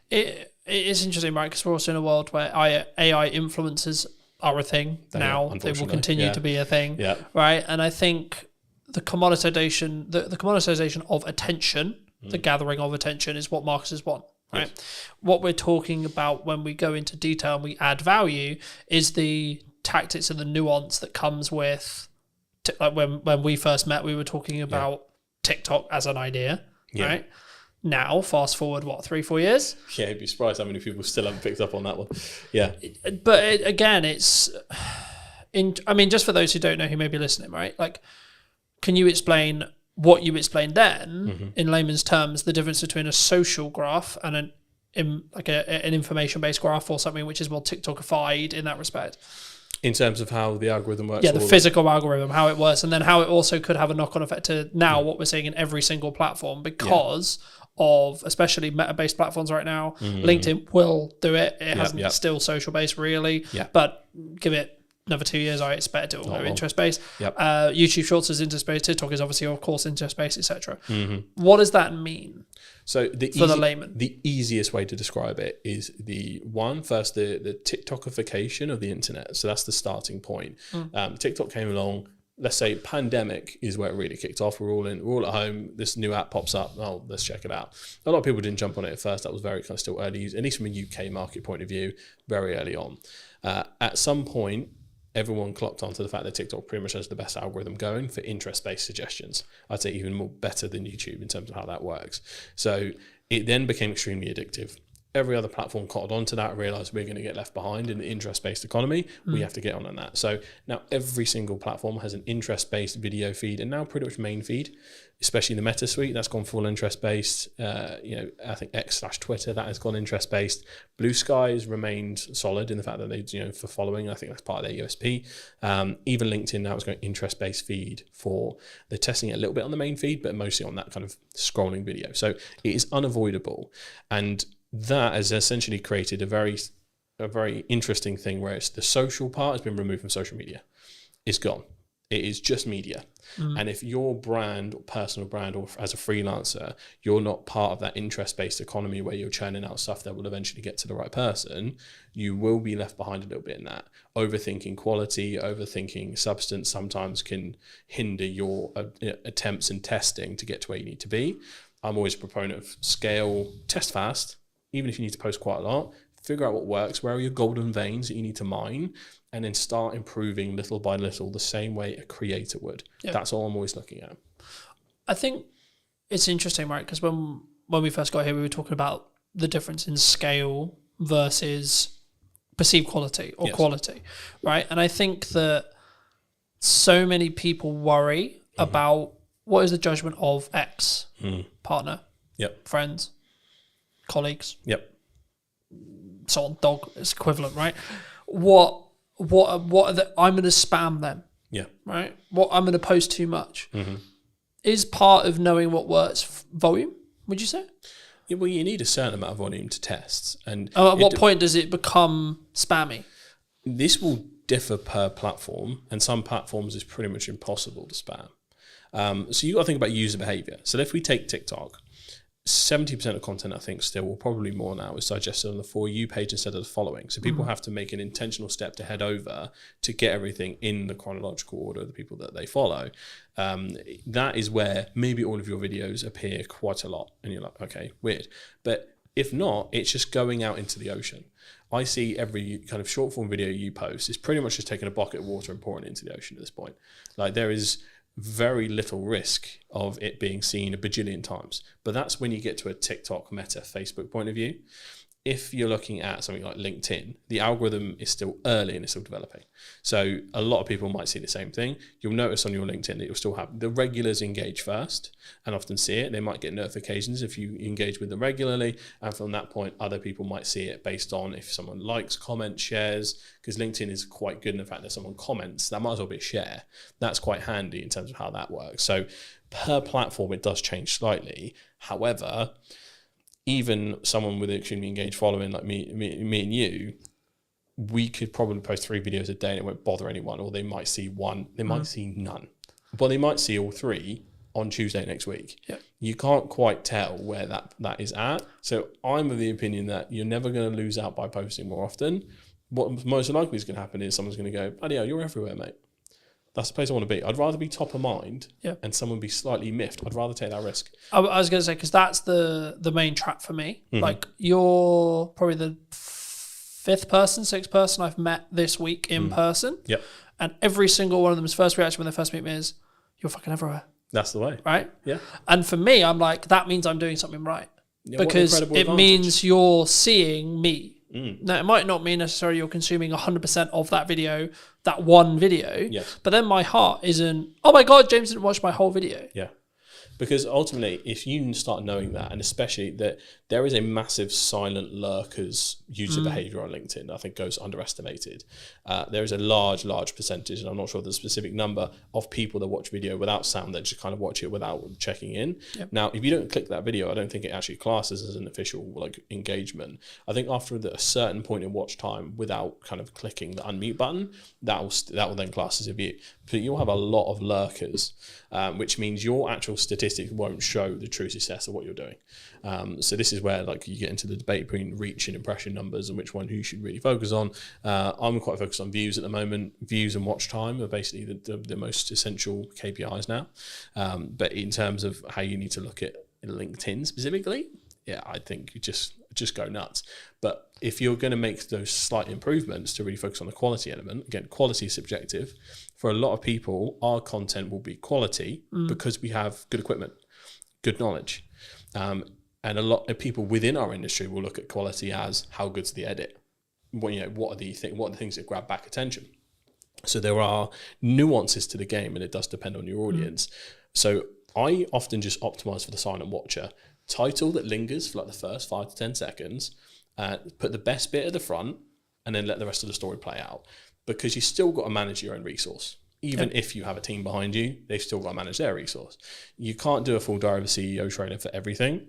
It is interesting, right? Because we're also in a world where AI influencers are a thing now. They will continue to be a thing, right? And I think the commoditization, the commoditization of attention, the gathering of attention, is what marketers want, right? Yes. What we're talking about when we go into detail and we add value is the tactics and the nuance that comes with, like when we first met, we were talking about TikTok as an idea, right? Now, fast forward, 3-4 years? Yeah, you'd be surprised how many people still haven't picked up on that one. Yeah. But again, just for those who don't know, who may be listening, right? Like, can you explain what you explained then, in layman's terms, the difference between a social graph and an information-based graph, or something which is more TikTokified in that respect? In terms of how the algorithm works? Yeah, the physical algorithm, how it works, and then how it also could have a knock-on effect to now what we're seeing in every single platform because of especially meta-based platforms right now. LinkedIn will do it. It hasn't still social-based really, but give it another 2 years, I expect it will go interest-based. YouTube Shorts is interest-based. TikTok is obviously, of course, interest-based, etc. What does that mean? So for the layman, the easiest way to describe it is the TikTokification of the internet. So that's the starting point. TikTok came along. Let's say pandemic is where it really kicked off. We're all at home. This new app pops up. Oh, let's check it out. A lot of people didn't jump on it at first. That was very kind of still early, at least from a UK market point of view, very early on. At some point, everyone clocked onto the fact that TikTok pretty much has the best algorithm going for interest-based suggestions. I'd say even more better than YouTube in terms of how that works. So it then became extremely addictive. Every other platform caught onto that, realized we're going to get left behind in the interest-based economy. We have to get on that. So now every single platform has an interest-based video feed, and now pretty much main feed, especially the Meta suite, that's gone full interest-based. I think X/Twitter, that has gone interest-based. Blue Sky has remained solid in the fact that they, for following, I think that's part of their USP. Even LinkedIn now is going interest-based feed they're testing it a little bit on the main feed, but mostly on that kind of scrolling video. So it is unavoidable. And that has essentially created a very interesting thing where it's the social part has been removed from social media. It's gone. It is just media. And if your brand, or personal brand, or as a freelancer, you're not part of that interest-based economy where you're churning out stuff that will eventually get to the right person, you will be left behind a little bit in that. Overthinking quality, overthinking substance sometimes can hinder your attempts and testing to get to where you need to be. I'm always a proponent of scale, test fast. Even if you need to post quite a lot, figure out what works, where are your golden veins that you need to mine, and then start improving little by little the same way a creator would. Yep. That's all I'm always looking at. I think it's interesting, right? Because when we first got here, we were talking about the difference in scale versus perceived quality or quality, right? And I think that so many people worry about what is the judgment of X partner, friends, colleagues, so on, dog is equivalent, right? What are the, I'm going to spam them, right? What I'm going to post too much is part of knowing what works. Volume, would you say? Yeah, well, you need a certain amount of volume to test, and at what point does it become spammy? This will differ per platform, and some platforms is pretty much impossible to spam. So you got to think about user behavior. So if we take TikTok, 70% of content, I think, still, or probably more now, is digested on the For You page instead of the following. So people have to make an intentional step to head over to get everything in the chronological order of the people that they follow. That is where maybe all of your videos appear quite a lot. And you're like, okay, weird. But if not, it's just going out into the ocean. I see every kind of short form video you post is pretty much just taking a bucket of water and pouring it into the ocean at this point. Like, there is very little risk of it being seen a bajillion times. But that's when you get to a TikTok, Meta, Facebook point of view. If you're looking at something like LinkedIn, the algorithm is still early and it's still developing. So a lot of people might see the same thing. You'll notice on your LinkedIn that you'll still have the regulars engage first and often see it. They might get notifications if you engage with them regularly. And from that point, other people might see it based on if someone likes, comments, shares, because LinkedIn is quite good in the fact that someone comments, that might as well be a share. That's quite handy in terms of how that works. So per platform, it does change slightly. However, even someone with an extremely engaged following like me and you, we could probably post 3 videos a day and it won't bother anyone, or they might see one, they might see none, but they might see all 3 on Tuesday next week. Yep. You can't quite tell where that is at. So I'm of the opinion that you're never going to lose out by posting more often. What most likely is going to happen is someone's going to go, "Oh yeah, you're everywhere, mate." That's the place I want to be. I'd rather be top of mind and someone be slightly miffed. I'd rather take that risk. I was going to say, because that's the main trap for me. Like, you're probably the 5th person, 6th person I've met this week in person. Yep. And every single one of them's first reaction when they first meet me is, "You're fucking everywhere." That's the way. Right? Yeah. And for me, I'm like, that means I'm doing something right. Yeah, because it means you're seeing me. Now, it might not mean necessarily you're consuming 100% of that video, that one video. Yes. But then my heart isn't, "Oh my God, James didn't watch my whole video." Yeah. Because ultimately, if you start knowing that, and especially that there is a massive silent lurkers user behavior on LinkedIn, I think goes underestimated. There is a large percentage, and I'm not sure the specific number, of people that watch video without sound that just kind of watch it without checking in. Yep. Now, if you don't click that video, I don't think it actually classes as an official like engagement. I think after a certain point in watch time, without kind of clicking the unmute button, that will then class as a view. But you'll have a lot of lurkers, which means your actual statistics won't show the true success of what you're doing. So this is where like you get into the debate between reach and impression numbers and which one you should really focus on. I'm quite focused on views at the moment. Views and watch time are basically the most essential KPIs now. But in terms of how you need to look at LinkedIn specifically, yeah, I think you just go nuts. But if you're going to make those slight improvements to really focus on the quality element, again, quality is subjective. For a lot of people, our content will be quality because we have good equipment, good knowledge. And a lot of people within our industry will look at quality as how good's the edit. Well, what are the things that grab back attention? So there are nuances to the game, and it does depend on your audience. So I often just optimize for the silent watcher. Title that lingers for like the first 5 to 10 seconds, put the best bit at the front, and then let the rest of the story play out. Because you still got to manage your own resource. Even if you have a team behind you, they've still got to manage their resource. You can't do a full Diary of a CEO trailer for everything.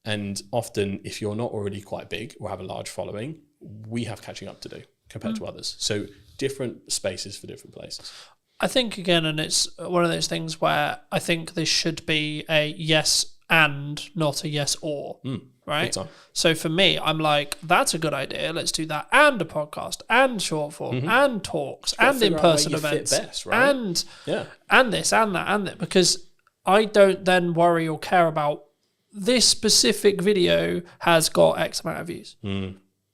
And often, if you're not already quite big or have a large following, we have catching up to do compared to others. So different spaces for different places. I think, again, and it's one of those things where I think this should be a yes and not a yes or, right? So for me, I'm like, that's a good idea. Let's do that, and a podcast, and short form, and talks, and in-person events, best, right? and this, and that, and that, because I don't then worry or care about this specific video has got X amount of views.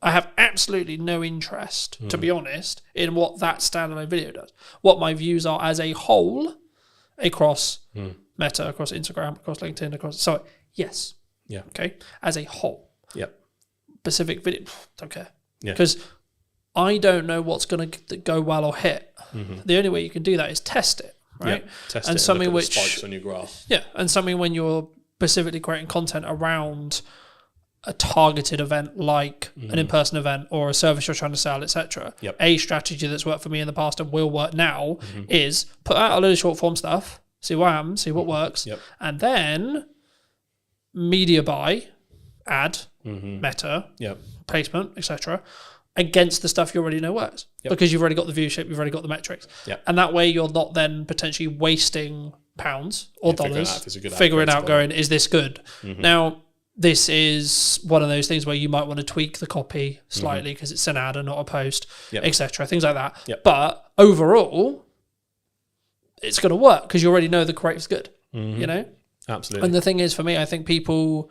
I have absolutely no interest, to be honest, in what that standalone video does. What my views are as a whole across Meta, across Instagram, across LinkedIn, yes. Yeah. Okay. As a whole. Yep. Specific video, don't care. Yeah. Because I don't know what's going to go well or hit. The only way you can do that is test it, right? Yeah. Test and it something and look at which the spikes on your graph. Yeah, and something when you're specifically creating content around a targeted event like an in-person event or a service you're trying to sell, etc. Yep. A strategy that's worked for me in the past and will work now is put out a load of short form stuff, see what happens, see what works, and then media buy, ad, Meta, placement, etc. against the stuff you already know works because you've already got the viewership, you've already got the metrics. Yep. And that way you're not then potentially wasting pounds or dollars figuring out going, is this good? Now, this is one of those things where you might want to tweak the copy slightly because it's an ad and not a post, etc. Things like that. But overall, it's going to work because you already know the creative's good, you know? Absolutely. And the thing is, for me, I think people,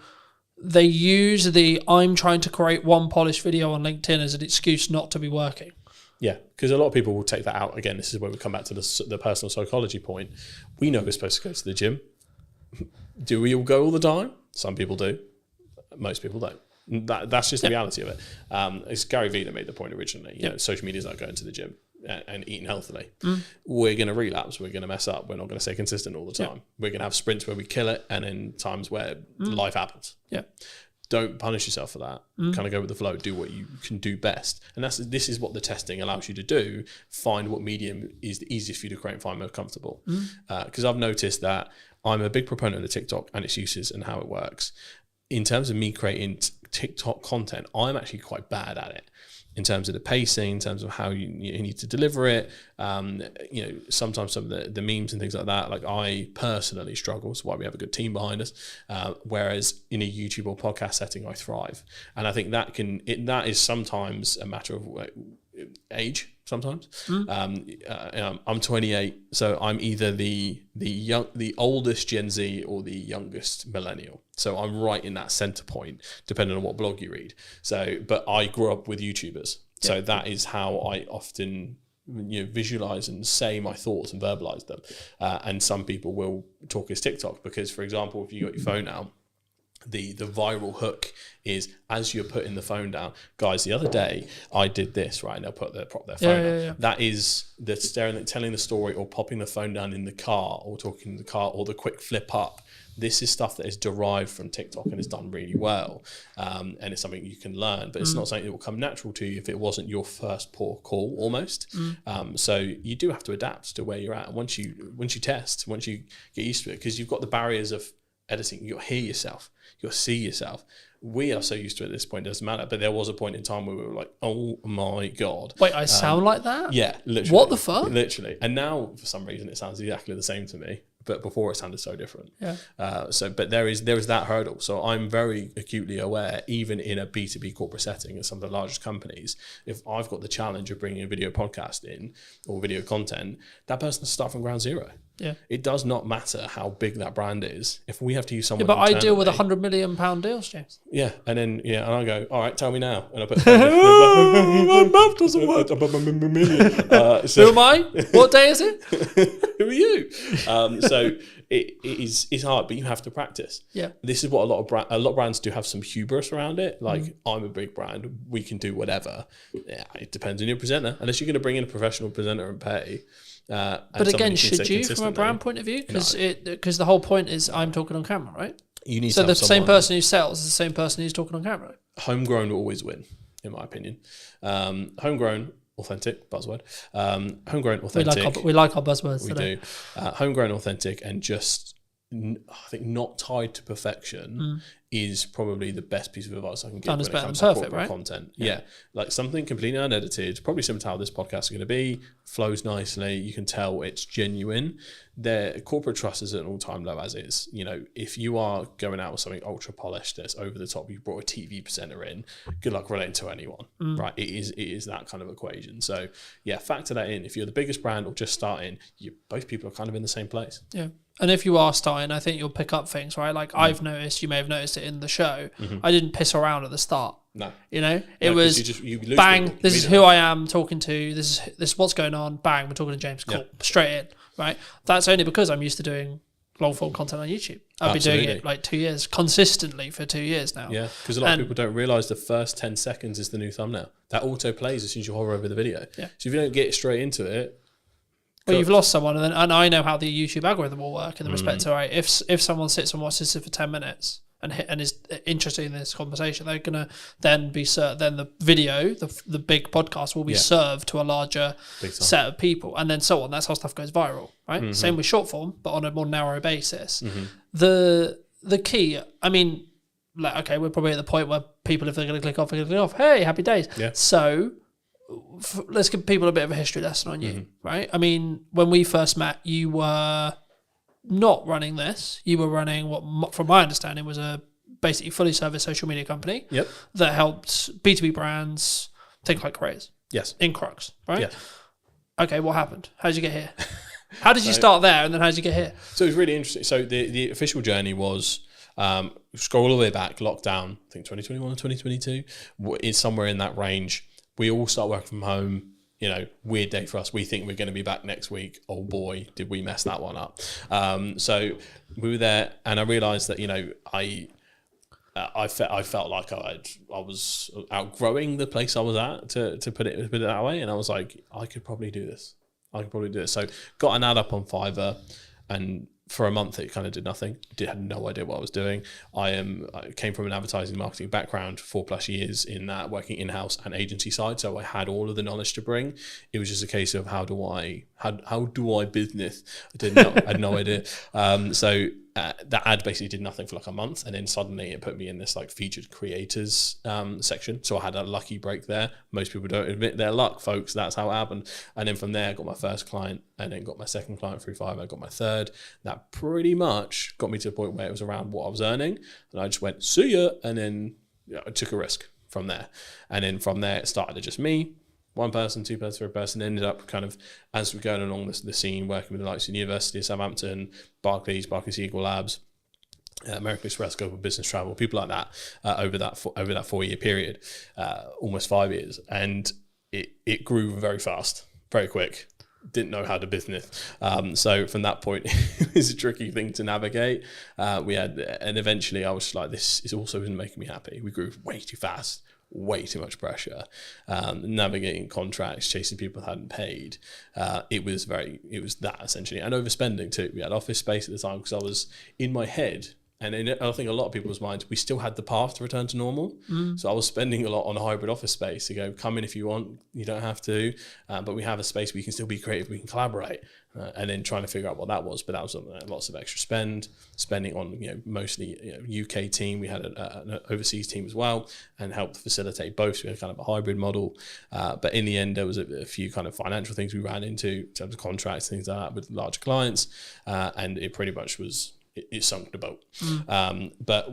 they use I'm trying to create one polished video on LinkedIn as an excuse not to be working. Yeah, because a lot of people will take that out. Again, this is where we come back to the personal psychology point. We know we're supposed to go to the gym. Do we all go all the time? Some people do. Most people don't. That's just the reality of it. It's Gary Vee that made the point originally. You know, social media is like going to the gym and eating healthily. We're going to relapse. We're going to mess up. We're not going to stay consistent all the time. We're going to have sprints where we kill it and then times where life happens. Yeah. Don't punish yourself for that. Kind of go with the flow. Do what you can do best. And this is what the testing allows you to do. Find what medium is the easiest for you to create and find most comfortable. Because I've noticed that I'm a big proponent of TikTok and its uses and how it works. In terms of me creating TikTok content, I'm actually quite bad at it. In terms of the pacing, in terms of how you need to deliver it, you know, sometimes some of the memes and things like that, like I personally struggle. That's why we have a good team behind us. Whereas in a YouTube or podcast setting, I thrive, and I think that is sometimes a matter of age. Sometimes I'm 28, so I'm either the oldest Gen Z or the youngest millennial. So I'm right in that center point, depending on what blog you read. So, but I grew up with YouTubers, so that is how I often visualize and say my thoughts and verbalize them. And some people will talk as TikTok because, for example, if you got your phone out, the viral hook is as you're putting the phone down. Guys, the other day I did this, right? And they'll prop their phone down. That is the telling the story or popping the phone down in the car or talking in the car or the quick flip up. This is stuff that is derived from TikTok and is done really well. And it's something you can learn, but it's not something that will come natural to you if it wasn't your first port of call almost. So you do have to adapt to where you're at. Once you test, once you get used to it, because you've got the barriers of editing, you'll hear yourself, you'll see yourself. We are so used to it at this point, it doesn't matter. But there was a point in time where we were like, oh my God. Wait, I sound like that? Yeah, literally. What the fuck? Literally. And now, for some reason, it sounds exactly the same to me. But before it sounded so different. Yeah. But there is that hurdle. So I'm very acutely aware, even in a B2B corporate setting at some of the largest companies, if I've got the challenge of bringing a video podcast in or video content, that person has to start from ground zero. Yeah. It does not matter how big that brand is. If we have to use someone, but I deal with £100 million deals, James. Yeah, and then and I go, all right, tell me now, and I put my mouth doesn't work. Who am I? What day is it? Who are you? So it's hard, but you have to practice. Yeah, this is what a lot of brands do have some hubris around it. Like I'm a big brand, we can do whatever. Yeah, it depends on your presenter. Unless you're going to bring in a professional presenter and pay. But again, should you, from a brand point of view? Because the whole point is I'm talking on camera, right? You need so the same person who sells is the same person who's talking on camera. Homegrown will always win, in my opinion. Homegrown, authentic, buzzword. Homegrown, authentic. We like our buzzwords. We do. Homegrown, authentic, and just I think not tied to perfection is probably the best piece of advice I can give when it comes to corporate content. Yeah, like something completely unedited, probably similar to how this podcast is going to be, flows nicely. You can tell it's genuine. Their corporate trust is at an all-time low as is. You know, if you are going out with something ultra polished that's over the top, you brought a TV presenter in, good luck relating to anyone, right? It is that kind of equation. So yeah, factor that in. If you're the biggest brand or just starting, both people are kind of in the same place. Yeah. And if you are starting, I think you'll pick up things, right? Like I've noticed, you may have noticed it in the show. I didn't piss around at the start. No. You know, it was you bang, this is who I am talking to. This is what's going on. Bang, we're talking to James. Cool. Straight in, right? That's only because I'm used to doing long form content on YouTube. I've been doing it like 2 years, consistently for 2 years now. Yeah, because a lot of people don't realise the first 10 seconds is the new thumbnail. That auto plays as soon as you hover over the video. Yeah. So if you don't get straight into it, well, you've lost someone, and I know how the YouTube algorithm will work in the respect to, right, if someone sits and watches it for 10 minutes and is interested in this conversation, they're gonna then be then the video, the big podcast will be served to a larger set of people, and then so on. That's how stuff goes viral, right? Same with short form, but on a more narrow basis. The key, I mean, like, okay, we're probably at the point where people, if they're going to click off, they're going to click off. Hey, happy days. Yeah. So let's give people a bit of a history lesson on you, right? I mean, when we first met, you were not running this. You were running what, from my understanding, was a basically fully service social media company that helped B2B brands think like creators. Yes. In Crocs, right? Yes. Okay, what happened? How did you get here? How did you start there, and then how did you get here? So it was really interesting. So the official journey was scroll all the way back, lockdown, I think 2021 or 2022, is somewhere in that range. We all start working from home. You know, weird day for us. We think we're going to be back next week. Oh boy, did we mess that one up. So we were there, and I realised that, you know, I felt like I was outgrowing the place I was at, to put it that way, and I was like, I could probably do this. So got an ad up on Fiverr, and for a month it kind of did nothing. Had no idea what I was doing. I came from an advertising marketing background, 4+ years in that, working in-house and agency side, so I had all of the knowledge to bring. It was just a case of how do I business? I had no idea. So that ad basically did nothing for like a month, and then suddenly it put me in this like featured creators section. So I had a lucky break there. Most people don't admit their luck, folks. That's how it happened. And then from there I got my first client, and then got my second client through Fiverr. I got my third. That pretty much got me to the point where it was around what I was earning, and I just went, see ya, and then I took a risk from there. And then from there it started to just me, one person, two person, third person. Ended up kind of, as we're going along the scene, working with the likes of the University of Southampton, Barclays Eagle Labs, American Express, Global Business Travel, people like that, over that 4-year period, almost 5 years, and it grew very fast, very quick. Didn't know how to business, so from that point it was a tricky thing to navigate. And eventually I was just like, this is also isn't making me happy. We grew way too fast. Way too much pressure, navigating contracts, chasing people that hadn't paid. It was that essentially, and overspending too. We had office space at the time because I was in my head, and I think a lot of people's minds, we still had the path to return to normal. So I was spending a lot on a hybrid office space to go, come in if you want, you don't have to, but we have a space where you can still be creative, we can collaborate. And then trying to figure out what that was, but that was lots of extra spending on, you know, mostly, you know, UK team. We had an overseas team as well, and helped facilitate both. So we had kind of a hybrid model, but in the end there was a few kind of financial things we ran into in terms of contracts, things like that with larger clients, and it pretty much was it sunk the boat. But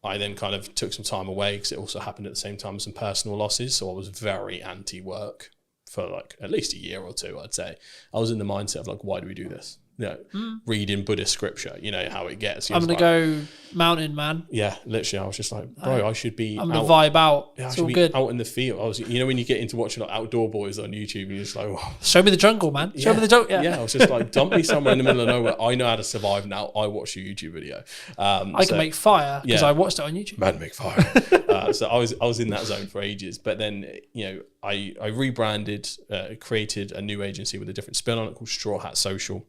I then kind of took some time away because it also happened at the same time as some personal losses, so I was very anti-work for like at least a year or two, I'd say. I was in the mindset of like, why do we do this? You know, reading Buddhist scripture, you know how it gets. I'm going to go mountain, man. Yeah, literally. I was just like, bro, I should be I'm going to vibe out. Yeah, it's all good. Out in the field. I was, you know, when you get into watching like Outdoor Boys on YouTube, and you're just like, oh. Show me the jungle, man. Show me the jungle. Yeah, I was just like, dump me somewhere in the middle of nowhere. I know how to survive now. I watch your YouTube video. I can make fire because I watched it on YouTube. Man, make fire. So I was in that zone for ages. But then, you know, I rebranded, created a new agency with a different spin on it called Straw Hat Social.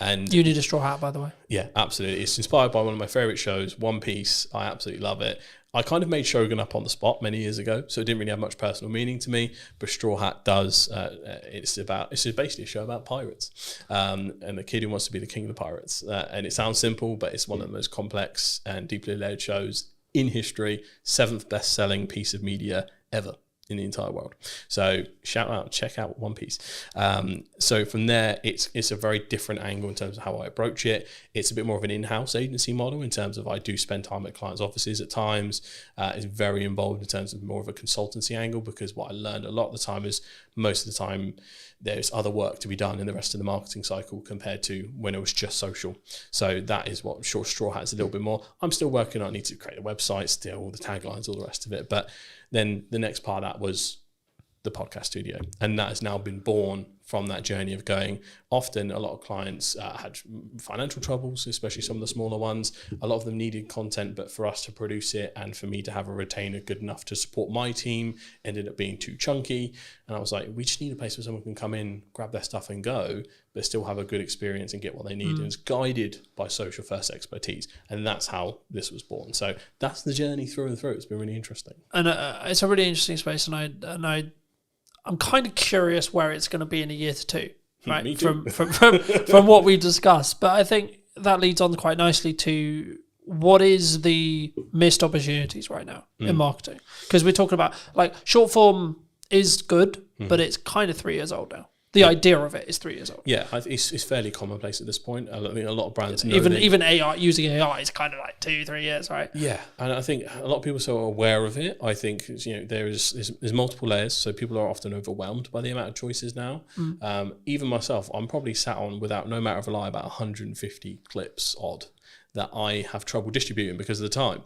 And you need a straw hat, by the way. Yeah, absolutely. It's inspired by one of my favorite shows, One Piece. I absolutely love it. I kind of made Shogun up on the spot many years ago, so it didn't really have much personal meaning to me. But Straw Hat does. It's basically a show about pirates, and the kid who wants to be the king of the pirates. And it sounds simple, but it's one of the most complex and deeply layered shows in history. 7th best-selling piece of media ever in the entire world. So shout out, check out One Piece. So from there, it's a very different angle in terms of how I approach it. It's a bit more of an in-house agency model in terms of I do spend time at clients' offices at times. It's very involved in terms of more of a consultancy angle, because what I learned a lot of the time is most of the time there's other work to be done in the rest of the marketing cycle compared to when it was just social. So that is what Straw Hat is a little bit more. I'm still working on, I need to create a website still, all the taglines, all the rest of it. But then the next part of that was the podcast studio. And that has now been born from that journey of going. Often a lot of clients had financial troubles, especially some of the smaller ones. A lot of them needed content, but for us to produce it and for me to have a retainer good enough to support my team ended up being too chunky. And I was like, we just need a place where someone can come in, grab their stuff and go, but still have a good experience and get what they need. And it's guided by social first expertise. And that's how this was born. So that's the journey through and through. It's been really interesting. And it's a really interesting space. And I'm kind of curious where it's going to be in a year to two, right? Me too. From what we discussed. But I think that leads on quite nicely to what is the missed opportunities right now in marketing? Because we're talking about like short form is good, but it's kind of 3 years old now. The idea of it is 3 years old. Yeah, it's fairly commonplace at this point. I think a lot of brands know even AI, using AI is kind of like 2-3 years, right? Yeah, and I think a lot of people are so aware of it. I think there's multiple layers, so people are often overwhelmed by the amount of choices now. Even myself, I'm probably sat on, without no matter of a lie, about 150 clips odd that I have trouble distributing because of the time,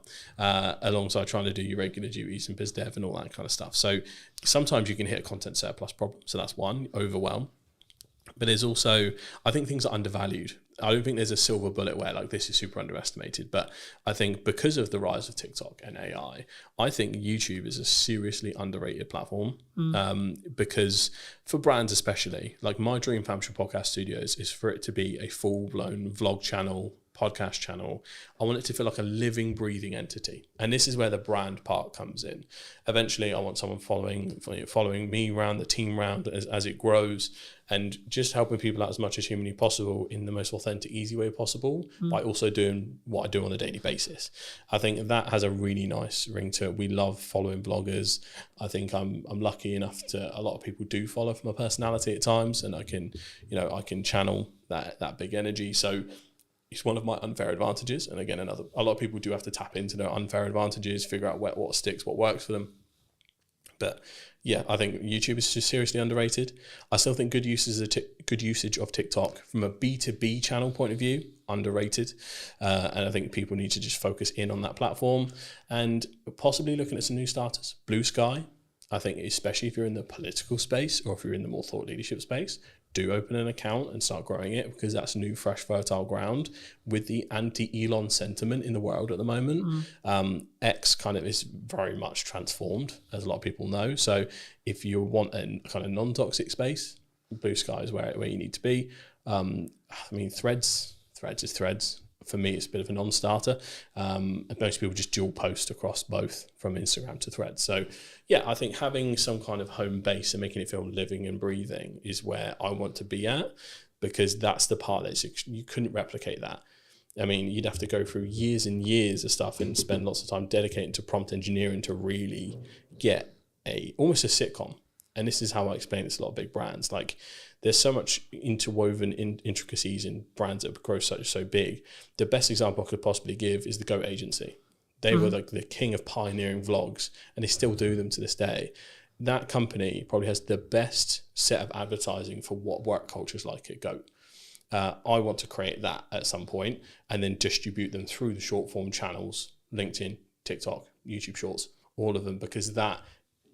alongside trying to do your regular duties and biz dev and all that kind of stuff. So sometimes you can hit a content surplus problem. So that's one, overwhelm. But there's also, I think things are undervalued. I don't think there's a silver bullet where like this is super underestimated, but I think because of the rise of TikTok and AI, I think YouTube is a seriously underrated platform. Because for brands especially, like my dream for Amsterdam Podcast Studios is for it to be a full-blown vlog channel, podcast channel. I want it to feel like a living, breathing entity, and this is where the brand part comes in. Eventually, I want someone following me around, the team around as it grows, and just helping people out as much as humanly possible in the most authentic, easy way possible, by also doing what I do on a daily basis. I think that has a really nice ring to it. We love following bloggers. I think I'm lucky enough to, a lot of people do follow for my personality at times, and I can channel that big energy. So it's one of my unfair advantages. And again, a lot of people do have to tap into their unfair advantages, figure out what sticks, what works for them. But yeah, I think YouTube is just seriously underrated. I still think good usage of TikTok from a B2B channel point of view, underrated. And I think people need to just focus in on that platform and possibly looking at some new starters. Blue Sky, I think, especially if you're in the political space or if you're in the more thought leadership space, do open an account and start growing it, because that's new, fresh, fertile ground with the anti-Elon sentiment in the world at the moment. X kind of is very much transformed, as a lot of people know. So if you want a kind of non-toxic space, Blue Sky is where you need to be. I mean, Threads is Threads. For me, it's a bit of a non-starter. Most people just dual post across both from Instagram to Threads. So yeah, I think having some kind of home base and making it feel living and breathing is where I want to be at, because that's the part that you couldn't replicate that. I mean, you'd have to go through years and years of stuff and spend lots of time dedicating to prompt engineering to really get almost a sitcom. And this is how I explain this to a lot of big brands. Like, there's so much interwoven intricacies in brands that grow so big. The best example I could possibly give is the Goat Agency. They were like the king of pioneering vlogs, and they still do them to this day. That company probably has the best set of advertising for what work culture is like at Goat. I want to create that at some point and then distribute them through the short form channels, LinkedIn, TikTok, YouTube Shorts, all of them, because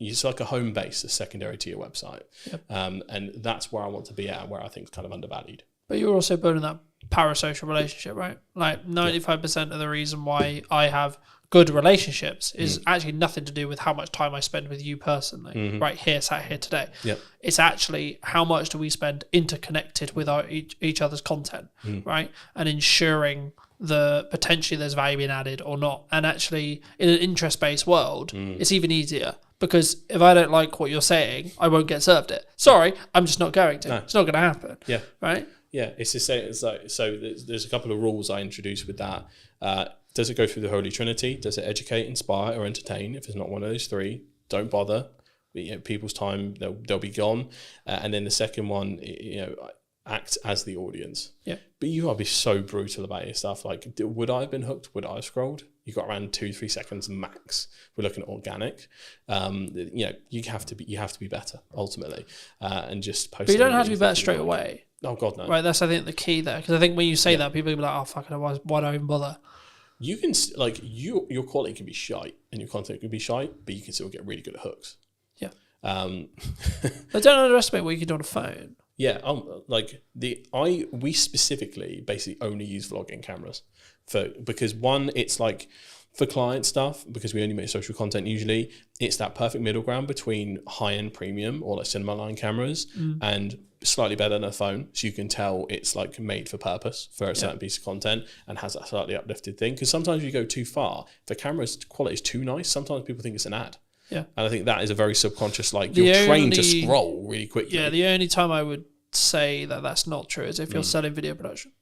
it's like a home base, a secondary to your website. Yep. And that's where I want to be at, where I think it's kind of undervalued. But you're also building that parasocial relationship, right? Like 95% of the reason why I have good relationships is actually nothing to do with how much time I spend with you personally, right here, sat here today. Yep. It's actually how much do we spend interconnected with each other's content, right? And ensuring potentially there's value being added or not. And actually, in an interest-based world, it's even easier. Because if I don't like what you're saying, I won't get served it. Sorry, I'm just not going to. No. It's not going to happen. Yeah. Right? Yeah. It's the same. It's like, so there's a couple of rules I introduced with that. Does it go through the Holy Trinity? Does it educate, inspire, or entertain? If it's not one of those three, don't bother. People's time, they'll be gone. And then the second one, act as the audience. Yeah. But you gotta be so brutal about your stuff. Like, would I have been hooked? Would I have scrolled? You got around 2-3 seconds max. We're looking at organic. You have to be better ultimately, and just post. But you don't have to be better straight away. Oh God, no. Right. That's, I think, the key there, because I think when you say that, people will be like, "Oh fuck it, why do I even bother?" You can your quality can be shite and your content can be shite, but you can still get really good at hooks. Yeah. But don't underestimate what you can do on a phone. Yeah, we specifically basically only use vlogging cameras because one, it's like for client stuff, because we only make social content usually, it's that perfect middle ground between high-end premium or like cinema line cameras and slightly better than a phone, so you can tell it's like made for purpose for a certain piece of content and has that slightly uplifted thing. Because sometimes you go too far, if the camera's quality is too nice, sometimes people think it's an ad. Yeah. And I think that is a very subconscious, like, you're trained to scroll really quickly. Yeah, the only time I would say that that's not true is if you're selling video production.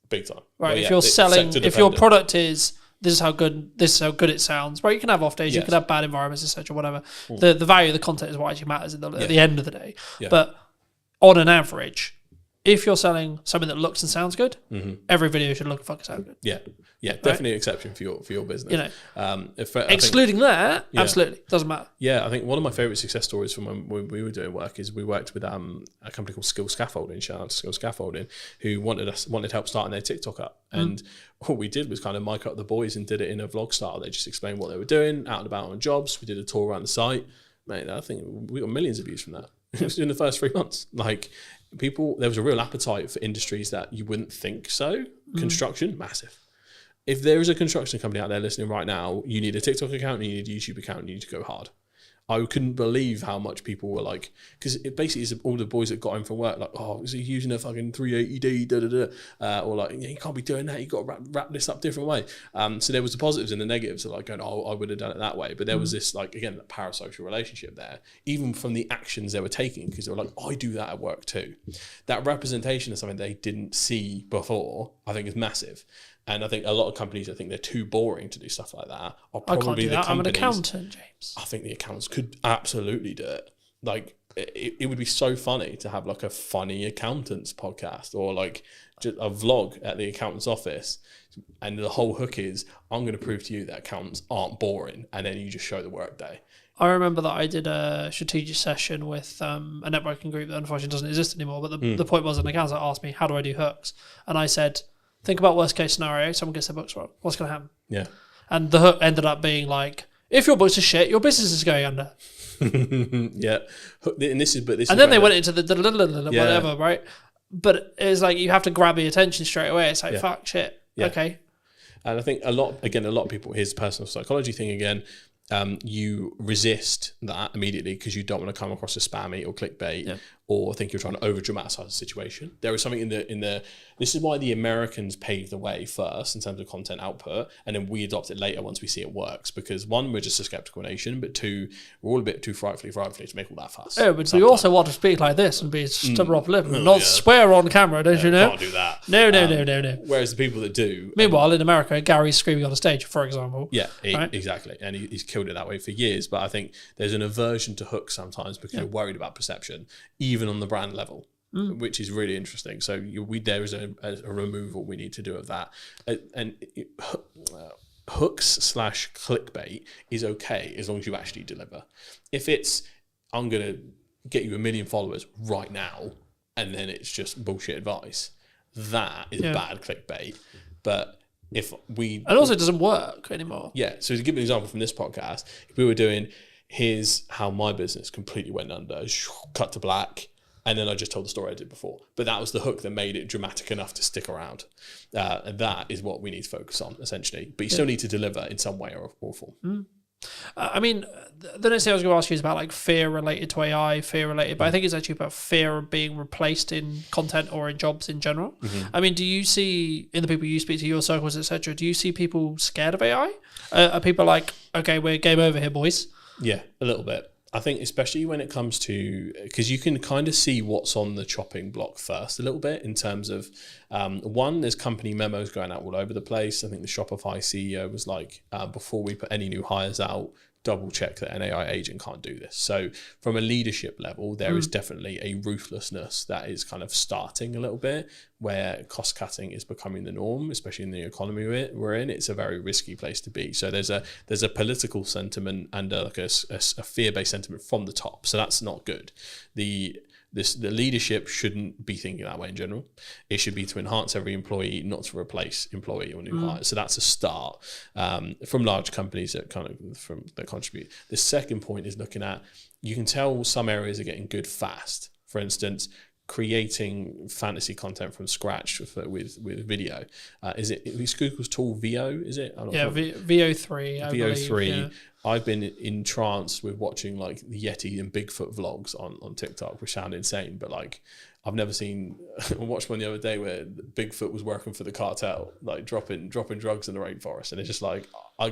Big time. Right, if you're selling, if your product is this is how good it sounds. Right, you can have off days, you Yes. can have bad environments, etc. Whatever. The value of the content is what actually matters at the end of the day. Yeah. But on an average, if you're selling something that looks and sounds good, every video should look and fucking sound good. Yeah, definitely an exception for your business. You know, I think- excluding that, Yeah. absolutely doesn't matter. Yeah, I think one of my favourite success stories from when we were doing work is we worked with a company called Skill Scaffolding, shout out to Skill Scaffolding, who wanted help starting their TikTok up. And what we did was kind of mic up the boys and did it in a vlog style. They just explained what they were doing, out and about on jobs. We did a tour around the site. Mate, I think we got millions of views from that. It was in the first 3 months. Like, there was a real appetite for industries that you wouldn't think so. Construction, massive. If there is a construction company out there listening right now, you need a TikTok account, you need a YouTube account, you need to go hard. I couldn't believe how much people were like, because it basically is all the boys that got home from work, like, oh, is he using a fucking 380D, or like, you can't be doing that, you got to wrap this up a different way. So there was the positives and the negatives of like going, oh, I would have done it that way. But there was this, like, again, that parasocial relationship there, even from the actions they were taking, because they were like, I do that at work too. That representation of something they didn't see before, I think is massive. And I think a lot of companies, I think they're too boring to do stuff like that. Are I can't probably do the that. I'm an companies. accountant, James. I think the accountants could absolutely do it. Like, it would be so funny to have like a funny accountants podcast or like just a vlog at the accountant's office. And the whole hook is, I'm going to prove to you that accountants aren't boring. And then you just show the work day. I remember that I did a strategic session with a networking group that unfortunately doesn't exist anymore. But the point was, an accountant asked me, how do I do hooks? And I said, think about worst case scenario, someone gets their books wrong. What's going to happen? Yeah. And the hook ended up being like, if your books are shit, your business is going under. Yeah. And this is and then they went into the whatever, right? But it's like you have to grab the attention straight away. It's like, fuck, shit. Yeah. Okay. And I think a lot of people, here's the personal psychology thing again, you resist that immediately because you don't want to come across as spammy or clickbait or think you're trying to over dramatize the situation. There is something in the this is why the Americans paved the way first in terms of content output, and then we adopt it later once we see it works, because one, we're just a skeptical nation, but two, we're all a bit too frightfully to make all that fuss. Oh, but we also want to speak like this and be stubborn off living, not swear on camera, don't you know? Can't do that. No. Whereas the people that do, meanwhile in America, Gary's screaming on a stage, for example. Yeah, right? Exactly, and he's killed it that way for years. But I think there's an aversion to hooks sometimes because you're worried about perception, even on the brand level, which is really interesting. So there is a removal we need to do of that, and hooks / clickbait is okay as long as you actually deliver. If it's, I'm gonna get you 1 million followers right now, and then it's just bullshit advice, that is bad clickbait. But and also it doesn't work anymore. Yeah. So to give an example from this podcast, if we were doing, here's how my business completely went under, cut to black, and then I just told the story I did before. But that was the hook that made it dramatic enough to stick around. And that is what we need to focus on, essentially. But you still need to deliver in some way or form. I mean, the next thing I was going to ask you is about like fear related to AI, but I think it's actually about fear of being replaced in content or in jobs in general. I mean, do you see, in the people you speak to, your circles, etc., do you see people scared of AI? Are people like, okay, we're game over here, boys? Yeah, a little bit. I think especially when it comes to, because you can kind of see what's on the chopping block first a little bit in terms of, one, there's company memos going out all over the place. I think the Shopify CEO was like, before we put any new hires out, double check that an AI agent can't do this. So from a leadership level, there is definitely a ruthlessness that is kind of starting a little bit, where cost cutting is becoming the norm, especially in the economy we're in. It's a very risky place to be. So there's a political sentiment and a fear-based sentiment from the top. So that's not good. The leadership shouldn't be thinking that way in general. It should be to enhance every employee, not to replace employee or new hires. So that's a start from large companies that contribute. The second point is looking at, you can tell some areas are getting good fast. For instance, creating fantasy content from scratch with video. Is Google's tool VO? Is it? VO3. VO3. Yeah. I've been entranced with watching like the Yeti and Bigfoot vlogs on TikTok, which sound insane, but like I've never seen. I watched one the other day where Bigfoot was working for the cartel, like dropping drugs in the rainforest, and it's just like,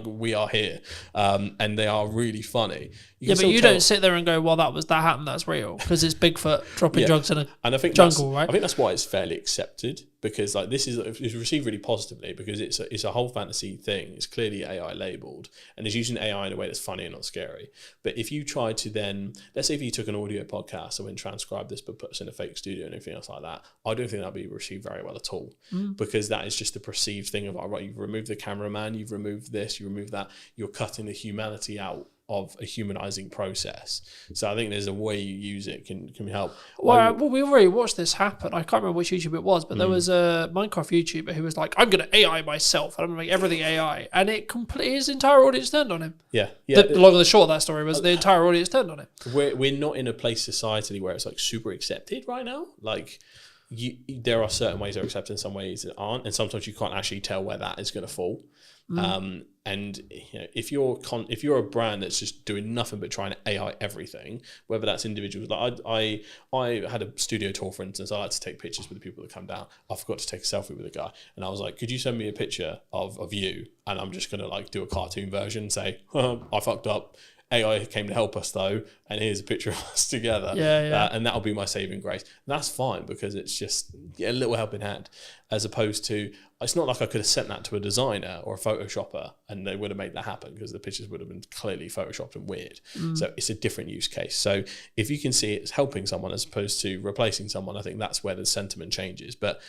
we are here, and they are really funny. Yeah, but you don't sit there and go, well, that happened, that's real, because it's Bigfoot dropping drugs in a and I think jungle, right? I think that's why it's fairly accepted, because like this is it's received really positively, because it's a whole fantasy thing. It's clearly AI labeled, and it's using AI in a way that's funny and not scary. But if you try to then, let's say if you took an audio podcast and went transcribe this but put us in a fake studio and everything else like that, I don't think that'd be received very well at all, because that is just a perceived thing of, right, you've removed the cameraman, you've removed this, you remove that, you're cutting the humanity out of a humanizing process. So I think there's a way you use it can help. Well, we already watched this happen. I can't remember which YouTuber it was, but there was a Minecraft YouTuber who was like, I'm going to AI myself, and I'm going to make everything AI. And it completely, his entire audience turned on him. Yeah. The long and the short of that story was the entire audience turned on him. We're not in a place societally where it's like super accepted right now. Like, there are certain ways they're accepted, some ways that aren't, and sometimes you can't actually tell where that is going to fall. And if you're a brand that's just doing nothing but trying to AI everything, whether that's individuals, like I had a studio tour, for instance. I like to take pictures with the people that come down. I forgot to take a selfie with a guy, and I was like, could you send me a picture of you, and I'm just gonna like do a cartoon version, say I fucked up, AI came to help us though, and here's a picture of us together. And that'll be my saving grace. And that's fine, because it's just a little helping hand, as opposed to, it's not like I could have sent that to a designer or a Photoshopper and they would have made that happen, because the pictures would have been clearly Photoshopped and weird. So it's a different use case. So if you can see it's helping someone as opposed to replacing someone, I think that's where the sentiment changes. But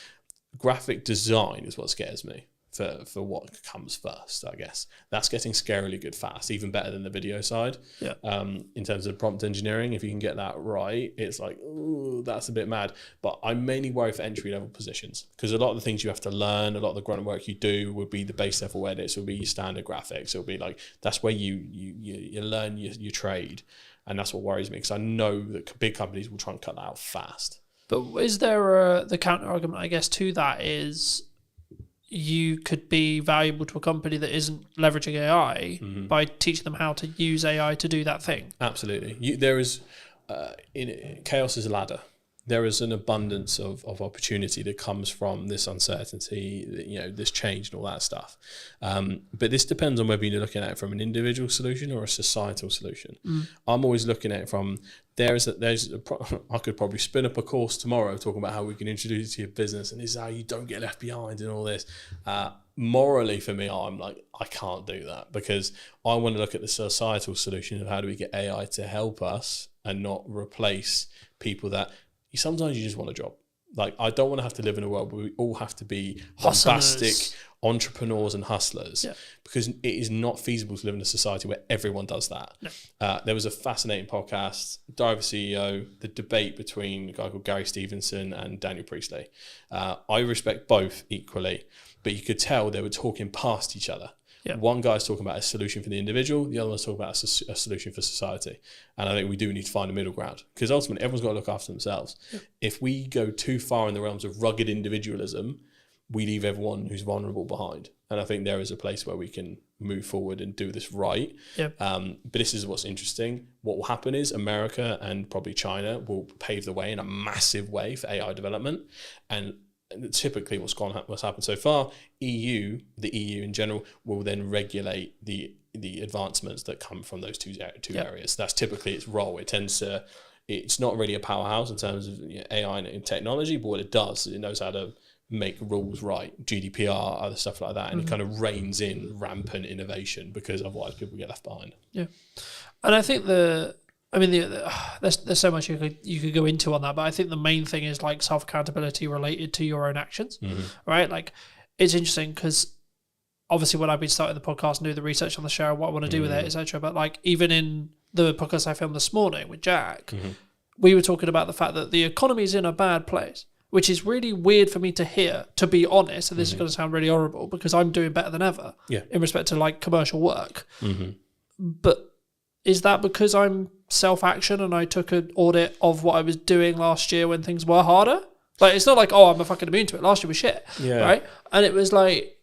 graphic design is what scares me. For what comes first, I guess. That's getting scarily good fast, even better than the video side. Yeah. In terms of prompt engineering, if you can get that right, it's like, ooh, that's a bit mad. But I'm mainly worried for entry-level positions, because a lot of the things you have to learn, a lot of the grunt work you do would be the base level edits, will be your standard graphics. It'll be like, that's where you learn your trade. And that's what worries me, because I know that big companies will try and cut that out fast. But is there the counter argument, I guess, to that is, you could be valuable to a company that isn't leveraging AI by teaching them how to use AI to do that thing. Absolutely. There is, chaos is a ladder. There is an abundance of opportunity that comes from this uncertainty, this change and all that stuff. But this depends on whether you're looking at it from an individual solution or a societal solution. I'm always looking at it from, I could probably spin up a course tomorrow talking about how we can introduce it to your business, and this is how you don't get left behind and all this. Morally, for me, I'm like, I can't do that, because I want to look at the societal solution of how do we get AI to help us and not replace people that sometimes you just want a job. Like, I don't want to have to live in a world where we all have to be bombastic entrepreneurs and hustlers, because it is not feasible to live in a society where everyone does that. No. There was a fascinating podcast, Diver CEO, the debate between a guy called Gary Stevenson and Daniel Priestley. I respect both equally, but you could tell they were talking past each other. Yeah. One guy's talking about a solution for the individual, the other one's talking about a solution for society. And I think we do need to find a middle ground, because ultimately everyone's got to look after themselves. Yeah. If we go too far in the realms of rugged individualism, we leave everyone who's vulnerable behind. And I think there is a place where we can move forward and do this right. Yeah. But this is what's interesting. What will happen is America and probably China will pave the way in a massive way for AI development. And typically what's happened so far, the EU in general, will then regulate the advancements that come from those two areas. That's typically its role. It's not really a powerhouse in terms of AI and technology, but what it does is it knows how to make rules right, GDPR, other stuff like that, and it kind of reins in rampant innovation, because otherwise people get left behind. Yeah, and I think there's so much you could go into on that, but I think the main thing is like self accountability related to your own actions, right? Like, it's interesting because obviously when I've been starting the podcast and do the research on the show, what I want to do with it, etc. But like, even in the podcast I filmed this morning with Jack, we were talking about the fact that the economy is in a bad place, which is really weird for me to hear, to be honest. And this is going to sound really horrible, because I'm doing better than ever in respect to like commercial work. But is that because I'm self-action and I took an audit of what I was doing last year when things were harder? Like, it's not like, oh, I'm a fucking immune to it. Last year was shit, right? And it was like,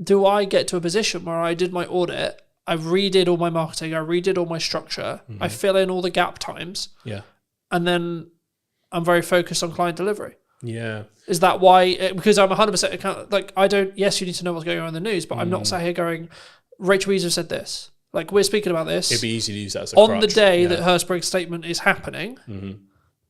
do I get to a position where I did my audit, I redid all my marketing, I redid all my structure, I fill in all the gap times, and then I'm very focused on client delivery? Yeah. Is that why? Because I'm 100% account. Like, I don't. Yes, you need to know what's going on in the news, but I'm not sat here going, Rachel Weezer said this. Like, we're speaking about this. It'd be easy to use that as a on crutch. the day Yeah. that Hurstbrig's statement is happening.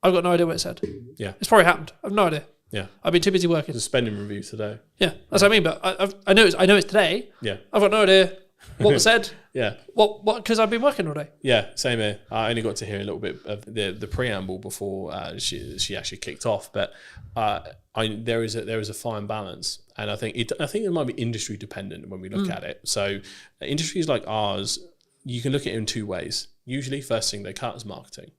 I've got no idea what it said. Yeah. It's probably happened. I've no idea. Yeah. I've been too busy working. There's a spending review today. Yeah, that's what I mean. But I know it's today. Yeah. I've got no idea what was said. Yeah. What? Because I've been working all day. Yeah, same here. I only got to hear a little bit of the preamble before she actually kicked off, but there is a fine balance, and I think it might be industry dependent when we look at it. So industries like ours, you can look at it in two ways. Usually, first thing they cut is marketing.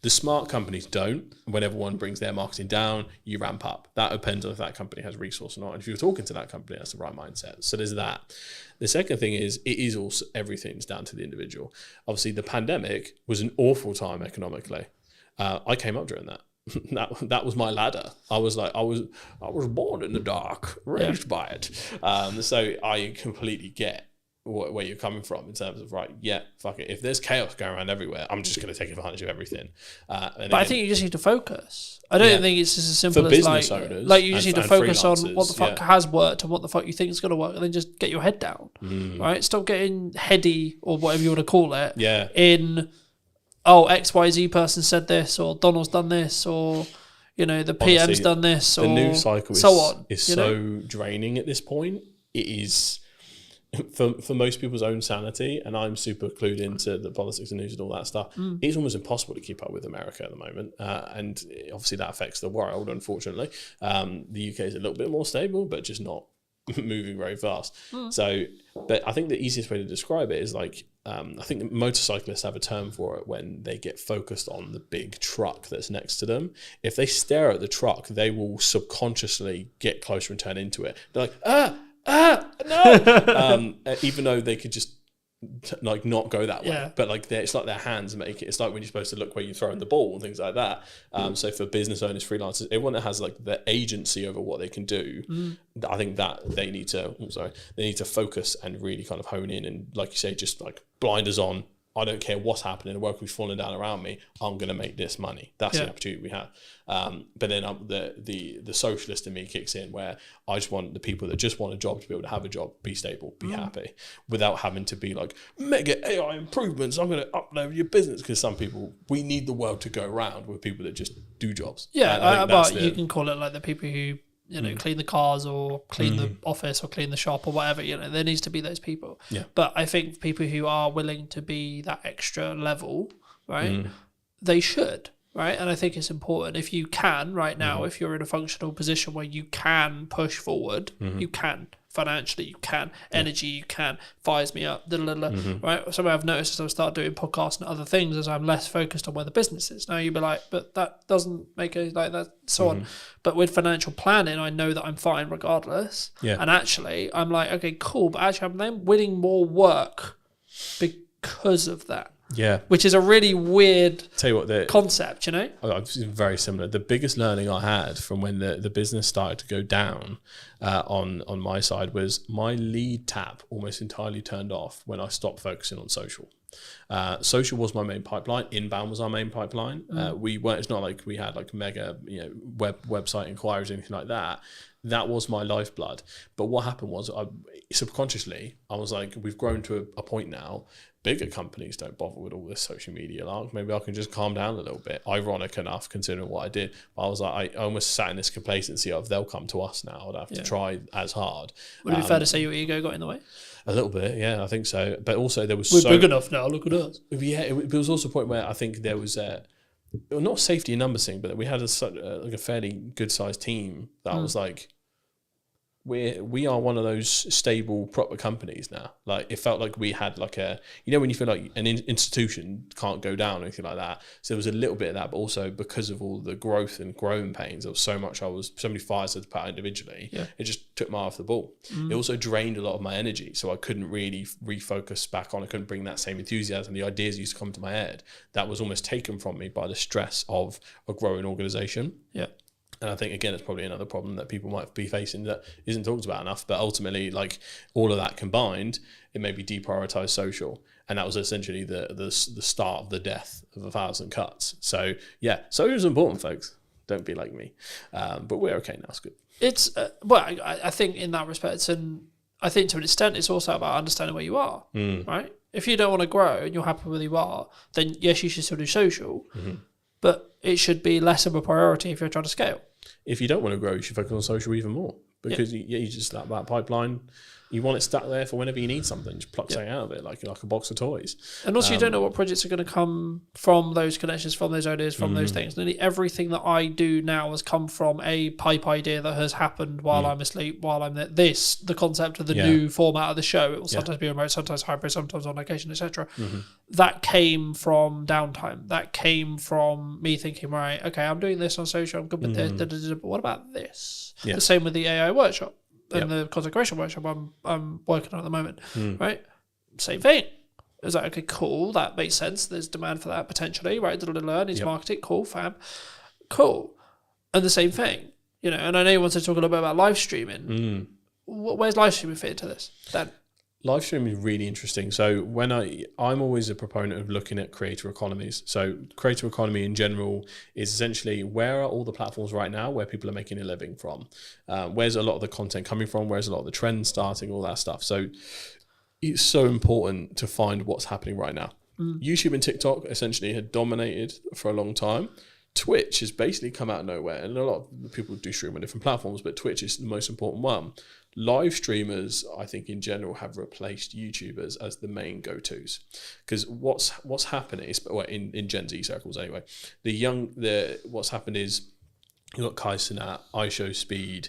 The smart companies don't. When everyone brings their marketing down, you ramp up. That depends on if that company has resource or not. And if you're talking to that company, that's the right mindset. So there's that. The second thing is, it is also, everything's down to the individual. Obviously, the pandemic was an awful time economically. I came up during that. That was my ladder. I was born in the dark, raised by it. So I completely get where you're coming from in terms of, right, yeah, fuck it. If there's chaos going around everywhere, I'm just going to take advantage of everything. But I think you just need to focus. I don't think it's just as simple for as business owners, like you just need to focus on what the freelancers, fuck has worked and what the fuck you think is going to work, and then just get your head down, right? Stop getting heady or whatever you want to call it. Yeah. In XYZ person said this, or Donald's done this, or the PM's Honestly, done this, or the news cycle is so on. Is so draining at this point. It is. For most people's own sanity, and I'm super clued into the politics and news and all that stuff, it's almost impossible to keep up with America at the moment. And obviously that affects the world, unfortunately. The UK is a little bit more stable, but just not moving very fast. So, but I think the easiest way to describe it is like, I think the motorcyclists have a term for it when they get focused on the big truck that's next to them. If they stare at the truck, they will subconsciously get closer and turn into it. They're like, no! Even though they could just like not go that way, but like it's like their hands make it. It's like when you're supposed to look where you're throwing the ball and things like that. So for business owners, freelancers, everyone that has like the agency over what they can do, I think that they need to focus and really kind of hone in and, like you say, just like blinders on. I don't care what's happening, the work is falling down around me, I'm going to make this money. That's the opportunity we have. But then the socialist in me kicks in, where I just want the people that just want a job to be able to have a job, be stable, be happy, without having to be like, mega AI improvements, I'm going to upload your business. Because some people, we need the world to go around with people that just do jobs. Yeah, but you can call it like the people who clean the cars or clean the office or clean the shop or whatever, there needs to be those people. Yeah. But I think people who are willing to be that extra level, right, they should, right? And I think it's important if you can right now, if you're in a functional position where you can push forward, you can. Financially, you can. Energy, you can. Fires me up, right? Something I've noticed as I start doing podcasts and other things is I'm less focused on where the business is. Now you'd be like, but that doesn't make it like that, so on. But with financial planning, I know that I'm fine regardless. Yeah. And actually, I'm like, okay, cool. But actually, I'm then winning more work because of that. Yeah. Which is a really weird Tell you what, concept, It's very similar. The biggest learning I had from when the business started to go down on my side was my lead tap almost entirely turned off when I stopped focusing on social. Social was my main pipeline. Inbound was our main pipeline. It's not like we had like mega website inquiries or anything like that. That was my lifeblood. But what happened was subconsciously I was like, we've grown to a point now. Bigger companies don't bother with all this social media. Like, maybe I can just calm down a little bit. Ironic enough, considering what I did. But I was like, I almost sat in this complacency of they'll come to us now. I'd have to try as hard. Would it be fair to say your ego got in the way? A little bit, yeah, I think so. But also there was We're big enough now. Look at us. Yeah, it was also a point where I think there was not safety in numbers thing, but we had a fairly good sized team that I was like, we are one of those stable proper companies now. Like it felt like we had like when you feel like an institution can't go down or anything like that. So there was a little bit of that, but also because of all the growth and growing pains, there was so many fires to put out individually. Yeah. It just took my eye off the ball. It also drained a lot of my energy, so I couldn't really refocus back on. I couldn't bring that same enthusiasm. The ideas used to come to my head. That was almost taken from me by the stress of a growing organization. Yeah. And I think, again, it's probably another problem that people might be facing that isn't talked about enough. But ultimately, like all of that combined, it made me deprioritize social. And that was essentially the start of the death of 1,000 cuts. So, yeah, social is important, folks. Don't be like me. But we're okay now. It's good. It's, I think in that respect, it's I think to an extent it's also about understanding where you are, right? If you don't want to grow and you're happy with where you are, then yes, you should still do social, but it should be less of a priority if you're trying to scale. If you don't want to grow, you should focus on social even more, because you just that pipeline. You want it stuck there for whenever you need something. Just pluck something out of it, like a box of toys. And also, you don't know what projects are going to come from those connections, from those ideas, from those things. Nearly everything that I do now has come from a pipe idea that has happened while I'm asleep, while I'm there. The concept of the new format of the show, it will sometimes be remote, sometimes hybrid, sometimes on location, etc. That came from downtime. That came from me thinking, right, okay, I'm doing this on social, I'm good with this, but what about this? The same with the AI workshop. And the content creation workshop I'm working on at the moment, right? Same thing. It's like, okay, cool, that makes sense. There's demand for that potentially, right? Needs marketing, cool, fab, cool. And the same thing, you know. And I know you want to talk a little bit about live streaming. Where's live streaming fit into this? Dan? Live streaming is really interesting. So when I'm always a proponent of looking at creator economies. So creator economy in general is essentially, where are all the platforms right now where people are making a living from? Where's a lot of the content coming from? Where's a lot of the trends starting? All that stuff. So it's so important to find what's happening right now. YouTube and TikTok essentially had dominated for a long time. Twitch has basically come out of nowhere, and a lot of people do stream on different platforms, but Twitch is the most important one. Live streamers, I think in general, have replaced YouTubers as the main go-tos, because what's happening is, well, in Gen Z circles anyway, what's happened is you've got Kai Cenat, iShowSpeed,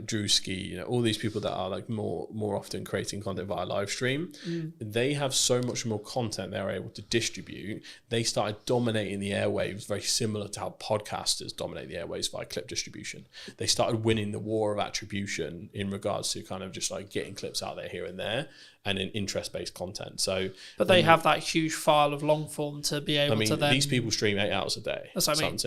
Drewski, all these people that are like more often creating content via live stream. They have so much more content they're able to distribute. They started dominating the airwaves, very similar to how podcasters dominate the airwaves via clip distribution. They started winning the war of attribution in regards to kind of just like getting clips out there here and there, and in interest-based content. So, but they have that huge file of long form to be able to then... these people stream 8 hours a day. That's what I mean.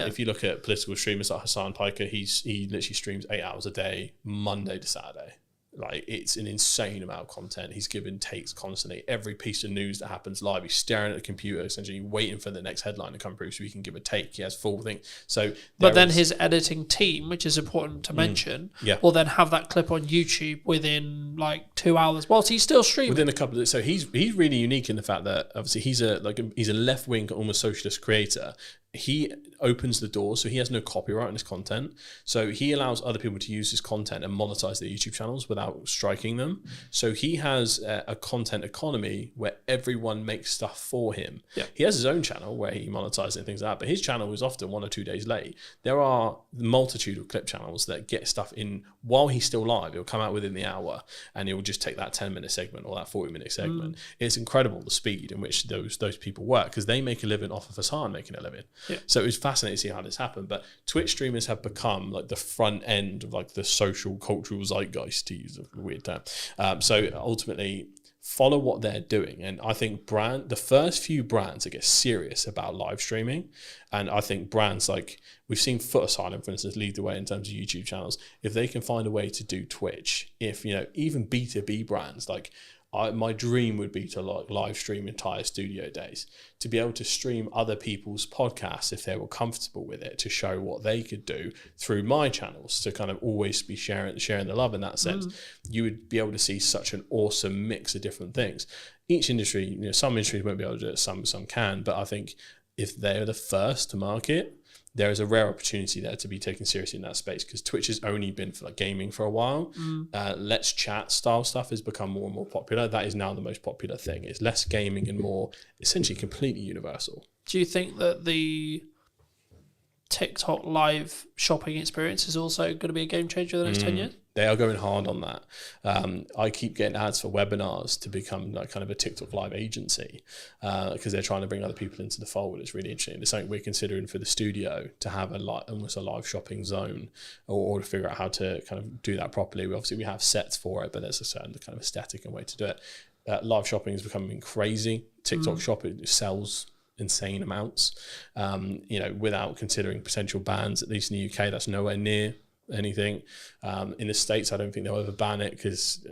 If you look at political streamers like Hassan Piker, he literally streams 8 hours a day, Monday to Saturday. Like, it's an insane amount of content. He's giving takes constantly. Every piece of news that happens live, he's staring at the computer, essentially waiting for the next headline to come through so he can give a take. He has full thing. So, but then his editing team, which is important to mention, will then have that clip on YouTube within like 2 hours, whilst he's still streaming. Within a couple of, so he's really unique in the fact that obviously he's a left wing, almost socialist creator. He opens the door, so he has no copyright on his content. So he allows other people to use his content and monetize their YouTube channels without striking them. So he has a content economy where everyone makes stuff for him. He has his own channel where he monetizes and things like that, but his channel is often 1 or 2 days late. There are a multitude of clip channels that get stuff in while he's still live. It'll come out within the hour, and it will just take that 10-minute segment or that 40-minute segment. It's incredible the speed in which those people work, because they make a living off of Hassan making a living. So it was fascinating to see how this happened. But Twitch streamers have become like the front end of like the social cultural zeitgeist, to use a weird term. So ultimately, follow what they're doing. And I think the first few brands that get serious about live streaming, and I think brands like, we've seen Foot Asylum, for instance, lead the way in terms of YouTube channels. If they can find a way to do Twitch, if, even B2B brands, like, my dream would be to like live stream entire studio days, to be able to stream other people's podcasts if they were comfortable with it, to show what they could do through my channels, to kind of always be sharing the love in that sense. You would be able to see such an awesome mix of different things. Each industry, some industries won't be able to do it, some can, but I think if they're the first to market, there is a rare opportunity there to be taken seriously in that space, because Twitch has only been for like gaming for a while. Let's Chat style stuff has become more and more popular. That is now the most popular thing. It's less gaming and more essentially completely universal. Do you think that the TikTok live shopping experience is also going to be a game changer in the next 10 years? They are going hard on that. I keep getting ads for webinars to become like kind of a TikTok live agency, because they're trying to bring other people into the fold. It's really interesting. It's something we're considering for the studio, to have almost a live shopping zone, or to figure out how to kind of do that properly. We have sets for it, but there's a certain kind of aesthetic and way to do it. Live shopping is becoming crazy. TikTok shopping sells insane amounts, without considering potential bans. At least in the UK, that's nowhere near anything. In the States, I don't think they'll ever ban it, because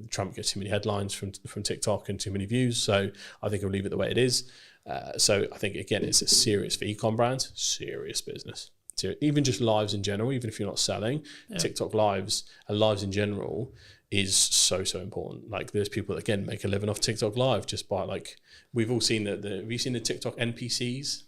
Trump gets too many headlines from TikTok and too many views. So I think he'll leave it the way it is. So I think, again, it's a serious, for e-com brands, serious business. even just lives in general, even if you're not selling, TikTok lives and lives in general is so important. Like there's people that again make a living off TikTok live just by like, we've all seen have you seen the TikTok NPCs?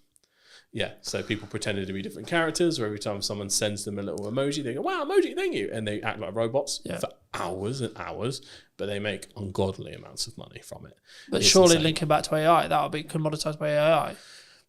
Yeah, so people pretended to be different characters, or every time someone sends them a little emoji, they go, wow, emoji, thank you. And they act like robots for hours and hours, but they make ungodly amounts of money from it. But It's surely insane. linking back to AI, that will be commoditized by AI.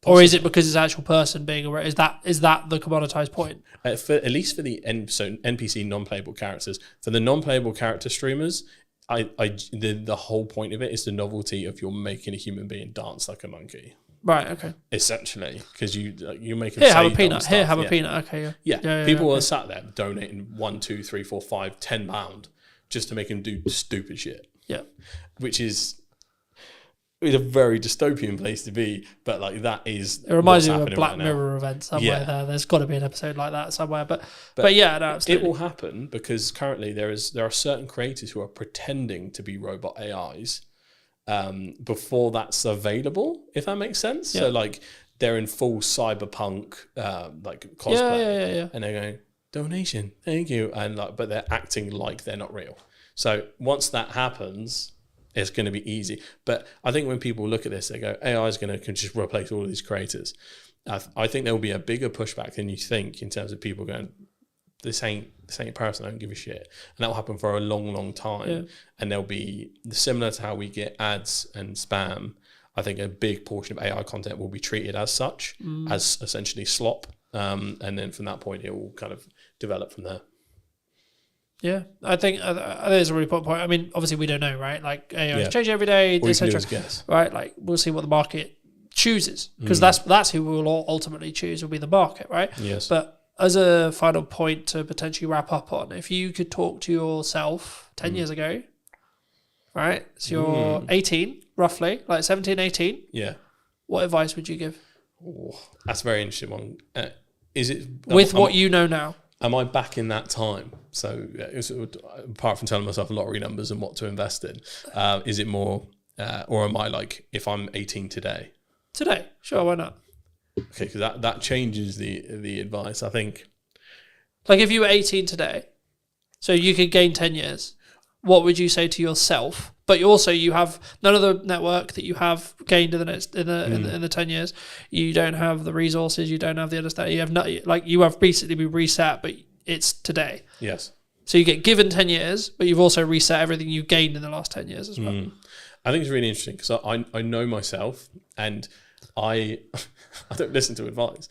Possibly. Or is it because it's an actual person being a... Is that the commoditized point? At least for the NPC non-playable characters, for the non-playable character streamers, the whole point of it is the novelty of you're making a human being dance like a monkey. Right. Okay. Essentially, because you make them Here, say have a peanut. dumb Here, stuff. have a peanut. Okay. Yeah. People are sat there donating £1, £2, £3, £4, £5, £10 just to make them do stupid shit. Yeah. Which is a very dystopian place to be, but like that is. It reminds me of a happening Black right now. Mirror event somewhere. Yeah. There's got to be an episode like that somewhere. But yeah, no, absolutely. It will happen because currently there are certain creators who are pretending to be robot AIs before that's available, if that makes sense. Yeah. So like they're in full cyberpunk like cosplay, Yeah. and they're going donation, thank you, and like, but they're acting like they're not real. So once that happens, it's going to be easy. But I think when people look at this, they go, AI is going to just replace all of these creators. I think there will be a bigger pushback than you think in terms of people going, this ain't a person, I don't give a shit. And that will happen for a long time. Yeah. And there'll be, similar to how we get ads and spam, I think a big portion of AI content will be treated as such, as essentially slop. And then from that point, it will kind of develop from there. Yeah, I think there's a really important point. I mean, obviously we don't know, right? Like AI is changing every day, All you can do etc. is guess. Right? Like we'll see what the market chooses, because that's who will ultimately choose will be the market, right? Yes. But as a final point to potentially wrap up on, if you could talk to yourself 10 years ago, right? So you're 18, roughly, like 17, 18. Yeah. What advice would you give? Oh, that's a very interesting one. Is it With what you know now? Am I back in that time? So apart from telling myself lottery numbers and what to invest in, is it more, or am I like, if I'm 18 today? Today, sure, why not? Okay, because that changes the advice. I think. Like if you were 18 today, so you could gain 10 years, what would you say to yourself? But you have none of the network that you have gained in the 10 years. You don't have the resources. You don't have the understanding. You have you have basically been reset, but it's today. Yes. So you get given 10 years, but you've also reset everything you gained in the last 10 years as well. I think it's really interesting because I know myself, and I don't listen to advice.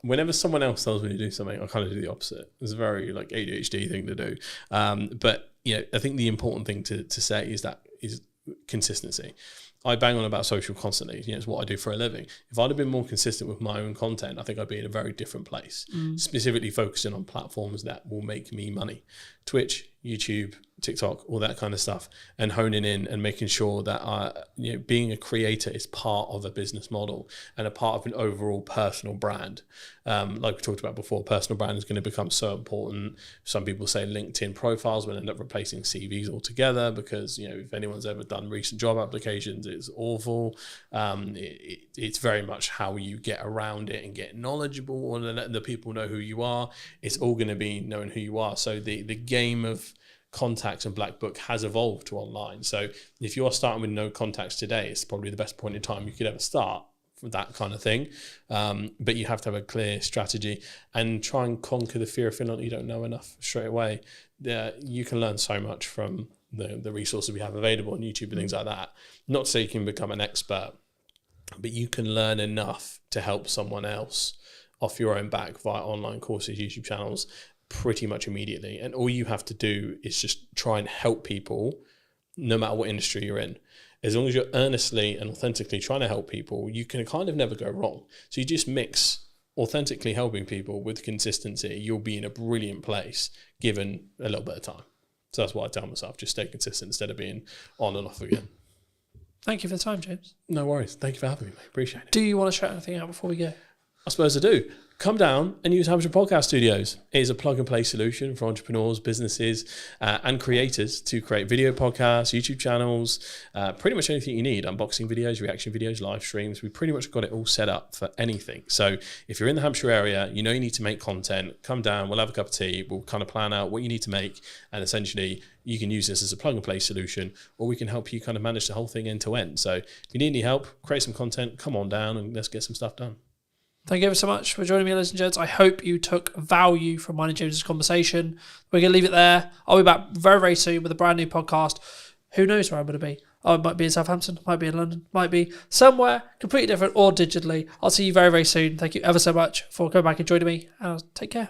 Whenever someone else tells me to do something, I kind of do the opposite. It's a very like ADHD thing to do. But I think the important thing to say is consistency. I bang on about social constantly. It's what I do for a living. If I'd have been more consistent with my own content, I think I'd be in a very different place. Specifically focusing on platforms that will make me money. Twitch, YouTube, TikTok, all that kind of stuff, and honing in and making sure that being a creator is part of a business model and a part of an overall personal brand. Like we talked about before, personal brand is going to become so important. Some people say LinkedIn profiles will end up replacing CVs altogether because if anyone's ever done recent job applications, it's awful. It's very much how you get around it and get knowledgeable and let the people know who you are. It's all going to be knowing who you are. So the game of contacts and black book has evolved to online. So if you're starting with no contacts today, it's probably the best point in time you could ever start for that kind of thing. But you have to have a clear strategy and try and conquer the fear of feeling like you don't know enough straight away. You can learn so much from the resources we have available on YouTube and things like that. Not to say you can become an expert, but you can learn enough to help someone else off your own back via online courses, YouTube channels, pretty much immediately. And all you have to do is just try and help people no matter what industry you're in. As long as you're earnestly and authentically trying to help people, you can kind of never go wrong. So you just mix authentically helping people with consistency, you'll be in a brilliant place given a little bit of time. So that's what I tell myself, just stay consistent instead of being on and off again. Thank you for the time, James. No worries. Thank you for having me, mate. Appreciate it. Do you want to shout anything out before we go? I suppose I do. come down and use Hampshire Podcast Studios. It is a plug-and-play solution for entrepreneurs, businesses, and creators to create video podcasts, YouTube channels, pretty much anything you need. Unboxing videos, reaction videos, live streams. We pretty much got it all set up for anything. So if you're in the Hampshire area, you know you need to make content, come down, we'll have a cup of tea, we'll kind of plan out what you need to make, and essentially you can use this as a plug-and-play solution, or we can help you kind of manage the whole thing end to end. So if you need any help, create some content, come on down and let's get some stuff done. Thank you ever so much for joining me, ladies and gents. I hope you took value from mine and James's conversation. We're going to leave it there. I'll be back very, very soon with a brand new podcast. Who knows where I'm going to be? Oh, it might be in Southampton, might be in London, might be somewhere completely different or digitally. I'll see you very, very soon. Thank you ever so much for coming back and joining me. Take care.